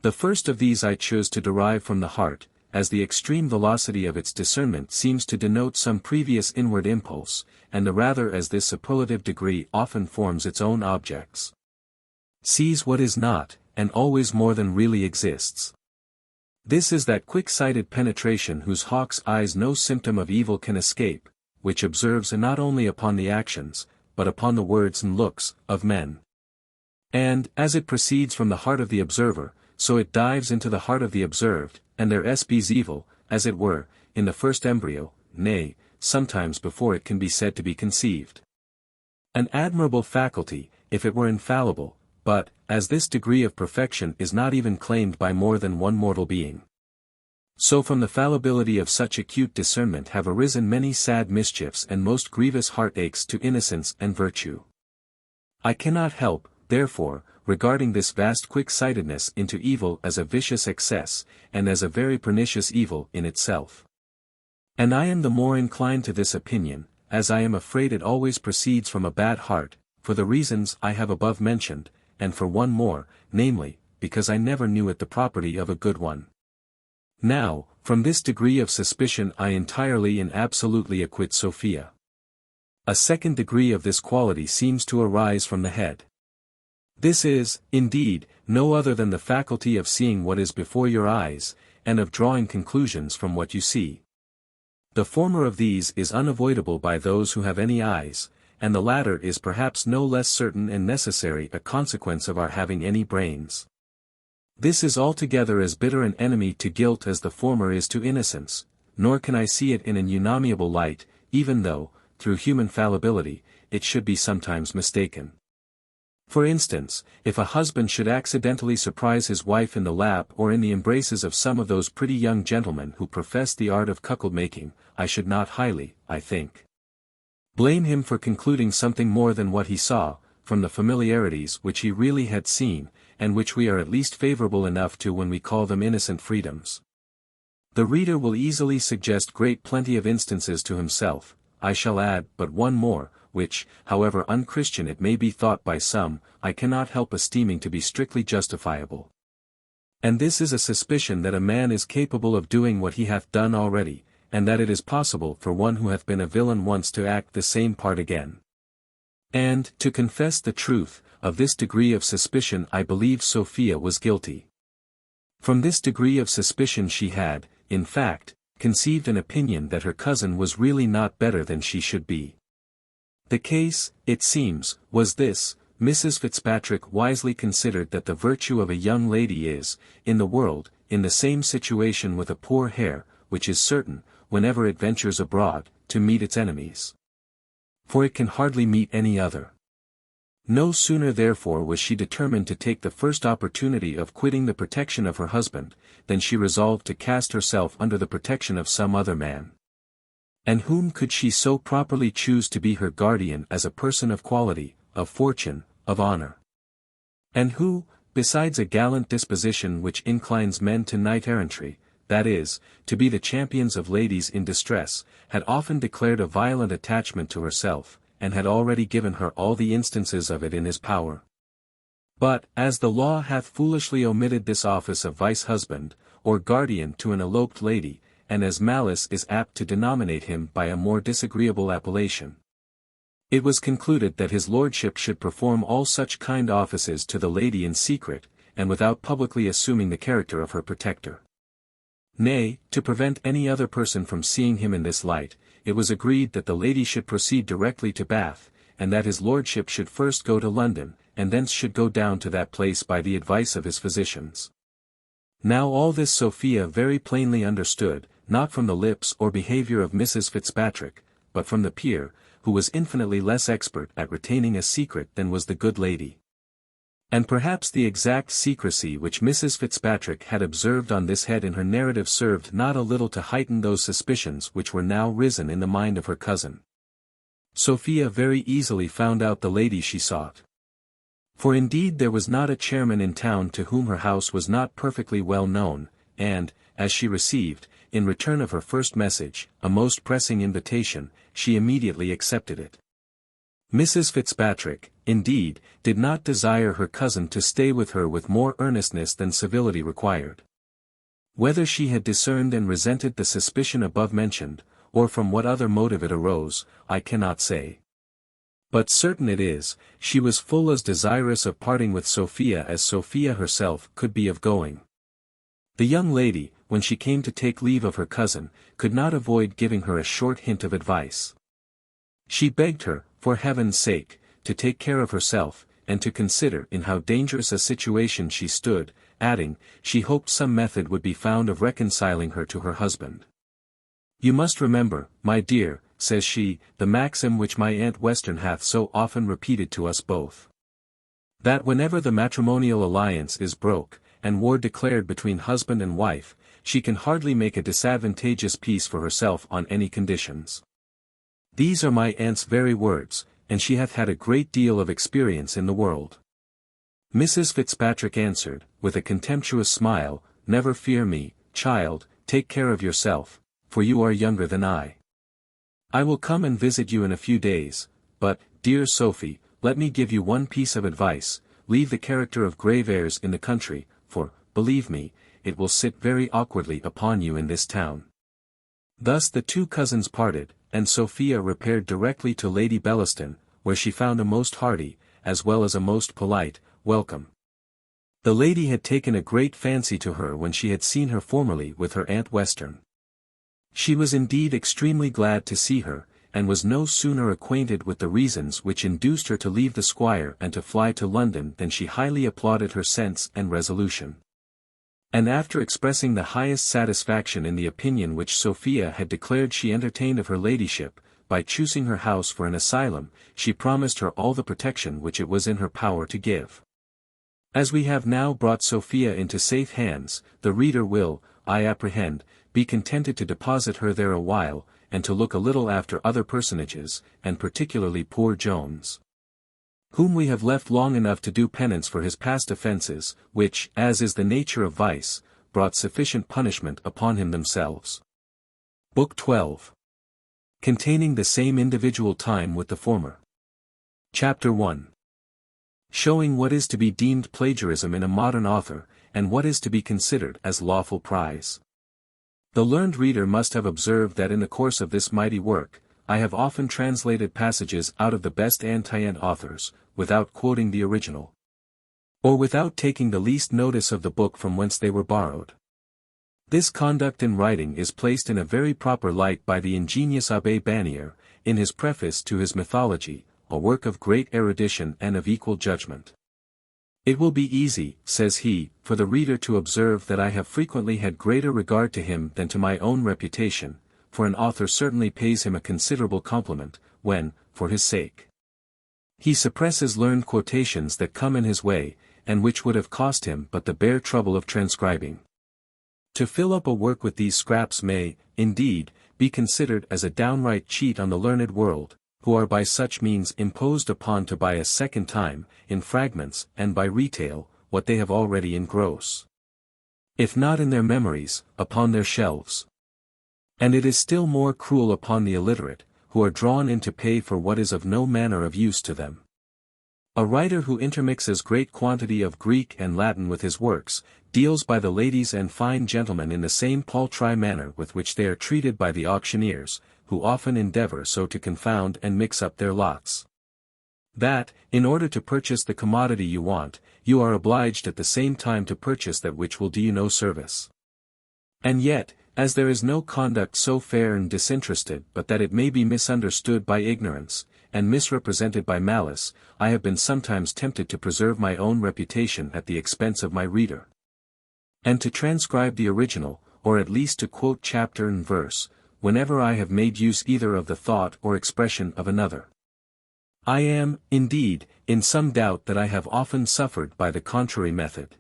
The first of these I chose to derive from the heart, as the extreme velocity of its discernment seems to denote some previous inward impulse, and the rather as this superlative degree often forms its own objects. Sees what is not, and always more than really exists. This is that quick-sighted penetration whose hawk's eyes no symptom of evil can escape, which observes not only upon the actions, but upon the words and looks, of men. And, as it proceeds from the heart of the observer, so it dives into the heart of the observed, and there espies evil, as it were, in the first embryo, nay, sometimes before it can be said to be conceived. An admirable faculty, if it were infallible, but, as this degree of perfection is not even claimed by more than one mortal being. So from the fallibility of such acute discernment have arisen many sad mischiefs and most grievous heartaches to innocence and virtue. I cannot help, therefore, regarding this vast quick-sightedness into evil as a vicious excess, and as a very pernicious evil in itself. And I am the more inclined to this opinion, as I am afraid it always proceeds from a bad heart, for the reasons I have above mentioned, and for one more, namely, because I never knew it the property of a good one. Now, from this degree of suspicion I entirely and absolutely acquit Sophia. A second degree of this quality seems to arise from the head. This is, indeed, no other than the faculty of seeing what is before your eyes, and of drawing conclusions from what you see. The former of these is unavoidable by those who have any eyes, and the latter is perhaps no less certain and necessary a consequence of our having any brains. This is altogether as bitter an enemy to guilt as the former is to innocence, nor can I see it in an unamiable light, even though, through human fallibility, it should be sometimes mistaken. For instance, if a husband should accidentally surprise his wife in the lap or in the embraces of some of those pretty young gentlemen who profess the art of cuckold-making, I should not highly, I think, blame him for concluding something more than what he saw, from the familiarities which he really had seen, and which we are at least favorable enough to when we call them innocent freedoms. The reader will easily suggest great plenty of instances to himself. I shall add but one more, which, however unchristian it may be thought by some, I cannot help esteeming to be strictly justifiable. And this is a suspicion that a man is capable of doing what he hath done already, and that it is possible for one who hath been a villain once to act the same part again. And, to confess the truth, of this degree of suspicion I believe Sophia was guilty. From this degree of suspicion she had, in fact, conceived an opinion that her cousin was really not better than she should be. The case, it seems, was this: Mrs. Fitzpatrick wisely considered that the virtue of a young lady is, in the world, in the same situation with a poor hare, which is certain, whenever it ventures abroad, to meet its enemies. For it can hardly meet any other. No sooner therefore was she determined to take the first opportunity of quitting the protection of her husband, than she resolved to cast herself under the protection of some other man. And whom could she so properly choose to be her guardian as a person of quality, of fortune, of honor? And who, besides a gallant disposition which inclines men to knight-errantry, that is, to be the champions of ladies in distress, had often declared a violent attachment to herself, and had already given her all the instances of it in his power. But, as the law hath foolishly omitted this office of vice-husband, or guardian to an eloped lady, and as malice is apt to denominate him by a more disagreeable appellation, it was concluded that his lordship should perform all such kind offices to the lady in secret, and without publicly assuming the character of her protector. Nay, to prevent any other person from seeing him in this light, it was agreed that the lady should proceed directly to Bath, and that his lordship should first go to London, and thence should go down to that place by the advice of his physicians. Now all this Sophia very plainly understood, not from the lips or behaviour of Mrs. Fitzpatrick, but from the peer, who was infinitely less expert at retaining a secret than was the good lady. And perhaps the exact secrecy which Mrs. Fitzpatrick had observed on this head in her narrative served not a little to heighten those suspicions which were now risen in the mind of her cousin. Sophia very easily found out the lady she sought. For indeed there was not a chairman in town to whom her house was not perfectly well known, and, as she received, in return of her first message, a most pressing invitation, she immediately accepted it. Mrs. Fitzpatrick, indeed, did not desire her cousin to stay with her with more earnestness than civility required. Whether she had discerned and resented the suspicion above mentioned, or from what other motive it arose, I cannot say. But certain it is, she was full as desirous of parting with Sophia as Sophia herself could be of going. The young lady, when she came to take leave of her cousin, could not avoid giving her a short hint of advice. She begged her, for heaven's sake, to take care of herself, and to consider in how dangerous a situation she stood, adding, she hoped some method would be found of reconciling her to her husband. You must remember, my dear, says she, the maxim which my Aunt Western hath so often repeated to us both. That whenever the matrimonial alliance is broke, and war declared between husband and wife, she can hardly make a disadvantageous peace for herself on any conditions. These are my aunt's very words, and she hath had a great deal of experience in the world. Mrs. Fitzpatrick answered, with a contemptuous smile, never fear me, child, take care of yourself, for you are younger than I. I will come and visit you in a few days, but, dear Sophie, let me give you one piece of advice, leave the character of grave airs in the country, for, believe me, it will sit very awkwardly upon you in this town. Thus the two cousins parted, and Sophia repaired directly to Lady Bellaston, where she found a most hearty, as well as a most polite, welcome. The lady had taken a great fancy to her when she had seen her formerly with her Aunt Western. She was indeed extremely glad to see her, and was no sooner acquainted with the reasons which induced her to leave the squire and to fly to London than she highly applauded her sense and resolution. And after expressing the highest satisfaction in the opinion which Sophia had declared she entertained of her ladyship, by choosing her house for an asylum, she promised her all the protection which it was in her power to give. As we have now brought Sophia into safe hands, the reader will, I apprehend, be contented to deposit her there a while, and to look a little after other personages, and particularly poor Jones, whom we have left long enough to do penance for his past offences, which, as is the nature of vice, brought sufficient punishment upon him themselves. Book 12. Containing the same individual time with the former. Chapter 1. Showing what is to be deemed plagiarism in a modern author, and what is to be considered as lawful prize. The learned reader must have observed that in the course of this mighty work, I have often translated passages out of the best anti-ant authors, without quoting the original, or without taking the least notice of the book from whence they were borrowed. This conduct in writing is placed in a very proper light by the ingenious Abbé Bannier, in his preface to his Mythology, a work of great erudition and of equal judgment. It will be easy, says he, for the reader to observe that I have frequently had greater regard to him than to my own reputation, for an author certainly pays him a considerable compliment, when, for his sake, he suppresses learned quotations that come in his way, and which would have cost him but the bare trouble of transcribing. To fill up a work with these scraps may, indeed, be considered as a downright cheat on the learned world, who are by such means imposed upon to buy a second time, in fragments and by retail, what they have already in gross, if not in their memories, upon their shelves. And it is still more cruel upon the illiterate, who are drawn in to pay for what is of no manner of use to them. A writer who intermixes great quantity of Greek and Latin with his works, deals by the ladies and fine gentlemen in the same paltry manner with which they are treated by the auctioneers, who often endeavour so to confound and mix up their lots, that, in order to purchase the commodity you want, you are obliged at the same time to purchase that which will do you no service. And yet, as there is no conduct so fair and disinterested but that it may be misunderstood by ignorance, and misrepresented by malice, I have been sometimes tempted to preserve my own reputation at the expense of my reader, and to transcribe the original, or at least to quote chapter and verse, whenever I have made use either of the thought or expression of another. I am, indeed, in some doubt that I have often suffered by the contrary method,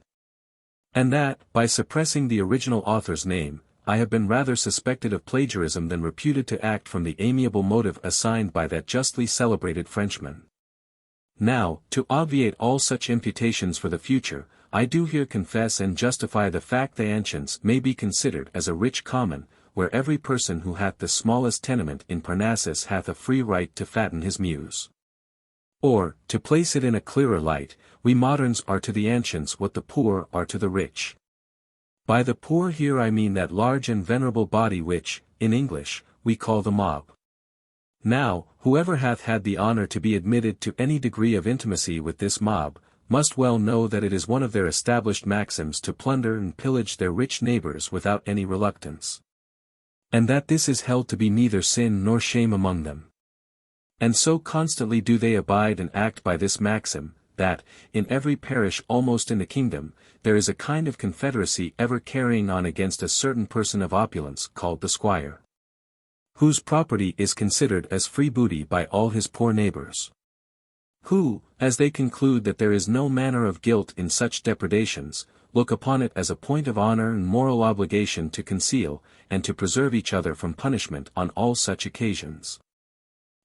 and that, by suppressing the original author's name, I have been rather suspected of plagiarism than reputed to act from the amiable motive assigned by that justly celebrated Frenchman. Now, to obviate all such imputations for the future, I do here confess and justify the fact the ancients may be considered as a rich common, where every person who hath the smallest tenement in Parnassus hath a free right to fatten his muse. Or, to place it in a clearer light, we moderns are to the ancients what the poor are to the rich. By the poor here I mean that large and venerable body which, in English, we call the mob. Now, whoever hath had the honour to be admitted to any degree of intimacy with this mob, must well know that it is one of their established maxims to plunder and pillage their rich neighbours without any reluctance, and that this is held to be neither sin nor shame among them. And so constantly do they abide and act by this maxim, that, in every parish almost in the kingdom, there is a kind of confederacy ever carrying on against a certain person of opulence called the squire, whose property is considered as free booty by all his poor neighbours, who, as they conclude that there is no manner of guilt in such depredations, look upon it as a point of honour and moral obligation to conceal, and to preserve each other from punishment on all such occasions.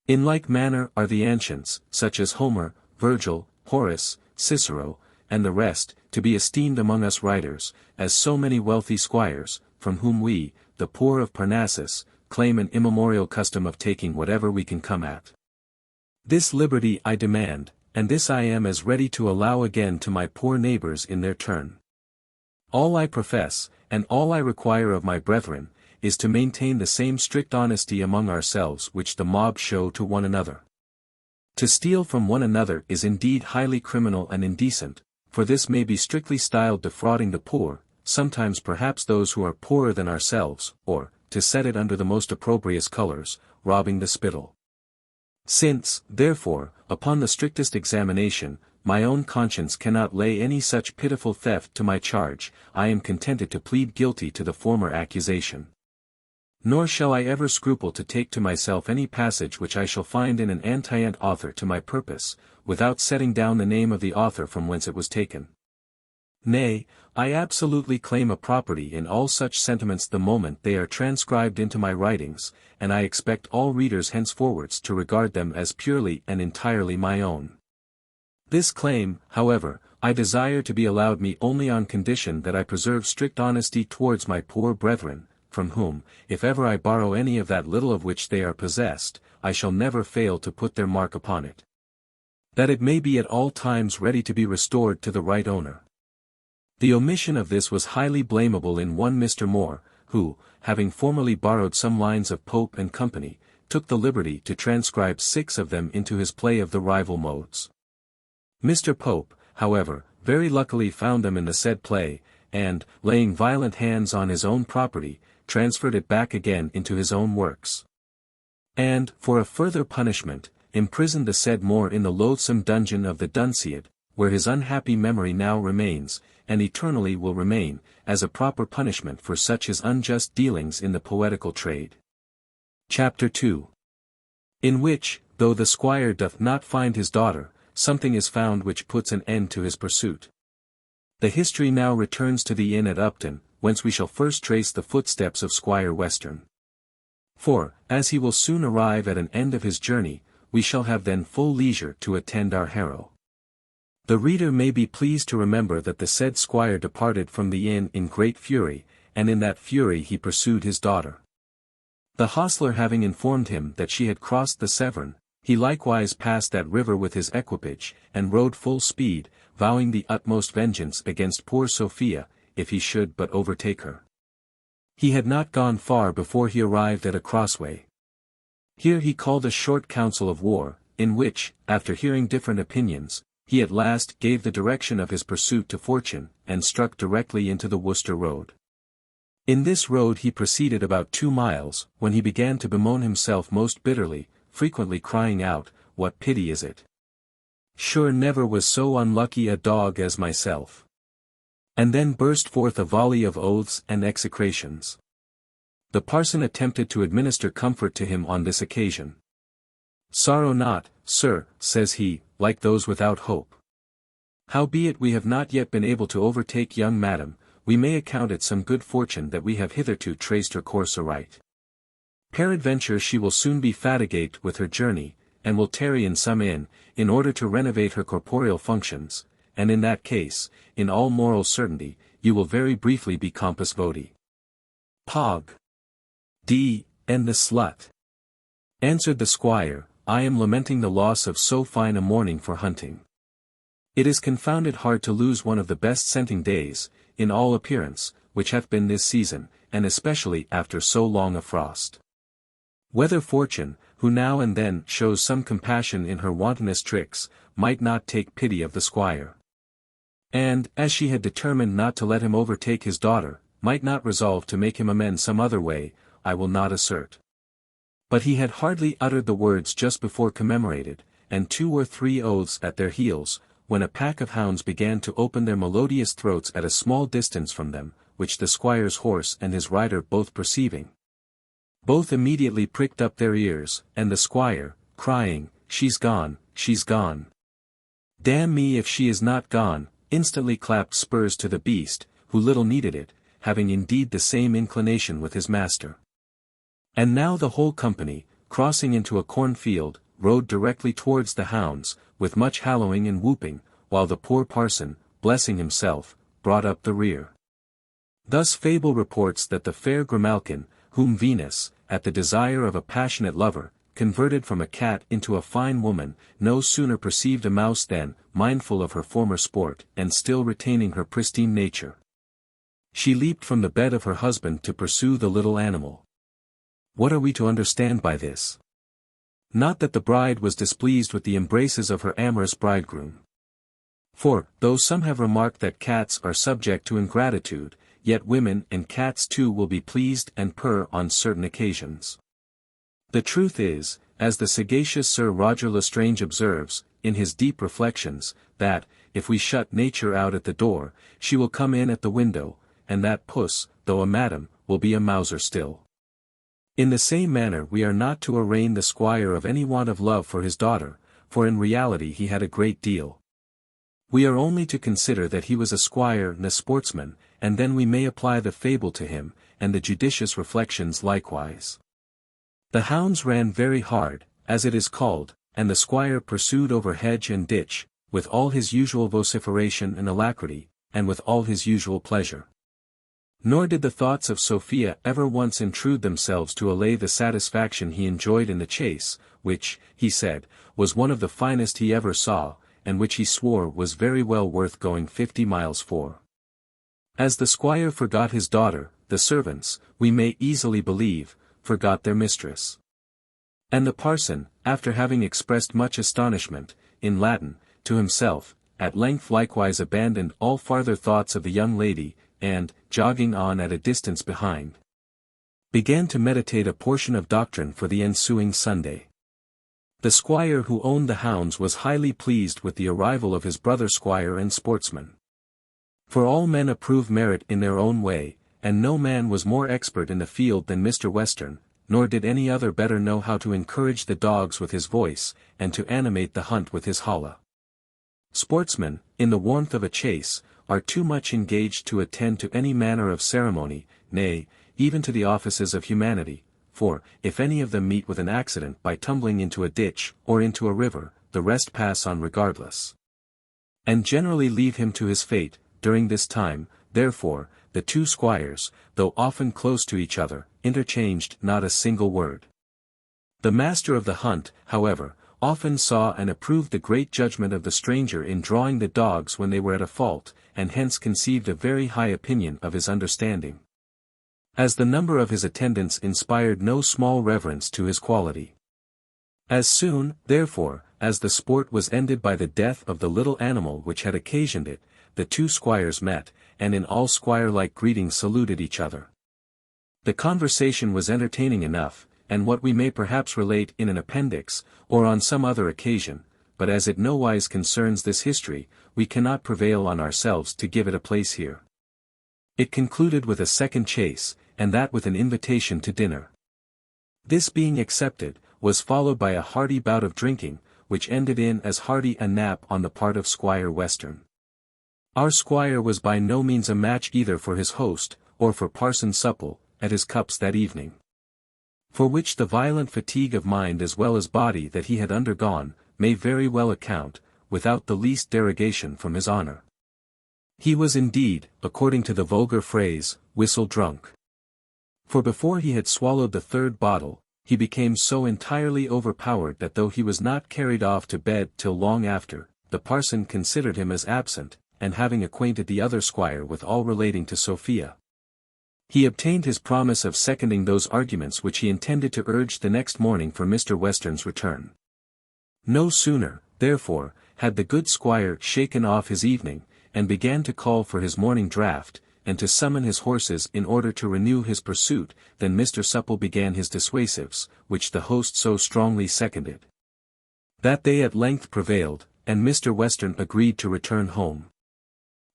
In like manner are the ancients, such as Homer, Virgil, Horace, Cicero, and the rest, to be esteemed among us writers, as so many wealthy squires, from whom we, the poor of Parnassus, claim an immemorial custom of taking whatever we can come at. This liberty I demand, and this I am as ready to allow again to my poor neighbours in their turn. All I profess, and all I require of my brethren, is to maintain the same strict honesty among ourselves which the mob show to one another. To steal from one another is indeed highly criminal and indecent, for this may be strictly styled defrauding the poor, sometimes perhaps those who are poorer than ourselves, or, to set it under the most opprobrious colours, robbing the spittle. Since, therefore, upon the strictest examination, my own conscience cannot lay any such pitiful theft to my charge, I am contented to plead guilty to the former accusation. Nor shall I ever scruple to take to myself any passage which I shall find in an antient author to my purpose, without setting down the name of the author from whence it was taken. Nay, I absolutely claim a property in all such sentiments the moment they are transcribed into my writings, and I expect all readers henceforwards to regard them as purely and entirely my own. This claim, however, I desire to be allowed me only on condition that I preserve strict honesty towards my poor brethren, from whom, if ever I borrow any of that little of which they are possessed, I shall never fail to put their mark upon it. That it may be at all times ready to be restored to the right owner. The omission of this was highly blamable in one Mr. Moore, who, having formerly borrowed some lines of Pope and Company, took the liberty to transcribe 6 of them into his play of the rival modes. Mr. Pope, however, very luckily found them in the said play, and, laying violent hands on his own property, transferred it back again into his own works. And, for a further punishment, imprisoned the said Moore in the loathsome dungeon of the Dunciad, where his unhappy memory now remains, and eternally will remain, as a proper punishment for such his unjust dealings in the poetical trade. Chapter 2. In which, though the squire doth not find his daughter, something is found which puts an end to his pursuit. The history now returns to the inn at Upton, whence we shall first trace the footsteps of Squire Western. For, as he will soon arrive at an end of his journey, we shall have then full leisure to attend our hero. The reader may be pleased to remember that the said squire departed from the inn in great fury, and in that fury he pursued his daughter. The hostler having informed him that she had crossed the Severn, he likewise passed that river with his equipage, and rode full speed, vowing the utmost vengeance against poor Sophia, if he should but overtake her. He had not gone far before he arrived at a crossway. Here he called a short council of war, in which, after hearing different opinions, he at last gave the direction of his pursuit to fortune, and struck directly into the Worcester road. In this road he proceeded about 2 miles, when he began to bemoan himself most bitterly, frequently crying out, "What pity is it? Sure never was so unlucky a dog as myself." And then burst forth a volley of oaths and execrations. The parson attempted to administer comfort to him on this occasion. "Sorrow not, sir," says he, "like those without hope. Howbeit we have not yet been able to overtake young madam, we may account it some good fortune that we have hitherto traced her course aright. Peradventure she will soon be fatigate with her journey, and will tarry in some inn, in order to renovate her corporeal functions, and in that case, in all moral certainty, you will very briefly be compos voti." "Pog. D. and the slut," answered the squire, "I am lamenting the loss of so fine a morning for hunting. It is confounded hard to lose one of the best scenting days, in all appearance, which hath been this season, and especially after so long a frost. Whether fortune, who now and then shows some compassion in her wantonest tricks, might not take pity of the squire. And, as she had determined not to let him overtake his daughter, might not resolve to make him amend some other way, I will not assert. But he had hardly uttered the words just before commemorated, and 2 or 3 oaths at their heels, when a pack of hounds began to open their melodious throats at a small distance from them, which the squire's horse and his rider both perceiving, both immediately pricked up their ears, and the squire, crying, "She's gone, she's gone. Damn me if she is not gone," instantly clapped spurs to the beast, who little needed it, having indeed the same inclination with his master. And now the whole company, crossing into a cornfield, rode directly towards the hounds, with much hallowing and whooping, while the poor parson, blessing himself, brought up the rear. Thus fable reports that the fair Grimalkin, whom Venus, at the desire of a passionate lover, converted from a cat into a fine woman, no sooner perceived a mouse than, mindful of her former sport, and still retaining her pristine nature, she leaped from the bed of her husband to pursue the little animal. What are we to understand by this? Not that the bride was displeased with the embraces of her amorous bridegroom. For, though some have remarked that cats are subject to ingratitude, yet women and cats too will be pleased and purr on certain occasions. The truth is, as the sagacious Sir Roger Lestrange observes, in his deep reflections, that, if we shut nature out at the door, she will come in at the window, and that puss, though a madam, will be a mouser still. In the same manner we are not to arraign the squire of any want of love for his daughter, for in reality he had a great deal. We are only to consider that he was a squire and a sportsman, and then we may apply the fable to him, and the judicious reflections likewise. The hounds ran very hard, as it is called, and the squire pursued over hedge and ditch, with all his usual vociferation and alacrity, and with all his usual pleasure. Nor did the thoughts of Sophia ever once intrude themselves to allay the satisfaction he enjoyed in the chase, which, he said, was one of the finest he ever saw, and which he swore was very well worth going 50 miles for. As the squire forgot his daughter, the servants, we may easily believe, forgot their mistress. And the parson, after having expressed much astonishment, in Latin, to himself, at length likewise abandoned all farther thoughts of the young lady, and, jogging on at a distance behind, began to meditate a portion of doctrine for the ensuing Sunday. The squire who owned the hounds was highly pleased with the arrival of his brother squire and sportsman. For all men approve merit in their own way, and no man was more expert in the field than Mr. Western, nor did any other better know how to encourage the dogs with his voice, and to animate the hunt with his holla. Sportsmen, in the warmth of a chase, are too much engaged to attend to any manner of ceremony, nay, even to the offices of humanity, for, if any of them meet with an accident by tumbling into a ditch, or into a river, the rest pass on regardless, and generally leave him to his fate. During this time, therefore, the two squires, though often close to each other, interchanged not a single word. The master of the hunt, however, often saw and approved the great judgment of the stranger in drawing the dogs when they were at a fault, and hence conceived a very high opinion of his understanding. As the number of his attendants inspired no small reverence to his quality. As soon, therefore, as the sport was ended by the death of the little animal which had occasioned it, the two squires met, and in all squire-like greetings saluted each other. The conversation was entertaining enough, and what we may perhaps relate in an appendix, or on some other occasion, but as it nowise concerns this history, we cannot prevail on ourselves to give it a place here. It concluded with a second chase, and that with an invitation to dinner. This being accepted, was followed by a hearty bout of drinking, which ended in as hearty a nap on the part of Squire Western. Our squire was by no means a match either for his host, or for Parson Supple, at his cups that evening. For which the violent fatigue of mind as well as body that he had undergone, may very well account, without the least derogation from his honor. He was indeed, according to the vulgar phrase, whistle drunk. For before he had swallowed the third bottle, he became so entirely overpowered that though he was not carried off to bed till long after, the parson considered him as absent, and having acquainted the other squire with all relating to Sophia, he obtained his promise of seconding those arguments which he intended to urge the next morning for Mr. Western's return. No sooner, therefore, had the good squire shaken off his evening, and began to call for his morning draught, and to summon his horses in order to renew his pursuit, than Mr. Supple began his dissuasives, which the host so strongly seconded, that they at length prevailed, and Mr. Western agreed to return home.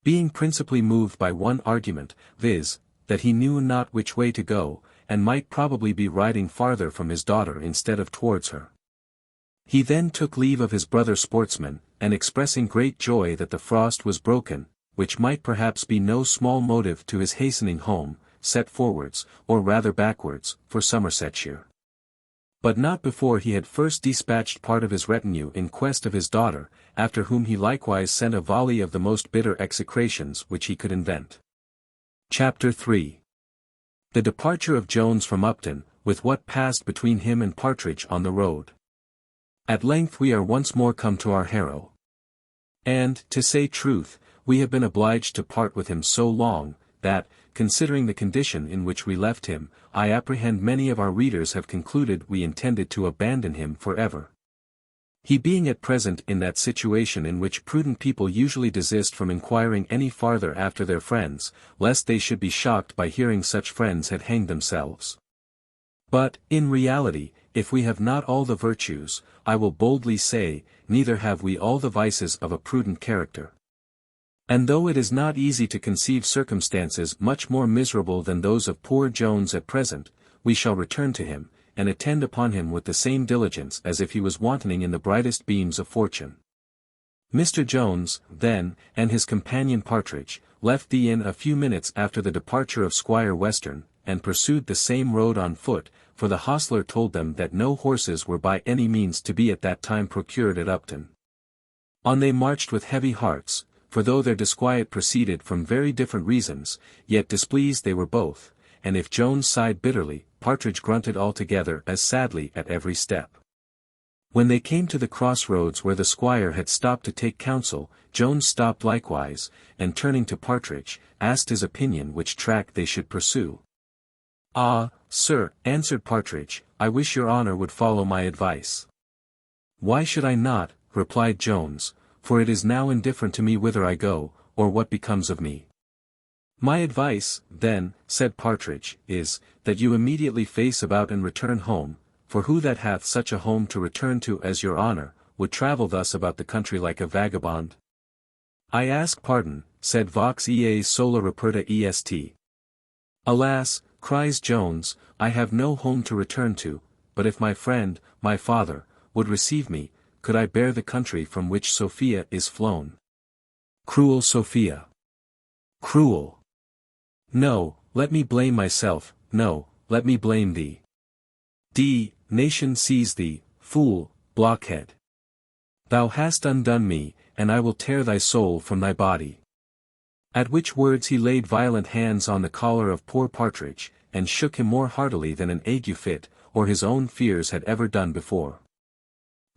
Being principally moved by one argument, viz., that he knew not which way to go, and might probably be riding farther from his daughter instead of towards her. He then took leave of his brother sportsman, and expressing great joy that the frost was broken, which might perhaps be no small motive to his hastening home, set forwards, or rather backwards, for Somersetshire. But not before he had first dispatched part of his retinue in quest of his daughter, after whom he likewise sent a volley of the most bitter execrations which he could invent. Chapter 3. The departure of Jones from Upton, with what passed between him and Partridge on the road. At length we are once more come to our hero. And, to say truth, we have been obliged to part with him so long, that, considering the condition in which we left him, I apprehend many of our readers have concluded we intended to abandon him forever. He being at present in that situation in which prudent people usually desist from inquiring any farther after their friends, lest they should be shocked by hearing such friends had hanged themselves. But, in reality, if we have not all the virtues, I will boldly say, neither have we all the vices of a prudent character. And though it is not easy to conceive circumstances much more miserable than those of poor Jones at present, we shall return to him, and attend upon him with the same diligence as if he was wantoning in the brightest beams of fortune. Mr. Jones, then, and his companion Partridge, left the inn a few minutes after the departure of Squire Western, and pursued the same road on foot, for the hostler told them that no horses were by any means to be at that time procured at Upton. On they marched with heavy hearts, for though their disquiet proceeded from very different reasons, yet displeased they were both, and if Jones sighed bitterly, Partridge grunted altogether as sadly at every step. When they came to the cross-roads where the squire had stopped to take counsel, Jones stopped likewise, and turning to Partridge, asked his opinion which track they should pursue. "Ah, sir," answered Partridge, "I wish your honour would follow my advice." "Why should I not?" replied Jones, "for it is now indifferent to me whither I go, or what becomes of me." "My advice, then," said Partridge, "is, that you immediately face about and return home, for who that hath such a home to return to as your honour, would travel thus about the country like a vagabond?" "I ask pardon," said Vox eas sola reperta est. "Alas," cries Jones, "I have no home to return to, but if my friend, my father, would receive me, could I bear the country from which Sophia is flown. Cruel Sophia! Cruel! No, let me blame myself, no, let me blame thee. Nation seize thee, fool, blockhead! Thou hast undone me, and I will tear thy soul from thy body." At which words he laid violent hands on the collar of poor Partridge, and shook him more heartily than an ague fit, or his own fears had ever done before.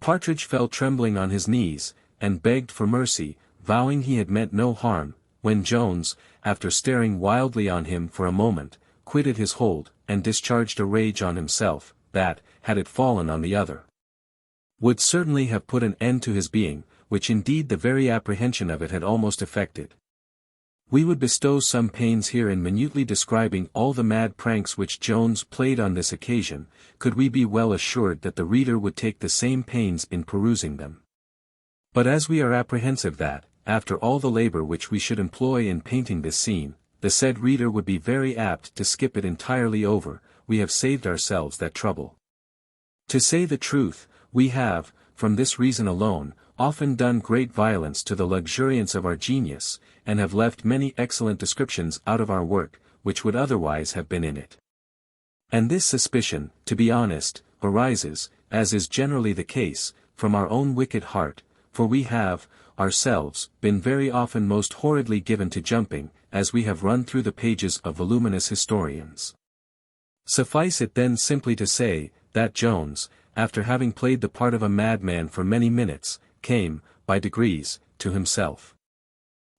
Partridge fell trembling on his knees, and begged for mercy, vowing he had meant no harm, when Jones, after staring wildly on him for a moment, quitted his hold, and discharged a rage on himself, that, had it fallen on the other, would certainly have put an end to his being, which indeed the very apprehension of it had almost effected. We would bestow some pains here in minutely describing all the mad pranks which Jones played on this occasion, could we be well assured that the reader would take the same pains in perusing them. But as we are apprehensive that, after all the labour which we should employ in painting this scene, the said reader would be very apt to skip it entirely over, we have saved ourselves that trouble. To say the truth, we have, from this reason alone, often done great violence to the luxuriance of our genius, and have left many excellent descriptions out of our work, which would otherwise have been in it. And this suspicion, to be honest, arises, as is generally the case, from our own wicked heart, for we have, ourselves, been very often most horridly given to jumping, as we have run through the pages of voluminous historians. Suffice it then simply to say, that Jones, after having played the part of a madman for many minutes, came, by degrees, to himself.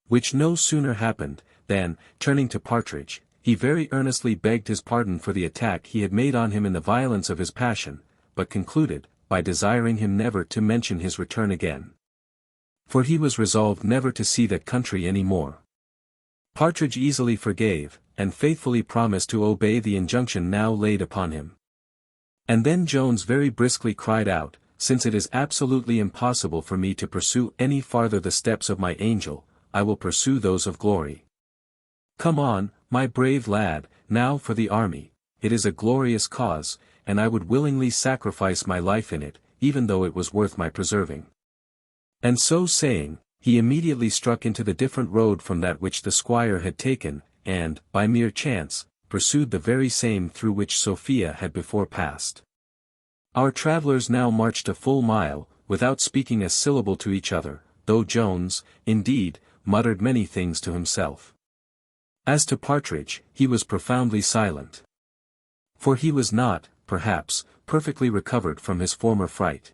Which no sooner happened, than, turning to Partridge, he very earnestly begged his pardon for the attack he had made on him in the violence of his passion, but concluded, by desiring him never to mention his return again. For he was resolved never to see that country any more. Partridge easily forgave, and faithfully promised to obey the injunction now laid upon him. And then Jones very briskly cried out, "Since it is absolutely impossible for me to pursue any farther the steps of my angel, I will pursue those of glory. Come on, my brave lad, now for the army, it is a glorious cause, and I would willingly sacrifice my life in it, even though it was worth my preserving." And so saying, he immediately struck into the different road from that which the squire had taken, and, by mere chance, pursued the very same through which Sophia had before passed. Our travellers now marched a full mile, without speaking a syllable to each other, though Jones, indeed, muttered many things to himself. As to Partridge, he was profoundly silent. For he was not, perhaps, perfectly recovered from his former fright.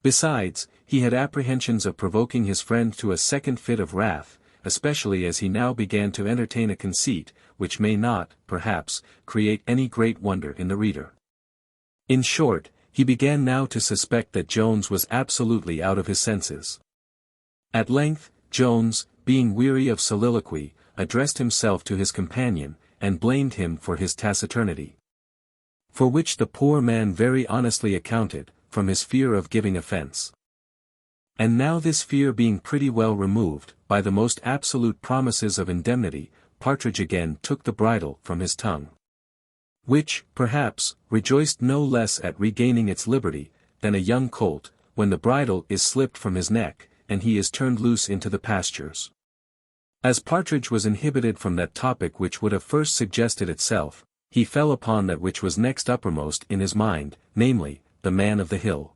Besides, he had apprehensions of provoking his friend to a second fit of wrath, especially as he now began to entertain a conceit, which may not, perhaps, create any great wonder in the reader. In short, he began now to suspect that Jones was absolutely out of his senses. At length, Jones, being weary of soliloquy, addressed himself to his companion, and blamed him for his taciturnity. For which the poor man very honestly accounted, from his fear of giving offence. And now this fear being pretty well removed, by the most absolute promises of indemnity, Partridge again took the bridle from his tongue. Which, perhaps, rejoiced no less at regaining its liberty, than a young colt, when the bridle is slipped from his neck, and he is turned loose into the pastures. As Partridge was inhibited from that topic which would have first suggested itself, he fell upon that which was next uppermost in his mind, namely, the man of the hill.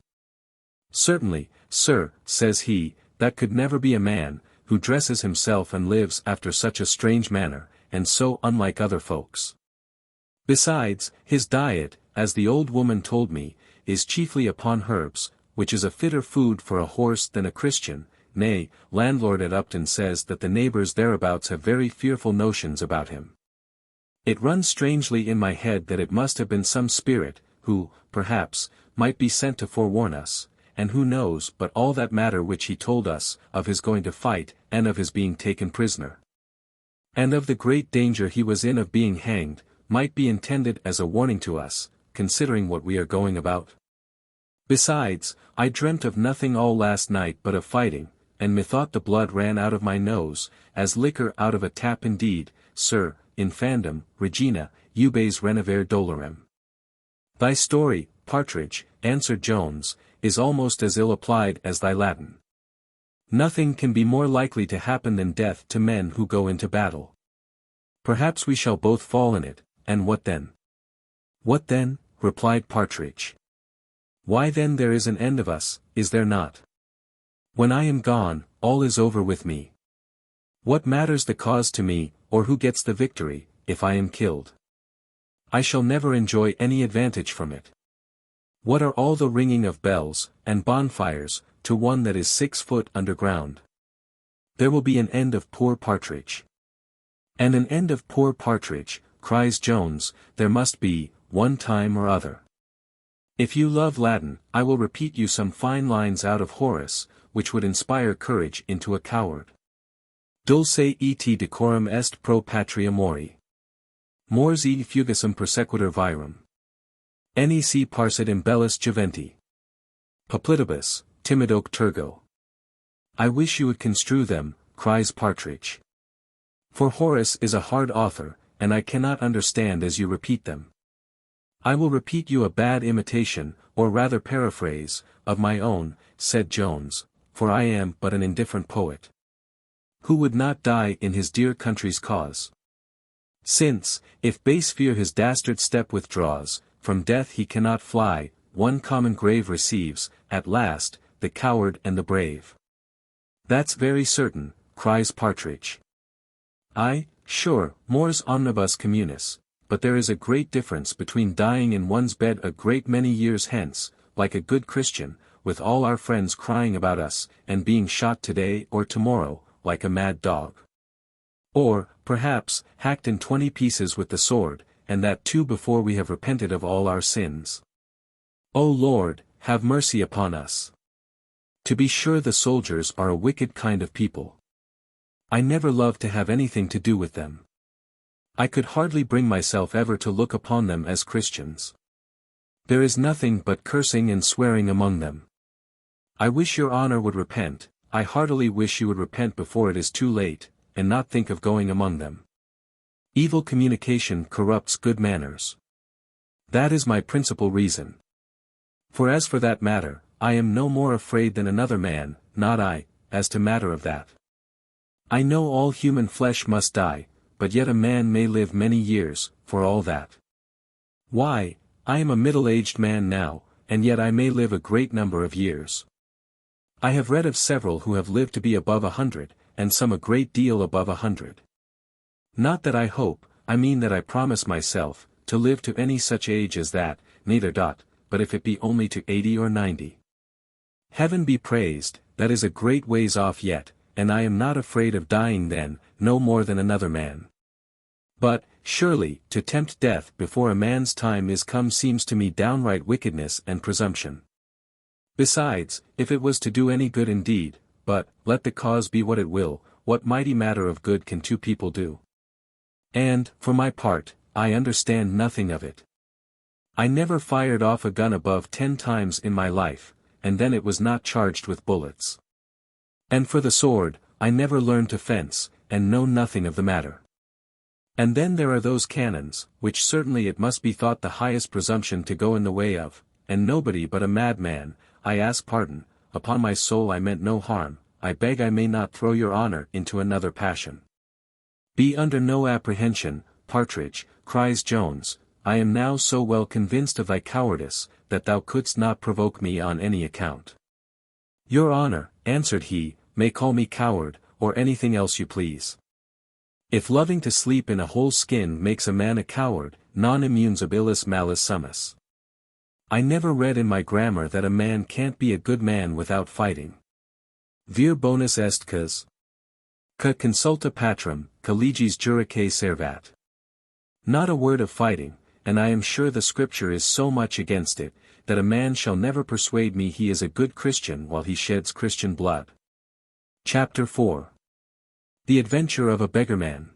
Certainly, sir, says he, that could never be a man, who dresses himself and lives after such a strange manner, and so unlike other folks. Besides, his diet, as the old woman told me, is chiefly upon herbs, which is a fitter food for a horse than a Christian. Nay, landlord at Upton says that the neighbours thereabouts have very fearful notions about him. It runs strangely in my head that it must have been some spirit, who, perhaps, might be sent to forewarn us, and who knows but all that matter which he told us, of his going to fight, and of his being taken prisoner, and of the great danger he was in of being hanged, might be intended as a warning to us, considering what we are going about. Besides, I dreamt of nothing all last night but of fighting, and methought the blood ran out of my nose, as liquor out of a tap indeed, sir, infandum, Regina, ubes renover dolorem. Thy story, Partridge, answered Jones, is almost as ill applied as thy Latin. Nothing can be more likely to happen than death to men who go into battle. Perhaps we shall both fall in it, and what then? What then? Replied Partridge. Why then there is an end of us, is there not? When I am gone, all is over with me. What matters the cause to me, or who gets the victory, if I am killed? I shall never enjoy any advantage from it. What are all the ringing of bells, and bonfires, to one that is 6 foot underground? There will be an end of poor Partridge. And an end of poor Partridge, cries Jones, there must be, one time or other. If you love Latin, I will repeat you some fine lines out of Horace, which would inspire courage into a coward. Dulce et decorum est pro patria mori. Mors e fugisum persequitur virum. Nec parsit imbellis juventi. Poplitibus, timidoque tergo. I wish you would construe them, cries Partridge. For Horace is a hard author, and I cannot understand as you repeat them. I will repeat you a bad imitation, or rather paraphrase, of my own, said Jones, for I am but an indifferent poet. Who would not die in his dear country's cause? Since, if base fear his dastard step withdraws, from death he cannot fly, one common grave receives, at last, the coward and the brave. That's very certain, cries Partridge. Aye, sure, mors omnibus communis, but there is a great difference between dying in one's bed a great many years hence, like a good Christian, with all our friends crying about us, and being shot today or tomorrow, like a mad dog. Or, perhaps, hacked in 20 pieces with the sword, and that too before we have repented of all our sins. O Lord, have mercy upon us. To be sure the soldiers are a wicked kind of people. I never loved to have anything to do with them. I could hardly bring myself ever to look upon them as Christians. There is nothing but cursing and swearing among them. I wish your honor would repent, I heartily wish you would repent before it is too late, and not think of going among them. Evil communication corrupts good manners. That is my principal reason. For as for that matter, I am no more afraid than another man, not I, as to matter of that. I know all human flesh must die, but yet a man may live many years, for all that. Why, I am a middle-aged man now, and yet I may live a great number of years. I have read of several who have lived to be above 100, and some a great deal above 100. Not that I hope, I mean that I promise myself, to live to any such age as that, neither but if it be only to 80 or 90. Heaven be praised, that is a great ways off yet, and I am not afraid of dying then, no more than another man. But, surely, to tempt death before a man's time is come seems to me downright wickedness and presumption. Besides, if it was to do any good indeed, but, let the cause be what it will, what mighty matter of good can two people do? And, for my part, I understand nothing of it. I never fired off a gun above 10 times in my life, and then it was not charged with bullets. And for the sword, I never learned to fence, and know nothing of the matter. And then there are those cannons, which certainly it must be thought the highest presumption to go in the way of, and nobody but a madman. I ask pardon, upon my soul I meant no harm, I beg I may not throw your honor into another passion. Be under no apprehension, Partridge, cries Jones, I am now so well convinced of thy cowardice, that thou couldst not provoke me on any account. Your honor, answered he, may call me coward, or anything else you please. If loving to sleep in a whole skin makes a man a coward, non immunes ab illis malus sumus. I never read in my grammar that a man can't be a good man without fighting. Vir bonus est cus consulta patrum, collegis juricae servat. Not a word of fighting, and I am sure the scripture is so much against it, that a man shall never persuade me he is a good Christian while he sheds Christian blood. Chapter 4. The Adventure of a Beggarman.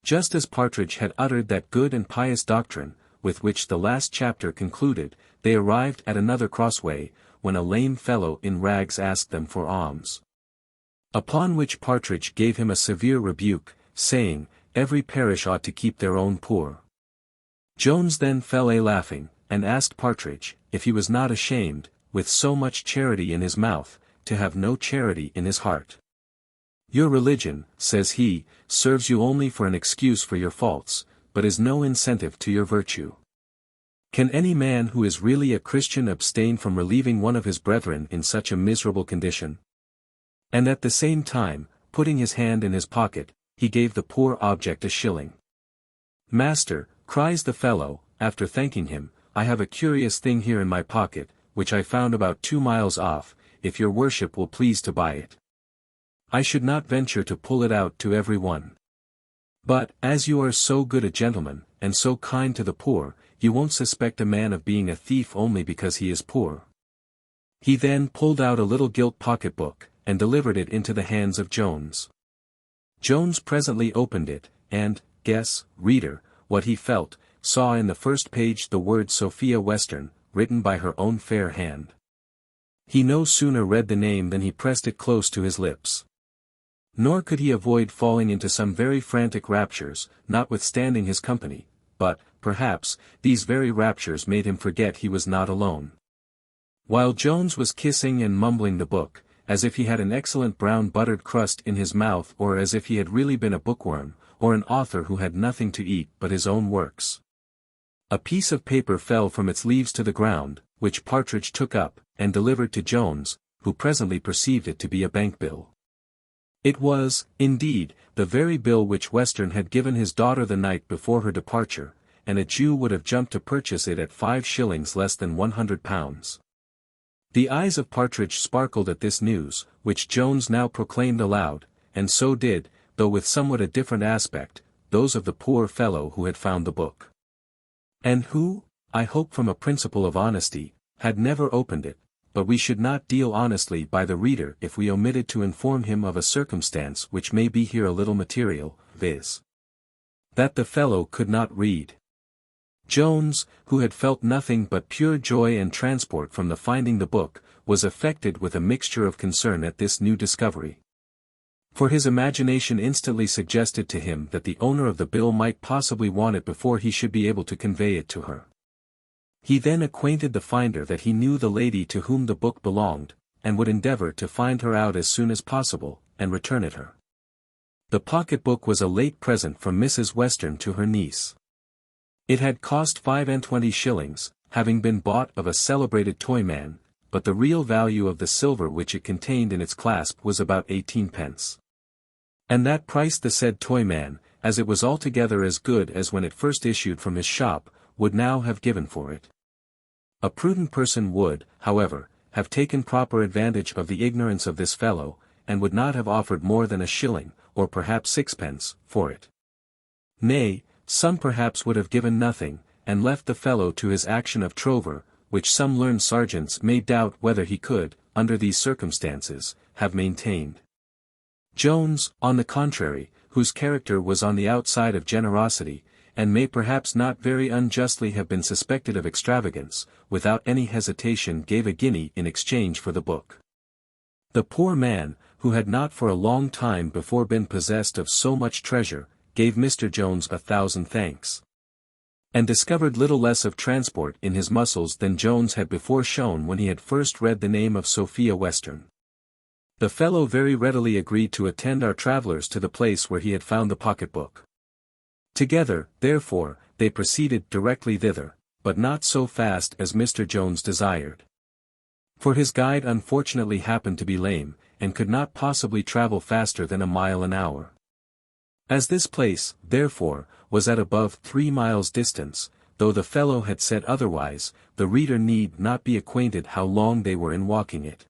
Just as Partridge had uttered that good and pious doctrine, with which the last chapter concluded, they arrived at another crossway, when a lame fellow in rags asked them for alms. Upon which Partridge gave him a severe rebuke, saying, every parish ought to keep their own poor. Jones then fell a laughing, and asked Partridge, if he was not ashamed, with so much charity in his mouth, to have no charity in his heart. Your religion, says he, serves you only for an excuse for your faults, but is no incentive to your virtue. Can any man who is really a Christian abstain from relieving one of his brethren in such a miserable condition? And at the same time, putting his hand in his pocket, he gave the poor object a shilling. Master, cries the fellow, after thanking him, I have a curious thing here in my pocket, which I found about 2 miles off, if your worship will please to buy it. I should not venture to pull it out to every one. But, as you are so good a gentleman, and so kind to the poor, you won't suspect a man of being a thief only because he is poor. He then pulled out a little gilt pocket-book, and delivered it into the hands of Jones. Jones presently opened it, and, guess, reader, what he felt, saw in the first page the word Sophia Western, written by her own fair hand. He no sooner read the name than he pressed it close to his lips. Nor could he avoid falling into some very frantic raptures, notwithstanding his company, but, perhaps, these very raptures made him forget he was not alone. While Jones was kissing and mumbling the book, as if he had an excellent brown buttered crust in his mouth or as if he had really been a bookworm, or an author who had nothing to eat but his own works. A piece of paper fell from its leaves to the ground, which Partridge took up, and delivered to Jones, who presently perceived it to be a bank bill. It was, indeed, the very bill which Western had given his daughter the night before her departure, and a Jew would have jumped to purchase it at 5 shillings less than £100. The eyes of Partridge sparkled at this news, which Jones now proclaimed aloud, and so did, though with somewhat a different aspect, those of the poor fellow who had found the book. And who, I hope from a principle of honesty, had never opened it, but we should not deal honestly by the reader if we omitted to inform him of a circumstance which may be here a little material, viz. that the fellow could not read. Jones, who had felt nothing but pure joy and transport from the finding the book, was affected with a mixture of concern at this new discovery. For his imagination instantly suggested to him that the owner of the bill might possibly want it before he should be able to convey it to her. He then acquainted the finder that he knew the lady to whom the book belonged, and would endeavor to find her out as soon as possible, and return it her. The pocket-book was a late present from Mrs. Western to her niece. It had cost 25 shillings, having been bought of a celebrated toyman, but the real value of the silver which it contained in its clasp was about 18 pence. And that price the said toyman, as it was altogether as good as when it first issued from his shop, would now have given for it. A prudent person would, however, have taken proper advantage of the ignorance of this fellow, and would not have offered more than a shilling, or perhaps 6 pence, for it. Nay, some perhaps would have given nothing, and left the fellow to his action of trover, which some learned sergeants may doubt whether he could, under these circumstances, have maintained. Jones, on the contrary, whose character was on the outside of generosity, and may perhaps not very unjustly have been suspected of extravagance, without any hesitation gave a guinea in exchange for the book. The poor man, who had not for a long time before been possessed of so much treasure, gave Mr. Jones 1,000 thanks. And discovered little less of transport in his muscles than Jones had before shown when he had first read the name of Sophia Western. The fellow very readily agreed to attend our travellers to the place where he had found the pocket-book. Together, therefore, they proceeded directly thither, but not so fast as Mr. Jones desired. For his guide unfortunately happened to be lame, and could not possibly travel faster than a mile an hour. As this place, therefore, was at above 3 miles distance, though the fellow had said otherwise, the reader need not be acquainted how long they were in walking it.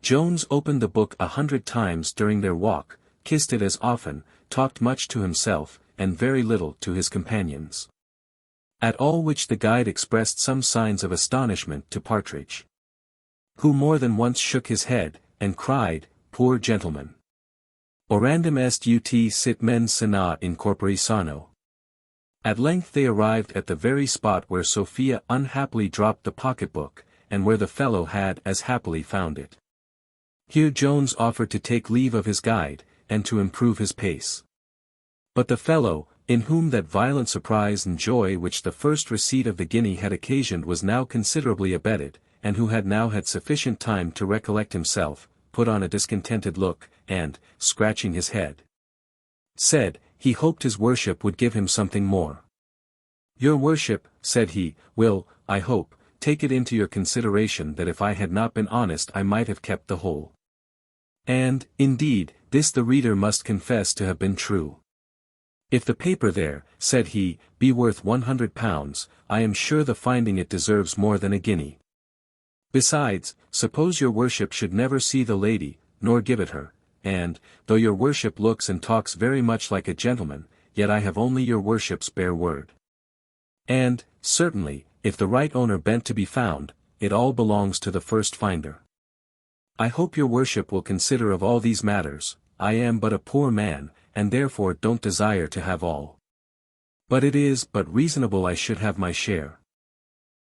Jones opened the book 100 times during their walk, kissed it as often, talked much to himself, and very little to his companions. At all which the guide expressed some signs of astonishment to Partridge, who more than once shook his head, and cried, "Poor gentleman! Orandum est ut sit mens sana in corpore sano." At length they arrived at the very spot where Sophia unhappily dropped the pocket-book, and where the fellow had as happily found it. Here Jones offered to take leave of his guide, and to improve his pace. But the fellow, in whom that violent surprise and joy which the first receipt of the guinea had occasioned was now considerably abated, and who had now had sufficient time to recollect himself, put on a discontented look, and, scratching his head, said, he hoped his worship would give him something more. "Your worship," said he, "will, I hope, take it into your consideration that if I had not been honest I might have kept the whole." And, indeed, this the reader must confess to have been true. "If the paper there," said he, "be worth £100, I am sure the finding it deserves more than a guinea. Besides, suppose your worship should never see the lady, nor give it her, and, though your worship looks and talks very much like a gentleman, yet I have only your worship's bare word. And, certainly, if the right owner bent to be found, it all belongs to the first finder. I hope your worship will consider of all these matters. I am but a poor man, and therefore don't desire to have all. But it is but reasonable I should have my share.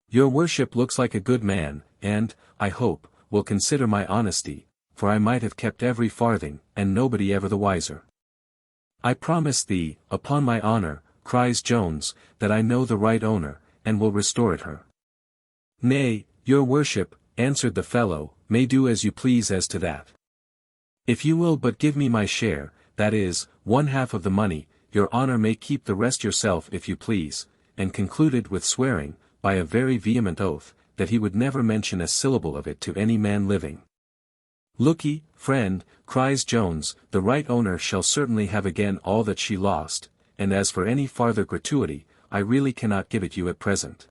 Your worship looks like a good man, and, I hope, will consider my honesty, for I might have kept every farthing, and nobody ever the wiser. I promise thee, upon my honour," cries Jones, "that I know the right owner, and will restore it her." "Nay, your worship," answered the fellow, "may do as you please as to that. If you will but give me my share, that is, 1/2 of the money, your honour may keep the rest yourself if you please," and concluded with swearing, by a very vehement oath, that he would never mention a syllable of it to any man living. "Look'ee, friend," cries Jones, "the right owner shall certainly have again all that she lost, and as for any farther gratuity, I really cannot give it you at present.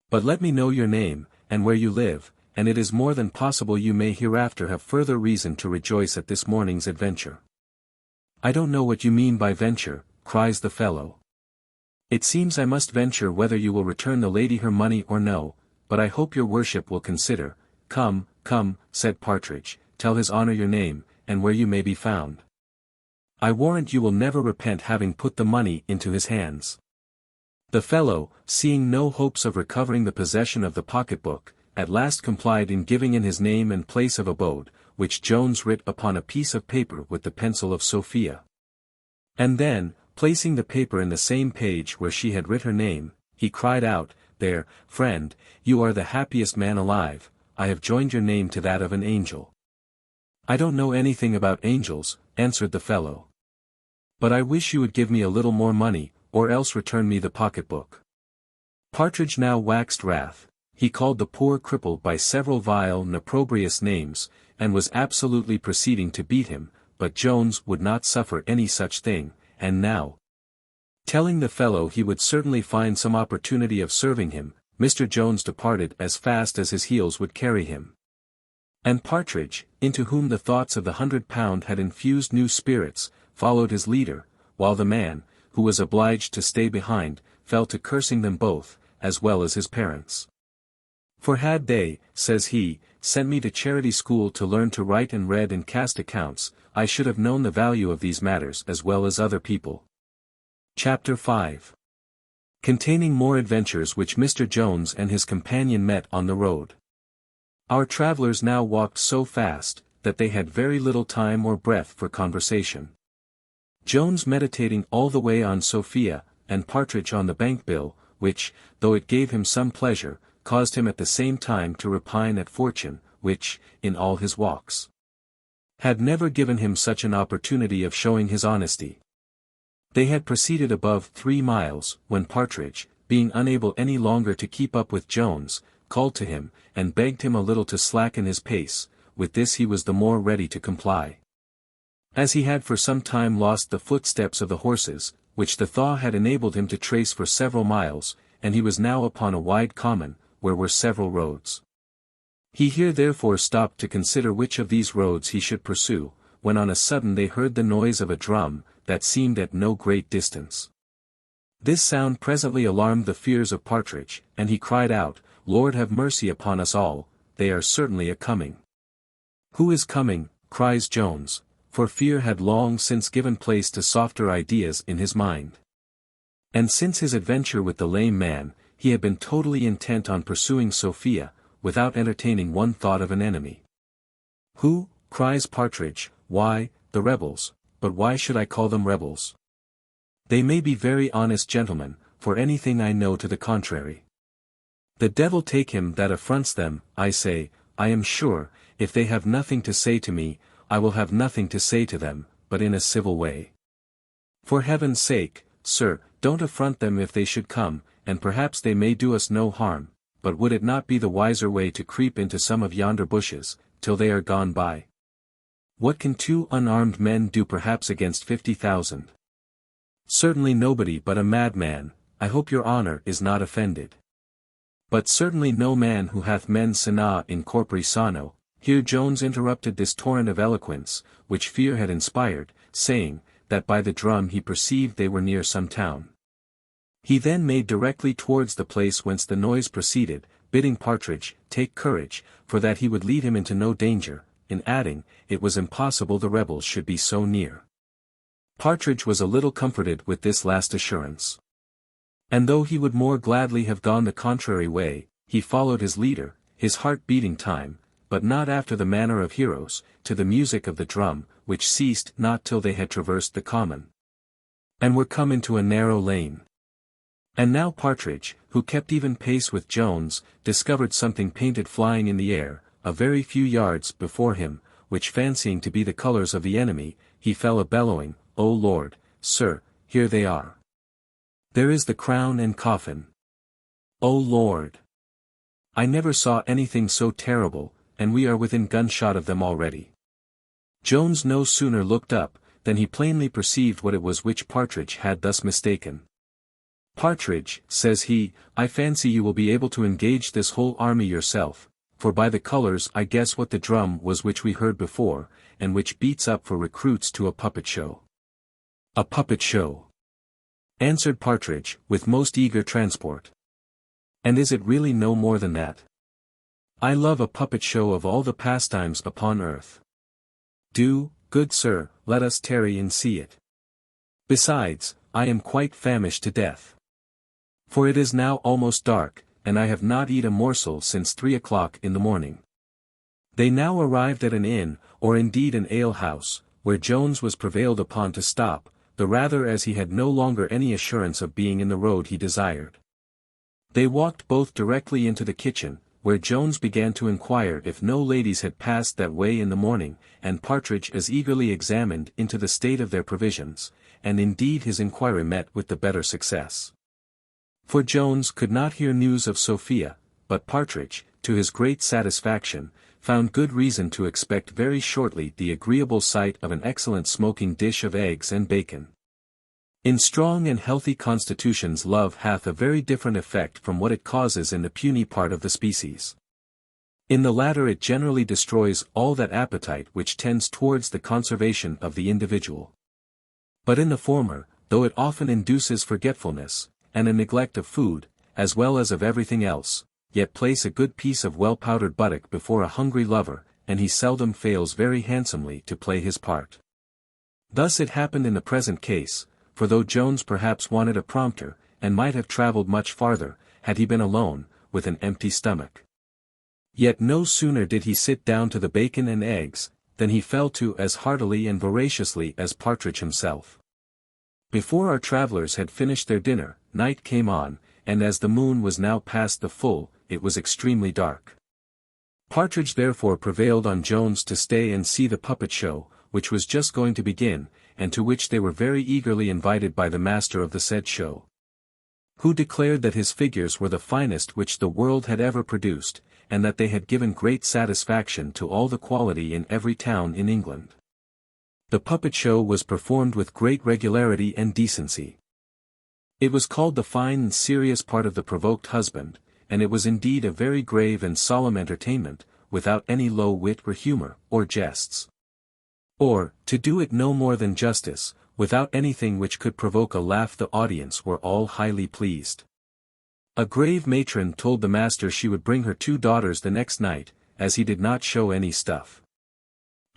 But let me know your name, and where you live, and it is more than possible you may hereafter have further reason to rejoice at this morning's adventure." "I don't know what you mean by venture," cries the fellow. "It seems I must venture whether you will return the lady her money or no, but I hope your worship will consider." "Come, come," said Partridge, "tell his honour your name, and where you may be found. I warrant you will never repent having put the money into his hands." The fellow, seeing no hopes of recovering the possession of the pocket-book, at last complied in giving in his name and place of abode, which Jones writ upon a piece of paper with the pencil of Sophia. And then, placing the paper in the same page where she had writ her name, he cried out, "There, friend, you are the happiest man alive, I have joined your name to that of an angel." "I don't know anything about angels," answered the fellow. "But I wish you would give me a little more money, or else return me the pocket-book." Partridge now waxed wrath. He called the poor cripple by several vile and opprobrious names, and was absolutely proceeding to beat him, but Jones would not suffer any such thing, and now, telling the fellow he would certainly find some opportunity of serving him, Mr. Jones departed as fast as his heels would carry him. And Partridge, into whom the thoughts of the £100 had infused new spirits, followed his leader, while the man, who was obliged to stay behind, fell to cursing them both, as well as his parents. "For had they," says he, "sent me to charity school to learn to write and read and cast accounts, I should have known the value of these matters as well as other people." Chapter 5 containing more adventures which Mr. Jones and his companion met on the road. Our travellers now walked so fast, that they had very little time or breath for conversation. Jones meditating all the way on Sophia, and Partridge on the bank bill, which, though it gave him some pleasure, caused him at the same time to repine at fortune, which, in all his walks, had never given him such an opportunity of showing his honesty. They had proceeded above 3 miles, when Partridge, being unable any longer to keep up with Jones, called to him, and begged him a little to slacken his pace. With this he was the more ready to comply, as he had for some time lost the footsteps of the horses, which the thaw had enabled him to trace for several miles, and he was now upon a wide common, where were several roads. He here therefore stopped to consider which of these roads he should pursue, when on a sudden they heard the noise of a drum, that seemed at no great distance. This sound presently alarmed the fears of Partridge, and he cried out, "Lord have mercy upon us all, they are certainly a-coming." "Who is coming?" cries Jones, for fear had long since given place to softer ideas in his mind. And since his adventure with the lame man, he had been totally intent on pursuing Sophia, without entertaining one thought of an enemy. "Who?" cries Partridge, "why, the rebels, but why should I call them rebels? They may be very honest gentlemen, for anything I know to the contrary. The devil take him that affronts them, I say. I am sure, if they have nothing to say to me, I will have nothing to say to them, but in a civil way. For heaven's sake, sir, don't affront them if they should come, and perhaps they may do us no harm, but would it not be the wiser way to creep into some of yonder bushes, till they are gone by? What can 2 unarmed men do perhaps against 50,000? Certainly nobody but a madman. I hope your honour is not offended. But certainly no man who hath mens sana in corpore sano." Here Jones interrupted this torrent of eloquence, which fear had inspired, saying, that by the drum he perceived they were near some town. He then made directly towards the place whence the noise proceeded, bidding Partridge take courage, for that he would lead him into no danger, in adding, it was impossible the rebels should be so near. Partridge was a little comforted with this last assurance. And though he would more gladly have gone the contrary way, he followed his leader, his heart beating time, but not after the manner of heroes, to the music of the drum, which ceased not till they had traversed the common, and were come into a narrow lane. And now Partridge, who kept even pace with Jones, discovered something painted flying in the air, a very few yards before him, which fancying to be the colours of the enemy, he fell a-bellowing, "O Lord, sir, here they are. There is the crown and coffin. O Lord! I never saw anything so terrible, and we are within gunshot of them already." Jones no sooner looked up, than he plainly perceived what it was which Partridge had thus mistaken. "Partridge," says he, "I fancy you will be able to engage this whole army yourself, for by the colours I guess what the drum was which we heard before, and which beats up for recruits to a puppet show." "A puppet show!" answered Partridge, with most eager transport. "And is it really no more than that? I love a puppet show of all the pastimes upon earth. Do, good sir, let us tarry and see it. Besides, I am quite famished to death. For it is now almost dark, and I have not eat a morsel since 3 o'clock in the morning." They now arrived at an inn, or indeed an ale-house, where Jones was prevailed upon to stop, the rather as he had no longer any assurance of being in the road he desired. They walked both directly into the kitchen, where Jones began to inquire if no ladies had passed that way in the morning, and Partridge as eagerly examined into the state of their provisions, and indeed his inquiry met with the better success. For Jones could not hear news of Sophia, but Partridge, to his great satisfaction, found good reason to expect very shortly the agreeable sight of an excellent smoking dish of eggs and bacon. In strong and healthy constitutions love hath a very different effect from what it causes in the puny part of the species. In the latter it generally destroys all that appetite which tends towards the conservation of the individual. But in the former, though it often induces forgetfulness, and a neglect of food, as well as of everything else, yet place a good piece of well-powdered buttock before a hungry lover, and he seldom fails very handsomely to play his part. Thus it happened in the present case, for though Jones perhaps wanted a prompter, and might have travelled much farther, had he been alone, with an empty stomach. Yet no sooner did he sit down to the bacon and eggs, than he fell to as heartily and voraciously as Partridge himself. Before our travellers had finished their dinner, night came on, and as the moon was now past the full, it was extremely dark. Partridge therefore prevailed on Jones to stay and see the puppet show, which was just going to begin, and to which they were very eagerly invited by the master of the said show, who declared that his figures were the finest which the world had ever produced, and that they had given great satisfaction to all the quality in every town in England. The puppet show was performed with great regularity and decency. It was called the fine and serious part of the provoked husband, and it was indeed a very grave and solemn entertainment, without any low wit or humour, or jests. Or, to do it no more than justice, without anything which could provoke a laugh. The audience were all highly pleased. A grave matron told the master she would bring her 2 daughters the next night, as he did not show any stuff.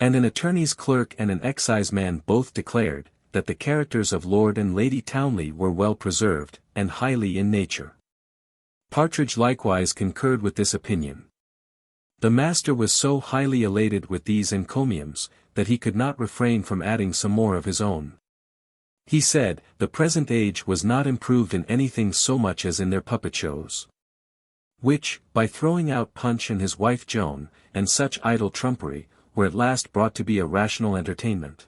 And an attorney's clerk and an exciseman both declared, that the characters of Lord and Lady Townley were well preserved, and highly in nature. Partridge likewise concurred with this opinion. The master was so highly elated with these encomiums, that he could not refrain from adding some more of his own. He said, the present age was not improved in anything so much as in their puppet shows, which, by throwing out Punch and his wife Joan, and such idle trumpery, were at last brought to be a rational entertainment.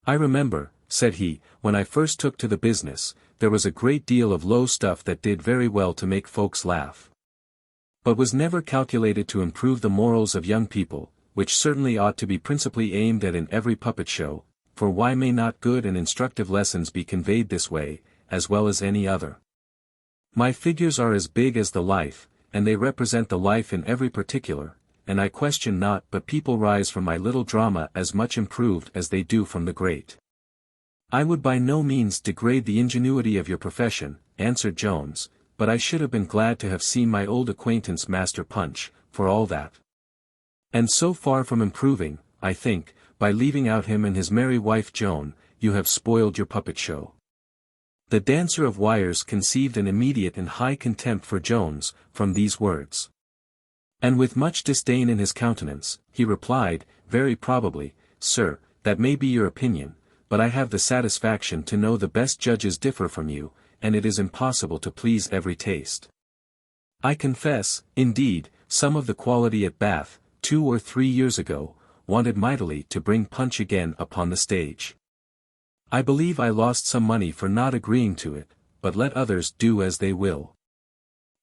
I remember, said he, when I first took to the business, there was a great deal of low stuff that did very well to make folks laugh, but was never calculated to improve the morals of young people, which certainly ought to be principally aimed at in every puppet show, for why may not good and instructive lessons be conveyed this way, as well as any other? My figures are as big as the life, and they represent the life in every particular, and I question not but people rise from my little drama as much improved as they do from the great. I would by no means degrade the ingenuity of your profession, answered Jones, but I should have been glad to have seen my old acquaintance Master Punch, for all that. And so far from improving, I think, by leaving out him and his merry wife Joan, you have spoiled your puppet show. The dancer of wires conceived an immediate and high contempt for Jones, from these words. And with much disdain in his countenance, he replied, very probably, sir, that may be your opinion, but I have the satisfaction to know the best judges differ from you, and it is impossible to please every taste. I confess, indeed, some of the quality at Bath, 2 or 3 years ago, wanted mightily to bring Punch again upon the stage. I believe I lost some money for not agreeing to it, but let others do as they will.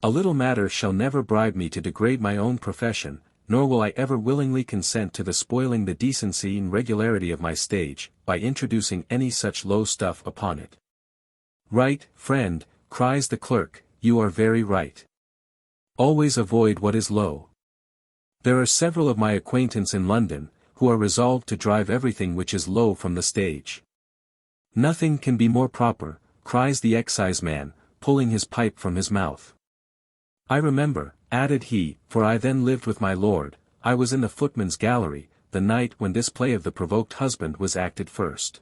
A little matter shall never bribe me to degrade my own profession, nor will I ever willingly consent to the spoiling the decency and regularity of my stage, by introducing any such low stuff upon it. Right, friend, cries the clerk, you are very right. Always avoid what is low. There are several of my acquaintance in London, who are resolved to drive everything which is low from the stage. Nothing can be more proper, cries the exciseman, pulling his pipe from his mouth. I remember, added he, for I then lived with my lord, I was in the footman's gallery, the night when this play of The Provoked Husband was acted first.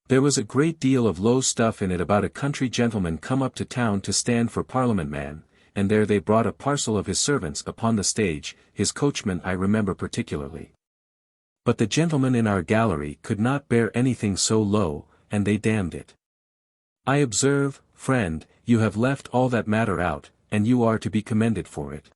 There was a great deal of low stuff in it about a country gentleman come up to town to stand for Parliament man, and there they brought a parcel of his servants upon the stage, his coachman I remember particularly. But the gentlemen in our gallery could not bear anything so low, and they damned it. I observe, friend, you have left all that matter out, and you are to be commended for it.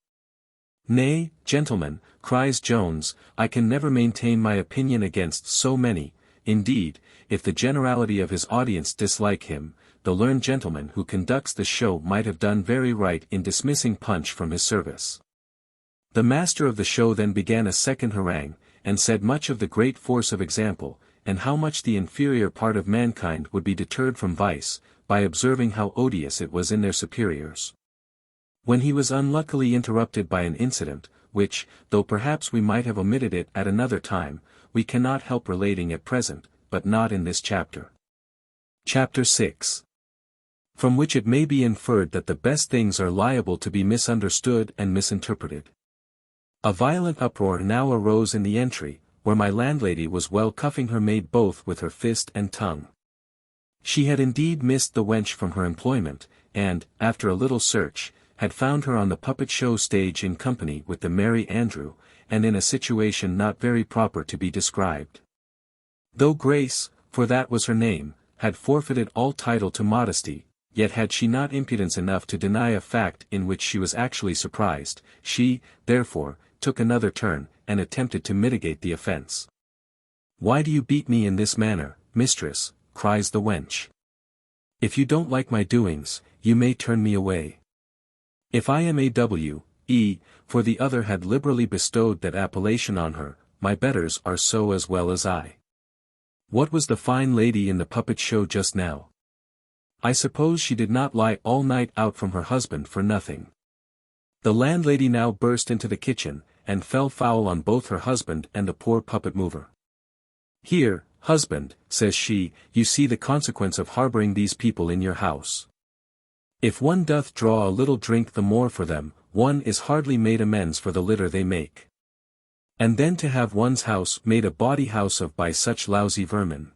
Nay, gentlemen, cries Jones, I can never maintain my opinion against so many. Indeed, if the generality of his audience dislike him, the learned gentleman who conducts the show might have done very right in dismissing Punch from his service. The master of the show then began a second harangue, and said much of the great force of example, and how much the inferior part of mankind would be deterred from vice, by observing how odious it was in their superiors. When he was unluckily interrupted by an incident, which, though perhaps we might have omitted it at another time, we cannot help relating at present, but not in this chapter. Chapter 6. From which it may be inferred that the best things are liable to be misunderstood and misinterpreted. A violent uproar now arose in the entry, where my landlady was well cuffing her maid both with her fist and tongue. She had indeed missed the wench from her employment, and, after a little search, had found her on the puppet show stage in company with the merry Andrew, and in a situation not very proper to be described. Though Grace, for that was her name, had forfeited all title to modesty, yet had she not impudence enough to deny a fact in which she was actually surprised, she, therefore, took another turn, and attempted to mitigate the offence. "Why do you beat me in this manner, mistress?" cries the wench. "If you don't like my doings, you may turn me away. If I am A.W.E., for the other had liberally bestowed that appellation on her, my betters are so as well as I. What was the fine lady in the puppet show just now? I suppose she did not lie all night out from her husband for nothing." The landlady now burst into the kitchen, and fell foul on both her husband and the poor puppet mover. "Here, husband," says she, "you see the consequence of harbouring these people in your house. If one doth draw a little drink the more for them, one is hardly made amends for the litter they make. And then to have one's house made a bawdy house of by such lousy vermin.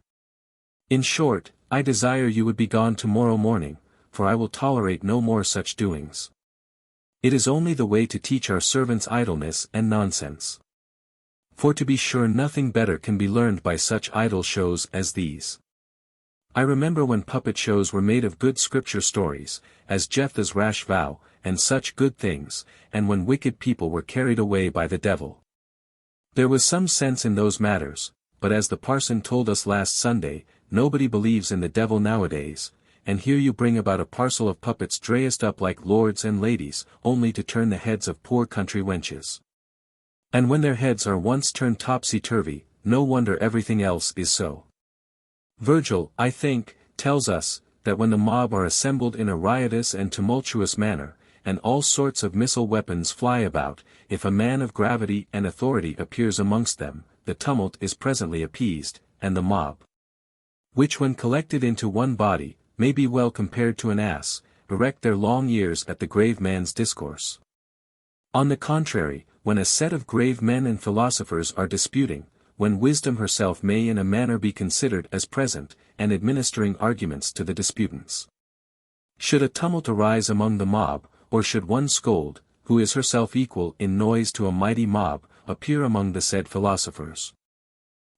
In short, I desire you would be gone tomorrow morning, for I will tolerate no more such doings. It is only the way to teach our servants idleness and nonsense. For to be sure nothing better can be learned by such idle shows as these. I remember when puppet shows were made of good scripture stories, as Jephthah's rash vow, and such good things, and when wicked people were carried away by the devil. There was some sense in those matters, but as the parson told us last Sunday, nobody believes in the devil nowadays, and here you bring about a parcel of puppets dressed up like lords and ladies, only to turn the heads of poor country wenches. And when their heads are once turned topsy-turvy, no wonder everything else is so. Virgil, I think, tells us, that when the mob are assembled in a riotous and tumultuous manner, and all sorts of missile weapons fly about, if a man of gravity and authority appears amongst them, the tumult is presently appeased, and the mob, which when collected into one body, may be well compared to an ass, erect their long ears at the grave man's discourse. On the contrary, when a set of grave men and philosophers are disputing, when wisdom herself may in a manner be considered as present, and administering arguments to the disputants. Should a tumult arise among the mob, or should one scold, who is herself equal in noise to a mighty mob, appear among the said philosophers,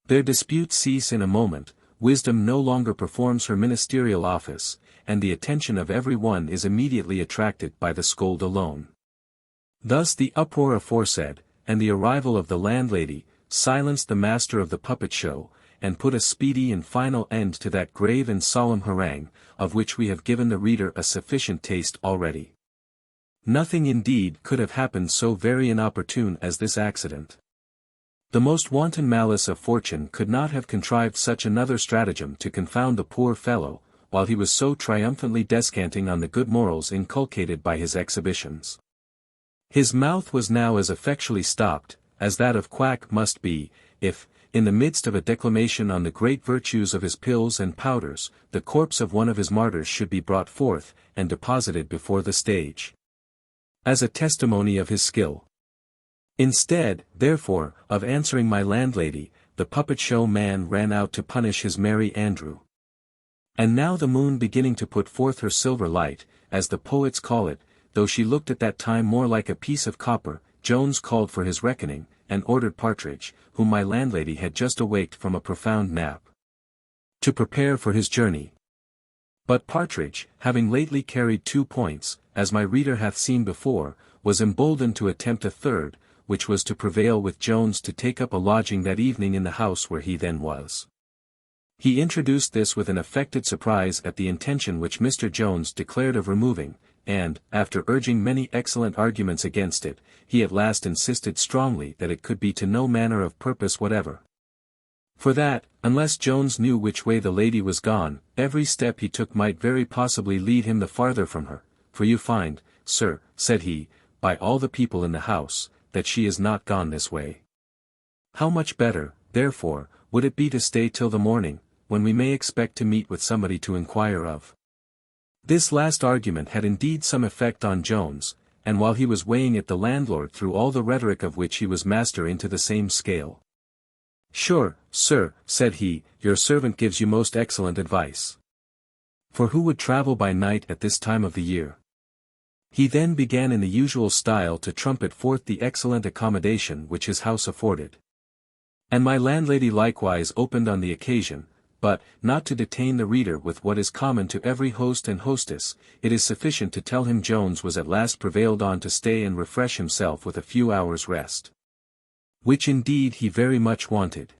their disputes cease in a moment, wisdom no longer performs her ministerial office, and the attention of every one is immediately attracted by the scold alone. Thus the uproar aforesaid, and the arrival of the landlady, silenced the master of the puppet show, and put a speedy and final end to that grave and solemn harangue, of which we have given the reader a sufficient taste already. Nothing indeed could have happened so very inopportune as this accident. The most wanton malice of fortune could not have contrived such another stratagem to confound the poor fellow, while he was so triumphantly descanting on the good morals inculcated by his exhibitions. His mouth was now as effectually stopped, as that of quack must be, if, in the midst of a declamation on the great virtues of his pills and powders, the corpse of one of his martyrs should be brought forth, and deposited before the stage, as a testimony of his skill. Instead, therefore, of answering my landlady, the puppet show man ran out to punish his merry Andrew. And now the moon beginning to put forth her silver light, as the poets call it, though she looked at that time more like a piece of copper, Jones called for his reckoning, and ordered Partridge, whom my landlady had just awaked from a profound nap, to prepare for his journey. But Partridge, having lately carried 2 points, as my reader hath seen before, was emboldened to attempt a third, which was to prevail with Jones to take up a lodging that evening in the house where he then was. He introduced this with an affected surprise at the intention which Mr. Jones declared of removing, and, after urging many excellent arguments against it, he at last insisted strongly that it could be to no manner of purpose whatever. For that, unless Jones knew which way the lady was gone, every step he took might very possibly lead him the farther from her, for you find, sir, said he, by all the people in the house, that she is not gone this way. How much better, therefore, would it be to stay till the morning, when we may expect to meet with somebody to inquire of. This last argument had indeed some effect on Jones, and while he was weighing it the landlord threw all the rhetoric of which he was master into the same scale. Sure, sir, said he, your servant gives you most excellent advice. For who would travel by night at this time of the year? He then began in the usual style to trumpet forth the excellent accommodation which his house afforded. And my landlady likewise opened on the occasion, but, not to detain the reader with what is common to every host and hostess, it is sufficient to tell him Jones was at last prevailed on to stay and refresh himself with a few hours' rest. Which indeed he very much wanted.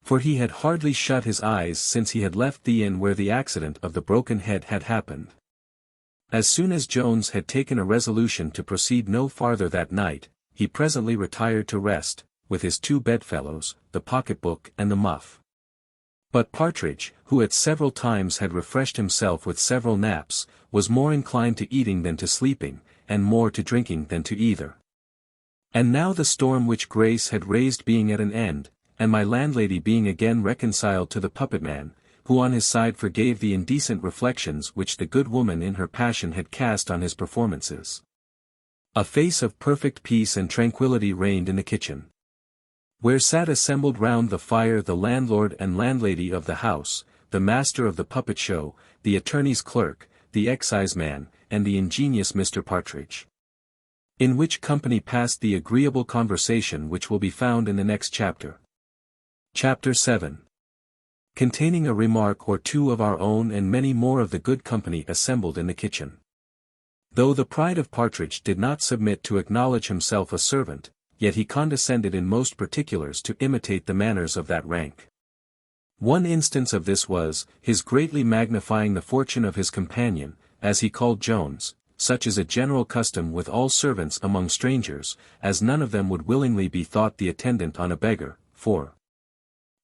For he had hardly shut his eyes since he had left the inn where the accident of the broken head had happened. As soon as Jones had taken a resolution to proceed no farther that night, he presently retired to rest, with his two bedfellows, the pocket-book and the muff. But Partridge, who at several times had refreshed himself with several naps, was more inclined to eating than to sleeping, and more to drinking than to either. And now the storm which Grace had raised being at an end, and my landlady being again reconciled to the puppet-man, who on his side forgave the indecent reflections which the good woman in her passion had cast on his performances. A face of perfect peace and tranquillity reigned in the kitchen, where sat assembled round the fire the landlord and landlady of the house, the master of the puppet show, the attorney's clerk, the exciseman, and the ingenious Mr. Partridge. In which company passed the agreeable conversation which will be found in the next chapter. Chapter VII. Containing a remark or two of our own and many more of the good company assembled in the kitchen. Though the pride of Partridge did not submit to acknowledge himself a servant, yet he condescended in most particulars to imitate the manners of that rank. One instance of this was, his greatly magnifying the fortune of his companion, as he called Jones, such is a general custom with all servants among strangers, as none of them would willingly be thought the attendant on a beggar, for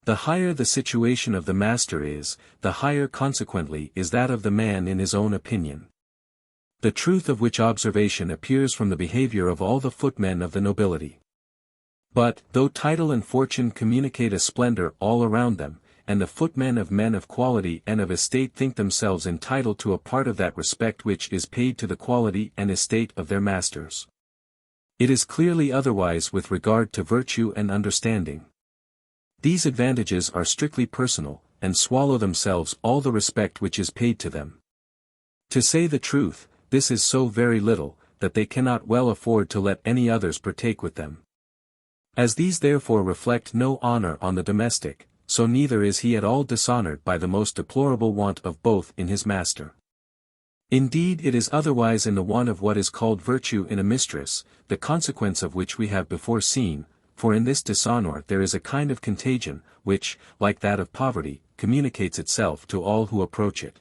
the higher the situation of the master is, the higher consequently is that of the man in his own opinion. The truth of which observation appears from the behavior of all the footmen of the nobility. But, though title and fortune communicate a splendor all around them, and the footmen of men of quality and of estate think themselves entitled to a part of that respect which is paid to the quality and estate of their masters, it is clearly otherwise with regard to virtue and understanding. These advantages are strictly personal, and swallow themselves all the respect which is paid to them. To say the truth, this is so very little, that they cannot well afford to let any others partake with them. As these therefore reflect no honor on the domestic, so neither is he at all dishonored by the most deplorable want of both in his master. Indeed it is otherwise in the want of what is called virtue in a mistress, the consequence of which we have before seen, for in this dishonor there is a kind of contagion, which, like that of poverty, communicates itself to all who approach it.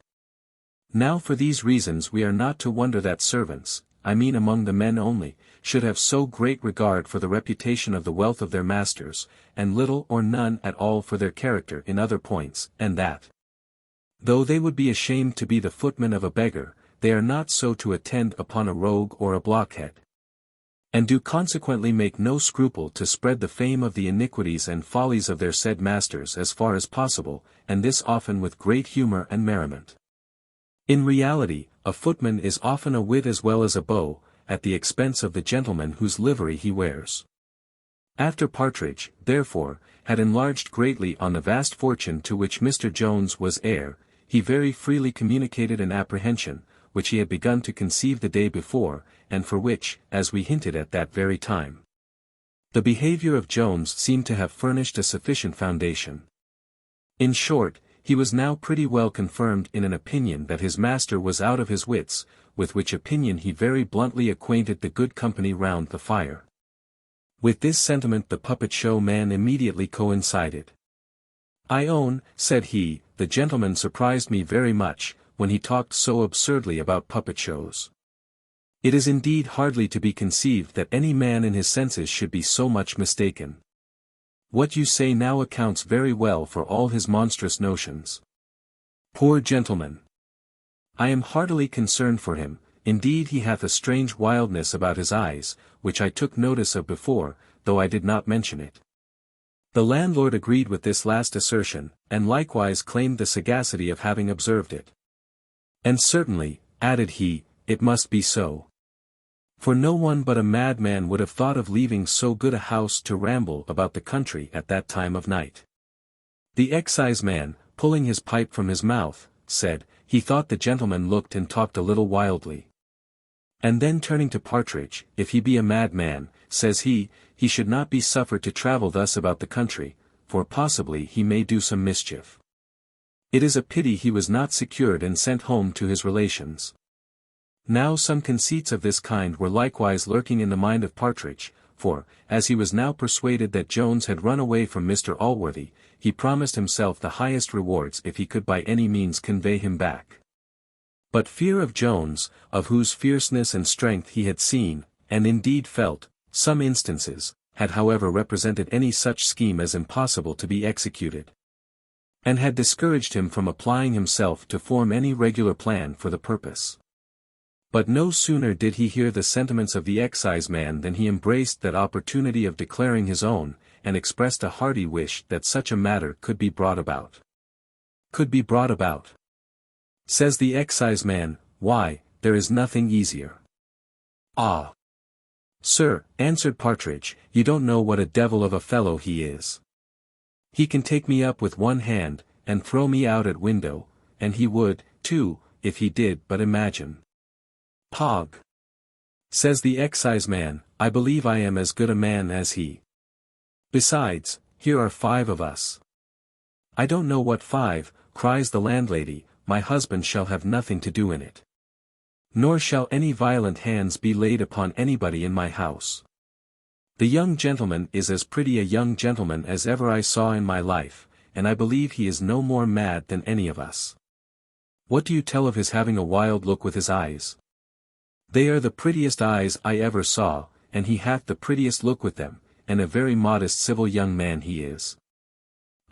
Now for these reasons we are not to wonder that servants, I mean among the men only, should have so great regard for the reputation of the wealth of their masters, and little or none at all for their character in other points, and that, though they would be ashamed to be the footmen of a beggar, they are not so to attend upon a rogue or a blockhead, and do consequently make no scruple to spread the fame of the iniquities and follies of their said masters as far as possible, and this often with great humor and merriment. In reality, a footman is often a wit as well as a beau, at the expense of the gentleman whose livery he wears. After Partridge, therefore, had enlarged greatly on the vast fortune to which Mr. Jones was heir, he very freely communicated an apprehension, which he had begun to conceive the day before, and for which, as we hinted at that very time, the behavior of Jones seemed to have furnished a sufficient foundation. In short, he was now pretty well confirmed in an opinion that his master was out of his wits, with which opinion he very bluntly acquainted the good company round the fire. With this sentiment the puppet show man immediately coincided. "I own," said he, "the gentleman surprised me very much, when he talked so absurdly about puppet shows. It is indeed hardly to be conceived that any man in his senses should be so much mistaken. What you say now accounts very well for all his monstrous notions. Poor gentleman! I am heartily concerned for him. Indeed he hath a strange wildness about his eyes, which I took notice of before, though I did not mention it." The landlord agreed with this last assertion, and likewise claimed the sagacity of having observed it. "And certainly," added he, "it must be so. For no one but a madman would have thought of leaving so good a house to ramble about the country at that time of night." The exciseman, pulling his pipe from his mouth, said, he thought the gentleman looked and talked a little wildly. And then turning to Partridge, if he be a madman, says he should not be suffered to travel thus about the country, for possibly he may do some mischief. It is a pity he was not secured and sent home to his relations. Now some conceits of this kind were likewise lurking in the mind of Partridge, for, as he was now persuaded that Jones had run away from Mr. Allworthy, he promised himself the highest rewards if he could by any means convey him back. But fear of Jones, of whose fierceness and strength he had seen, and indeed felt, some instances, had however represented any such scheme as impossible to be executed, and had discouraged him from applying himself to form any regular plan for the purpose. But no sooner did he hear the sentiments of the exciseman than he embraced that opportunity of declaring his own, and expressed a hearty wish that such a matter could be brought about. Could be brought about. Says the exciseman, why, there is nothing easier. Ah! Sir, answered Partridge, you don't know what a devil of a fellow he is. He can take me up with one hand, and throw me out at window, and he would, too, if he did but imagine. Pog! Says the exciseman, I believe I am as good a man as he. Besides, here are 5 of us. I don't know what 5, cries the landlady, my husband shall have nothing to do in it. Nor shall any violent hands be laid upon anybody in my house. The young gentleman is as pretty a young gentleman as ever I saw in my life, and I believe he is no more mad than any of us. What do you tell of his having a wild look with his eyes? They are the prettiest eyes I ever saw, and he hath the prettiest look with them, and a very modest civil young man he is.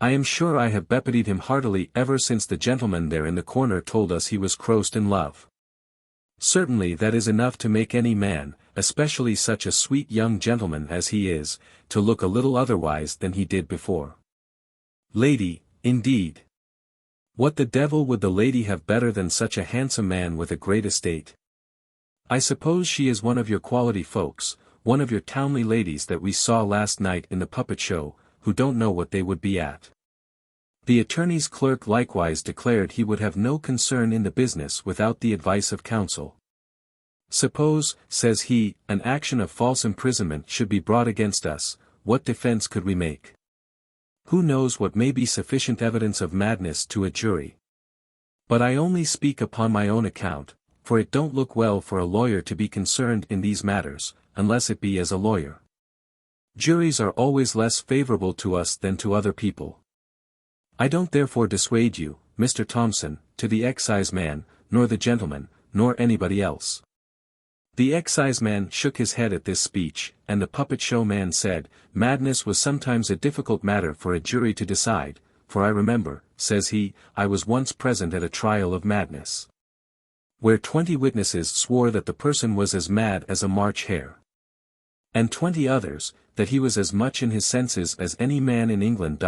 I am sure I have bepitied him heartily ever since the gentleman there in the corner told us he was crossed in love. Certainly that is enough to make any man, especially such a sweet young gentleman as he is, to look a little otherwise than he did before. Lady, indeed. What the devil would the lady have better than such a handsome man with a great estate? I suppose she is one of your quality folks, one of your townly ladies that we saw last night in the puppet show, who don't know what they would be at. The attorney's clerk likewise declared he would have no concern in the business without the advice of counsel. Suppose, says he, an action of false imprisonment should be brought against us, what defense could we make? Who knows what may be sufficient evidence of madness to a jury? But I only speak upon my own account, for it don't look well for a lawyer to be concerned in these matters, unless it be as a lawyer. Juries are always less favorable to us than to other people. I don't therefore dissuade you, Mr. Thompson, to the exciseman, nor the gentleman, nor anybody else. The exciseman shook his head at this speech, and the puppet show man said, madness was sometimes a difficult matter for a jury to decide, for I remember, says he, I was once present at a trial of madness, where 20 witnesses swore that the person was as mad as a March hare, and 20 others, that he was as much in his senses as any man in England.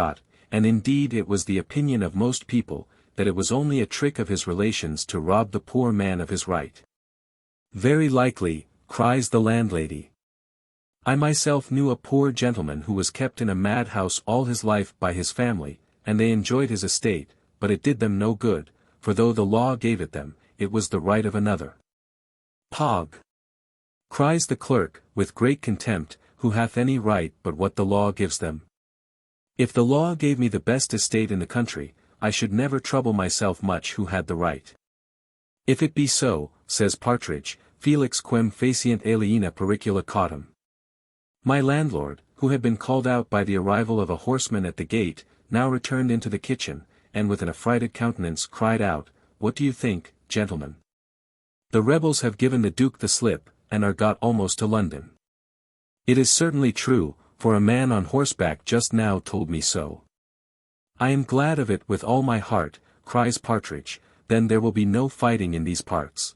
And indeed it was the opinion of most people, that it was only a trick of his relations to rob the poor man of his right. Very likely, cries the landlady. I myself knew a poor gentleman who was kept in a madhouse all his life by his family, and they enjoyed his estate, but it did them no good, for though the law gave it them, it was the right of another. Pog! Cries the clerk, with great contempt, who hath any right but what the law gives them? If the law gave me the best estate in the country, I should never trouble myself much who had the right. If it be so, says Partridge, felix quem facient aliena pericula cautum. My landlord, who had been called out by the arrival of a horseman at the gate, now returned into the kitchen, and with an affrighted countenance cried out, what do you think, gentlemen? The rebels have given the Duke the slip, and are got almost to London. It is certainly true, for a man on horseback just now told me so. I am glad of it with all my heart, cries Partridge, then there will be no fighting in these parts.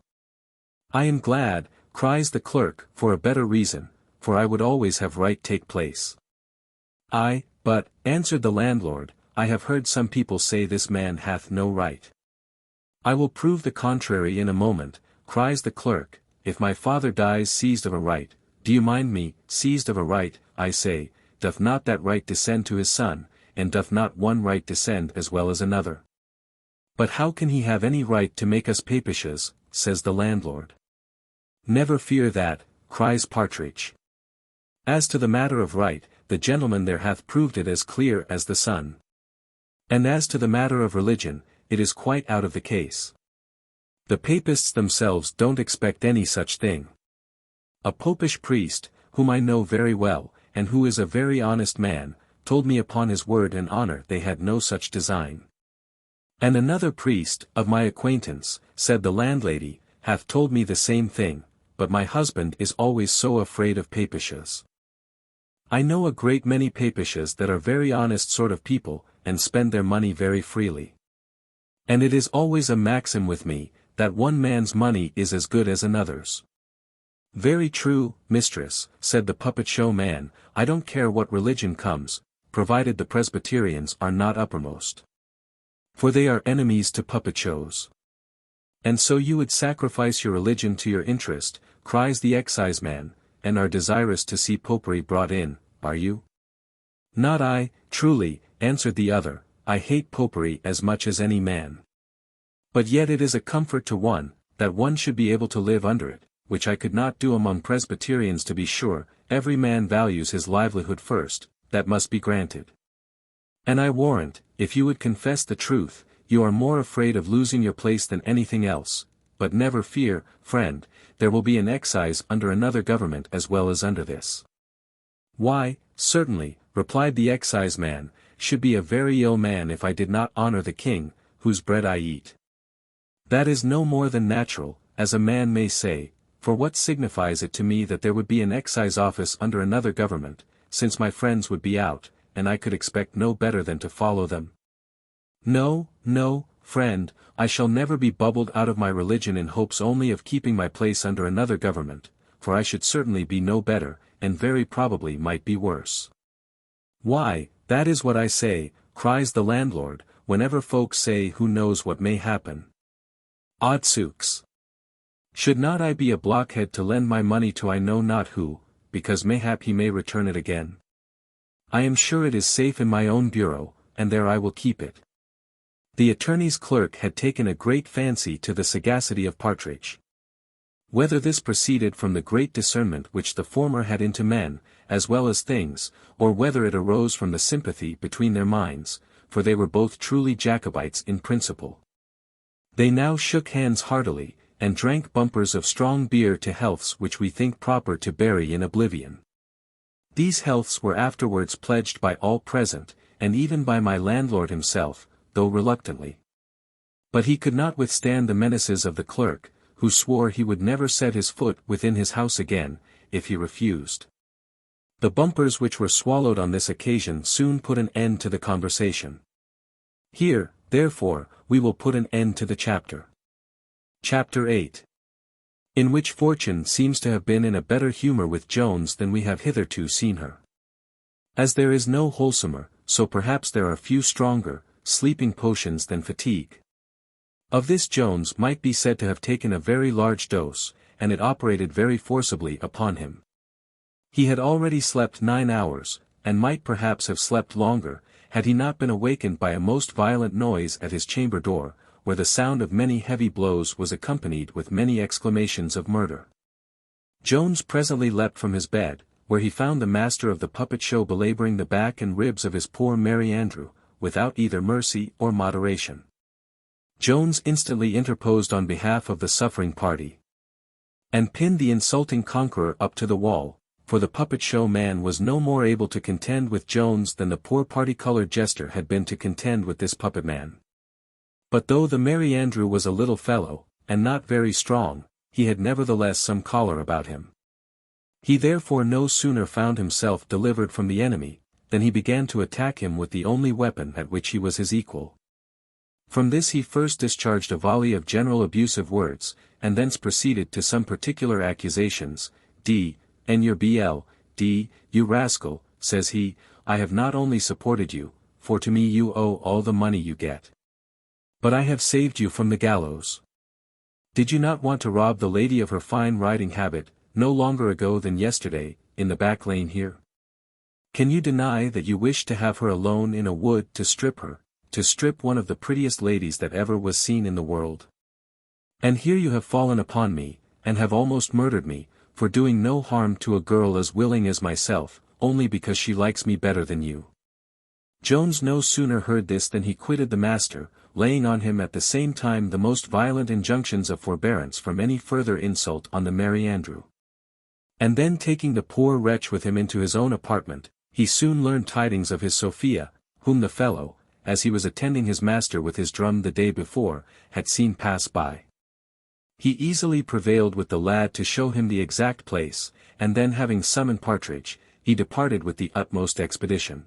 I am glad, cries the clerk, for a better reason, for I would always have right take place. But, answered the landlord, I have heard some people say this man hath no right. I will prove the contrary in a moment, cries the clerk, if my father dies seized of a right, do you mind me, seized of a right, I say, doth not that right descend to his son, and doth not one right descend as well as another? "But how can he have any right to make us papishes?" says the landlord. "Never fear that," cries Partridge. "As to the matter of right, the gentleman there hath proved it as clear as the sun. And as to the matter of religion, it is quite out of the case. The papists themselves don't expect any such thing. A popish priest, whom I know very well, and who is a very honest man, told me upon his word and honour they had no such design. And another priest, of my acquaintance, said the landlady, hath told me the same thing, but my husband is always so afraid of papishes. I know a great many papishes that are very honest sort of people, and spend their money very freely. And it is always a maxim with me, that one man's money is as good as another's." "Very true, mistress," said the puppet show man, "I don't care what religion comes, provided the Presbyterians are not uppermost. For they are enemies to puppet shows." "And so you would sacrifice your religion to your interest," cries the exciseman, "and are desirous to see popery brought in, are you?" "Not I, truly," answered the other, "I hate popery as much as any man. But yet it is a comfort to one, that one should be able to live under it, which I could not do among Presbyterians to be sure. Every man values his livelihood first, that must be granted. And I warrant, if you would confess the truth, you are more afraid of losing your place than anything else, but never fear, friend, there will be an excise under another government as well as under this." "Why, certainly," replied the exciseman, "should be a very ill man if I did not honour the king, whose bread I eat. That is no more than natural, as a man may say, for what signifies it to me that there would be an excise office under another government, since my friends would be out, and I could expect no better than to follow them? No, no, friend, I shall never be bubbled out of my religion in hopes only of keeping my place under another government, for I should certainly be no better, and very probably might be worse." "Why, that is what I say," cries the landlord, "whenever folks say who knows what may happen. Odsooks! Should not I be a blockhead to lend my money to I know not who, because mayhap he may return it again? I am sure it is safe in my own bureau, and there I will keep it." The attorney's clerk had taken a great fancy to the sagacity of Partridge. Whether this proceeded from the great discernment which the former had into men, as well as things, or whether it arose from the sympathy between their minds, for they were both truly Jacobites in principle. They now shook hands heartily, and drank bumpers of strong beer to healths which we think proper to bury in oblivion. These healths were afterwards pledged by all present, and even by my landlord himself, though reluctantly. But he could not withstand the menaces of the clerk, who swore he would never set his foot within his house again, if he refused. The bumpers which were swallowed on this occasion soon put an end to the conversation. Here, therefore, we will put an end to the chapter. Chapter VIII. In which Fortune seems to have been in a better humour with Jones than we have hitherto seen her. As there is no wholesomer, so perhaps there are few stronger, sleeping potions than fatigue. Of this Jones might be said to have taken a very large dose, and it operated very forcibly upon him. He had already slept 9 hours, and might perhaps have slept longer, had he not been awakened by a most violent noise at his chamber door, where the sound of many heavy blows was accompanied with many exclamations of murder. Jones presently leapt from his bed, where he found the master of the puppet show belabouring the back and ribs of his poor Merry Andrew, without either mercy or moderation. Jones instantly interposed on behalf of the suffering party, and pinned the insulting conqueror up to the wall, for the puppet show man was no more able to contend with Jones than the poor party-coloured jester had been to contend with this puppet man. But though the Merry Andrew was a little fellow, and not very strong, he had nevertheless some choler about him. He therefore no sooner found himself delivered from the enemy, than he began to attack him with the only weapon at which he was his equal. From this he first discharged a volley of general abusive words, and thence proceeded to some particular accusations. "And your bl, you rascal," says he, "I have not only supported you, for to me you owe all the money you get, but I have saved you from the gallows. Did you not want to rob the lady of her fine riding habit, no longer ago than yesterday, in the back lane here? Can you deny that you wished to have her alone in a wood to strip her, to strip one of the prettiest ladies that ever was seen in the world. And here you have fallen upon me, and have almost murdered me, for doing no harm to a girl as willing as myself, only because she likes me better than you." Jones no sooner heard this than he quitted the master, laying on him at the same time the most violent injunctions of forbearance from any further insult on the Merry Andrew. And then taking the poor wretch with him into his own apartment, he soon learned tidings of his Sophia, whom the fellow, as he was attending his master with his drum the day before, had seen pass by. He easily prevailed with the lad to show him the exact place, and then having summoned Partridge, he departed with the utmost expedition.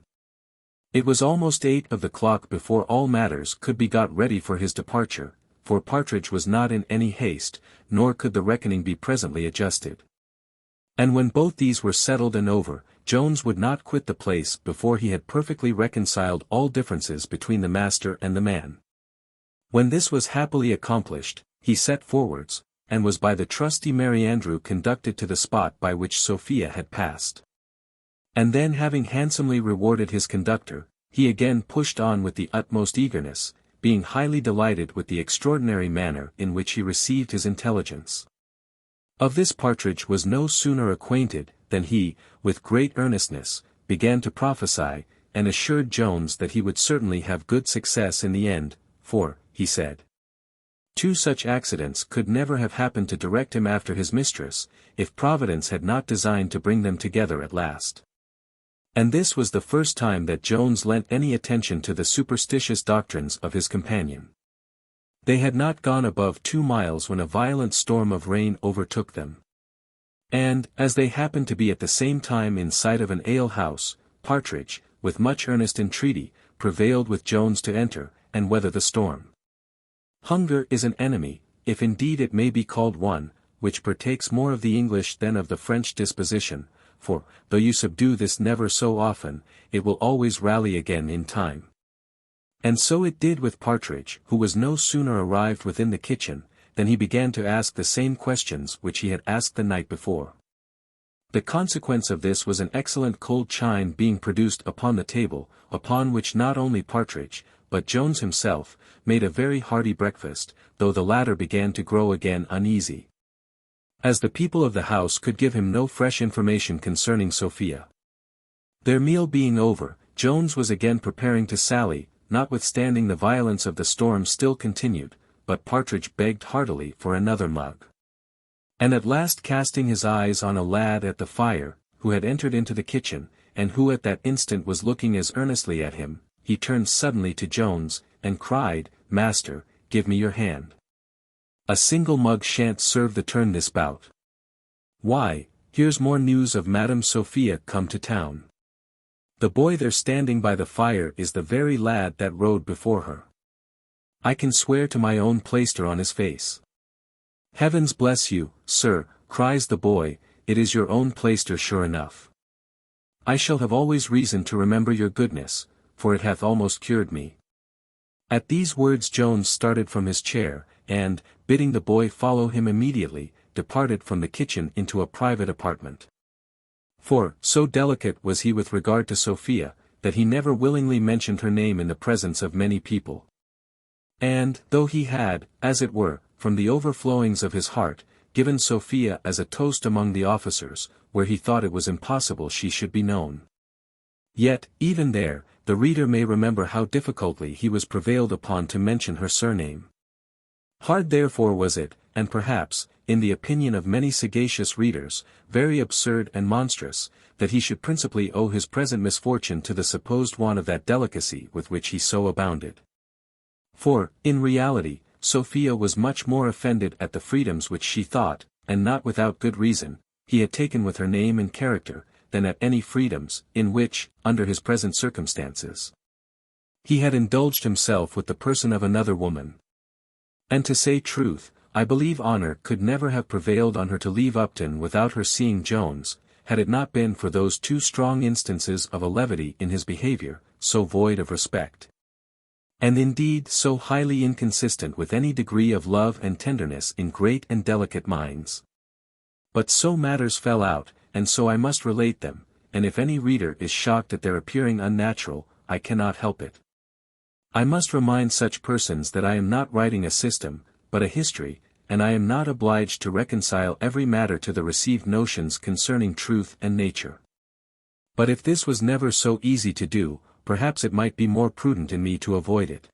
It was almost 8 of the clock before all matters could be got ready for his departure, for Partridge was not in any haste, nor could the reckoning be presently adjusted. And when both these were settled and over, Jones would not quit the place before he had perfectly reconciled all differences between the master and the man. When this was happily accomplished, he set forwards, and was by the trusty Merry Andrew conducted to the spot by which Sophia had passed. And then having handsomely rewarded his conductor, he again pushed on with the utmost eagerness, being highly delighted with the extraordinary manner in which he received his intelligence. Of this Partridge was no sooner acquainted, than he, with great earnestness, began to prophesy, and assured Jones that he would certainly have good success in the end, for, he said, two such accidents could never have happened to direct him after his mistress, if Providence had not designed to bring them together at last. And this was the first time that Jones lent any attention to the superstitious doctrines of his companion. They had not gone above 2 miles when a violent storm of rain overtook them. And, as they happened to be at the same time in sight of an ale-house, Partridge, with much earnest entreaty, prevailed with Jones to enter, and weather the storm. Hunger is an enemy, if indeed it may be called one, which partakes more of the English than of the French disposition, for, though you subdue this never so often, it will always rally again in time. And so it did with Partridge, who was no sooner arrived within the kitchen, than he began to ask the same questions which he had asked the night before. The consequence of this was an excellent cold chine being produced upon the table, upon which not only Partridge, but Jones himself, made a very hearty breakfast, though the latter began to grow again uneasy, as the people of the house could give him no fresh information concerning Sophia. Their meal being over, Jones was again preparing to sally, notwithstanding the violence of the storm still continued, but Partridge begged heartily for another mug. And at last casting his eyes on a lad at the fire, who had entered into the kitchen, and who at that instant was looking as earnestly at him, he turned suddenly to Jones, and cried, "Master, give me your hand. A single mug shan't serve the turn this bout. Why, here's more news of Madam Sophia come to town. The boy there standing by the fire is the very lad that rode before her. I can swear to my own plaister on his face." "Heavens bless you, sir," cries the boy, "it is your own plaister sure enough. I shall have always reason to remember your goodness, for it hath almost cured me." At these words Jones started from his chair, and, bidding the boy follow him immediately, departed from the kitchen into a private apartment. For, so delicate was he with regard to Sophia, that he never willingly mentioned her name in the presence of many people. And, though he had, as it were, from the overflowings of his heart, given Sophia as a toast among the officers, where he thought it was impossible she should be known, yet, even there, the reader may remember how difficultly he was prevailed upon to mention her surname. Hard therefore was it, and perhaps, in the opinion of many sagacious readers, very absurd and monstrous, that he should principally owe his present misfortune to the supposed want of that delicacy with which he so abounded. For, in reality, Sophia was much more offended at the freedoms which she thought, and not without good reason, he had taken with her name and character, than at any freedoms, in which, under his present circumstances, he had indulged himself with the person of another woman. And to say truth, I believe honor could never have prevailed on her to leave Upton without her seeing Jones, had it not been for those 2 strong instances of a levity in his behavior, so void of respect, and indeed so highly inconsistent with any degree of love and tenderness in great and delicate minds. But so matters fell out, and so I must relate them, and if any reader is shocked at their appearing unnatural, I cannot help it. I must remind such persons that I am not writing a system, but a history, and I am not obliged to reconcile every matter to the received notions concerning truth and nature. But if this was never so easy to do, perhaps it might be more prudent in me to avoid it.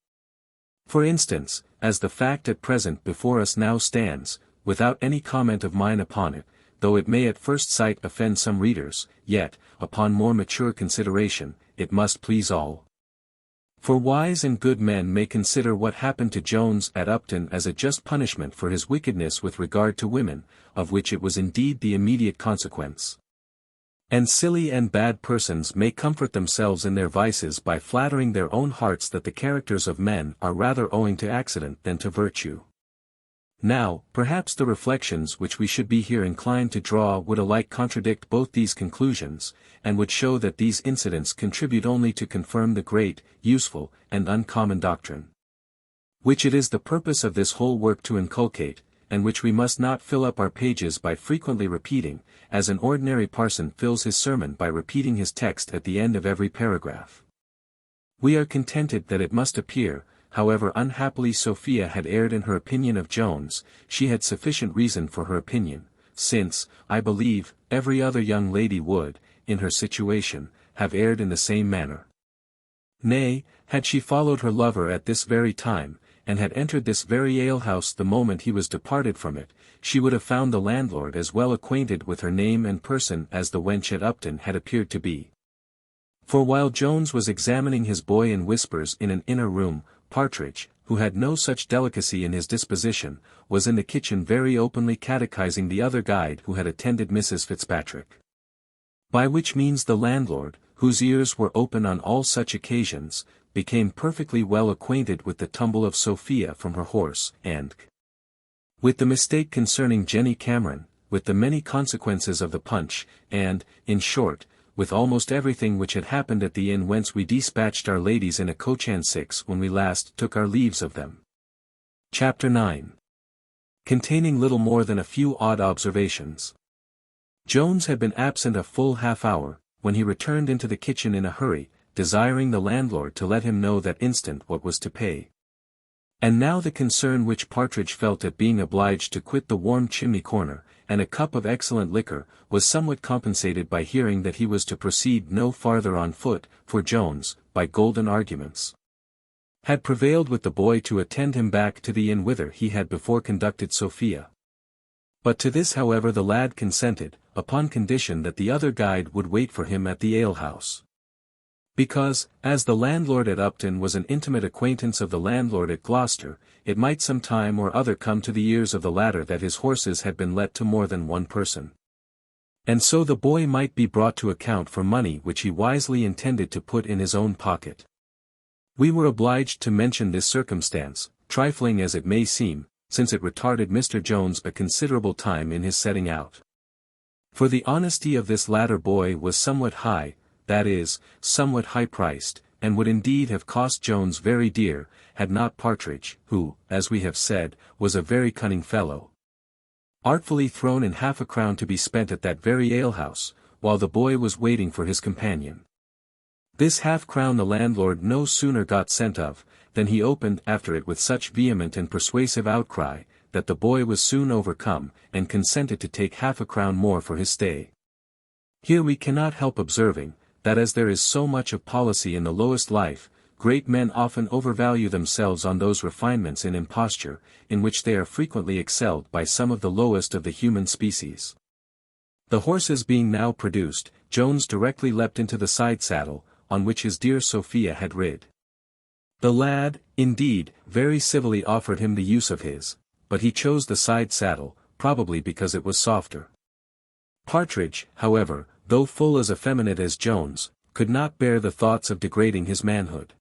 For instance, as the fact at present before us now stands, without any comment of mine upon it, though it may at first sight offend some readers, yet, upon more mature consideration, it must please all. For wise and good men may consider what happened to Jones at Upton as a just punishment for his wickedness with regard to women, of which it was indeed the immediate consequence. And silly and bad persons may comfort themselves in their vices by flattering their own hearts that the characters of men are rather owing to accident than to virtue. Now, perhaps the reflections which we should be here inclined to draw would alike contradict both these conclusions, and would show that these incidents contribute only to confirm the great, useful, and uncommon doctrine, which it is the purpose of this whole work to inculcate, and which we must not fill up our pages by frequently repeating, as an ordinary parson fills his sermon by repeating his text at the end of every paragraph. We are contented that it must appear, however unhappily Sophia had erred in her opinion of Jones, she had sufficient reason for her opinion, since, I believe, every other young lady would, in her situation, have erred in the same manner. Nay, had she followed her lover at this very time, and had entered this very alehouse the moment he was departed from it, she would have found the landlord as well acquainted with her name and person as the wench at Upton had appeared to be. For while Jones was examining his boy in whispers in an inner room, Partridge, who had no such delicacy in his disposition, was in the kitchen very openly catechizing the other guide who had attended Mrs. Fitzpatrick. By which means the landlord, whose ears were open on all such occasions, became perfectly well acquainted with the tumble of Sophia from her horse, and with the mistake concerning Jenny Cameron, with the many consequences of the punch, and, in short, with almost everything which had happened at the inn whence we dispatched our ladies in a coach and six when we last took our leaves of them. Chapter IX. Containing little more than a few odd observations. Jones had been absent a full half-hour, when he returned into the kitchen in a hurry, desiring the landlord to let him know that instant what was to pay. And now the concern which Partridge felt at being obliged to quit the warm chimney-corner, and a cup of excellent liquor, was somewhat compensated by hearing that he was to proceed no farther on foot, for Jones, by golden arguments, had prevailed with the boy to attend him back to the inn whither he had before conducted Sophia. But to this however the lad consented, upon condition that the other guide would wait for him at the alehouse. Because, as the landlord at Upton was an intimate acquaintance of the landlord at Gloucester, it might some time or other come to the ears of the latter that his horses had been let to more than one person. And so the boy might be brought to account for money which he wisely intended to put in his own pocket. We were obliged to mention this circumstance, trifling as it may seem, since it retarded Mr. Jones a considerable time in his setting out. For the honesty of this latter boy was somewhat high, that is, somewhat high-priced, and would indeed have cost Jones very dear, had not Partridge, who, as we have said, was a very cunning fellow, artfully thrown in half a crown to be spent at that very alehouse, while the boy was waiting for his companion. This half-crown the landlord no sooner got scent of, than he opened after it with such vehement and persuasive outcry, that the boy was soon overcome, and consented to take half a crown more for his stay. Here we cannot help observing, that as there is so much of policy in the lowest life, great men often overvalue themselves on those refinements in imposture, in which they are frequently excelled by some of the lowest of the human species. The horses being now produced, Jones directly leapt into the side saddle, on which his dear Sophia had rid. The lad, indeed, very civilly offered him the use of his, but he chose the side saddle, probably because it was softer. Partridge, however, though full as effeminate as Jones, could not bear the thoughts of degrading his manhood.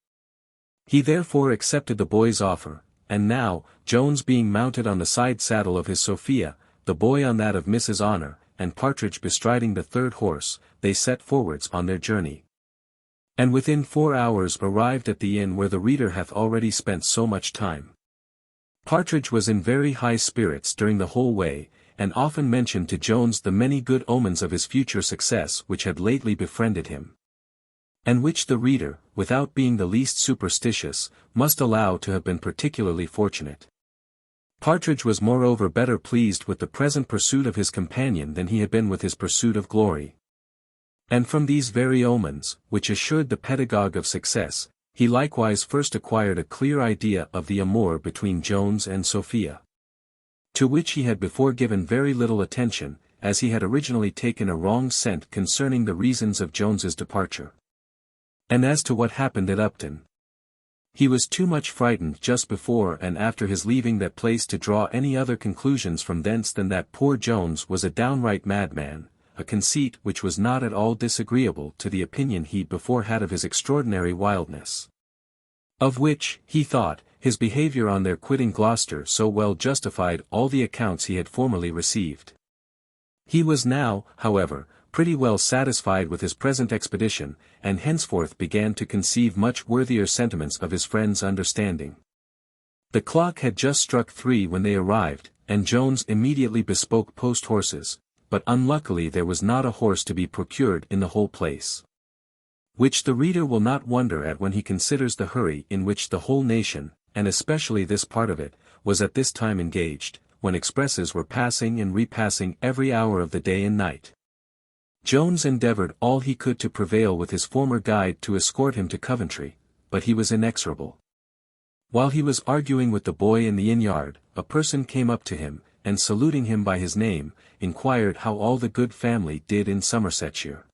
He therefore accepted the boy's offer, and now, Jones being mounted on the side saddle of his Sophia, the boy on that of Mrs. Honor, and Partridge bestriding the third horse, they set forwards on their journey. And within 4 hours arrived at the inn where the reader hath already spent so much time. Partridge was in very high spirits during the whole way, and often mentioned to Jones the many good omens of his future success which had lately befriended him. and which the reader, without being the least superstitious, must allow to have been particularly fortunate. Partridge was moreover better pleased with the present pursuit of his companion than he had been with his pursuit of glory. And from these very omens, which assured the pedagogue of success, he likewise first acquired a clear idea of the amour between Jones and Sophia, to which he had before given very little attention, as he had originally taken a wrong scent concerning the reasons of Jones's departure. And as to what happened at Upton, he was too much frightened just before and after his leaving that place to draw any other conclusions from thence than that poor Jones was a downright madman, a conceit which was not at all disagreeable to the opinion he before had of his extraordinary wildness, of which, he thought, his behaviour on their quitting Gloucester so well justified all the accounts he had formerly received. He was now, however, pretty well satisfied with his present expedition, and henceforth began to conceive much worthier sentiments of his friend's understanding. The clock had just struck 3 when they arrived, and Jones immediately bespoke post-horses, but unluckily there was not a horse to be procured in the whole place, which the reader will not wonder at when he considers the hurry in which the whole nation, and especially this part of it, was at this time engaged, when expresses were passing and repassing every hour of the day and night. Jones endeavoured all he could to prevail with his former guide to escort him to Coventry, but he was inexorable. While he was arguing with the boy in the inn-yard, a person came up to him, and saluting him by his name, inquired how all the good family did in Somersetshire.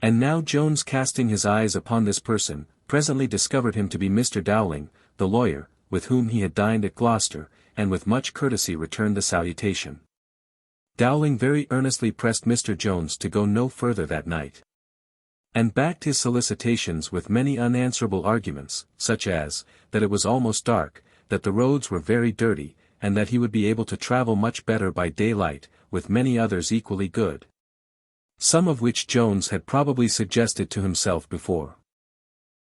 And now Jones, casting his eyes upon this person, presently discovered him to be Mr. Dowling, the lawyer, with whom he had dined at Gloucester, and with much courtesy returned the salutation. Dowling very earnestly pressed Mr. Jones to go no further that night, and backed his solicitations with many unanswerable arguments, such as, that it was almost dark, that the roads were very dirty, and that he would be able to travel much better by daylight, with many others equally good, some of which Jones had probably suggested to himself before.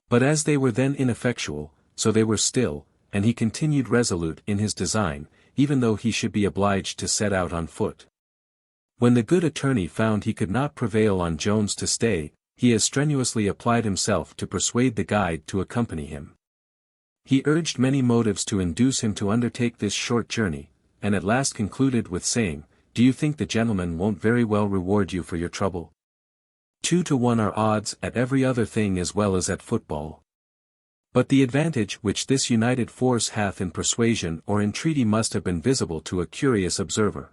But as they were then ineffectual, so they were still, and he continued resolute in his design, even though he should be obliged to set out on foot. When the good attorney found he could not prevail on Jones to stay, he as strenuously applied himself to persuade the guide to accompany him. He urged many motives to induce him to undertake this short journey, and at last concluded with saying, "Do you think the gentleman won't very well reward you for your trouble? 2 to 1 are odds at every other thing as well as at football. But the advantage which this united force hath in persuasion or entreaty must have been visible to a curious observer.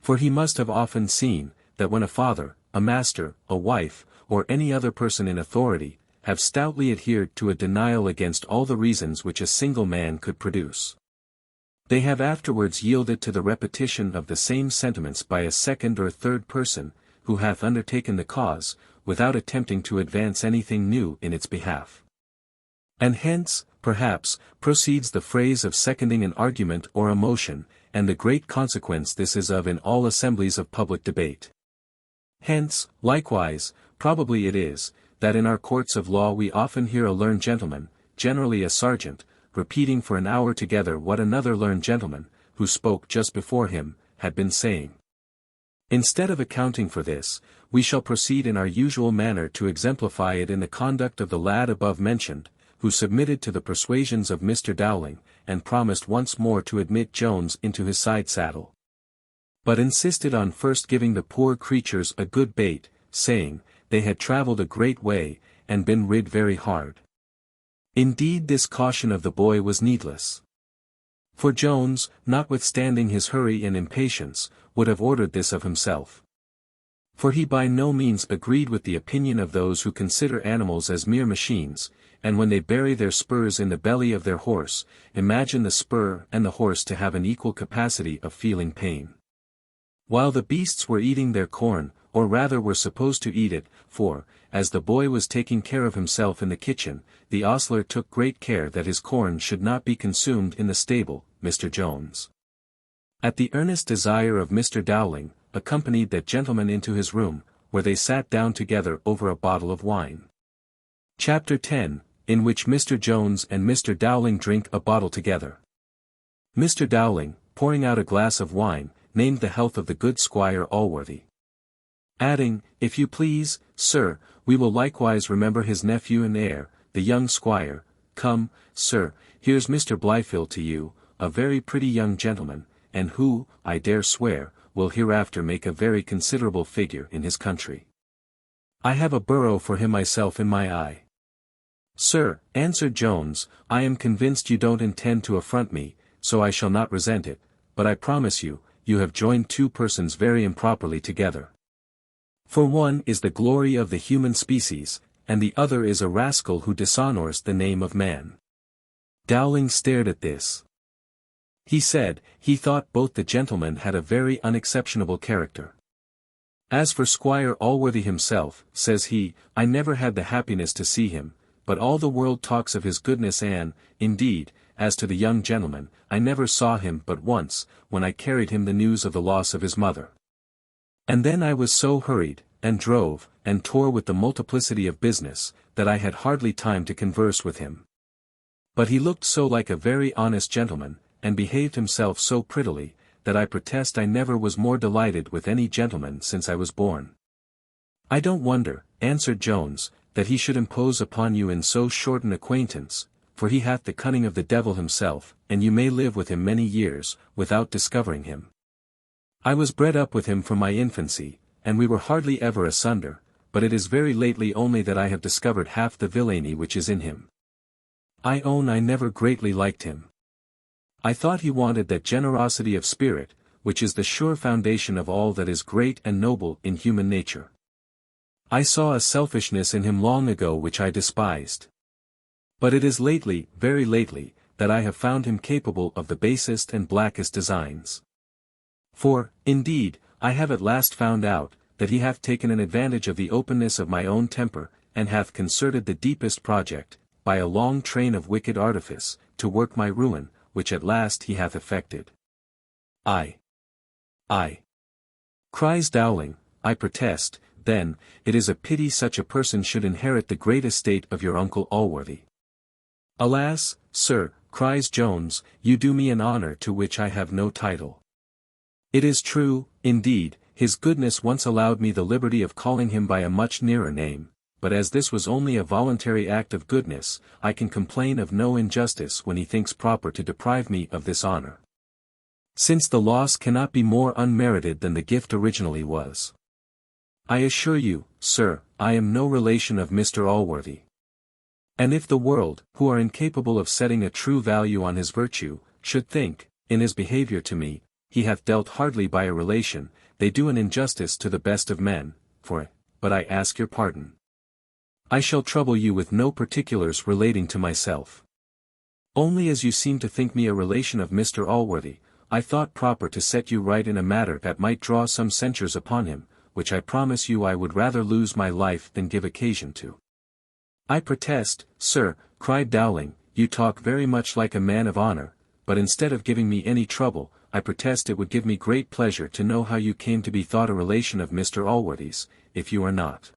For he must have often seen, that when a father, a master, a wife, or any other person in authority, have stoutly adhered to a denial against all the reasons which a single man could produce, they have afterwards yielded to the repetition of the same sentiments by a second or third person, who hath undertaken the cause, without attempting to advance anything new in its behalf. And hence, perhaps, proceeds the phrase of seconding an argument or a motion, and the great consequence this is of in all assemblies of public debate. Hence, likewise, probably it is, that in our courts of law we often hear a learned gentleman, generally a sergeant, repeating for an hour together what another learned gentleman, who spoke just before him, had been saying. Instead of accounting for this, we shall proceed in our usual manner to exemplify it in the conduct of the lad above mentioned, who submitted to the persuasions of Mr. Dowling, and promised once more to admit Jones into his side saddle, but insisted on first giving the poor creatures a good bait, saying, they had travelled a great way, and been rid very hard. Indeed this caution of the boy was needless, for Jones, notwithstanding his hurry and impatience, would have ordered this of himself. For he by no means agreed with the opinion of those who consider animals as mere machines, and when they bury their spurs in the belly of their horse, imagine the spur and the horse to have an equal capacity of feeling pain, while the beasts were eating their corn, or rather were supposed to eat it, for, as the boy was taking care of himself in the kitchen, the ostler took great care that his corn should not be consumed in the stable. Mr. Jones, at the earnest desire of Mr. Dowling, accompanied that gentleman into his room, where they sat down together over a bottle of wine. Chapter 10, in which Mr. Jones and Mr. Dowling drink a bottle together. Mr. Dowling, pouring out a glass of wine, named the health of the good Squire Allworthy, adding, "If you please, sir, We will likewise remember his nephew and heir, the young squire. Come, sir, here's Mr. Blifil to you, a very pretty young gentleman, and who, I dare swear, will hereafter make a very considerable figure in his country. I have a borough for him myself in my eye. Sir, answered Jones, I am convinced you don't intend to affront me, so I shall not resent it, but I promise you, you have joined two persons very improperly together. For one is the glory of the human species, and the other is a rascal who dishonors the name of man. Dowling stared at this. He said, he thought both the gentlemen had a very unexceptionable character. As for Squire Allworthy himself, says he, I never had the happiness to see him, but all the world talks of his goodness and, indeed, as to the young gentleman, I never saw him but once, when I carried him the news of the loss of his mother. And then I was so hurried, and drove, and tore with the multiplicity of business, that I had hardly time to converse with him. But he looked so like a very honest gentleman, and behaved himself so prettily, that I protest I never was more delighted with any gentleman since I was born. I don't wonder, answered Jones, that he should impose upon you in so short an acquaintance, for he hath the cunning of the devil himself, and you may live with him many years, without discovering him. I was bred up with him from my infancy, and we were hardly ever asunder, but it is very lately only that I have discovered half the villainy which is in him. I own I never greatly liked him. I thought he wanted that generosity of spirit, which is the sure foundation of all that is great and noble in human nature. I saw a selfishness in him long ago which I despised. But it is lately, very lately, that I have found him capable of the basest and blackest designs. For, indeed, I have at last found out, that he hath taken an advantage of the openness of my own temper, and hath concerted the deepest project, by a long train of wicked artifice, to work my ruin, which at last he hath effected. I, cries Dowling, I protest, then, it is a pity such a person should inherit the great estate of your uncle Allworthy. Alas, sir, cries Jones, you do me an honour to which I have no title. It is true, indeed, his goodness once allowed me the liberty of calling him by a much nearer name, but as this was only a voluntary act of goodness, I can complain of no injustice when he thinks proper to deprive me of this honour. Since the loss cannot be more unmerited than the gift originally was. I assure you, sir, I am no relation of Mr. Allworthy. And if the world, who are incapable of setting a true value on his virtue, should think, in his behaviour to me, he hath dealt hardly by a relation, they do an injustice to the best of men, but I ask your pardon. I shall trouble you with no particulars relating to myself. Only as you seem to think me a relation of Mr. Allworthy, I thought proper to set you right in a matter that might draw some censures upon him, which I promise you I would rather lose my life than give occasion to. I protest, sir, cried Dowling, you talk very much like a man of honour, but instead of giving me any trouble, I protest it would give me great pleasure to know how you came to be thought a relation of Mr. Allworthy's, if you are not.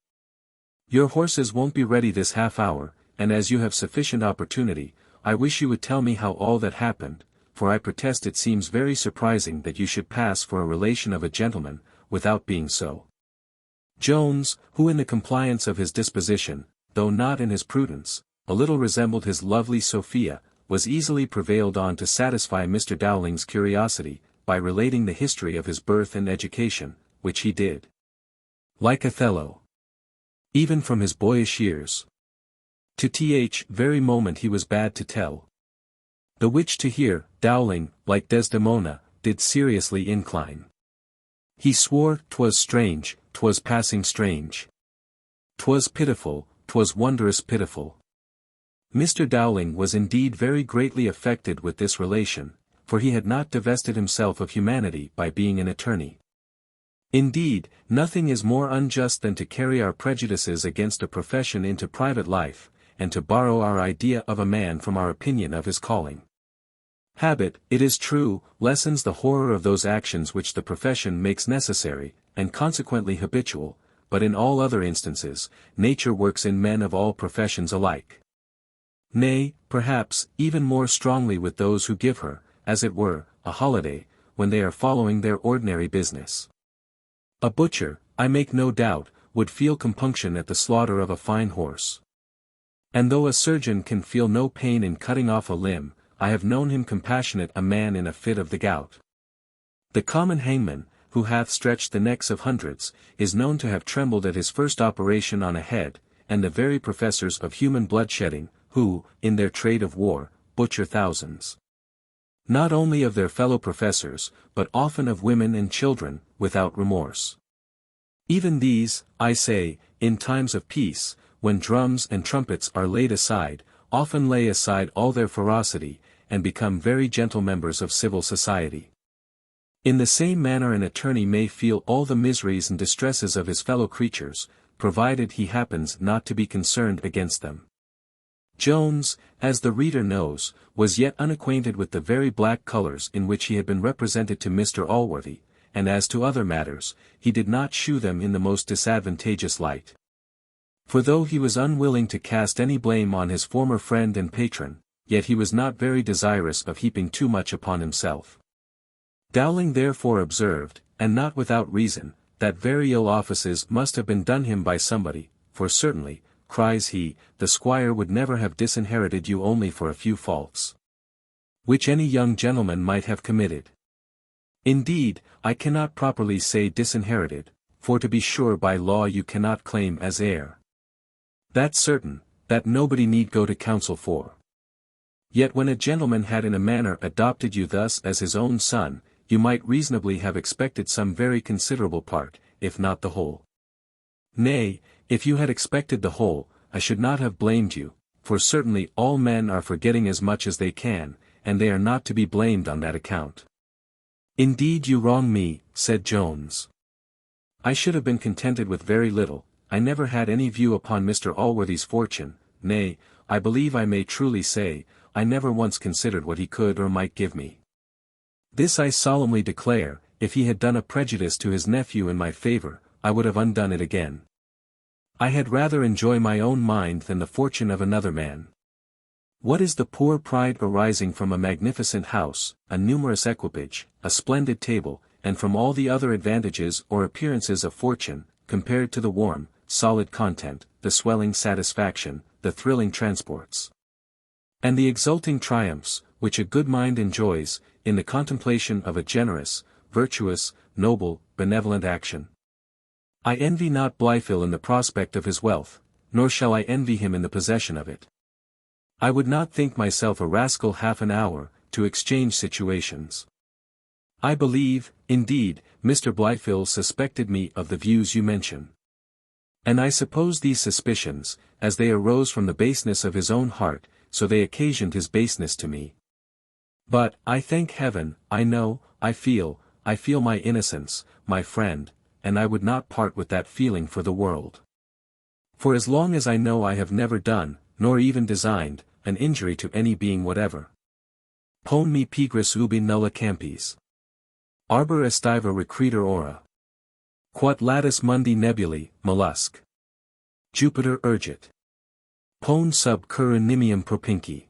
Your horses won't be ready this half hour, and as you have sufficient opportunity, I wish you would tell me how all that happened, for I protest it seems very surprising that you should pass for a relation of a gentleman, without being so. Jones, who in the compliance of his disposition, though not in his prudence, a little resembled his lovely Sophia, was easily prevailed on to satisfy Mr. Dowling's curiosity, by relating the history of his birth and education, which he did. Like Othello. Even from his boyish years. To th very moment he was bad to tell. The which to hear, Dowling, like Desdemona, did seriously incline. He swore 'twas strange, 'twas passing strange. 'Twas pitiful, 'twas wondrous pitiful. Mr. Dowling was indeed very greatly affected with this relation, for he had not divested himself of humanity by being an attorney. Indeed, nothing is more unjust than to carry our prejudices against a profession into private life, and to borrow our idea of a man from our opinion of his calling. Habit, it is true, lessens the horror of those actions which the profession makes necessary, and consequently habitual, but in all other instances, nature works in men of all professions alike. Nay, perhaps, even more strongly with those who give her, as it were, a holiday, when they are following their ordinary business. A butcher, I make no doubt, would feel compunction at the slaughter of a fine horse. And though a surgeon can feel no pain in cutting off a limb, I have known him compassionate a man in a fit of the gout. The common hangman, who hath stretched the necks of hundreds, is known to have trembled at his first operation on a head, and the very professors of human bloodshedding, who, in their trade of war, butcher thousands. Not only of their fellow professors, but often of women and children, without remorse. Even these, I say, in times of peace, when drums and trumpets are laid aside, often lay aside all their ferocity, and become very gentle members of civil society. In the same manner an attorney may feel all the miseries and distresses of his fellow creatures, provided he happens not to be concerned against them. Jones, as the reader knows, was yet unacquainted with the very black colours in which he had been represented to Mr. Allworthy, and as to other matters, he did not shew them in the most disadvantageous light. For though he was unwilling to cast any blame on his former friend and patron, yet he was not very desirous of heaping too much upon himself. Dowling therefore observed, and not without reason, that very ill offices must have been done him by somebody, for certainly, cries he, the squire would never have disinherited you only for a few faults, which any young gentleman might have committed. Indeed, I cannot properly say disinherited, for to be sure by law you cannot claim as heir. That's certain, that nobody need go to counsel for. Yet when a gentleman had in a manner adopted you thus as his own son, you might reasonably have expected some very considerable part, if not the whole. Nay, if you had expected the whole, I should not have blamed you, for certainly all men are forgetting as much as they can, and they are not to be blamed on that account. Indeed you wrong me, said Jones. I should have been contented with very little. I never had any view upon Mr. Allworthy's fortune, nay, I believe I may truly say, I never once considered what he could or might give me. This I solemnly declare, if he had done a prejudice to his nephew in my favour, I would have undone it again. I had rather enjoy my own mind than the fortune of another man. What is the poor pride arising from a magnificent house, a numerous equipage, a splendid table, and from all the other advantages or appearances of fortune, compared to the warm, solid content, the swelling satisfaction, the thrilling transports, and the exulting triumphs, which a good mind enjoys, in the contemplation of a generous, virtuous, noble, benevolent action? I envy not Blifil in the prospect of his wealth, nor shall I envy him in the possession of it. I would not think myself a rascal half an hour, to exchange situations. I believe, indeed, Mr. Blifil suspected me of the views you mention. And I suppose these suspicions, as they arose from the baseness of his own heart, so they occasioned his baseness to me. But, I thank heaven, I know, I feel my innocence, my friend, and I would not part with that feeling for the world. For as long as I know I have never done, nor even designed, an injury to any being whatever. Pone me pigris ubi nulla campis. Arbor estiva recreatur ora. Quat latus mundi nebulae, mollusc. Jupiter urgit. Pone sub cura nimium propinci.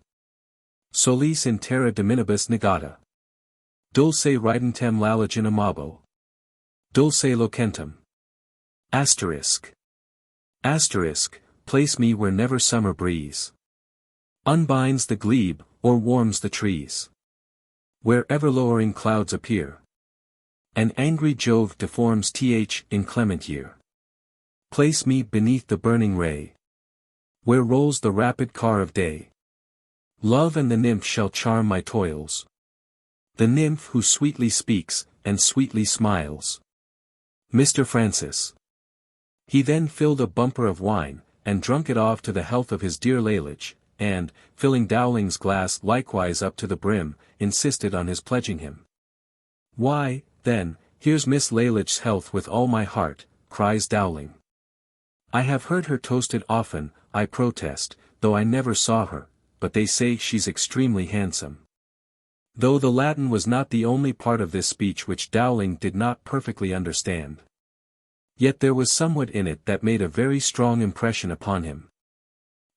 Solis in terra dominibus negata. Dulce ridentem lalagin amabo. Dulce locentum. Asterisk. Asterisk, place me where never summer breeze unbinds the glebe, or warms the trees. Where ever lowering clouds appear. And angry Jove deforms inclement year. Place me beneath the burning ray. Where rolls the rapid car of day. Love and the nymph shall charm my toils. The nymph who sweetly speaks, and sweetly smiles. Mr. Francis. He then filled a bumper of wine, and drunk it off to the health of his dear Lalage, and, filling Dowling's glass likewise up to the brim, insisted on his pledging him. Why, then, here's Miss Lalage's health with all my heart, cries Dowling. I have heard her toasted often, I protest, though I never saw her, but they say she's extremely handsome. Though the Latin was not the only part of this speech which Dowling did not perfectly understand. Yet there was somewhat in it that made a very strong impression upon him.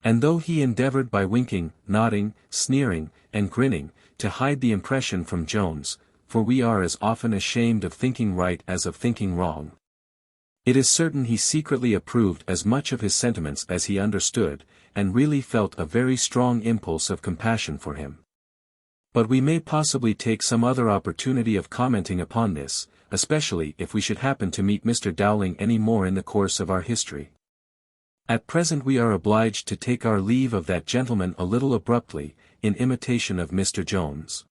And though he endeavored by winking, nodding, sneering, and grinning, to hide the impression from Jones, for we are as often ashamed of thinking right as of thinking wrong. It is certain he secretly approved as much of his sentiments as he understood, and really felt a very strong impulse of compassion for him. But we may possibly take some other opportunity of commenting upon this, especially if we should happen to meet Mr. Dowling any more in the course of our history. At present we are obliged to take our leave of that gentleman a little abruptly, in imitation of Mr. Jones,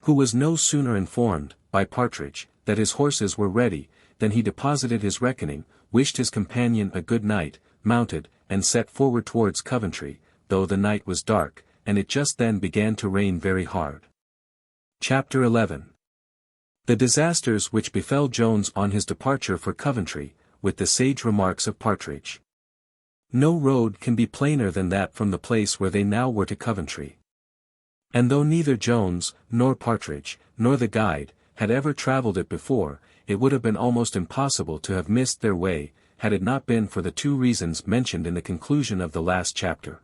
who was no sooner informed, by Partridge, that his horses were ready, than he deposited his reckoning, wished his companion a good night, mounted, and set forward towards Coventry, though the night was dark, and it just then began to rain very hard. Chapter 11. The disasters which befell Jones on his departure for Coventry, with the sage remarks of Partridge. No road can be plainer than that from the place where they now were to Coventry. And though neither Jones, nor Partridge, nor the guide, had ever travelled it before, it would have been almost impossible to have missed their way, had it not been for the two reasons mentioned in the conclusion of the last chapter.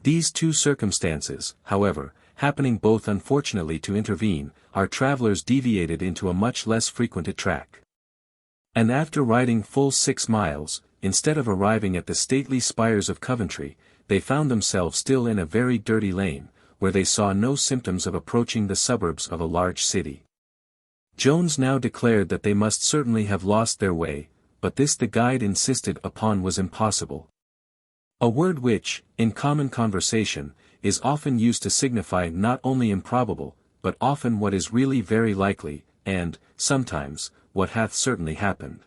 These two circumstances, however, happening both unfortunately to intervene, our travellers deviated into a much less frequented track. And after riding full 6 miles, instead of arriving at the stately spires of Coventry, they found themselves still in a very dirty lane, where they saw no symptoms of approaching the suburbs of a large city. Jones now declared that they must certainly have lost their way, but this the guide insisted upon was impossible. A word which, in common conversation, is often used to signify not only improbable, but often what is really very likely, and, sometimes, what hath certainly happened.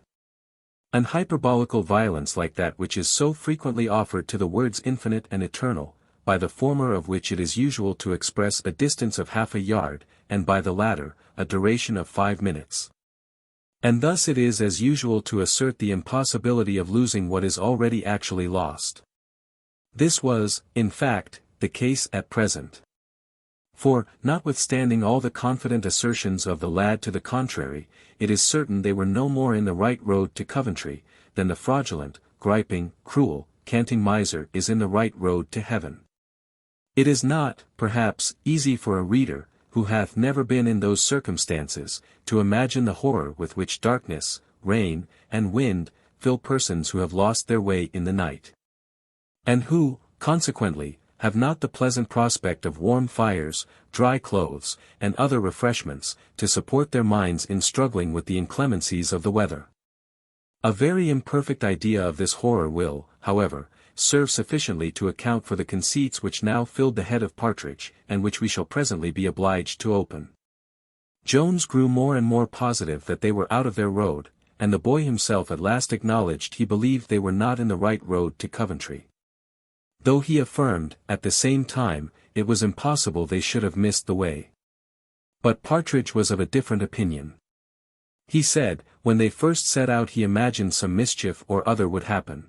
An hyperbolical violence like that which is so frequently offered to the words infinite and eternal, by the former of which it is usual to express a distance of half a yard, and by the latter, a duration of 5 minutes. And thus it is as usual to assert the impossibility of losing what is already actually lost. This was, in fact, the case at present. For, notwithstanding all the confident assertions of the lad to the contrary, it is certain they were no more in the right road to Coventry, than the fraudulent, griping, cruel, canting miser is in the right road to heaven. It is not, perhaps, easy for a reader, who hath never been in those circumstances, to imagine the horror with which darkness, rain, and wind, fill persons who have lost their way in the night. And who, consequently, have not the pleasant prospect of warm fires, dry clothes, and other refreshments, to support their minds in struggling with the inclemencies of the weather. A very imperfect idea of this horror will, however, serve sufficiently to account for the conceits which now filled the head of Partridge, and which we shall presently be obliged to open. Jones grew more and more positive that they were out of their road, and the boy himself at last acknowledged he believed they were not in the right road to Coventry. Though he affirmed, at the same time, it was impossible they should have missed the way. But Partridge was of a different opinion. He said, when they first set out he imagined some mischief or other would happen.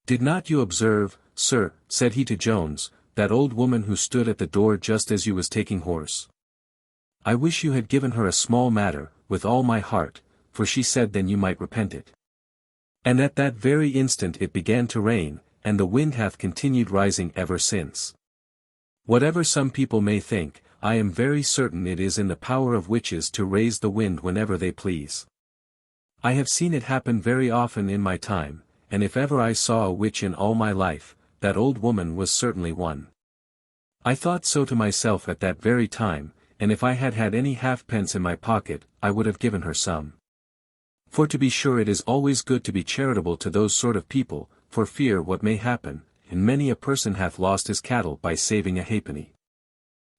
"Did not you observe, sir," said he to Jones, "that old woman who stood at the door just as you was taking horse? I wish you had given her a small matter, with all my heart, for she said then you might repent it. And at that very instant it began to rain, and the wind hath continued rising ever since. Whatever some people may think, I am very certain it is in the power of witches to raise the wind whenever they please. I have seen it happen very often in my time, and if ever I saw a witch in all my life, that old woman was certainly one. I thought so to myself at that very time, and if I had had any halfpence in my pocket, I would have given her some. For to be sure it is always good to be charitable to those sort of people, for fear what may happen, and many a person hath lost his cattle by saving a halfpenny."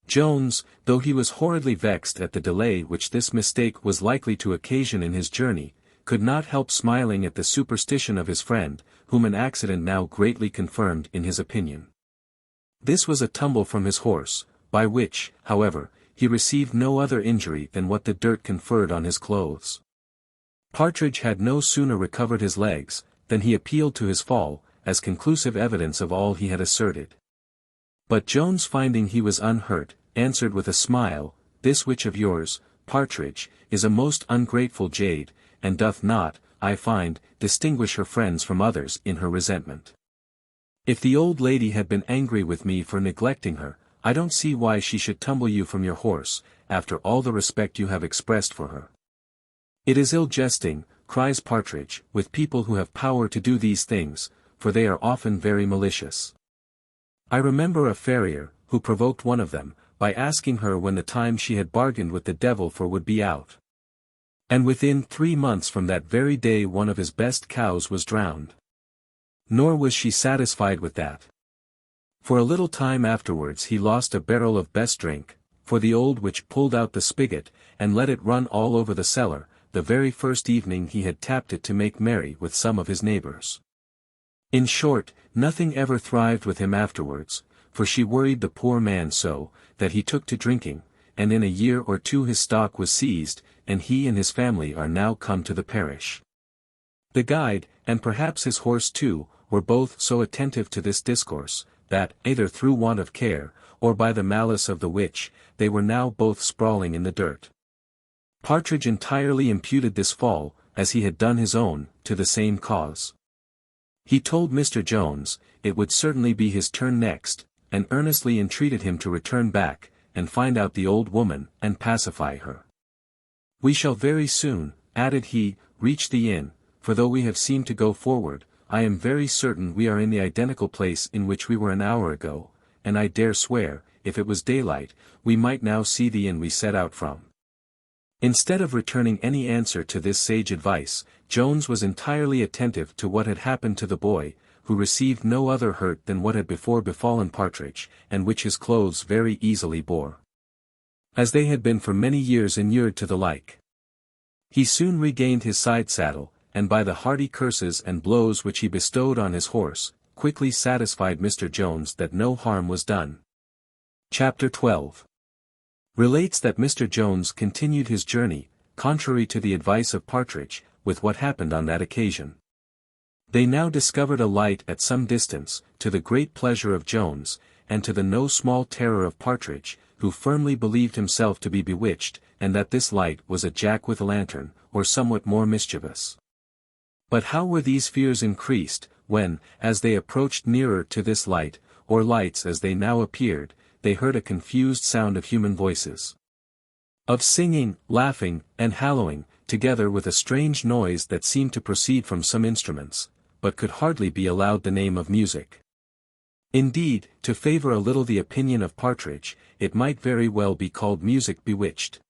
Jones, though he was horridly vexed at the delay which this mistake was likely to occasion in his journey, could not help smiling at the superstition of his friend, whom an accident now greatly confirmed in his opinion. This was a tumble from his horse, by which, however, he received no other injury than what the dirt conferred on his clothes. Partridge had no sooner recovered his legs, than he appealed to his fall, as conclusive evidence of all he had asserted. But Jones, finding he was unhurt, answered with a smile, "This witch of yours, Partridge, is a most ungrateful jade, and doth not, I find, distinguish her friends from others in her resentment. If the old lady had been angry with me for neglecting her, I don't see why she should tumble you from your horse, after all the respect you have expressed for her. It is ill jesting, cries Partridge, with people who have power to do these things, for they are often very malicious. I remember a farrier, who provoked one of them, by asking her when the time she had bargained with the devil for would be out. And within 3 months from that very day one of his best cows was drowned. Nor was she satisfied with that. For a little time afterwards he lost a barrel of best drink, for the old witch pulled out the spigot, and let it run all over the cellar, the very first evening he had tapped it to make merry with some of his neighbors. In short, nothing ever thrived with him afterwards, for she worried the poor man so, that he took to drinking, and in a year or 2 his stock was seized, and he and his family are now come to the parish. The guide, and perhaps his horse too, were both so attentive to this discourse, that, either through want of care, or by the malice of the witch, they were now both sprawling in the dirt. Partridge entirely imputed this fall, as he had done his own, to the same cause. He told Mr. Jones, it would certainly be his turn next, and earnestly entreated him to return back, and find out the old woman, and pacify her. We shall very soon, added he, reach the inn, for though we have seemed to go forward, I am very certain we are in the identical place in which we were an hour ago, and I dare swear, if it was daylight, we might now see the inn we set out from. Instead of returning any answer to this sage advice, Jones was entirely attentive to what had happened to the boy, who received no other hurt than what had before befallen Partridge, and which his clothes very easily bore, as they had been for many years inured to the like. He soon regained his side saddle, and by the hearty curses and blows which he bestowed on his horse, quickly satisfied Mr. Jones that no harm was done. Chapter 12 relates that Mr. Jones continued his journey, contrary to the advice of Partridge, with what happened on that occasion. They now discovered a light at some distance, to the great pleasure of Jones, and to the no small terror of Partridge, who firmly believed himself to be bewitched, and that this light was a jack-with-a-lantern, or somewhat more mischievous. But how were these fears increased, when, as they approached nearer to this light, or lights as they now appeared, they heard a confused sound of human voices, of singing, laughing, and hallooing, together with a strange noise that seemed to proceed from some instruments, but could hardly be allowed the name of music. Indeed, to favor a little the opinion of Partridge, it might very well be called music bewitched.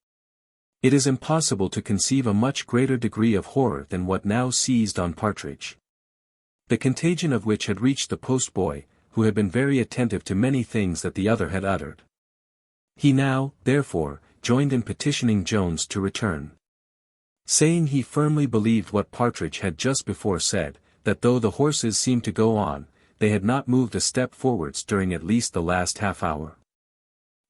It is impossible to conceive a much greater degree of horror than what now seized on Partridge, the contagion of which had reached the post-boy, who had been very attentive to many things that the other had uttered. He now, therefore, joined in petitioning Jones to return, saying he firmly believed what Partridge had just before said, that though the horses seemed to go on, they had not moved a step forwards during at least the last half-hour.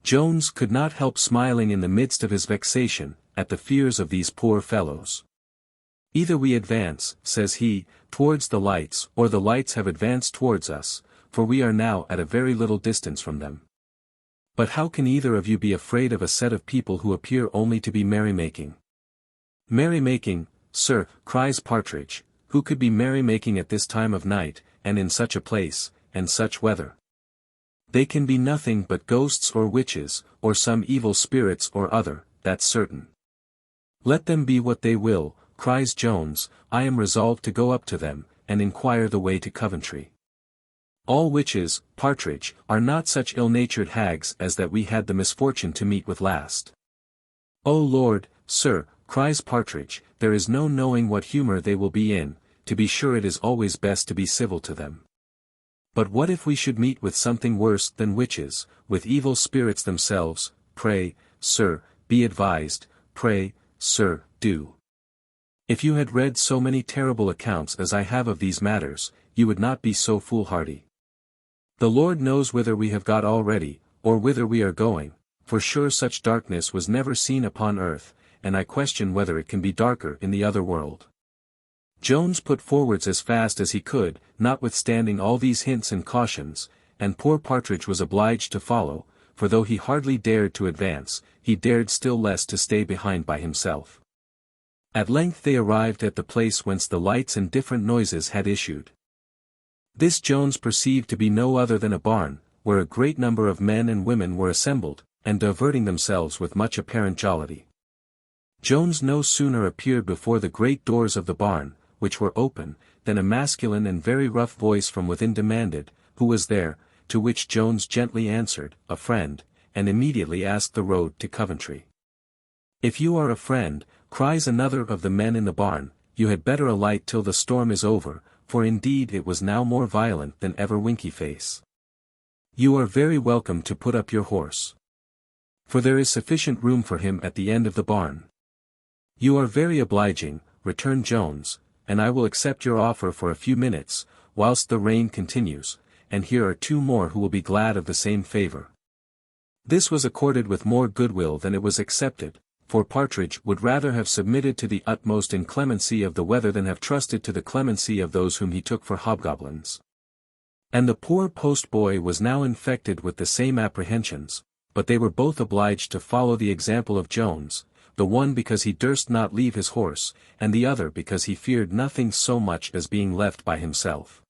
Jones could not help smiling in the midst of his vexation, at the fears of these poor fellows. Either we advance, says he, towards the lights, or the lights have advanced towards us, for we are now at a very little distance from them. But how can either of you be afraid of a set of people who appear only to be merrymaking? Merrymaking, sir, cries Partridge, who could be merrymaking at this time of night, and in such a place, and such weather? They can be nothing but ghosts or witches, or some evil spirits or other, that's certain. Let them be what they will, cries Jones, I am resolved to go up to them, and inquire the way to Coventry. All witches, Partridge, are not such ill-natured hags as that we had the misfortune to meet with last. O Lord, sir, cries Partridge, there is no knowing what humour they will be in, to be sure it is always best to be civil to them. But what if we should meet with something worse than witches, with evil spirits themselves? Pray, sir, be advised, pray, sir, do. If you had read so many terrible accounts as I have of these matters, you would not be so foolhardy. The Lord knows whither we have got already, or whither we are going, for sure such darkness was never seen upon earth, and I question whether it can be darker in the other world. Jones put forwards as fast as he could, notwithstanding all these hints and cautions, and poor Partridge was obliged to follow, for though he hardly dared to advance, he dared still less to stay behind by himself. At length they arrived at the place whence the lights and different noises had issued. This Jones perceived to be no other than a barn, where a great number of men and women were assembled, and diverting themselves with much apparent jollity. Jones no sooner appeared before the great doors of the barn, which were open, than a masculine and very rough voice from within demanded, who was there, to which Jones gently answered, a friend, and immediately asked the road to Coventry. If you are a friend, cries another of the men in the barn, you had better alight till the storm is over, for indeed it was now more violent than ever. Winky-face. You are very welcome to put up your horse, for there is sufficient room for him at the end of the barn. You are very obliging, returned Jones, and I will accept your offer for a few minutes, whilst the rain continues, and here are two more who will be glad of the same favour. This was accorded with more goodwill than it was accepted, for Partridge would rather have submitted to the utmost inclemency of the weather than have trusted to the clemency of those whom he took for hobgoblins. And the poor post-boy was now infected with the same apprehensions, but they were both obliged to follow the example of Jones, the one because he durst not leave his horse, and the other because he feared nothing so much as being left by himself.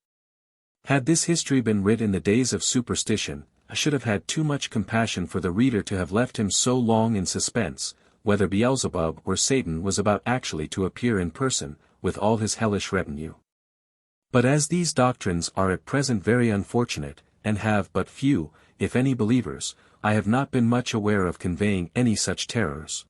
Had this history been writ in the days of superstition, I should have had too much compassion for the reader to have left him so long in suspense, whether Beelzebub or Satan was about actually to appear in person, with all his hellish retinue. But as these doctrines are at present very unfortunate, and have but few, if any believers, I have not been much aware of conveying any such terrors.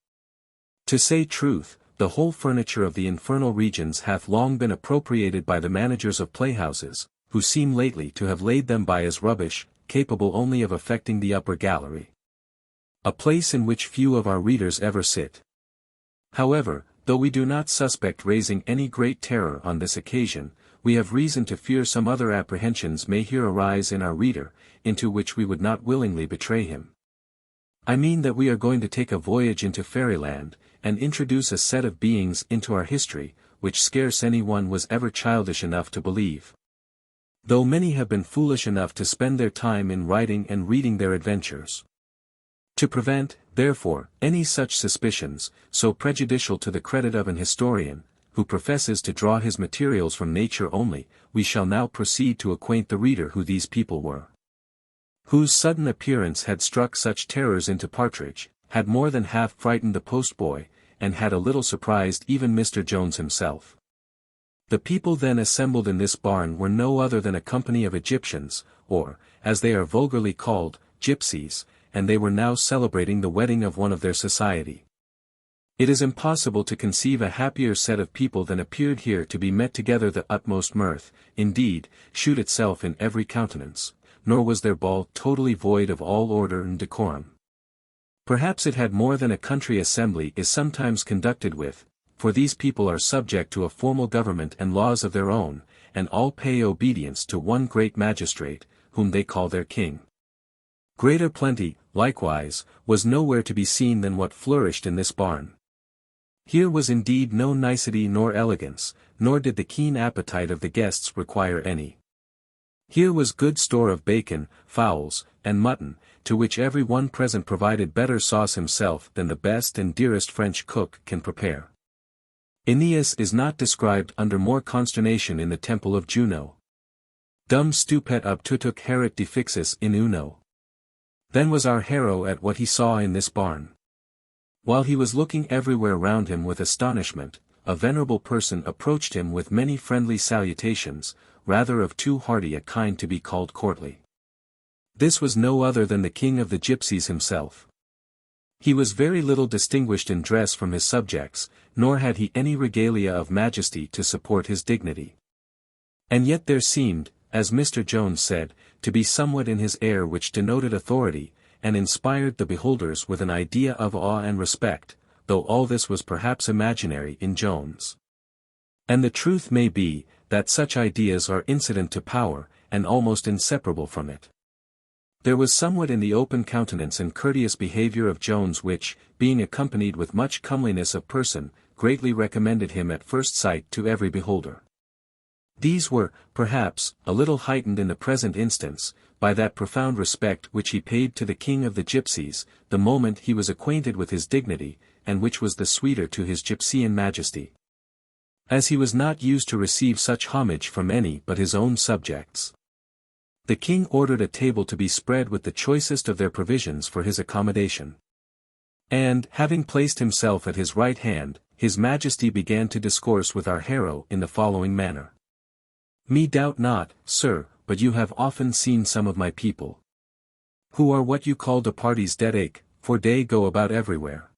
To say truth, the whole furniture of the infernal regions hath long been appropriated by the managers of playhouses, who seem lately to have laid them by as rubbish, capable only of affecting the upper gallery. A place in which few of our readers ever sit. However, though we do not suspect raising any great terror on this occasion, we have reason to fear some other apprehensions may here arise in our reader, into which we would not willingly betray him. I mean that we are going to take a voyage into fairyland, and introduce a set of beings into our history, which scarce anyone was ever childish enough to believe. Though many have been foolish enough to spend their time in writing and reading their adventures. To prevent, therefore, any such suspicions, so prejudicial to the credit of an historian, who professes to draw his materials from nature only, we shall now proceed to acquaint the reader who these people were, whose sudden appearance had struck such terrors into Partridge, had more than half frightened the post-boy, and had a little surprised even Mr. Jones himself. The people then assembled in this barn were no other than a company of Egyptians, or, as they are vulgarly called, gypsies, and they were now celebrating the wedding of one of their society. It is impossible to conceive a happier set of people than appeared here to be met together. The utmost mirth, indeed, shewed itself in every countenance, nor was their ball totally void of all order and decorum. Perhaps it had more than a country assembly is sometimes conducted with, for these people are subject to a formal government and laws of their own, and all pay obedience to one great magistrate, whom they call their king. Greater plenty, likewise, was nowhere to be seen than what flourished in this barn. Here was indeed no nicety nor elegance, nor did the keen appetite of the guests require any. Here was good store of bacon, fowls, and mutton, to which every one present provided better sauce himself than the best and dearest French cook can prepare. Aeneas is not described under more consternation in the temple of Juno. Dum stupet obtutuc haeret defixus in uno. Then was our hero at what he saw in this barn. While he was looking everywhere round him with astonishment, a venerable person approached him with many friendly salutations, rather of too hearty a kind to be called courtly. This was no other than the king of the gypsies himself. He was very little distinguished in dress from his subjects, nor had he any regalia of majesty to support his dignity. And yet there seemed, as Mr. Jones said, to be somewhat in his air which denoted authority, and inspired the beholders with an idea of awe and respect, though all this was perhaps imaginary in Jones. And the truth may be, that such ideas are incident to power, and almost inseparable from it. There was somewhat in the open countenance and courteous behavior of Jones which, being accompanied with much comeliness of person, greatly recommended him at first sight to every beholder. These were, perhaps, a little heightened in the present instance, by that profound respect which he paid to the king of the gypsies, the moment he was acquainted with his dignity, and which was the sweeter to his gypsian majesty, as he was not used to receive such homage from any but his own subjects. The king ordered a table to be spread with the choicest of their provisions for his accommodation. And, having placed himself at his right hand, his Majesty began to discourse with our hero in the following manner. Me doubt not, sir, but you have often seen some of my people, who are what you call de parties dat ache, for they go about everywhere.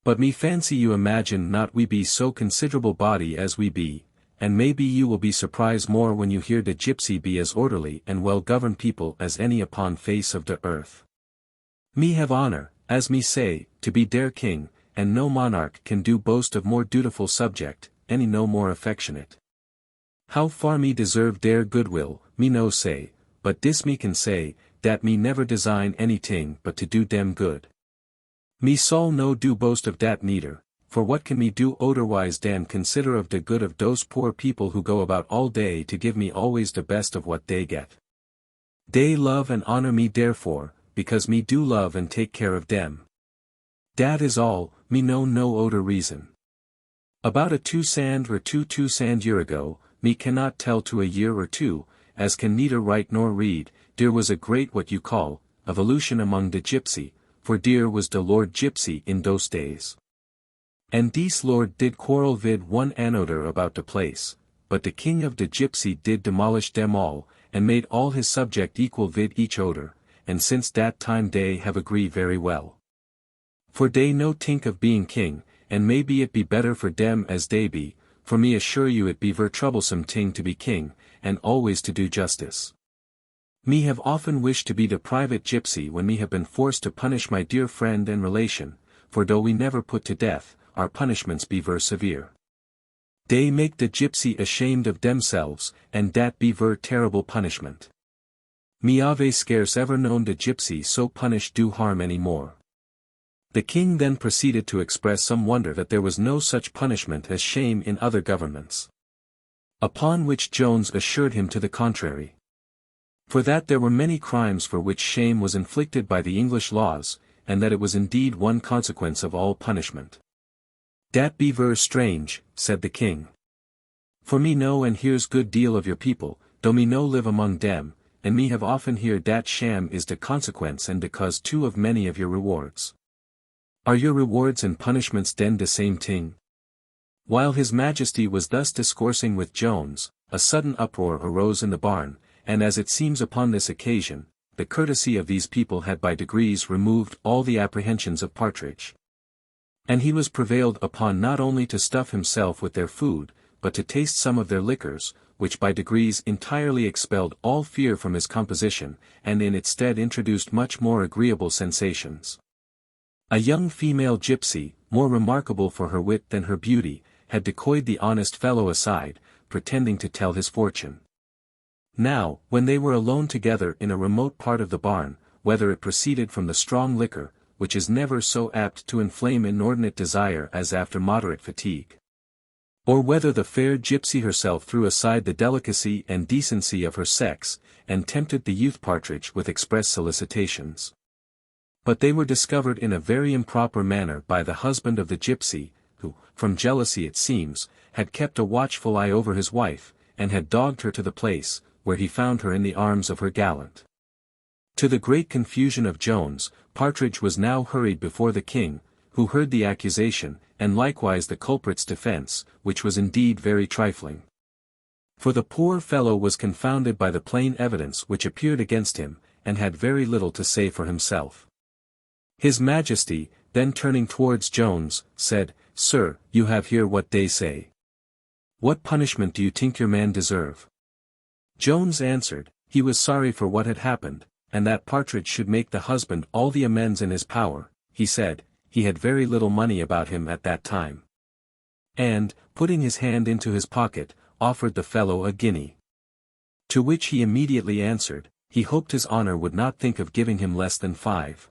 But me fancy you imagine not we be so considerable body as we be, and maybe you will be surprised more when you hear de gypsy be as orderly and well-governed people as any upon face of de earth. Me have honor, as me say, to be their king, and no monarch can do boast of more dutiful subject, any no more affectionate. How far me deserve their goodwill, me no say, but this me can say, that me never design anything but to do them good. Me soul no do boast of dat neither, for what can me do otherwise dan consider of the good of those poor people who go about all day to give me always the best of what they get. They love and honor me therefore, because me do love and take care of them. Dat is all, me know no other reason. About a 2 sand or 2 sand year ago, me cannot tell to a year or two, as can neither write nor read, there was a great what you call, evolution among the gypsy, for dear was the Lord Gypsy in those days. And this Lord did quarrel vid one another about the place, but the king of the gypsy did demolish them all, and made all his subject equal vid each other, and since that time they have agreed very well. For they no think of being king, and maybe it be better for them as they be, for me assure you it be ver troublesome thing to be king, and always to do justice. Me have often wished to be the private gypsy when me have been forced to punish my dear friend and relation, for though we never put to death, our punishments be ver severe. They make the gypsy ashamed of themselves, and that be ver terrible punishment. Me have scarce ever known the gypsy so punished do harm any more. The king then proceeded to express some wonder that there was no such punishment as shame in other governments. Upon which Jones assured him to the contrary. For that there were many crimes for which shame was inflicted by the English laws, and that it was indeed one consequence of all punishment. Dat be ver strange, said the king. For me know and hears good deal of your people, though me no live among them, and me have often hear dat sham is the consequence and because too of many of your rewards. Are your rewards and punishments then the same thing? While his Majesty was thus discoursing with Jones, a sudden uproar arose in the barn, and as it seems upon this occasion, the courtesy of these people had by degrees removed all the apprehensions of Partridge. And he was prevailed upon not only to stuff himself with their food, but to taste some of their liquors, which by degrees entirely expelled all fear from his composition, and in its stead introduced much more agreeable sensations. A young female gypsy, more remarkable for her wit than her beauty, had decoyed the honest fellow aside, pretending to tell his fortune. Now, when they were alone together in a remote part of the barn, whether it proceeded from the strong liquor, which is never so apt to inflame inordinate desire as after moderate fatigue, or whether the fair gypsy herself threw aside the delicacy and decency of her sex, and tempted the youth Partridge with express solicitations. But they were discovered in a very improper manner by the husband of the gypsy, who, from jealousy it seems, had kept a watchful eye over his wife, and had dogged her to the place, where he found her in the arms of her gallant. To the great confusion of Jones, Partridge was now hurried before the king, who heard the accusation, and likewise the culprit's defence, which was indeed very trifling. For the poor fellow was confounded by the plain evidence which appeared against him, and had very little to say for himself. His Majesty, then turning towards Jones, said, Sir, you have here what they say. What punishment do you think your man deserve? Jones answered, he was sorry for what had happened, and that Partridge should make the husband all the amends in his power. He said, he had very little money about him at that time. And, putting his hand into his pocket, offered the fellow a guinea. To which he immediately answered, he hoped his honor would not think of giving him less than 5.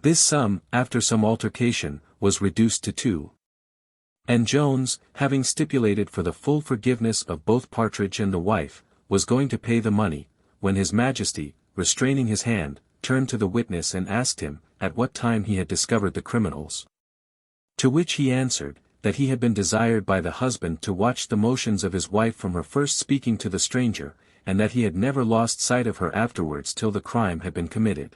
This sum, after some altercation, was reduced to 2. And Jones, having stipulated for the full forgiveness of both Partridge and the wife, was going to pay the money, when his Majesty, restraining his hand, turned to the witness and asked him, at what time he had discovered the criminals. To which he answered, that he had been desired by the husband to watch the motions of his wife from her first speaking to the stranger, and that he had never lost sight of her afterwards till the crime had been committed.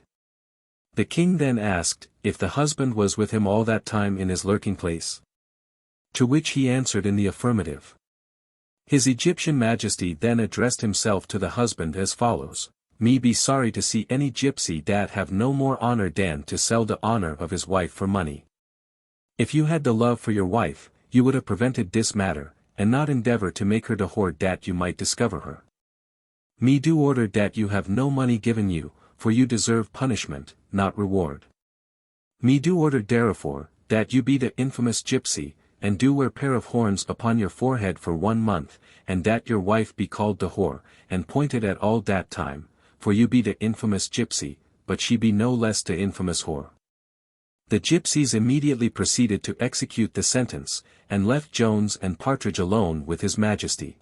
The king then asked, if the husband was with him all that time in his lurking place? To which he answered in the affirmative. His Egyptian Majesty then addressed himself to the husband as follows: Me be sorry to see any gypsy dat have no more honor dan to sell the honor of his wife for money. If you had the love for your wife, you would have prevented this matter, and not endeavor to make her the whore dat you might discover her. Me do order dat you have no money given you, for you deserve punishment, not reward. Me do order therefore, that you be the infamous gypsy, and do wear pair of horns upon your forehead for 1 month, and that your wife be called the whore, and pointed at all that time, for you be the infamous gypsy, but she be no less the infamous whore. The gypsies immediately proceeded to execute the sentence, and left Jones and Partridge alone with his Majesty.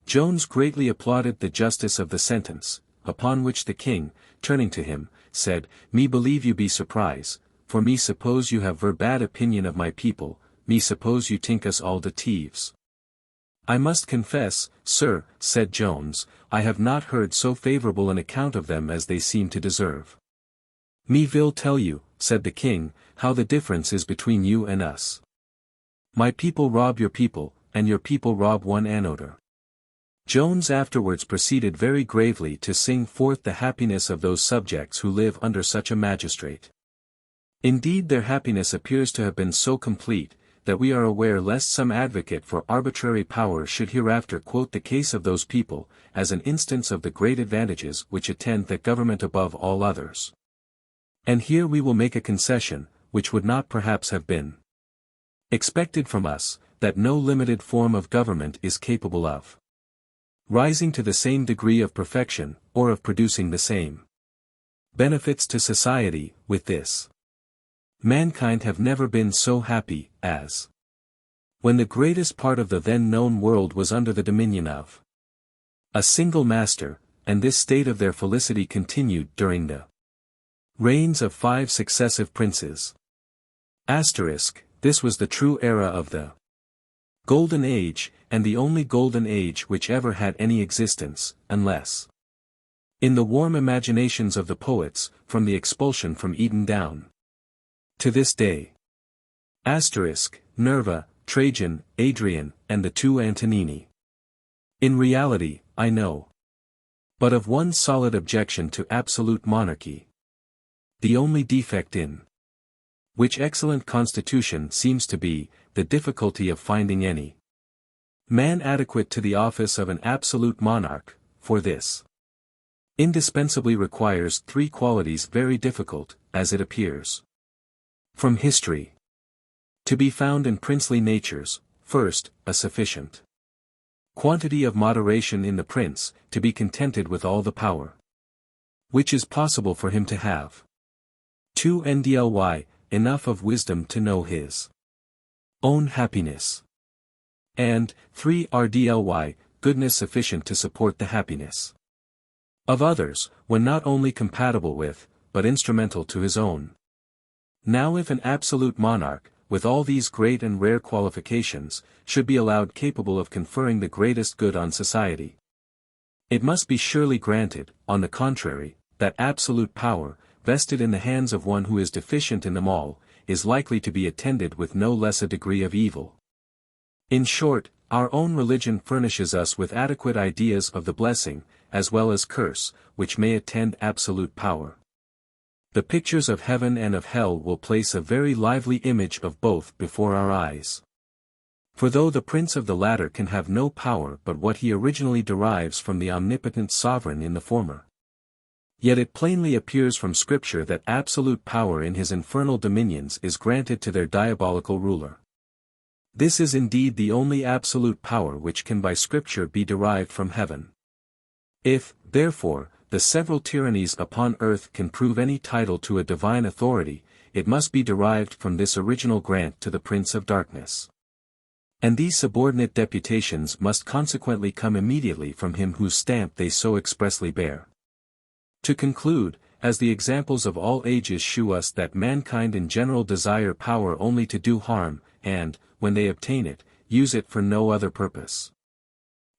Jones greatly applauded the justice of the sentence, upon which the king, turning to him, said, Me believe you be surprised, for me suppose you have ver bad opinion of my people, me suppose you think us all the thieves. I must confess, sir, said Jones, I have not heard so favorable an account of them as they seem to deserve. Me will tell you, said the king, how the difference is between you and us. My people rob your people, and your people rob one another. Jones afterwards proceeded very gravely to sing forth the happiness of those subjects who live under such a magistrate. Indeed their happiness appears to have been so complete, that we are aware lest some advocate for arbitrary power should hereafter quote the case of those people, as an instance of the great advantages which attend that government above all others. And here we will make a concession, which would not perhaps have been expected from us, that no limited form of government is capable of rising to the same degree of perfection, or of producing the same benefits to society, with this. Mankind have never been so happy, as when the greatest part of the then known world was under the dominion of a single master, and this state of their felicity continued during the reigns of 5 successive princes. This was the true era of the Golden Age, and the only Golden Age which ever had any existence, unless in the warm imaginations of the poets, from the expulsion from Eden down to this day. Nerva, Trajan, Adrian, and the 2 Antonini. In reality, I know but of one solid objection to absolute monarchy. The only defect in which excellent constitution seems to be, the difficulty of finding any man adequate to the office of an absolute monarch, for this indispensably requires 3 qualities very difficult, as it appears from history to be found in princely natures: first, a sufficient quantity of moderation in the prince, to be contented with all the power which is possible for him to have. 2. Enough of wisdom to know his own happiness. And 3. Goodness sufficient to support the happiness of others, when not only compatible with, but instrumental to his own. Now if an absolute monarch, with all these great and rare qualifications, should be allowed capable of conferring the greatest good on society, it must be surely granted, on the contrary, that absolute power, vested in the hands of one who is deficient in them all, is likely to be attended with no less a degree of evil. In short, our own religion furnishes us with adequate ideas of the blessing, as well as curse, which may attend absolute power. The pictures of heaven and of hell will place a very lively image of both before our eyes. For though the prince of the latter can have no power but what he originally derives from the omnipotent sovereign in the former, yet it plainly appears from Scripture that absolute power in his infernal dominions is granted to their diabolical ruler. This is indeed the only absolute power which can by Scripture be derived from heaven. If, therefore, the several tyrannies upon earth can prove any title to a divine authority, it must be derived from this original grant to the Prince of Darkness. And these subordinate deputations must consequently come immediately from him whose stamp they so expressly bear. To conclude, as the examples of all ages shew us that mankind in general desire power only to do harm, and, when they obtain it, use it for no other purpose,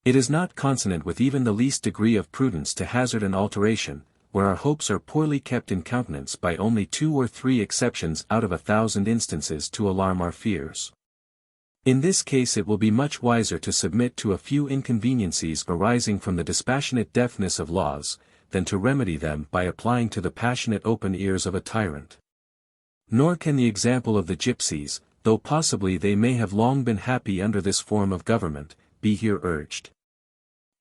it is not consonant with even the least degree of prudence to hazard an alteration, where our hopes are poorly kept in countenance by only 2 or 3 exceptions out of 1,000 instances to alarm our fears. In this case it will be much wiser to submit to a few inconveniencies arising from the dispassionate deafness of laws, than to remedy them by applying to the passionate open ears of a tyrant. Nor can the example of the gypsies, though possibly they may have long been happy under this form of government, be here urged.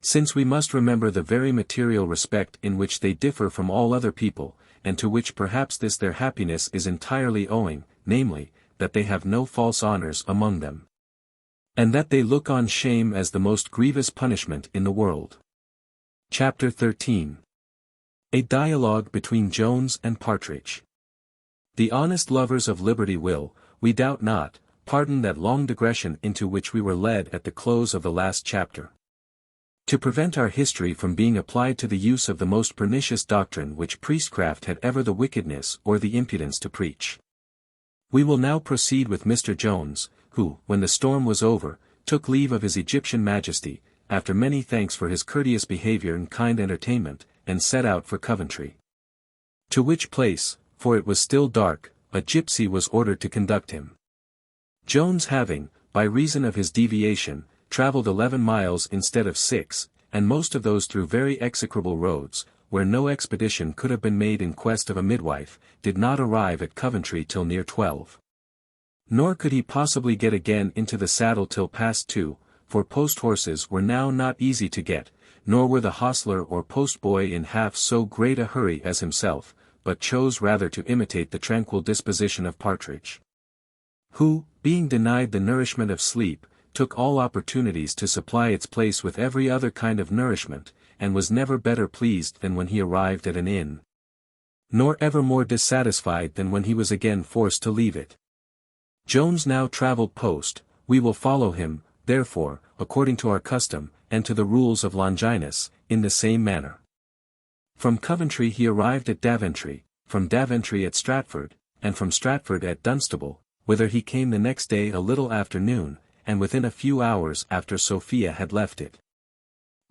Since we must remember the very material respect in which they differ from all other people, and to which perhaps this their happiness is entirely owing, namely, that they have no false honors among them. And that they look on shame as the most grievous punishment in the world. Chapter 13. A dialogue between Jones and Partridge. The honest lovers of liberty will, we doubt not, pardon that long digression into which we were led at the close of the last chapter. To prevent our history from being applied to the use of the most pernicious doctrine which priestcraft had ever the wickedness or the impudence to preach. We will now proceed with Mr. Jones, who, when the storm was over, took leave of his Egyptian Majesty, after many thanks for his courteous behavior and kind entertainment, and set out for Coventry. To which place, for it was still dark, a gypsy was ordered to conduct him. Jones having, by reason of his deviation, travelled 11 miles instead of 6, and most of those through very execrable roads, where no expedition could have been made in quest of a midwife, did not arrive at Coventry till near 12. Nor could he possibly get again into the saddle till past 2, for post-horses were now not easy to get, nor were the hostler or post-boy in half so great a hurry as himself, but chose rather to imitate the tranquil disposition of Partridge, who, being denied the nourishment of sleep, took all opportunities to supply its place with every other kind of nourishment, and was never better pleased than when he arrived at an inn, nor ever more dissatisfied than when he was again forced to leave it. Jones now travelled post, we will follow him, therefore, according to our custom, and to the rules of Longinus, in the same manner. From Coventry he arrived at Daventry, from Daventry at Stratford, and from Stratford at Dunstable, whither he came the next day a little after noon, and within a few hours after Sophia had left it.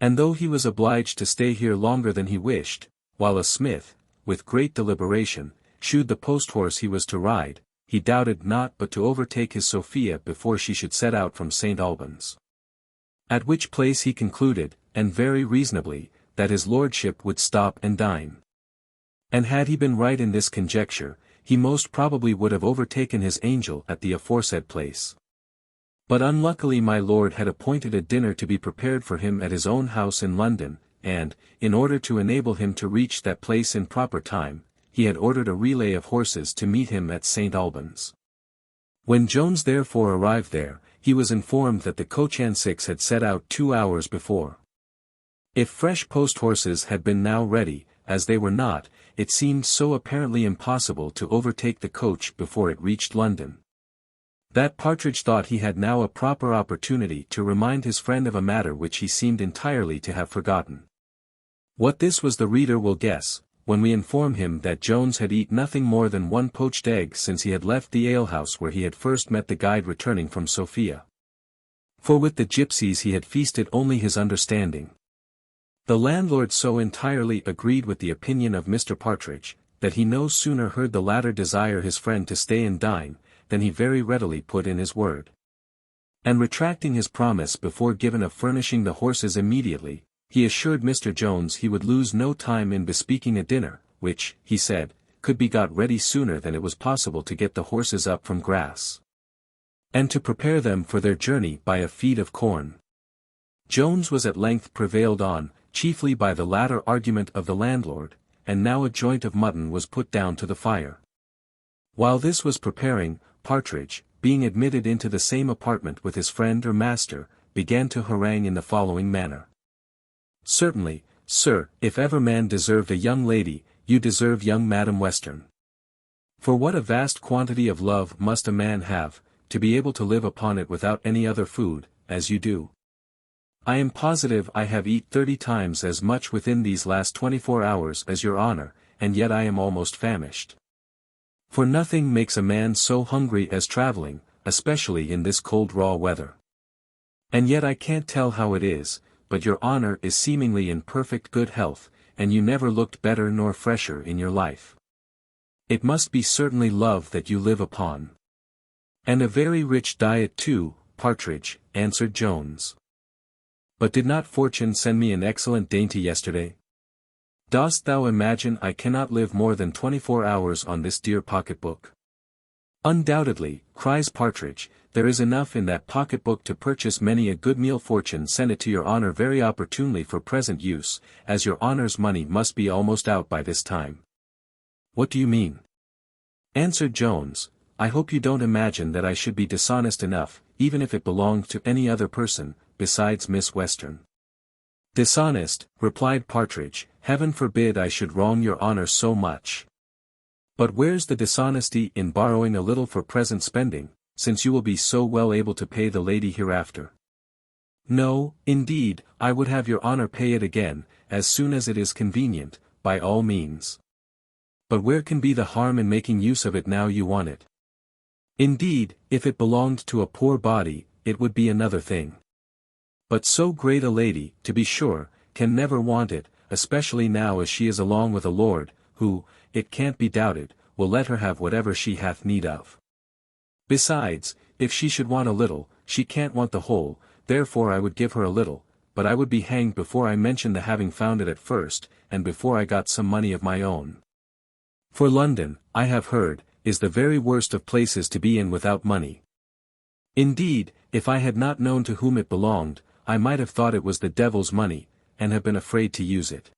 And though he was obliged to stay here longer than he wished, while a smith, with great deliberation, shoed the post-horse he was to ride, he doubted not but to overtake his Sophia before she should set out from St. Albans. At which place he concluded, and very reasonably, that his lordship would stop and dine. And had he been right in this conjecture, he most probably would have overtaken his angel at the aforesaid place. But unluckily my lord had appointed a dinner to be prepared for him at his own house in London, and, in order to enable him to reach that place in proper time, he had ordered a relay of horses to meet him at St. Albans. When Jones therefore arrived there, he was informed that the coach and 6 had set out 2 hours before. If fresh post-horses had been now ready, as they were not, it seemed so apparently impossible to overtake the coach before it reached London, that Partridge thought he had now a proper opportunity to remind his friend of a matter which he seemed entirely to have forgotten. What this was the reader will guess, when we inform him that Jones had eaten nothing more than 1 poached egg since he had left the alehouse where he had first met the guide returning from Sophia. For with the gypsies he had feasted only his understanding. The landlord so entirely agreed with the opinion of Mr. Partridge, that he no sooner heard the latter desire his friend to stay and dine, than he very readily put in his word. And retracting his promise before given of furnishing the horses immediately, he assured Mr. Jones he would lose no time in bespeaking a dinner, which, he said, could be got ready sooner than it was possible to get the horses up from grass, and to prepare them for their journey by a feed of corn. Jones was at length prevailed on, chiefly by the latter argument of the landlord, and now a joint of mutton was put down to the fire. While this was preparing, Partridge, being admitted into the same apartment with his friend or master, began to harangue in the following manner. Certainly, sir, if ever man deserved a young lady, you deserve young Madam Western. For what a vast quantity of love must a man have, to be able to live upon it without any other food, as you do. I am positive I have eat 30 times as much within these last 24 hours as your honor, and yet I am almost famished. For nothing makes a man so hungry as traveling, especially in this cold raw weather. And yet I can't tell how it is, but your honor is seemingly in perfect good health, and you never looked better nor fresher in your life. It must be certainly love that you live upon. And a very rich diet too, Partridge, answered Jones. But did not fortune send me an excellent dainty yesterday? Dost thou imagine I cannot live more than 24 hours on this dear pocketbook? Undoubtedly, cries Partridge, there is enough in that pocketbook to purchase many a good meal. Fortune send it to your honour very opportunely for present use, as your honour's money must be almost out by this time. What do you mean? Answered Jones, I hope you don't imagine that I should be dishonest enough, even if it belonged to any other person, besides Miss Western. Dishonest, replied Partridge, heaven forbid I should wrong your honour so much. But where's the dishonesty in borrowing a little for present spending, since you will be so well able to pay the lady hereafter? No, indeed, I would have your honour pay it again, as soon as it is convenient, by all means. But where can be the harm in making use of it now you want it? Indeed, if it belonged to a poor body, it would be another thing. But so great a lady, to be sure, can never want it, especially now as she is along with a lord, who, it can't be doubted, will let her have whatever she hath need of. Besides, if she should want a little, she can't want the whole, therefore I would give her a little, but I would be hanged before I mentioned the having found it at first, and before I got some money of my own. For London, I have heard, is the very worst of places to be in without money. Indeed, if I had not known to whom it belonged, I might have thought it was the devil's money, and have been afraid to use it.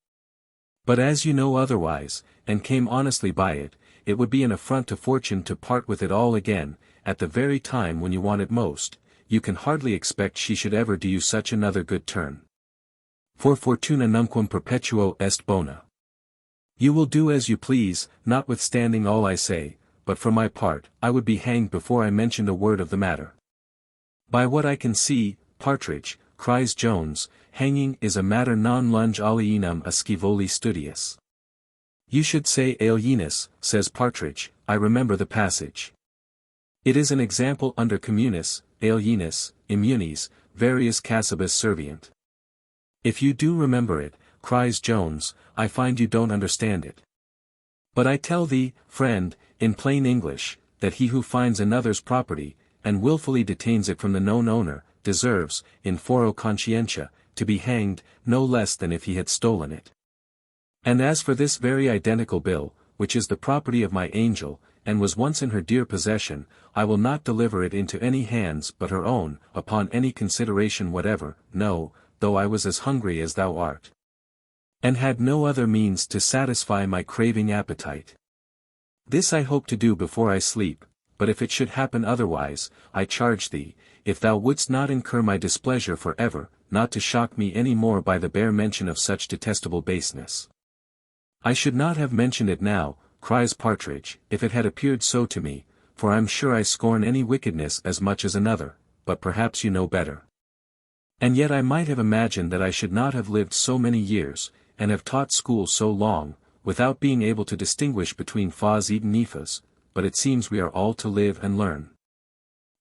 But as you know otherwise, and came honestly by it, it would be an affront to fortune to part with it all again, at the very time when you want it most. You can hardly expect she should ever do you such another good turn. For fortuna numquam perpetuo est bona. You will do as you please, notwithstanding all I say, but for my part, I would be hanged before I mentioned a word of the matter. By what I can see, Partridge, cries Jones, hanging is a matter non lunge alienum a scivoli studius. You should say alienus, says Partridge, I remember the passage. It is an example under communis, alienus, immunis, various casibus servient. If you do remember it, cries Jones, I find you don't understand it. But I tell thee, friend, in plain English, that he who finds another's property, and wilfully detains it from the known owner, deserves, in foro conscientia, to be hanged, no less than if he had stolen it. And as for this very identical bill, which is the property of my angel, and was once in her dear possession, I will not deliver it into any hands but her own, upon any consideration whatever, no, though I was as hungry as thou art, and had no other means to satisfy my craving appetite. This I hope to do before I sleep, but if it should happen otherwise, I charge thee, if thou wouldst not incur my displeasure for ever, not to shock me any more by the bare mention of such detestable baseness. I should not have mentioned it now, cries Partridge, if it had appeared so to me, for I'm sure I scorn any wickedness as much as another, but perhaps you know better. And yet I might have imagined that I should not have lived so many years, and have taught school so long, without being able to distinguish between phas et nephas, but it seems we are all to live and learn.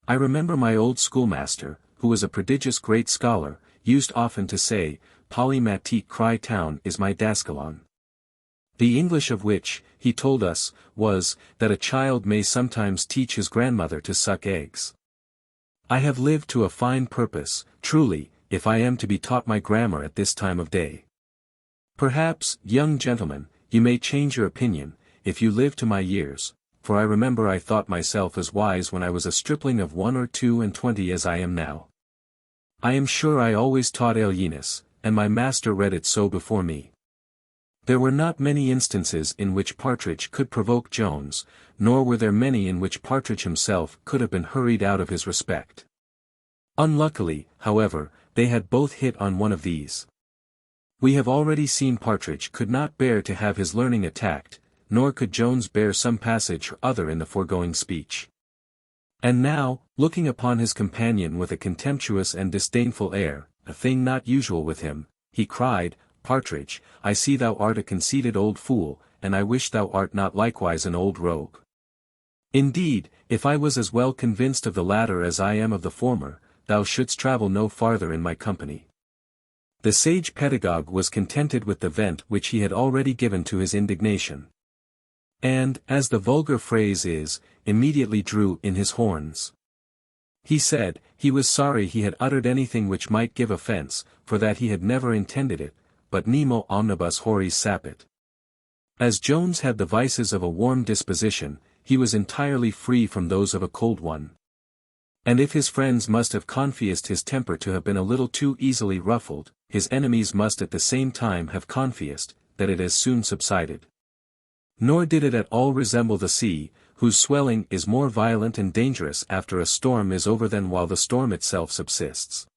I remember my old schoolmaster, who was a prodigious great scholar, used often to say, Polymatique cry town is my daskalon. The English of which, he told us, was, that a child may sometimes teach his grandmother to suck eggs. I have lived to a fine purpose, truly, if I am to be taught my grammar at this time of day. Perhaps, young gentleman, you may change your opinion, if you live to my years, for I remember I thought myself as wise when I was a stripling of 1 or 2 and 20 as I am now. I am sure I always taught alienus, and my master read it so before me. There were not many instances in which Partridge could provoke Jones, nor were there many in which Partridge himself could have been hurried out of his respect. Unluckily, however, they had both hit on one of these. We have already seen Partridge could not bear to have his learning attacked, nor could Jones bear some passage or other in the foregoing speech. And now, looking upon his companion with a contemptuous and disdainful air, a thing not usual with him, he cried, Partridge, I see thou art a conceited old fool, and I wish thou art not likewise an old rogue. Indeed, if I was as well convinced of the latter as I am of the former, thou shouldst travel no farther in my company. The sage pedagogue was contented with the vent which he had already given to his indignation. And, as the vulgar phrase is, immediately drew in his horns. He said, he was sorry he had uttered anything which might give offence, for that he had never intended it, but nemo omnibus horis sapit. As Jones had the vices of a warm disposition, he was entirely free from those of a cold one. And if his friends must have confessed his temper to have been a little too easily ruffled, his enemies must at the same time have confessed that it has soon subsided. Nor did it at all resemble the sea, whose swelling is more violent and dangerous after a storm is over than while the storm itself subsists.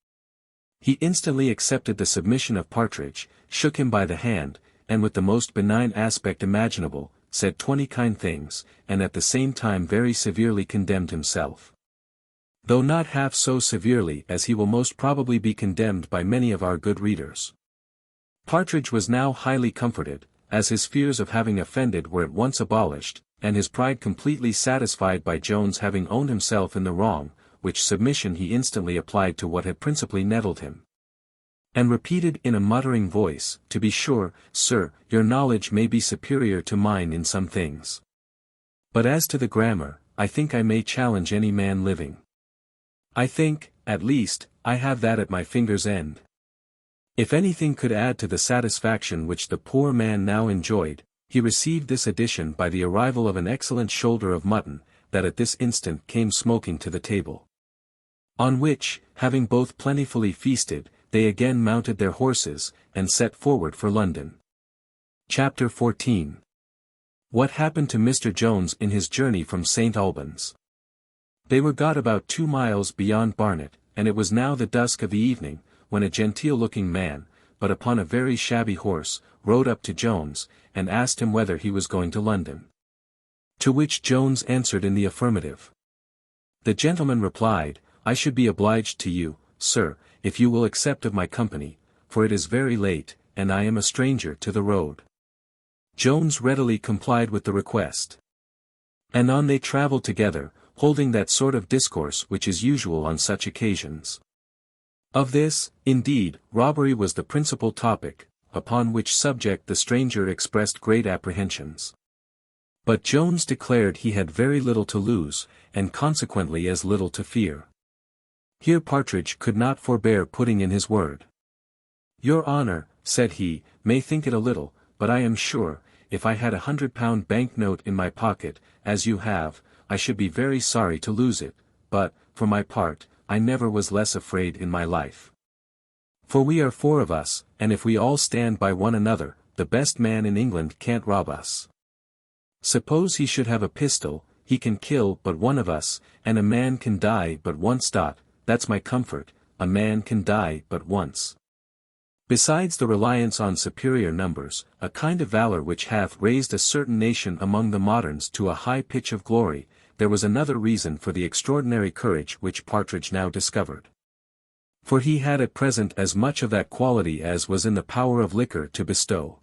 He instantly accepted the submission of Partridge, shook him by the hand, and with the most benign aspect imaginable, said 20 kind things, and at the same time very severely condemned himself. Though not half so severely as he will most probably be condemned by many of our good readers. Partridge was now highly comforted, as his fears of having offended were at once abolished, and his pride completely satisfied by Jones having owned himself in the wrong, which submission he instantly applied to what had principally nettled him. And repeated in a muttering voice, "To be sure, sir, your knowledge may be superior to mine in some things. But as to the grammar, I think I may challenge any man living. I think, at least, I have that at my finger's end." If anything could add to the satisfaction which the poor man now enjoyed, he received this addition by the arrival of an excellent shoulder of mutton, that at this instant came smoking to the table. On which, having both plentifully feasted, they again mounted their horses, and set forward for London. Chapter 14. What happened to Mr. Jones in his journey from St. Albans. They were got about 2 miles beyond Barnet, and it was now the dusk of the evening, when a genteel-looking man, but upon a very shabby horse, rode up to Jones, and asked him whether he was going to London. To which Jones answered in the affirmative. The gentleman replied, "I should be obliged to you, sir, if you will accept of my company, for it is very late, and I am a stranger to the road." Jones readily complied with the request. And on they travelled together, holding that sort of discourse which is usual on such occasions. Of this, indeed, robbery was the principal topic, upon which subject the stranger expressed great apprehensions. But Jones declared he had very little to lose, and consequently as little to fear. Here Partridge could not forbear putting in his word. "Your honour," said he, "may think it a little, but I am sure, if I had £100 bank-note in my pocket, as you have, I should be very sorry to lose it, but, for my part, I never was less afraid in my life. For we are 4 of us, and if we all stand by one another, the best man in England can't rob us. Suppose he should have a pistol, he can kill but one of us, and a man can die but once. That's my comfort, a man can die but once. Besides the reliance on superior numbers, a kind of valor which hath raised a certain nation among the moderns to a high pitch of glory, there was another reason for the extraordinary courage which Partridge now discovered. For he had at present as much of that quality as was in the power of liquor to bestow.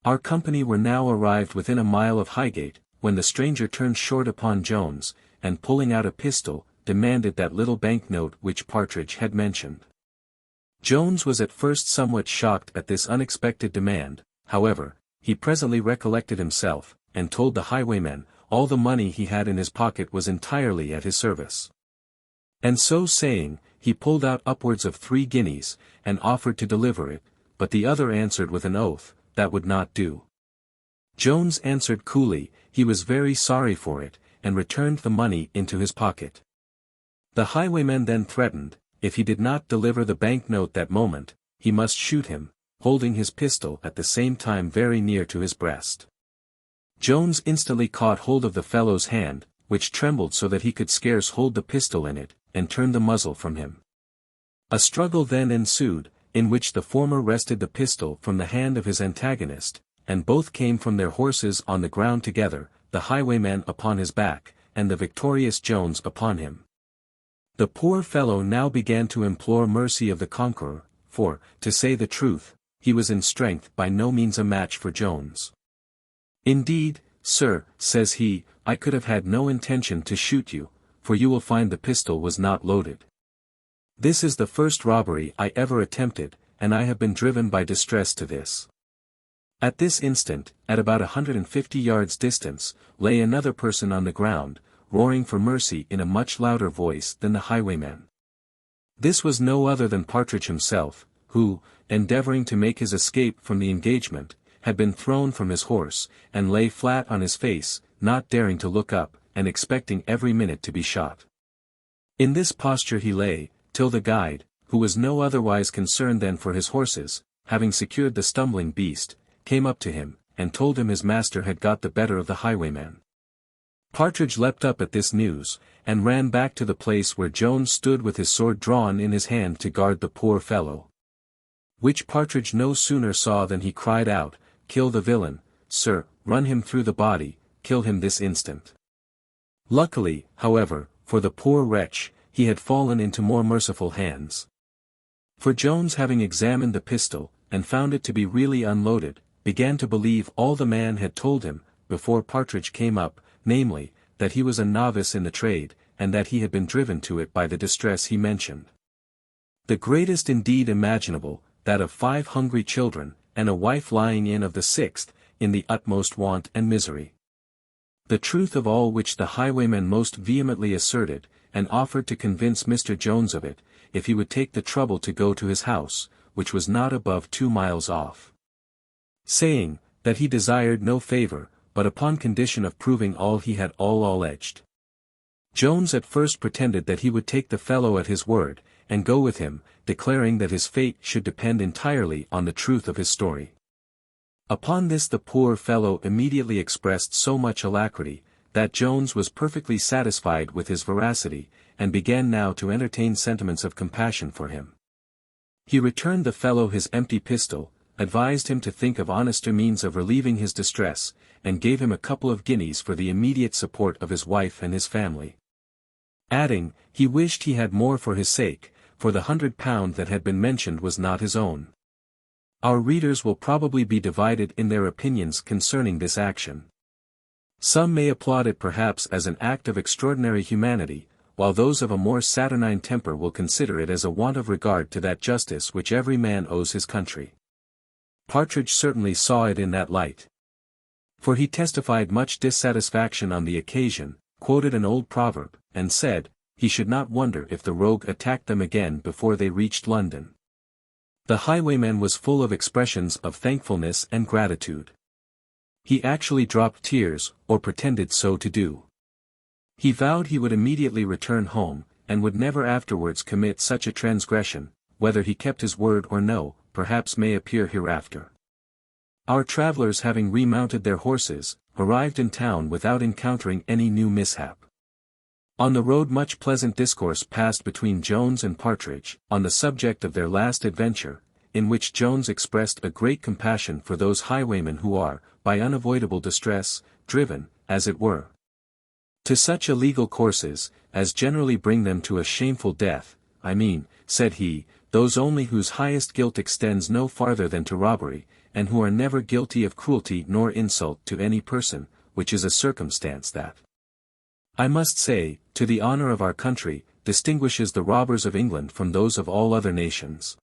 Our company were now arrived within a mile of Highgate, when the stranger turned short upon Jones, and pulling out a pistol, demanded that little bank-note which Partridge had mentioned. Jones was at first somewhat shocked at this unexpected demand, however, he presently recollected himself, and told the highwayman, all the money he had in his pocket was entirely at his service. And so saying, he pulled out upwards of 3 guineas, and offered to deliver it, but the other answered with an oath, that would not do. Jones answered coolly, he was very sorry for it, and returned the money into his pocket. The highwayman then threatened, if he did not deliver the bank-note that moment, he must shoot him, holding his pistol at the same time very near to his breast. Jones instantly caught hold of the fellow's hand, which trembled so that he could scarce hold the pistol in it, and turned the muzzle from him. A struggle then ensued, in which the former wrested the pistol from the hand of his antagonist, and both came from their horses on the ground together, the highwayman upon his back, and the victorious Jones upon him. The poor fellow now began to implore mercy of the conqueror, for, to say the truth, he was in strength by no means a match for Jones. "Indeed, sir," says he, "I could have had no intention to shoot you, for you will find the pistol was not loaded. This is the first robbery I ever attempted, and I have been driven by distress to this. At this instant, at about 150 yards distance, lay another person on the ground, roaring for mercy in a much louder voice than the highwayman. This was no other than Partridge himself, who, endeavoring to make his escape from the engagement, had been thrown from his horse, and lay flat on his face, not daring to look up, and expecting every minute to be shot. In this posture he lay, till the guide, who was no otherwise concerned than for his horses, having secured the stumbling beast, came up to him, and told him his master had got the better of the highwayman. Partridge leapt up at this news, and ran back to the place where Jones stood with his sword drawn in his hand to guard the poor fellow. Which Partridge no sooner saw than he cried out, "Kill the villain, sir, run him through the body, kill him this instant." Luckily, however, for the poor wretch, he had fallen into more merciful hands. For Jones, having examined the pistol, and found it to be really unloaded, began to believe all the man had told him, before Partridge came up, namely, that he was a novice in the trade, and that he had been driven to it by the distress he mentioned. The greatest indeed imaginable, that of 5 hungry children, and a wife lying in of the 6th, in the utmost want and misery. The truth of all which the highwayman most vehemently asserted, and offered to convince Mr. Jones of it, if he would take the trouble to go to his house, which was not above 2 miles off. Saying, that he desired no favour, but upon condition of proving all he had all alleged. Jones at first pretended that he would take the fellow at his word, and go with him, declaring that his fate should depend entirely on the truth of his story. Upon this the poor fellow immediately expressed so much alacrity, that Jones was perfectly satisfied with his veracity, and began now to entertain sentiments of compassion for him. He returned the fellow his empty pistol, advised him to think of honester means of relieving his distress, and gave him a couple of guineas for the immediate support of his wife and his family. Adding, he wished he had more for his sake, for the £100 that had been mentioned was not his own. Our readers will probably be divided in their opinions concerning this action. Some may applaud it perhaps as an act of extraordinary humanity, while those of a more saturnine temper will consider it as a want of regard to that justice which every man owes his country. Partridge certainly saw it in that light. For he testified much dissatisfaction on the occasion, quoted an old proverb, and said, he should not wonder if the rogue attacked them again before they reached London. The highwayman was full of expressions of thankfulness and gratitude. He actually dropped tears, or pretended so to do. He vowed he would immediately return home, and would never afterwards commit such a transgression. Whether he kept his word or no, perhaps may appear hereafter. Our travellers, having remounted their horses, arrived in town without encountering any new mishap. On the road much pleasant discourse passed between Jones and Partridge, on the subject of their last adventure, in which Jones expressed a great compassion for those highwaymen who are, by unavoidable distress, driven, as it were, to such illegal courses, as generally bring them to a shameful death. I mean, said he, those only whose highest guilt extends no farther than to robbery, and who are never guilty of cruelty nor insult to any person, which is a circumstance that, I must say, to the honour of our country, distinguishes the robbers of England from those of all other nations.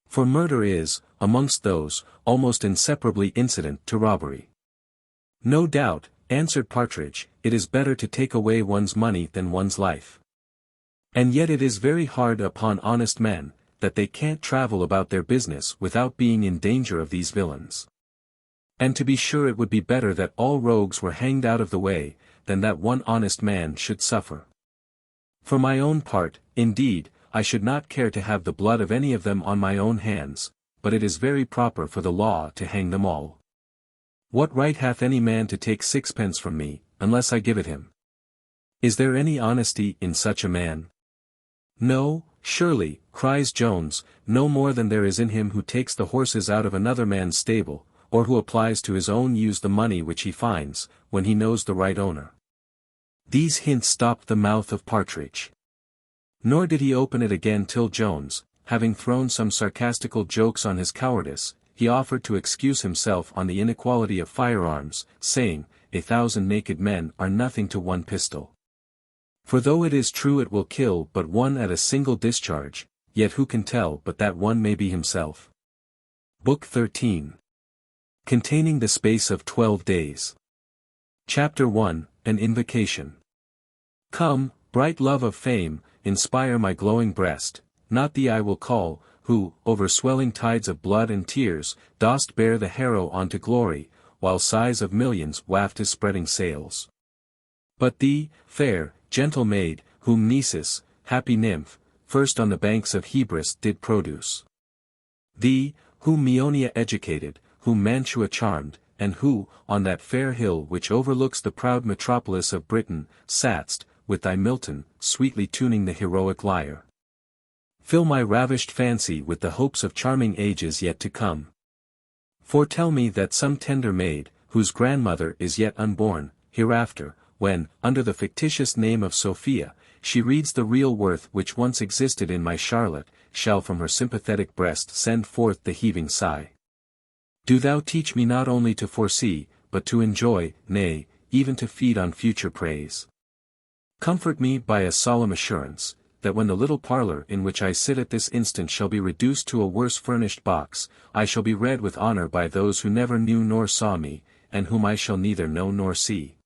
For murder is, amongst those, almost inseparably incident to robbery. No doubt, answered Partridge, it is better to take away one's money than one's life. And yet it is very hard upon honest men, that they can't travel about their business without being in danger of these villains. And to be sure it would be better that all rogues were hanged out of the way, than that one honest man should suffer. For my own part, indeed, I should not care to have the blood of any of them on my own hands, but it is very proper for the law to hang them all. What right hath any man to take 6 pence from me, unless I give it him? Is there any honesty in such a man? No, surely, cries Jones, no more than there is in him who takes the horses out of another man's stable, or who applies to his own use the money which he finds, when he knows the right owner. These hints stopped the mouth of Partridge. Nor did he open it again till Jones, having thrown some sarcastical jokes on his cowardice, he offered to excuse himself on the inequality of firearms, saying, 1,000 naked men are nothing to one pistol. For though it is true it will kill but one at a single discharge, yet who can tell but that one may be himself? Book 13. Containing the space of 12 days. Chapter 1, An Invocation. Come, bright love of fame, inspire my glowing breast, not thee I will call, who, over swelling tides of blood and tears, dost bear the harrow on to glory, while sighs of millions waft his spreading sails. But thee, fair, gentle maid, whom Nisus, happy nymph, first on the banks of Hebrus did produce. Thee, whom Maeonia educated, whom Mantua charmed, and who, on that fair hill which overlooks the proud metropolis of Britain, satst, with thy Milton, sweetly tuning the heroic lyre. Fill my ravished fancy with the hopes of charming ages yet to come. Foretell me that some tender maid, whose grandmother is yet unborn, hereafter, when, under the fictitious name of Sophia, she reads the real worth which once existed in my Charlotte, shall from her sympathetic breast send forth the heaving sigh. Do thou teach me not only to foresee, but to enjoy, nay, even to feed on future praise. Comfort me by a solemn assurance, that when the little parlour in which I sit at this instant shall be reduced to a worse furnished box, I shall be read with honour by those who never knew nor saw me, and whom I shall neither know nor see.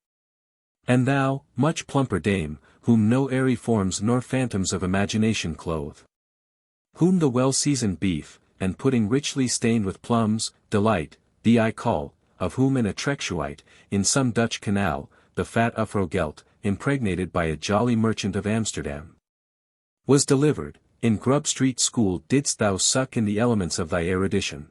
And thou, much plumper dame, whom no airy forms nor phantoms of imagination clothe. Whom the well-seasoned beef, and pudding richly stained with plums, delight, thee I call, of whom in a Trekschuyt, in some Dutch canal, the fat Uffrogelt, impregnated by a jolly merchant of Amsterdam, was delivered, in Grub Street School didst thou suck in the elements of thy erudition.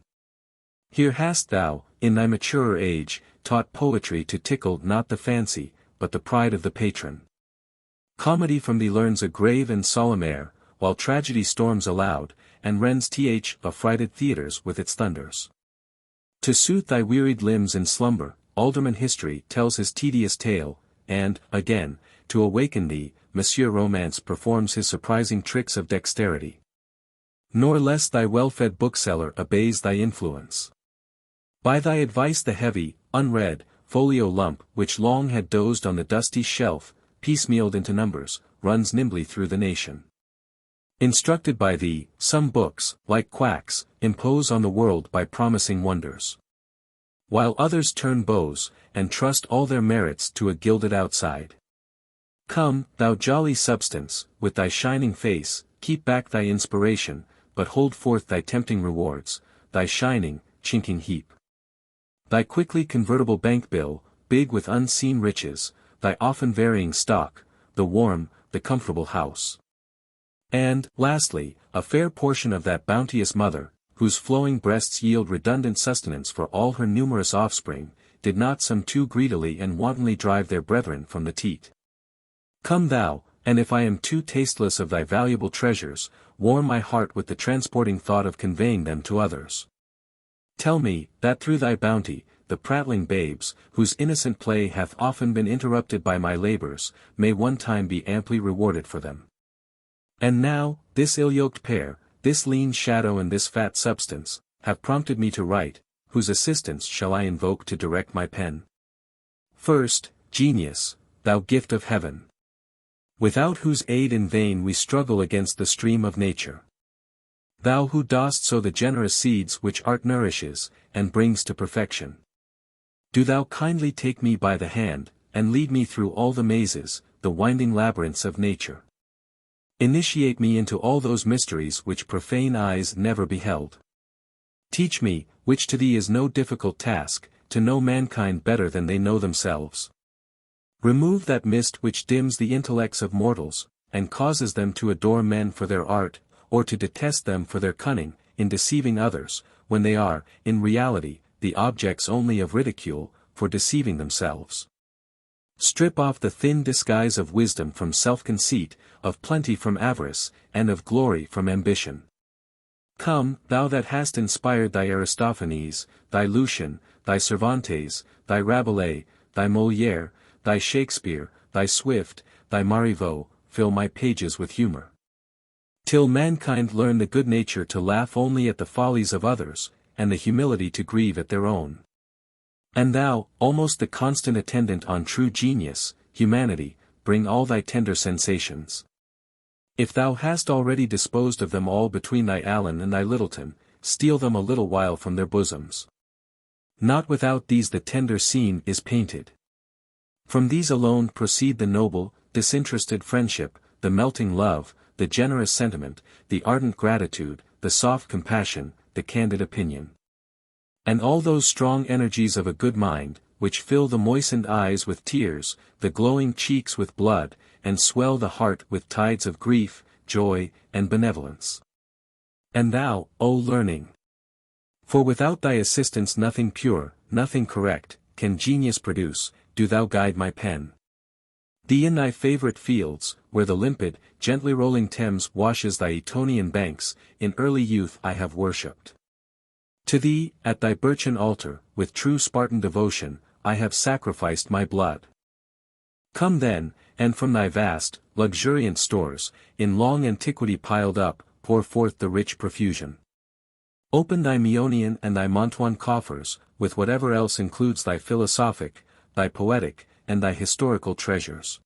Here hast thou, in thy maturer age, taught poetry to tickle not the fancy, but the pride of the patron. Comedy from thee learns a grave and solemn air, while tragedy storms aloud, and rends affrighted theatres with its thunders. To soothe thy wearied limbs in slumber, Alderman History tells his tedious tale, and, again, to awaken thee, Monsieur Romance performs his surprising tricks of dexterity. Nor less thy well-fed bookseller obeys thy influence. By thy advice the heavy, unread, folio lump which long had dozed on the dusty shelf, piecemealed into numbers, runs nimbly through the nation. Instructed by thee, some books, like quacks, impose on the world by promising wonders, while others turn bows, and trust all their merits to a gilded outside. Come, thou jolly substance, with thy shining face, keep back thy inspiration, but hold forth thy tempting rewards, thy shining, chinking heap. Thy quickly convertible bank bill, big with unseen riches, thy often varying stock, the warm, the comfortable house. And, lastly, a fair portion of that bounteous mother, whose flowing breasts yield redundant sustenance for all her numerous offspring, did not some too greedily and wantonly drive their brethren from the teat. Come thou, and if I am too tasteless of thy valuable treasures, warm my heart with the transporting thought of conveying them to others. Tell me, that through thy bounty, the prattling babes, whose innocent play hath often been interrupted by my labours, may one time be amply rewarded for them. And now, this ill-yoked pair, this lean shadow and this fat substance, have prompted me to write, whose assistance shall I invoke to direct my pen? First, Genius, thou gift of heaven, without whose aid in vain we struggle against the stream of nature. Thou who dost sow the generous seeds which art nourishes, and brings to perfection. Do thou kindly take me by the hand, and lead me through all the mazes, the winding labyrinths of nature. Initiate me into all those mysteries which profane eyes never beheld. Teach me, which to thee is no difficult task, to know mankind better than they know themselves. Remove that mist which dims the intellects of mortals, and causes them to adore men for their art, or to detest them for their cunning, in deceiving others, when they are, in reality, the objects only of ridicule, for deceiving themselves. Strip off the thin disguise of wisdom from self-conceit, of plenty from avarice, and of glory from ambition. Come, thou that hast inspired thy Aristophanes, thy Lucian, thy Cervantes, thy Rabelais, thy Molière, thy Shakespeare, thy Swift, thy Marivaux, fill my pages with humour. Till mankind learn the good nature to laugh only at the follies of others, and the humility to grieve at their own. And thou, almost the constant attendant on true genius, humanity, bring all thy tender sensations. If thou hast already disposed of them all between thy Allen and thy Littleton, steal them a little while from their bosoms. Not without these the tender scene is painted. From these alone proceed the noble, disinterested friendship, the melting love, the generous sentiment, the ardent gratitude, the soft compassion, the candid opinion. And all those strong energies of a good mind, which fill the moistened eyes with tears, the glowing cheeks with blood, and swell the heart with tides of grief, joy, and benevolence. And thou, O learning! For without thy assistance nothing pure, nothing correct, can genius produce, do thou guide my pen. Thee in thy favourite fields, where the limpid, gently rolling Thames washes thy Etonian banks, in early youth I have worshipped. To thee, at thy birchen altar, with true Spartan devotion, I have sacrificed my blood. Come then, and from thy vast, luxuriant stores, in long antiquity piled up, pour forth the rich profusion. Open thy Meonian and thy Montuan coffers, with whatever else includes thy philosophic, thy poetic, and thy historical treasures.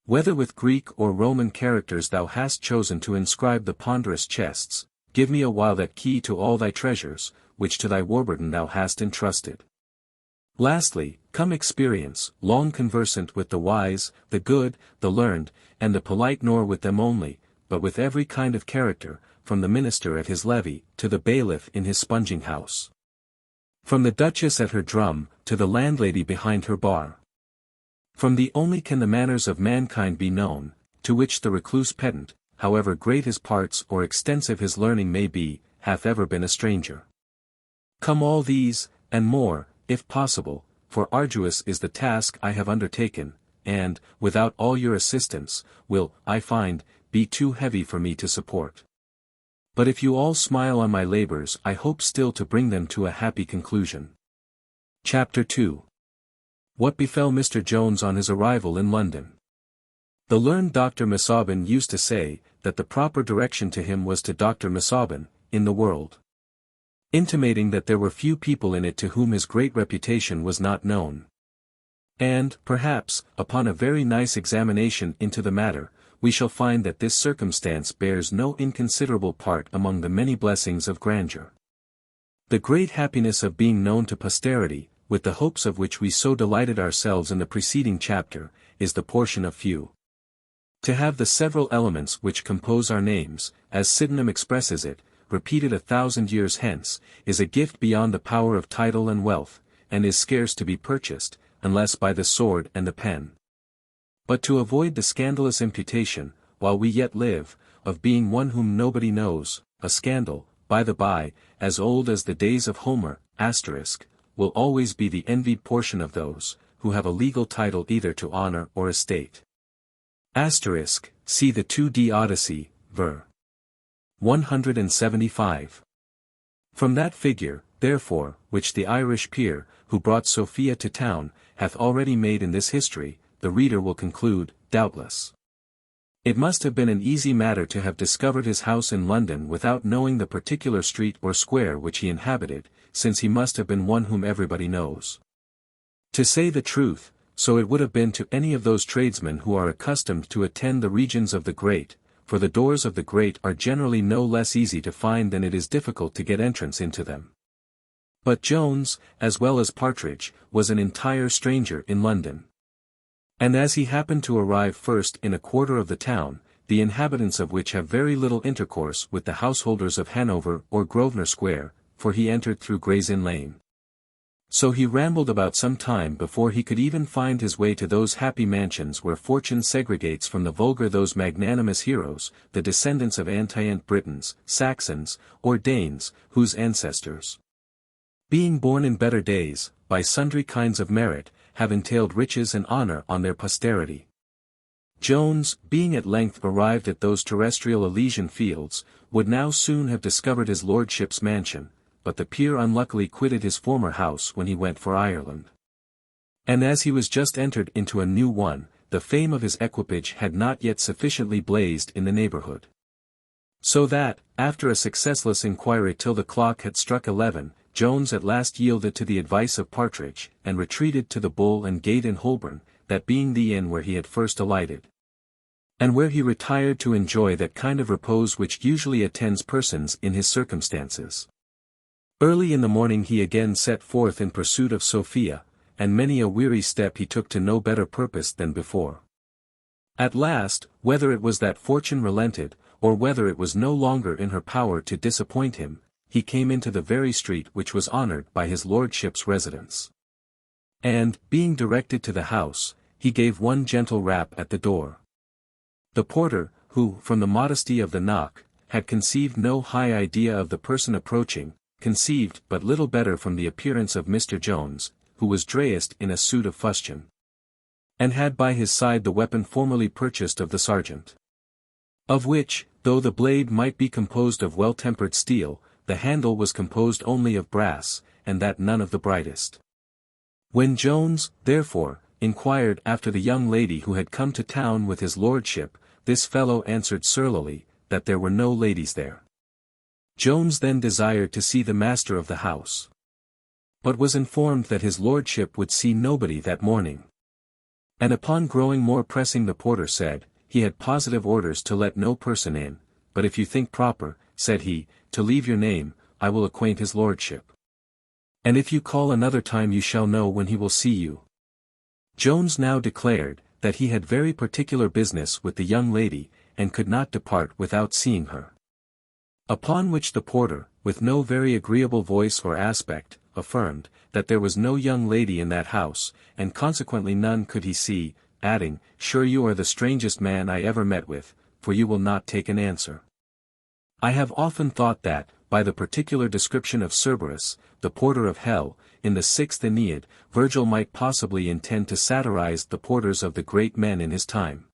Whether with Greek or Roman characters thou hast chosen to inscribe the ponderous chests, give me a while that key to all thy treasures, which to thy Warburton thou hast entrusted. Lastly, come experience, long conversant with the wise, the good, the learned, and the polite, nor with them only, but with every kind of character, from the minister at his levee, to the bailiff in his sponging house. From the duchess at her drum, to the landlady behind her bar. From thee only can the manners of mankind be known, to which the recluse pedant, however great his parts or extensive his learning may be, hath ever been a stranger. Come all these, and more, if possible, for arduous is the task I have undertaken, and, without all your assistance, will, I find, be too heavy for me to support. But if you all smile on my labours I hope still to bring them to a happy conclusion. Chapter 2. What befell Mr. Jones on his arrival in London. The learned Dr. Misaubin used to say, that the proper direction to him was to Dr. Misaubin, in the world. Intimating that there were few people in it to whom his great reputation was not known. And, perhaps, upon a very nice examination into the matter, we shall find that this circumstance bears no inconsiderable part among the many blessings of grandeur. The great happiness of being known to posterity, with the hopes of which we so delighted ourselves in the preceding chapter, is the portion of few. To have the several elements which compose our names, as Sydenham expresses it, repeated 1,000 years hence, is a gift beyond the power of title and wealth, and is scarce to be purchased, unless by the sword and the pen. But to avoid the scandalous imputation, while we yet live, of being one whom nobody knows, a scandal, by the by, as old as the days of Homer, will always be the envied portion of those, who have a legal title either to honour or estate. See the 2D Odyssey, ver. 175. From that figure, therefore, which the Irish peer, who brought Sophia to town, hath already made in this history, the reader will conclude, doubtless. It must have been an easy matter to have discovered his house in London without knowing the particular street or square which he inhabited, since he must have been one whom everybody knows. To say the truth, so it would have been to any of those tradesmen who are accustomed to attend the regions of the great, for the doors of the great are generally no less easy to find than it is difficult to get entrance into them. But Jones, as well as Partridge, was an entire stranger in London. And as he happened to arrive first in a quarter of the town, the inhabitants of which have very little intercourse with the householders of Hanover or Grosvenor Square, for he entered through Gray's Inn Lane. So he rambled about some time before he could even find his way to those happy mansions where fortune segregates from the vulgar those magnanimous heroes, the descendants of antient Britons, Saxons, or Danes, whose ancestors, being born in better days, by sundry kinds of merit, have entailed riches and honour on their posterity. Jones, being at length arrived at those terrestrial Elysian fields, would now soon have discovered his lordship's mansion, but the peer unluckily quitted his former house when he went for Ireland. And as he was just entered into a new one, the fame of his equipage had not yet sufficiently blazed in the neighbourhood. So that, after a successless inquiry till the clock had struck 11, Jones at last yielded to the advice of Partridge, and retreated to the Bull and Gate in Holborn, that being the inn where he had first alighted. and where he retired to enjoy that kind of repose which usually attends persons in his circumstances. Early in the morning he again set forth in pursuit of Sophia, and many a weary step he took to no better purpose than before. At last, whether it was that fortune relented, or whether it was no longer in her power to disappoint him, he came into the very street which was honoured by his lordship's residence. And, being directed to the house, he gave one gentle rap at the door. The porter, who, from the modesty of the knock, had conceived no high idea of the person approaching, conceived but little better from the appearance of Mr. Jones, who was dressed in a suit of fustian, and had by his side the weapon formerly purchased of the sergeant, of which, though the blade might be composed of well-tempered steel, the handle was composed only of brass, and that none of the brightest. When Jones, therefore, inquired after the young lady who had come to town with his lordship, this fellow answered surlily, that there were no ladies there. Jones then desired to see the master of the house, but was informed that his lordship would see nobody that morning. And upon growing more pressing the porter said, he had positive orders to let no person in, but if you think proper, said he, to leave your name, I will acquaint his lordship. And if you call another time you shall know when he will see you. Jones now declared, that he had very particular business with the young lady, and could not depart without seeing her. Upon which the porter, with no very agreeable voice or aspect, affirmed, that there was no young lady in that house, and consequently none could he see, adding, sure you are the strangest man I ever met with, for you will not take an answer. I have often thought that, by the particular description of Cerberus, the porter of hell, in the 6th Aeneid, Virgil might possibly intend to satirize the porters of the great men in his time.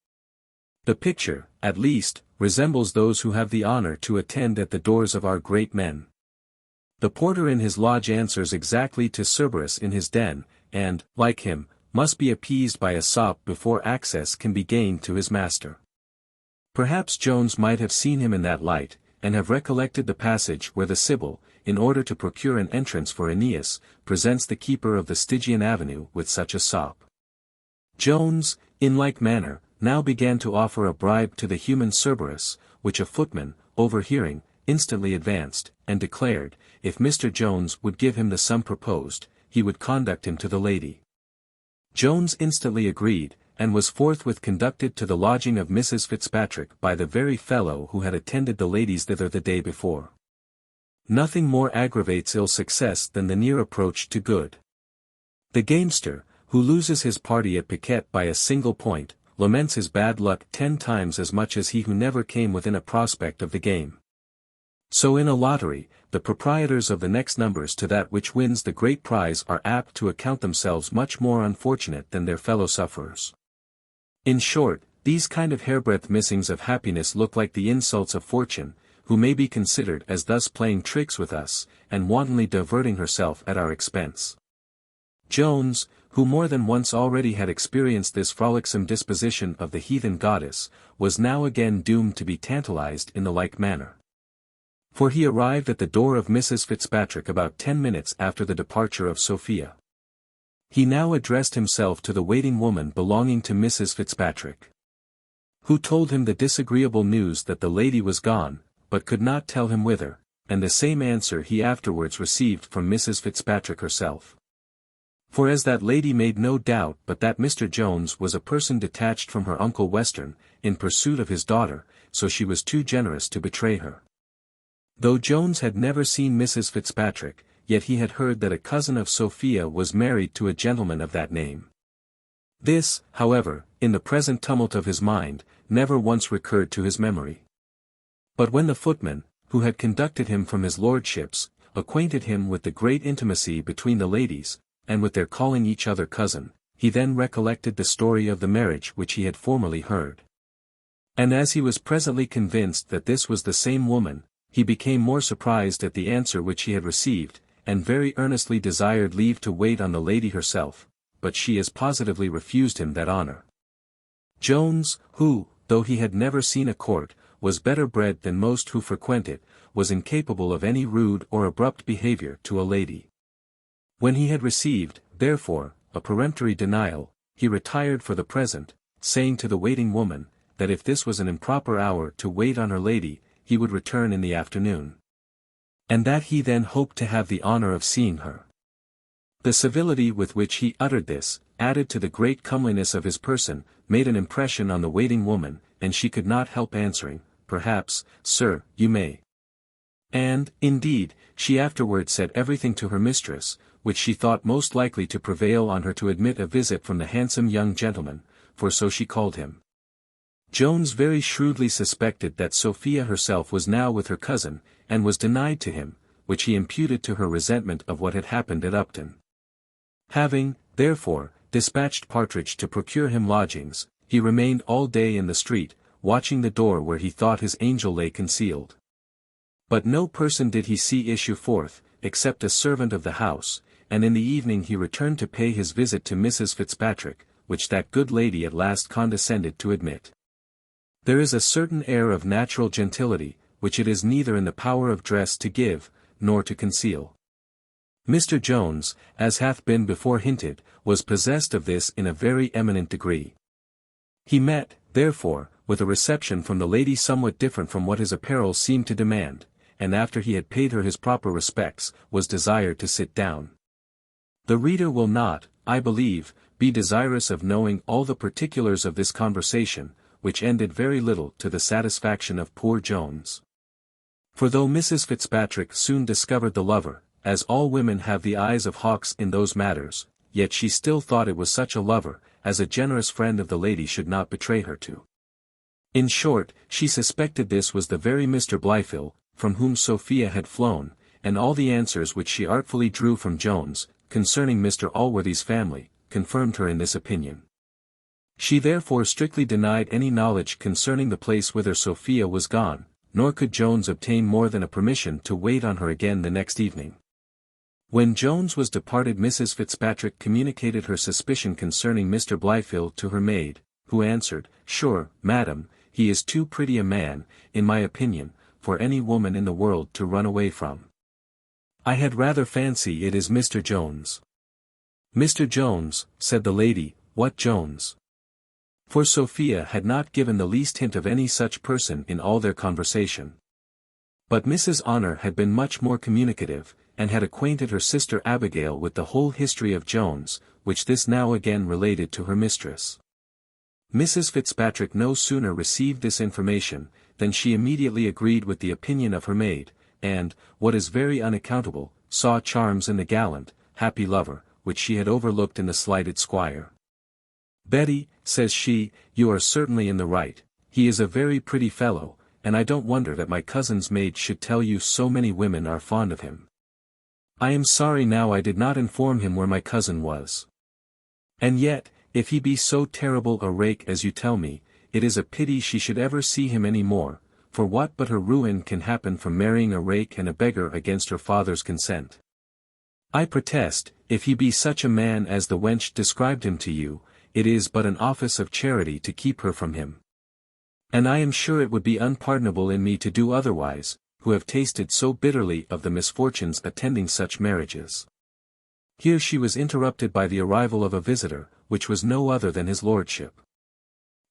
The picture, at least, resembles those who have the honor to attend at the doors of our great men. The porter in his lodge answers exactly to Cerberus in his den, and, like him, must be appeased by a sop before access can be gained to his master. Perhaps Jones might have seen him in that light, and have recollected the passage where the Sibyl, in order to procure an entrance for Aeneas, presents the keeper of the Stygian avenue with such a sop. Jones, in like manner, now began to offer a bribe to the human Cerberus, which a footman, overhearing, instantly advanced, and declared, if Mr. Jones would give him the sum proposed, he would conduct him to the lady. Jones instantly agreed, and was forthwith conducted to the lodging of Mrs. Fitzpatrick by the very fellow who had attended the ladies thither the day before. Nothing more aggravates ill success than the near approach to good. The gamester, who loses his party at piquet by a single point, laments his bad luck 10 times as much as he who never came within a prospect of the game. So in a lottery, the proprietors of the next numbers to that which wins the great prize are apt to account themselves much more unfortunate than their fellow sufferers. In short, these kind of hairbreadth missings of happiness look like the insults of fortune, who may be considered as thus playing tricks with us, and wantonly diverting herself at our expense. Jones, who more than once already had experienced this frolicsome disposition of the heathen goddess, was now again doomed to be tantalized in the like manner. For he arrived at the door of Mrs. Fitzpatrick about 10 minutes after the departure of Sophia. He now addressed himself to the waiting woman belonging to Mrs. Fitzpatrick, who told him the disagreeable news that the lady was gone, but could not tell him whither, and the same answer he afterwards received from Mrs. Fitzpatrick herself. For as that lady made no doubt but that Mr. Jones was a person detached from her uncle Western, in pursuit of his daughter, so she was too generous to betray her. Though Jones had never seen Mrs. Fitzpatrick, yet he had heard that a cousin of Sophia was married to a gentleman of that name. This, however, in the present tumult of his mind, never once recurred to his memory. But when the footman, who had conducted him from his lordship's, acquainted him with the great intimacy between the ladies, and with their calling each other cousin, he then recollected the story of the marriage which he had formerly heard. And as he was presently convinced that this was the same woman, he became more surprised at the answer which he had received, and very earnestly desired leave to wait on the lady herself, but she as positively refused him that honor. Jones, who, though he had never seen a court, was better bred than most who frequent it, was incapable of any rude or abrupt behavior to a lady. When he had received, therefore, a peremptory denial, he retired for the present, saying to the waiting woman, that if this was an improper hour to wait on her lady, he would return in the afternoon. And that he then hoped to have the honor of seeing her. The civility with which he uttered this, added to the great comeliness of his person, made an impression on the waiting woman, and she could not help answering, "Perhaps, sir, you may." And, indeed, she afterward said everything to her mistress, which she thought most likely to prevail on her to admit a visit from the handsome young gentleman, for so she called him. Jones very shrewdly suspected that Sophia herself was now with her cousin, and was denied to him, which he imputed to her resentment of what had happened at Upton. Having, therefore, dispatched Partridge to procure him lodgings, he remained all day in the street, watching the door where he thought his angel lay concealed. But no person did he see issue forth, except a servant of the house, and in the evening he returned to pay his visit to Mrs. Fitzpatrick, which that good lady at last condescended to admit. There is a certain air of natural gentility, which it is neither in the power of dress to give, nor to conceal. Mr. Jones, as hath been before hinted, was possessed of this in a very eminent degree. He met, therefore, with a reception from the lady somewhat different from what his apparel seemed to demand, and after he had paid her his proper respects, was desired to sit down. The reader will not, I believe, be desirous of knowing all the particulars of this conversation, which ended very little to the satisfaction of poor Jones. For though Mrs. Fitzpatrick soon discovered the lover, as all women have the eyes of hawks in those matters, yet she still thought it was such a lover, as a generous friend of the lady should not betray her to. In short, she suspected this was the very Mr. Blifil, from whom Sophia had flown, and all the answers which she artfully drew from Jones, concerning Mr. Allworthy's family, confirmed her in this opinion. She therefore strictly denied any knowledge concerning the place whither Sophia was gone, nor could Jones obtain more than a permission to wait on her again the next evening. When Jones was departed, Mrs. Fitzpatrick communicated her suspicion concerning Mr. Blifil to her maid, who answered, "Sure, madam, he is too pretty a man, in my opinion, for any woman in the world to run away from. I had rather fancy it is Mr. Jones." "Mr. Jones," said the lady, "what Jones?" For Sophia had not given the least hint of any such person in all their conversation. But Mrs. Honor had been much more communicative, and had acquainted her sister Abigail with the whole history of Jones, which this now again related to her mistress. Mrs. Fitzpatrick no sooner received this information, than she immediately agreed with the opinion of her maid, and, what is very unaccountable, saw charms in the gallant, happy lover, which she had overlooked in the slighted squire. "Betty," says she, "you are certainly in the right, he is a very pretty fellow, and I don't wonder that my cousin's maid should tell you so many women are fond of him. I am sorry now I did not inform him where my cousin was. And yet, if he be so terrible a rake as you tell me, it is a pity she should ever see him any more, for what but her ruin can happen from marrying a rake and a beggar against her father's consent? I protest, if he be such a man as the wench described him to you, it is but an office of charity to keep her from him. And I am sure it would be unpardonable in me to do otherwise, who have tasted so bitterly of the misfortunes attending such marriages." Here she was interrupted by the arrival of a visitor, which was no other than his lordship.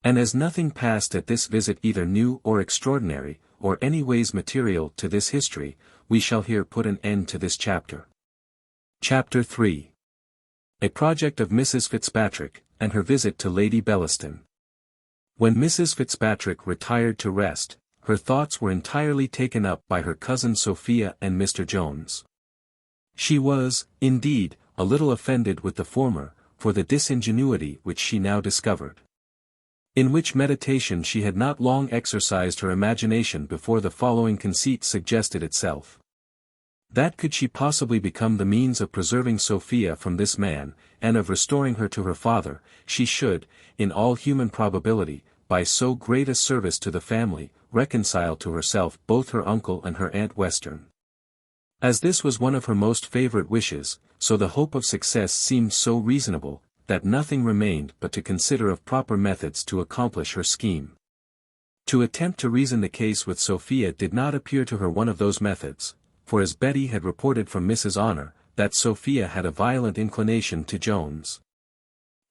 And as nothing passed at this visit either new or extraordinary, or any ways material to this history, we shall here put an end to this chapter. Chapter 3. A project of Mrs. Fitzpatrick, and her visit to Lady Bellaston. When Mrs. Fitzpatrick retired to rest, her thoughts were entirely taken up by her cousin Sophia and Mr. Jones. She was, indeed, a little offended with the former, for the disingenuity which she now discovered. In which meditation she had not long exercised her imagination before the following conceit suggested itself. That could she possibly become the means of preserving Sophia from this man, and of restoring her to her father, she should, in all human probability, by so great a service to the family, reconcile to herself both her uncle and her Aunt Western. As this was one of her most favourite wishes, so the hope of success seemed so reasonable, that nothing remained but to consider of proper methods to accomplish her scheme. To attempt to reason the case with Sophia did not appear to her one of those methods, for as Betty had reported from Mrs. Honor, that Sophia had a violent inclination to Jones.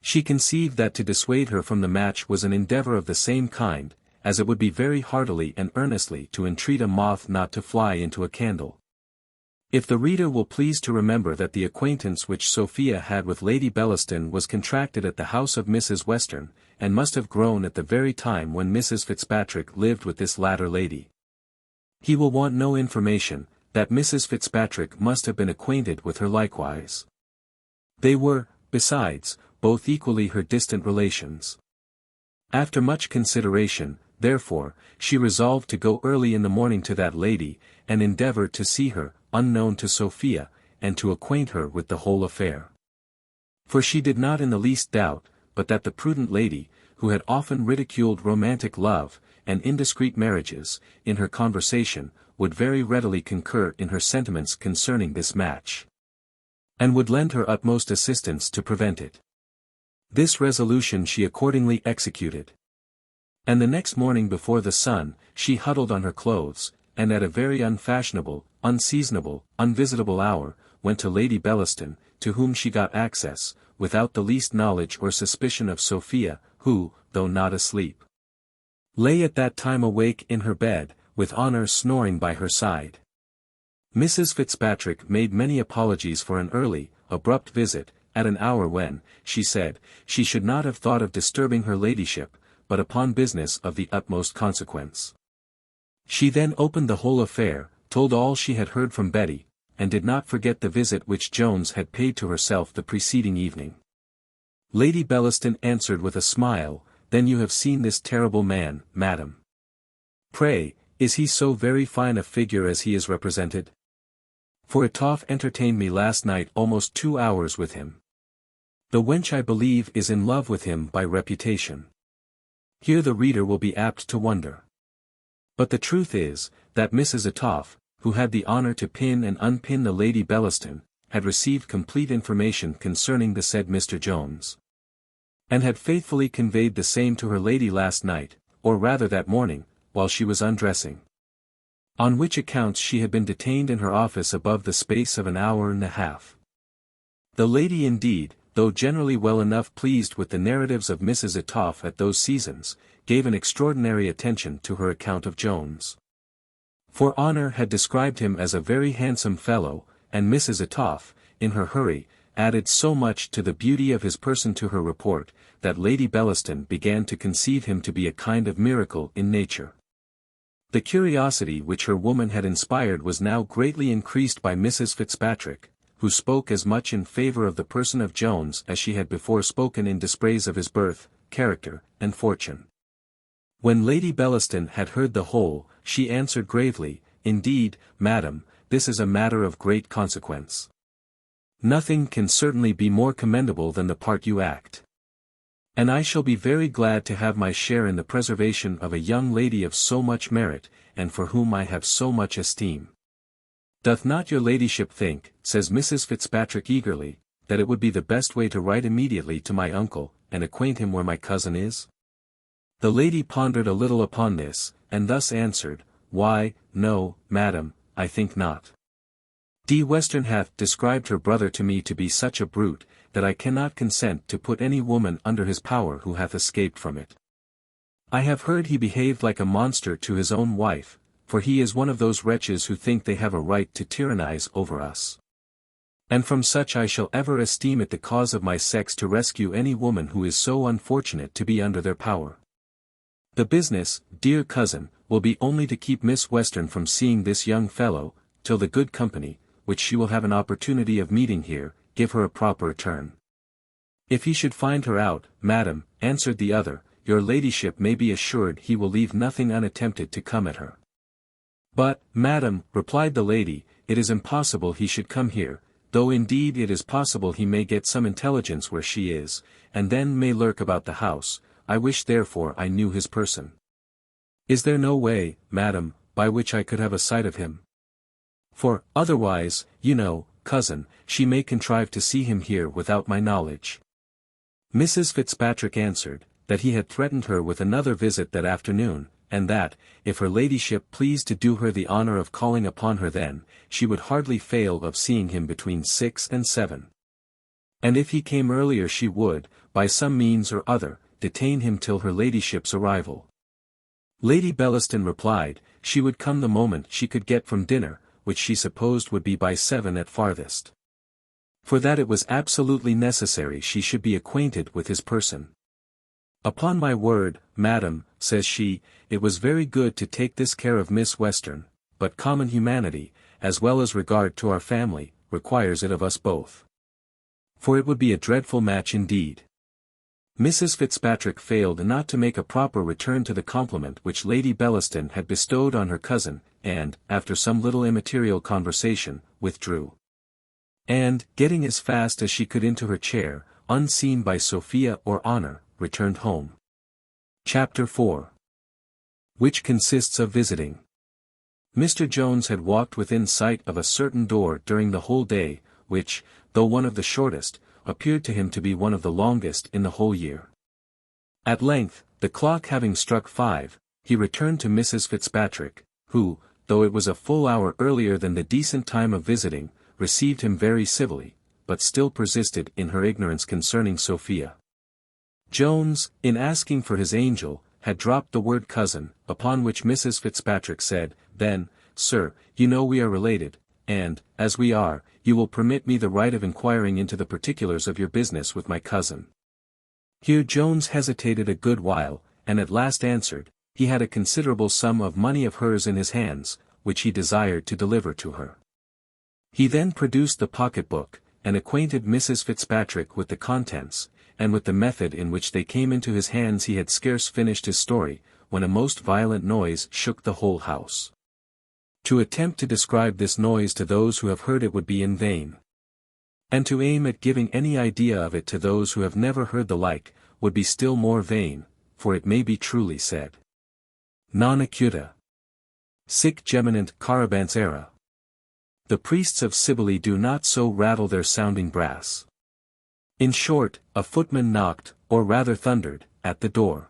She conceived that to dissuade her from the match was an endeavour of the same kind, as it would be very heartily and earnestly to entreat a moth not to fly into a candle. If the reader will please to remember that the acquaintance which Sophia had with Lady Bellaston was contracted at the house of Mrs. Western, and must have grown at the very time when Mrs. Fitzpatrick lived with this latter lady, he will want no information, that Mrs. Fitzpatrick must have been acquainted with her likewise. They were, besides, both equally her distant relations. After much consideration, therefore, she resolved to go early in the morning to that lady, and endeavour to see her, unknown to Sophia, and to acquaint her with the whole affair. For she did not in the least doubt, but that the prudent lady, who had often ridiculed romantic love, and indiscreet marriages, in her conversation, would very readily concur in her sentiments concerning this match, and would lend her utmost assistance to prevent it. This resolution she accordingly executed. And the next morning before the sun, she huddled on her clothes, and at a very unfashionable, unseasonable, unvisitable hour, went to Lady Bellaston, to whom she got access, without the least knowledge or suspicion of Sophia, who, though not asleep, lay at that time awake in her bed, with Honour snoring by her side. Mrs. Fitzpatrick made many apologies for an early, abrupt visit, at an hour when, she said, she should not have thought of disturbing her ladyship, but upon business of the utmost consequence. She then opened the whole affair, told all she had heard from Betty, and did not forget the visit which Jones had paid to herself the preceding evening. Lady Bellaston answered with a smile, "Then you have seen this terrible man, madam. Pray, is he so very fine a figure as he is represented? For Etoff entertained me last night almost 2 hours with him. The wench I believe is in love with him by reputation." Here the reader will be apt to wonder. But the truth is, that Mrs. Etoff, who had the honour to pin and unpin the Lady Bellaston, had received complete information concerning the said Mr. Jones, and had faithfully conveyed the same to her lady last night, or rather that morning, while she was undressing. On which accounts she had been detained in her office above the space of an hour and a half. The lady indeed, though generally well enough pleased with the narratives of Mrs. Etoff at those seasons, gave an extraordinary attention to her account of Jones. For Honour had described him as a very handsome fellow, and Mrs. Etoff, in her hurry, added so much to the beauty of his person to her report, that Lady Bellaston began to conceive him to be a kind of miracle in nature. The curiosity which her woman had inspired was now greatly increased by Mrs. Fitzpatrick, who spoke as much in favour of the person of Jones as she had before spoken in dispraise of his birth, character, and fortune. When Lady Bellaston had heard the whole, she answered gravely, "Indeed, madam, this is a matter of great consequence. Nothing can certainly be more commendable than the part you act. And I shall be very glad to have my share in the preservation of a young lady of so much merit, and for whom I have so much esteem. Doth not your ladyship think," says Mrs. Fitzpatrick eagerly, "that it would be the best way to write immediately to my uncle, and acquaint him where my cousin is?" The lady pondered a little upon this, and thus answered, "Why, no, madam, I think not. Western hath described her brother to me to be such a brute, that I cannot consent to put any woman under his power who hath escaped from it. I have heard he behaved like a monster to his own wife, for he is one of those wretches who think they have a right to tyrannize over us. And from such I shall ever esteem it the cause of my sex to rescue any woman who is so unfortunate to be under their power. The business, dear cousin, will be only to keep Miss Western from seeing this young fellow, till the good company, which she will have an opportunity of meeting here, give her a proper turn. If he should find her out, madam, answered the other, your ladyship may be assured he will leave nothing unattempted to come at her. But, madam, replied the lady, it is impossible he should come here, though indeed it is possible he may get some intelligence where she is, and then may lurk about the house. I wish therefore I knew his person. Is there no way, madam, by which I could have a sight of him? For, otherwise, you know, cousin, she may contrive to see him here without my knowledge." Mrs. Fitzpatrick answered, that he had threatened her with another visit that afternoon, and that, if her ladyship pleased to do her the honour of calling upon her then, she would hardly fail of seeing him between 6 and 7. And if he came earlier she would, by some means or other, detain him till her ladyship's arrival. Lady Bellaston replied, she would come the moment she could get from dinner, which she supposed would be by 7 at farthest. For that it was absolutely necessary she should be acquainted with his person. Upon my word, madam, says she, it was very good to take this care of Miss Western, but common humanity, as well as regard to our family, requires it of us both. For it would be a dreadful match indeed. Mrs. Fitzpatrick failed not to make a proper return to the compliment which Lady Bellaston had bestowed on her cousin, and, after some little immaterial conversation, withdrew. And, getting as fast as she could into her chair, unseen by Sophia or Honour, returned home. Chapter 4. Which consists of visiting. Mr. Jones had walked within sight of a certain door during the whole day, which, though one of the shortest, appeared to him to be one of the longest in the whole year. At length, the clock having struck 5, he returned to Mrs. Fitzpatrick, who, though it was a full hour earlier than the decent time of visiting, received him very civilly, but still persisted in her ignorance concerning Sophia. Jones, in asking for his angel, had dropped the word cousin, upon which Mrs. Fitzpatrick said, then, sir, you know we are related, and, as we are, you will permit me the right of inquiring into the particulars of your business with my cousin. Here Jones hesitated a good while, and at last answered, he had a considerable sum of money of hers in his hands, which he desired to deliver to her. He then produced the pocket-book, and acquainted Mrs. Fitzpatrick with the contents, and with the method in which they came into his hands. He had scarce finished his story, when a most violent noise shook the whole house. To attempt to describe this noise to those who have heard it would be in vain. And to aim at giving any idea of it to those who have never heard the like, would be still more vain, for it may be truly said. Non acuta. Sic geminant carabansera. The priests of Cybele do not so rattle their sounding brass. In short, a footman knocked, or rather thundered, at the door.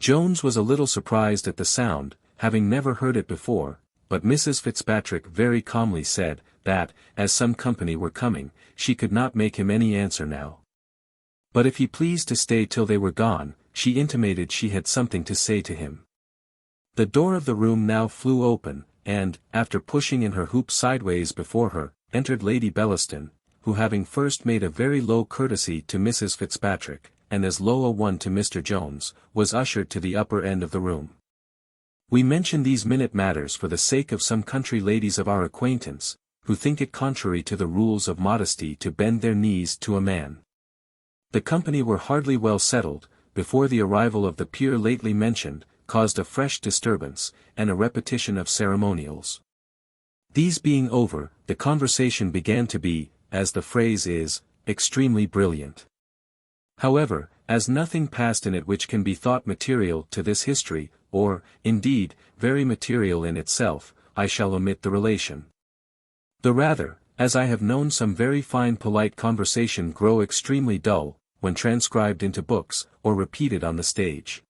Jones was a little surprised at the sound, having never heard it before, but Mrs. Fitzpatrick very calmly said, that, as some company were coming, she could not make him any answer now. But if he pleased to stay till they were gone, she intimated she had something to say to him. The door of the room now flew open, and, after pushing in her hoop sideways before her, entered Lady Bellaston, who having first made a very low courtesy to Mrs. Fitzpatrick, and as low a one to Mr. Jones, was ushered to the upper end of the room. We mention these minute matters for the sake of some country ladies of our acquaintance, who think it contrary to the rules of modesty to bend their knees to a man. The company were hardly well settled, before the arrival of the peer lately mentioned, caused a fresh disturbance, and a repetition of ceremonials. These being over, the conversation began to be, as the phrase is, extremely brilliant. However, as nothing passed in it which can be thought material to this history, or, indeed, very material in itself, I shall omit the relation. The rather, as I have known some very fine polite conversation grow extremely dull, when transcribed into books, or repeated on the stage.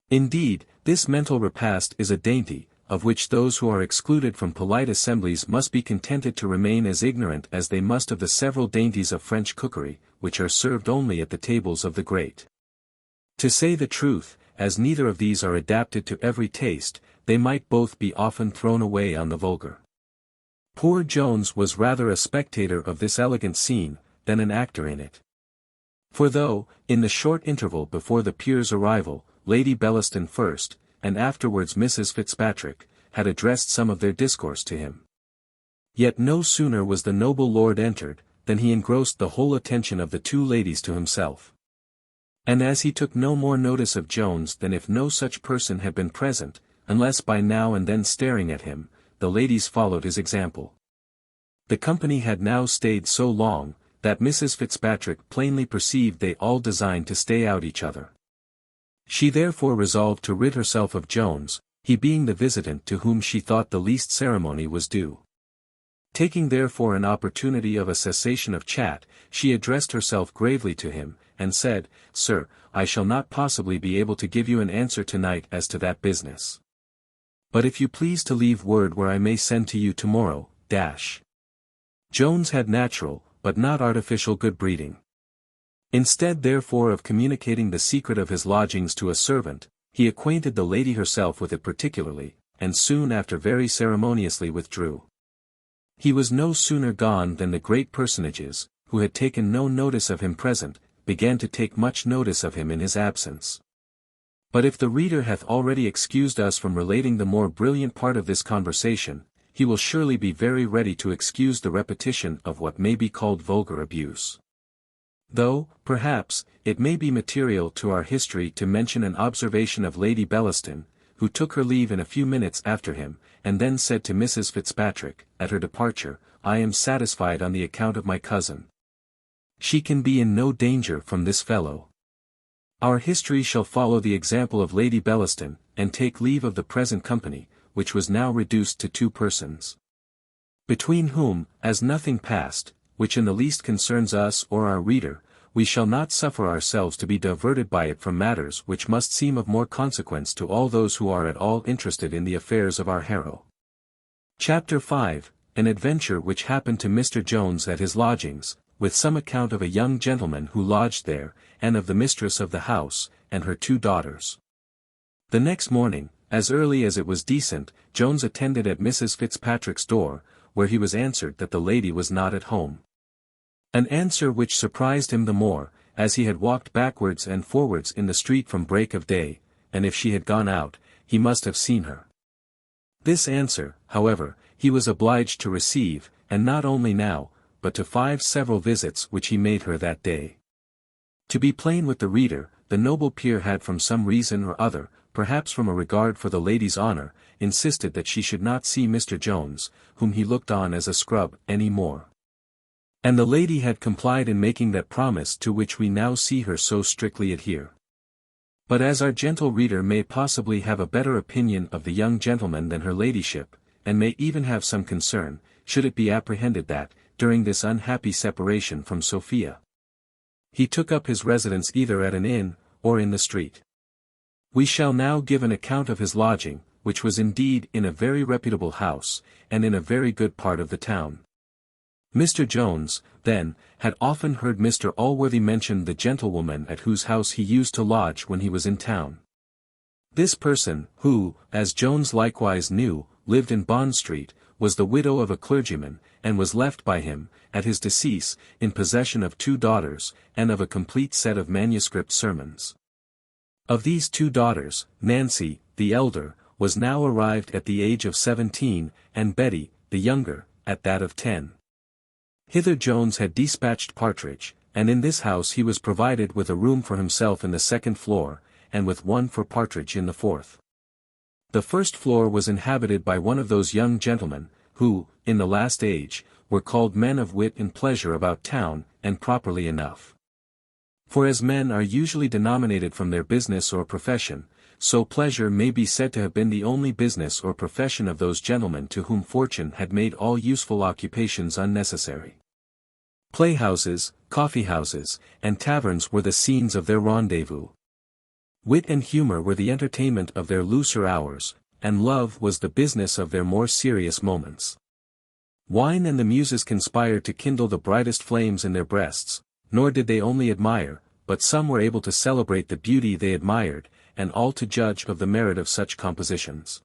Indeed, this mental repast is a dainty, of which those who are excluded from polite assemblies must be contented to remain as ignorant as they must of the several dainties of French cookery, which are served only at the tables of the great. To say the truth, as neither of these are adapted to every taste, they might both be often thrown away on the vulgar. Poor Jones was rather a spectator of this elegant scene, than an actor in it. For though, in the short interval before the peer's arrival, Lady Bellaston first, and afterwards Mrs. Fitzpatrick, had addressed some of their discourse to him. Yet no sooner was the noble lord entered, than he engrossed the whole attention of the two ladies to himself. And as he took no more notice of Jones than if no such person had been present, unless by now and then staring at him, the ladies followed his example. The company had now stayed so long, that Mrs. Fitzpatrick plainly perceived they all designed to stay out each other. She therefore resolved to rid herself of Jones, he being the visitant to whom she thought the least ceremony was due. Taking therefore an opportunity of a cessation of chat, she addressed herself gravely to him, and said, "Sir, I shall not possibly be able to give you an answer tonight as to that business. But if you please to leave word where I may send to you tomorrow, Jones had natural, but not artificial good breeding. Instead therefore of communicating the secret of his lodgings to a servant, he acquainted the lady herself with it particularly, and soon after very ceremoniously withdrew. He was no sooner gone than the great personages, who had taken no notice of him present, began to take much notice of him in his absence. But if the reader hath already excused us from relating the more brilliant part of this conversation, he will surely be very ready to excuse the repetition of what may be called vulgar abuse. Though, perhaps, it may be material to our history to mention an observation of Lady Bellaston, who took her leave in a few minutes after him, and then said to Mrs. Fitzpatrick, at her departure, "I am satisfied on the account of my cousin. She can be in no danger from this fellow." Our history shall follow the example of Lady Bellaston, and take leave of the present company, which was now reduced to 2 persons. Between whom, as nothing passed, which in the least concerns us or our reader, we shall not suffer ourselves to be diverted by it from matters which must seem of more consequence to all those who are at all interested in the affairs of our hero. Chapter 5, An adventure which happened to Mr. Jones at his lodgings, with some account of a young gentleman who lodged there, and of the mistress of the house, and her 2 daughters. The next morning, as early as it was decent, Jones attended at Mrs. Fitzpatrick's door, where he was answered that the lady was not at home. An answer which surprised him the more, as he had walked backwards and forwards in the street from break of day, and if she had gone out, he must have seen her. This answer, however, he was obliged to receive, and not only now, but to 5 several visits which he made her that day. To be plain with the reader, the noble peer had from some reason or other, perhaps from a regard for the lady's honour, insisted that she should not see Mr. Jones, whom he looked on as a scrub, any more. And the lady had complied in making that promise to which we now see her so strictly adhere. But as our gentle reader may possibly have a better opinion of the young gentleman than her ladyship, and may even have some concern, should it be apprehended that, during this unhappy separation from Sophia, he took up his residence either at an inn, or in the street. We shall now give an account of his lodging, which was indeed in a very reputable house, and in a very good part of the town. Mr. Jones, then, had often heard Mr. Allworthy mention the gentlewoman at whose house he used to lodge when he was in town. This person, who, as Jones likewise knew, lived in Bond Street, was the widow of a clergyman, and was left by him, at his decease, in possession of 2 daughters, and of a complete set of manuscript sermons. Of these 2 daughters, Nancy, the elder, was now arrived at the age of 17, and Betty, the younger, at that of 10. Hither Jones had dispatched Partridge, and in this house he was provided with a room for himself in the 2nd floor, and with one for Partridge in the 4th. The 1st floor was inhabited by one of those young gentlemen, who, in the last age, were called men of wit and pleasure about town, and properly enough. For as men are usually denominated from their business or profession, so pleasure may be said to have been the only business or profession of those gentlemen to whom fortune had made all useful occupations unnecessary. Playhouses, coffeehouses, and taverns were the scenes of their rendezvous. Wit and humour were the entertainment of their looser hours, and love was the business of their more serious moments. Wine and the muses conspired to kindle the brightest flames in their breasts, nor did they only admire, but some were able to celebrate the beauty they admired, and all to judge of the merit of such compositions.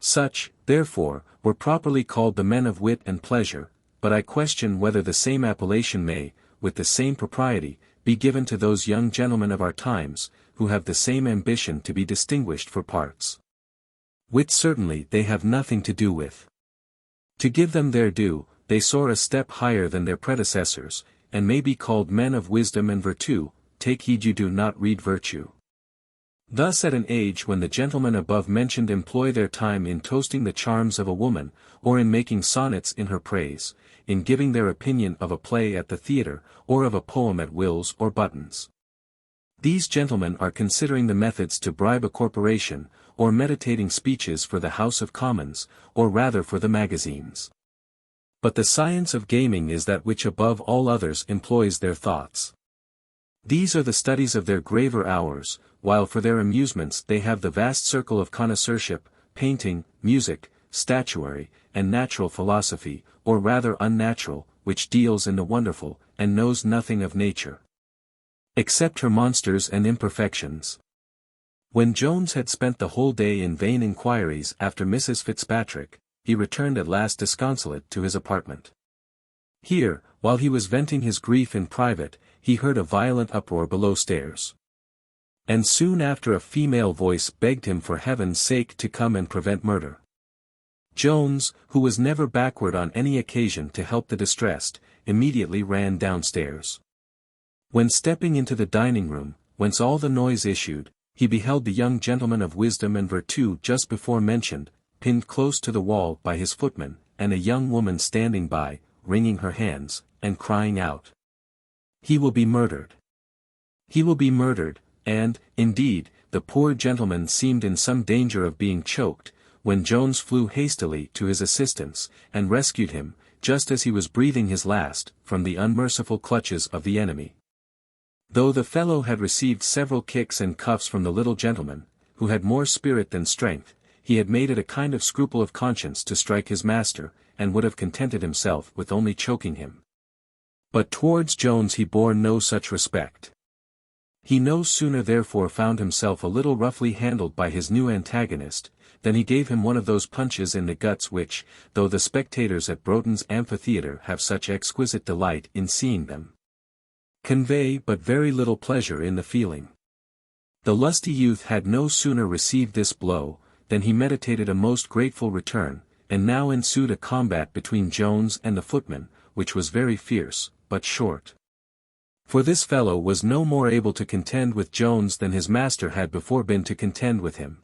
Such, therefore, were properly called the men of wit and pleasure, but I question whether the same appellation may, with the same propriety, be given to those young gentlemen of our times, who have the same ambition to be distinguished for parts. Wit certainly they have nothing to do with. To give them their due, they soar a step higher than their predecessors, and may be called men of wisdom and virtue. Take heed you do not read virtue. Thus at an age when the gentlemen above mentioned employ their time in toasting the charms of a woman, or in making sonnets in her praise, in giving their opinion of a play at the theatre, or of a poem at Will's or Button's. These gentlemen are considering the methods to bribe a corporation, or meditating speeches for the House of Commons, or rather for the magazines. But the science of gaming is that which above all others employs their thoughts. These are the studies of their graver hours, while for their amusements they have the vast circle of connoisseurship, painting, music, statuary, and natural philosophy, or rather unnatural, which deals in the wonderful, and knows nothing of nature, except her monsters and imperfections. When Jones had spent the whole day in vain inquiries after Mrs. Fitzpatrick, he returned at last disconsolate to his apartment. Here, while he was venting his grief in private, he heard a violent uproar below stairs. And soon after a female voice begged him for heaven's sake to come and prevent murder. Jones, who was never backward on any occasion to help the distressed, immediately ran downstairs. When stepping into the dining room, whence all the noise issued, he beheld the young gentleman of wisdom and virtue just before mentioned, pinned close to the wall by his footman, and a young woman standing by, wringing her hands, and crying out, "He will be murdered! He will be murdered!" And, indeed, the poor gentleman seemed in some danger of being choked, when Jones flew hastily to his assistance, and rescued him, just as he was breathing his last, from the unmerciful clutches of the enemy. Though the fellow had received several kicks and cuffs from the little gentleman, who had more spirit than strength, he had made it a kind of scruple of conscience to strike his master, and would have contented himself with only choking him. But towards Jones he bore no such respect. He no sooner therefore found himself a little roughly handled by his new antagonist, than he gave him one of those punches in the guts which, though the spectators at Broughton's amphitheatre have such exquisite delight in seeing them, convey but very little pleasure in the feeling. The lusty youth had no sooner received this blow, than he meditated a most grateful return, and now ensued a combat between Jones and the footman, which was very fierce, but short. For this fellow was no more able to contend with Jones than his master had before been to contend with him.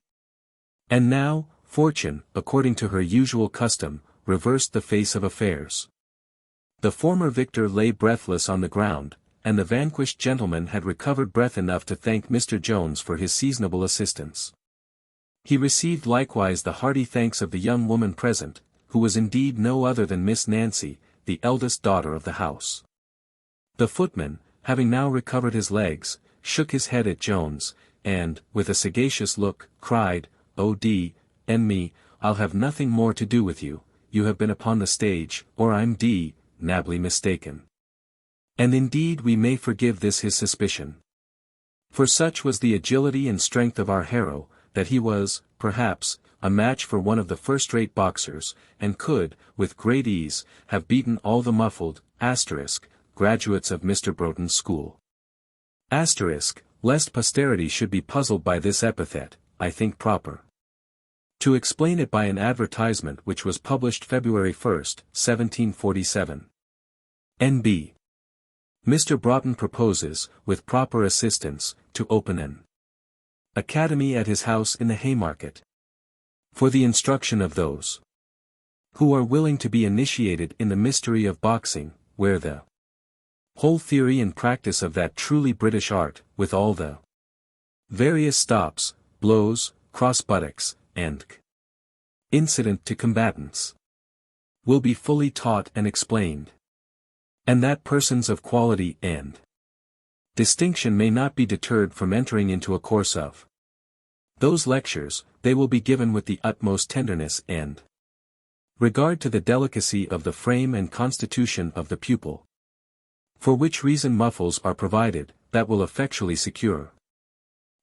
And now, fortune, according to her usual custom, reversed the face of affairs. The former victor lay breathless on the ground, and the vanquished gentleman had recovered breath enough to thank Mr. Jones for his seasonable assistance. He received likewise the hearty thanks of the young woman present, who was indeed no other than Miss Nancy, the eldest daughter of the house. The footman, having now recovered his legs, shook his head at Jones, and, with a sagacious look, cried, "O d—n me, I'll have nothing more to do with you, you have been upon the stage, or I'm d—nably mistaken." And indeed we may forgive this his suspicion. For such was the agility and strength of our hero, that he was, perhaps, a match for one of the first-rate boxers, and could, with great ease, have beaten all the muffled, graduates of Mr. Broughton's school. Lest posterity should be puzzled by this epithet, I think proper to explain it by an advertisement which was published February 1st, 1747. N.B. Mr. Broughton proposes, with proper assistance, to open an academy at his house in the Haymarket, for the instruction of those who are willing to be initiated in the mystery of boxing, where the whole theory and practice of that truly British art, with all the various stops, blows, cross-buttocks, and incident to combatants, will be fully taught and explained. And that persons of quality and distinction may not be deterred from entering into a course of those lectures, they will be given with the utmost tenderness and regard to the delicacy of the frame and constitution of the pupil. For which reason muffles are provided, that will effectually secure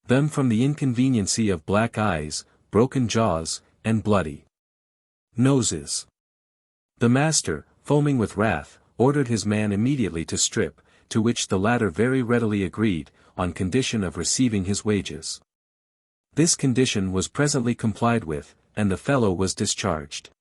them from the inconveniency of black eyes, broken jaws, and bloody noses. The master, foaming with wrath, ordered his man immediately to strip, to which the latter very readily agreed, on condition of receiving his wages. This condition was presently complied with, and the fellow was discharged.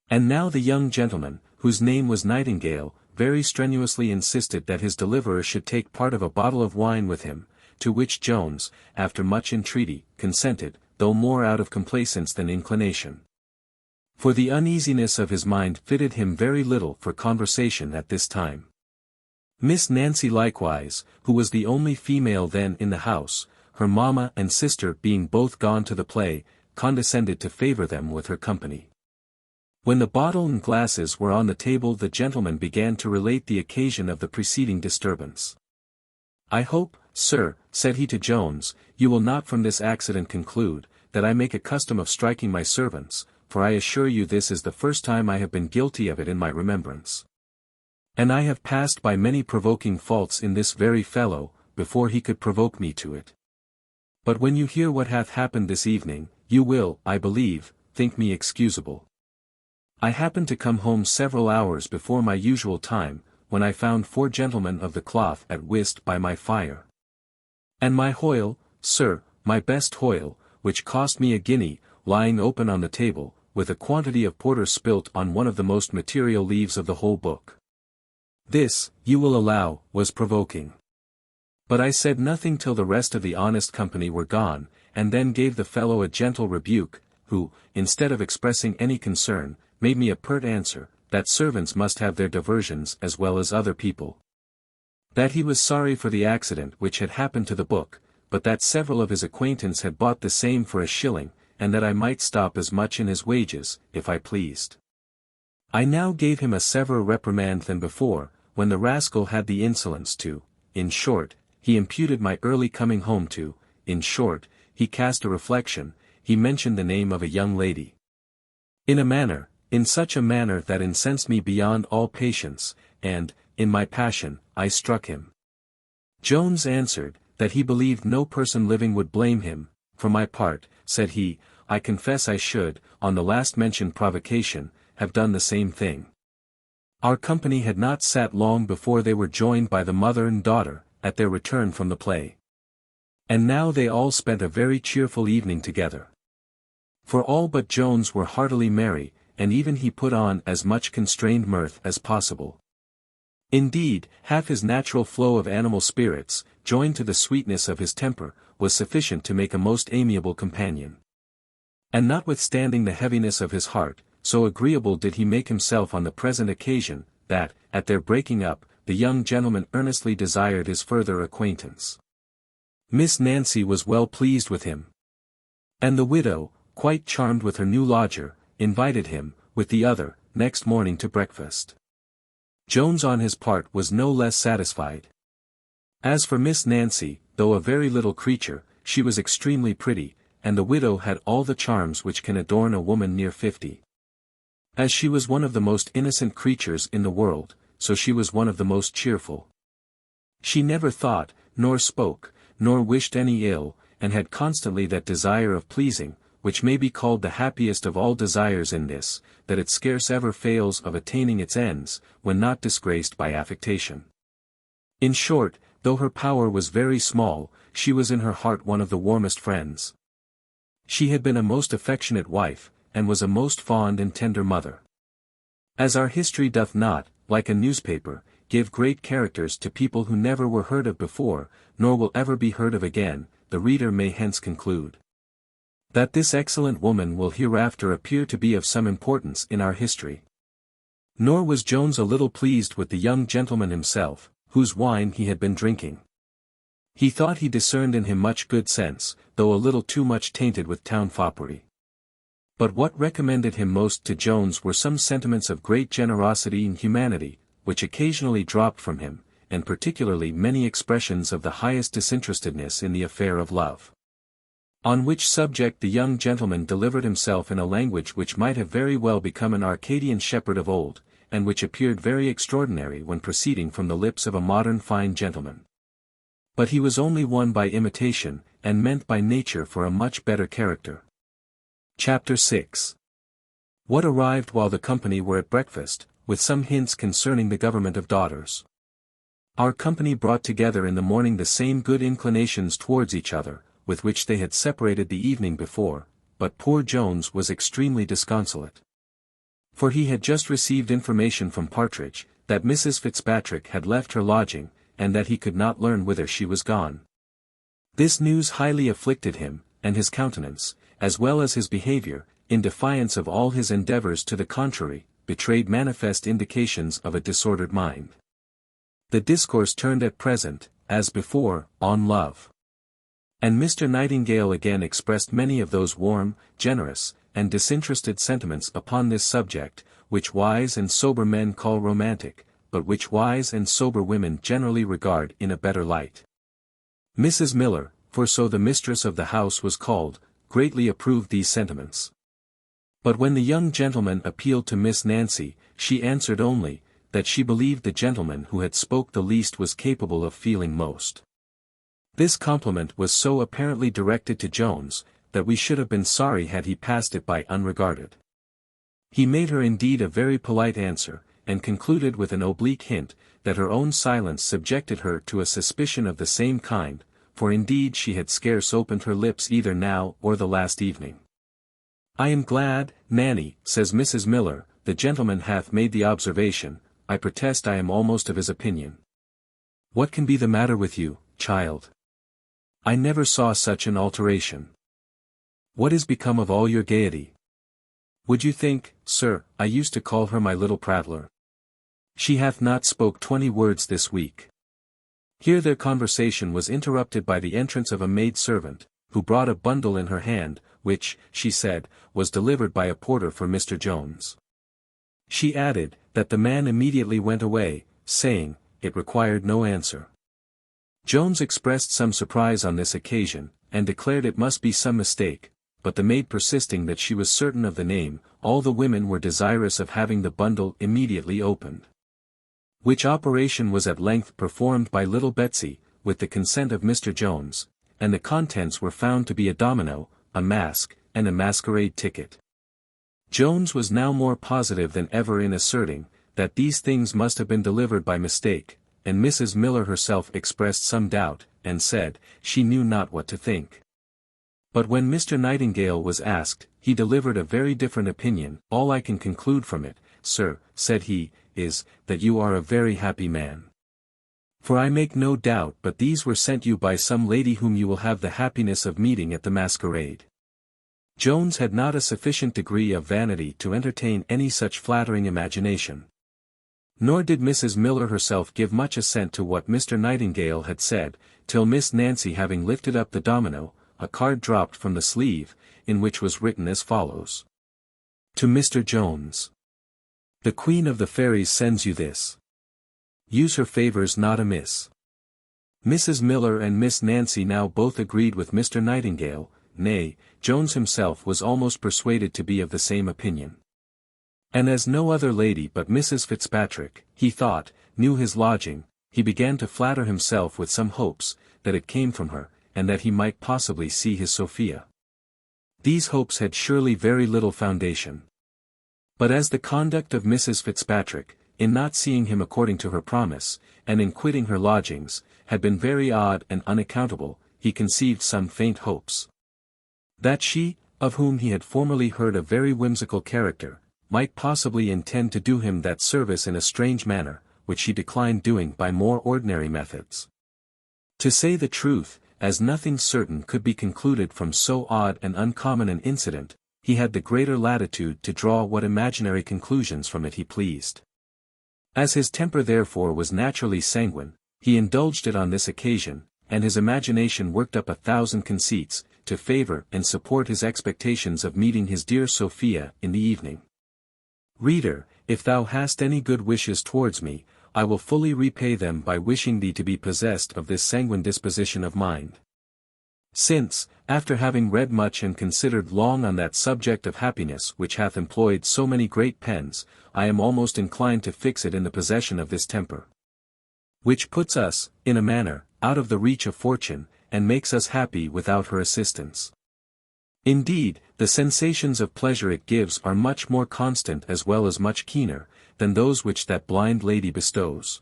And now the young gentleman, whose name was Nightingale, very strenuously insisted that his deliverer should take part of a bottle of wine with him, to which Jones, after much entreaty, consented, though more out of complaisance than inclination. For the uneasiness of his mind fitted him very little for conversation at this time. Miss Nancy likewise, who was the only female then in the house, her mamma and sister being both gone to the play, condescended to favour them with her company. When the bottle and glasses were on the table, the gentleman began to relate the occasion of the preceding disturbance. "I hope, sir," said he to Jones, "you will not from this accident conclude, that I make a custom of striking my servants, for I assure you this is the first time I have been guilty of it in my remembrance. And I have passed by many provoking faults in this very fellow, before he could provoke me to it. But when you hear what hath happened this evening, you will, I believe, think me excusable. I happened to come home several hours before my usual time, when I found 4 gentlemen of the cloth at whist by my fire. And my hoyle, sir, my best hoyle, which cost me a guinea, lying open on the table, with a quantity of porter spilt on one of the most material leaves of the whole book. This, you will allow, was provoking. But I said nothing till the rest of the honest company were gone, and then gave the fellow a gentle rebuke, who, instead of expressing any concern, made me a pert answer, that servants must have their diversions as well as other people. That he was sorry for the accident which had happened to the book, but that several of his acquaintance had bought the same for a shilling, and that I might stop as much in his wages, if I pleased. I now gave him a severer reprimand than before, when the rascal had the insolence to, in short, he imputed my early coming home to, in short, he cast a reflection, he mentioned the name of a young lady. In such a manner that incensed me beyond all patience, and, in my passion, I struck him. Jones answered, that he believed no person living would blame him. For my part, said he, I confess I should, on the last mentioned provocation, have done the same thing. Our company had not sat long before they were joined by the mother and daughter, at their return from the play. And now they all spent a very cheerful evening together. For all but Jones were heartily merry, and even he put on as much constrained mirth as possible. Indeed, half his natural flow of animal spirits, joined to the sweetness of his temper, was sufficient to make a most amiable companion. And notwithstanding the heaviness of his heart, so agreeable did he make himself on the present occasion, that, at their breaking up, the young gentleman earnestly desired his further acquaintance. Miss Nancy was well pleased with him. And the widow, quite charmed with her new lodger, invited him, with the other, next morning to breakfast. Jones on his part was no less satisfied. As for Miss Nancy, though a very little creature, she was extremely pretty, and the widow had all the charms which can adorn a woman near 50. As she was one of the most innocent creatures in the world, so she was one of the most cheerful. She never thought, nor spoke, nor wished any ill, and had constantly that desire of pleasing, which may be called the happiest of all desires in this, that it scarce ever fails of attaining its ends, when not disgraced by affectation. In short, though her power was very small, she was in her heart one of the warmest friends. She had been a most affectionate wife, and was a most fond and tender mother. As our history doth not, like a newspaper, give great characters to people who never were heard of before, nor will ever be heard of again, the reader may hence conclude that this excellent woman will hereafter appear to be of some importance in our history. Nor was Jones a little pleased with the young gentleman himself, whose wine he had been drinking. He thought he discerned in him much good sense, though a little too much tainted with town foppery. But what recommended him most to Jones were some sentiments of great generosity and humanity, which occasionally dropped from him, and particularly many expressions of the highest disinterestedness in the affair of love. On which subject the young gentleman delivered himself in a language which might have very well become an Arcadian shepherd of old, and which appeared very extraordinary when proceeding from the lips of a modern fine gentleman. But he was only won by imitation, and meant by nature for a much better character. Chapter 6. What arrived while the company were at breakfast, with some hints concerning the government of daughters. Our company brought together in the morning the same good inclinations towards each other, with which they had separated the evening before, but poor Jones was extremely disconsolate. For he had just received information from Partridge, that Mrs. Fitzpatrick had left her lodging, and that he could not learn whither she was gone. This news highly afflicted him, and his countenance, as well as his behavior, in defiance of all his endeavors to the contrary, betrayed manifest indications of a disordered mind. The discourse turned at present, as before, on love. And Mr. Nightingale again expressed many of those warm, generous, and disinterested sentiments upon this subject, which wise and sober men call romantic, but which wise and sober women generally regard in a better light. Mrs. Miller, for so the mistress of the house was called, greatly approved these sentiments. But when the young gentleman appealed to Miss Nancy, she answered only, that she believed the gentleman who had spoke the least was capable of feeling most. This compliment was so apparently directed to Jones, that we should have been sorry had he passed it by unregarded. He made her indeed a very polite answer, and concluded with an oblique hint, that her own silence subjected her to a suspicion of the same kind, for indeed she had scarce opened her lips either now or the last evening. "I am glad, Nanny," says Mrs. Miller, "the gentleman hath made the observation. I protest I am almost of his opinion." "What can be the matter with you, child? I never saw such an alteration. What is become of all your gaiety? Would you think, sir, I used to call her my little prattler? She hath not spoke 20 words this week." Here their conversation was interrupted by the entrance of a maid-servant, who brought a bundle in her hand, which, she said, was delivered by a porter for Mr. Jones. She added, that the man immediately went away, saying, it required no answer. Jones expressed some surprise on this occasion, and declared it must be some mistake, but the maid persisting that she was certain of the name, all the women were desirous of having the bundle immediately opened. Which operation was at length performed by little Betsy, with the consent of Mr. Jones, and the contents were found to be a domino, a mask, and a masquerade ticket. Jones was now more positive than ever in asserting, that these things must have been delivered by mistake, and Mrs. Miller herself expressed some doubt, and said, she knew not what to think. But when Mr. Nightingale was asked, he delivered a very different opinion. "All I can conclude from it, sir," said he, "is, that you are a very happy man. For I make no doubt but these were sent you by some lady whom you will have the happiness of meeting at the masquerade." Jones had not a sufficient degree of vanity to entertain any such flattering imagination. Nor did Mrs. Miller herself give much assent to what Mr. Nightingale had said, till Miss Nancy having lifted up the domino, a card dropped from the sleeve, in which was written as follows. "To Mr. Jones. The Queen of the Fairies sends you this. Use her favours not amiss." Mrs. Miller and Miss Nancy now both agreed with Mr. Nightingale, nay, Jones himself was almost persuaded to be of the same opinion. And as no other lady but Mrs. Fitzpatrick, he thought, knew his lodging, he began to flatter himself with some hopes, that it came from her, and that he might possibly see his Sophia. These hopes had surely very little foundation. But as the conduct of Mrs. Fitzpatrick, in not seeing him according to her promise, and in quitting her lodgings, had been very odd and unaccountable, he conceived some faint hopes. That she, of whom he had formerly heard a very whimsical character, might possibly intend to do him that service in a strange manner, which she declined doing by more ordinary methods. To say the truth, as nothing certain could be concluded from so odd and uncommon an incident, he had the greater latitude to draw what imaginary conclusions from it he pleased. As his temper therefore was naturally sanguine, he indulged it on this occasion, and his imagination worked up 1,000 conceits, to favour and support his expectations of meeting his dear Sophia in the evening. Reader, if thou hast any good wishes towards me, I will fully repay them by wishing thee to be possessed of this sanguine disposition of mind. Since, after having read much and considered long on that subject of happiness which hath employed so many great pens, I am almost inclined to fix it in the possession of this temper, which puts us, in a manner, out of the reach of fortune, and makes us happy without her assistance. Indeed, the sensations of pleasure it gives are much more constant as well as much keener, than those which that blind lady bestows.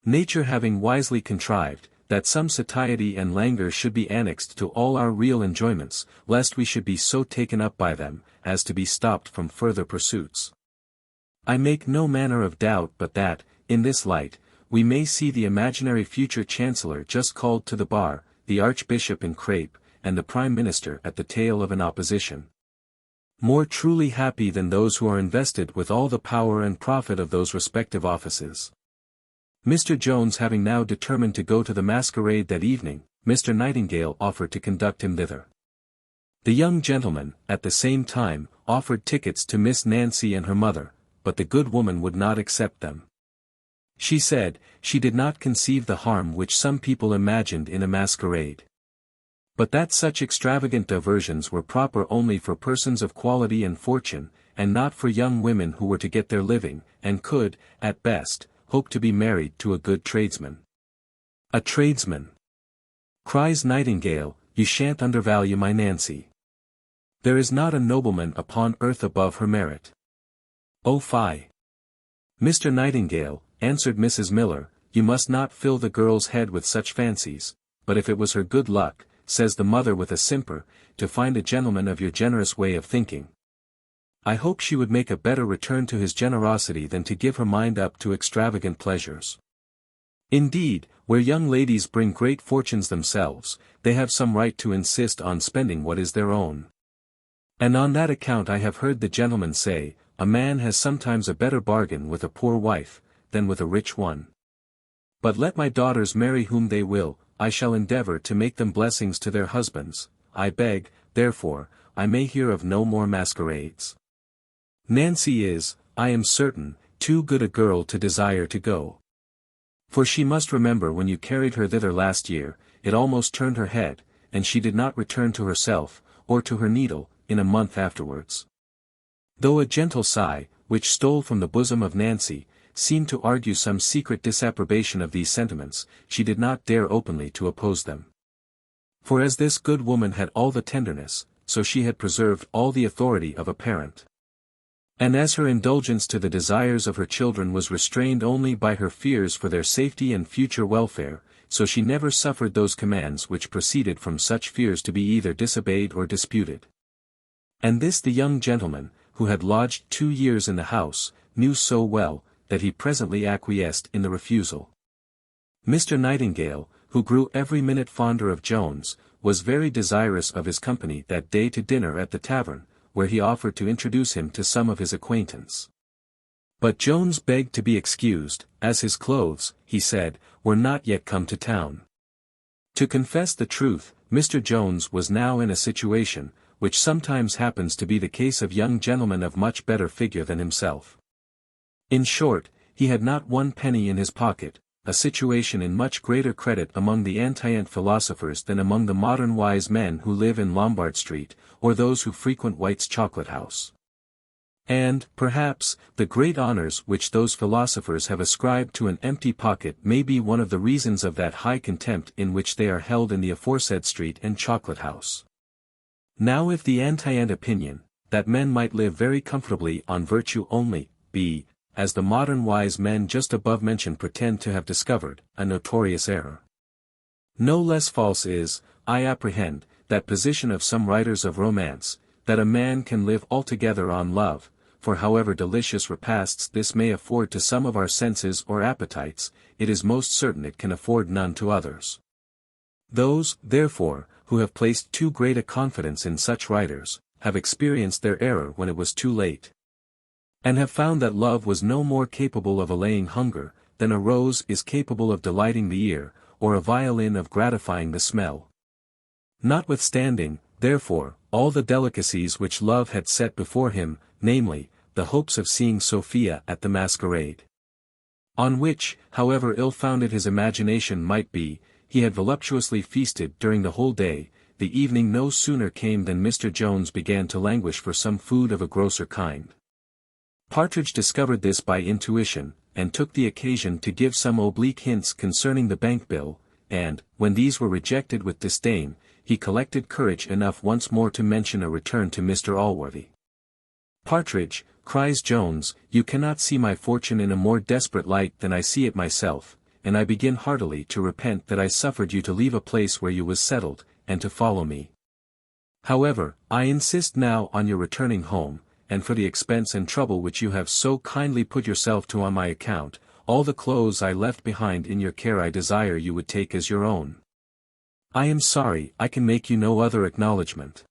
Nature having wisely contrived, that some satiety and languor should be annexed to all our real enjoyments, lest we should be so taken up by them, as to be stopped from further pursuits. I make no manner of doubt but that, in this light, we may see the imaginary future Chancellor just called to the bar, the Archbishop in crape, and the Prime Minister at the tail of an opposition, more truly happy than those who are invested with all the power and profit of those respective offices. Mr. Jones having now determined to go to the masquerade that evening, Mr. Nightingale offered to conduct him thither. The young gentleman, at the same time, offered tickets to Miss Nancy and her mother, but the good woman would not accept them. She said, she did not conceive the harm which some people imagined in a masquerade. But that such extravagant diversions were proper only for persons of quality and fortune, and not for young women who were to get their living, and could, at best, hope to be married to a good tradesman. A tradesman! Cries Nightingale, you shan't undervalue my Nancy. There is not a nobleman upon earth above her merit. Oh fie! Mr. Nightingale, answered Mrs. Miller, you must not fill the girl's head with such fancies, but if it was her good luck, says the mother with a simper, to find a gentleman of your generous way of thinking. I hope she would make a better return to his generosity than to give her mind up to extravagant pleasures. Indeed, where young ladies bring great fortunes themselves, they have some right to insist on spending what is their own. And on that account I have heard the gentleman say, a man has sometimes a better bargain with a poor wife, than with a rich one. But let my daughters marry whom they will, I shall endeavour to make them blessings to their husbands. I beg, therefore, I may hear of no more masquerades. Nancy is, I am certain, too good a girl to desire to go. For she must remember when you carried her thither last year, it almost turned her head, and she did not return to herself, or to her needle, in a month afterwards. Though a gentle sigh, which stole from the bosom of Nancy, seemed to argue some secret disapprobation of these sentiments, she did not dare openly to oppose them. For as this good woman had all the tenderness, so she had preserved all the authority of a parent. And as her indulgence to the desires of her children was restrained only by her fears for their safety and future welfare, so she never suffered those commands which proceeded from such fears to be either disobeyed or disputed. And this the young gentleman, who had lodged 2 years in the house, knew so well, that he presently acquiesced in the refusal. Mr. Nightingale, who grew every minute fonder of Jones, was very desirous of his company that day to dinner at the tavern, where he offered to introduce him to some of his acquaintance. But Jones begged to be excused, as his clothes, he said, were not yet come to town. To confess the truth, Mr. Jones was now in a situation, which sometimes happens to be the case of young gentlemen of much better figure than himself. In short, he had not 1 penny in his pocket, a situation in much greater credit among the antient philosophers than among the modern wise men who live in Lombard Street, or those who frequent White's Chocolate House. And, perhaps, the great honours which those philosophers have ascribed to an empty pocket may be one of the reasons of that high contempt in which they are held in the aforesaid street and chocolate house. Now if the antient opinion, that men might live very comfortably on virtue only, be, as the modern wise men just above mentioned pretend to have discovered, a notorious error. No less false is, I apprehend, that position of some writers of romance, that a man can live altogether on love, for however delicious repasts this may afford to some of our senses or appetites, it is most certain it can afford none to others. Those, therefore, who have placed too great a confidence in such writers, have experienced their error when it was too late. And have found that love was no more capable of allaying hunger, than a rose is capable of delighting the ear, or a violin of gratifying the smell. Notwithstanding, therefore, all the delicacies which love had set before him, namely, the hopes of seeing Sophia at the masquerade, on which, however ill-founded his imagination might be, he had voluptuously feasted during the whole day, the evening no sooner came than Mr. Jones began to languish for some food of a grosser kind. Partridge discovered this by intuition, and took the occasion to give some oblique hints concerning the bank bill, and, when these were rejected with disdain, he collected courage enough once more to mention a return to Mr. Allworthy. Partridge, cries Jones, you cannot see my fortune in a more desperate light than I see it myself, and I begin heartily to repent that I suffered you to leave a place where you was settled, and to follow me. However, I insist now on your returning home, and for the expense and trouble which you have so kindly put yourself to on my account, all the clothes I left behind in your care I desire you would take as your own. I am sorry I can make you no other acknowledgment.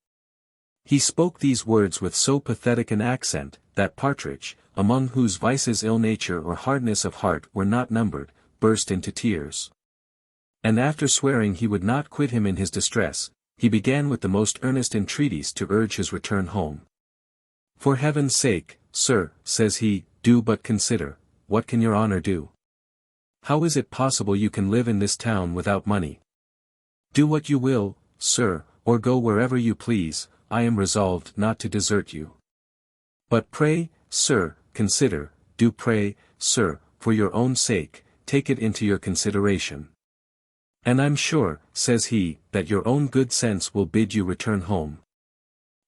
He spoke these words with so pathetic an accent, that Partridge, among whose vices ill nature or hardness of heart were not numbered, burst into tears. And after swearing he would not quit him in his distress, he began with the most earnest entreaties to urge his return home. For heaven's sake, sir, says he, do but consider, what can your honour do? How is it possible you can live in this town without money? Do what you will, sir, or go wherever you please, I am resolved not to desert you. But pray, sir, consider, do pray, sir, for your own sake, take it into your consideration. And I'm sure, says he, that your own good sense will bid you return home.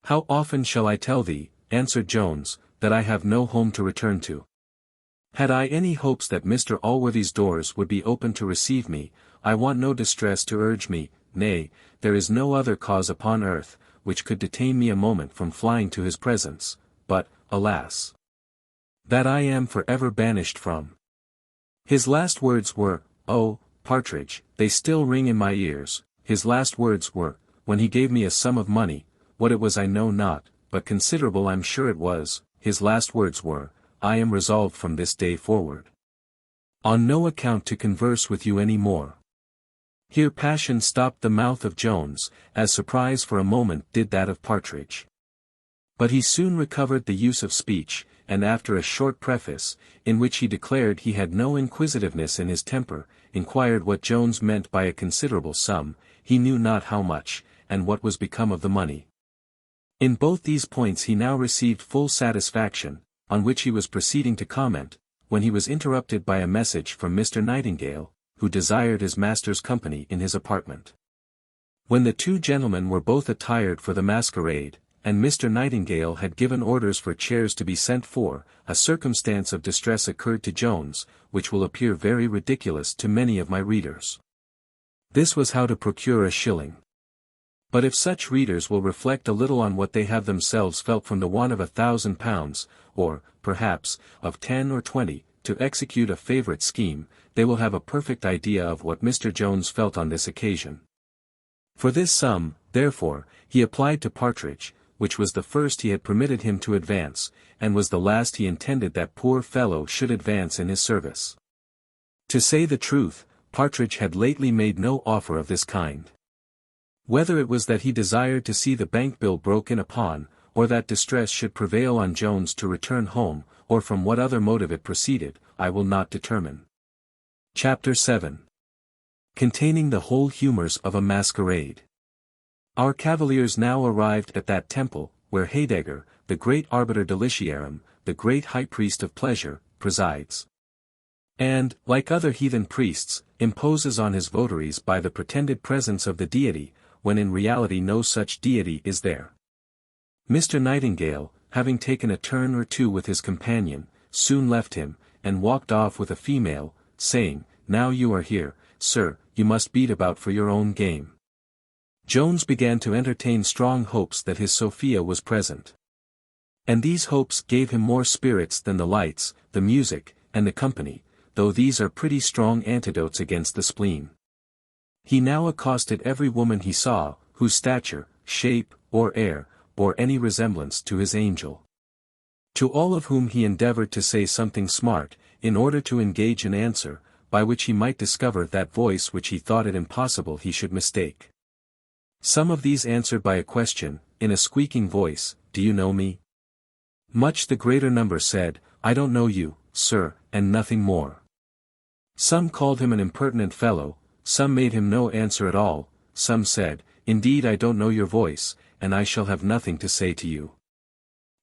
How often shall I tell thee, answered Jones, that I have no home to return to? Had I any hopes that Mr. Allworthy's doors would be open to receive me, I want no distress to urge me, nay, there is no other cause upon earth, which could detain me a moment from flying to his presence, but, alas! that I am for ever banished from. His last words were, oh, Partridge, they still ring in my ears. His last words were, when he gave me a sum of money, what it was I know not, but considerable I'm sure it was. His last words were, I am resolved from this day forward on no account to converse with you any more. Here passion stopped the mouth of Jones, as surprise for a moment did that of Partridge. But he soon recovered the use of speech, and after a short preface, in which he declared he had no inquisitiveness in his temper, inquired what Jones meant by a considerable sum, he knew not how much, and what was become of the money. In both these points he now received full satisfaction, on which he was proceeding to comment, when he was interrupted by a message from Mr. Nightingale, who desired his master's company in his apartment. When the two gentlemen were both attired for the masquerade, and Mr. Nightingale had given orders for chairs to be sent for, a circumstance of distress occurred to Jones, which will appear very ridiculous to many of my readers. This was how to procure a shilling. But if such readers will reflect a little on what they have themselves felt from the want of £1,000, or, perhaps, of 10 or 20, to execute a favourite scheme, they will have a perfect idea of what Mr. Jones felt on this occasion. For this sum, therefore, he applied to Partridge, which was the first he had permitted him to advance, and was the last he intended that poor fellow should advance in his service. To say the truth, Partridge had lately made no offer of this kind. Whether it was that he desired to see the bank bill broken upon, or that distress should prevail on Jones to return home, or from what other motive it proceeded, I will not determine. Chapter 7. Containing the whole humours of a masquerade. Our cavaliers now arrived at that temple, where Heidegger, the great arbiter deliciarum, the great high priest of pleasure, presides. And, like other heathen priests, imposes on his votaries by the pretended presence of the deity, when in reality no such deity is there. Mr. Nightingale, having taken a turn or two with his companion, soon left him, and walked off with a female, saying, now you are here, sir, you must beat about for your own game. Jones began to entertain strong hopes that his Sophia was present. And these hopes gave him more spirits than the lights, the music, and the company, though these are pretty strong antidotes against the spleen. He now accosted every woman he saw, whose stature, shape, or air, bore any resemblance to his angel. To all of whom he endeavoured to say something smart, in order to engage an answer, by which he might discover that voice which he thought it impossible he should mistake. Some of these answered by a question, in a squeaking voice, do you know me? Much the greater number said, I don't know you, sir, and nothing more. Some called him an impertinent fellow, some made him no answer at all, some said, indeed I don't know your voice, and I shall have nothing to say to you.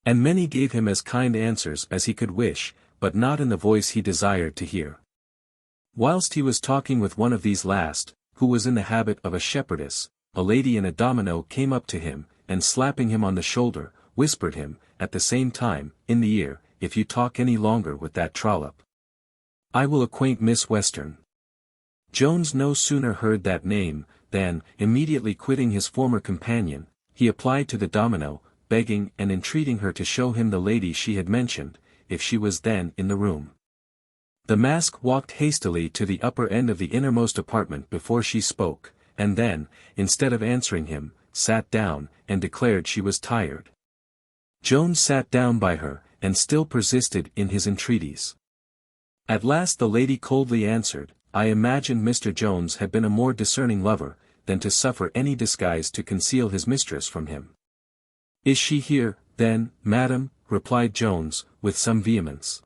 And many gave him as kind answers as he could wish, but not in the voice he desired to hear. Whilst he was talking with one of these last, who was in the habit of a shepherdess, a lady in a domino came up to him, and slapping him on the shoulder, whispered him, at the same time, in the ear, if you talk any longer with that trollop, I will acquaint Miss Western. Jones no sooner heard that name, than, immediately quitting his former companion, he applied to the domino, begging and entreating her to show him the lady she had mentioned, if she was then in the room. The mask walked hastily to the upper end of the innermost apartment before she spoke, and then, instead of answering him, sat down, and declared she was tired. Jones sat down by her, and still persisted in his entreaties. At last the lady coldly answered, I imagined Mr. Jones had been a more discerning lover, than to suffer any disguise to conceal his mistress from him. Is she here, then, madam? Replied Jones, with some vehemence.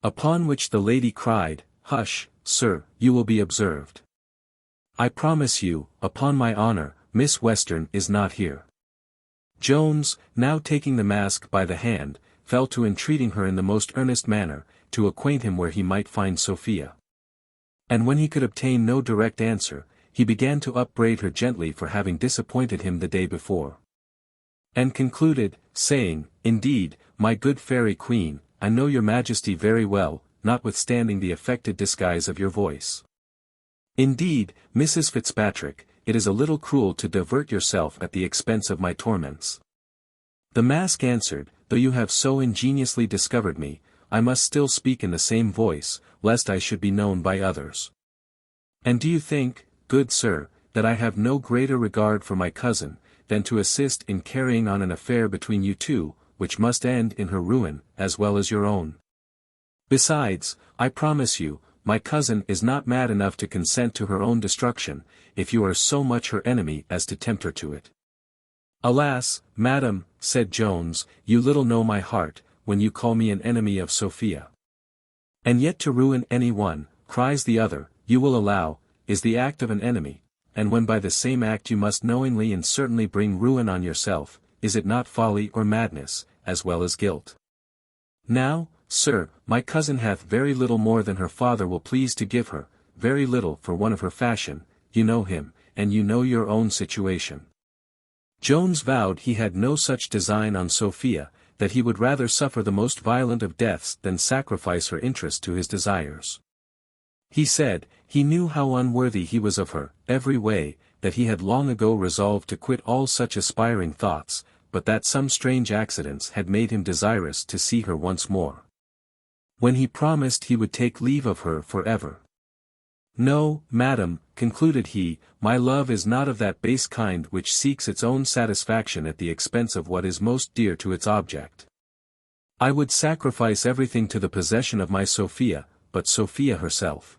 Upon which the lady cried, Hush, sir, you will be observed. I promise you, upon my honour, Miss Western is not here." Jones, now taking the mask by the hand, fell to entreating her in the most earnest manner, to acquaint him where he might find Sophia. And when he could obtain no direct answer, he began to upbraid her gently for having disappointed him the day before. And concluded, saying, "Indeed, my good fairy queen, I know your majesty very well, notwithstanding the affected disguise of your voice. Indeed, Mrs. Fitzpatrick, it is a little cruel to divert yourself at the expense of my torments." The mask answered, "Though you have so ingeniously discovered me, I must still speak in the same voice, lest I should be known by others. And do you think, good sir, that I have no greater regard for my cousin, than to assist in carrying on an affair between you two, which must end in her ruin, as well as your own? Besides, I promise you, my cousin is not mad enough to consent to her own destruction, if you are so much her enemy as to tempt her to it." "Alas, madam," said Jones, "you little know my heart, when you call me an enemy of Sophia. And yet to ruin any one, cries the other, you will allow, is the act of an enemy, and when by the same act you must knowingly and certainly bring ruin on yourself, is it not folly or madness, as well as guilt? Now, sir, my cousin hath very little more than her father will please to give her, very little for one of her fashion, you know him, and you know your own situation." Jones vowed he had no such design on Sophia, that he would rather suffer the most violent of deaths than sacrifice her interest to his desires. He said, he knew how unworthy he was of her, every way, that he had long ago resolved to quit all such aspiring thoughts, but that some strange accidents had made him desirous to see her once more. When he promised he would take leave of her for ever. "No, madam," concluded he, "my love is not of that base kind which seeks its own satisfaction at the expense of what is most dear to its object. I would sacrifice everything to the possession of my Sophia, but Sophia herself."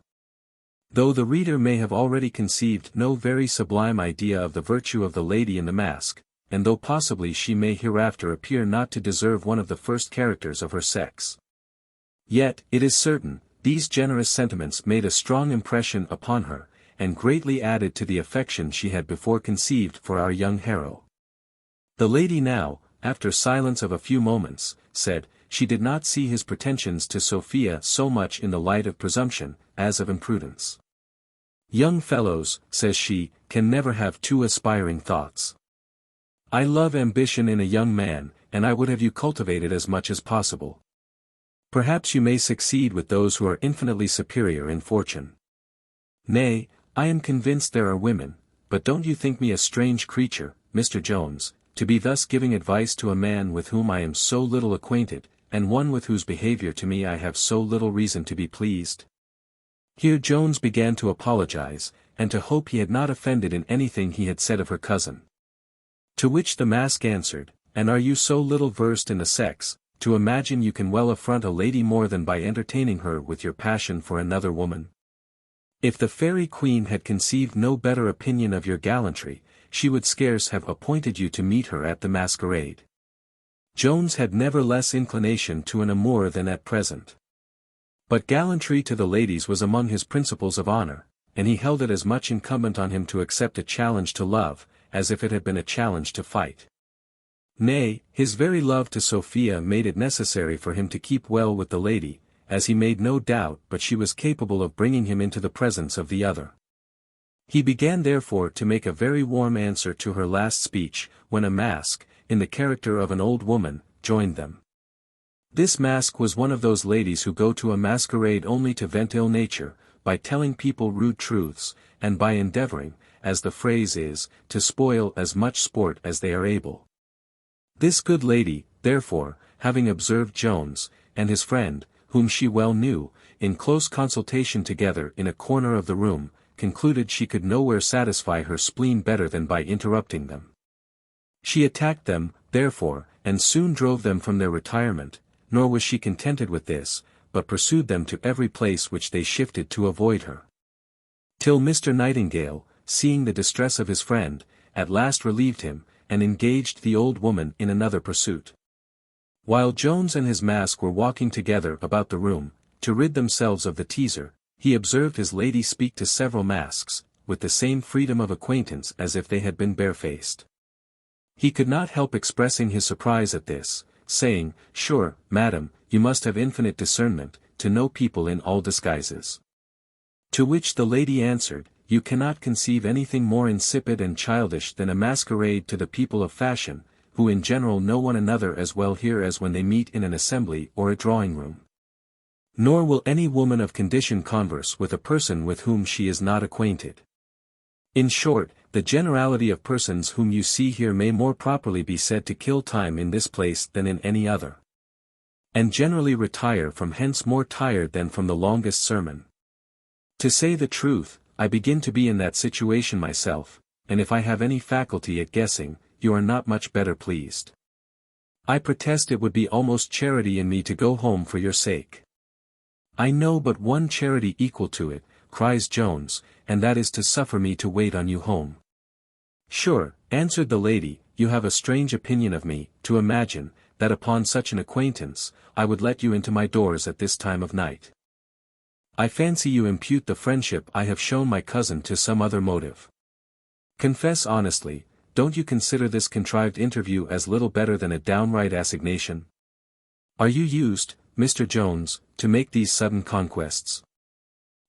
Though the reader may have already conceived no very sublime idea of the virtue of the lady in the mask, and though possibly she may hereafter appear not to deserve one of the first characters of her sex, yet, it is certain, these generous sentiments made a strong impression upon her, and greatly added to the affection she had before conceived for our young hero. The lady now, after silence of a few moments, said, she did not see his pretensions to Sophia so much in the light of presumption, as of imprudence. "Young fellows," says she, "can never have two aspiring thoughts. I love ambition in a young man, and I would have you cultivate it as much as possible. Perhaps you may succeed with those who are infinitely superior in fortune. Nay, I am convinced there are women, but don't you think me a strange creature, Mr. Jones, to be thus giving advice to a man with whom I am so little acquainted, and one with whose behavior to me I have so little reason to be pleased?" Here Jones began to apologize, and to hope he had not offended in anything he had said of her cousin. To which the mask answered, "And are you so little versed in the sex, to imagine you can well affront a lady more than by entertaining her with your passion for another woman? If the fairy queen had conceived no better opinion of your gallantry, she would scarce have appointed you to meet her at the masquerade." Jones had never less inclination to an amour than at present. But gallantry to the ladies was among his principles of honor, and he held it as much incumbent on him to accept a challenge to love, as if it had been a challenge to fight. Nay, his very love to Sophia made it necessary for him to keep well with the lady, as he made no doubt but she was capable of bringing him into the presence of the other. He began therefore to make a very warm answer to her last speech, when a mask, in the character of an old woman, joined them. This mask was one of those ladies who go to a masquerade only to vent ill nature, by telling people rude truths, and by endeavoring, as the phrase is, to spoil as much sport as they are able. This good lady, therefore, having observed Jones, and his friend, whom she well knew, in close consultation together in a corner of the room, concluded she could nowhere satisfy her spleen better than by interrupting them. She attacked them, therefore, and soon drove them from their retirement, nor was she contented with this, but pursued them to every place which they shifted to avoid her. Till Mr. Nightingale, seeing the distress of his friend, at last relieved him, and engaged the old woman in another pursuit. While Jones and his mask were walking together about the room, to rid themselves of the teaser, he observed his lady speak to several masks, with the same freedom of acquaintance as if they had been barefaced. He could not help expressing his surprise at this, saying, "Sure, madam, you must have infinite discernment, to know people in all disguises." To which the lady answered, "You cannot conceive anything more insipid and childish than a masquerade to the people of fashion, who in general know one another as well here as when they meet in an assembly or a drawing-room. Nor will any woman of condition converse with a person with whom she is not acquainted. In short, the generality of persons whom you see here may more properly be said to kill time in this place than in any other, and generally retire from hence more tired than from the longest sermon. To say the truth, I begin to be in that situation myself, and if I have any faculty at guessing, you are not much better pleased. I protest it would be almost charity in me to go home for your sake." "I know but one charity equal to it," cries Jones, "and that is to suffer me to wait on you home." "Sure," answered the lady, "you have a strange opinion of me, to imagine, that upon such an acquaintance, I would let you into my doors at this time of night. I fancy you impute the friendship I have shown my cousin to some other motive. Confess honestly, don't you consider this contrived interview as little better than a downright assignation? Are you used, Mr. Jones, to make these sudden conquests?"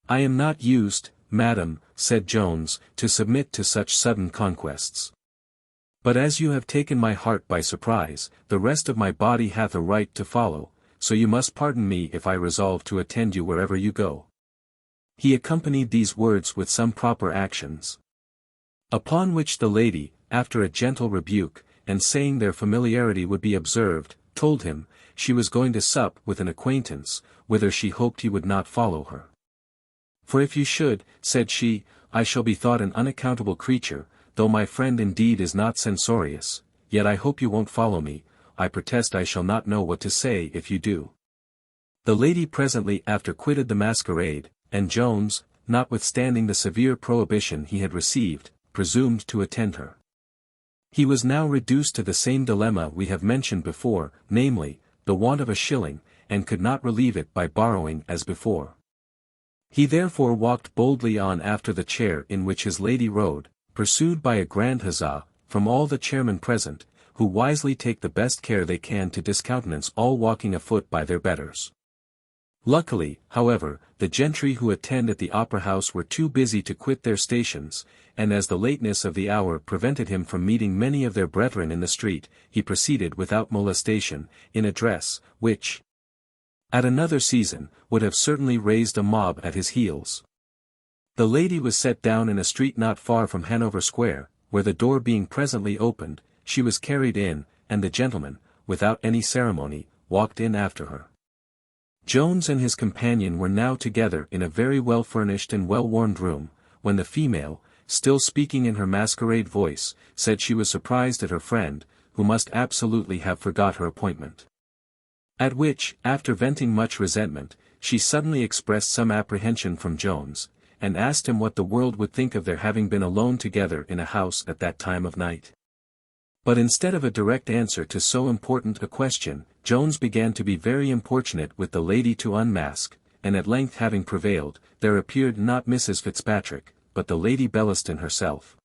"I am not used, madam," said Jones, "to submit to such sudden conquests. But as you have taken my heart by surprise, the rest of my body hath a right to follow, so you must pardon me if I resolve to attend you wherever you go." He accompanied these words with some proper actions. Upon which the lady, after a gentle rebuke, and saying their familiarity would be observed, told him, she was going to sup with an acquaintance, whither she hoped he would not follow her. "For if you should," said she, "I shall be thought an unaccountable creature, though my friend indeed is not censorious, yet I hope you won't follow me. I protest I shall not know what to say if you do." The lady presently after quitted the masquerade, and Jones, notwithstanding the severe prohibition he had received, presumed to attend her. He was now reduced to the same dilemma we have mentioned before, namely, the want of a shilling, and could not relieve it by borrowing as before. He therefore walked boldly on after the chair in which his lady rode, pursued by a grand huzzah, from all the chairmen present, who wisely take the best care they can to discountenance all walking afoot by their betters. Luckily, however, the gentry who attend at the opera house were too busy to quit their stations, and as the lateness of the hour prevented him from meeting many of their brethren in the street, he proceeded without molestation, in a dress, which, at another season, would have certainly raised a mob at his heels. The lady was set down in a street not far from Hanover Square, where the door being presently opened, she was carried in, and the gentleman, without any ceremony, walked in after her. Jones and his companion were now together in a very well-furnished and well-warmed room, when the female, still speaking in her masquerade voice, said she was surprised at her friend, who must absolutely have forgot her appointment. At which, after venting much resentment, she suddenly expressed some apprehension from Jones, and asked him what the world would think of their having been alone together in a house at that time of night. But instead of a direct answer to so important a question, Jones began to be very importunate with the lady to unmask, and at length having prevailed, there appeared not Mrs. Fitzpatrick, but the Lady Bellaston herself.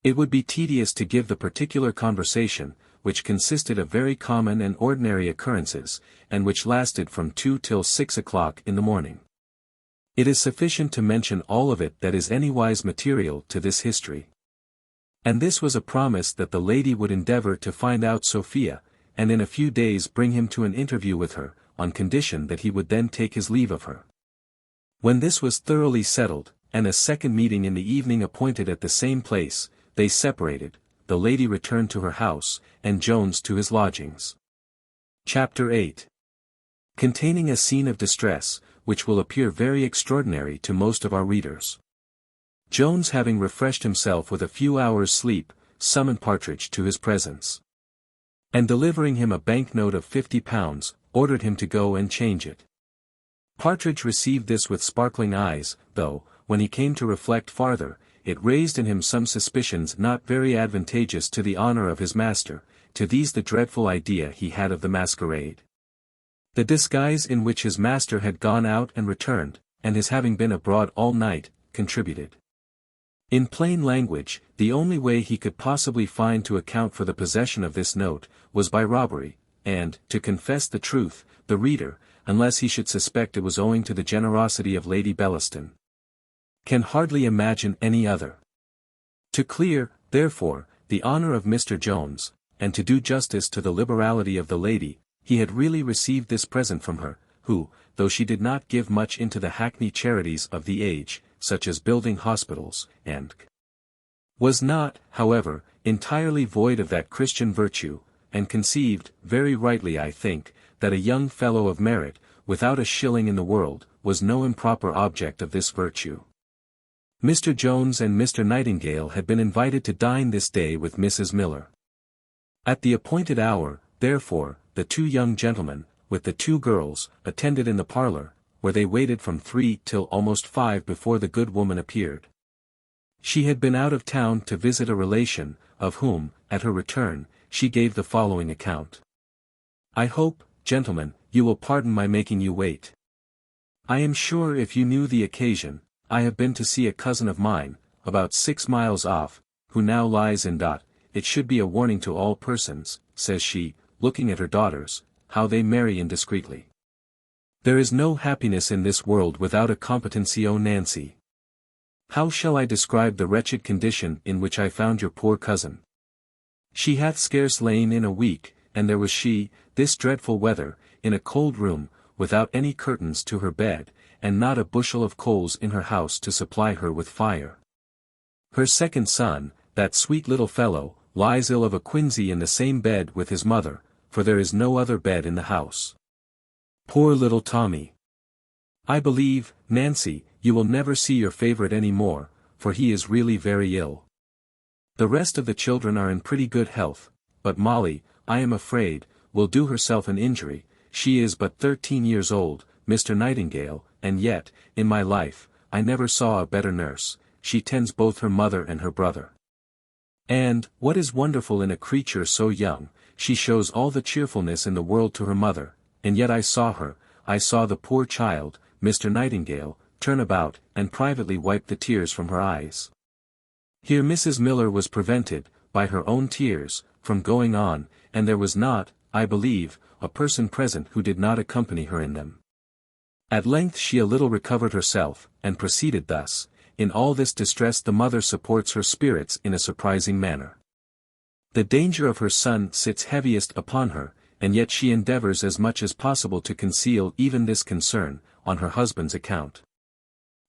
It would be tedious to give the particular conversation, which consisted of very common and ordinary occurrences, and which lasted from 2 till 6 o'clock in the morning. It is sufficient to mention all of it that is anywise material to this history. And this was a promise that the lady would endeavor to find out Sophia, and in a few days bring him to an interview with her, on condition that he would then take his leave of her. When this was thoroughly settled, and a second meeting in the evening appointed at the same place, they separated, the lady returned to her house, and Jones to his lodgings. Chapter 8. Containing a scene of distress, which will appear very extraordinary to most of our readers. Jones, having refreshed himself with a few hours' sleep, summoned Partridge to his presence, and delivering him a bank-note of £50, ordered him to go and change it. Partridge received this with sparkling eyes, though, when he came to reflect farther, it raised in him some suspicions not very advantageous to the honour of his master, to these the dreadful idea he had of the masquerade. The disguise in which his master had gone out and returned, and his having been abroad all night, contributed. In plain language, the only way he could possibly find to account for the possession of this note, was by robbery, and, to confess the truth, the reader, unless he should suspect it was owing to the generosity of Lady Bellaston, can hardly imagine any other. To clear, therefore, the honour of Mr. Jones, and to do justice to the liberality of the lady, he had really received this present from her, who, though she did not give much into the hackneyed charities of the age, such as building hospitals, and was not, however, entirely void of that Christian virtue, and conceived, very rightly I think, that a young fellow of merit, without a shilling in the world, was no improper object of this virtue. Mr. Jones and Mr. Nightingale had been invited to dine this day with Mrs. Miller. At the appointed hour, therefore, the two young gentlemen, with the two girls, attended in the parlour, where they waited from 3 till almost 5 before the good woman appeared. She had been out of town to visit a relation, of whom, at her return, she gave the following account. I hope, gentlemen, you will pardon my making you wait. I am sure if you knew the occasion, I have been to see a cousin of mine, about 6 miles off, who now lies in . It should be a warning to all persons, says she, looking at her daughters, how they marry indiscreetly. There is no happiness in this world without a competency. O Nancy! How shall I describe the wretched condition in which I found your poor cousin? She hath scarce lain in a week, and there was she, this dreadful weather, in a cold room, without any curtains to her bed, and not a bushel of coals in her house to supply her with fire. Her second son, that sweet little fellow, lies ill of a quinsy in the same bed with his mother, for there is no other bed in the house. Poor little Tommy! I believe, Nancy, you will never see your favourite any more, for he is really very ill. The rest of the children are in pretty good health, but Molly, I am afraid, will do herself an injury. She is but 13 years old, Mr. Nightingale, and yet, in my life, I never saw a better nurse. She tends both her mother and her brother. And, what is wonderful in a creature so young, she shows all the cheerfulness in the world to her mother, and yet I saw the poor child, Mr. Nightingale, turn about, and privately wipe the tears from her eyes. Here Mrs. Miller was prevented, by her own tears, from going on, and there was not, I believe, a person present who did not accompany her in them. At length she a little recovered herself, and proceeded thus: in all this distress the mother supports her spirits in a surprising manner. The danger of her son sits heaviest upon her, and yet she endeavours as much as possible to conceal even this concern, on her husband's account.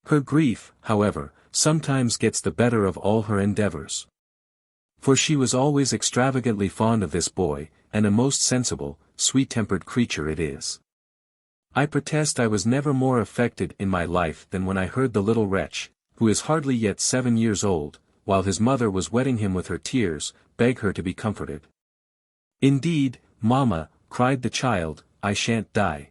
Her grief, however, sometimes gets the better of all her endeavours. For she was always extravagantly fond of this boy, and a most sensible, sweet-tempered creature it is. I protest I was never more affected in my life than when I heard the little wretch, who is hardly yet 7 years old, while his mother was wetting him with her tears, beg her to be comforted. Indeed, mamma, cried the child, I shan't die.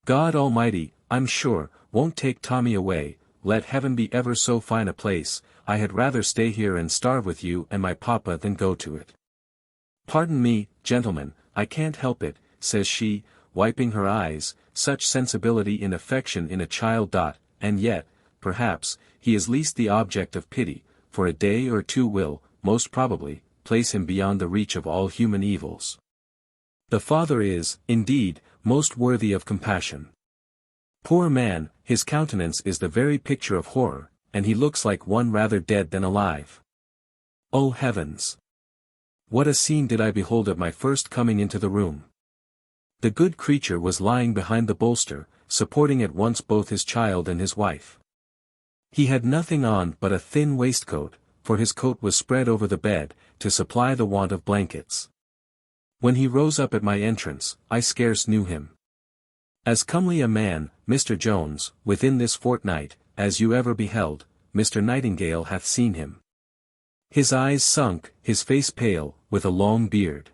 God Almighty, I'm sure, won't take Tommy away, let heaven be ever so fine a place. I had rather stay here and starve with you and my papa than go to it. Pardon me, gentlemen, I can't help it, says she, wiping her eyes, such sensibility in affection in a child. And yet, perhaps, he is least the object of pity, for a day or two will, most probably, place him beyond the reach of all human evils. The father is, indeed, most worthy of compassion. Poor man, his countenance is the very picture of horror, and he looks like one rather dead than alive. Oh heavens! What a scene did I behold at my first coming into the room! The good creature was lying behind the bolster, supporting at once both his child and his wife. He had nothing on but a thin waistcoat, for his coat was spread over the bed, to supply the want of blankets. When he rose up at my entrance, I scarce knew him. As comely a man, Mr. Jones, within this fortnight, as you ever beheld, Mr. Nightingale hath seen him. His eyes sunk, his face pale, with a long beard.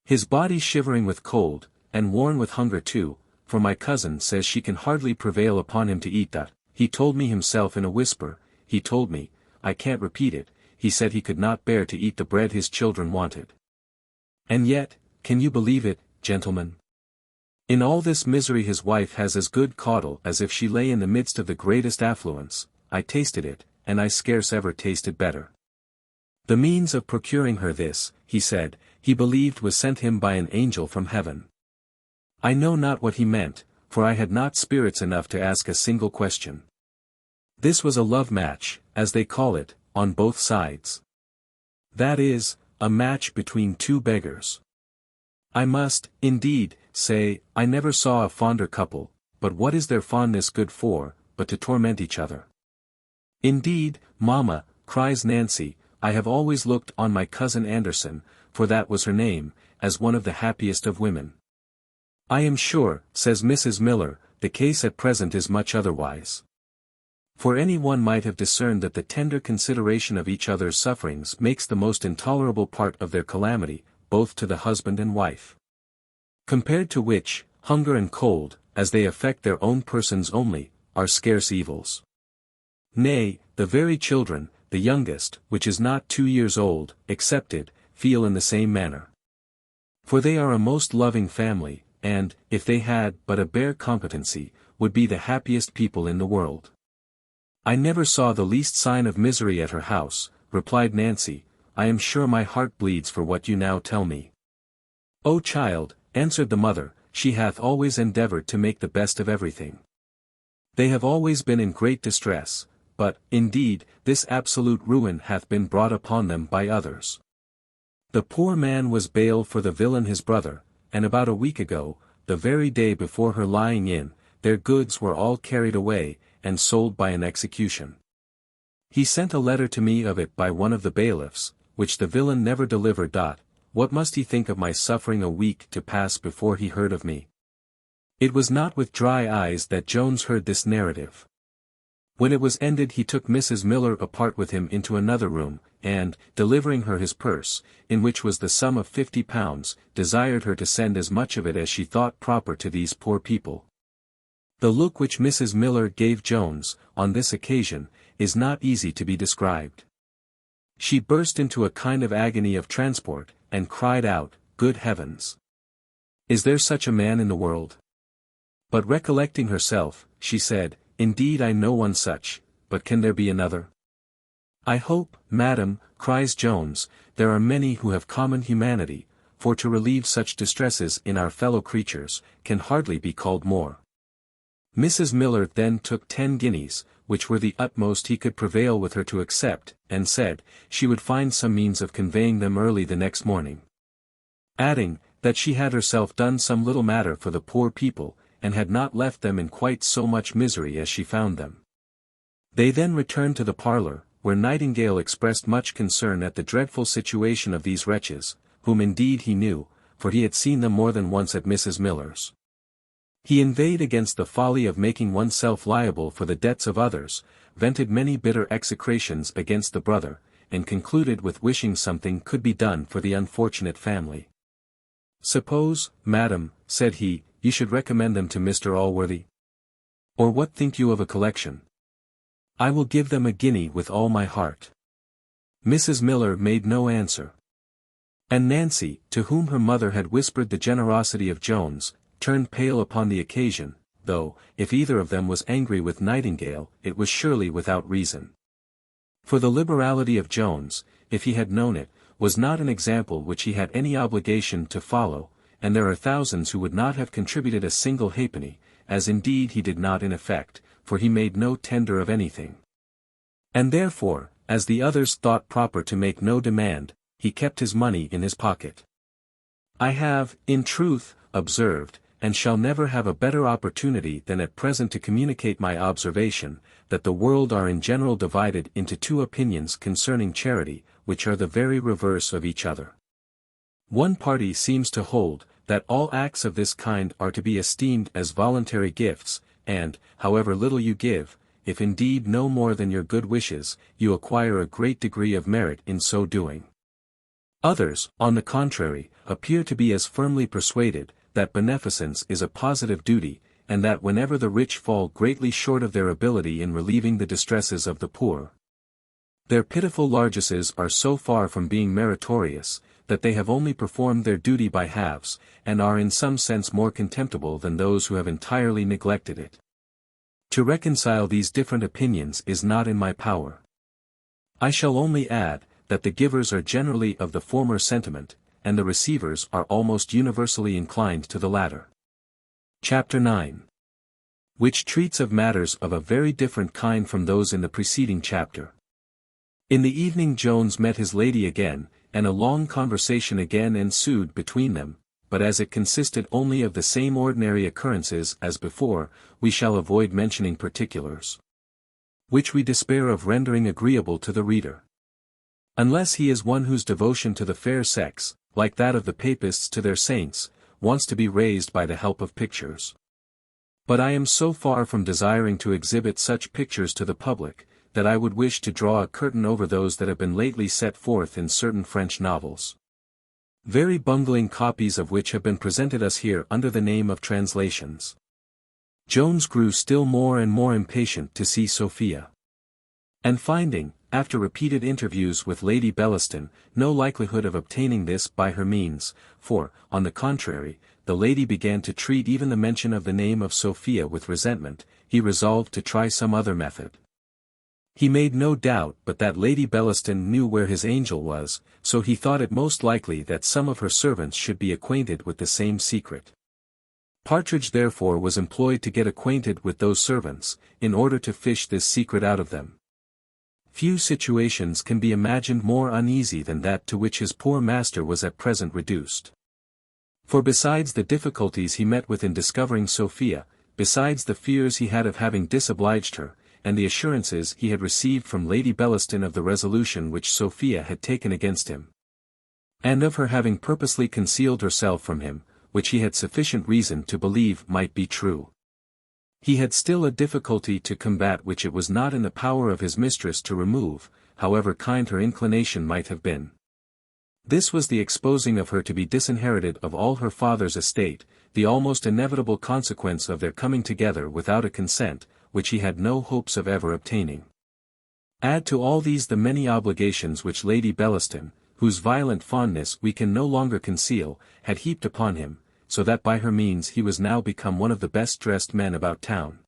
His body shivering with cold, and worn with hunger too, for my cousin says she can hardly prevail upon him to eat that. He told me himself in a whisper, he told me, I can't repeat it, he said he could not bear to eat the bread his children wanted. And yet, can you believe it, gentlemen? In all this misery his wife has as good caudle as if she lay in the midst of the greatest affluence. I tasted it, and I scarce ever tasted better. The means of procuring her this, he said, he believed was sent him by an angel from heaven. I know not what he meant, for I had not spirits enough to ask a single question. This was a love match, as they call it, on both sides. That is, a match between two beggars. I must, indeed, say, I never saw a fonder couple, but what is their fondness good for, but to torment each other? Indeed, mamma, cries Nancy, I have always looked on my cousin Anderson, for that was her name, as one of the happiest of women. I am sure, says Mrs. Miller, the case at present is much otherwise. For any one might have discerned that the tender consideration of each other's sufferings makes the most intolerable part of their calamity, both to the husband and wife. Compared to which, hunger and cold, as they affect their own persons only, are scarce evils. Nay, the very children, the youngest, which is not 2 years old, excepted, feel in the same manner. For they are a most loving family, and, if they had but a bare competency, would be the happiest people in the world. I never saw the least sign of misery at her house, replied Nancy. I am sure my heart bleeds for what you now tell me. O child, answered the mother, she hath always endeavored to make the best of everything. They have always been in great distress, but, indeed, this absolute ruin hath been brought upon them by others. The poor man was bail for the villain his brother, and about a week ago, the very day before her lying in, their goods were all carried away, and sold by an execution. He sent a letter to me of it by one of the bailiffs, which the villain never delivered. What must he think of my suffering a week to pass before he heard of me? It was not with dry eyes that Jones heard this narrative. When it was ended he took Mrs. Miller apart with him into another room, and, delivering her his purse, in which was the sum of £50, desired her to send as much of it as she thought proper to these poor people. The look which Mrs. Miller gave Jones, on this occasion, is not easy to be described. She burst into a kind of agony of transport, and cried out, Good heavens! Is there such a man in the world? But recollecting herself, she said, Indeed I know one such, but can there be another? I hope, madam, cries Jones, there are many who have common humanity, for to relieve such distresses in our fellow creatures, can hardly be called more. Mrs. Miller then took 10 guineas, which were the utmost he could prevail with her to accept, and said, she would find some means of conveying them early the next morning. Adding, that she had herself done some little matter for the poor people, and had not left them in quite so much misery as she found them. They then returned to the parlour, where Nightingale expressed much concern at the dreadful situation of these wretches, whom indeed he knew, for he had seen them more than once at Mrs. Miller's. He inveighed against the folly of making oneself liable for the debts of others, vented many bitter execrations against the brother, and concluded with wishing something could be done for the unfortunate family. Suppose, madam, said he, you should recommend them to Mr. Allworthy? Or what think you of a collection? I will give them a guinea with all my heart. Mrs. Miller made no answer. And Nancy, to whom her mother had whispered the generosity of Jones, turned pale upon the occasion, though, if either of them was angry with Nightingale, it was surely without reason. For the liberality of Jones, if he had known it, was not an example which he had any obligation to follow, and there are thousands who would not have contributed a single halfpenny, as indeed he did not in effect, for he made no tender of anything. And therefore, as the others thought proper to make no demand, he kept his money in his pocket. I have, in truth, observed, and shall never have a better opportunity than at present to communicate my observation, that the world are in general divided into two opinions concerning charity, which are the very reverse of each other. One party seems to hold, that all acts of this kind are to be esteemed as voluntary gifts, and, however little you give, if indeed no more than your good wishes, you acquire a great degree of merit in so doing. Others, on the contrary, appear to be as firmly persuaded, that beneficence is a positive duty, and that whenever the rich fall greatly short of their ability in relieving the distresses of the poor, their pitiful largesses are so far from being meritorious, that they have only performed their duty by halves, and are in some sense more contemptible than those who have entirely neglected it. To reconcile these different opinions is not in my power. I shall only add, that the givers are generally of the former sentiment, and the receivers are almost universally inclined to the latter. Chapter 9. Which treats of matters of a very different kind from those in the preceding chapter. In the evening Jones met his lady again, and a long conversation again ensued between them, but as it consisted only of the same ordinary occurrences as before, we shall avoid mentioning particulars, which we despair of rendering agreeable to the reader. Unless he is one whose devotion to the fair sex, like that of the papists to their saints, wants to be raised by the help of pictures. But I am so far from desiring to exhibit such pictures to the public, that I would wish to draw a curtain over those that have been lately set forth in certain French novels, very bungling copies of which have been presented us here under the name of translations. Jones grew still more and more impatient to see Sophia. And finding, after repeated interviews with Lady Bellaston, no likelihood of obtaining this by her means, for, on the contrary, the lady began to treat even the mention of the name of Sophia with resentment, he resolved to try some other method. He made no doubt but that Lady Bellaston knew where his angel was, so he thought it most likely that some of her servants should be acquainted with the same secret. Partridge therefore was employed to get acquainted with those servants, in order to fish this secret out of them. Few situations can be imagined more uneasy than that to which his poor master was at present reduced. For besides the difficulties he met with in discovering Sophia, besides the fears he had of having disobliged her, and the assurances he had received from Lady Bellaston of the resolution which Sophia had taken against him, and of her having purposely concealed herself from him, which he had sufficient reason to believe might be true, he had still a difficulty to combat which it was not in the power of his mistress to remove, however kind her inclination might have been. This was the exposing of her to be disinherited of all her father's estate, the almost inevitable consequence of their coming together without a consent, which he had no hopes of ever obtaining. Add to all these the many obligations which Lady Bellaston, whose violent fondness we can no longer conceal, had heaped upon him, so that by her means he was now become one of the best dressed men about town,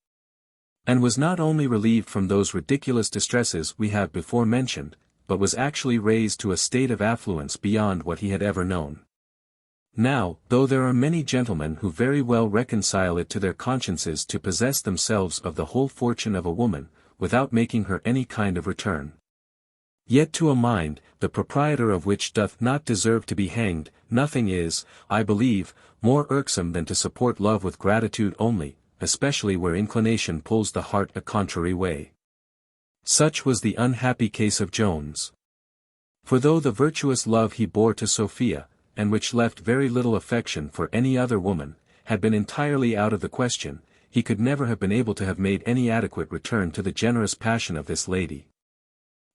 and was not only relieved from those ridiculous distresses we have before mentioned, but was actually raised to a state of affluence beyond what he had ever known. Now, though there are many gentlemen who very well reconcile it to their consciences to possess themselves of the whole fortune of a woman, without making her any kind of return, yet to a mind, the proprietor of which doth not deserve to be hanged, nothing is, I believe, more irksome than to support love with gratitude only, especially where inclination pulls the heart a contrary way. Such was the unhappy case of Jones. For though the virtuous love he bore to Sophia, and which left very little affection for any other woman, had been entirely out of the question, he could never have been able to have made any adequate return to the generous passion of this lady,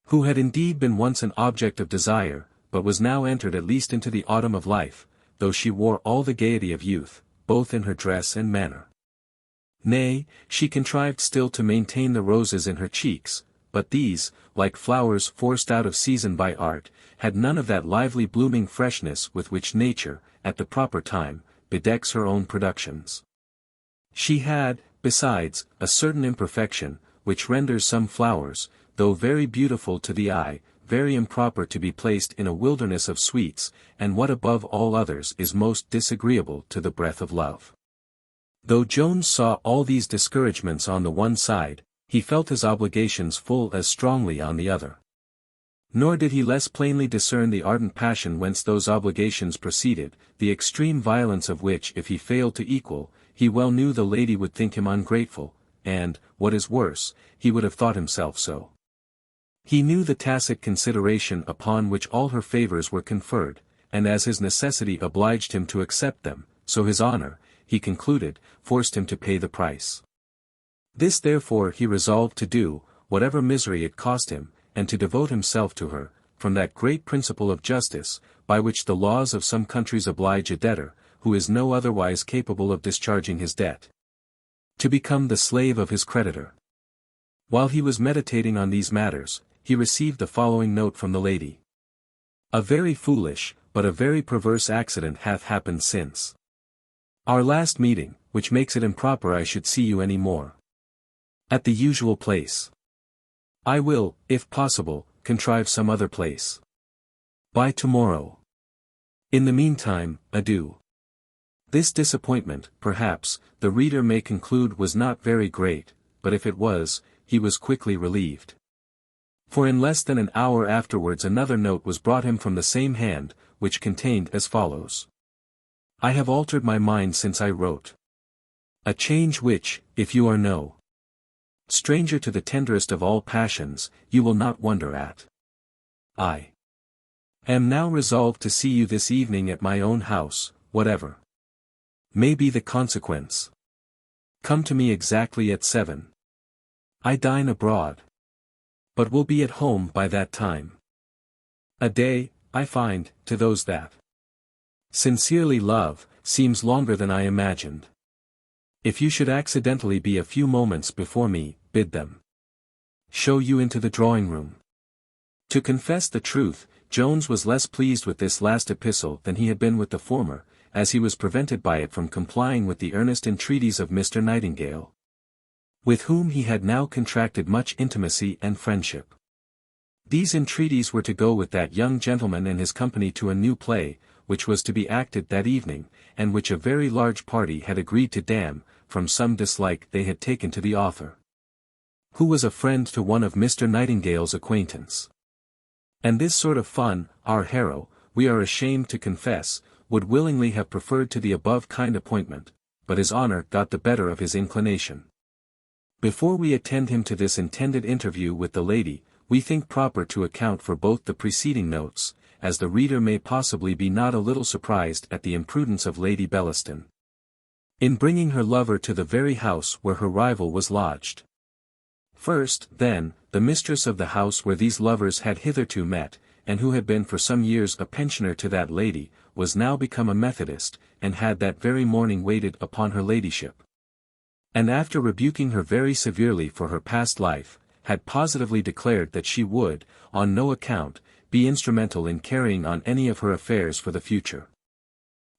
who had indeed been once an object of desire, but was now entered at least into the autumn of life, though she wore all the gaiety of youth, both in her dress and manner. Nay, she contrived still to maintain the roses in her cheeks, but these, like flowers forced out of season by art, had none of that lively blooming freshness with which nature, at the proper time, bedecks her own productions. She had, besides, a certain imperfection, which renders some flowers, though very beautiful to the eye, very improper to be placed in a wilderness of sweets, and what above all others is most disagreeable to the breath of love. Though Jones saw all these discouragements on the one side, he felt his obligations full as strongly on the other. Nor did he less plainly discern the ardent passion whence those obligations proceeded, the extreme violence of which if he failed to equal, he well knew the lady would think him ungrateful, and, what is worse, he would have thought himself so. He knew the tacit consideration upon which all her favors were conferred, and as his necessity obliged him to accept them, so his honor, he concluded, forced him to pay the price. This therefore he resolved to do, whatever misery it cost him, and to devote himself to her, from that great principle of justice, by which the laws of some countries oblige a debtor, who is no otherwise capable of discharging his debt, to become the slave of his creditor. While he was meditating on these matters, he received the following note from the lady. A very foolish, but a very perverse accident hath happened since our last meeting, which makes it improper I should see you any more at the usual place. I will, if possible, contrive some other place. By tomorrow. In the meantime, adieu. This disappointment, perhaps, the reader may conclude was not very great, but if it was, he was quickly relieved. For in less than an hour afterwards another note was brought him from the same hand, which contained as follows. I have altered my mind since I wrote. A change which, if you are no stranger to the tenderest of all passions, you will not wonder at. I am now resolved to see you this evening at my own house, whatever may be the consequence. Come to me exactly at 7. I dine abroad, but will be at home by that time. A day, I find, to those that sincerely love, seems longer than I imagined. If you should accidentally be a few moments before me, bid them show you into the drawing-room. To confess the truth, Jones was less pleased with this last epistle than he had been with the former, as he was prevented by it from complying with the earnest entreaties of Mr. Nightingale, with whom he had now contracted much intimacy and friendship. These entreaties were to go with that young gentleman and his company to a new play, which was to be acted that evening, and which a very large party had agreed to damn, from some dislike they had taken to the author, who was a friend to one of Mr. Nightingale's acquaintance. And this sort of fun, our hero, we are ashamed to confess, would willingly have preferred to the above kind appointment, but his honour got the better of his inclination. Before we attend him to this intended interview with the lady, we think proper to account for both the preceding notes, as the reader may possibly be not a little surprised at the imprudence of Lady Bellaston, in bringing her lover to the very house where her rival was lodged. First, then, the mistress of the house where these lovers had hitherto met, and who had been for some years a pensioner to that lady, was now become a Methodist, and had that very morning waited upon her ladyship, and after rebuking her very severely for her past life, had positively declared that she would, on no account, be instrumental in carrying on any of her affairs for the future.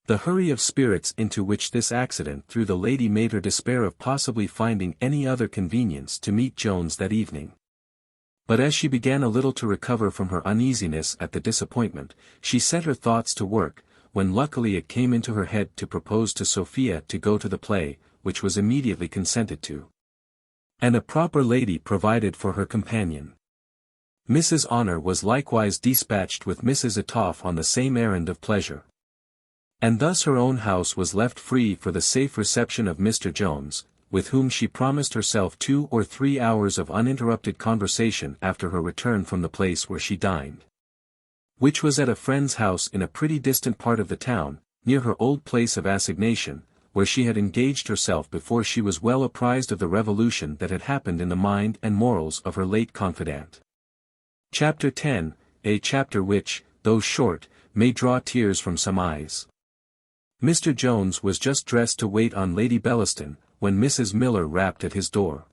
The hurry of spirits into which this accident threw the lady made her despair of possibly finding any other convenience to meet Jones that evening. But as she began a little to recover from her uneasiness at the disappointment, she set her thoughts to work, when luckily it came into her head to propose to Sophia to go to the play, which was immediately consented to, and a proper lady provided for her companion. Mrs. Honour was likewise dispatched with Mrs. Etoff on the same errand of pleasure. And thus her own house was left free for the safe reception of Mr. Jones, with whom she promised herself 2 or 3 hours of uninterrupted conversation after her return from the place where she dined, which was at a friend's house in a pretty distant part of the town, near her old place of assignation, where she had engaged herself before she was well apprised of the revolution that had happened in the mind and morals of her late confidant. Chapter 10, a chapter which, though short, may draw tears from some eyes. Mr. Jones was just dressed to wait on Lady Bellaston, when Mrs. Miller rapped at his door.